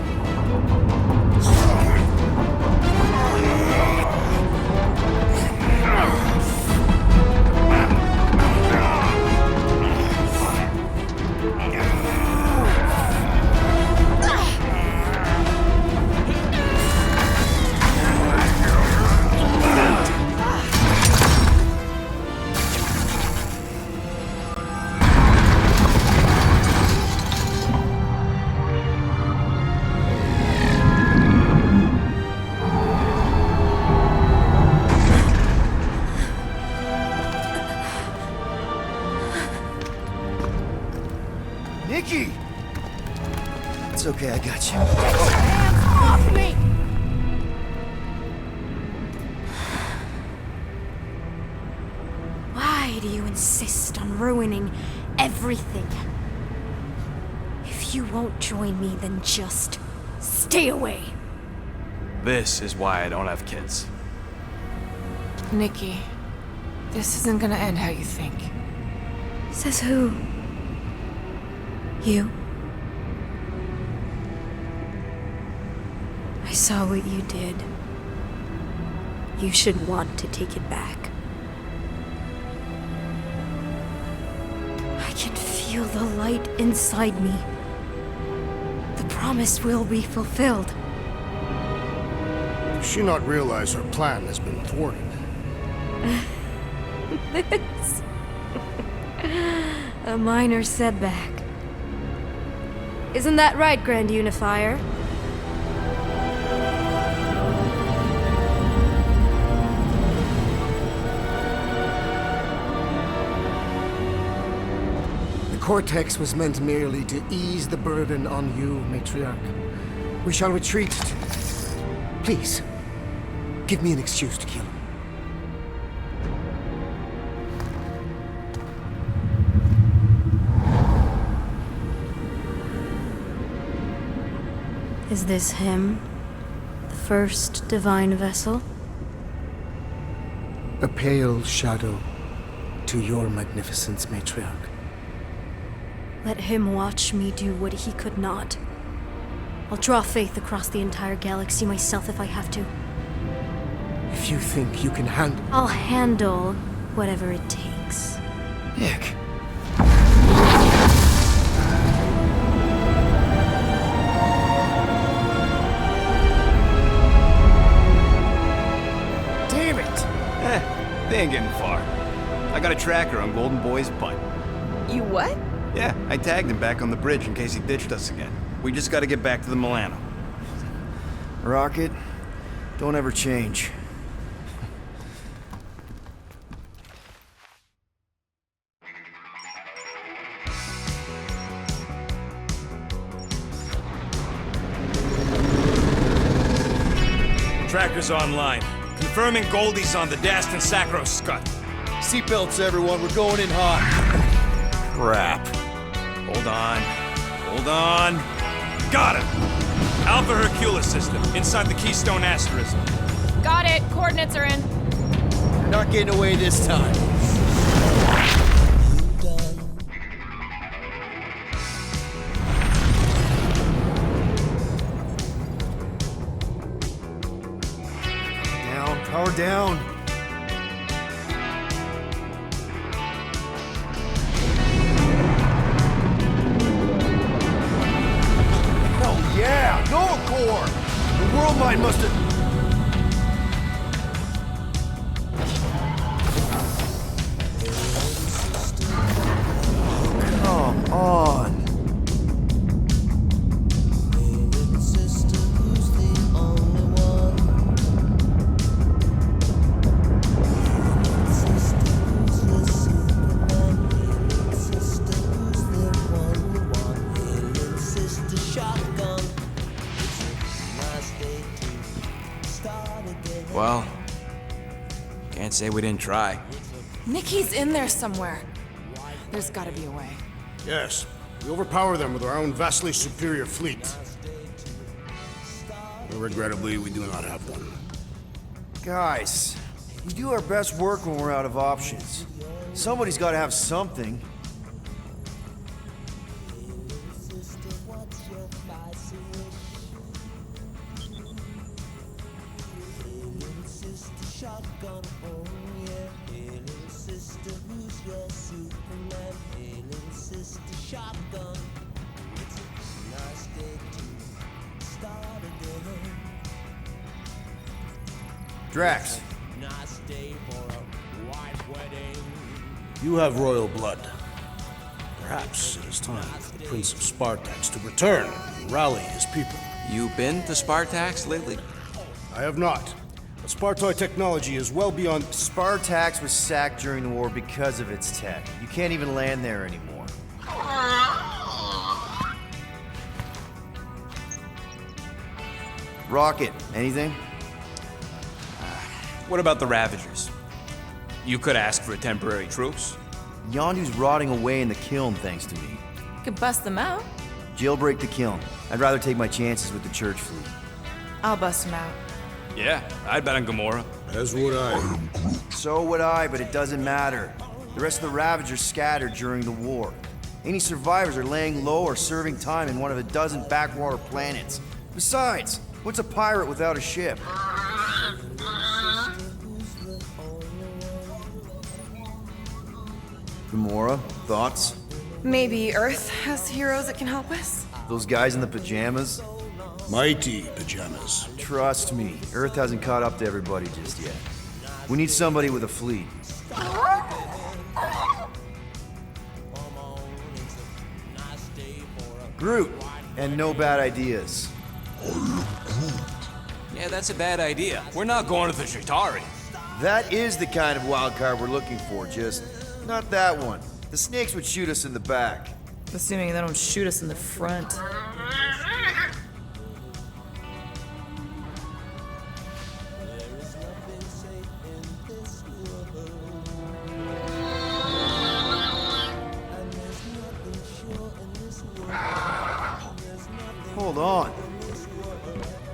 Nikki! It's okay, I got you.
Hands off me! Why do you insist on ruining everything? If you won't join me, then just stay away.
This is why I don't have kids.
Nikki, this isn't gonna end how you think.
Says who? You? I saw what you did. You should want to take it back. I can feel the light inside me. The promise will be fulfilled.
Does she not realize her plan has been thwarted?
This... a minor setback. Isn't that right, Grand Unifier?
The Cortex was meant merely to ease the burden on you, Matriarch. We shall retreat. Please, give me an excuse to kill him.
Is this him? The first divine vessel?
A pale shadow to your magnificence, Matriarch.
Let him watch me do what he could not. I'll draw faith across the entire galaxy myself if I have to.
If you think you can handle...
I'll handle whatever it takes.
Nick.
They ain't getting far. I got a tracker on Golden Boy's butt.
You what?
Yeah, I tagged him back on the bridge in case he ditched us again. We just gotta get back to the Milano.
Rocket, don't ever change.
Tracker's online. Confirming Goldie's on the Dast and Sacro Scut.
Seatbelts, everyone. We're going in hot.
Crap.
Hold on. Hold on. Got him! Alpha Hercules system, inside the Keystone Asterism.
Got it. Coordinates are in.
You're not getting away this time. Power down. Hell yeah! Nova Core! The world mind must have...
Can't say we didn't try.
Nikki's in there somewhere. There's gotta be a way.
Yes, we overpower them with our own vastly superior fleet. But regrettably, we do not have one.
Guys, we do our best work when we're out of options. Somebody's got to have something. Drax.
You have royal blood. Perhaps it is time for the Prince of Spartax to return and rally his people.
You been to Spartax lately?
I have not. But Spartoid technology is well beyond...
Spartax was sacked during the war because of its tech. You can't even land there anymore. Rocket, anything?
What about the Ravagers? You could ask for a temporary truce.
Yondu's rotting away in the kiln thanks to me.
You could bust them out.
Jailbreak the kiln. I'd rather take my chances with the church fleet.
I'll bust them out.
Yeah, I'd bet on Gamora.
As would I.
So would I, but it doesn't matter. The rest of the Ravagers scattered during the war. Any survivors are laying low or serving time in one of a dozen backwater planets. Besides, what's a pirate without a ship? Gamora, thoughts?
Maybe Earth has heroes that can help us?
Those guys in the pajamas?
Mighty pajamas.
Trust me, Earth hasn't caught up to everybody just yet. We need somebody with a fleet. Groot, and no bad ideas.
Yeah, that's a bad idea. We're not going to the Chitauri.
That is the kind of wild card we're looking for, just not that one. The snakes would shoot us in the back.
Assuming they don't shoot us in the front.
Hold on.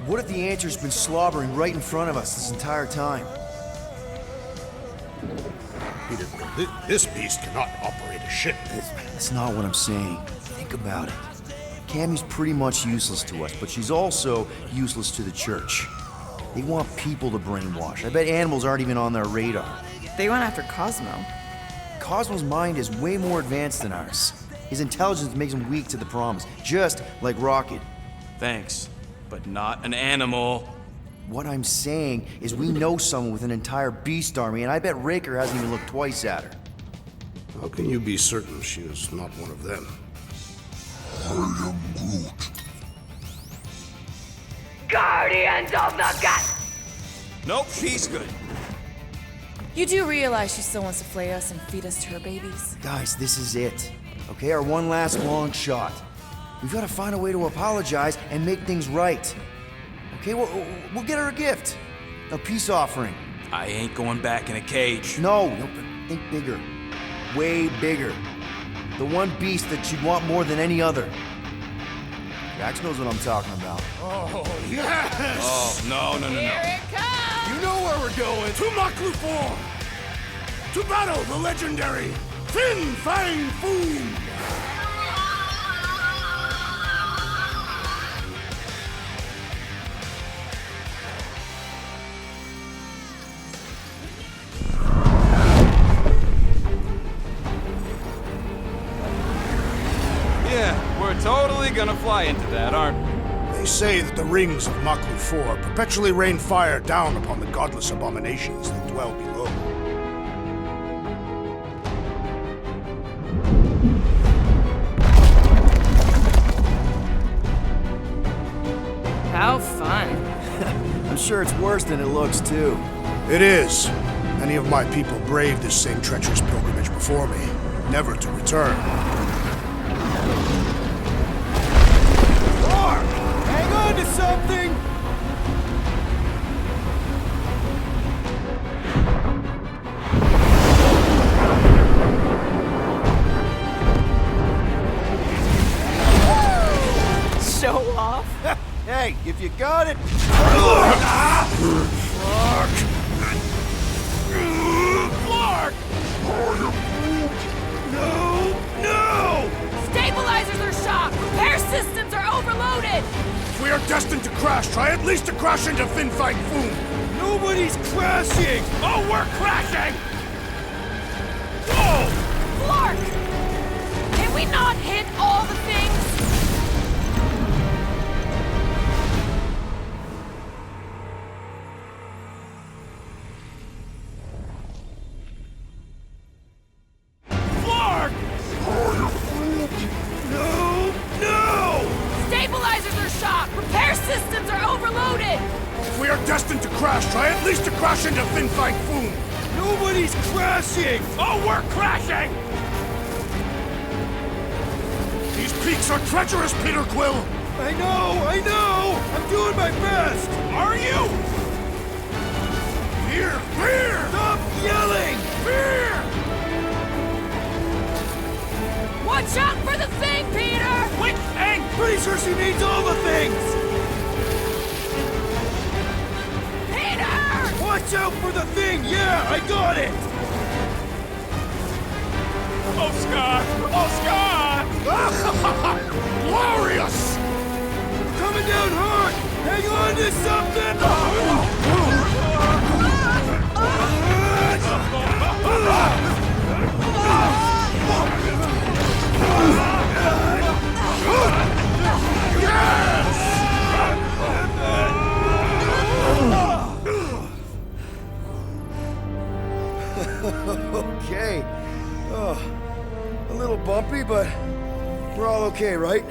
What if the answer's been slobbering right in front of us this entire time?
Peter, this beast cannot operate a ship.
That's not what I'm saying. Think about it. Cammy's pretty much useless to us, but she's also useless to the church. They want people to brainwash. I bet animals aren't even on their radar.
They went after Cosmo.
Cosmo's mind is way more advanced than ours. His intelligence makes him weak to the promise, just like Rocket.
Thanks, but not an animal.
What I'm saying is we know someone with an entire beast army, and I bet Raker hasn't even looked twice at her.
How can you be certain she is not one of them?
I am Groot.
Guardians of the Gut!
Nope, she's good.
You do realize she still wants to flay us and feed us to her babies?
Guys, this is it. Okay, our one last long shot. We've got to find a way to apologize and make things right. Okay, we'll get her a gift. A peace offering.
I ain't going back in a cage.
No, think bigger. Way bigger. The one beast that she'd want more than any other. Jax knows what I'm talking about.
Oh, yes!
Oh, no.
Here it comes!
You know where we're going. To Maklu 4! To battle the legendary Fin Fang Foom!
Yeah, we're totally gonna fly into that, aren't we?
They say that the rings of Maklu 4 perpetually rain fire down upon the godless abominations that dwell below.
How fun.
I'm sure it's worse than it looks, too.
It is. Many of my people braved this same treacherous pilgrimage before me, never to return.
Hang on to something! got it!
Flark! No!
Stabilizers are shot! Repair systems are overloaded!
If we are destined to crash, try at least to crash into Fin Fang Foom!
Nobody's crashing! Oh, we're crashing! Whoa!
Flark! Can we not hit all the things?
Flark! No!
Stabilizers are shot! Repair systems are overloaded!
If we are destined to crash, try at least to crash into Fin Fang Foom!
Nobody's crashing! Oh, we're crashing!
These peaks are treacherous, Peter Quill!
I know! I'm doing my best! Are you?
Fear!
Stop yelling! Fear!
Watch out for the thing, Peter!
Which thing? Pretty sure she needs all the things!
Peter!
Watch out for the thing! Yeah, I got it! Oh, Scott! Oh, Scott!
Glorious!
Coming down hard! Hang on to something!
Okay. Oh, a little bumpy, but we're all okay, right?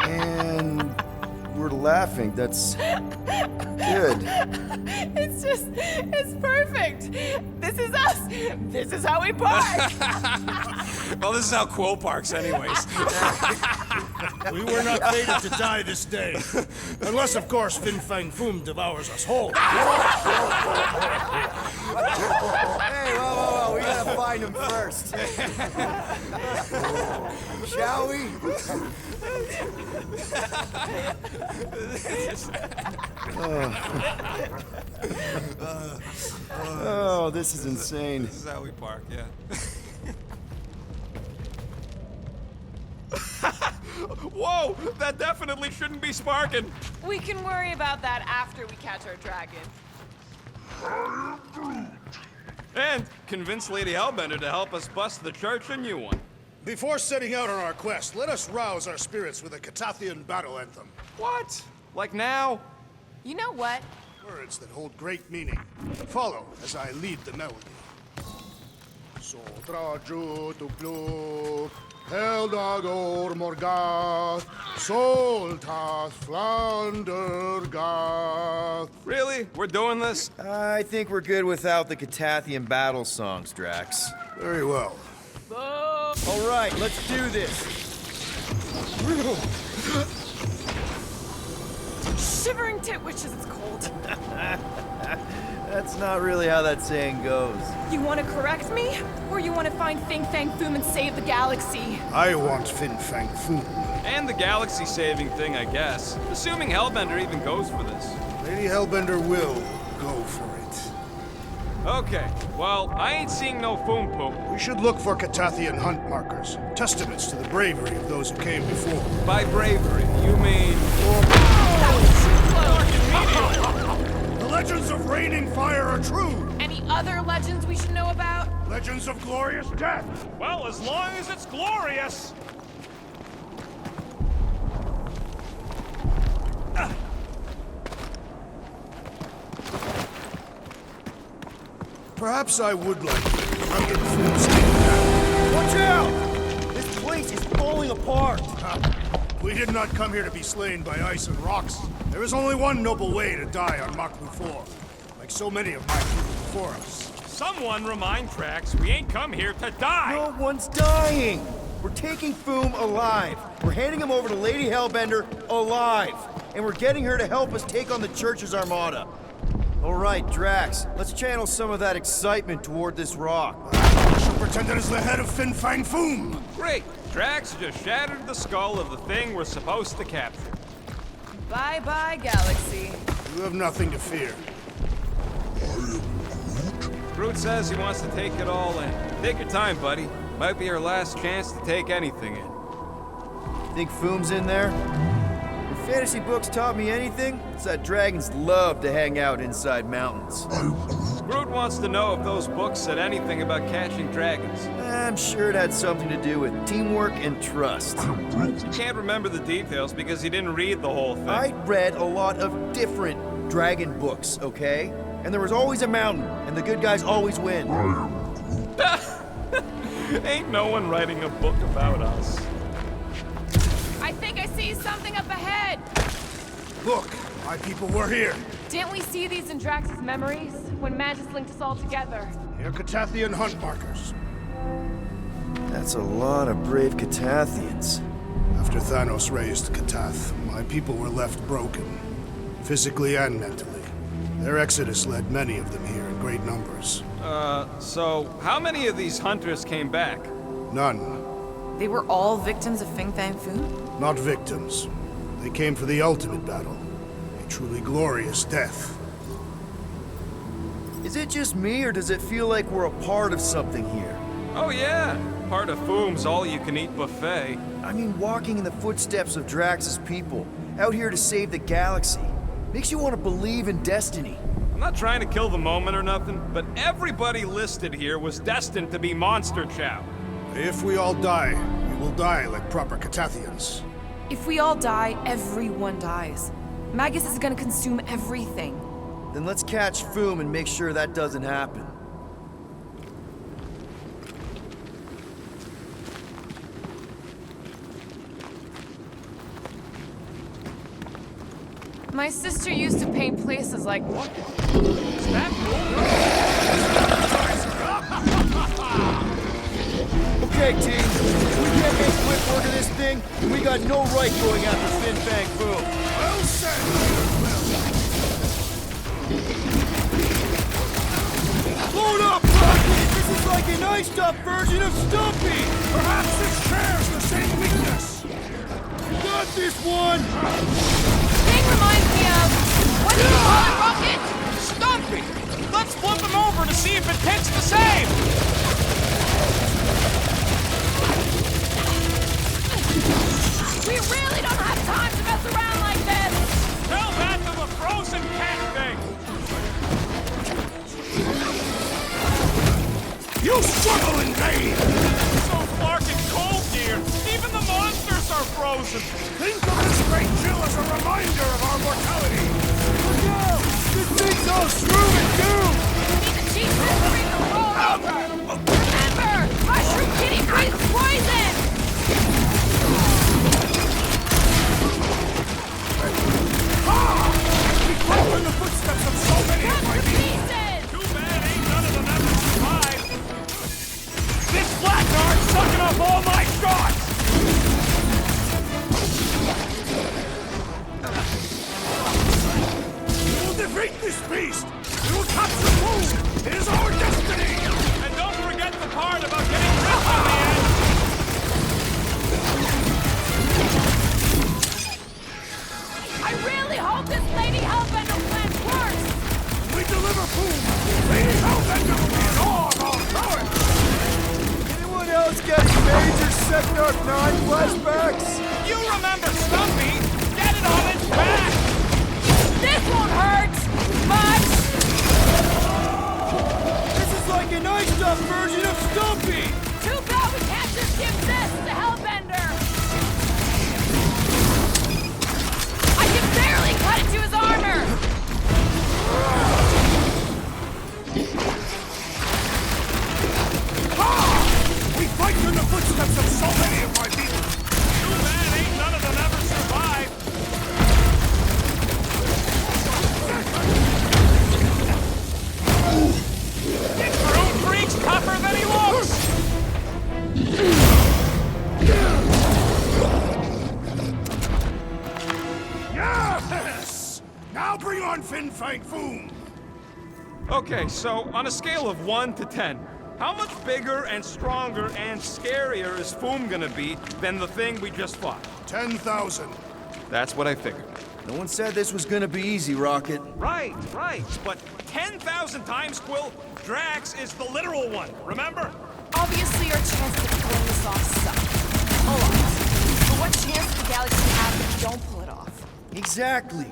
And we're laughing. That's good.
It's perfect. This is us. This is how we park.
Well, this is how Quill parks anyways.
We were not fated to die this day. Unless, of course, Fin Fang Foom devours us whole.
Hey, whoa. We gotta find him first. Shall we? Oh, this is insane.
This is how we park, yeah.
Whoa! That definitely shouldn't be sparking!
We can worry about that after we catch our dragon.
And convince Lady Hellbender to help us bust the church a new one.
Before setting out on our quest, let us rouse our spirits with a Catathian battle anthem.
What? Like now?
You know what?
Words that hold great meaning. Follow as I lead the melody. Sotraju tu plu, Heldagor Morgath, Soltath Flandergath.
Really? We're doing this?
I think we're good without the Catathian battle songs, Drax.
Very well.
All right, let's do this.
Shivering titwitches, it's cold.
That's not really how that saying goes.
You want to correct me? Or you want to find Fin Fang Foom and save the galaxy?
I want Fin Fang Foom.
And the galaxy-saving thing, I guess. Assuming Hellbender even goes for this.
Lady Hellbender will go for it.
Okay, well, I ain't seeing no Foom Poop.
We should look for Catathian hunt markers. Testaments to the bravery of those who came before.
By bravery, you mean...
The legends of raining fire are true!
Any other legends we should know about?
Legends of glorious death!
Well, as long as it's glorious!
Perhaps I would like Captain Foom's down.
Watch out! This place is falling apart!
We did not come here to be slain by ice and rocks. There is only one noble way to die on Maklu 4, like so many of my people before us.
Someone remind Trax we ain't come here to die!
No one's dying! We're taking Foom alive. We're handing him over to Lady Hellbender alive. And we're getting her to help us take on the Church's armada. All right, Drax, let's channel some of that excitement toward this rock.
I shall pretend it is the head of Fin Fang Foom.
Great! Drax just shattered the skull of the thing we're supposed to capture.
Bye-bye, Galaxy.
You have nothing to fear.
Groot says he wants to take it all in. Take your time, buddy. Might be our last chance to take anything in.
Think Foom's in there? If fantasy books taught me anything, it's that dragons love to hang out inside mountains.
Groot wants to know if those books said anything about catching dragons.
I'm sure it had something to do with teamwork and trust.
He can't remember the details because he didn't read the whole thing.
I read a lot of different dragon books, okay? And there was always a mountain, and the good guys always win.
Ain't no one writing a book about us.
I think I see something up ahead.
Look, my people were here.
Didn't we see these in Drax's memories when Mantis linked us all together?
They're Catathian hunt markers.
That's a lot of brave Catathians.
After Thanos raised Catath, my people were left broken, physically and mentally. Their exodus led many of them here in great numbers.
So how many of these hunters came back?
None.
They were all victims of Fin Fang Foom?
Not victims. They came for the ultimate battle. A truly glorious death.
Is it just me, or does it feel like we're a part of something here?
Oh yeah, part of Foom's all-you-can-eat buffet.
I mean, walking in the footsteps of Drax's people, out here to save the galaxy, makes you want to believe in destiny.
I'm not trying to kill the moment or nothing, but everybody listed here was destined to be monster chow.
If we all die, we will die like proper Catathians.
If we all die, everyone dies. Magus is gonna consume everything.
Then let's catch Foom and make sure that doesn't happen.
My sister used to paint places like what?
Okay, team. We can't make quick work of this thing, and we got no right going after Fin Fang Foom.
Well said.
Hold up, Rocket! This is like an iced-up version of Stumpy!
Perhaps it shares the same weakness.
Got this one!
Thing reminds me of what do you call it, Rocket?
Stumpy! Let's flip him over to see if it picks the same!
We really don't have time to mess around like this!
Tell that to the frozen cat thing!
You struggle in vain!
So fucking cold here! Even the monsters are frozen!
Think of this great chill as a reminder of our mortality!
Look out! This thing's all shrooming too!
We need the cheap mystery to roll over! Remember! Mushroom Kitty breathes poison!
We follow in the footsteps of so many of my people!
Too bad ain't none of them ever survived! This blackguard's sucking up all my shots!
We will defeat this beast! We will capture Foom! It is our destiny!
And don't forget the part about getting rich on the end!
I really hope this Lady Hellbender plan works!
When we deliver Foom, Lady Hellbender will be in awe of our prowess!
Anyone else getting major Sector 9 flashbacks?
You remember Stumpy! Get it on its back!
This won't hurt! Much!
This is like an iced-up version of Stumpy!
Too bad we can't just give this to Hellbender! I can barely cut into his armor!
We fight in the footsteps of so many of my people!
Too bad ain't none of them ever survived! Groot freak's tougher than he looks!
Yes! Now bring on Fin Fang Foom!
Okay, so on a scale of 1 to 10, how much bigger and stronger and scarier is Foom gonna be than the thing we just fought?
10,000.
That's what I figured.
No one said this was gonna be easy, Rocket.
Right, but 10,000 times, Quill, Drax is the literal one, remember?
Obviously, our chances of pulling this off suck. A lot. But what chance does the galaxy have if we don't pull it off?
Exactly.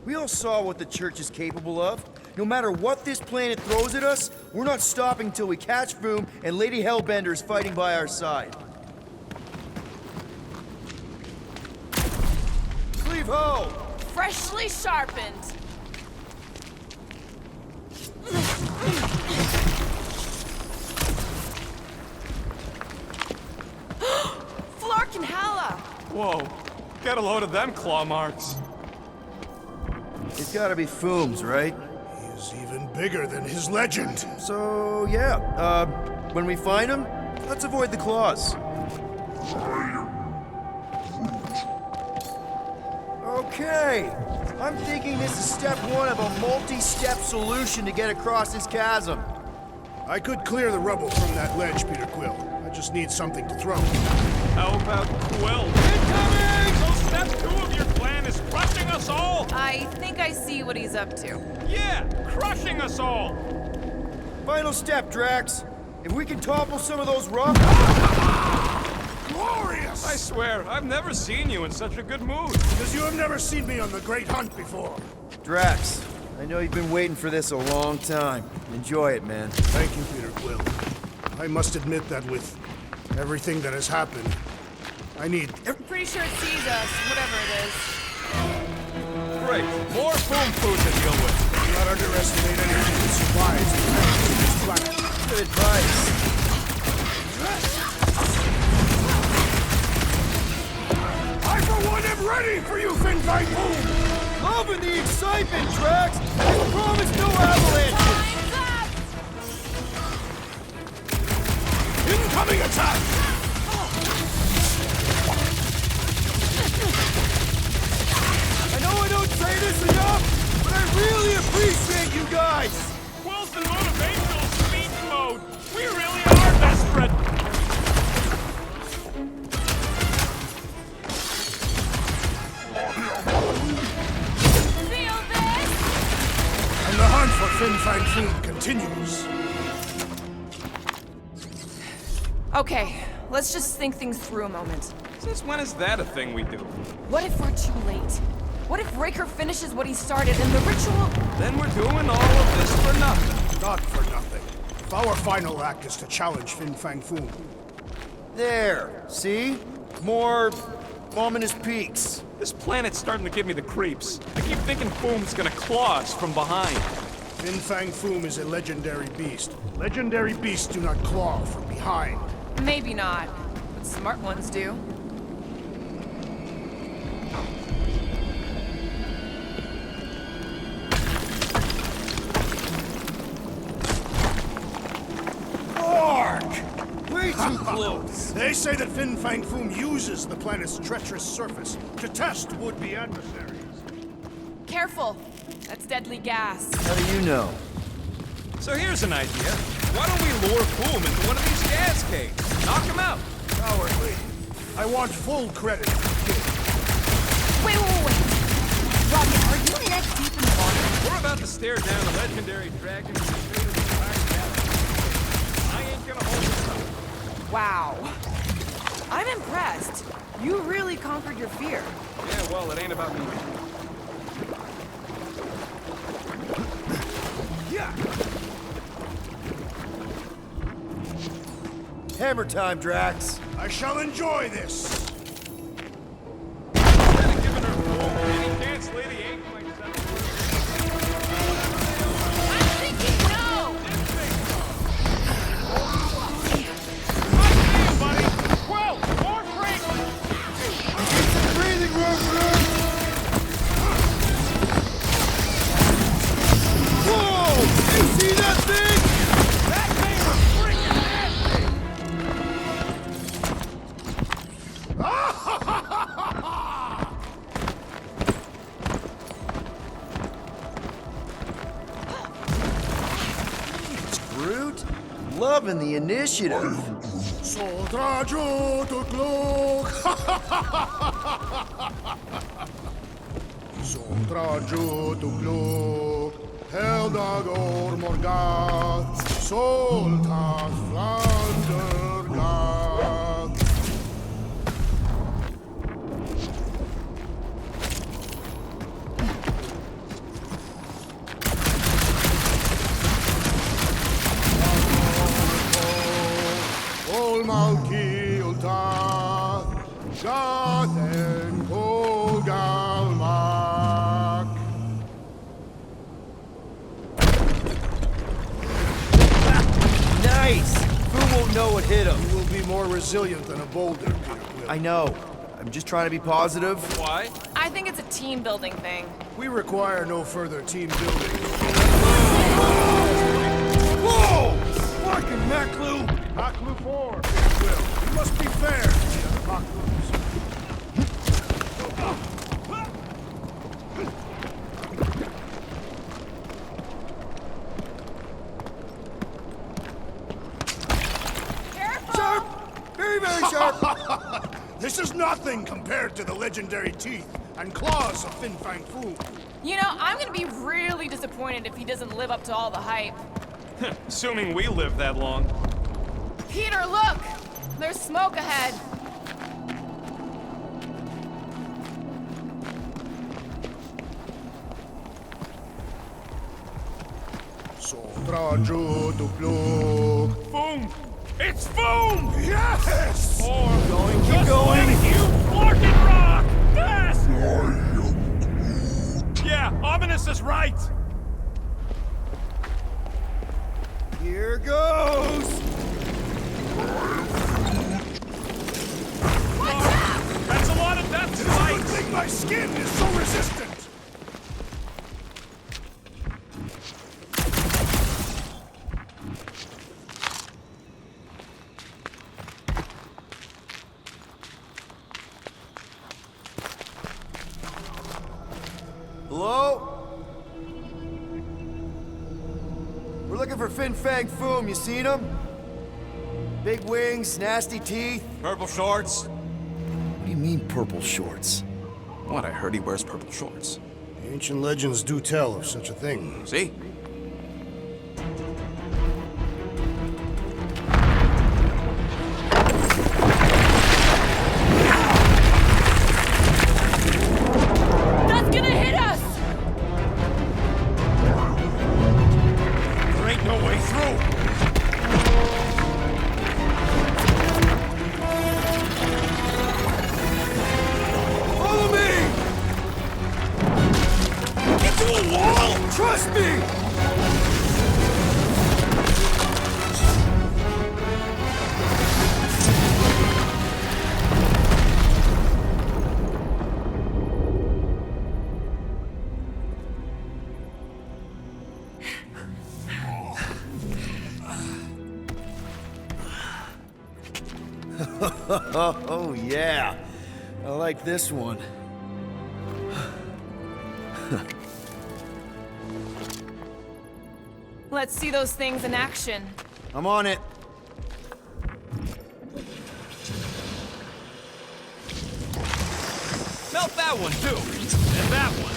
We all saw what the Church is capable of. No matter what this planet throws at us, we're not stopping till we catch Foom and Lady Hellbender is fighting by our side. Cleave ho!
Freshly sharpened. Flark and Halla!
Whoa, get a load of them claw marks.
It's gotta be Foom's, right?
He's even bigger than his legend.
So, yeah, when we find him, let's avoid the claws. Okay, I'm thinking this is step one of a multi-step solution to get across this chasm.
I could clear the rubble from that ledge, Peter Quill. I just need something to throw.
How about Quill? Incoming! So step 2 of your plan is crushing us all?
I think I see what he's up to.
Yeah, crushing us all!
Final step, Drax. If we can topple some of those rocks...
Glorious!
I swear, I've never seen you in such a good mood.
Because you have never seen me on the Great Hunt before.
Drax, I know you've been waiting for this a long time. Enjoy it, man.
Thank you, Peter Quill. I must admit that with everything that has happened, I need...
Pretty sure it sees us, whatever it is.
Great, more Foom food to deal with.
Do not underestimate anything that survives the menace of this planet.
Good advice.
I, for one, am ready for you, Fin Fang Foom!
Loving the excitement, Drax! I promise no avalanche!
Incoming attack!
I know I don't say this enough, but I really appreciate you guys!
Quill's in motivational speech mode. We really are desperate.
Feel this?
And the hunt for Fin Fang Foom continues.
Okay, let's just think things through a moment.
Since when is that a thing we do?
What if we're too late? What if Raker finishes what he started and the ritual...
Then we're doing all of this for nothing.
Not for nothing. If our final act is to challenge Fin Fang Foom.
There, see? More ominous peaks.
This planet's starting to give me the creeps. I keep thinking Foom's gonna claw us from behind.
Fin Fang Foom is a legendary beast. Legendary beasts do not claw from behind.
Maybe not, but smart ones do.
Way too close!
They say that Fin Fang Foom uses the planet's treacherous surface to test would-be adversaries.
Careful! That's deadly gas.
How do you know?
So here's an idea. Why don't we lure Foom into one of these gas caves? Knock him out.
Cowardly. I want full credit.
Wait. Rocket, are you neck deep in the water?
We're about to stare down a legendary dragon in the fate of the entire galaxy. I ain't gonna hold this up.
Wow. I'm impressed. You really conquered your fear.
Yeah, well, it ain't about me.
Hammer time, Drax.
I shall enjoy this.
Instead of giving her Foom any chance, Lady ain't like
I'm thinking no!
Buddy, Quill, more drink!
Breathing room for her! Whoa! You see that thing?
That thing was freaking nasty!
loving the initiative.
Soldrajo to glok. Soldrajo to glok. Heldagor morgat. Soltas flandergat. Malki ulta Gaten Galmak.
Nice! Fu won't know what hit him.
You will be more resilient than a boulder, Peter Quill.
I know. I'm just trying to be positive.
Why?
I think it's a team building thing.
We require no further team building.
Whoa! Fucking Maclu!
Maclu 4, Peter Quill. You must be fair to the apocalypse.
Sharp! Very, very sharp!
This is nothing compared to the legendary teeth and claws of Fin Fang Fu.
You know, I'm gonna be really disappointed if he doesn't live up to all the hype.
Assuming we live that long.
Peter, look! There's smoke ahead.
Soldrajo to glok.
Boom! It's boom!
Yes!
Or
Keep going!
you fucking rock! Fast! Yeah, Ominous is right!
Here goes!
That's a lot of death
I
tonight!
don't think my skin is so resistant!
Hello? We're looking for Fin Fang Foom. You seen him? Big wings, nasty teeth.
Purple shorts.
What do you mean, purple shorts?
What? I heard he wears purple shorts.
The ancient legends do tell of such a thing.
See?
That's gonna hit us!
There ain't no way through!
Follow me!
Into a wall!
Trust me! Oh, yeah. I like this one.
Let's see those things in action.
I'm on it.
Melt that one, too. And that one.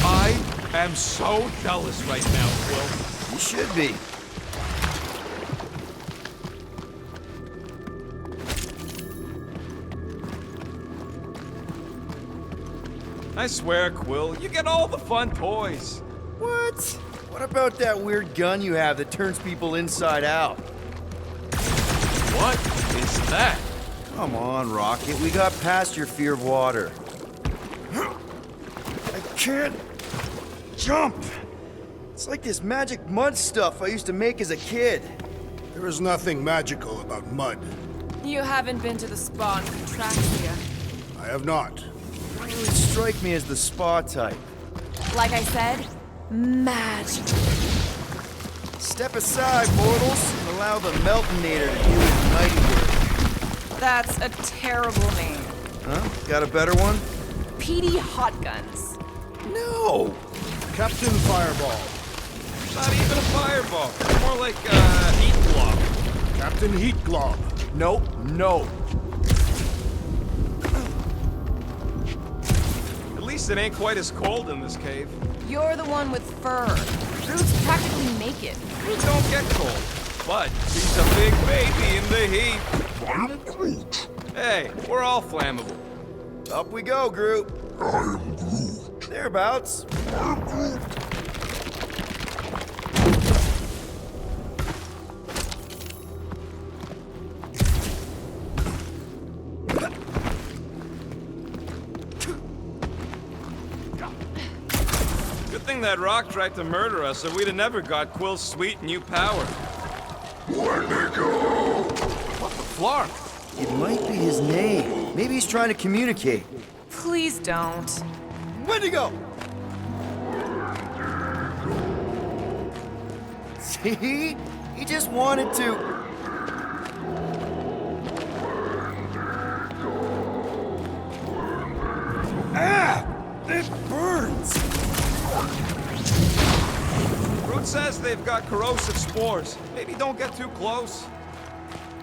I am so jealous right now, Quill.
You should be.
I swear, Quill, you get all the fun toys.
What? What about that weird gun you have that turns people inside out?
What is that?
Come on, Rocket. We got past your fear of water. I can't jump. It's like this magic mud stuff I used to make as a kid.
There is nothing magical about mud.
You haven't been to the spa in Contraxia.
I have not.
You really strike me as the spa type.
Like I said, magic.
Step aside, mortals, and allow the Meltonator to do his mighty work.
That's a terrible name.
Huh? Got a better one?
PD Hot Guns.
No!
Captain Fireball.
Not even a fireball. More like heat block.
Captain Heat Glob. Nope, no.
At least it ain't quite as cold in this cave.
You're the one with fur. Groot's practically naked.
Groot don't get cold, but he's a big baby in the heat.
I'm Groot.
Hey, we're all flammable.
Up we go, Groot.
I'm Groot.
Thereabouts.
I'm Groot.
Good thing that rock tried to murder us, or we'd have never got Quill's sweet new power.
Wendigo!
What the flark?
It might be his name. Maybe he's trying to communicate.
Please don't.
Wendigo! See? He just wanted to... Ah! It burns!
Groot says they've got corrosive spores. Maybe don't get too close.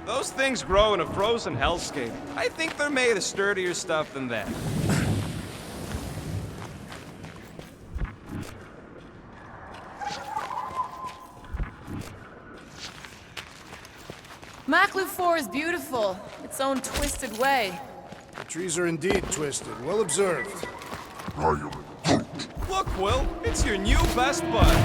Those things grow in a frozen hellscape. I think they're made of sturdier stuff than that.
Maklu 4 is beautiful, its own twisted way.
The trees are indeed twisted. Well observed.
I am Groot.
Look, Quill, it's your new best bud.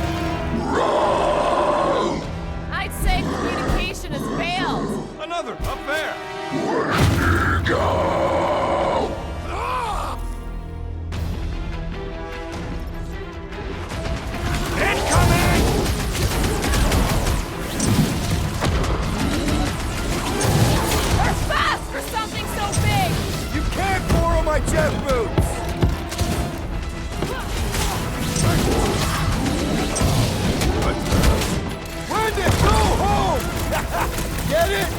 I'd say communication has failed.
Another, up there.
Wendigo!
We're fast for something so big!
You can't borrow my jet boots! Wendy, go home! Get it?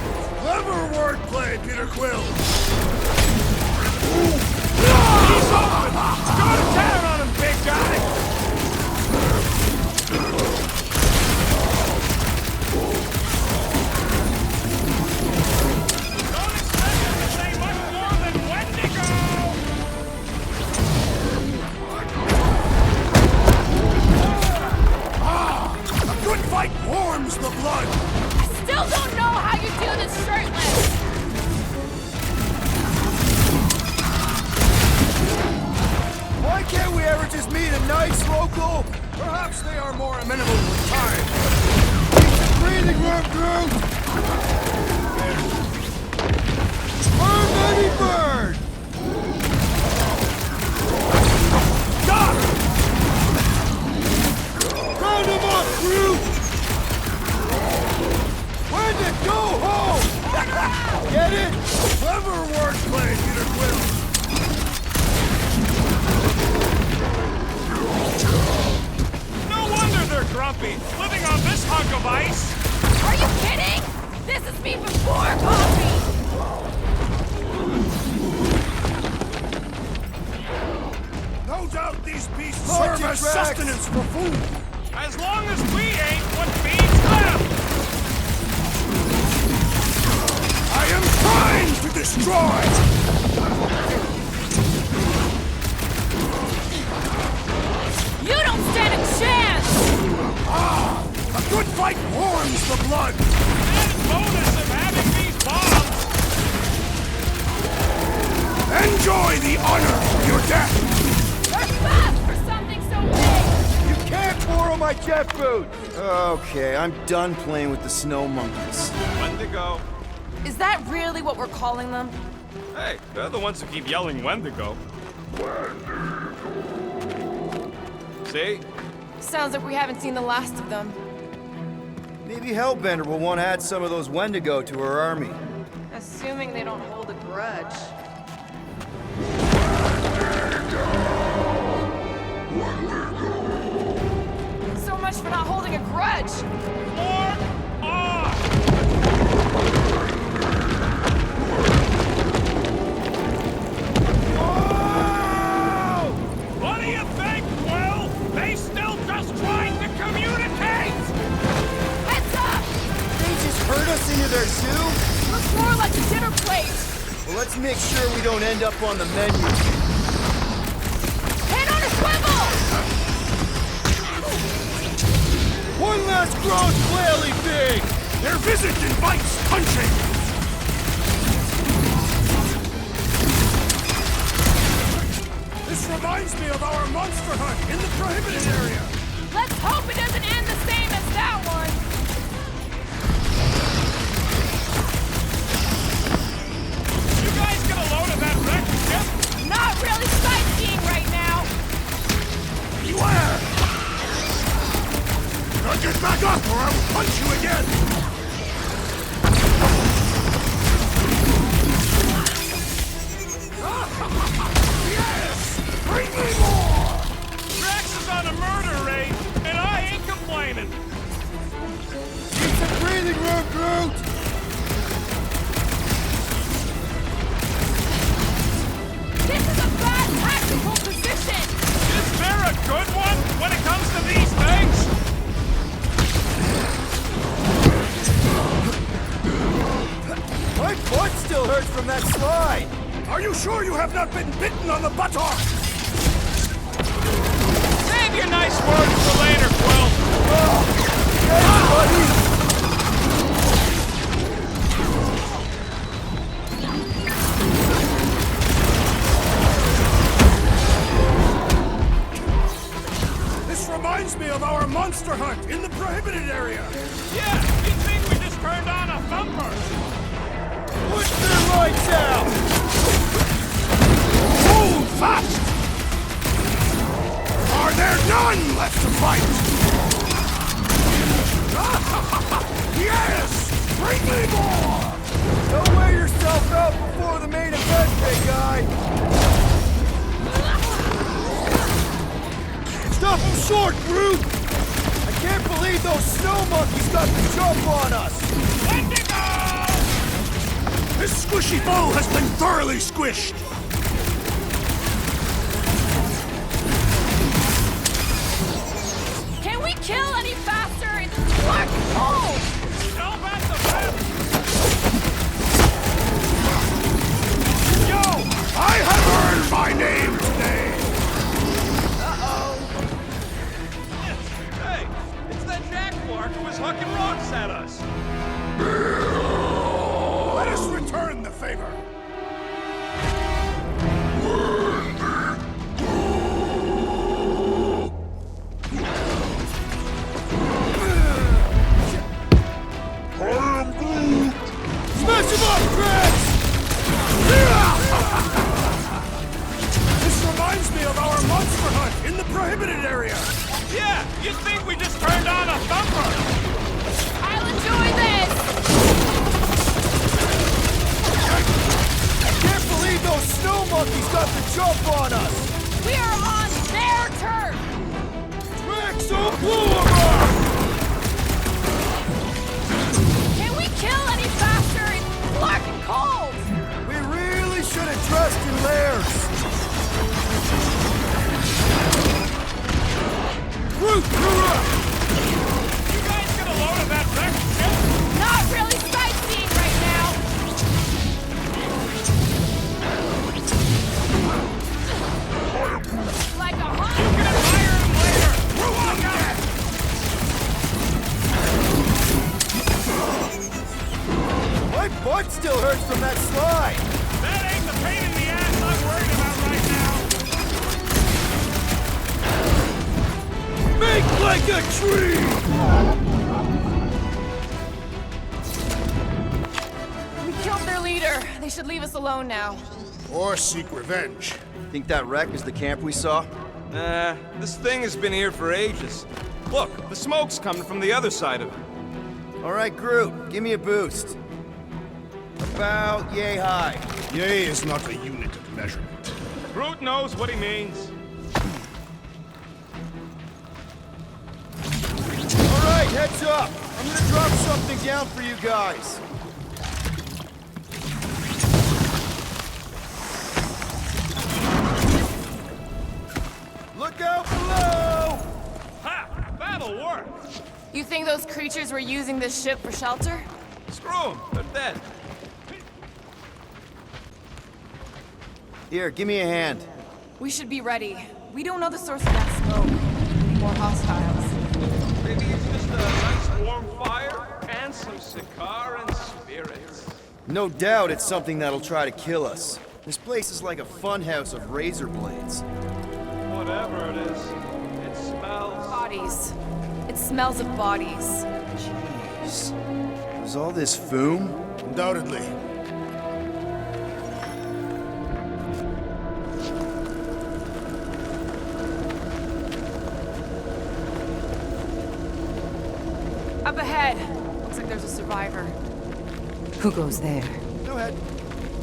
Clever wordplay, Peter Quill.
He's open! Go to town on him, big guy! Don't expect him to say much more than Wendigo!
A good fight warms the blood.
I still don't know how you do this shirtless!
Why can't we ever just meet a nice local?
Perhaps they are more amenable with time.
It's a breathing room, Groot! Burn, Betty, burn!
Doc!
Round him up, Groot! Wendy, go home! Get it?
Clever wordplay, Peter Quill.
No wonder they're grumpy, living on this hunk of ice!
Are you kidding? This is me before coffee!
No doubt these beasts
March
serve
your
as
tracks.
sustenance for food.
As long as we ain't what feeds them!
I am trying to destroy.
You don't stand a chance!
Ah, a good fight warms the blood.
Added bonus of having these bombs!
Enjoy the honor of your death.
We're fast for something so big!
You can't borrow my jet boot! Okay, I'm done playing with the snow monkeys.
Wendigo.
Is that really what we're calling them?
Hey, they're the ones who keep yelling Wendigo. See?
Sounds like we haven't seen the last of them.
Maybe Hellbender will want to add some of those Wendigo to her army.
Assuming they don't hold a grudge. So much for not holding a grudge!
Lord off! What do you think?
Well, let's make sure we don't end up on the menu.
Head on a swivel!
One last gross whaley thing!
Their visit invites punching! This reminds me of our monster hunt in the prohibited area!
Let's hope it doesn't end the same as that one!
You guys get a load of that wrecked ship?
Not really sightseeing right now!
Beware! Now get back up or I will punch you again! Yes! Bring me more!
Drax is on a murder raid, and I ain't complaining.
Need some breathing room, Groot!
This is a bad tactical position!
Is there a good one when it comes to these things?
My butt still hurts from that slide!
Are you sure you have not been bitten on the buttock?
Save your nice words for later, Quill.
Thanks, buddy!
This reminds me of our monster hunt in the prohibited area!
Yeah, you'd think we just turned on a thumper.
Push their lights out!
Hold fast! Are there none left to fight? Yes! Bring me more!
Don't wear yourself out before the main event, big guy! Stop him short, Groot! I can't believe those snow monkeys got the jump on us!
This squishy foe has been thoroughly squished!
Can we kill any faster? It's fucking cold!
Help at the back!
Yo! I have earned my name today!
Hey, it's that Jack Clark who was hucking rocks at us.
Let us return the favor!
Smash him up, Drax!
This reminds me of our monster hunt in the prohibited area!
Yeah, you'd think we just turned on a thumper.
I'll enjoy this!
I can't believe those snow monkeys got the jump on us!
We are on their turf!
Drax, Oklahoma!
Can we kill any faster? It's fucking cold!
We really should have dressed in layers! Groot, you're up!
You guys get a load of that wrecked ship?
Not really sightseeing right now! Like a hot...
You can admire him later. Look out!
My butt still hurts from that slide!
That ain't the pain in the ass I'm worried about right now.
Make like a tree!
We killed their leader. They should leave us alone now.
Or seek revenge.
Think that wreck is the camp we saw?
This thing has been here for ages. Look, the smoke's coming from the other side of it.
All right, Groot, give me a boost. About yay high.
Yea is not a unit of measurement.
Groot knows what he means.
All right, heads up. I'm gonna drop something down for you guys. Look out below!
Ha! That'll work.
You think those creatures were using this ship for shelter?
Screw them, they're dead.
Here, give me a hand.
We should be ready. We don't know the source of that smoke. Any more hostiles?
Maybe it's just a nice warm fire and some cigar and spirits.
No doubt it's something that'll try to kill us. This place is like a funhouse of razor blades.
Whatever it is, it smells.
Bodies. It smells of bodies.
Jeez. Was all this Foom?
Undoubtedly.
Up ahead. Looks like there's a survivor.
Who goes there?
No head.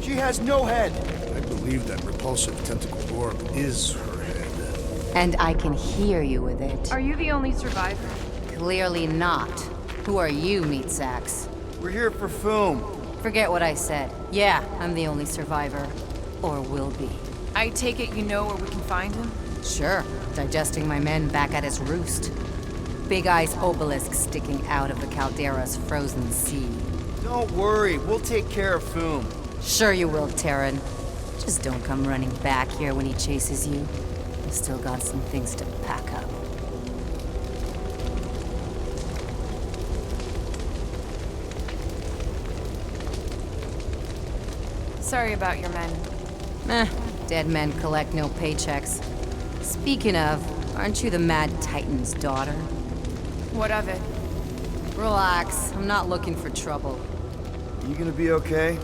She has no head.
I believe that repulsive tentacled orb is her head.
And I can hear you with it.
Are you the only survivor?
Clearly not. Who are you, meat sacks?
We're here for Foom.
Forget what I said. Yeah, I'm the only survivor. Or will be.
I take it you know where we can find him?
Sure. Digesting my men back at his roost. Big ice obelisk sticking out of the Caldera's frozen sea.
Don't worry, we'll take care of Foom.
Sure you will, Terran. Just don't come running back here when he chases you. You've still got some things to pack up.
Sorry about your men.
Dead men collect no paychecks. Speaking of, aren't you the Mad Titan's daughter?
What of it?
Relax, I'm not looking for trouble.
You gonna be okay?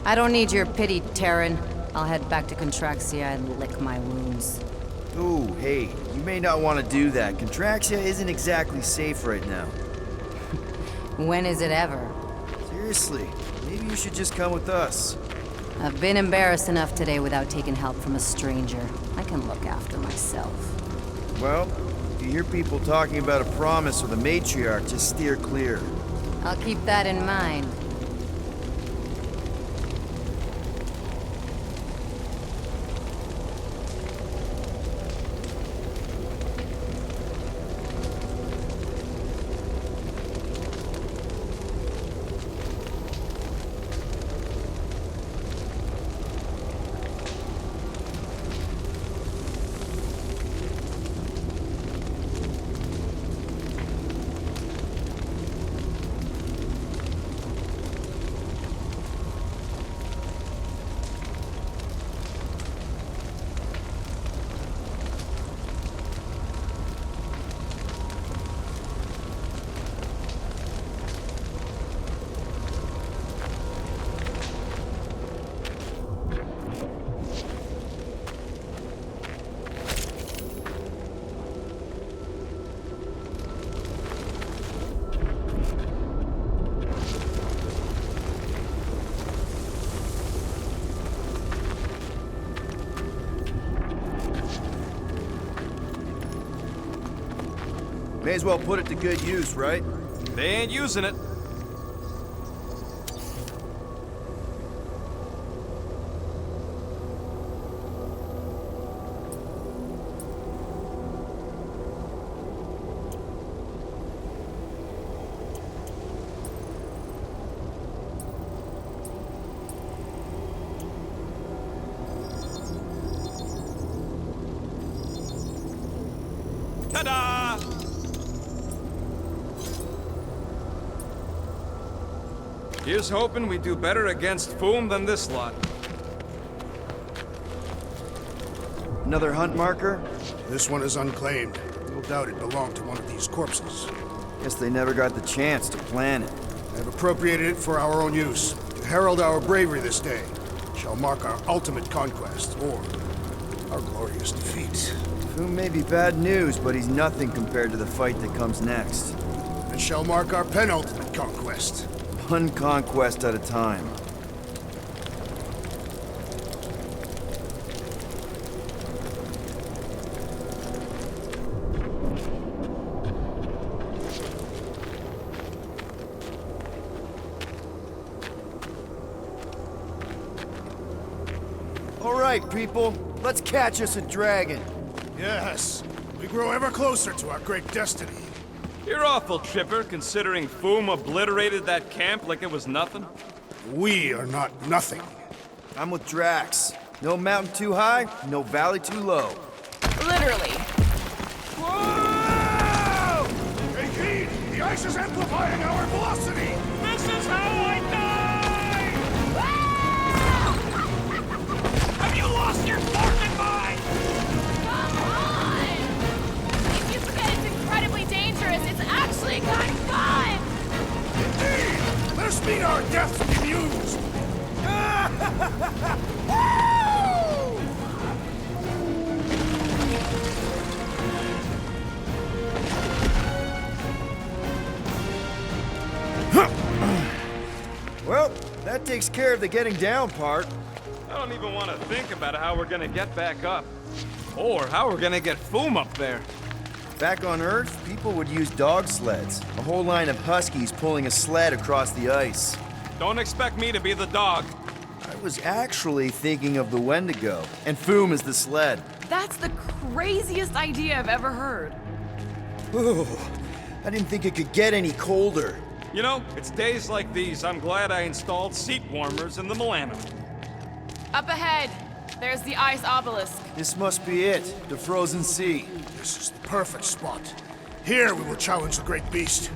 I don't need your pity, Terran. I'll head back to Contraxia and lick my wounds.
Ooh, hey, you may not want to do that. Contraxia isn't exactly safe right now.
When is it ever?
Seriously, maybe you should just come with us.
I've been embarrassed enough today without taking help from a stranger. I can look after myself.
Well, if you hear people talking about a promise with a matriarch, just steer clear.
I'll keep that in mind.
May as well put it to good use, right?
They ain't using it. Ta-da! Here's hoping we do better against Foom than this lot.
Another hunt marker?
This one is unclaimed. No doubt it belonged to one of these corpses.
Guess they never got the chance to plan it.
I've appropriated it for our own use, to herald our bravery this day. It shall mark our ultimate conquest, or our glorious defeat.
Foom may be bad news, but he's nothing compared to the fight that comes next.
It shall mark our penultimate conquest.
One conquest at a time. All right, people, let's catch us a dragon.
Yes, we grow ever closer to our great destiny.
You're awful chipper, considering Foom obliterated that camp like it was nothing.
We are not nothing.
I'm with Drax. No mountain too high, no valley too low.
Literally.
Whoa! Take heed! The ice is amplifying our velocity!
This is how I die! Have you lost your fucking mind?
Come on! If you forget it's incredibly dangerous, it's actually kind of fun!
Indeed! Let us meet our deaths bemused!
Well, that takes care of the getting down part.
I don't even want to think about how we're gonna get back up. Or how we're gonna get Foom up there.
Back on Earth, people would use dog sleds. A whole line of huskies pulling a sled across the ice.
Don't expect me to be the dog.
I was actually thinking of the Wendigo, and Foom is the sled.
That's the craziest idea I've ever heard.
Ooh, I didn't think it could get any colder.
You know, it's days like these I'm glad I installed seat warmers in the Milano.
Up ahead, there's the ice obelisk.
This must be it, the frozen sea.
This is the perfect spot. Here we will challenge the great beast.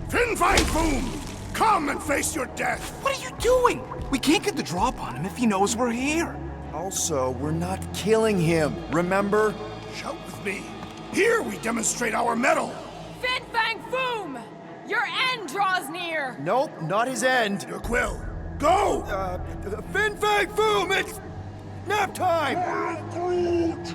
Fin Fang Foom! Come and face your death!
What are you doing? We can't get the drop on him if he knows we're here.
Also, we're not killing him, remember?
Shout with me. Here we demonstrate our mettle.
Fin Fang Foom! Your end draws near!
Nope, not his end.
Your quill. Go!
Fin Fang Foom, it's nap time!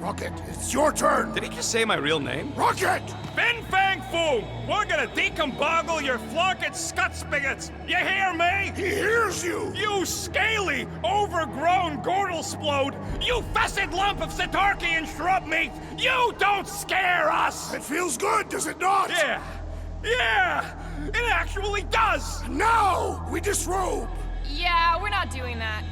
Rocket, it's your turn.
Did he just say my real name?
Rocket!
Fin Fang Foom! We're gonna decomboggle your flunket scut spigots! You hear me?
He hears you!
You scaly, overgrown gordle-splode! You fessed lump of Satarkian shrub meat! You don't scare us!
It feels good, does it not?
Yeah! Yeah! It actually does!
Now we disrobe!
Yeah, we're not doing that.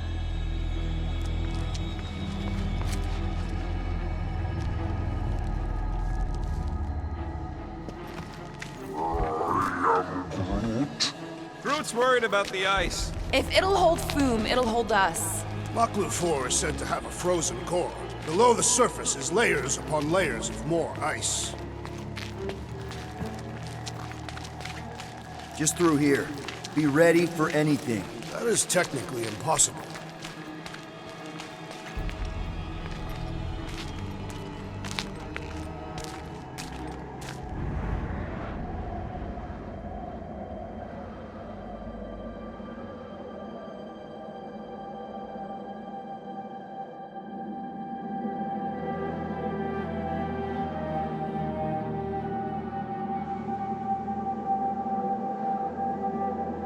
Groot's worried about the ice.
If it'll hold Foom, it'll hold us.
Maklu 4 is said to have a frozen core. Below the surface is layers upon layers of more ice.
Just through here. Be ready for anything.
That is technically impossible.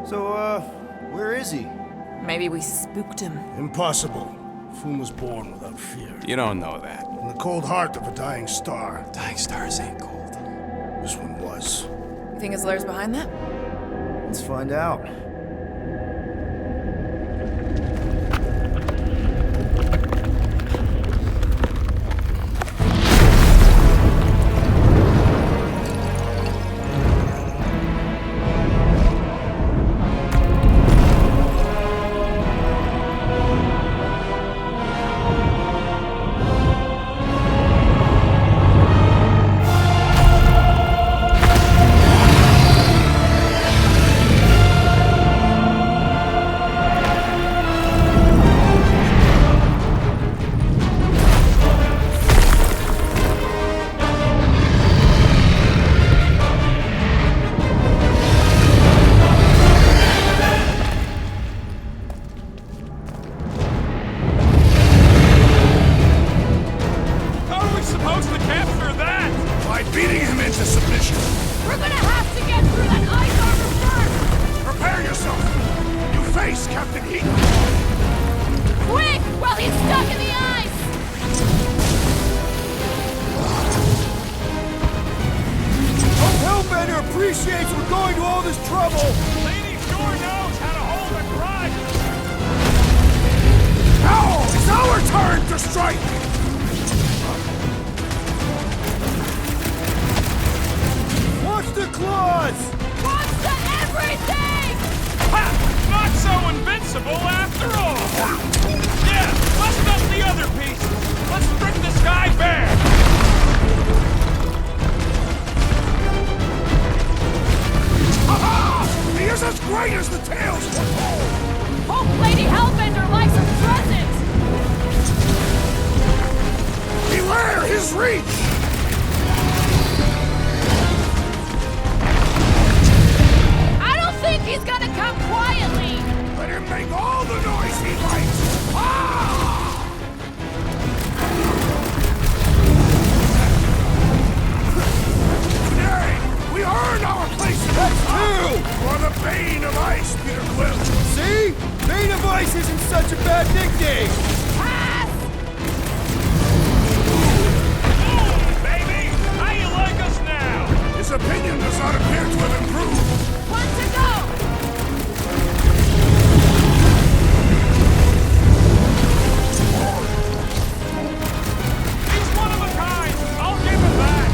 So, where is he?
Maybe we spooked him.
Impossible. Foom was born without fear.
You don't know that.
In the cold heart of a dying star.
Dying stars ain't cold.
This one was.
You think his lair's behind that?
Let's find out.
Retreat!
I don't think he's gonna come quietly!
Let him make all the noise he likes! Ah! Today, we earn our place in the top for the Bane of Ice, Peter Quill!
See? Bane of Ice isn't such a bad nickname!
Baby, how you like us now?
His opinion does not appear to have improved.
One to go!
He's one of a kind. I'll give him back.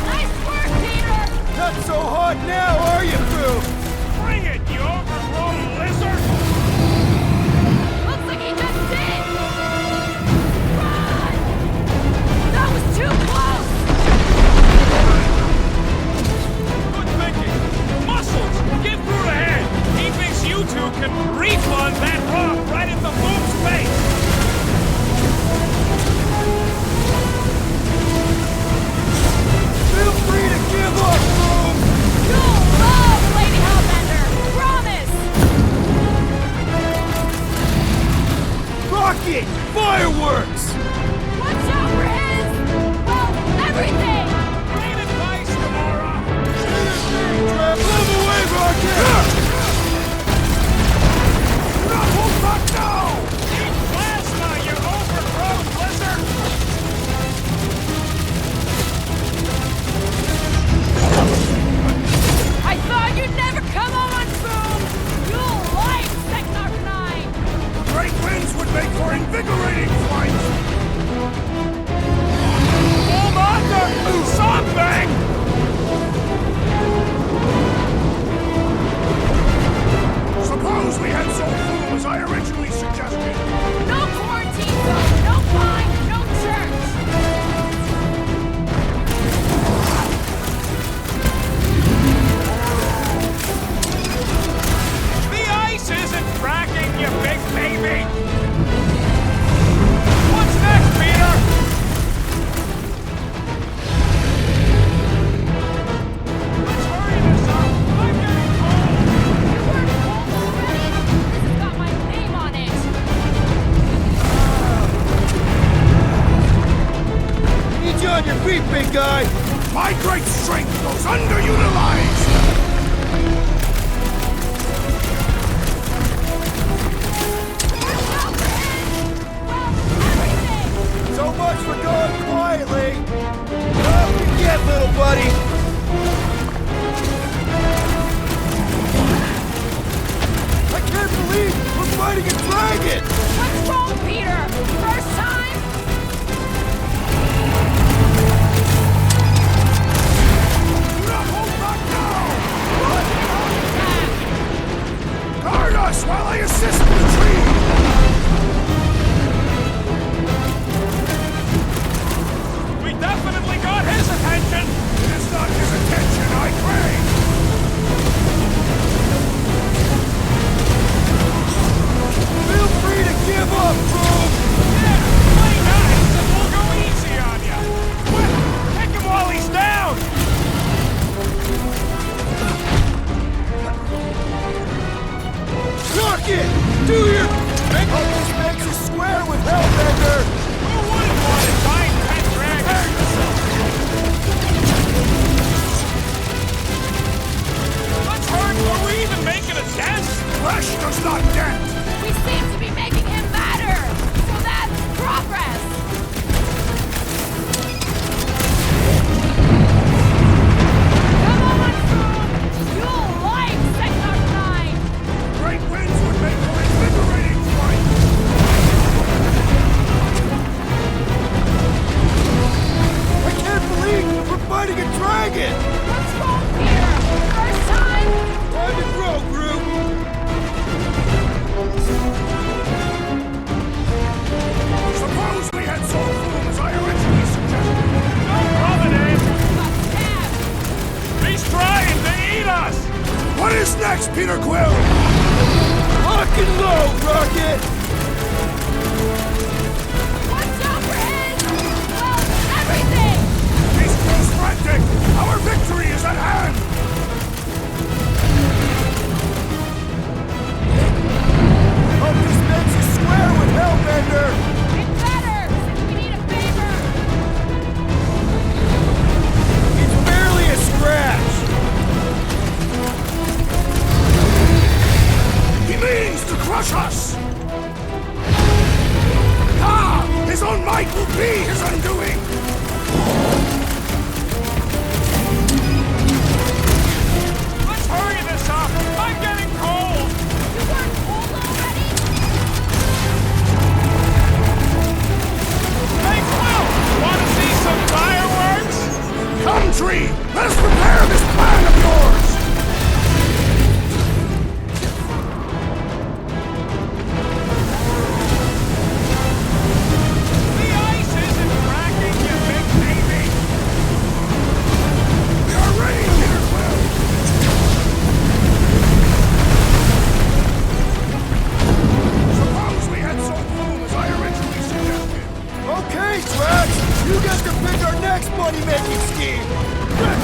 Nice work, Peter!
Not so hot now, are you, Boo?
Bring it, you overgrown lizard!
Looks like he just did! Run! That was too close!
Good thinking. Muscles, get through the head. He thinks you two can refund that rock right in the boom's face.
Feel free to give up, Boom!
You'll love Lady Hellbender! Promise!
Rocket! Fireworks!
Watch out for his... well, everything!
Great advice, Gamora.
Trap, move away, Rocket!
Hold back now!
Eat plasma, you overgrown lizard!
I thought you'd never come on, Boom! You'll like Sector 9!
Great winds would make for invigorating flight!
Hold on to something!
Suppose we had sold Boom as I originally suggested.
No quarantine zone, no fine, no church!
The ice isn't cracking, you big baby! What's next, Peter? Let's hurry this up! I'm getting cold!
We're cold already? This has got my name on it!
Need you on your feet, big guy!
My great strength goes underutilized!
So much for going quietly! Up you get, little buddy! I can't believe we're fighting a dragon!
What's wrong, Peter? First time?
Do not hold back now! be his undoing!
Let's hurry this up! I'm getting cold!
You weren't cold already?
Hey, Quill! Wanna see some fireworks?
Come, Tree! Let us prepare this plan of yours!
The ice isn't cracking, you big baby!
We are ready, Peter Quill! Suppose we had some food as I originally suggested.
Okay, Drax! You get to pick our next money-making scheme! Drax!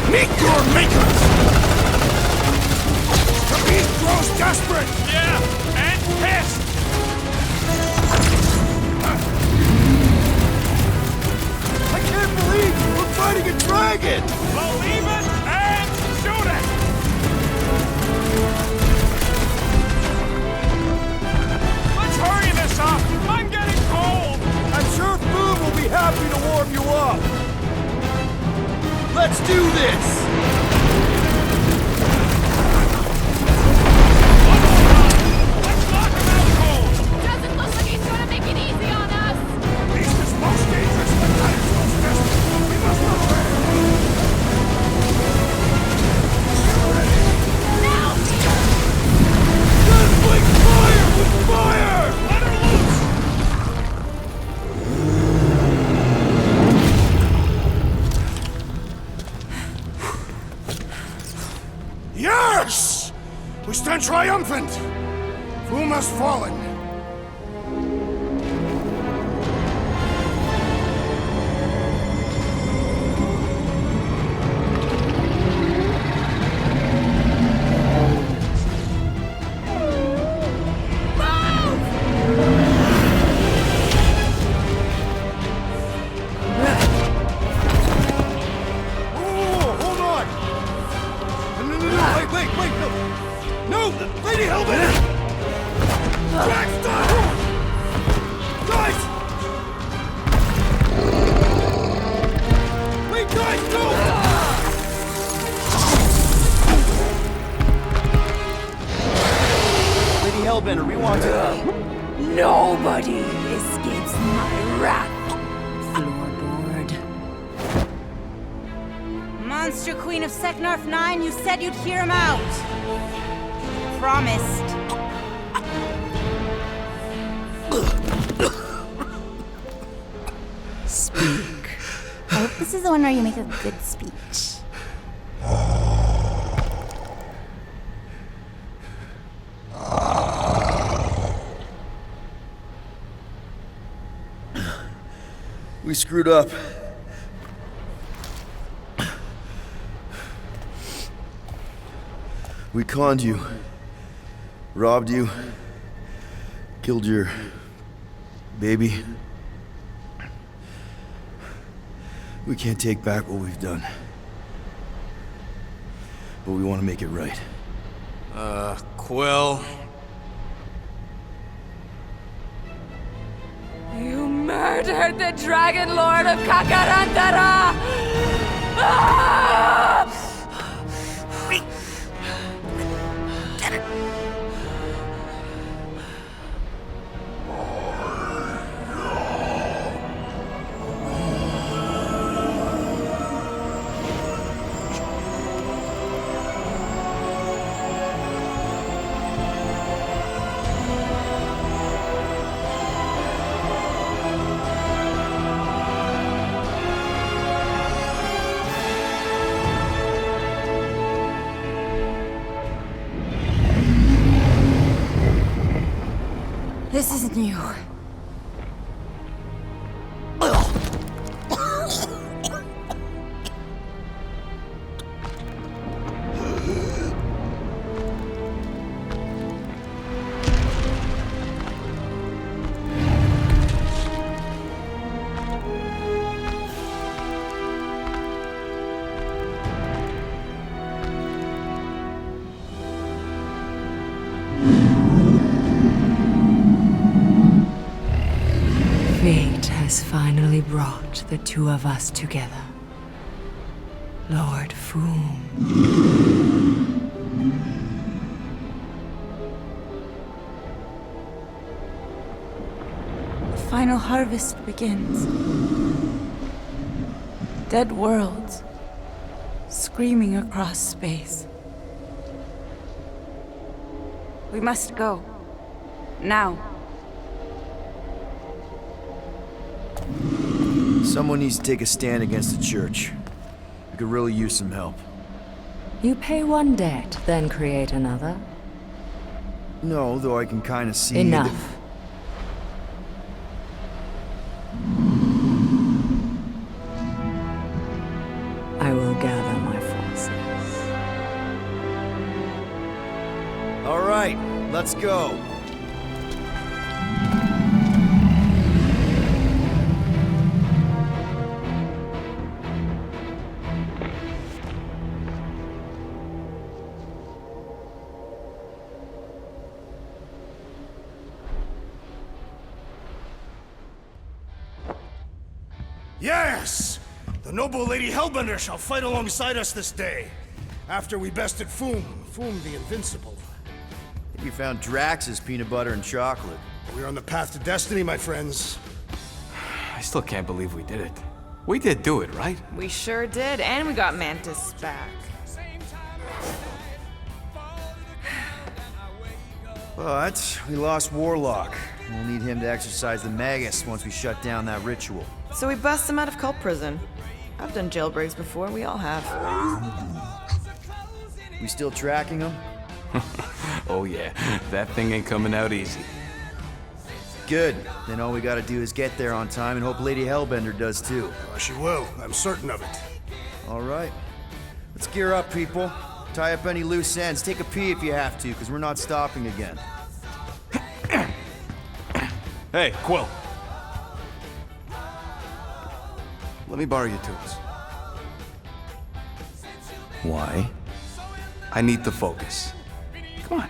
Meet your makers! The beast grows desperate!
Yeah, and pissed!
I can't believe we're fighting a dragon!
Believe it and shoot it! Let's hurry this up! I'm getting cold!
I'm sure food will be happy to warm you up! Let's do this!
Doesn't look like he's gonna make it easy on us!
Beast is most dangerous when that is most desperate. We must prepare!
Now, Peter!
Let's like fire with fire!
Let her loose!
Yes! We stand triumphant! Foom has fallen.
Oh, hold on! No, wait, no! No, Lady Hellbender! Drax, stop! Guys! Wait, guys, no! Lady Hellbender, we want to...
Nobody escapes my wrath. Floorboard. Monster Queen of Seknarf 9, you said you'd hear him out. Promised.
Speak. I hope this is the one where you make a good speech.
We screwed up. We conned you, robbed you, killed your baby. We can't take back what we've done. But we want to make it right.
Quill.
You murdered the Dragon Lord of Kakarantara! Ah!
This isn't you.
Fate has finally brought the two of us together. Lord Foom.
The final harvest begins. Dead worlds, screaming across space. We must go. Now.
Someone needs to take a stand against the church. We could really use some help.
You pay one debt, then create another.
No, though I can kind of see...
Enough. I will gather my forces.
All right, let's go.
Yes! The noble Lady Hellbender shall fight alongside us this day. After we bested Foom the Invincible.
You found Drax's peanut butter and chocolate.
We're on the path to destiny, my friends.
I still can't believe we did it. We did do it, right?
We sure did, and we got Mantis back.
But we lost Warlock. We'll need him to exercise the Magus once we shut down that ritual.
So we bust him out of cult prison. I've done jailbreaks before, we all have.
We still tracking him?
Oh yeah, that thing ain't coming out easy.
Good. Then all we gotta do is get there on time and hope Lady Hellbender does too.
She will. I'm certain of it.
All right. Let's gear up, people. Tie up any loose ends. Take a pee if you have to, because we're not stopping again.
Hey, Quill.
Let me borrow your tools.
Why?
I need to focus. Come on.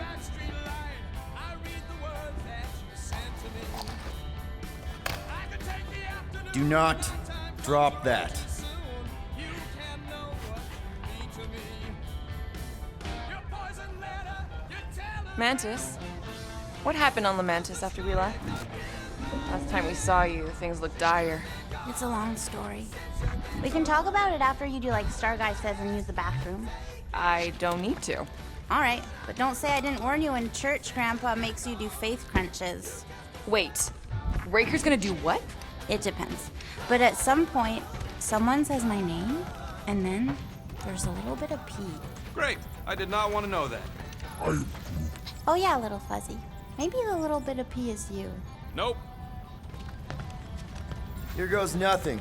Do not drop that.
Mantis? What happened on the Mantis after we left? Last time we saw you, things looked dire.
It's a long story. We can talk about it after you do like Star Guy says and use the bathroom.
I don't need to.
All right, but don't say I didn't warn you in church Grandpa makes you do faith crunches.
Wait, Raker's gonna do what?
It depends. But at some point, someone says my name, and then there's a little bit of pee.
Great. I did not want to know that.
Oh yeah, little fuzzy. Maybe the little bit of pee is you.
Nope.
Here goes nothing.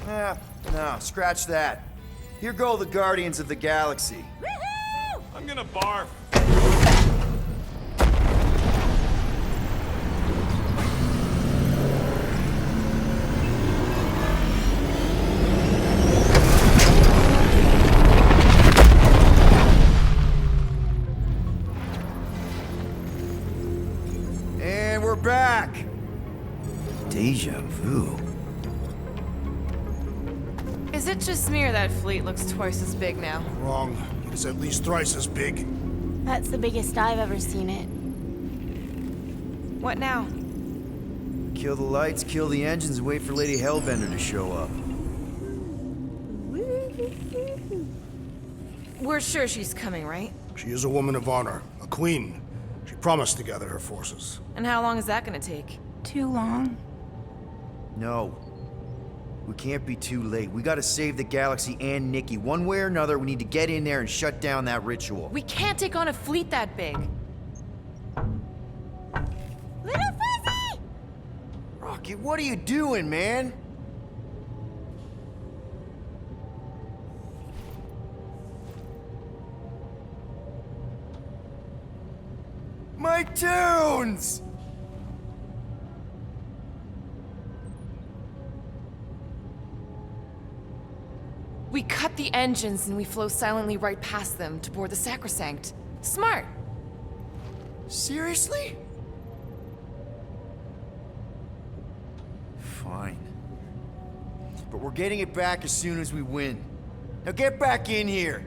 No, scratch that. Here go the Guardians of the Galaxy.
I'm gonna barf.
And we're back. Deja vu.
Is it just me or that fleet looks twice as big now?
Wrong. It is at least thrice as big.
That's the biggest I've ever seen it.
What now?
Kill the lights, kill the engines, and wait for Lady Hellbender to show up.
We're sure she's coming, right?
She is a woman of honor, a queen. She promised to gather her forces.
And how long is that gonna take?
Too long.
No. We can't be too late. We gotta save the galaxy and Nikki. One way or another, we need to get in there and shut down that ritual.
We can't take on a fleet that big.
Little Fuzzy!
Rocket, what are you doing, man? My tunes!
We cut the engines and we flow silently right past them to board the Sacrosanct. Smart.
Seriously? Fine. but we're getting it back as soon as we win. Now get back in here!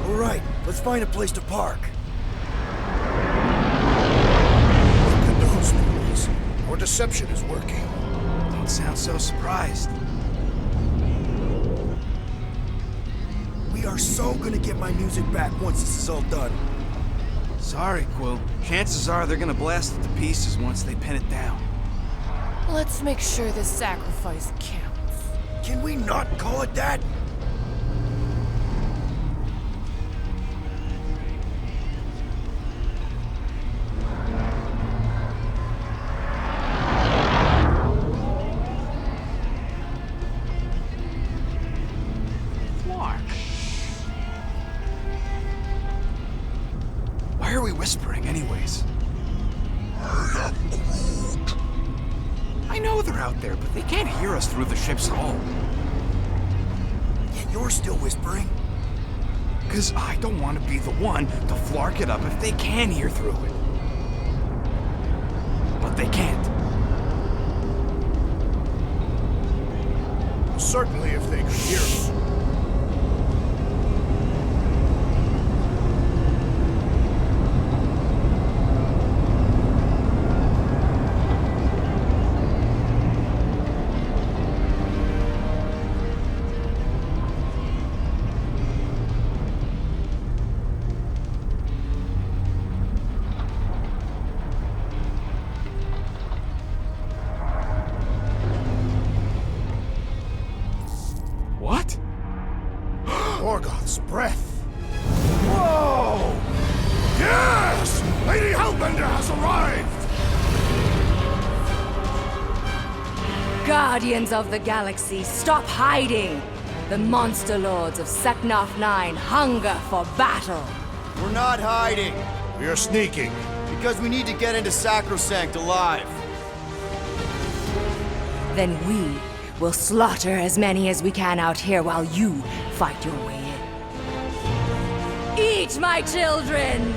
Alright, let's find a place to park.
Look at those boys. Our deception is working.
Don't sound so surprised.
We are so gonna get my music back once this is all done.
Sorry, Quill. Chances are they're gonna blast it to pieces once they pin it down.
Let's make sure this sacrifice counts.
Can we not call it that?
Why are we whispering, anyways? I know they're out there, but they can't hear us through the ship's hull.
Yet you're still whispering.
Because I don't want to be the one to flark it up if they can hear through it. But they can't.
Certainly if they could hear us.
What?
Morgoth's breath.
Whoa! Yes! Lady Hellbender has arrived!
Guardians of the Galaxy, stop hiding! The monster lords of Seknarf 9 hunger for battle!
We're not hiding.
We are sneaking.
Because we need to get into Sacrosanct alive.
Then we will slaughter as many as we can out here while you fight your way in. Eat, my children!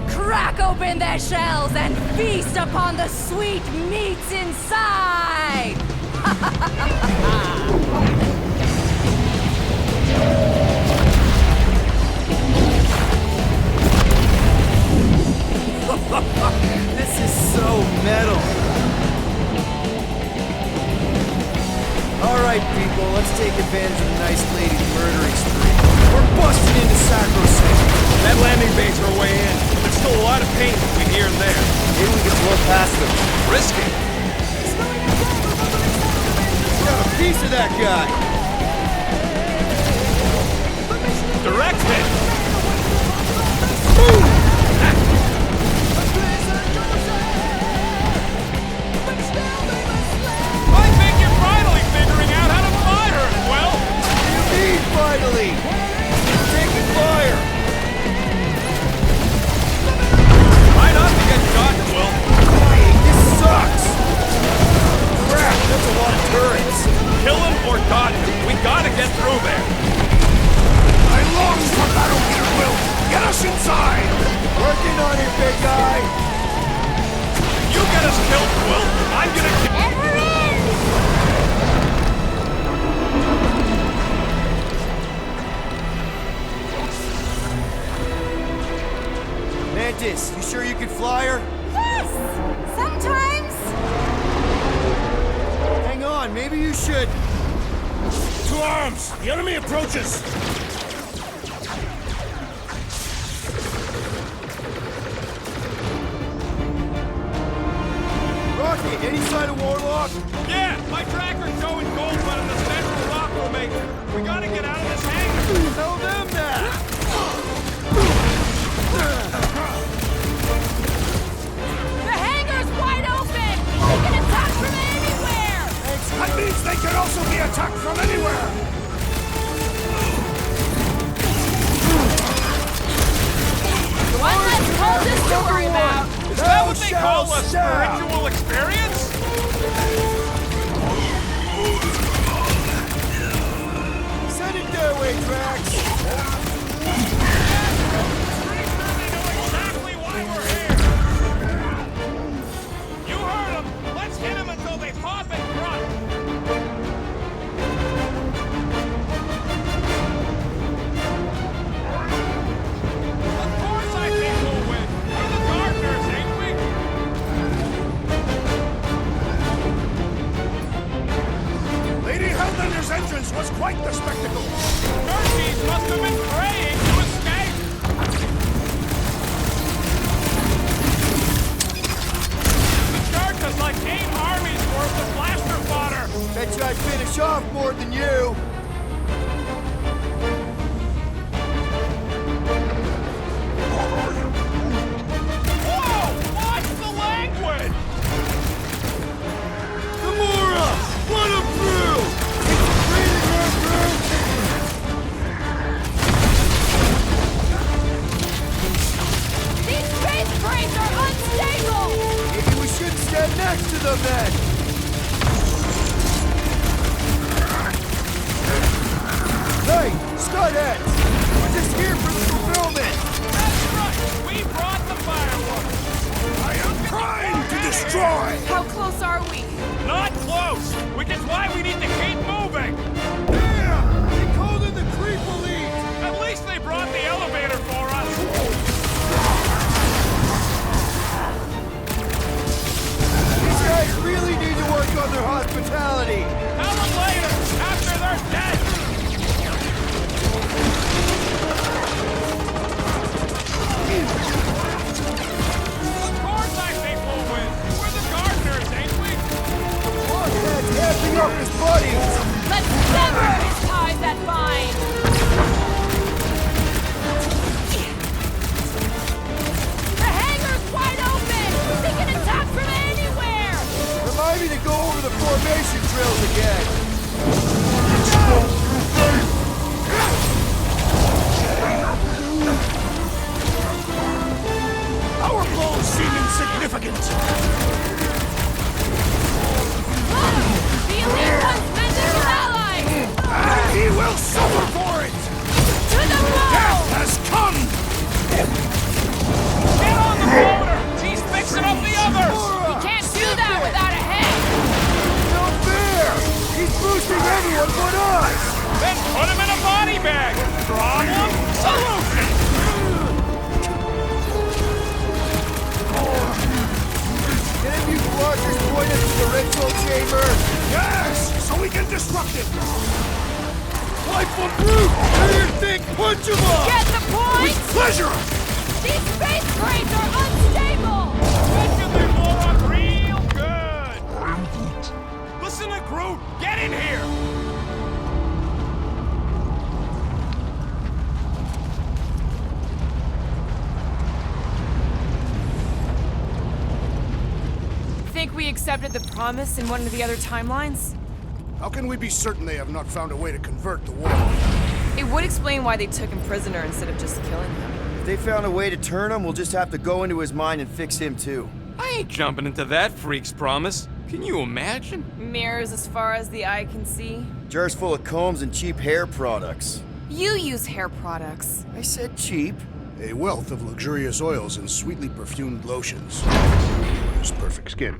Crack open their shells and feast upon the sweet meats inside!
This is so metal. Alright, people, let's take advantage of the nice lady's murdering spree. We're busting into Sacrosanct.
That landing bay's our way in. There's still a lot of paint between here and there.
Maybe we can blow past them.
Risky.
Got a piece of that guy.
Direct hit. I think you're finally figuring out how to fire it, Well.
Indeed, finally. Taking fire.
Try not to get shot, Will.
This sucks. Crap, that's a lot of turrets.
Kill him or dodge him. We gotta get through there.
I long for battle, Peter Quill! Get us inside!
Working on it, big guy.
You get us killed, Will. I'm gonna kill.
Mantis, you sure you can fly her?
Yes! Sometimes!
Hang on, maybe you should.
To arms! The enemy approaches!
Rocket, any sign of Warlock?
Yeah, my tracker's showing gold but in the central rock formation. We gotta get out of this hangar.
Tell them that!
The hangar's wide open! We can attack from anywhere!
That means they can also be attacked from anywhere!
One less coldest to worry about!
Is that what they call a spiritual experience?
sword than you.
Whoa! Watch the language!
Gamora! Run him through!
These space crates are unstable!
Maybe we shouldn't stand next to them then! Hey, Scutheads! We're just here for the fulfillment!
That's right! We brought the fireworks!
I am trying to destroy!
How close are we?
Not close! Which is why we need to keep moving!
Yeah! They called in the creep elite!
At least they brought the elevator for us!
These guys really need to work on their hospitality!
Tell them later, after they're dead! Of course I think we'll win! We're the gardeners, ain't we?
Blockhead's happy up his buddies!
Let's sever his ties that bind!
The hangar's wide open! They can attack from anywhere!
Remind me to go over the formation drills again!
Our blows seem insignificant.
The elite one's mending his allies!
And he will suffer for it!
To the wall!
Death has come!
Get on the motor! He's fixing up the others!
You can't do that without a head!
No fair! He's boosting everyone but us!
Then put him in a body bag! Problem? Solution!
Can any of you blockers point us to the ritual chamber?
Yes! So we can disrupt it!
Rightful brute! Who do you think? Punch him up!
Get the point?
With pleasure!
These space crates are unstable!
Making them blow up real good! Listen to Groot! Get in here!
Think we accepted the promise in one of the other timelines?
How can we be certain they have not found a way to convert the war?
It would explain why they took him prisoner instead of just killing him.
If they found a way to turn him, we'll just have to go into his mind and fix him too.
I ain't jumping into that freak's promise. Can you imagine?
Mirrors as far as the eye can see.
Jars full of combs and cheap hair products.
You use hair products.
I said cheap.
A wealth of luxurious oils and sweetly perfumed lotions. His perfect skin.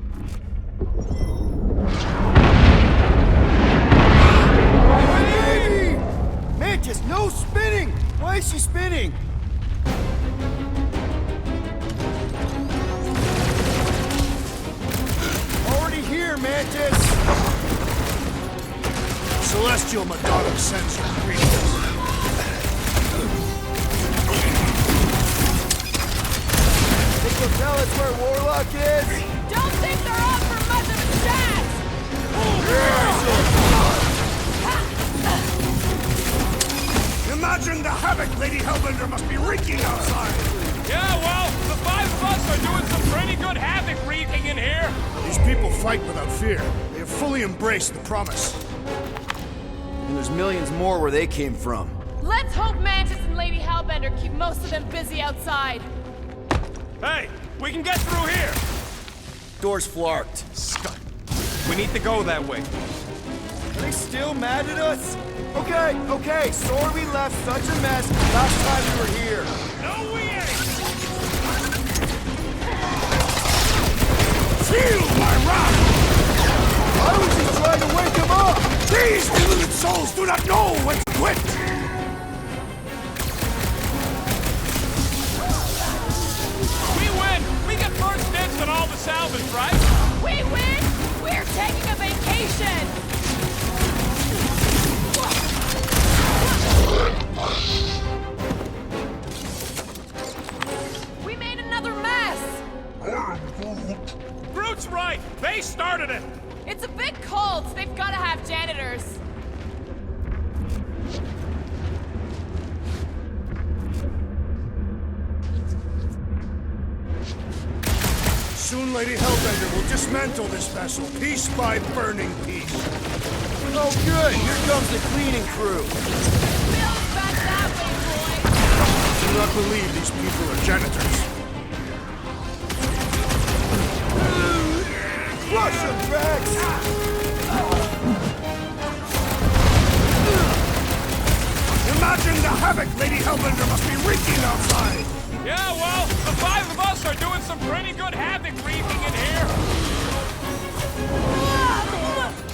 Baby! Mantis, no spinning! Why is she spinning? Already here, Mantis!
Celestial Madonna sends her greetings.
Think you'll tell us where Warlock is?
Don't think they're off for much of a chance!
Imagine the havoc Lady Hellbender must be wreaking outside!
Yeah, well, the five of us are doing some pretty good havoc wreaking in here.
These people fight without fear. They have fully embraced the promise.
And there's millions more where they came from.
Let's hope Mantis and Lady Hellbender keep most of them busy outside.
Hey, we can get through here.
Door's flarked.
Scott, we need to go that way.
Are they still mad at us? Okay, sorry we left such a mess last time we were here.
No, we ain't.
Feel my wrath!
I was just trying to wake them up!
These deluded souls do not know when to quit!
We win! We get first dibs on all the salvage, right?
We win! We're taking a vacation! We made another mess!
Groot's right! They started it!
It's a bit cold, so they've got to have janitors.
Soon Lady Hellbender will dismantle this vessel, piece by burning piece.
Oh good, here comes the cleaning crew.
I do not believe these people are janitors.
Flush them, Rex!
Imagine the havoc Lady Hellbender must be wreaking outside!
Yeah, well, the 5 of us are doing some pretty good havoc wreaking in here.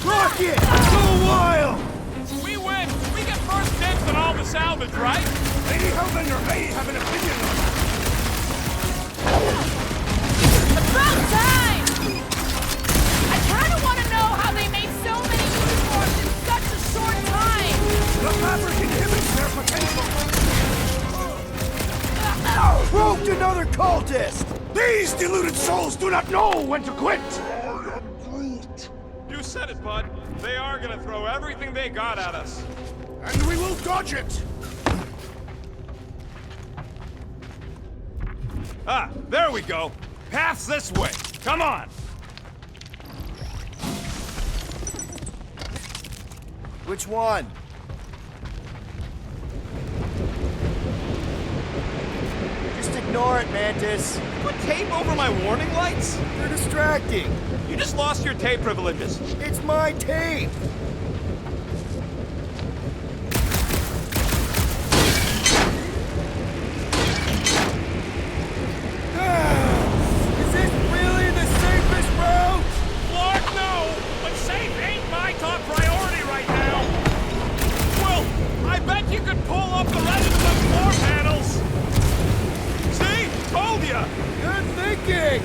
Rocket! Go wild!
We win! We get first dibs on all the salvage, right?
Lady Hellbender may have an opinion on that.
About time! I kinda wanna know how they made so many uniforms in such a short time!
The fabric inhibits their potential.
Roped another cultist!
These deluded souls do not know when to quit!
You said it, bud. They are gonna throw everything they got at us.
And we will dodge it!
Ah, there we go. Path's this way. Come on.
Which one? Just ignore it, Mantis.
Put tape over my warning lights?
They're distracting.
You just lost your tape privileges.
It's my tape! Is this really the safest route?
Lord, no! But safe ain't my top priority right now. Well, I bet you could pull up the rest of the floor panels. See? Told ya!
Good thinking!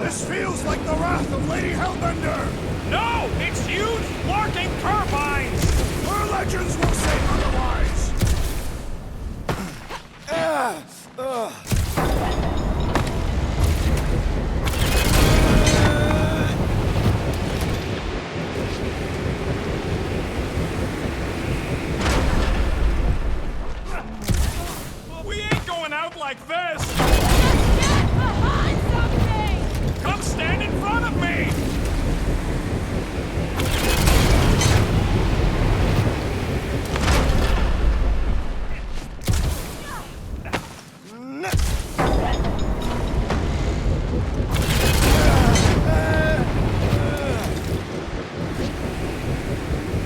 This feels like the wrath of Lady Hellbender!
No! It's huge, larking turbines!
Her legends will say otherwise!
We ain't going out like this!
Get behind something!
Come stand in front of me!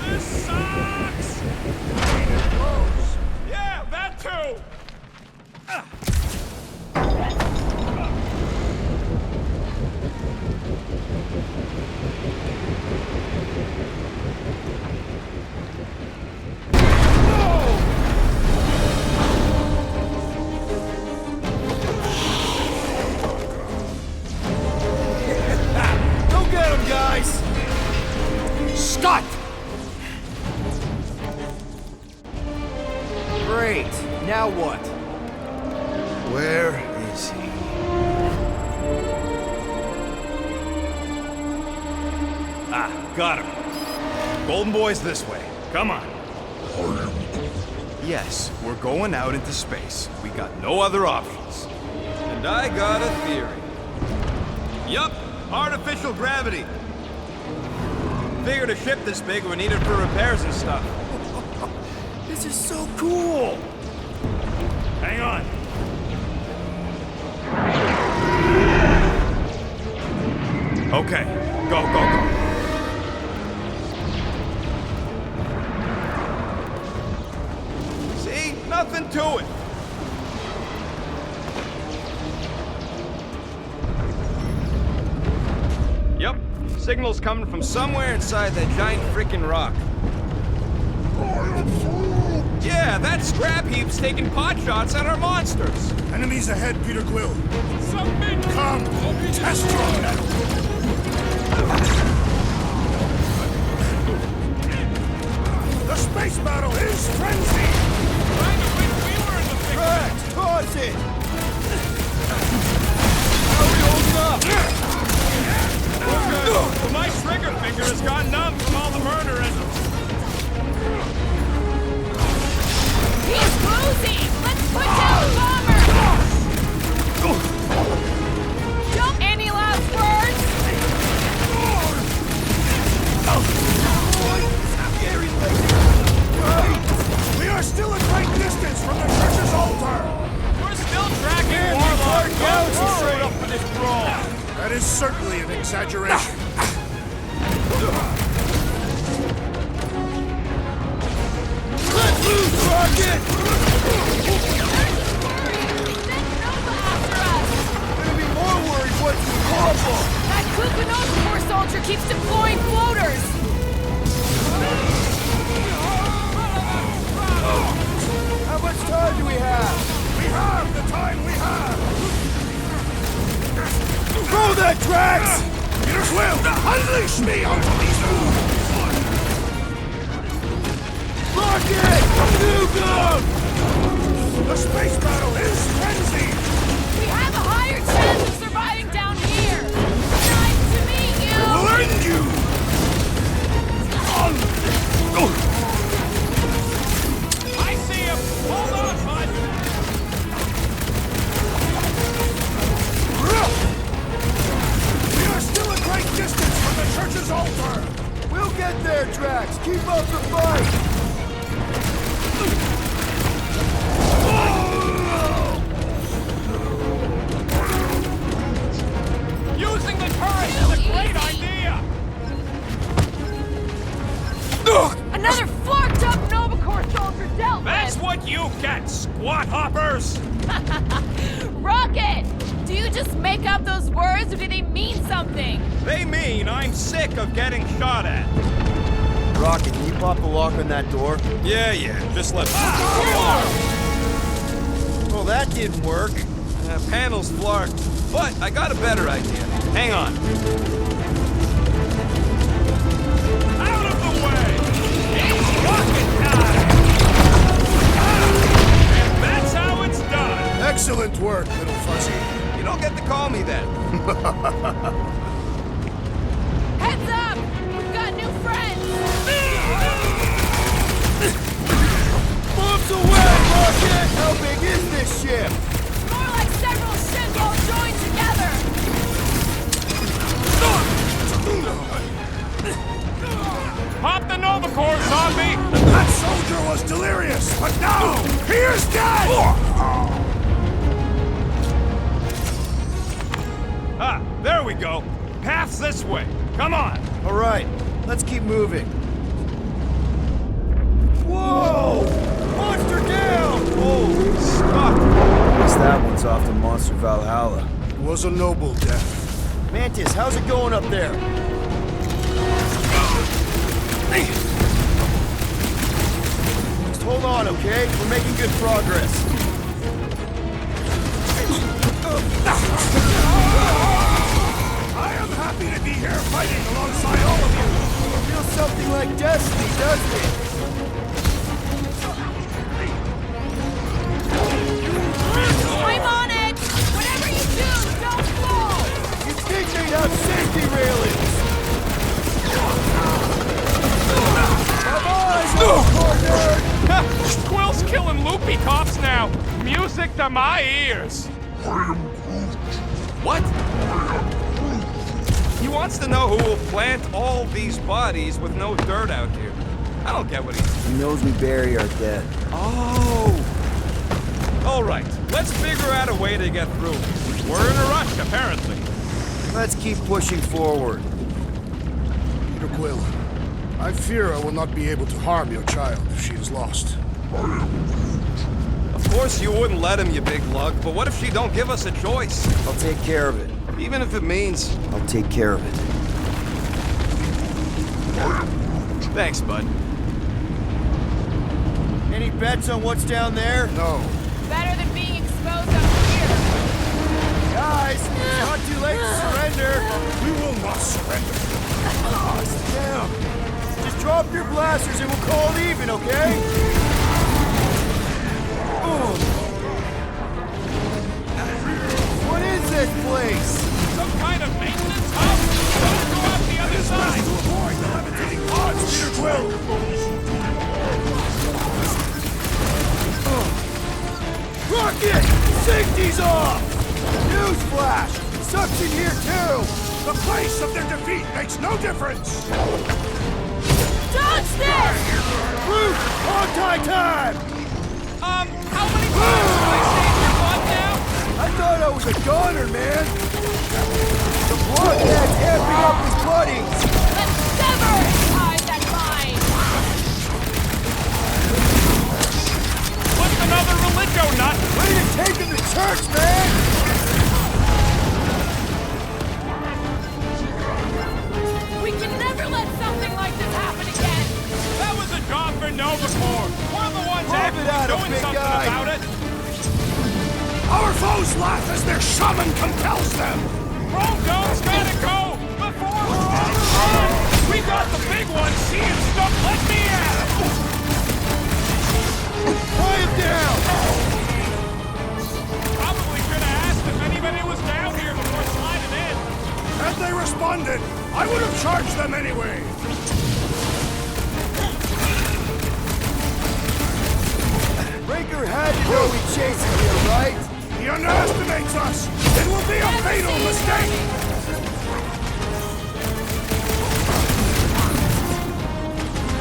This sucks! Yeah, that too!
Go get him, guys!
Scott!
Great. Now what?
Where is he?
Ah, got him. Golden Boy's this way. Come on. Yes, we're going out into space. We got no other options.
And I got a theory. Yup, artificial gravity. Figured a ship this big would need it for repairs and stuff.
This is so cool!
Hang on.
Okay, go, go, go.
See? Nothing to it. Yep, signal's coming from somewhere inside that giant freaking rock. Yeah, that scrap heap's taking pot shots at our monsters.
Enemies ahead, Peter Quill.
Submit!
Come, test your metal. The space battle is frenzied!
Kinda wish we were in the picture.
Rex, toss it! How we holding up?
Well, my trigger finger has gone numb from all the murder and...
Rocket! Gonna be more worried once we crumble!
That Kukuno's soldier keeps deploying floaters!
How much time do we have?
We have the time we have!
Throw that, Drax!
Peter Quill, unleash me onto these fools!
Rocket! Nuke!
The space battle is frenzied!
We have a higher chance of surviving down here! Nice to meet you!
We will end you!
I see him! Hold on, bud!
We are still a great distance from the church's altar!
We'll get there, Drax! Keep up the fight!
Using the turret is a great idea!
Another flarked up Novacor soldier dealt
That's what you get, squat hoppers!
Rocket! Do you just make up those words or do they mean something?
They mean I'm sick of getting shot at.
Rocket, can you pop the lock on that door?
Yeah, just let
Well, that didn't work.
Panel's flarked. But I got a better idea. Hang on.
Out of the way! It's rocket time! And that's how it's done!
Excellent work, little fuzzy.
You don't get to call me that.
Heads up! We've got new friends!
Bombs away, Rocket! How big is this ship?
More like several ships all joined together!
Pop the Novacor, zombie!
That soldier was delirious, but now he is dead!
Ah, there we go. Path's this way. Come on.
All right, let's keep moving. Whoa! Monster down!
Holy Scott!
Guess that one's off to Monster Valhalla.
It was a noble death.
Mantis, how's it going up there? Just hold on, okay? We're making good progress.
I am happy to be here fighting alongside all of you.
Feels something like destiny, doesn't it?
I'm on it! Whatever you do, don't fall!
You think they'd have safety railings? Come on, you corner!
Quill's killing loopy cops now. Music to my ears.
What? He wants to know who will plant all these bodies with no dirt out here. I don't get what he's...
He knows we bury our dead.
Oh! All right, let's figure out a way to get through. We're in a rush, apparently.
Let's keep pushing forward.
Peter Quill, I fear I will not be able to harm your child if she is lost.
Of course you wouldn't let him, you big lug, but what if she don't give us a choice?
I'll take care of it.
Even if it means...
I'll take care of it.
Thanks, bud.
Any bets on what's down there?
No.
Better than being exposed up here.
Guys, it's not too late to surrender.
We will not surrender.
Sit down. Just drop your blasters and we'll call it even, okay? What is this place?
Some kind of maintenance hub? Let's go out the other side.
To avoid the levitating pods, Peter Quill.
Rocket! Safety's off! Newsflash! Suction here too!
The place of their defeat makes no difference.
Dodge this!
Root! Hog-tie time!
How many times have I saved your butt now?
I thought I was a gunner, man! The blockhead's amping up his buddies!
Let's sever his ties that bind!
know before. We're the ones
Pump it out,
doing
big
something
guy.
about it.
Our foes laugh as their shaman compels them!
Romedome's gotta go before we're on the run! We got the big one seeing stuff. Let me at it!
Quiet down!
Probably should have asked if anybody was down here before sliding in.
Had they responded, I would have charged them anyway!
Raker had to know we'd chase him here, right?
He underestimates us! It will be a fatal mistake!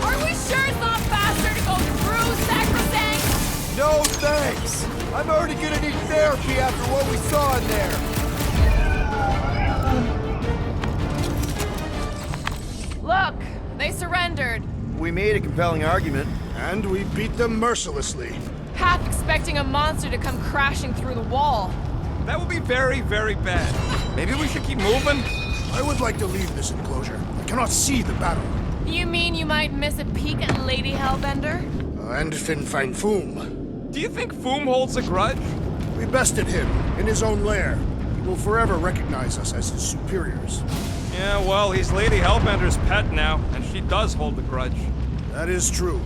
Are we sure it's not faster to go through Sacrosanct?
No thanks! I'm already gonna need therapy after what we saw in there!
Look, they surrendered.
We made a compelling argument.
And we beat them mercilessly.
Half expecting a monster to come crashing through the wall.
That would be very, very bad. Maybe we should keep moving?
I would like to leave this enclosure. I cannot see the battle.
You mean you might miss a peek at Lady Hellbender?
And Fin Fang Foom.
Do you think Foom holds a grudge?
We bested him in his own lair. He will forever recognize us as his superiors.
Yeah, well, he's Lady Hellbender's pet now, and she does hold a grudge.
That is true.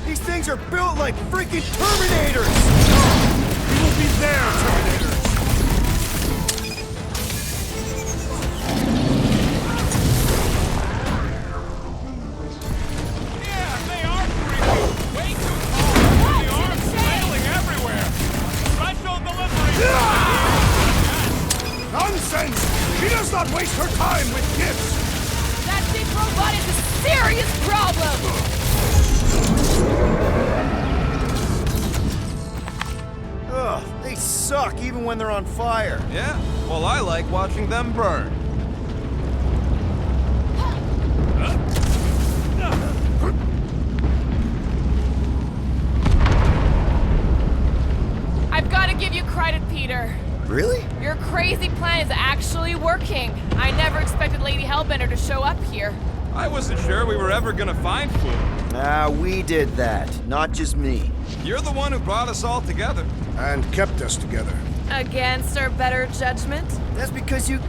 These things are built like freaking Terminators!
We will be there, Terminators!
Yeah, they are freaking way too tall. The arms flailing everywhere. Special delivery.
Nonsense! She does not waste her time with gifts!
That big robot is a serious problem!
Ugh, they suck even when they're on fire.
Yeah, well, I like watching them burn.
I've got to give you credit, Peter.
Really?
Your crazy plan is actually working. I never expected Lady Hellbender to show up here.
I wasn't sure we were ever gonna find Foom.
We did that, not just me.
You're the one who brought us all together.
And kept us together.
Against our better judgment?
That's because you...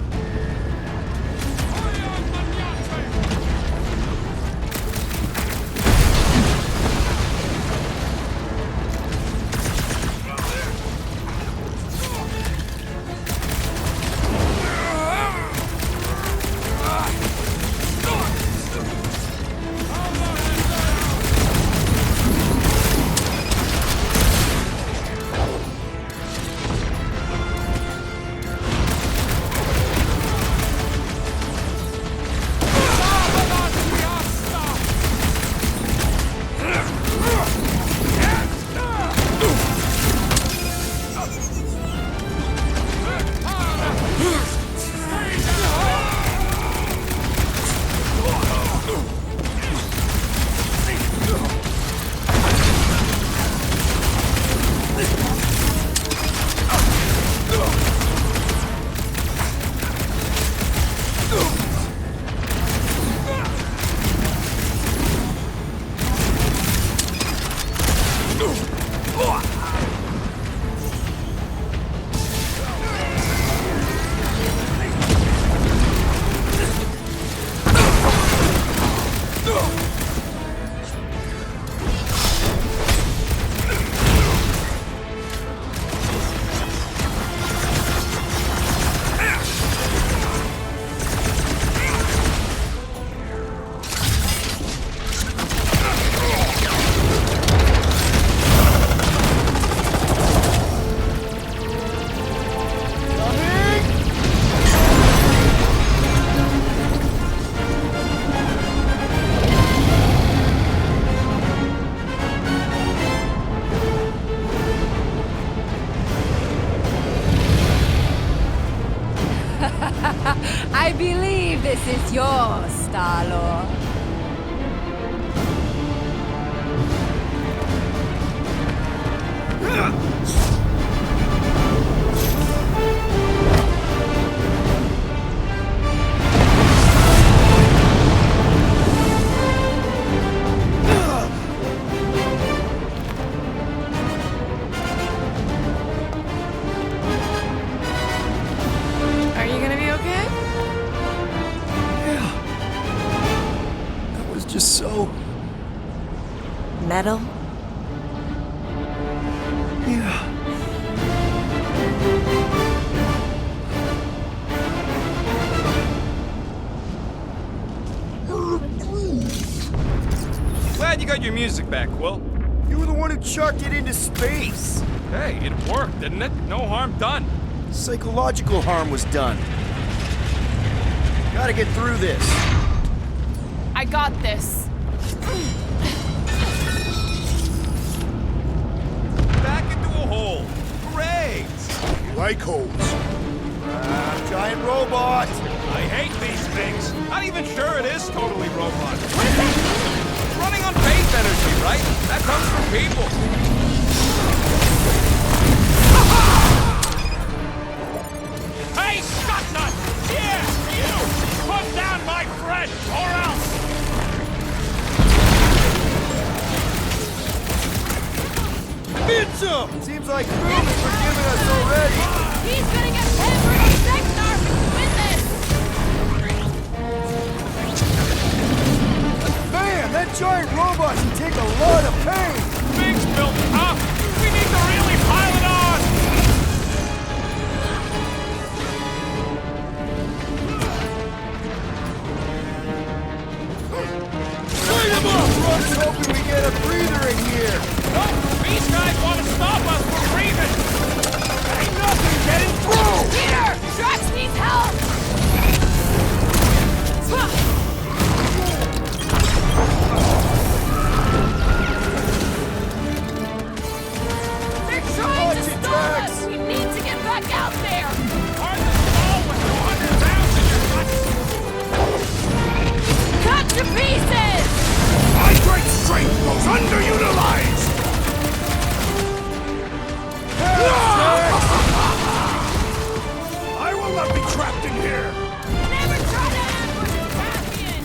I believe this is yours, Star-Lord.
settle?
Yeah.
Glad you got your music back, Quill.
You were the one who chucked it into space.
Hey, it worked, didn't it? No harm done.
Psychological harm was done. Gotta get through this.
I got this.
Back into a hole. Great!
You like holes?
Giant robot!
I hate these things. Not even sure it is totally robot. What is that? Running on faith energy, right? That comes from people.
Hey, Shotnut! Here, you! Put down my friend, or else!
Mitchum! Seems like Boom is forgiving us already.
He's gonna get hammered on Sexstar if we win this!
Man, that giant robot can take a lot of pain.
Things built up! We need to really pile it on!
Light him up! Rock's hoping we get a breather in here.
Nope! These guys want to stop us from breathing! Ain't nothing getting through!
Peter! Drax needs help! They're trying to stop us! We need to get back out there!
Hard to stall with 200 pounds in your guts!
Cut to pieces!
My great strength goes underutilized! I will not be trapped in here!
Never try to ambush a champion!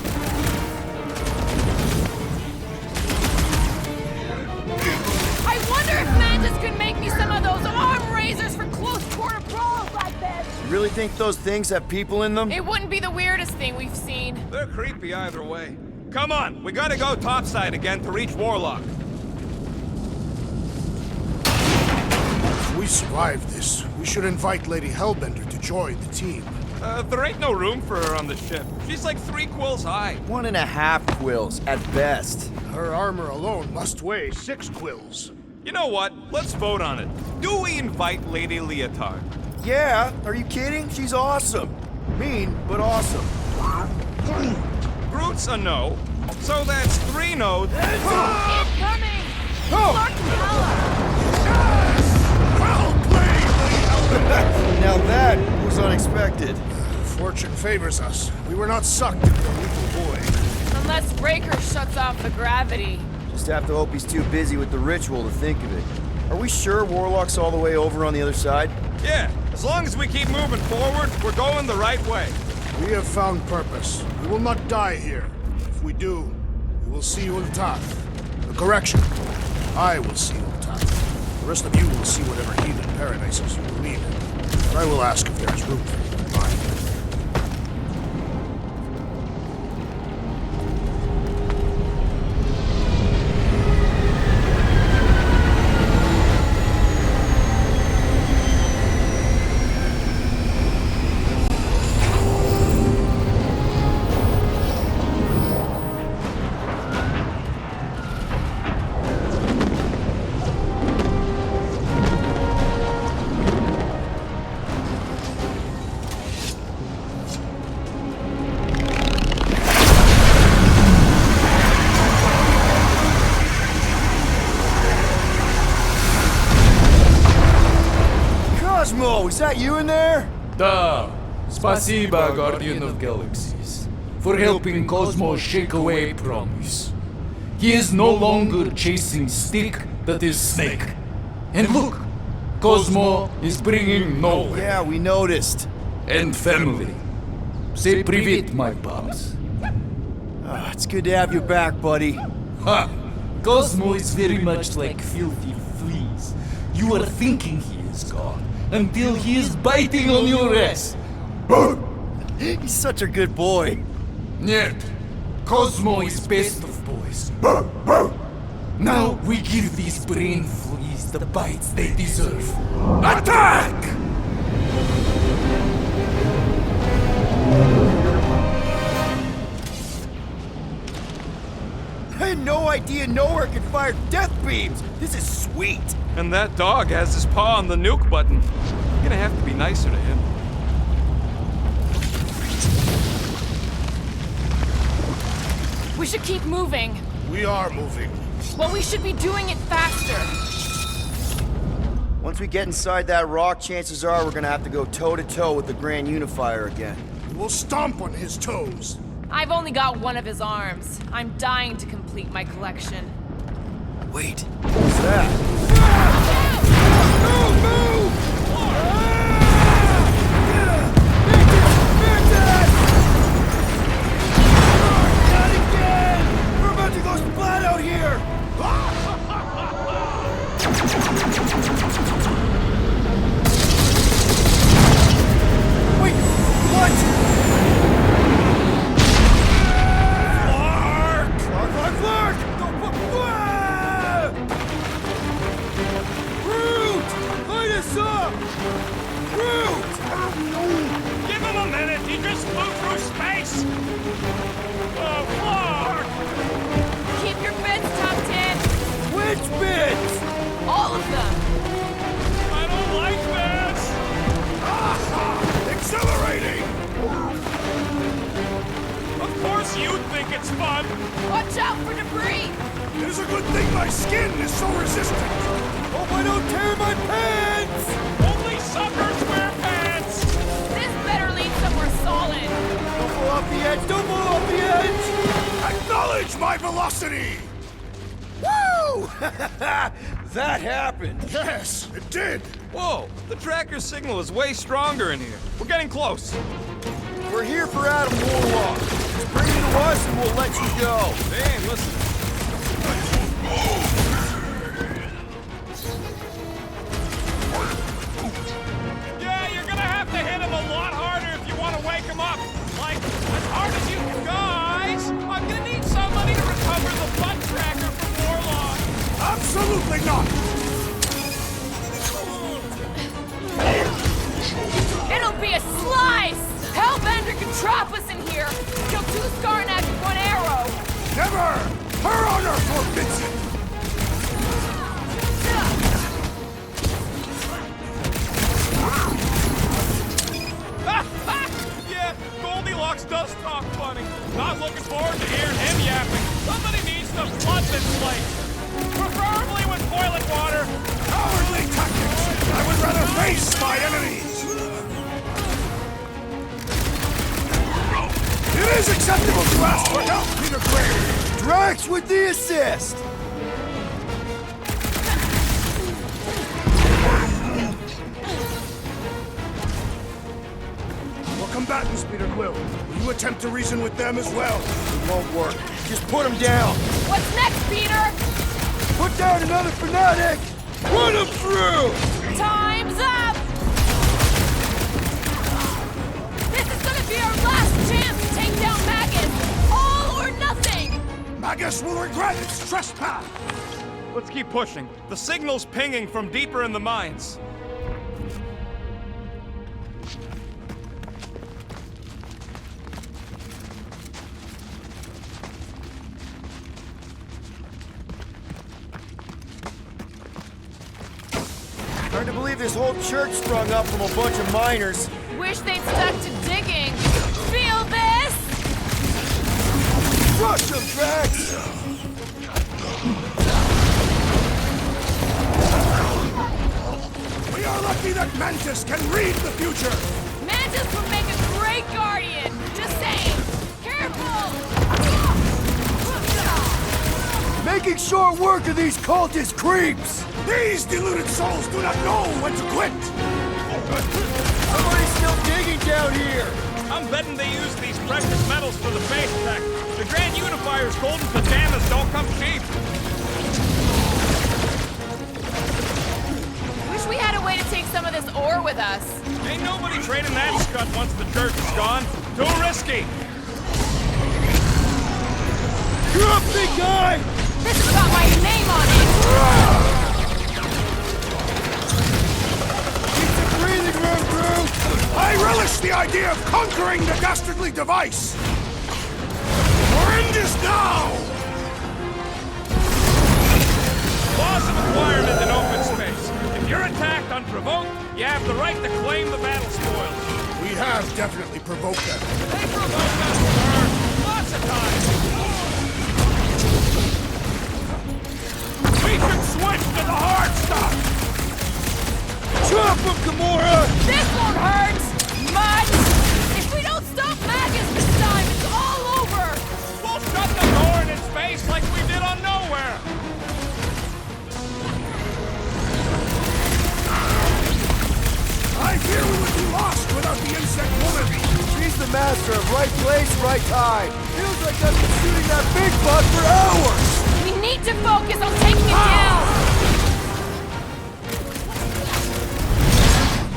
I wonder if Mantis could make me some of those arm raisers for close quarter brawls like this!
You really think those things have people in them?
It wouldn't be the weirdest thing we've seen.
They're creepy either way. Come on, we gotta go topside again to reach Warlock.
If we survive this, we should invite Lady Hellbender to join the team.
There ain't no room for her on the ship. She's like 3 quills high.
1.5 quills, at best.
Her armor alone must weigh 6 quills.
You know what? Let's vote on it. Do we invite Lady Leotard?
Yeah, are you kidding? She's awesome. Mean, but awesome.
Groot's a no. So that's 3 no's.
Incoming!
Well played, Lady Hellbender!
Now that was unexpected.
Fortune favors us. We were not sucked into a lethal void.
Unless Breaker shuts off the gravity.
Just have to hope he's too busy with the ritual to think of it. Are we sure Warlock's all the way over on the other side?
Yeah, as long as we keep moving forward, we're going the right way.
We have found purpose. We will not die here. If we do, we will see Ultath. Correction. I will see Ultath. The rest of you will see whatever heathen paradises you believe in. But I will ask if there is room for you in mine.
Cosmo, is that you in there?
Da. Spasiba, Guardian of Galaxies, for helping Cosmo shake away promise. He is no longer chasing stick that is snake. And look, Cosmo is bringing nowhere.
Yeah, we noticed.
And family. Say privet, my pops.
It's good to have you back, buddy.
Ha! Cosmo is very much like filthy fleas. You are thinking he is gone until he is biting on your ass.
He's such a good boy.
Нет. Cosmo is best of boys. Now we give these brain fleas the bites they deserve. Attack!
I had no idea nowhere could fire death beams. This is sweet.
And that dog has his paw on the nuke button. You're gonna have to be nicer to him.
We should keep moving.
We are moving.
Well, we should be doing it faster.
Once we get inside that rock, chances are we're gonna have to go toe-to-toe with the Grand Unifier again.
We'll stomp on his toes.
I've only got one of his arms. I'm dying to complete my collection.
Wait. What's that? Move! Move! We're about to go splat out here! Wait, what? Flark! Root! Light us up! Root!
Give him a minute! He just flew through space! Oh, Flark!
Keep your bits tucked in!
Which bits?
All of them!
I don't like this!
Accelerating!
Of course you'd think it's fun!
Watch out for debris!
It is a good thing my skin is so resistant!
Hope I don't tear my pants!
Only suckers wear pants!
This better lead somewhere solid!
Don't fall off the edge! Don't fall off the edge!
Acknowledge my velocity!
Woo! That happened!
Yes, it did!
Whoa, the tracker signal is way stronger in here. We're getting close.
We're here for Adam Warlock. Just bring it to us and we'll let you go.
Hey, listen.
Yeah, you're gonna have to hit him a lot harder if you want to wake him up. Like, as hard as you can. Guys, I'm gonna need somebody to recover the butt tracker from Warlock.
Absolutely not!
It'll be a slice! Hellbender can trap us in here! Kill 2 Skarnags with 1 arrow!
Never! Her honor forbids it!
Yeah, Goldilocks does talk funny. Not looking forward to hearing him yapping. Somebody needs to flood this place. Preferably with boiling water.
Cowardly tactics! I would rather face my enemies! It is acceptable to ask for help, Peter Quill!
Drax with the assist!
Your combatants, Peter Quill. Will you attempt to reason with them as well?
It won't work. Just put him down!
What's next, Peter?
Put down another fanatic! Run him through!
Time's up! This is gonna be our last chance to take down Magus! All or nothing!
Magus will regret its trespass!
Let's keep pushing. The signal's pinging from deeper in the mines.
Hard to believe this whole church sprung up from a bunch of miners.
Wish they'd stuck to digging. Feel this?
Rush them, Drax!
We are lucky that Mantis can read the future!
Mantis would make a great guardian. Just saying. Careful!
Making short work of these cultist creeps!
These deluded souls do not know when to quit!
Somebody's still digging down here!
I'm betting they use these precious metals for the base tech. The Grand Unifier's golden pajamas don't come cheap.
Wish we had a way to take some of this ore with us.
Ain't nobody trading that scut once the church is gone. Too risky.
You're up, big guy!
This has got my name on it!
Keep the breathing room, crew! I relish the idea of conquering the dastardly device! Our end is now!
Laws of acquirement in open space. If you're attacked unprovoked, you have the right to claim the battle spoils.
We have definitely provoked them.
They provoked us, sir. Lots of times. We should switch to the hard stuff.
Chop him, Gamora!
This won't hurt! Much! If we don't stop Magus this time, it's all over!
We'll shut the door in its face like we did on Nowhere.
I fear we would be lost without the insect woman!
She's the master of right place, right time. Feels like I've been shooting that big buck for hours!
We need to focus on taking it down!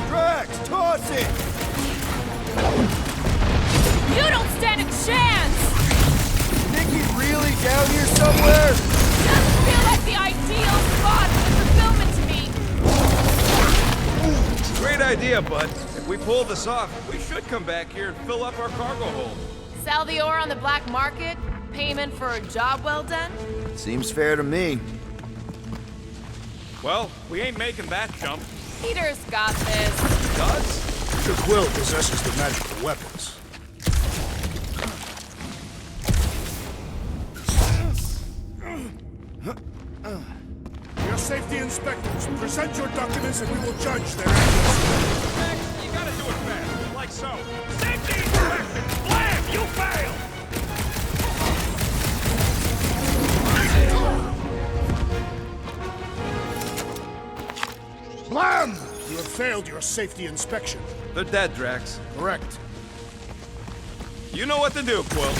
Drax, toss it!
You don't stand a chance!
Think he's really down here somewhere?
Doesn't feel like the ideal spot for fulfillment to me!
Great idea, bud. If we pull this off, we should come back here and fill up our cargo hold.
Sell the ore on the black market? Payment for a job well done?
Seems fair to me.
Well, we ain't making that jump.
Peter's got this.
Does?
Peter Quill possesses the magical weapons. We are safety inspectors. Present your documents and we will judge their actions.
Next, you gotta do it fast, like so. Safety inspection! Blam! You failed!
Blam! You have failed your safety inspection.
They're dead, Drax.
Correct.
You know what to do, Quill.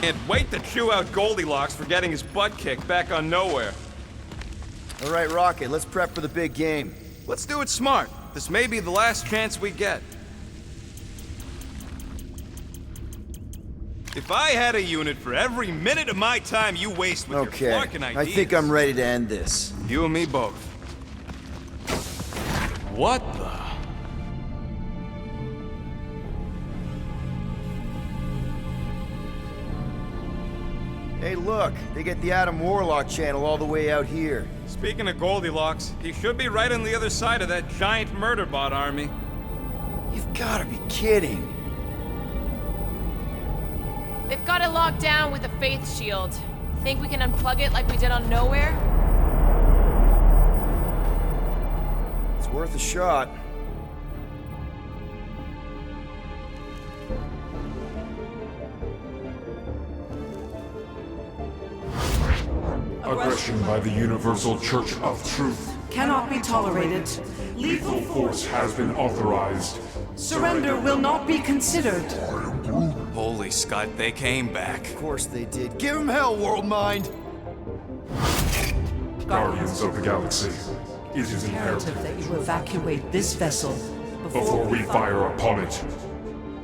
Can't wait to chew out Goldilocks for getting his butt kicked back on Nowhere.
All right, Rocket, let's prep for the big game.
Let's do it smart. This may be the last chance we get. If I had a unit for every minute of my time you waste with your flarkin' ideas...
I think I'm ready to end this.
You and me both. What the...
Hey, look, they get the Adam Warlock channel all the way out here.
Speaking of Goldilocks, he should be right on the other side of that giant murder bot army.
You've gotta be kidding.
They've got it locked down with a faith shield. Think we can unplug it like we did on Nowhere?
It's worth a shot.
Aggression by the Universal Church of Truth
Cannot be tolerated.
Lethal force has been authorized.
Surrender will not be considered.
Holy Scott, they came back.
Of course they did. Give them hell, World Mind!
Guardians of the Galaxy, it is imperative
that you evacuate this vessel
before we fire upon it.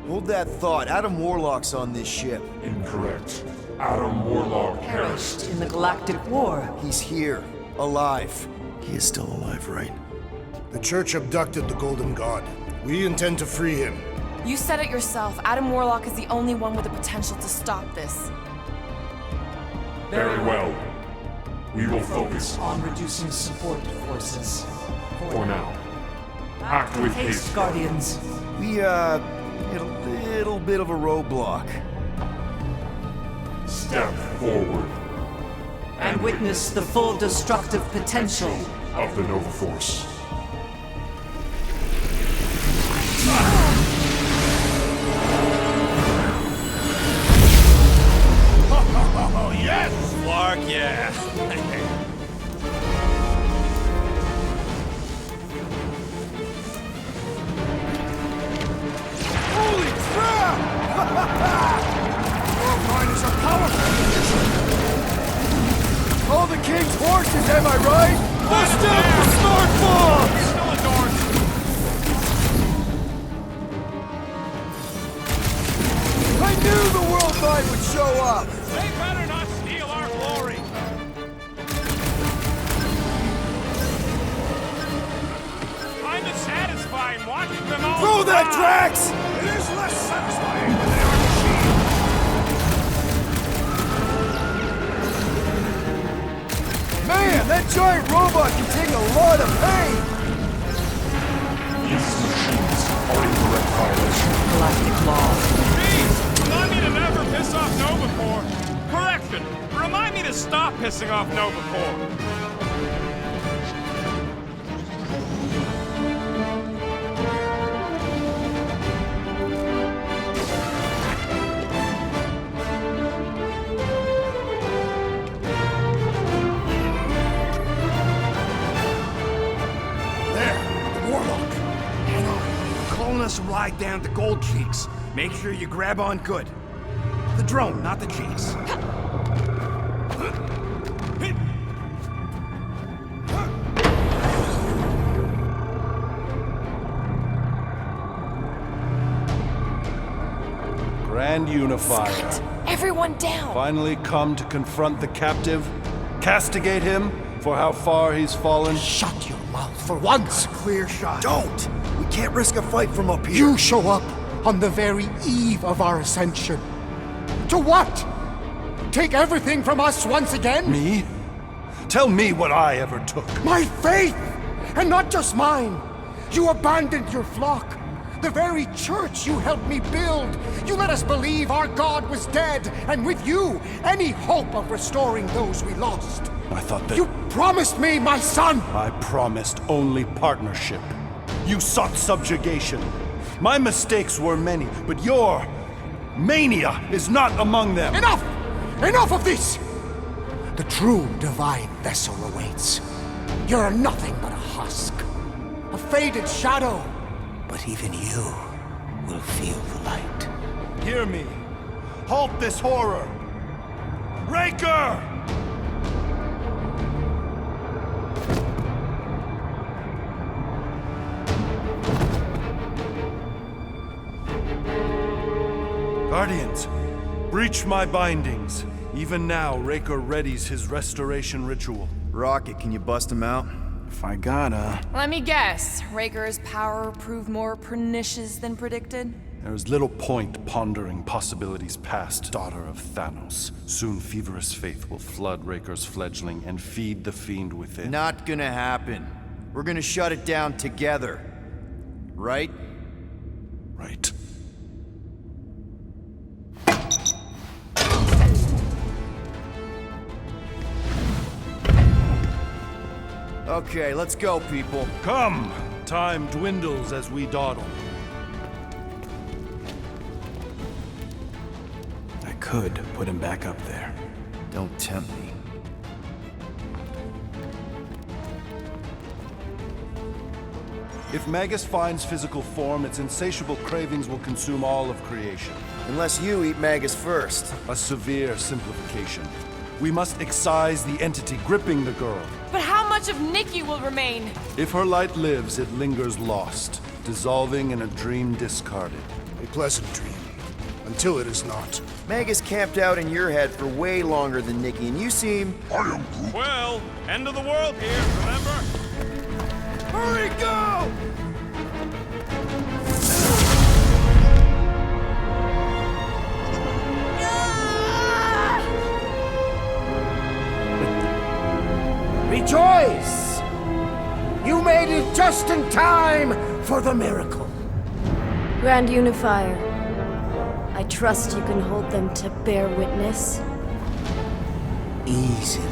Hold that thought. Adam Warlock's on this ship.
Incorrect. Adam Warlock perished
in the Galactic War.
He's here, alive. He is still alive, right?
The Church abducted the Golden God. We intend to free him.
You said it yourself. Adam Warlock is the only one with the potential to stop this.
Very well. We will focus
on reducing support forces.
For now. Act with haste,
Guardians.
We, hit a little bit of a roadblock.
Step forward.
And witness the full destructive potential
of the Nova Force.
Oh, yes!
Clark, yeah.
Holy crap!
Mine is a powerful magician.
All the king's horses, am I right? Bust out the smart bombs!
Still a door.
show up!
They better not steal our glory! Kinda satisfying watching them all.
Throw that,
die.
Drax!
It is less satisfying when they are machines.
Man, that giant robot can take a lot of pain!
These machines are in direct violation.
Galactic law.
Please, remind me to never piss off Nova Corps. Correction, remind me to stop pissing off Nova Corps.
Us a ride down to Gold Cheeks. Make sure you grab on good. The drone, not the cheeks.
Grand Unifier.
Everyone down!
Finally come to confront the captive, castigate him for how far he's fallen.
Shut your mouth for once!
Clear shot.
Don't! We can't risk a fight from up here.
You show up on the very eve of our ascension. To what? Take everything from us once again?
Me? Tell me what I ever took.
My faith! And not just mine! You abandoned your flock. The very church you helped me build. You let us believe our God was dead, and with you, any hope of restoring those we lost.
I thought that...
You promised me my son!
I promised only partnership. You sought subjugation. My mistakes were many, but your mania is not among them.
Enough! Enough of this! The true divine vessel awaits. You're nothing but a husk. A faded shadow. But even you will feel the light.
Hear me. Halt this horror. Raker! Guardians, breach my bindings. Even now, Raker readies his restoration ritual.
Rocket, can you bust him out?
If I gotta...
Let me guess. Raker's power proved more pernicious than predicted?
There is little point pondering possibilities past, daughter of Thanos. Soon feverous faith will flood Raker's fledgling and feed the fiend within.
Not gonna happen. We're gonna shut it down together. Right?
Right.
Okay, let's go, people.
Come! Time dwindles as we dawdle.
I could put him back up there.
Don't tempt me.
If Magus finds physical form, its insatiable cravings will consume all of creation.
Unless you eat Magus first.
A severe simplification. We must excise the entity gripping the girl.
But how much of Nikki will remain?
If her light lives, it lingers lost, dissolving in a dream discarded.
A pleasant dream. Until it is not.
Magus camped out in your head for way longer than Nikki, and you seem...
Well, end of the world here, remember?
Hurry, go!
Rejoice! You made it just in time for the miracle.
Grand Unifier, I trust you can hold them to bear witness.
Easily.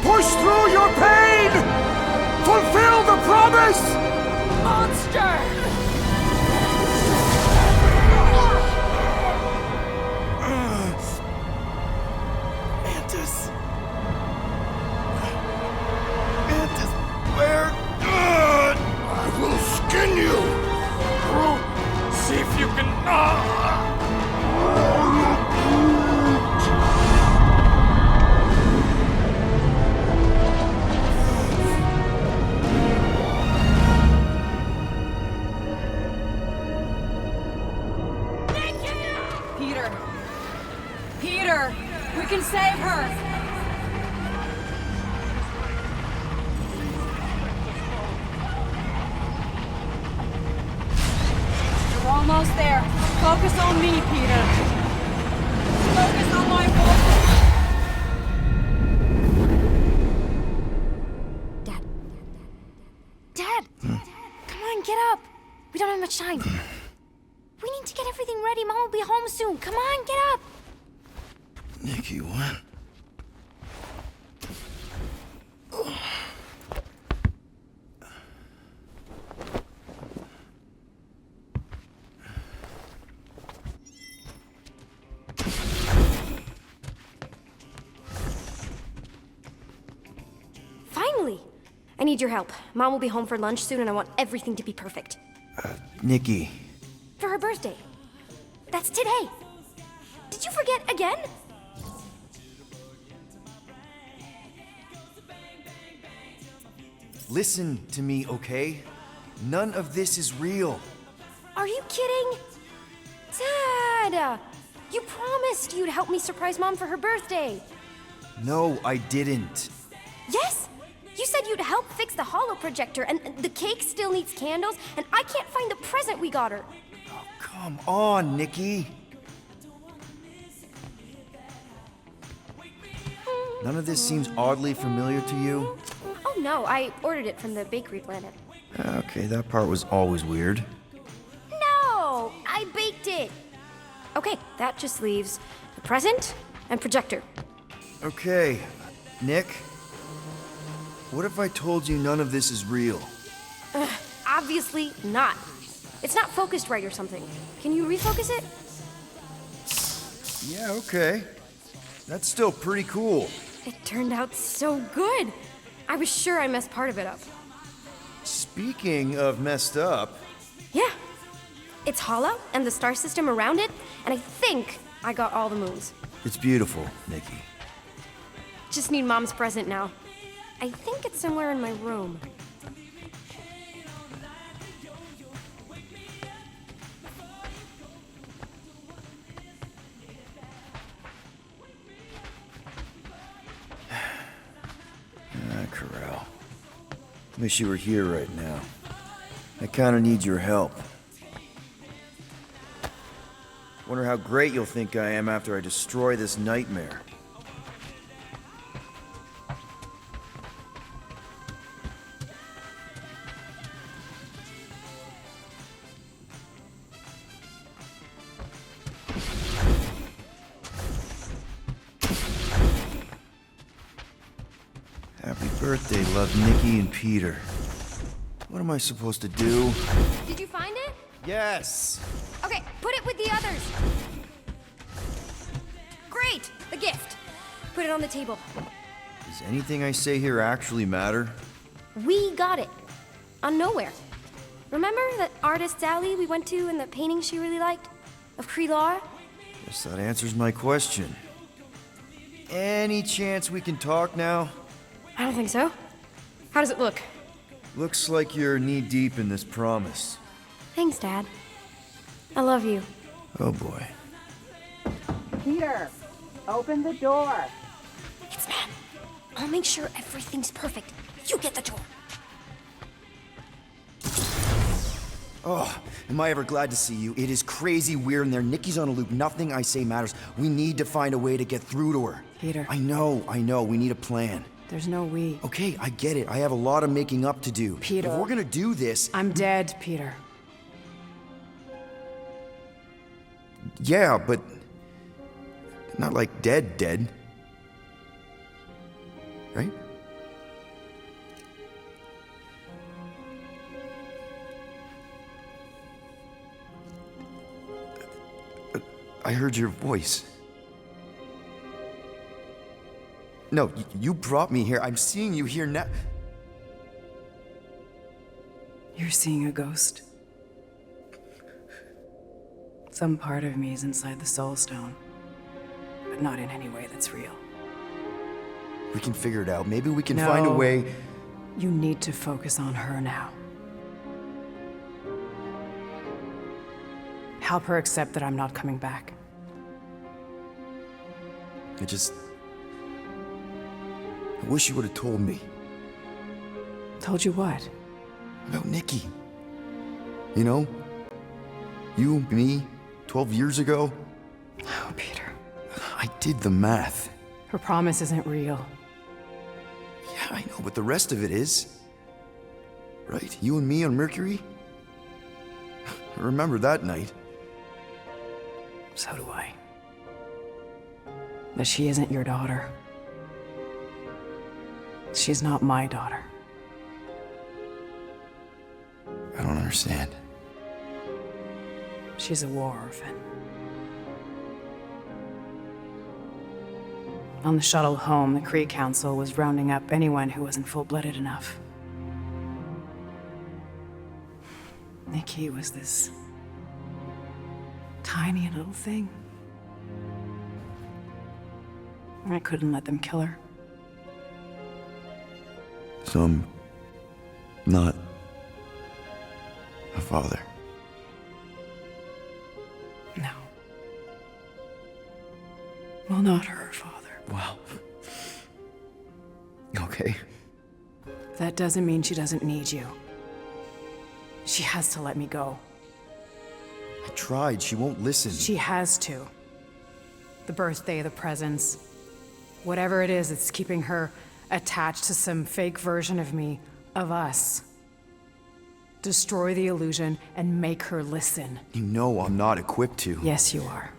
Push through your pain! Fulfill the promise!
Monster!
Mantis. Mantis, where?
I will skin you!
See if you can...
Peter! Peter! We can save her! We're almost there. Focus on me, Peter. Focus on my voice.
Dad! Come on, get up! We don't have much time. We need to get everything ready. Mom will be home soon. Come on, get up!
Nikki, what?
Finally! I need your help. Mom will be home for lunch soon and I want everything to be perfect.
Nikki.
For her birthday. That's today. Did you forget again?
Listen to me, okay? None of this is real.
Are you kidding? Dad! You promised you'd help me surprise Mom for her birthday.
No, I didn't.
Yes! You said you'd help fix the holo projector, and the cake still needs candles, and I can't find the present we got her.
Come on, Nikki. None of this seems oddly familiar to you?
Oh no, I ordered it from the Bakery Planet.
Okay, that part was always weird.
No! I baked it! Okay, that just leaves the present and projector.
Okay, Nick. What if I told you none of this is real?
Obviously not. It's not focused right or something. Can you refocus it?
Yeah, okay. That's still pretty cool.
It turned out so good. I was sure I messed part of it up.
Speaking of messed up...
Yeah. It's hollow, and the star system around it, and I think I got all the moons.
It's beautiful, Nikki.
Just need Mom's present now. I think it's somewhere in my room.
Corral. Wish you were here right now. I kinda need your help. Wonder how great you'll think I am after I destroy this nightmare. Happy birthday, love Nikki and Peter. What am I supposed to do?
Did you find it?
Yes!
Okay, put it with the others. Great! The gift. Put it on the table.
Does anything I say here actually matter?
We got it. On Nowhere. Remember that artist's alley we went to and the painting she really liked? Of Krelar?
Guess that answers my question. Any chance we can talk now?
I don't think so. How does it look?
Looks like you're knee-deep in this promise.
Thanks, Dad. I love you.
Oh boy.
Peter, open the door.
It's Mom. I'll make sure everything's perfect. You get the door.
Oh, am I ever glad to see you. It is crazy weird in there. Nikki's on a loop. Nothing I say matters. We need to find a way to get through to her.
Peter.
I know. We need a plan.
There's no we.
Okay, I get it. I have a lot of making up to do.
Peter.
If we're gonna do this...
I'm dead, Peter.
Yeah, but... not like dead. Right? I heard your voice. No, you brought me here. I'm seeing you here now.
You're seeing a ghost. Some part of me is inside the Soul Stone, but not in any way that's real.
We can figure it out. Maybe we can find a way.
You need to focus on her now. Help her accept that I'm not coming back.
I wish you would have told me.
Told you what?
About Nikki. You know? You, me, 12 years ago.
Oh, Peter.
I did the math.
Her promise isn't real.
Yeah, I know, but the rest of it is. Right? You and me on Mercury? I remember that night.
So do I. But she isn't your daughter. She's not my daughter.
I don't understand.
She's a war orphan. On the shuttle home, the Kree Council was rounding up anyone who wasn't full-blooded enough. Nikki was this tiny little thing. I couldn't let them kill her.
So I'm not a father.
No. Well, not her father.
Wow. Okay.
That doesn't mean she doesn't need you. She has to let me go.
I tried. She won't listen.
She has to. The birthday, the presents. Whatever it is, it's keeping her attached to some fake version of me, of us. Destroy the illusion and make her listen.
You know I'm not equipped to.
Yes, you are.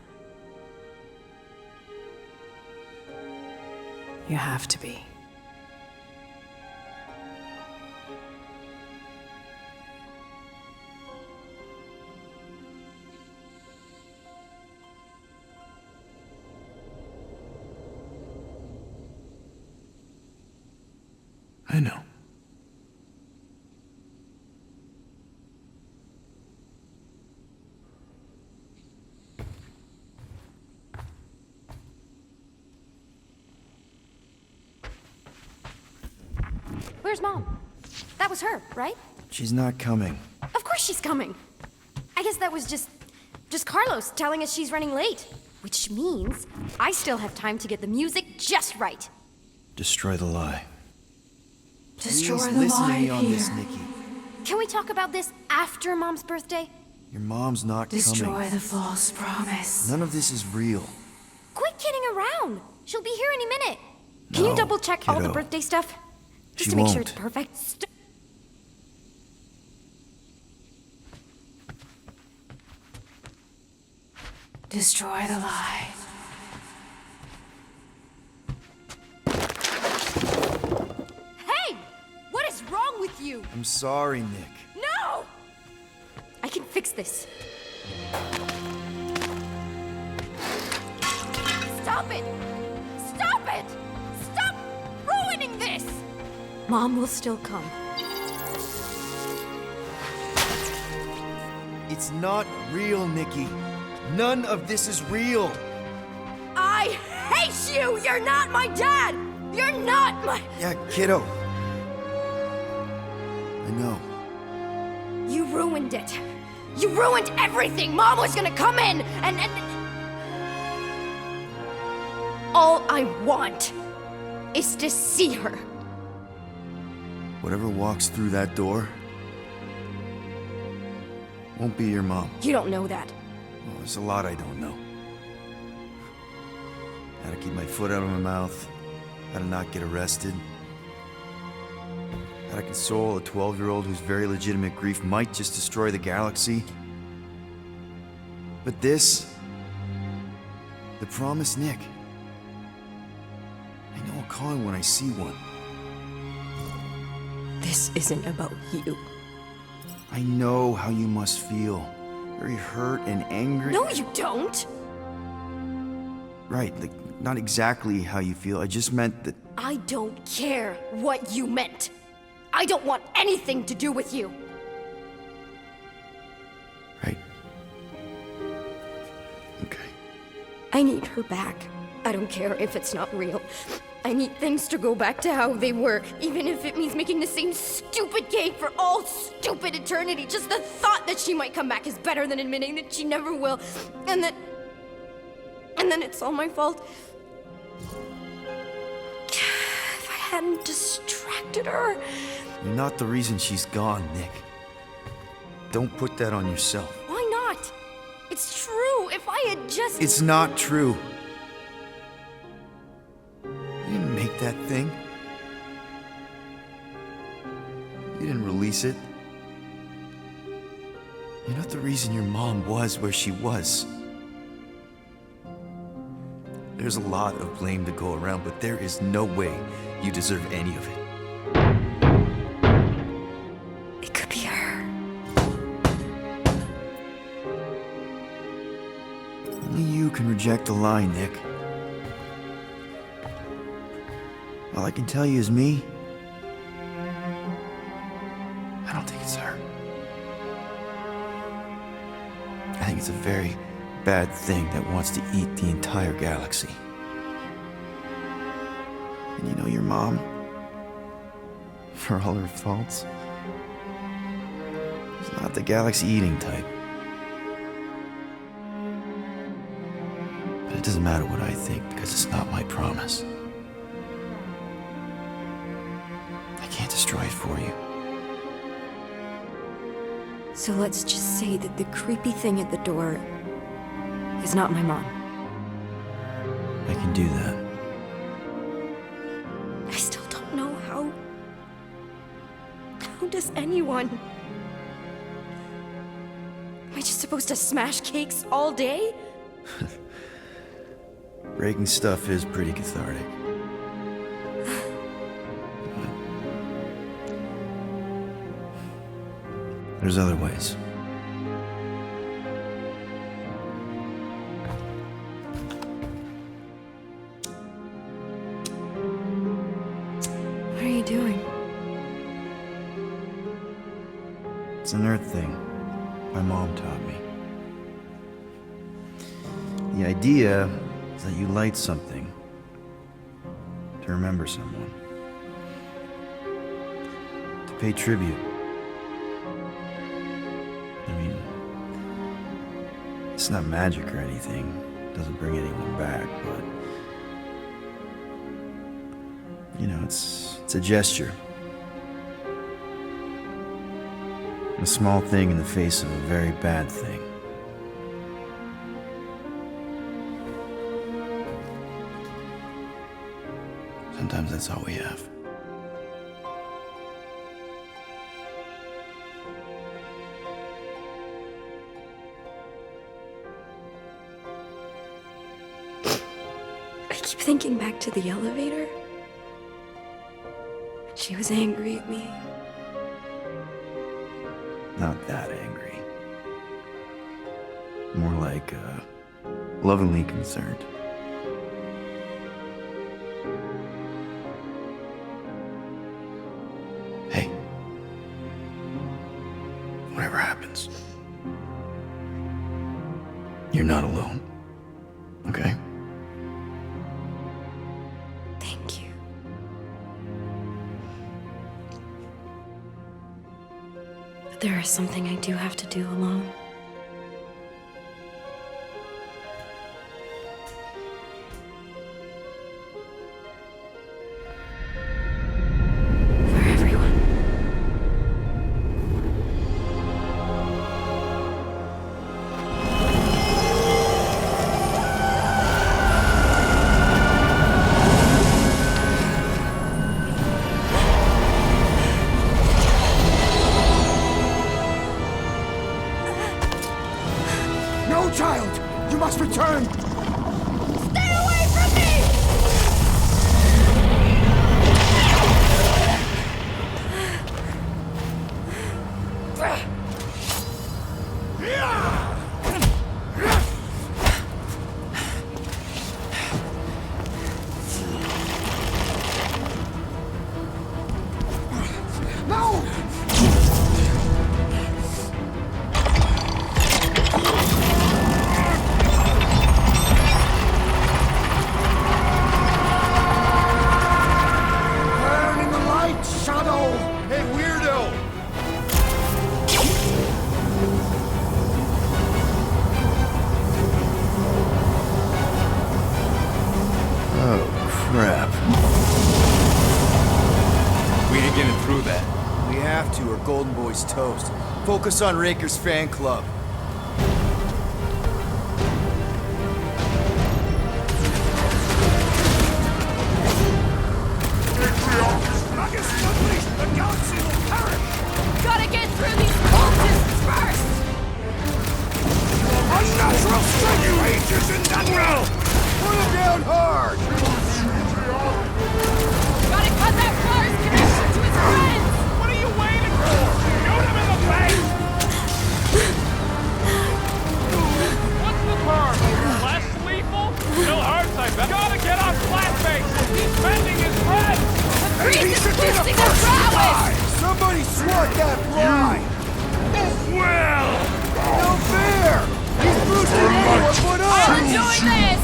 You have to be.
I know.
Where's Mom? That was her, right?
She's not coming.
Of course she's coming. I guess that was just Carlos telling us she's running late. Which means I still have time to get the music just right.
Destroy the lie.
Destroy
Please
the
listen
lie
to me on
here.
this, Nikki.
Can we talk about this after Mom's birthday?
Your mom's not
Destroy
coming.
the false promise.
None of this is real.
Quit kidding around. She'll be here any minute. Can you
No,
double check all the
kiddo.
birthday stuff? Just
She
to make sure
won't.
it's perfect. Destroy the lie. Hey! What is wrong with you?
I'm sorry, Nick.
No! I can fix this. Stop it! Stop it! Stop ruining this! Mom will still come.
It's not real, Nikki. None of this is real.
I hate you! You're not my dad! You're not my...
Yeah, kiddo. I know.
You ruined it. You ruined everything! Mom was gonna come in and... All I want is to see her.
Whatever walks through that door won't be your mom.
You don't know that.
Well, there's a lot I don't know. How to keep my foot out of my mouth. How to not get arrested. How to console a 12-year-old whose very legitimate grief might just destroy the galaxy. But this... the promised Nick. I know I'll call him when I see one.
This isn't about you.
I know how you must feel. Very hurt and angry.
No, you don't!
right, like, not exactly how you feel. I just meant that...
I don't care what you meant. I don't want anything to do with you.
Right. Okay.
I need her back. I don't care if it's not real. I need things to go back to how they were, even if it means making the same stupid game for all stupid eternity. Just the thought that she might come back is better than admitting that she never will. And then it's all my fault. If I hadn't distracted her.
You're not the reason she's gone, Nick. Don't put that on yourself.
Why not? It's true. If I had just...
It's not true. You didn't make that thing. You didn't release it. You're not the reason your mom was where she was. There's a lot of blame to go around, but there is no way you deserve any of it.
It could be her.
Only you can reject a lie, Nick. All I can tell you is me. I don't think it's her. I think it's a very bad thing that wants to eat the entire galaxy. And you know your mom, for all her faults, is not the galaxy-eating type. But it doesn't matter what I think, because it's not my promise. I can't destroy it for you.
So let's just say that the creepy thing at the door is not my mom.
I can do that.
I still don't know how... How does anyone... Am I just supposed to smash cakes all day?
Breaking stuff is pretty cathartic. There's other ways.
What are you doing?
It's an Earth thing my mom taught me. The idea is that you light something to remember someone, to pay tribute. I mean, it's not magic or anything. It doesn't bring anyone back, but you know, it's a gesture. A small thing in the face of a very bad thing. Sometimes that's all we have.
I keep thinking back to the elevator. She was angry at me.
Not that angry. More like, lovingly concerned. Hey. Whatever happens, you're not alone. Okay?
Thank you. But there is something I do have to do alone.
No, child! You must return!
Stay away from me!
Burn in the light, Shadow!
Hey, weirdo! Oh, crap.
We ain't getting through that.
We have to, or Golden Boy's toast. Focus on Raker's fan club.
The galaxy will perish!
Gotta get through these cultists first!
Unnatural strength rages in that realm!
Put him down hard!
Gotta cut that flyer's connection to his friends!
What are you waiting for? Shoot him in the face! What's the burn? Less lethal? Still hurts, I bet. Gotta get on flat-face! He's bending his friends!
The priest is boosting their prowess!
Somebody swat that fly!
Well!
No fair! He's boosting everyone but us!
I'm doing this!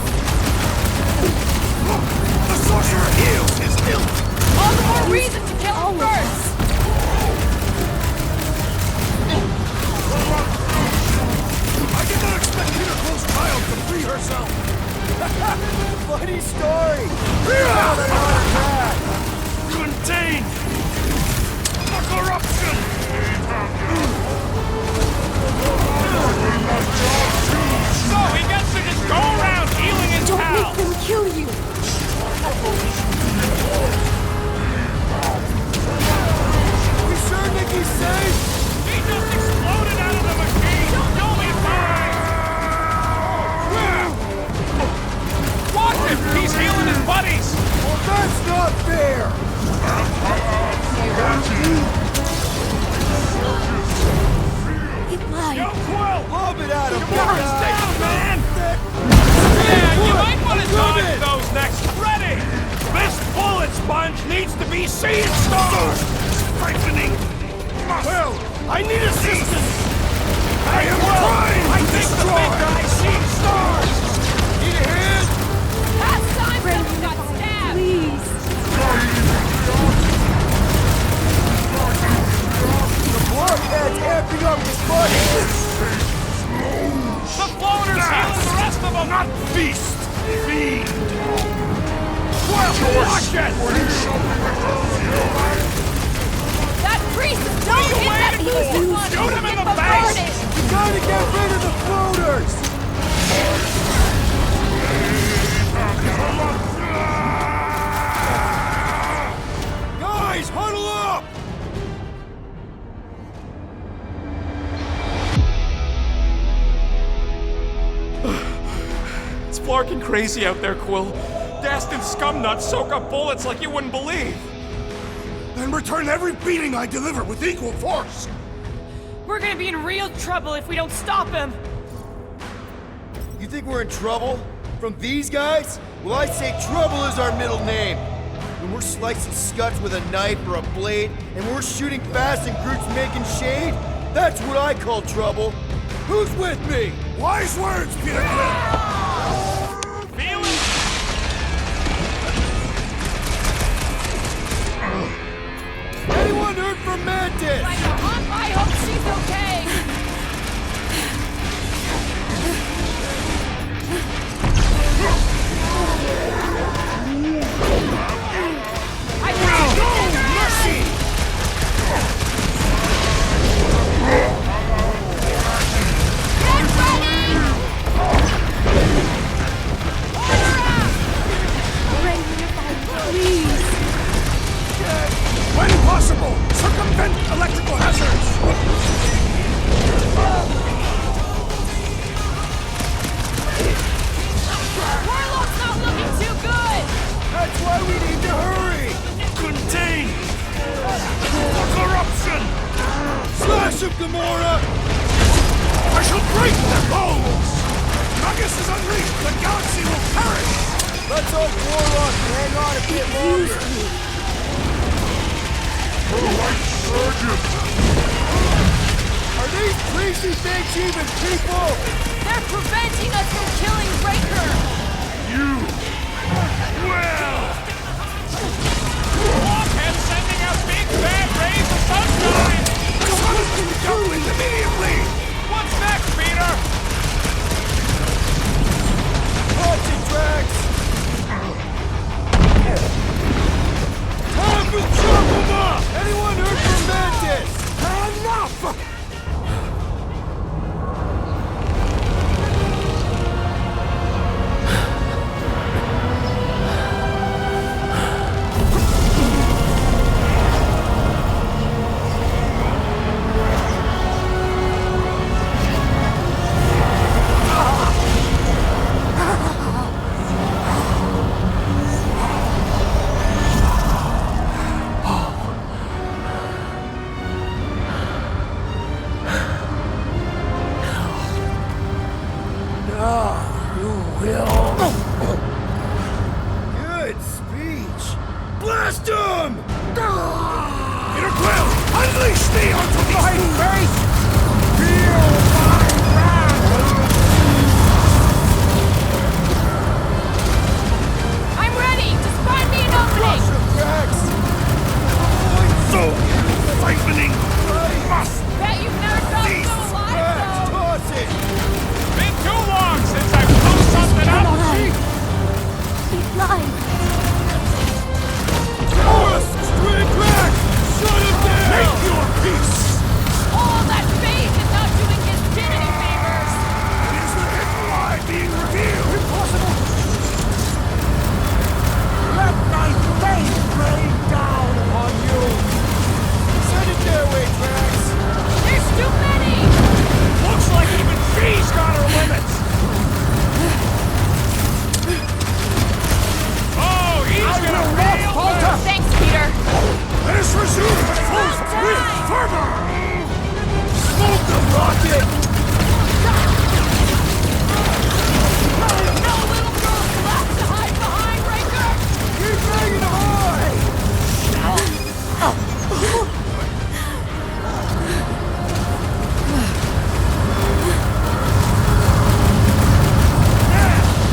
The sorcerer heals his ilk!
All the more reason to kill him first!
I did not expect Peter Quill's child to free herself!
Funny story! Now they're on attack!
Contained! The corruption! So he gets to just go around healing his
Don't
pals!
make them kill you!
We sure Nikki's safe?
He just exploded out of the machine! You'll be fine! Watch him! He's healing his buddies!
Well, that's not fair!
It lied.
Yo, Quill!
Lob it at him!
Stay down, man! Yeah, you might want to dodge those next. Ready! This bullet sponge needs to be seeing stars! Strengthening! Well, I need assistance! I am trying! I think the big guy's seeing stars! Need a hand?
Last time someone got stabbed!
Please.
The blockhead's amping up his buddies!
The floater's healing the rest of them! Not feast! Feed! Well, watch it!
That priest don't hit that boosted one!
Shoot him in the
Bombarded.
face!
You gotta get rid of the floaters! Guys, huddle up!
It's flarking crazy out there, Quill. Dastin scumnuts soak up bullets like you wouldn't believe.
Then return every beating I deliver with equal force!
We're gonna be in real trouble if we don't stop him!
You think we're in trouble? From these guys? Well, I say trouble is our middle name. When we're slicing scuts with a knife or a blade, and we're shooting fast and Groot's making shade, that's what I call trouble. Who's with me?
Wise words, Peter Quill!
Feel it?
Anyone heard from Mantis?
I hope she's okay!
When possible, circumvent electrical hazards!
Warlock's not looking too good!
That's why we need to hurry!
Contain! The corruption!
Slash him, Gamora!
I shall break their bones! Magus is unleashed! The galaxy will perish!
Let's hope Warlock can hang on a bit longer!
The light
Are these greasy things even people?
They're preventing us from killing Raker!
Blockhead sending out big bad rays of sunshine!
Doubling immediately!
What's next, Peter?
Watch it, Drax! Time to chop them up! Anyone heard from Mantis?
Enough!
Good speech! Blast him!
Peter Quill, unleash me onto these face! Feel my wrath!
I'm ready! Just find me an opening!
Crush him, Drax!
So siphoning must
Bet you've never felt so alive,
Drax,
though!
toss it!
Been too long since I've pulled something up!
He's live.
Stray Drax! Shut him down!
make your peace!
All that faith is not doing his kid any favors!
Is the hidden lie being revealed? Impossible! Let my faith rain down upon you!
Send it their way, Drax!
There's too many!
Looks like even she's got her limits! Oh, he's gonna feel
falter!
Thanks, Peter!
Let us resume full with fervor!
Smoke the rocket!
No little girls left to hide behind, Raker!
Keep banging high!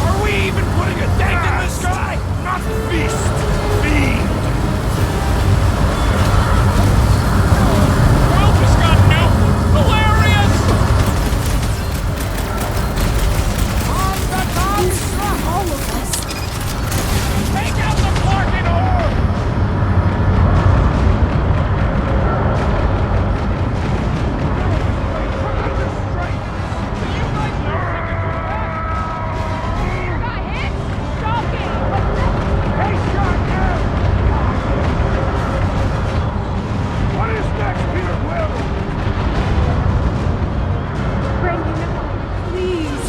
Are we even putting a dent in the sky?
Not feast! Feed!
Well, just got new. Hilarious!
All of us.
Take out the parking orb!
Got hit? Stalking!
What is next, Peter Quill?
Brendan, please.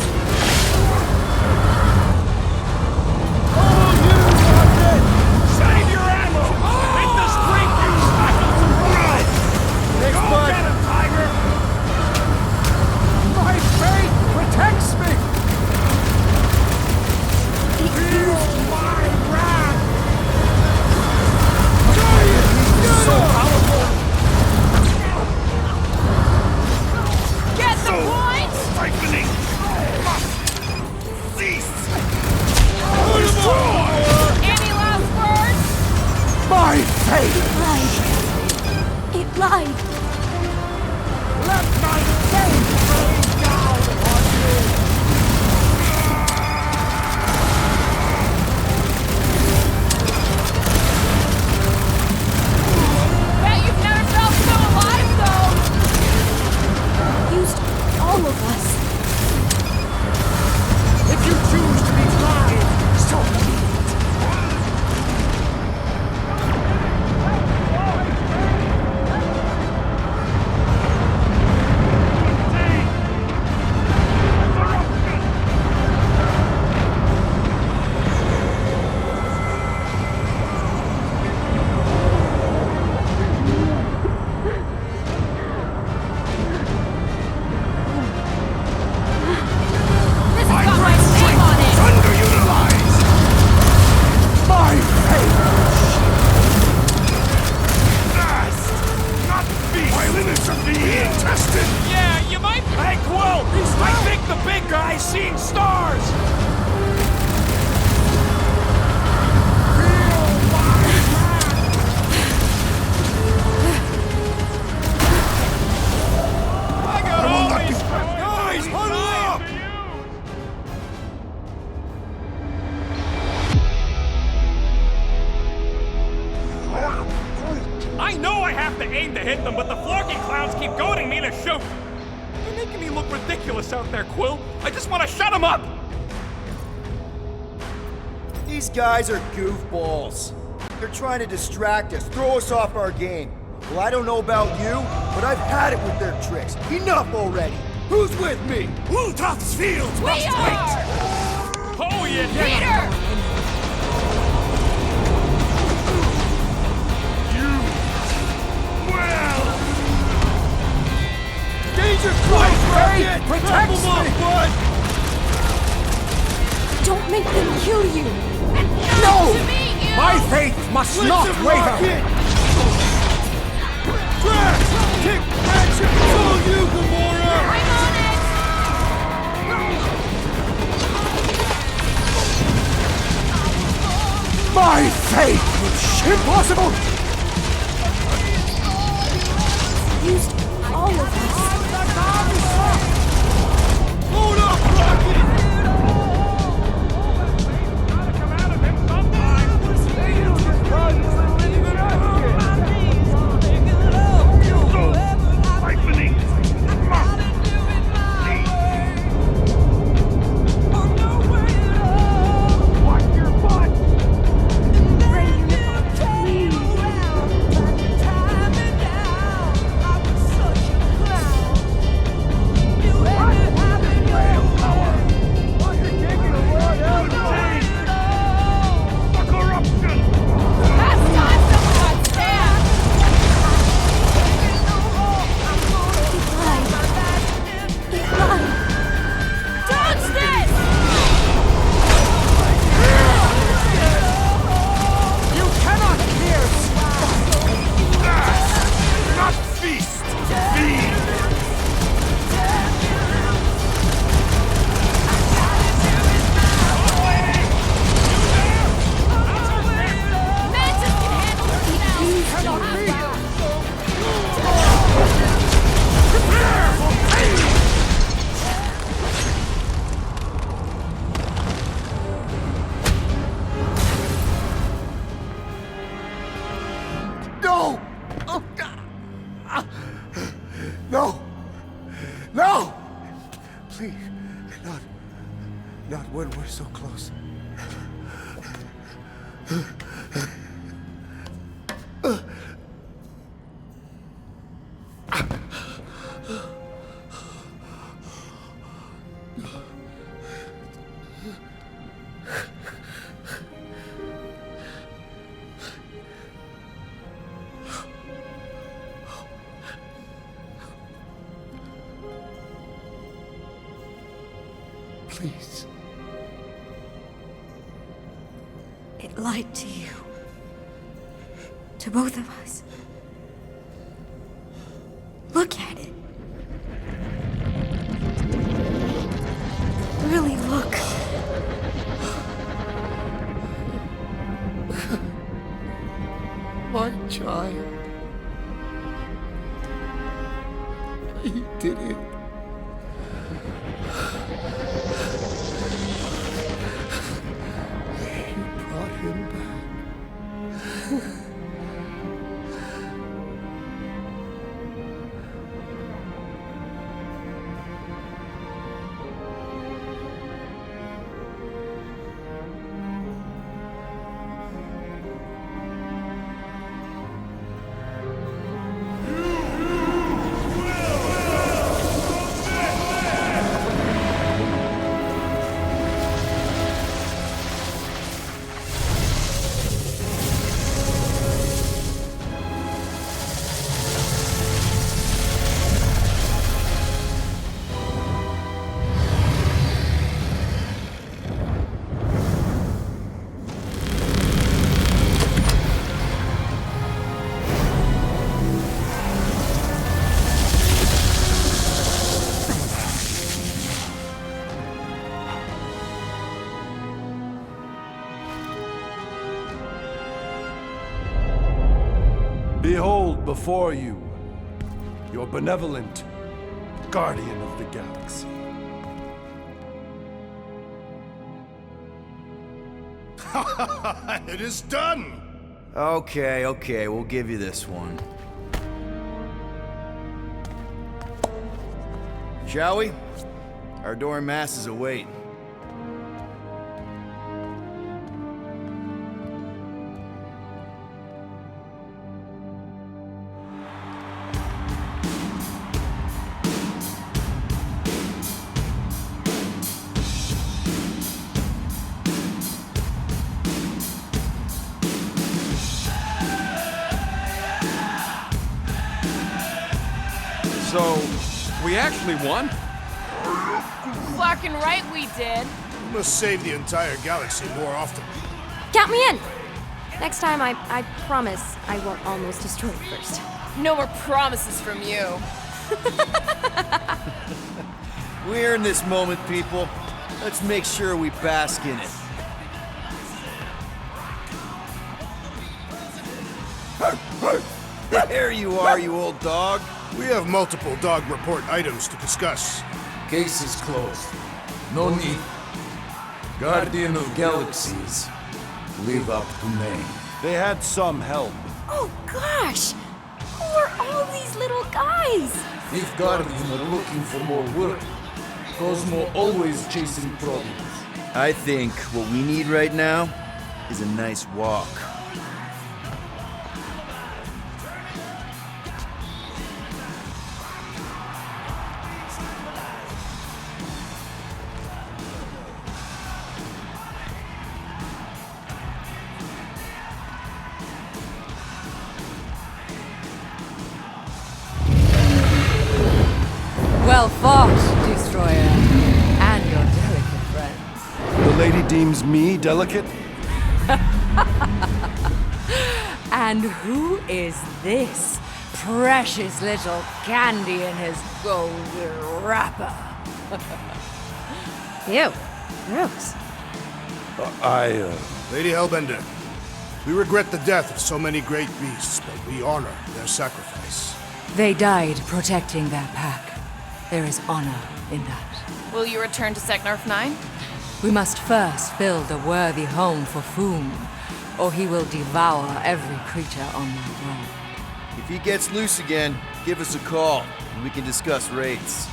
Save your ammo! Hit the street, you special surprise!
Next
Go
bud.
get him, Tiger!
My faith protects me! Feel my wrath! So powerful!
Get the point!
Siphoning must cease!
Any last words?
My faith!
It lied.
Let my faith rain down upon you!
Bet you've never felt so alive, though!
Used all of us.
If you choose to be mine, so be it!
I know I have to aim to hit them, but the florky clowns keep goading me to shoot. They're making me look ridiculous out there, Quill. I just want to shut them up.
These guys are goofballs. They're trying to distract us, throw us off our game. Well, I don't know about you, but I've had it with their tricks. Enough already. Who's with me?
Ultoth's fields must wait!
Oh, yeah,
Peter!
Danger close, Rocket!
Protect me!
Bud!
Don't make them kill you!
No! My faith must not waver!
Drax! Kick Ratchet! It's all you, Gamora!
I'm on it!
My faith! It's impossible!
Used all of us.
Hold up, Rocket!
Not when we're so close. Please.
It lied to you. To both of us. Look at it. Really look.
My child. He did it. You brought him back.
Behold before you, your benevolent guardian of the galaxy.
It is done!
Okay, we'll give you this one. Shall we? Our adoring masses await.
So, we actually won?
Fucking right we did.
We must save the entire galaxy more often.
Count me in! Next time, I promise I won't almost destroy it first.
No more promises from you.
We're in this moment, people. Let's make sure we bask in it. There you are, you old dog.
We have multiple dog report items to discuss.
Case is closed. No need. Guardian of Galaxies. Live up to name.
They had some help.
Oh gosh! Who are all these little guys?
If Guardian are looking for more work, Cosmo always chasing problems.
I think what we need right now is a nice walk.
Well fought, Destroyer. And your delicate friends.
The lady deems me delicate?
And who is this precious little candy in his golden wrapper?
Ew. Gross.
Lady Hellbender, we regret the death of so many great beasts, but we honor their sacrifice.
They died protecting their pack. There is honor in that.
Will you return to Seknarf 9?
We must first build a worthy home for Foom, or he will devour every creature on that world.
If he gets loose again, give us a call, and we can discuss rates.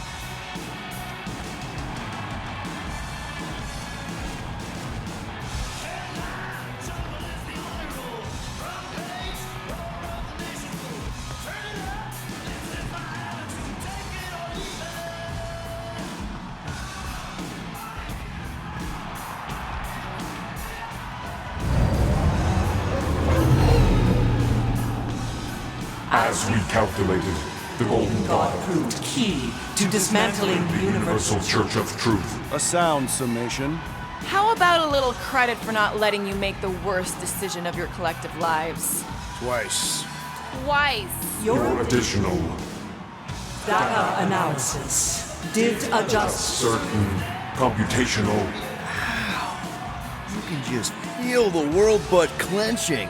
As we calculated, the Golden God
proved key to dismantling the
Universal Church of Truth.
A sound summation.
How about a little credit for not letting you make the worst decision of your collective lives?
Twice.
Your additional
data analysis did adjust
certain computational.
You can just feel the world butt clenching.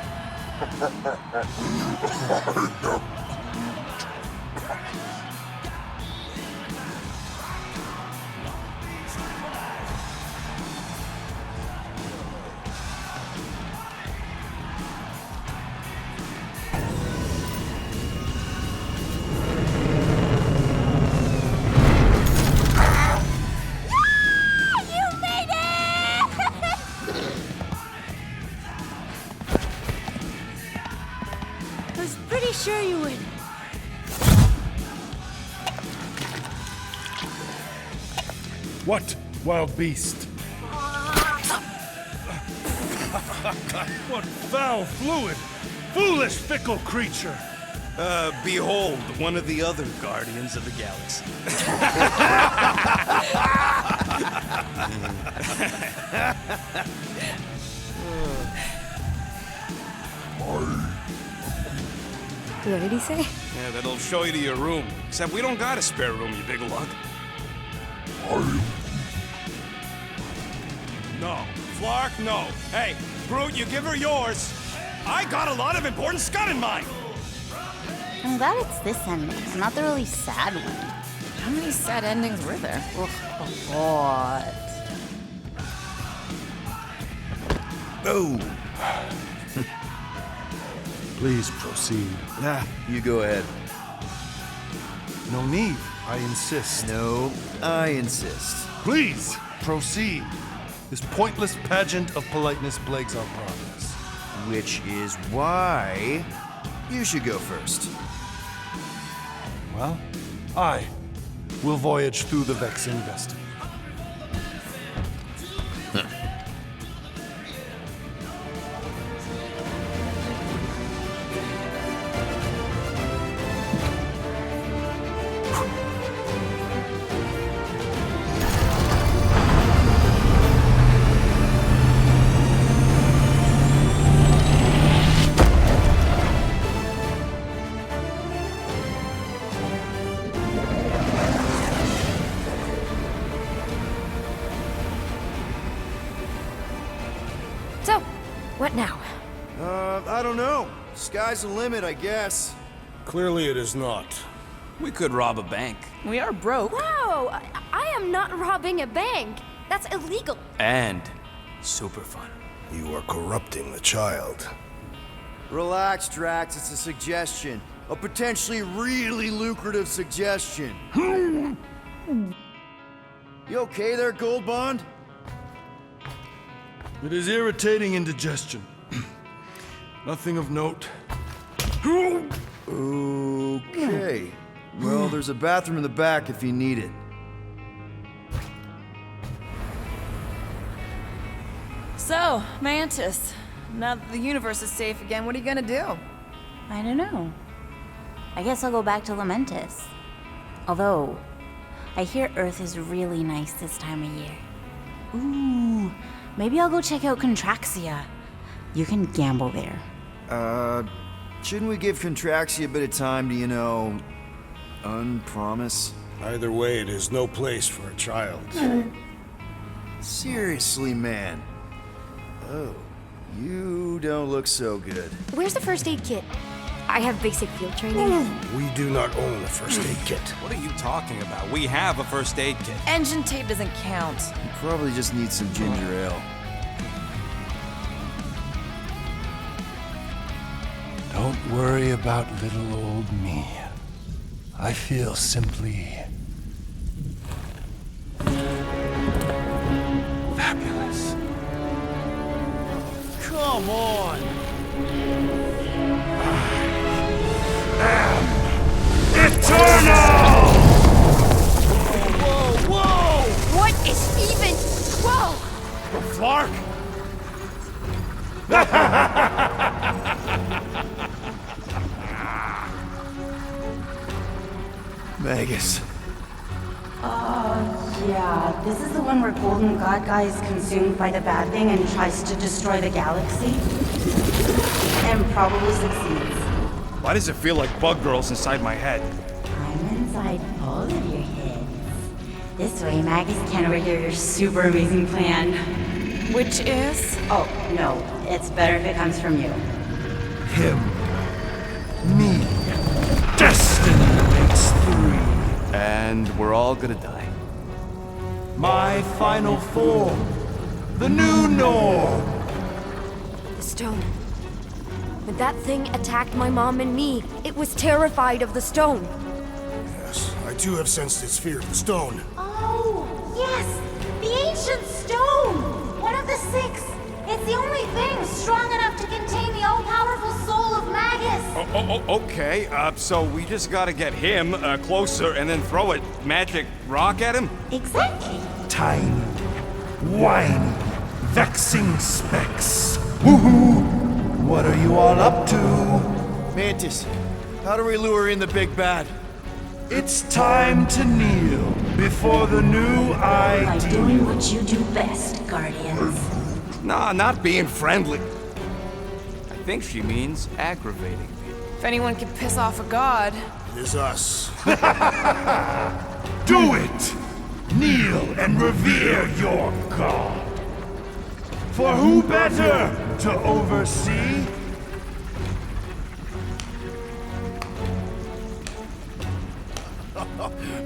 Sure you would.
What, wild beast?
What foul fluid! Foolish, fickle creature!
Behold, one of the other Guardians of the Galaxy.
What did he say?
Yeah, that'll show you to your room. Except we don't got a spare room, you big lug.
No. Flark, no. Hey, Groot, you give her yours. I got a lot of important scud in mind.
I'm glad it's this ending, not the really sad one.
How many sad endings were there?
What?
Oh.
Please proceed.
Nah, you go ahead.
No need. I insist.
No, I insist.
Please proceed. This pointless pageant of politeness plagues our progress.
Which is why you should go first.
Well, I will voyage through the vexing vestibule.
So, what now?
I don't know. Sky's the limit, I guess.
Clearly it is not.
We could rob a bank.
We are broke.
Whoa! I am not robbing a bank. That's illegal.
And super fun.
You are corrupting the child.
Relax, Drax. It's a suggestion. A potentially really lucrative suggestion. You okay there, Gold Bond?
It is irritating indigestion. Nothing of note.
Okay. Well, there's a bathroom in the back if you need it.
So, Mantis, now that the universe is safe again, what are you gonna do?
I don't know. I guess I'll go back to Lamentis. Although, I hear Earth is really nice this time of year. Ooh, maybe I'll go check out Contraxia. You can gamble there.
Shouldn't we give Contraxia a bit of time to, you know, unpromise?
Either way, it is no place for a child.
Seriously, man. Oh, you don't look so good.
Where's the first aid kit? I have basic field training.
We do not own a first aid kit.
What are you talking about? We have a first aid kit.
Engine tape doesn't count.
You probably just need some ginger ale.
Don't worry about little old me. I feel simply fabulous.
Come on!
Eternal!
Whoa, whoa!
What is even? Whoa!
Flark?
Magus.
Yeah, this is the one where Golden God Guy is consumed by the bad thing and tries to destroy the galaxy. And probably succeeds.
Why does it feel like bug girls inside my head?
I'm inside both of your heads. This way, Magus can overhear your super amazing plan.
Which is?
Oh, no. It's better if it comes from you.
Him. Me. Destiny makes three.
And we're all gonna die.
My final form. The new norm.
The stone. When that thing attacked my mom and me, it was terrified of the stone.
Yes, I too have sensed its fear of the stone.
Oh, yes! The ancient stone! One of the six! It's the only thing strong enough to contain the all-powerful soul of Magus!
Okay, so we just gotta get him closer and then throw a magic rock at him?
Exactly.
Tiny, whiny, vexing specks. Woohoo! What are you all up to?
Mantis, how do we lure in the big bad?
It's time to kneel before the new
By
idea.
doing what you do best, Guardians.
Nah, not being friendly. I think she means aggravating people.
If anyone can piss off a god.
It is us.
Do it! Kneel and revere your god. For who better to oversee?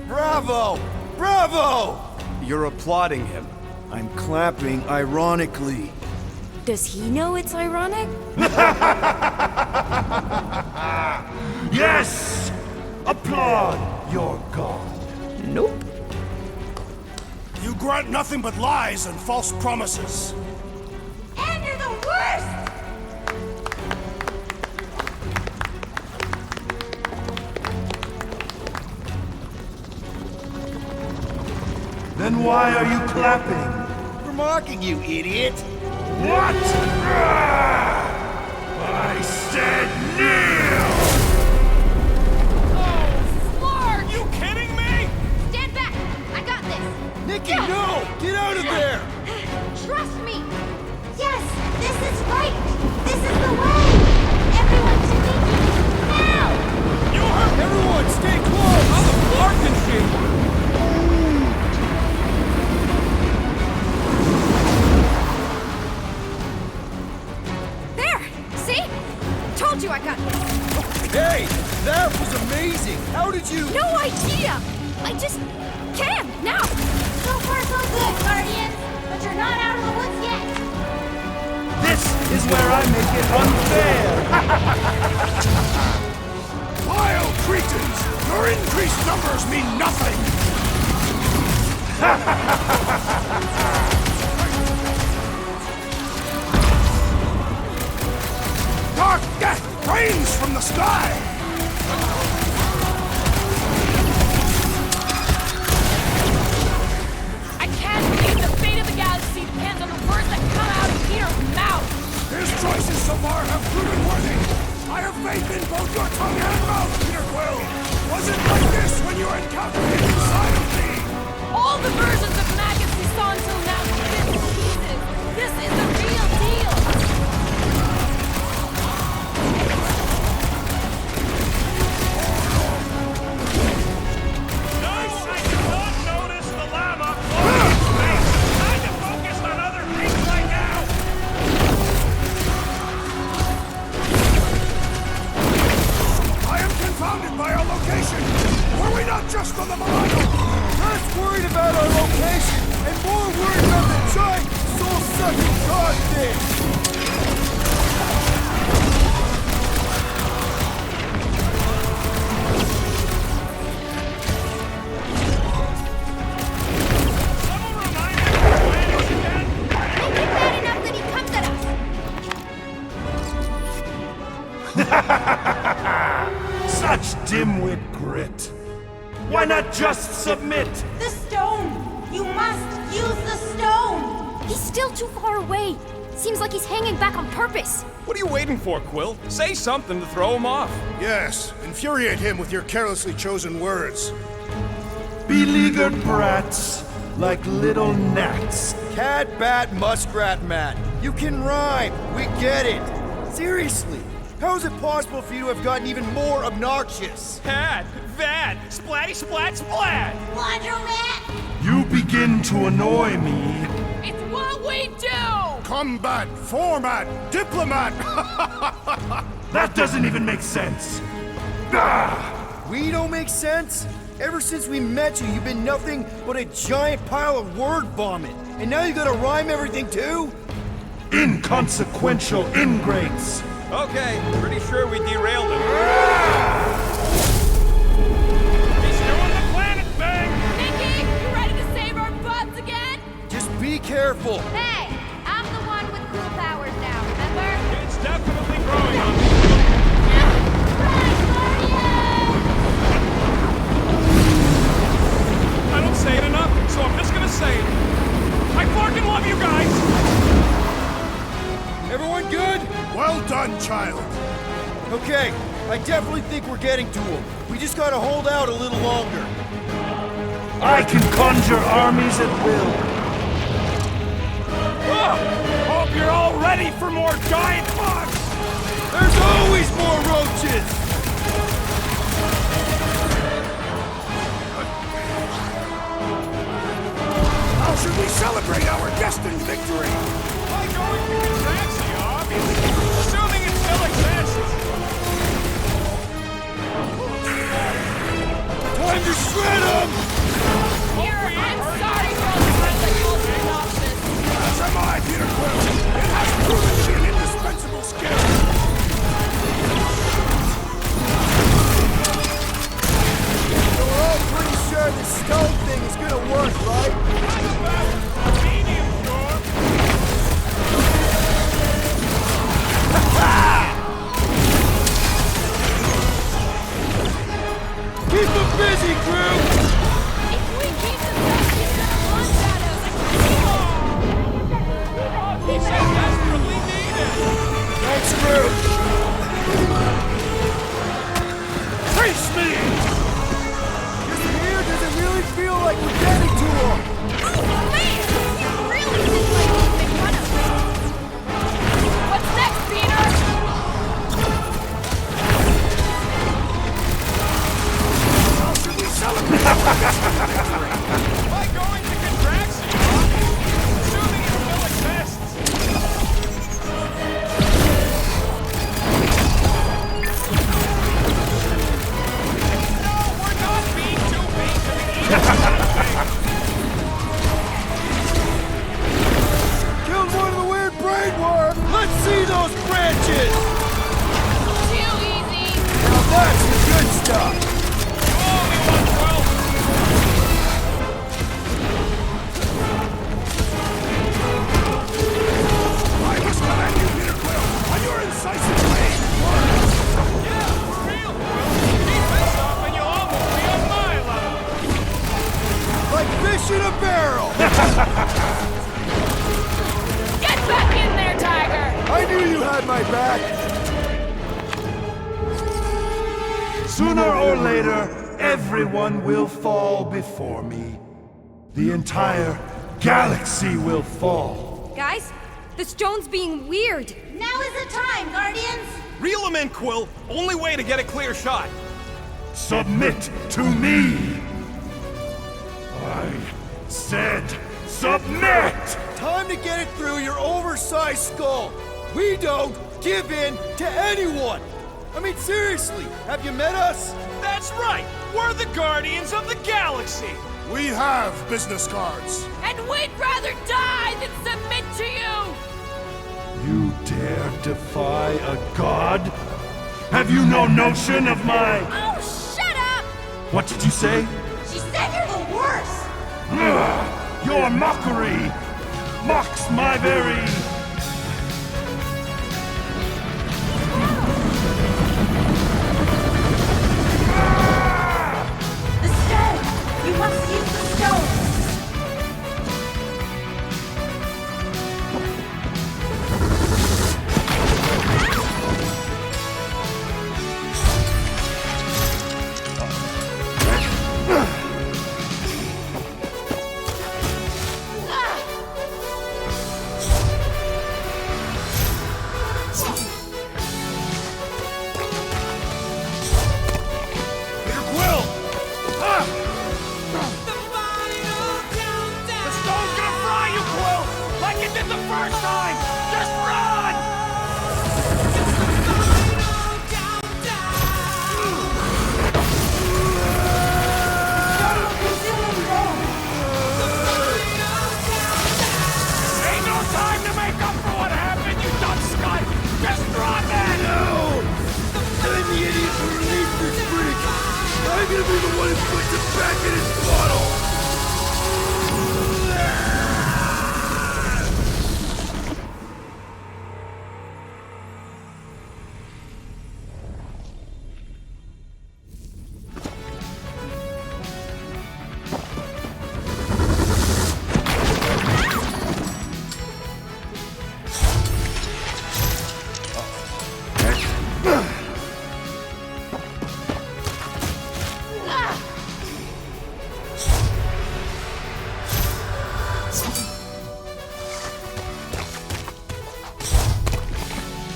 Bravo! Bravo!
You're applauding him.
I'm clapping ironically.
Does he know it's ironic?
Yes! Applaud your god.
Nope. You grant nothing but lies and false promises.
And you're the worst!
Then why are you clapping?
We're mocking you, idiot!
What? I said kneel!
Oh, Flark! You kidding me?
Stand back! I got this!
Nikki, no! Get out of there!
Trust me! Yes, this is right! This is the way! Everyone to Nikki! Now!
You hurt! Everyone, stay close!
How the Flark can she?
Told you I got this!
Hey! That was amazing! How did you...
No idea! I just... can, now!
So far so good, Guardians! But you're not out of the woods yet!
This is where I make it unfair!
Vile Cretans! Your increased numbers mean nothing! Dark death rains from the sky!
I can't believe the fate of the galaxy depends on the words that come out of Peter's mouth!
His choices so far have proven worthy! I have faith in both your tongue and mouth, Peter Quill! Was it like this when you encountered it inside of me?
All the versions of maggots we saw until now have been pieces! This is the real deal!
By our location! Were we not just on the Milano?
Less worried about our location and more worried about the giant soul-sucking god thing!
Someone remind me what the plan is again? Make it bad enough that he comes at us!
Such dimwit grit. Why not just submit?
The stone! You must use the stone!
He's still too far away. Seems like he's hanging back on purpose.
What are you waiting for, Quill? Say something to throw him off.
Yes, infuriate him with your carelessly chosen words.
Beleaguered brats, like little gnats.
Cat, bat, muskrat, mat. You can rhyme. We get it. Seriously. How is it possible for you to have gotten even more obnoxious?
Hat, vad, splatty splat splat!
Laundromat!
You begin to annoy me.
It's what we do!
Combat, format, diplomat!
That doesn't even make sense.
We don't make sense? Ever since we met you, you've been nothing but a giant pile of word vomit. And now you gotta rhyme everything too?
Inconsequential ingrates.
Okay, pretty sure we derailed him.
He's doing the planet thing!
Nikki, you ready to save our butts again?
Just be careful.
Hey, I'm the one with cool powers now, remember?
It's definitely growing on me. I don't say it enough, so I'm just gonna say it. I fucking love you guys!
Everyone good?
Well done, child.
Okay, I definitely think we're getting to him. We just gotta hold out a little longer.
I can conjure armies at will.
Hope you're all ready for more giant bugs!
There's always more roaches!
How should we celebrate our destined victory?
By going to Kazaxia, obviously. Assuming it still exists.
Time to shred them!
Here, I'm sorry for all the times I called you obnoxious.
As am I, Peter Quill. It has proven
Keep them busy, crew!
If we keep them busy, they'll run shadows. He said desperately needed.
Thanks, crew! Face me! Just here, does it really feel like we're getting to him?
Oh, man! You really did like to make fun of me. What's next, Peter?
How should we celebrate?
By going to Contraction, assuming it still exists. No, we're not being too big to be
Killed one of the weird brain worm! Let's see those branches!
Too easy.
Now that's the good stuff!
I must command you, Peter Quill, on your incisive blade!
Yeah, for real, Quill. Keep this up and you'll almost be on my level.
Like fish in a barrel!
Get back in there, Tiger!
I knew you had my back!
Sooner or later, everyone will fall before me. The entire galaxy will fall.
Guys, the stone's being weird.
Now is the time, Guardians!
Reel him in, Quill. Only way to get a clear shot.
Submit to me! I said submit!
Time to get it through your oversized skull! We don't give in to anyone! I mean, seriously, have you met us?
That's right. We're the Guardians of the Galaxy.
We have business cards.
And we'd rather die than submit to you!
You dare defy a god? Have you no notion of my...
Oh, shut up!
What did you say?
She said you're the worst!
Your mockery mocks my very...
The stone! You must use the stone!
Peter Quill! Ah!
The stone's gonna fry you, Quill, like it did the first time. Just run! Ain't no time to make up for what happened, you dumb scut. Just run, man.
No! I'm the idiot who released this freak! I'm gonna be the one who puts it back in his bottle!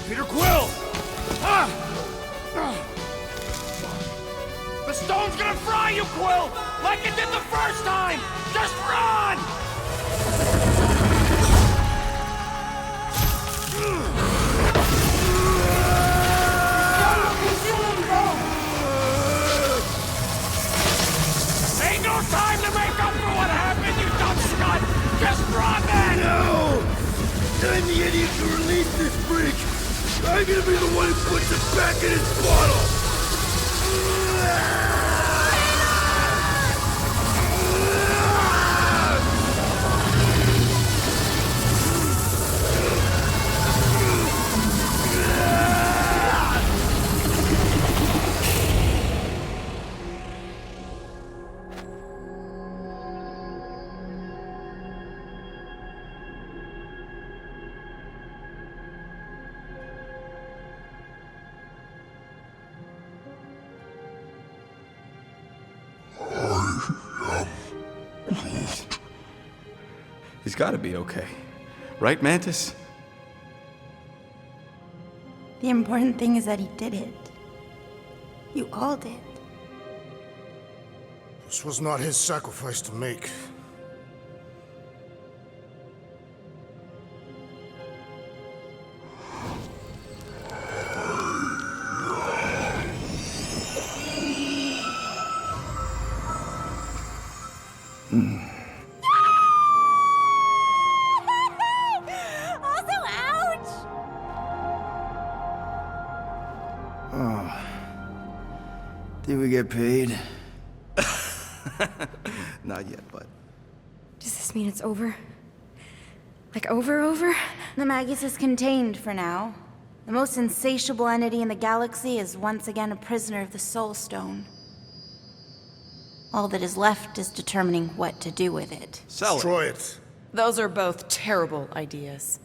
Peter Quill! Ah! The stone's gonna fry you, Quill! Like it did the first time! Just run! Ain't no time to make up for what happened, you dumb scut! Just run, man!
No! I'm the idiot who released this freak! I'm gonna be the one who puts it back in his bottle!
gotta be okay. Right, Mantis?
The important thing is that he did it. You all did.
This was not his sacrifice to make.
Also, ouch!
Oh. Did we get paid?
Not yet, but...
Does this mean it's over? Like over?
The Magus is contained for now. The most insatiable entity in the galaxy is once again a prisoner of the Soul Stone. All that is left is determining what to do with it.
Destroy it.
Those are both terrible ideas.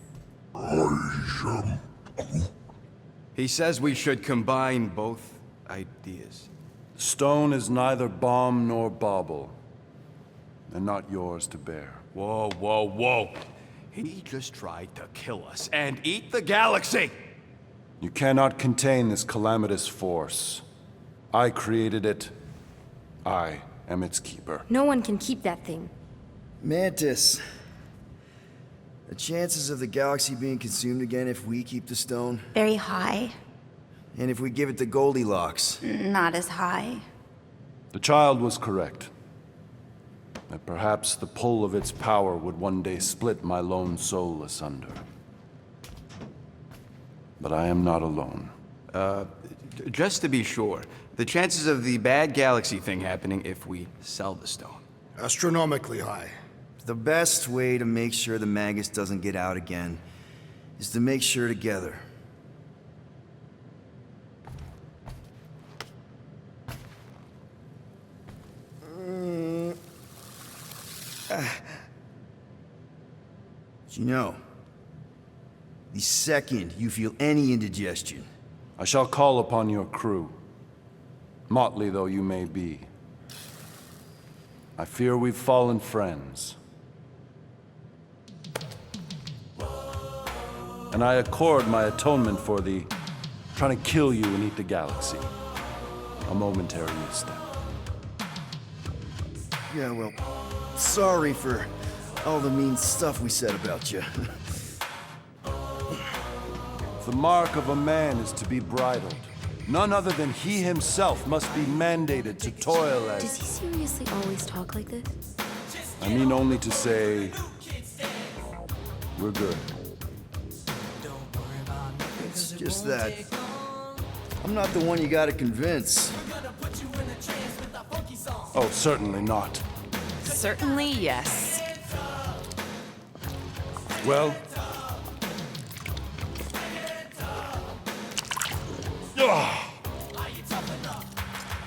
He says we should combine both ideas.
Stone is neither bomb nor bauble, and not yours to bear.
Whoa, whoa, whoa. He just tried to kill us and eat the galaxy!
You cannot contain this calamitous force. I created it. I am its keeper.
No one can keep that thing.
Mantis. The chances of the galaxy being consumed again if we keep the stone?
Very high.
And if we give it to Goldilocks?
Not as high.
The child was correct. That perhaps the pull of its power would one day split my lone soul asunder. But I am not alone.
Just to be sure, the chances of the bad galaxy thing happening if we sell the stone?
Astronomically high.
The best way to make sure the Magus doesn't get out again is to make sure together. You know, the second you feel any indigestion,
I shall call upon your crew, motley though you may be. I fear we've fallen friends. And I accord my atonement for the trying to kill you and eat the galaxy. A momentary misstep.
yeah, well, sorry for all the mean stuff we said about you.
The mark of a man is to be bridled. None other than he himself must be mandated to toil as...
Does he seriously always talk like this?
I mean only to say... we're good.
It's just that I'm not the one you gotta convince.
Oh, certainly not.
Certainly, yes.
Well... Ugh.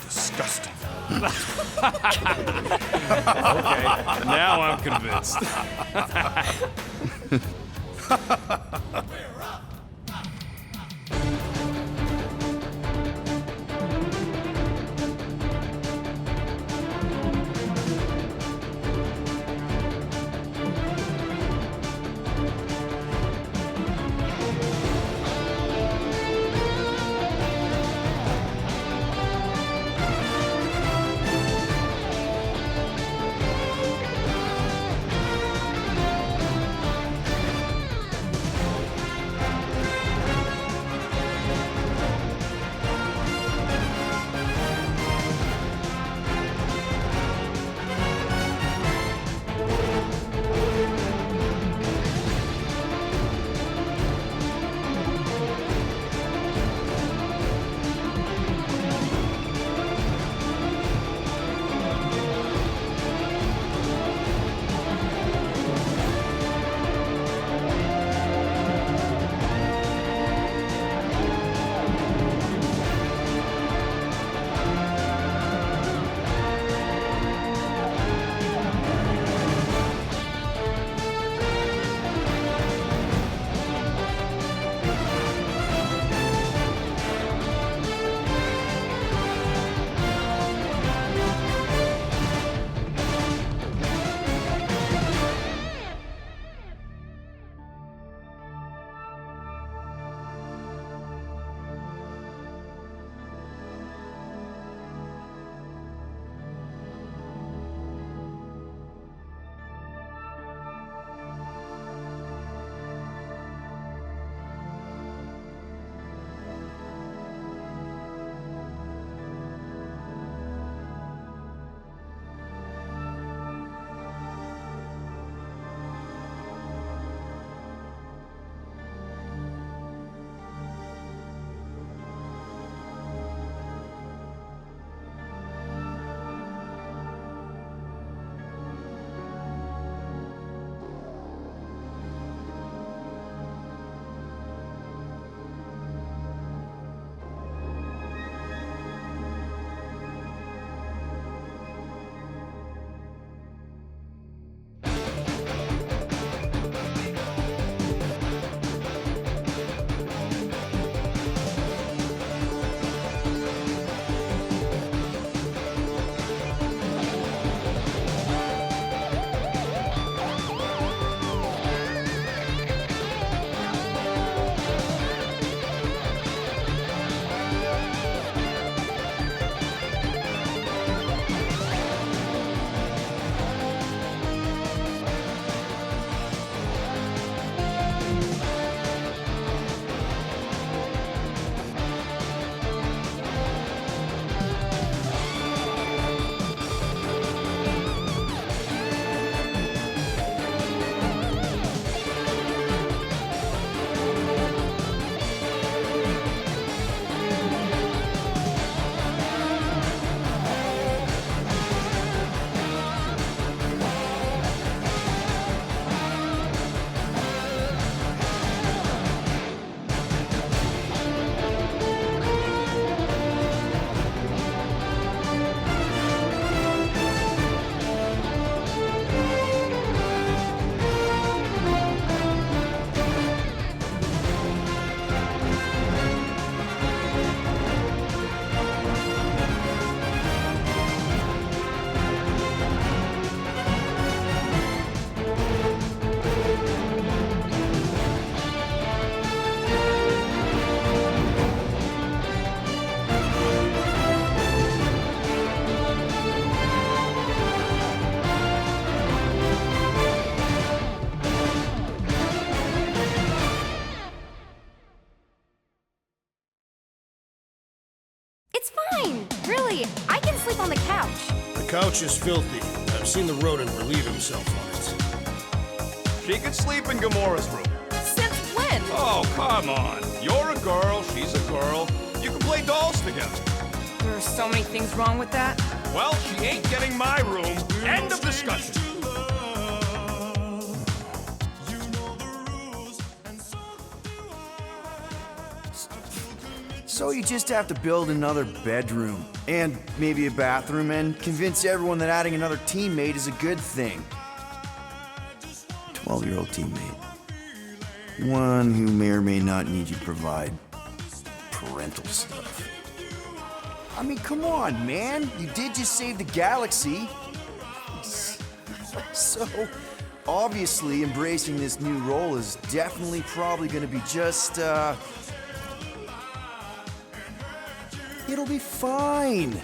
Disgusting.
Okay, now I'm convinced.
It's fine. Really, I can sleep on the couch.
The couch is filthy. I've seen the rodent relieve himself on it.
She could sleep in Gamora's room.
Since when?
Oh, come on. You're a girl, she's a girl. You can play dolls together.
There are so many things wrong with that.
Well, she ain't getting my room. End of discussion.
So you just have to build another bedroom, and maybe a bathroom, and convince everyone that adding another teammate is a good thing. 12-year-old teammate. One who may or may not need you to provide parental stuff. I mean, come on, man. You did just save the galaxy. So, obviously, embracing this new role is definitely probably gonna be just, it'll be fine.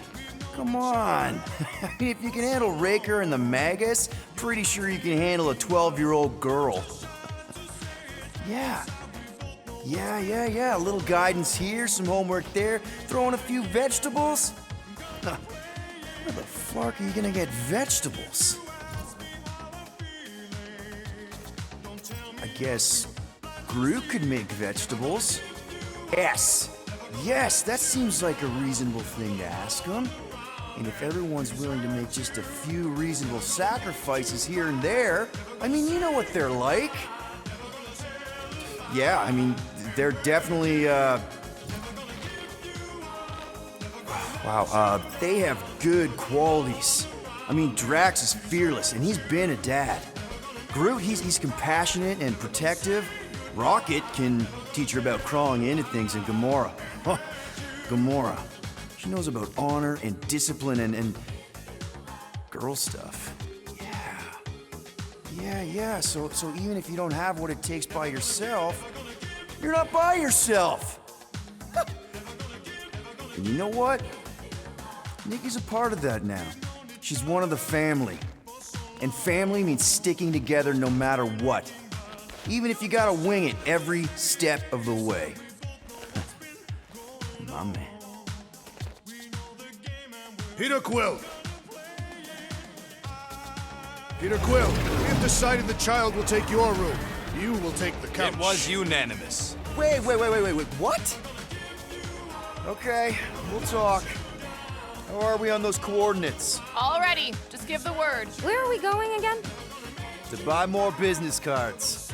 Come on. I mean, if you can handle Raker and the Magus, pretty sure you can handle a 12-year-old girl. Yeah. A little guidance here, some homework there, throw in a few vegetables. Where the fuck are you gonna get vegetables? I guess Groot could make vegetables. Yes, that seems like a reasonable thing to ask him. And if everyone's willing to make just a few reasonable sacrifices here and there, I mean, you know what they're like. Yeah, I mean, they're definitely, wow, they have good qualities. I mean, Drax is fearless, and he's been a dad. Groot, he's compassionate and protective. Rocket can teach her about crawling into things, and Gamora. Gamora. She knows about honor and discipline and girl stuff. Yeah. So even if you don't have what it takes by yourself, you're not by yourself. And you know what? Nikki's a part of that now. She's one of the family. And family means sticking together no matter what. Even if you gotta wing it every step of the way. My man.
Peter Quill! Peter Quill, we have decided the child will take your room. You will take the couch.
It was unanimous.
Wait, what? Okay, we'll talk. How are we on those coordinates?
Already, just give the word.
Where are we going again?
To buy more business cards.